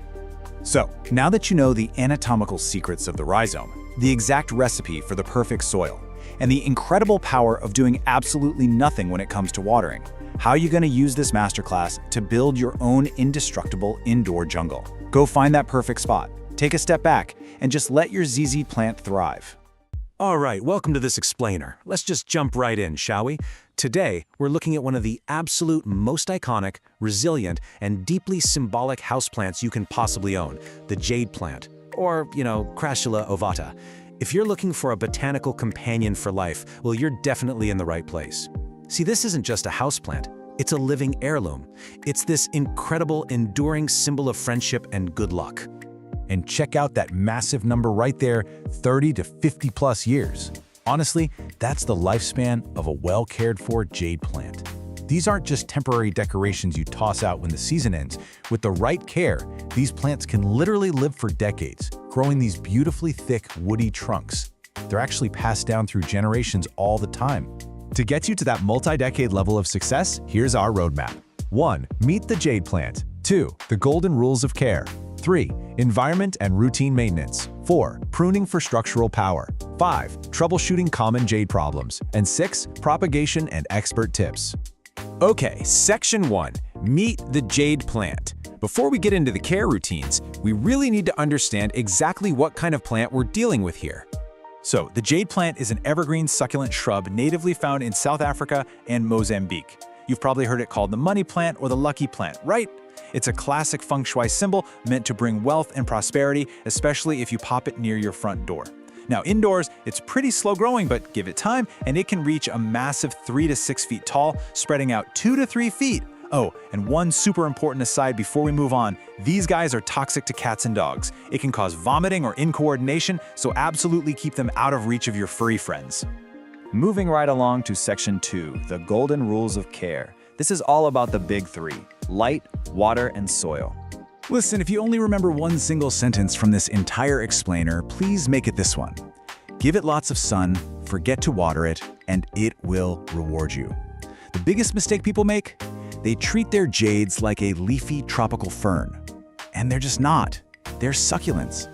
So, now that you know the anatomical secrets of the rhizome, the exact recipe for the perfect soil, and the incredible power of doing absolutely nothing when it comes to watering, how are you going to use this masterclass to build your own indestructible indoor jungle? Go find that perfect spot, take a step back, and just let your ZZ plant thrive. All right, welcome to this explainer. Let's just jump right in, shall we? Today, we're looking at one of the absolute most iconic, resilient, and deeply symbolic houseplants you can possibly own, the jade plant, or, Crassula ovata. If you're looking for a botanical companion for life, well, you're definitely in the right place. See, this isn't just a houseplant, it's a living heirloom. It's this incredible, enduring symbol of friendship and good luck. And check out that massive number right there, 30 to 50 plus years. Honestly, that's the lifespan of a well-cared-for jade plant. These aren't just temporary decorations you toss out when the season ends. With the right care, these plants can literally live for decades, growing these beautifully thick, woody trunks. They're actually passed down through generations all the time. To get you to that multi-decade level of success, here's our roadmap. 1. Meet the jade plant. 2. The golden rules of care. 3. Environment and routine maintenance. 4. Pruning for structural power. 5. Troubleshooting common jade problems. And 6. Propagation and expert tips. Okay, Section 1. Meet the jade plant. Before we get into the care routines, we really need to understand exactly what kind of plant we're dealing with here. So, the jade plant is an evergreen succulent shrub natively found in South Africa and Mozambique. You've probably heard it called the money plant or the lucky plant, right? It's a classic feng shui symbol meant to bring wealth and prosperity, especially if you pop it near your front door. Now, indoors, it's pretty slow growing, but give it time, and it can reach a massive 3 to 6 feet tall, spreading out 2 to 3 feet. Oh, and one super important aside before we move on, these guys are toxic to cats and dogs. It can cause vomiting or incoordination, so absolutely keep them out of reach of your furry friends. Moving right along to Section 2, the golden rules of care. This is all about the big three: light, water, and soil. Listen, if you only remember one single sentence from this entire explainer, please make it this one. Give it lots of sun, forget to water it, and it will reward you. The biggest mistake people make? They treat their jades like a leafy tropical fern. And they're just not. They're succulents.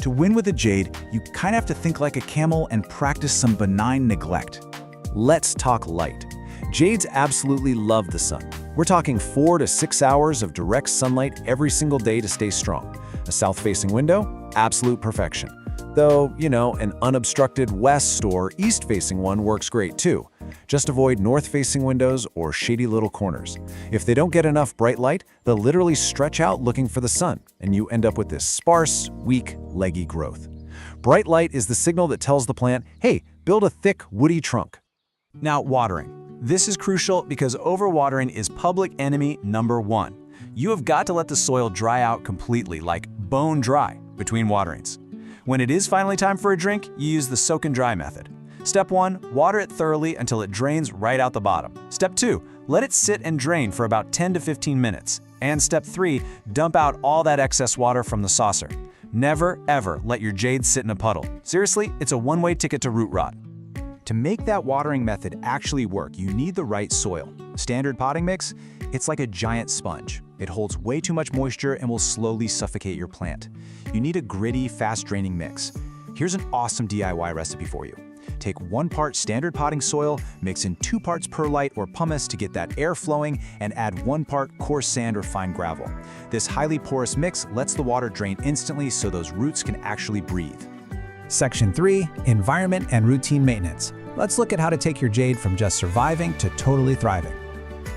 To win with a jade, you kind of have to think like a camel and practice some benign neglect. Let's talk light. Jades absolutely love the sun. We're talking 4 to 6 hours of direct sunlight every single day to stay strong. A south-facing window? Absolute perfection. Though, an unobstructed west or east-facing one works great too. Just avoid north-facing windows or shady little corners. If they don't get enough bright light, they'll literally stretch out looking for the sun, and you end up with this sparse, weak, leggy growth. Bright light is the signal that tells the plant, hey, build a thick, woody trunk. Now, watering. This is crucial because overwatering is public enemy number 1. You have got to let the soil dry out completely, like bone dry, between waterings. When it is finally time for a drink, you use the soak and dry method. Step 1, water it thoroughly until it drains right out the bottom. Step 2, let it sit and drain for about 10 to 15 minutes. And Step 3, dump out all that excess water from the saucer. Never, ever let your jade sit in a puddle. Seriously, it's a one-way ticket to root rot. To make that watering method actually work, you need the right soil. Standard potting mix? It's like a giant sponge. It holds way too much moisture and will slowly suffocate your plant. You need a gritty, fast-draining mix. Here's an awesome DIY recipe for you. Take 1 part standard potting soil, mix in 2 parts perlite or pumice to get that air flowing, and add 1 part coarse sand or fine gravel. This highly porous mix lets the water drain instantly so those roots can actually breathe. Section 3, Environment and Routine Maintenance. Let's look at how to take your jade from just surviving to totally thriving.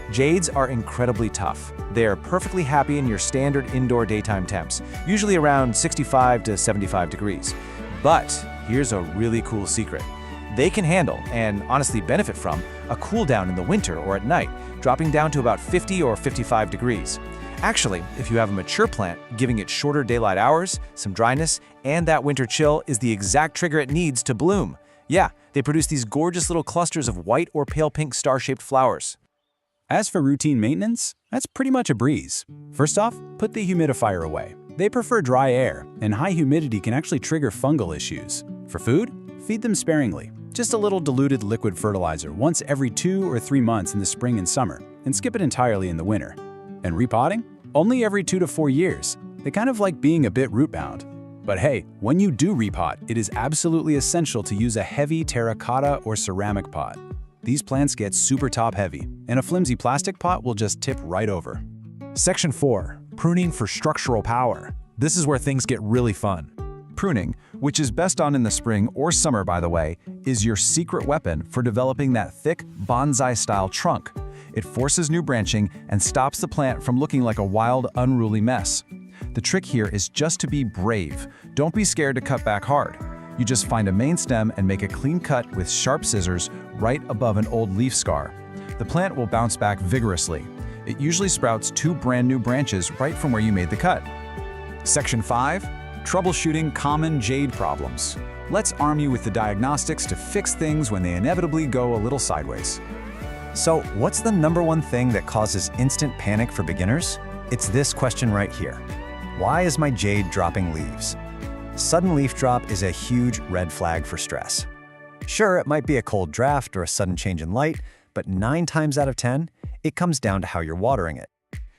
Jades are incredibly tough. They are perfectly happy in your standard indoor daytime temps, usually around 65 to 75 degrees. But here's a really cool secret. They can handle, and honestly benefit from, a cool down in the winter or at night, dropping down to about 50 or 55 degrees. Actually, if you have a mature plant, giving it shorter daylight hours, some dryness, and that winter chill is the exact trigger it needs to bloom. Yeah, they produce these gorgeous little clusters of white or pale pink star-shaped flowers. As for routine maintenance, that's pretty much a breeze. First off, put the humidifier away. They prefer dry air, and high humidity can actually trigger fungal issues. For food, Feed them sparingly, just a little diluted liquid fertilizer once every 2 or 3 months in the spring and summer, and skip it entirely in the winter. And repotting? Only every 2 to 4 years. They kind of like being a bit root-bound. But hey, when you do repot, it is absolutely essential to use a heavy terracotta or ceramic pot. These plants get super top-heavy, and a flimsy plastic pot will just tip right over. Section 4. Pruning for structural power. This is where things get really fun. Pruning, which is best done in the spring or summer by the way, is your secret weapon for developing that thick, bonsai-style trunk. It forces new branching and stops the plant from looking like a wild, unruly mess. The trick here is just to be brave. Don't be scared to cut back hard. You just find a main stem and make a clean cut with sharp scissors right above an old leaf scar. The plant will bounce back vigorously. It usually sprouts 2 brand new branches right from where you made the cut. Section 5. Troubleshooting common jade problems. Let's arm you with the diagnostics to fix things when they inevitably go a little sideways. So, what's the #1 thing that causes instant panic for beginners? It's this question right here. Why is my jade dropping leaves? Sudden leaf drop is a huge red flag for stress. Sure, it might be a cold draft or a sudden change in light, but 9 times out of 10, it comes down to how you're watering it.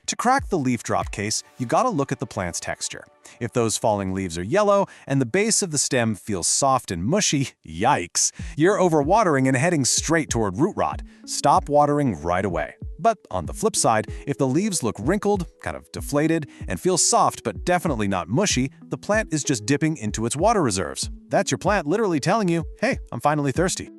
To crack the leaf drop case, you gotta look at the plant's texture. If those falling leaves are yellow and the base of the stem feels soft and mushy, yikes! You're overwatering and heading straight toward root rot. Stop watering right away. But on the flip side, if the leaves look wrinkled, kind of deflated, and feel soft but definitely not mushy, the plant is just dipping into its water reserves. That's your plant literally telling you, hey, I'm finally thirsty.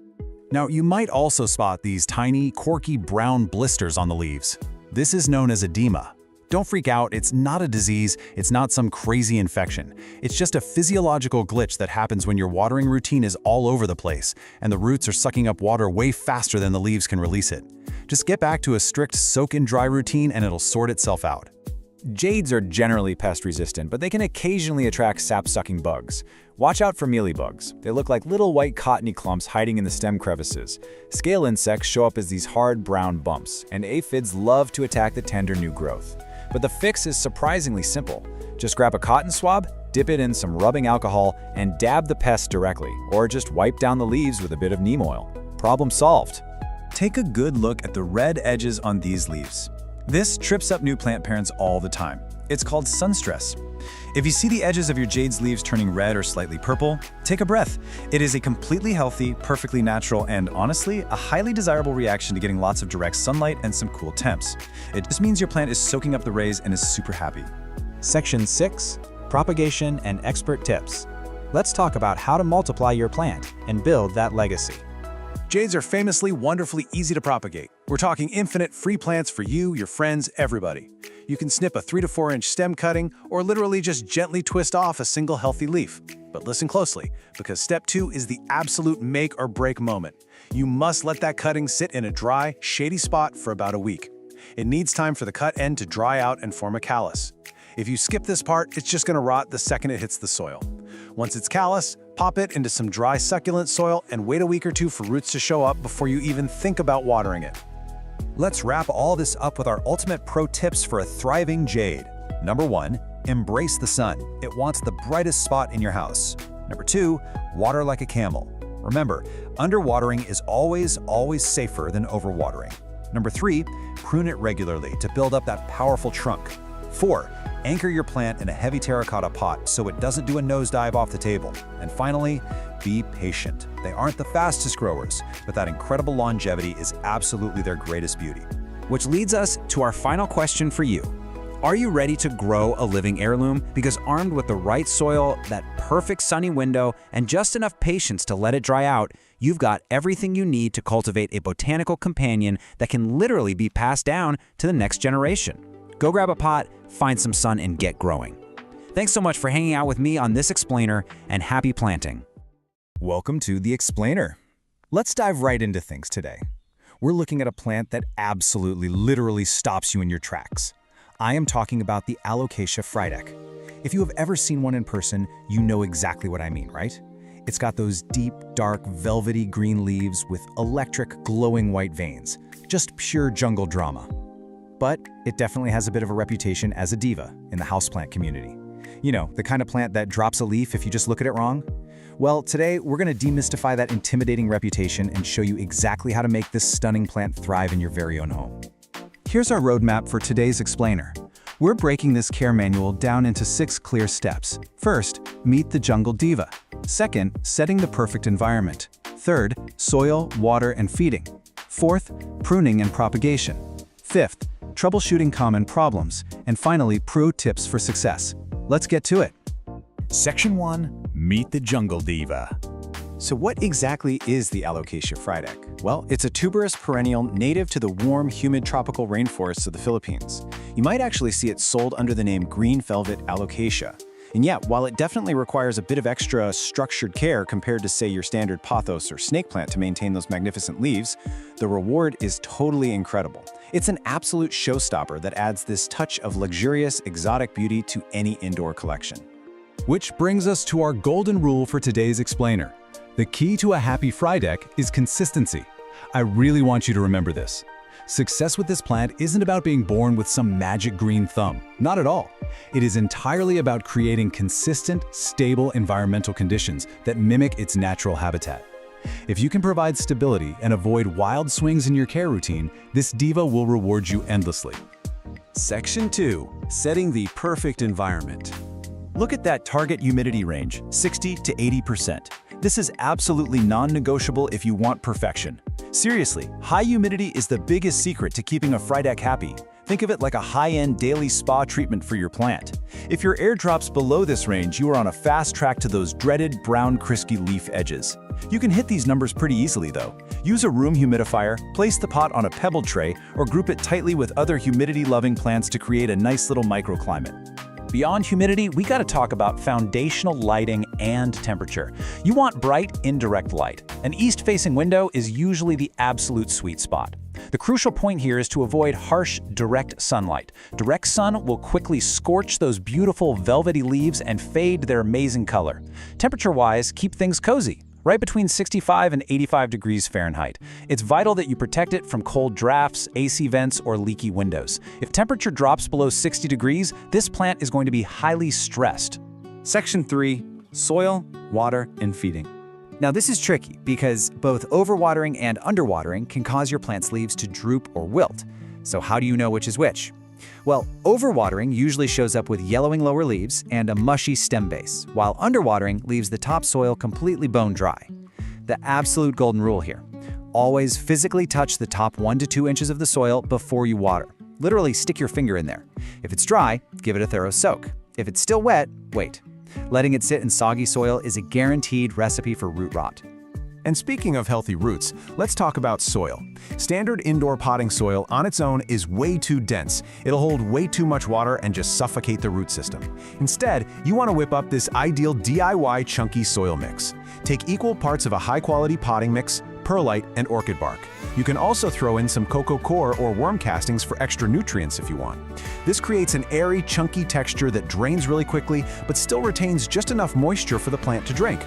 Now, you might also spot these tiny, corky brown blisters on the leaves. This is known as edema. Don't freak out, it's not a disease, it's not some crazy infection. It's just a physiological glitch that happens when your watering routine is all over the place, and the roots are sucking up water way faster than the leaves can release it. Just get back to a strict soak-and-dry routine and it'll sort itself out. Jades are generally pest-resistant, but they can occasionally attract sap-sucking bugs. Watch out for mealybugs. They look like little white cottony clumps hiding in the stem crevices. Scale insects show up as these hard brown bumps, and aphids love to attack the tender new growth. But the fix is surprisingly simple. Just grab a cotton swab, dip it in some rubbing alcohol, and dab the pest directly, or just wipe down the leaves with a bit of neem oil. Problem solved. Take a good look at the red edges on these leaves. This trips up new plant parents all the time. It's called sun stress. If you see the edges of your jade's leaves turning red or slightly purple, take a breath. It is a completely healthy, perfectly natural, and honestly, a highly desirable reaction to getting lots of direct sunlight and some cool temps. It just means your plant is soaking up the rays and is super happy. Section 6. Propagation and expert tips. Let's talk about how to multiply your plant and build that legacy. Jades are famously wonderfully easy to propagate. We're talking infinite free plants for you, your friends, everybody. You can snip a 3 to 4 inch stem cutting or literally just gently twist off a single healthy leaf. But listen closely, because step 2 is the absolute make or break moment. You must let that cutting sit in a dry, shady spot for about a week. It needs time for the cut end to dry out and form a callus. If you skip this part, it's just gonna rot the second it hits the soil. Once it's callous, pop it into some dry succulent soil and wait a week or 2 for roots to show up before you even think about watering it. Let's wrap all this up with our ultimate pro tips for a thriving jade. Number 1, embrace the sun. It wants the brightest spot in your house. Number 2, water like a camel. Remember, underwatering is always safer than overwatering. Number 3, prune it regularly to build up that powerful trunk. 4, anchor your plant in a heavy terracotta pot so it doesn't do a nosedive off the table. And finally, be patient. They aren't the fastest growers, but that incredible longevity is absolutely their greatest beauty. Which leads us to our final question for you. Are you ready to grow a living heirloom? Because armed with the right soil, that perfect sunny window, and just enough patience to let it dry out, you've got everything you need to cultivate a botanical companion that can literally be passed down to the next generation. Go grab a pot, find some sun, and get growing. Thanks so much for hanging out with me on this explainer, and happy planting. Welcome to The Explainer. Let's dive right into things today. We're looking at a plant that absolutely, literally stops you in your tracks. I am talking about the Alocasia frydek. If you have ever seen one in person, you know exactly what I mean, right? It's got those deep, dark, velvety green leaves with electric, glowing white veins. Just pure jungle drama. But it definitely has a bit of a reputation as a diva in the houseplant community. You know, the kind of plant that drops a leaf if you just look at it wrong? Well, today we're going to demystify that intimidating reputation and show you exactly how to make this stunning plant thrive in your very own home. Here's our roadmap for today's explainer. We're breaking this care manual down into 6 clear steps. First, meet the jungle diva. Second, setting the perfect environment. Third, soil, water, and feeding. Fourth, pruning and propagation. Fifth, troubleshooting common problems. And finally, pro tips for success. Let's get to it. Section 1. Meet the jungle diva. So what exactly is the Alocasia frydek? Well, it's a tuberous perennial native to the warm, humid tropical rainforests of the Philippines. You might actually see it sold under the name green velvet alocasia. And yeah, while it definitely requires a bit of extra structured care compared to, say, your standard pothos or snake plant to maintain those magnificent leaves, the reward is totally incredible. It's an absolute showstopper that adds this touch of luxurious, exotic beauty to any indoor collection. Which brings us to our golden rule for today's explainer. The key to a happy frydek is consistency. I really want you to remember this. Success with this plant isn't about being born with some magic green thumb. Not at all. It is entirely about creating consistent, stable environmental conditions that mimic its natural habitat. If you can provide stability and avoid wild swings in your care routine, this diva will reward you endlessly. Section 2. Setting the perfect environment. Look at that target humidity range, 60 to 80%. This is absolutely non-negotiable if you want perfection. Seriously, high humidity is the biggest secret to keeping a frydek happy. Think of it like a high-end daily spa treatment for your plant. If your air drops below this range, you are on a fast track to those dreaded brown, crispy leaf edges. You can hit these numbers pretty easily though. Use a room humidifier, place the pot on a pebbled tray, or group it tightly with other humidity-loving plants to create a nice little microclimate. Beyond humidity, we gotta talk about foundational lighting and temperature. You want bright, indirect light. An east-facing window is usually the absolute sweet spot. The crucial point here is to avoid harsh, direct sunlight. Direct sun will quickly scorch those beautiful velvety leaves and fade their amazing color. Temperature-wise, keep things cozy, right between 65 and 85 degrees Fahrenheit. It's vital that you protect it from cold drafts, AC vents, or leaky windows. If temperature drops below 60 degrees, this plant is going to be highly stressed. Section 3. Soil, water, and feeding. Now this is tricky because both overwatering and underwatering can cause your plant's leaves to droop or wilt. So how do you know which is which? Well, overwatering usually shows up with yellowing lower leaves and a mushy stem base, while underwatering leaves the topsoil completely bone dry. The absolute golden rule here: always physically touch the top 1 to 2 inches of the soil before you water. Literally stick your finger in there. If it's dry, give it a thorough soak. If it's still wet, wait. Letting it sit in soggy soil is a guaranteed recipe for root rot. And speaking of healthy roots, let's talk about soil. Standard indoor potting soil on its own is way too dense. It'll hold way too much water and just suffocate the root system. Instead, you want to whip up this ideal DIY chunky soil mix. Take equal parts of a high-quality potting mix, perlite, and orchid bark. You can also throw in some cocoa coir or worm castings for extra nutrients if you want. This creates an airy, chunky texture that drains really quickly, but still retains just enough moisture for the plant to drink.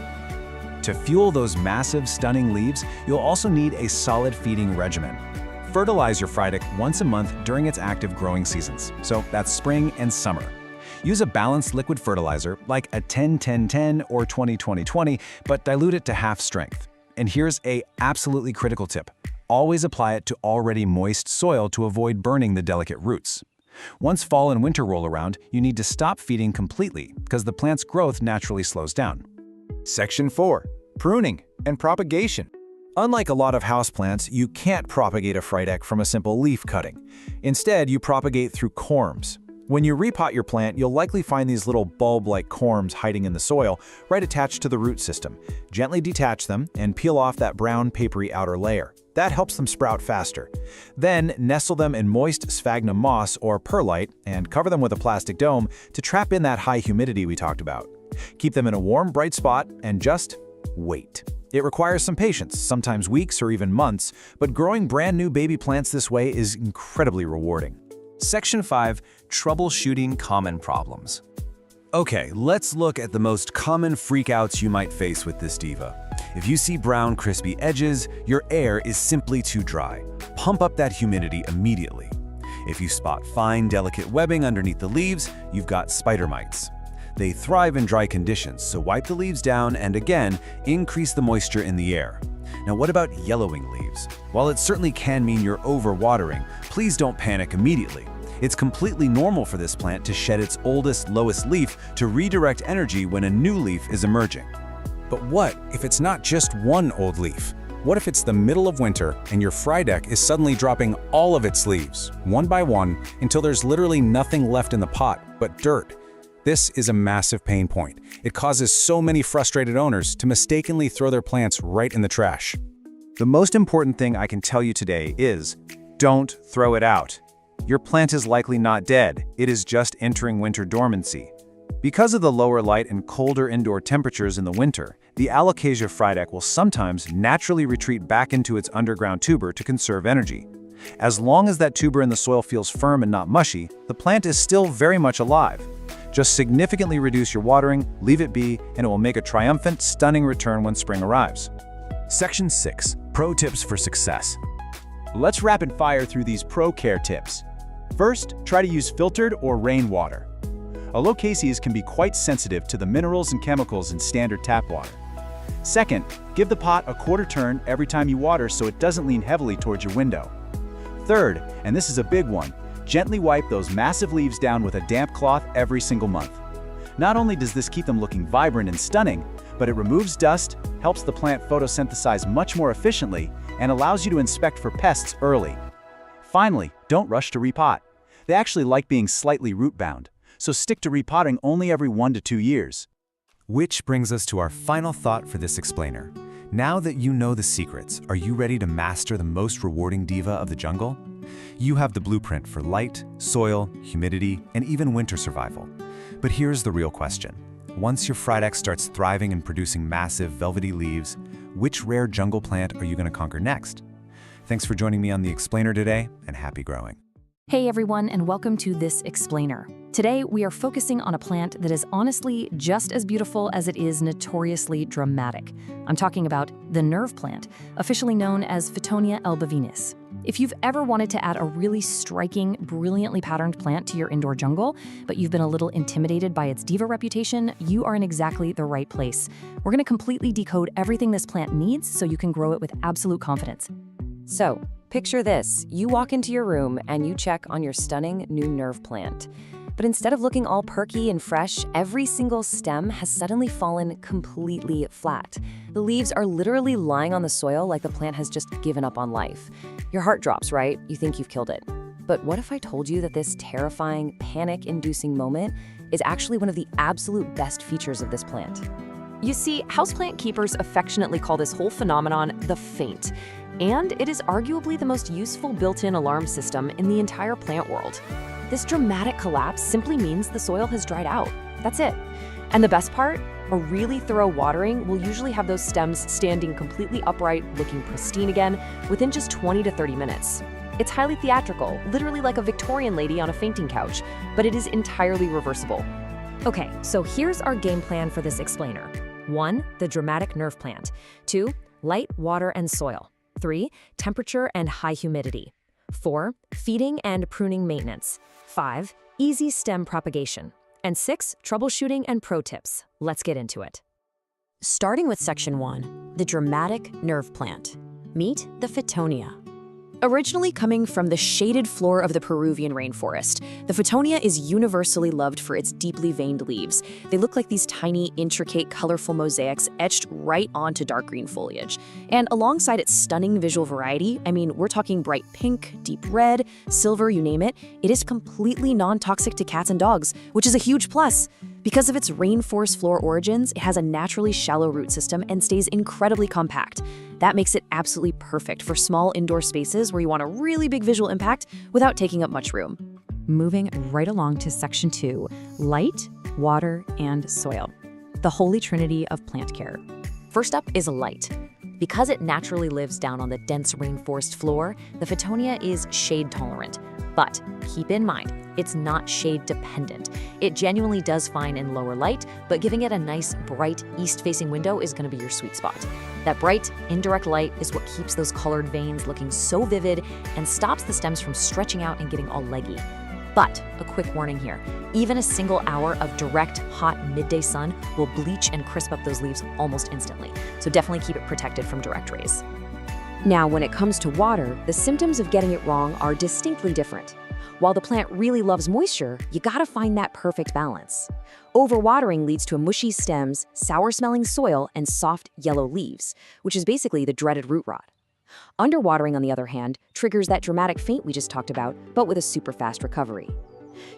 To fuel those massive, stunning leaves, you'll also need a solid feeding regimen. Fertilize your frydek once a month during its active growing seasons, so that's spring and summer. Use a balanced liquid fertilizer like a 10-10-10 or 20-20-20, but dilute it to half strength. And here's a absolutely critical tip: always apply it to already moist soil to avoid burning the delicate roots. Once fall and winter roll around, you need to stop feeding completely because the plant's growth naturally slows down. Section 4. Pruning and propagation. Unlike a lot of houseplants, you can't propagate a frydek from a simple leaf cutting. Instead, you propagate through corms. When you repot your plant, you'll likely find these little bulb-like corms hiding in the soil, right attached to the root system. Gently detach them and peel off that brown, papery outer layer. That helps them sprout faster. Then, nestle them in moist sphagnum moss or perlite and cover them with a plastic dome to trap in that high humidity we talked about. Keep them in a warm, bright spot and just wait. It requires some patience, sometimes weeks or even months, but growing brand new baby plants this way is incredibly rewarding. Section 5. Troubleshooting common problems. Okay, let's look at the most common freakouts you might face with this diva. If you see brown, crispy edges, your air is simply too dry. Pump up that humidity immediately. If you spot fine, delicate webbing underneath the leaves, you've got spider mites. They thrive in dry conditions, so wipe the leaves down and again, increase the moisture in the air. Now what about yellowing leaves? While it certainly can mean you're overwatering, please don't panic immediately. It's completely normal for this plant to shed its oldest, lowest leaf to redirect energy when a new leaf is emerging. But what if it's not just one old leaf? What if it's the middle of winter and your fry deck is suddenly dropping all of its leaves, one by one, until there's literally nothing left in the pot but dirt? This is a massive pain point. It causes so many frustrated owners to mistakenly throw their plants right in the trash. The most important thing I can tell you today is, don't throw it out. Your plant is likely not dead, it is just entering winter dormancy. Because of the lower light and colder indoor temperatures in the winter, the Alocasia frydeck will sometimes naturally retreat back into its underground tuber to conserve energy. As long as that tuber in the soil feels firm and not mushy, the plant is still very much alive. Just significantly reduce your watering, leave it be, and it will make a triumphant, stunning return when spring arrives. Section 6. Pro Tips for Success. Let's rapid fire through these pro care tips. First, try to use filtered or rainwater. Alocasias can be quite sensitive to the minerals and chemicals in standard tap water. Second, give the pot a quarter turn every time you water so it doesn't lean heavily towards your window. Third, and this is a big one, gently wipe those massive leaves down with a damp cloth every single month. Not only does this keep them looking vibrant and stunning, but it removes dust, helps the plant photosynthesize much more efficiently, and allows you to inspect for pests early. Finally, don't rush to repot. They actually like being slightly root-bound, so stick to repotting only every 1 to 2 years. Which brings us to our final thought for this explainer. Now that you know the secrets, are you ready to master the most rewarding diva of the jungle? You have the blueprint for light, soil, humidity, and even winter survival. But here's the real question. Once your frydeck starts thriving and producing massive, velvety leaves, which rare jungle plant are you going to conquer next? Thanks for joining me on The Explainer today, and happy growing. Hey everyone, and welcome to This Explainer. Today, we are focusing on a plant that is honestly just as beautiful as it is notoriously dramatic. I'm talking about the nerve plant, officially known as Fittonia albovinus. If you've ever wanted to add a really striking, brilliantly patterned plant to your indoor jungle, but you've been a little intimidated by its diva reputation, you are in exactly the right place. We're going to completely decode everything this plant needs so you can grow it with absolute confidence. So, picture this. You walk into your room and you check on your stunning new nerve plant. But instead of looking all perky and fresh, every single stem has suddenly fallen completely flat. The leaves are literally lying on the soil like the plant has just given up on life. Your heart drops, right? You think you've killed it. But what if I told you that this terrifying, panic-inducing moment is actually one of the absolute best features of this plant? You see, houseplant keepers affectionately call this whole phenomenon the faint. And it is arguably the most useful built-in alarm system in the entire plant world. This dramatic collapse simply means the soil has dried out. That's it. And the best part? A really thorough watering will usually have those stems standing completely upright, looking pristine again, within just 20 to 30 minutes. It's highly theatrical, literally like a Victorian lady on a fainting couch, but it is entirely reversible. Okay, so here's our game plan for this explainer. 1. The dramatic nerve plant. 2. Light, water, and soil. 3. Temperature and high humidity. 4. Feeding and pruning maintenance. 5. Easy stem propagation. And 6. Troubleshooting and pro tips. Let's get into it. Starting with Section 1, the dramatic nerve plant. Meet the Fittonia. Originally coming from the shaded floor of the Peruvian rainforest, the Fittonia is universally loved for its deeply veined leaves. They look like these tiny, intricate, colorful mosaics etched right onto dark green foliage. And alongside its stunning visual variety, I mean, we're talking bright pink, deep red, silver, you name it, it is completely non-toxic to cats and dogs, which is a huge plus. Because of its rainforest floor origins, it has a naturally shallow root system and stays incredibly compact. That makes it absolutely perfect for small indoor spaces where you want a really big visual impact without taking up much room. Moving right along to Section 2, light, water, and soil. The holy trinity of plant care. First up is light. Because it naturally lives down on the dense rainforest floor, the Fittonia is shade tolerant. But keep in mind, it's not shade dependent. It genuinely does fine in lower light, but giving it a nice, bright, east-facing window is going to be your sweet spot. That bright, indirect light is what keeps those colored veins looking so vivid and stops the stems from stretching out and getting all leggy. But a quick warning here, even a single hour of direct, hot midday sun will bleach and crisp up those leaves almost instantly, so definitely keep it protected from direct rays. Now, when it comes to water, the symptoms of getting it wrong are distinctly different. While the plant really loves moisture, you gotta find that perfect balance. Overwatering leads to mushy stems, sour-smelling soil, and soft yellow leaves, which is basically the dreaded root rot. Underwatering, on the other hand, triggers that dramatic faint we just talked about, but with a super fast recovery.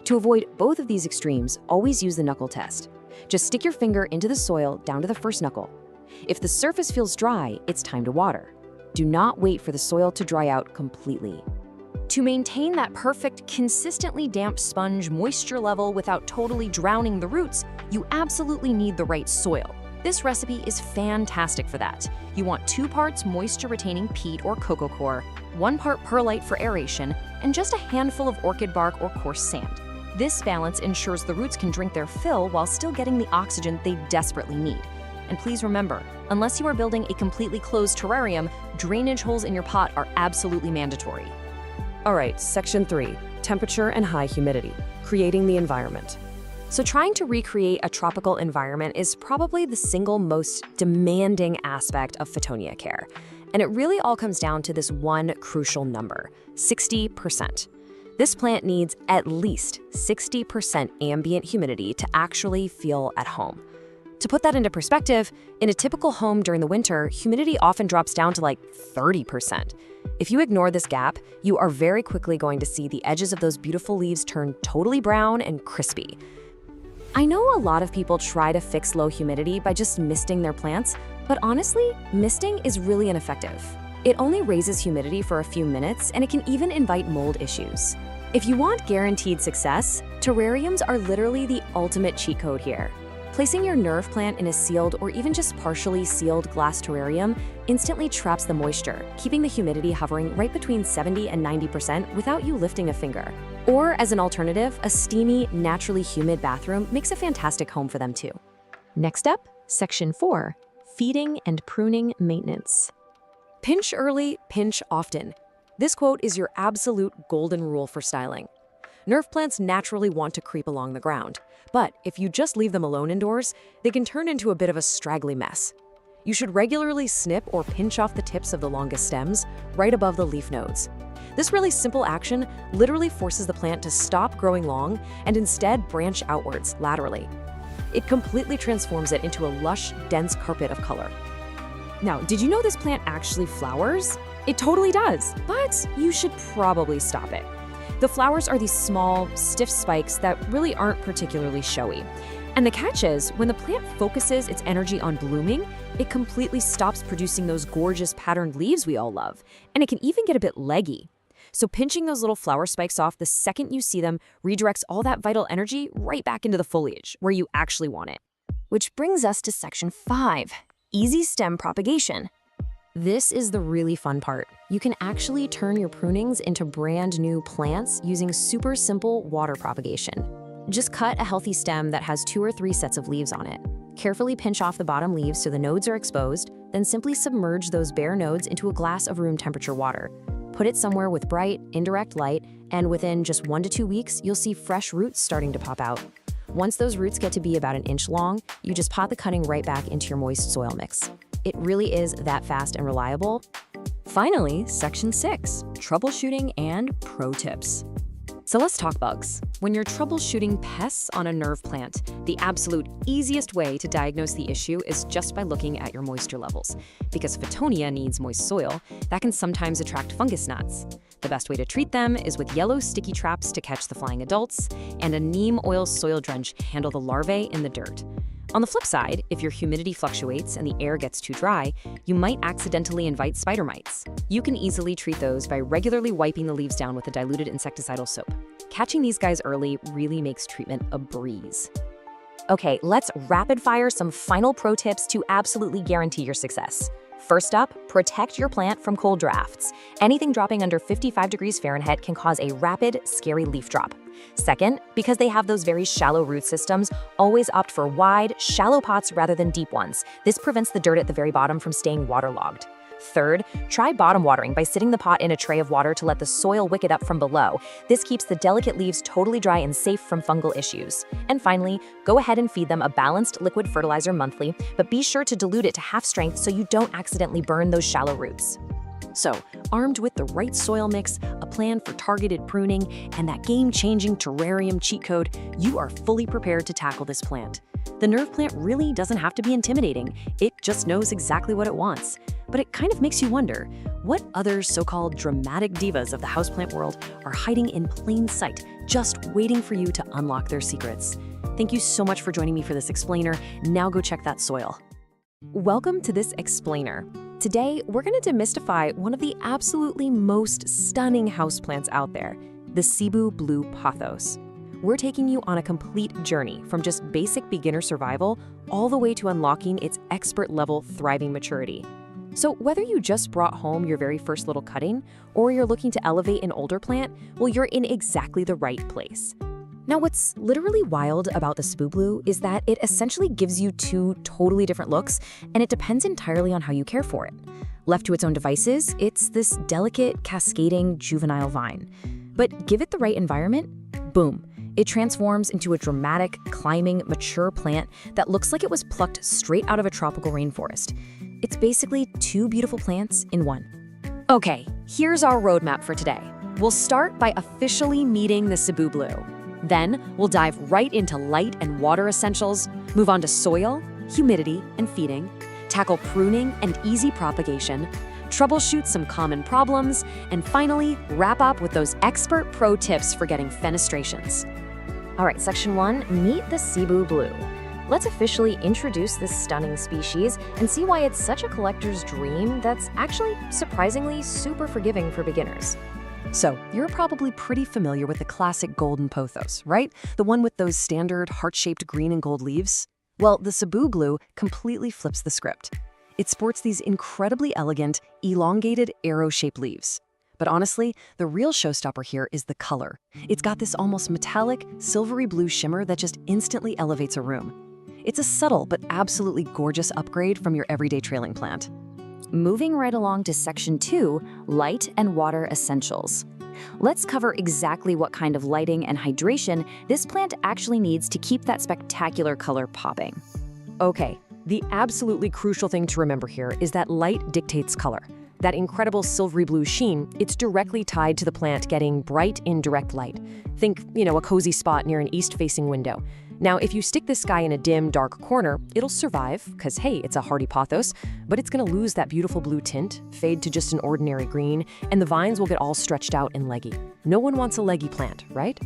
To avoid both of these extremes, always use the knuckle test. Just stick your finger into the soil down to the first knuckle. If the surface feels dry, it's time to water. Do not wait for the soil to dry out completely. To maintain that perfect, consistently damp sponge moisture level without totally drowning the roots, you absolutely need the right soil. This recipe is fantastic for that. You want 2 parts moisture-retaining peat or cocoa coir, 1 part perlite for aeration, and just a handful of orchid bark or coarse sand. This balance ensures the roots can drink their fill while still getting the oxygen they desperately need. And please remember, unless you are building a completely closed terrarium, drainage holes in your pot are absolutely mandatory. All right, section 3, temperature and high humidity, creating the environment. So trying to recreate a tropical environment is probably the single most demanding aspect of Fittonia care. And it really all comes down to this one crucial number, 60%. This plant needs at least 60% ambient humidity to actually feel at home. To put that into perspective, in a typical home during the winter, humidity often drops down to like 30%. If you ignore this gap, you are very quickly going to see the edges of those beautiful leaves turn totally brown and crispy. I know a lot of people try to fix low humidity by just misting their plants, but honestly, misting is really ineffective. It only raises humidity for a few minutes, and it can even invite mold issues. If you want guaranteed success, terrariums are literally the ultimate cheat code here. Placing your nerve plant in a sealed or even just partially sealed glass terrarium instantly traps the moisture, keeping the humidity hovering right between 70 and 90% without you lifting a finger. Or as an alternative, a steamy, naturally humid bathroom makes a fantastic home for them too. Next up, section 4, feeding and pruning maintenance. Pinch early, pinch often. This quote is your absolute golden rule for styling. Nerve plants naturally want to creep along the ground, but if you just leave them alone indoors, they can turn into a bit of a straggly mess. You should regularly snip or pinch off the tips of the longest stems, right above the leaf nodes. This really simple action literally forces the plant to stop growing long and instead branch outwards, laterally. It completely transforms it into a lush, dense carpet of color. Now, did you know this plant actually flowers? It totally does, but you should probably stop it. The flowers are these small, stiff spikes that really aren't particularly showy. And the catch is, when the plant focuses its energy on blooming, it completely stops producing those gorgeous patterned leaves we all love, and it can even get a bit leggy. So pinching those little flower spikes off the second you see them redirects all that vital energy right back into the foliage, where you actually want it. Which brings us to section 5, easy stem propagation. This is the really fun part. You can actually turn your prunings into brand new plants using super simple water propagation. Just cut a healthy stem that has 2 or 3 sets of leaves on it. Carefully pinch off the bottom leaves so the nodes are exposed, then simply submerge those bare nodes into a glass of room temperature water. Put it somewhere with bright, indirect light, and within just 1 to 2 weeks, you'll see fresh roots starting to pop out. Once those roots get to be about 1 inch long, you just pot the cutting right back into your moist soil mix. It really is that fast and reliable. Finally, section 6, troubleshooting and pro tips. So let's talk bugs. When you're troubleshooting pests on a nerve plant, the absolute easiest way to diagnose the issue is just by looking at your moisture levels. Because Fittonia needs moist soil, that can sometimes attract fungus gnats. The best way to treat them is with yellow sticky traps to catch the flying adults, and a neem oil soil drench to handle the larvae in the dirt. On the flip side, if your humidity fluctuates and the air gets too dry, you might accidentally invite spider mites. You can easily treat those by regularly wiping the leaves down with a diluted insecticidal soap. Catching these guys early really makes treatment a breeze. Okay, let's rapid fire some final pro tips to absolutely guarantee your success. First up, protect your plant from cold drafts. Anything dropping under 55 degrees Fahrenheit can cause a rapid, scary leaf drop. Second, because they have those very shallow root systems, always opt for wide, shallow pots rather than deep ones. This prevents the dirt at the very bottom from staying waterlogged. Third, try bottom watering by sitting the pot in a tray of water to let the soil wick it up from below. This keeps the delicate leaves totally dry and safe from fungal issues. And finally, go ahead and feed them a balanced liquid fertilizer monthly, but be sure to dilute it to half strength so you don't accidentally burn those shallow roots. So, armed with the right soil mix, a plan for targeted pruning, and that game-changing terrarium cheat code, you are fully prepared to tackle this plant. The nerve plant really doesn't have to be intimidating. It just knows exactly what it wants. But it kind of makes you wonder, what other so-called dramatic divas of the houseplant world are hiding in plain sight, just waiting for you to unlock their secrets? Thank you so much for joining me for this explainer. Now go check that soil. Welcome to this explainer. Today, we're going to demystify one of the absolutely most stunning houseplants out there, the Cebu Blue Pothos. We're taking you on a complete journey from just basic beginner survival all the way to unlocking its expert-level thriving maturity. So whether you just brought home your very first little cutting or you're looking to elevate an older plant, well, you're in exactly the right place. Now, what's literally wild about the Cebu Blue is that it essentially gives you two totally different looks, and it depends entirely on how you care for it. Left to its own devices, it's this delicate, cascading, juvenile vine. But give it the right environment, boom, it transforms into a dramatic, climbing, mature plant that looks like it was plucked straight out of a tropical rainforest. It's basically two beautiful plants in one. Okay, here's our roadmap for today. We'll start by officially meeting the Cebu Blue. Then, we'll dive right into light and water essentials, move on to soil, humidity, and feeding, tackle pruning and easy propagation, troubleshoot some common problems, and finally, wrap up with those expert pro tips for getting fenestrations. All right, Section 1, meet the Cebu Blue. Let's officially introduce this stunning species and see why it's such a collector's dream that's actually surprisingly super forgiving for beginners. So, you're probably pretty familiar with the classic golden pothos, right? The one with those standard heart-shaped green and gold leaves? Well, the Cebu Blue completely flips the script. It sports these incredibly elegant, elongated, arrow-shaped leaves. But honestly, the real showstopper here is the color. It's got this almost metallic, silvery blue shimmer that just instantly elevates a room. It's a subtle but absolutely gorgeous upgrade from your everyday trailing plant. Moving right along to Section 2, light and water essentials. Let's cover exactly what kind of lighting and hydration this plant actually needs to keep that spectacular color popping. Okay, the absolutely crucial thing to remember here is that light dictates color. That incredible silvery blue sheen, it's directly tied to the plant getting bright, indirect light. Think, a cozy spot near an east-facing window. Now, if you stick this guy in a dim, dark corner, it'll survive, because hey, it's a hardy pothos, but it's gonna lose that beautiful blue tint, fade to just an ordinary green, and the vines will get all stretched out and leggy. No one wants a leggy plant, right?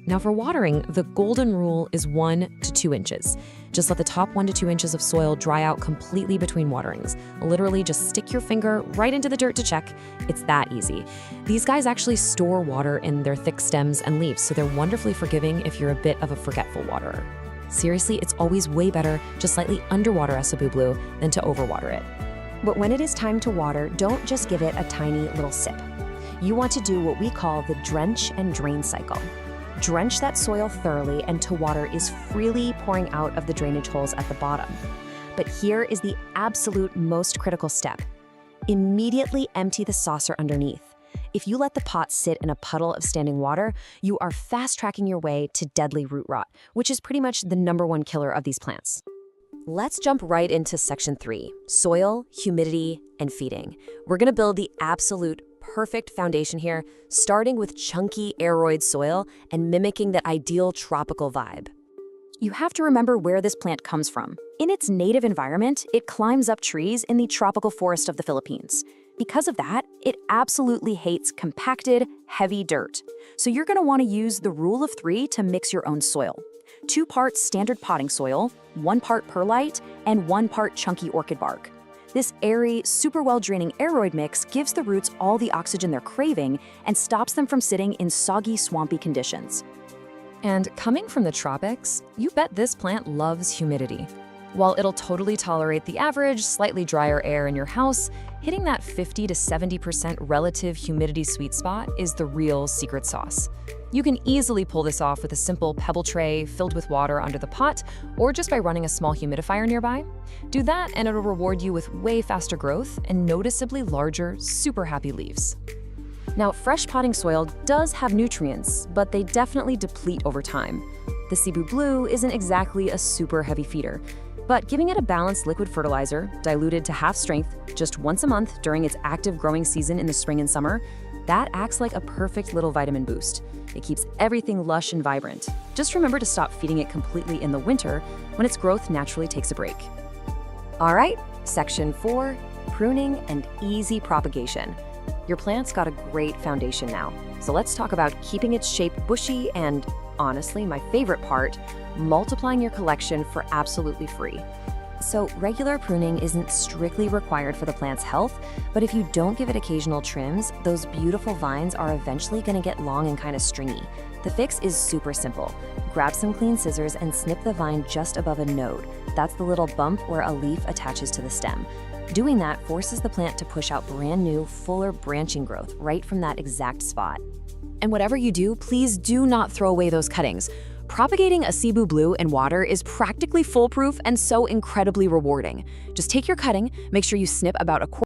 Now for watering, the golden rule is 1 to 2 inches. Just let the top 1 to 2 inches of soil dry out completely between waterings. Literally just stick your finger right into the dirt to check. It's that easy. These guys actually store water in their thick stems and leaves, so they're wonderfully forgiving if you're a bit of a forgetful waterer. Seriously, it's always way better to slightly underwater a Cebu Blue than to overwater it. But when it is time to water, don't just give it a tiny little sip. You want to do what we call the drench and drain cycle. Drench that soil thoroughly until water is freely pouring out of the drainage holes at the bottom. But here is the absolute most critical step. Immediately empty the saucer underneath. If you let the pot sit in a puddle of standing water, you are fast-tracking your way to deadly root rot, which is pretty much the #1 killer of these plants. Let's jump right into Section 3, soil, humidity, and feeding. We're gonna build the absolute perfect foundation here, starting with chunky aroid soil and mimicking that ideal tropical vibe. You have to remember where this plant comes from. In its native environment, it climbs up trees in the tropical forest of the Philippines. Because of that, it absolutely hates compacted, heavy dirt. So you're gonna wanna use the rule of 3 to mix your own soil. 2 parts standard potting soil, 1 part perlite, and 1 part chunky orchid bark. This airy, super well-draining aroid mix gives the roots all the oxygen they're craving and stops them from sitting in soggy, swampy conditions. And coming from the tropics, you bet this plant loves humidity. While it'll totally tolerate the average, slightly drier air in your house, Hitting that 50 to 70% relative humidity sweet spot is the real secret sauce. You can easily pull this off with a simple pebble tray filled with water under the pot, or just by running a small humidifier nearby. Do that and it'll reward you with way faster growth and noticeably larger, super happy leaves. Now, fresh potting soil does have nutrients, but they definitely deplete over time. The Cebu Blue isn't exactly a super heavy feeder, but giving it a balanced liquid fertilizer, diluted to half strength, just once a month during its active growing season in the spring and summer, that acts like a perfect little vitamin boost. It keeps everything lush and vibrant. Just remember to stop feeding it completely in the winter when its growth naturally takes a break. All right, section 4, pruning and easy propagation. Your plant's got a great foundation now, so let's talk about keeping its shape bushy and, honestly, my favorite part, multiplying your collection for absolutely free. So regular pruning isn't strictly required for the plant's health, but if you don't give it occasional trims, those beautiful vines are eventually going to get long and kind of stringy. The fix is super simple. Grab some clean scissors and snip the vine just above a node. That's the little bump where a leaf attaches to the stem. Doing that forces the plant to push out brand new, fuller branching growth right from that exact spot. And whatever you do, please do not throw away those cuttings. Propagating a Cebu Blue in water is practically foolproof and so incredibly rewarding. Just take your cutting, make sure you snip about a quarter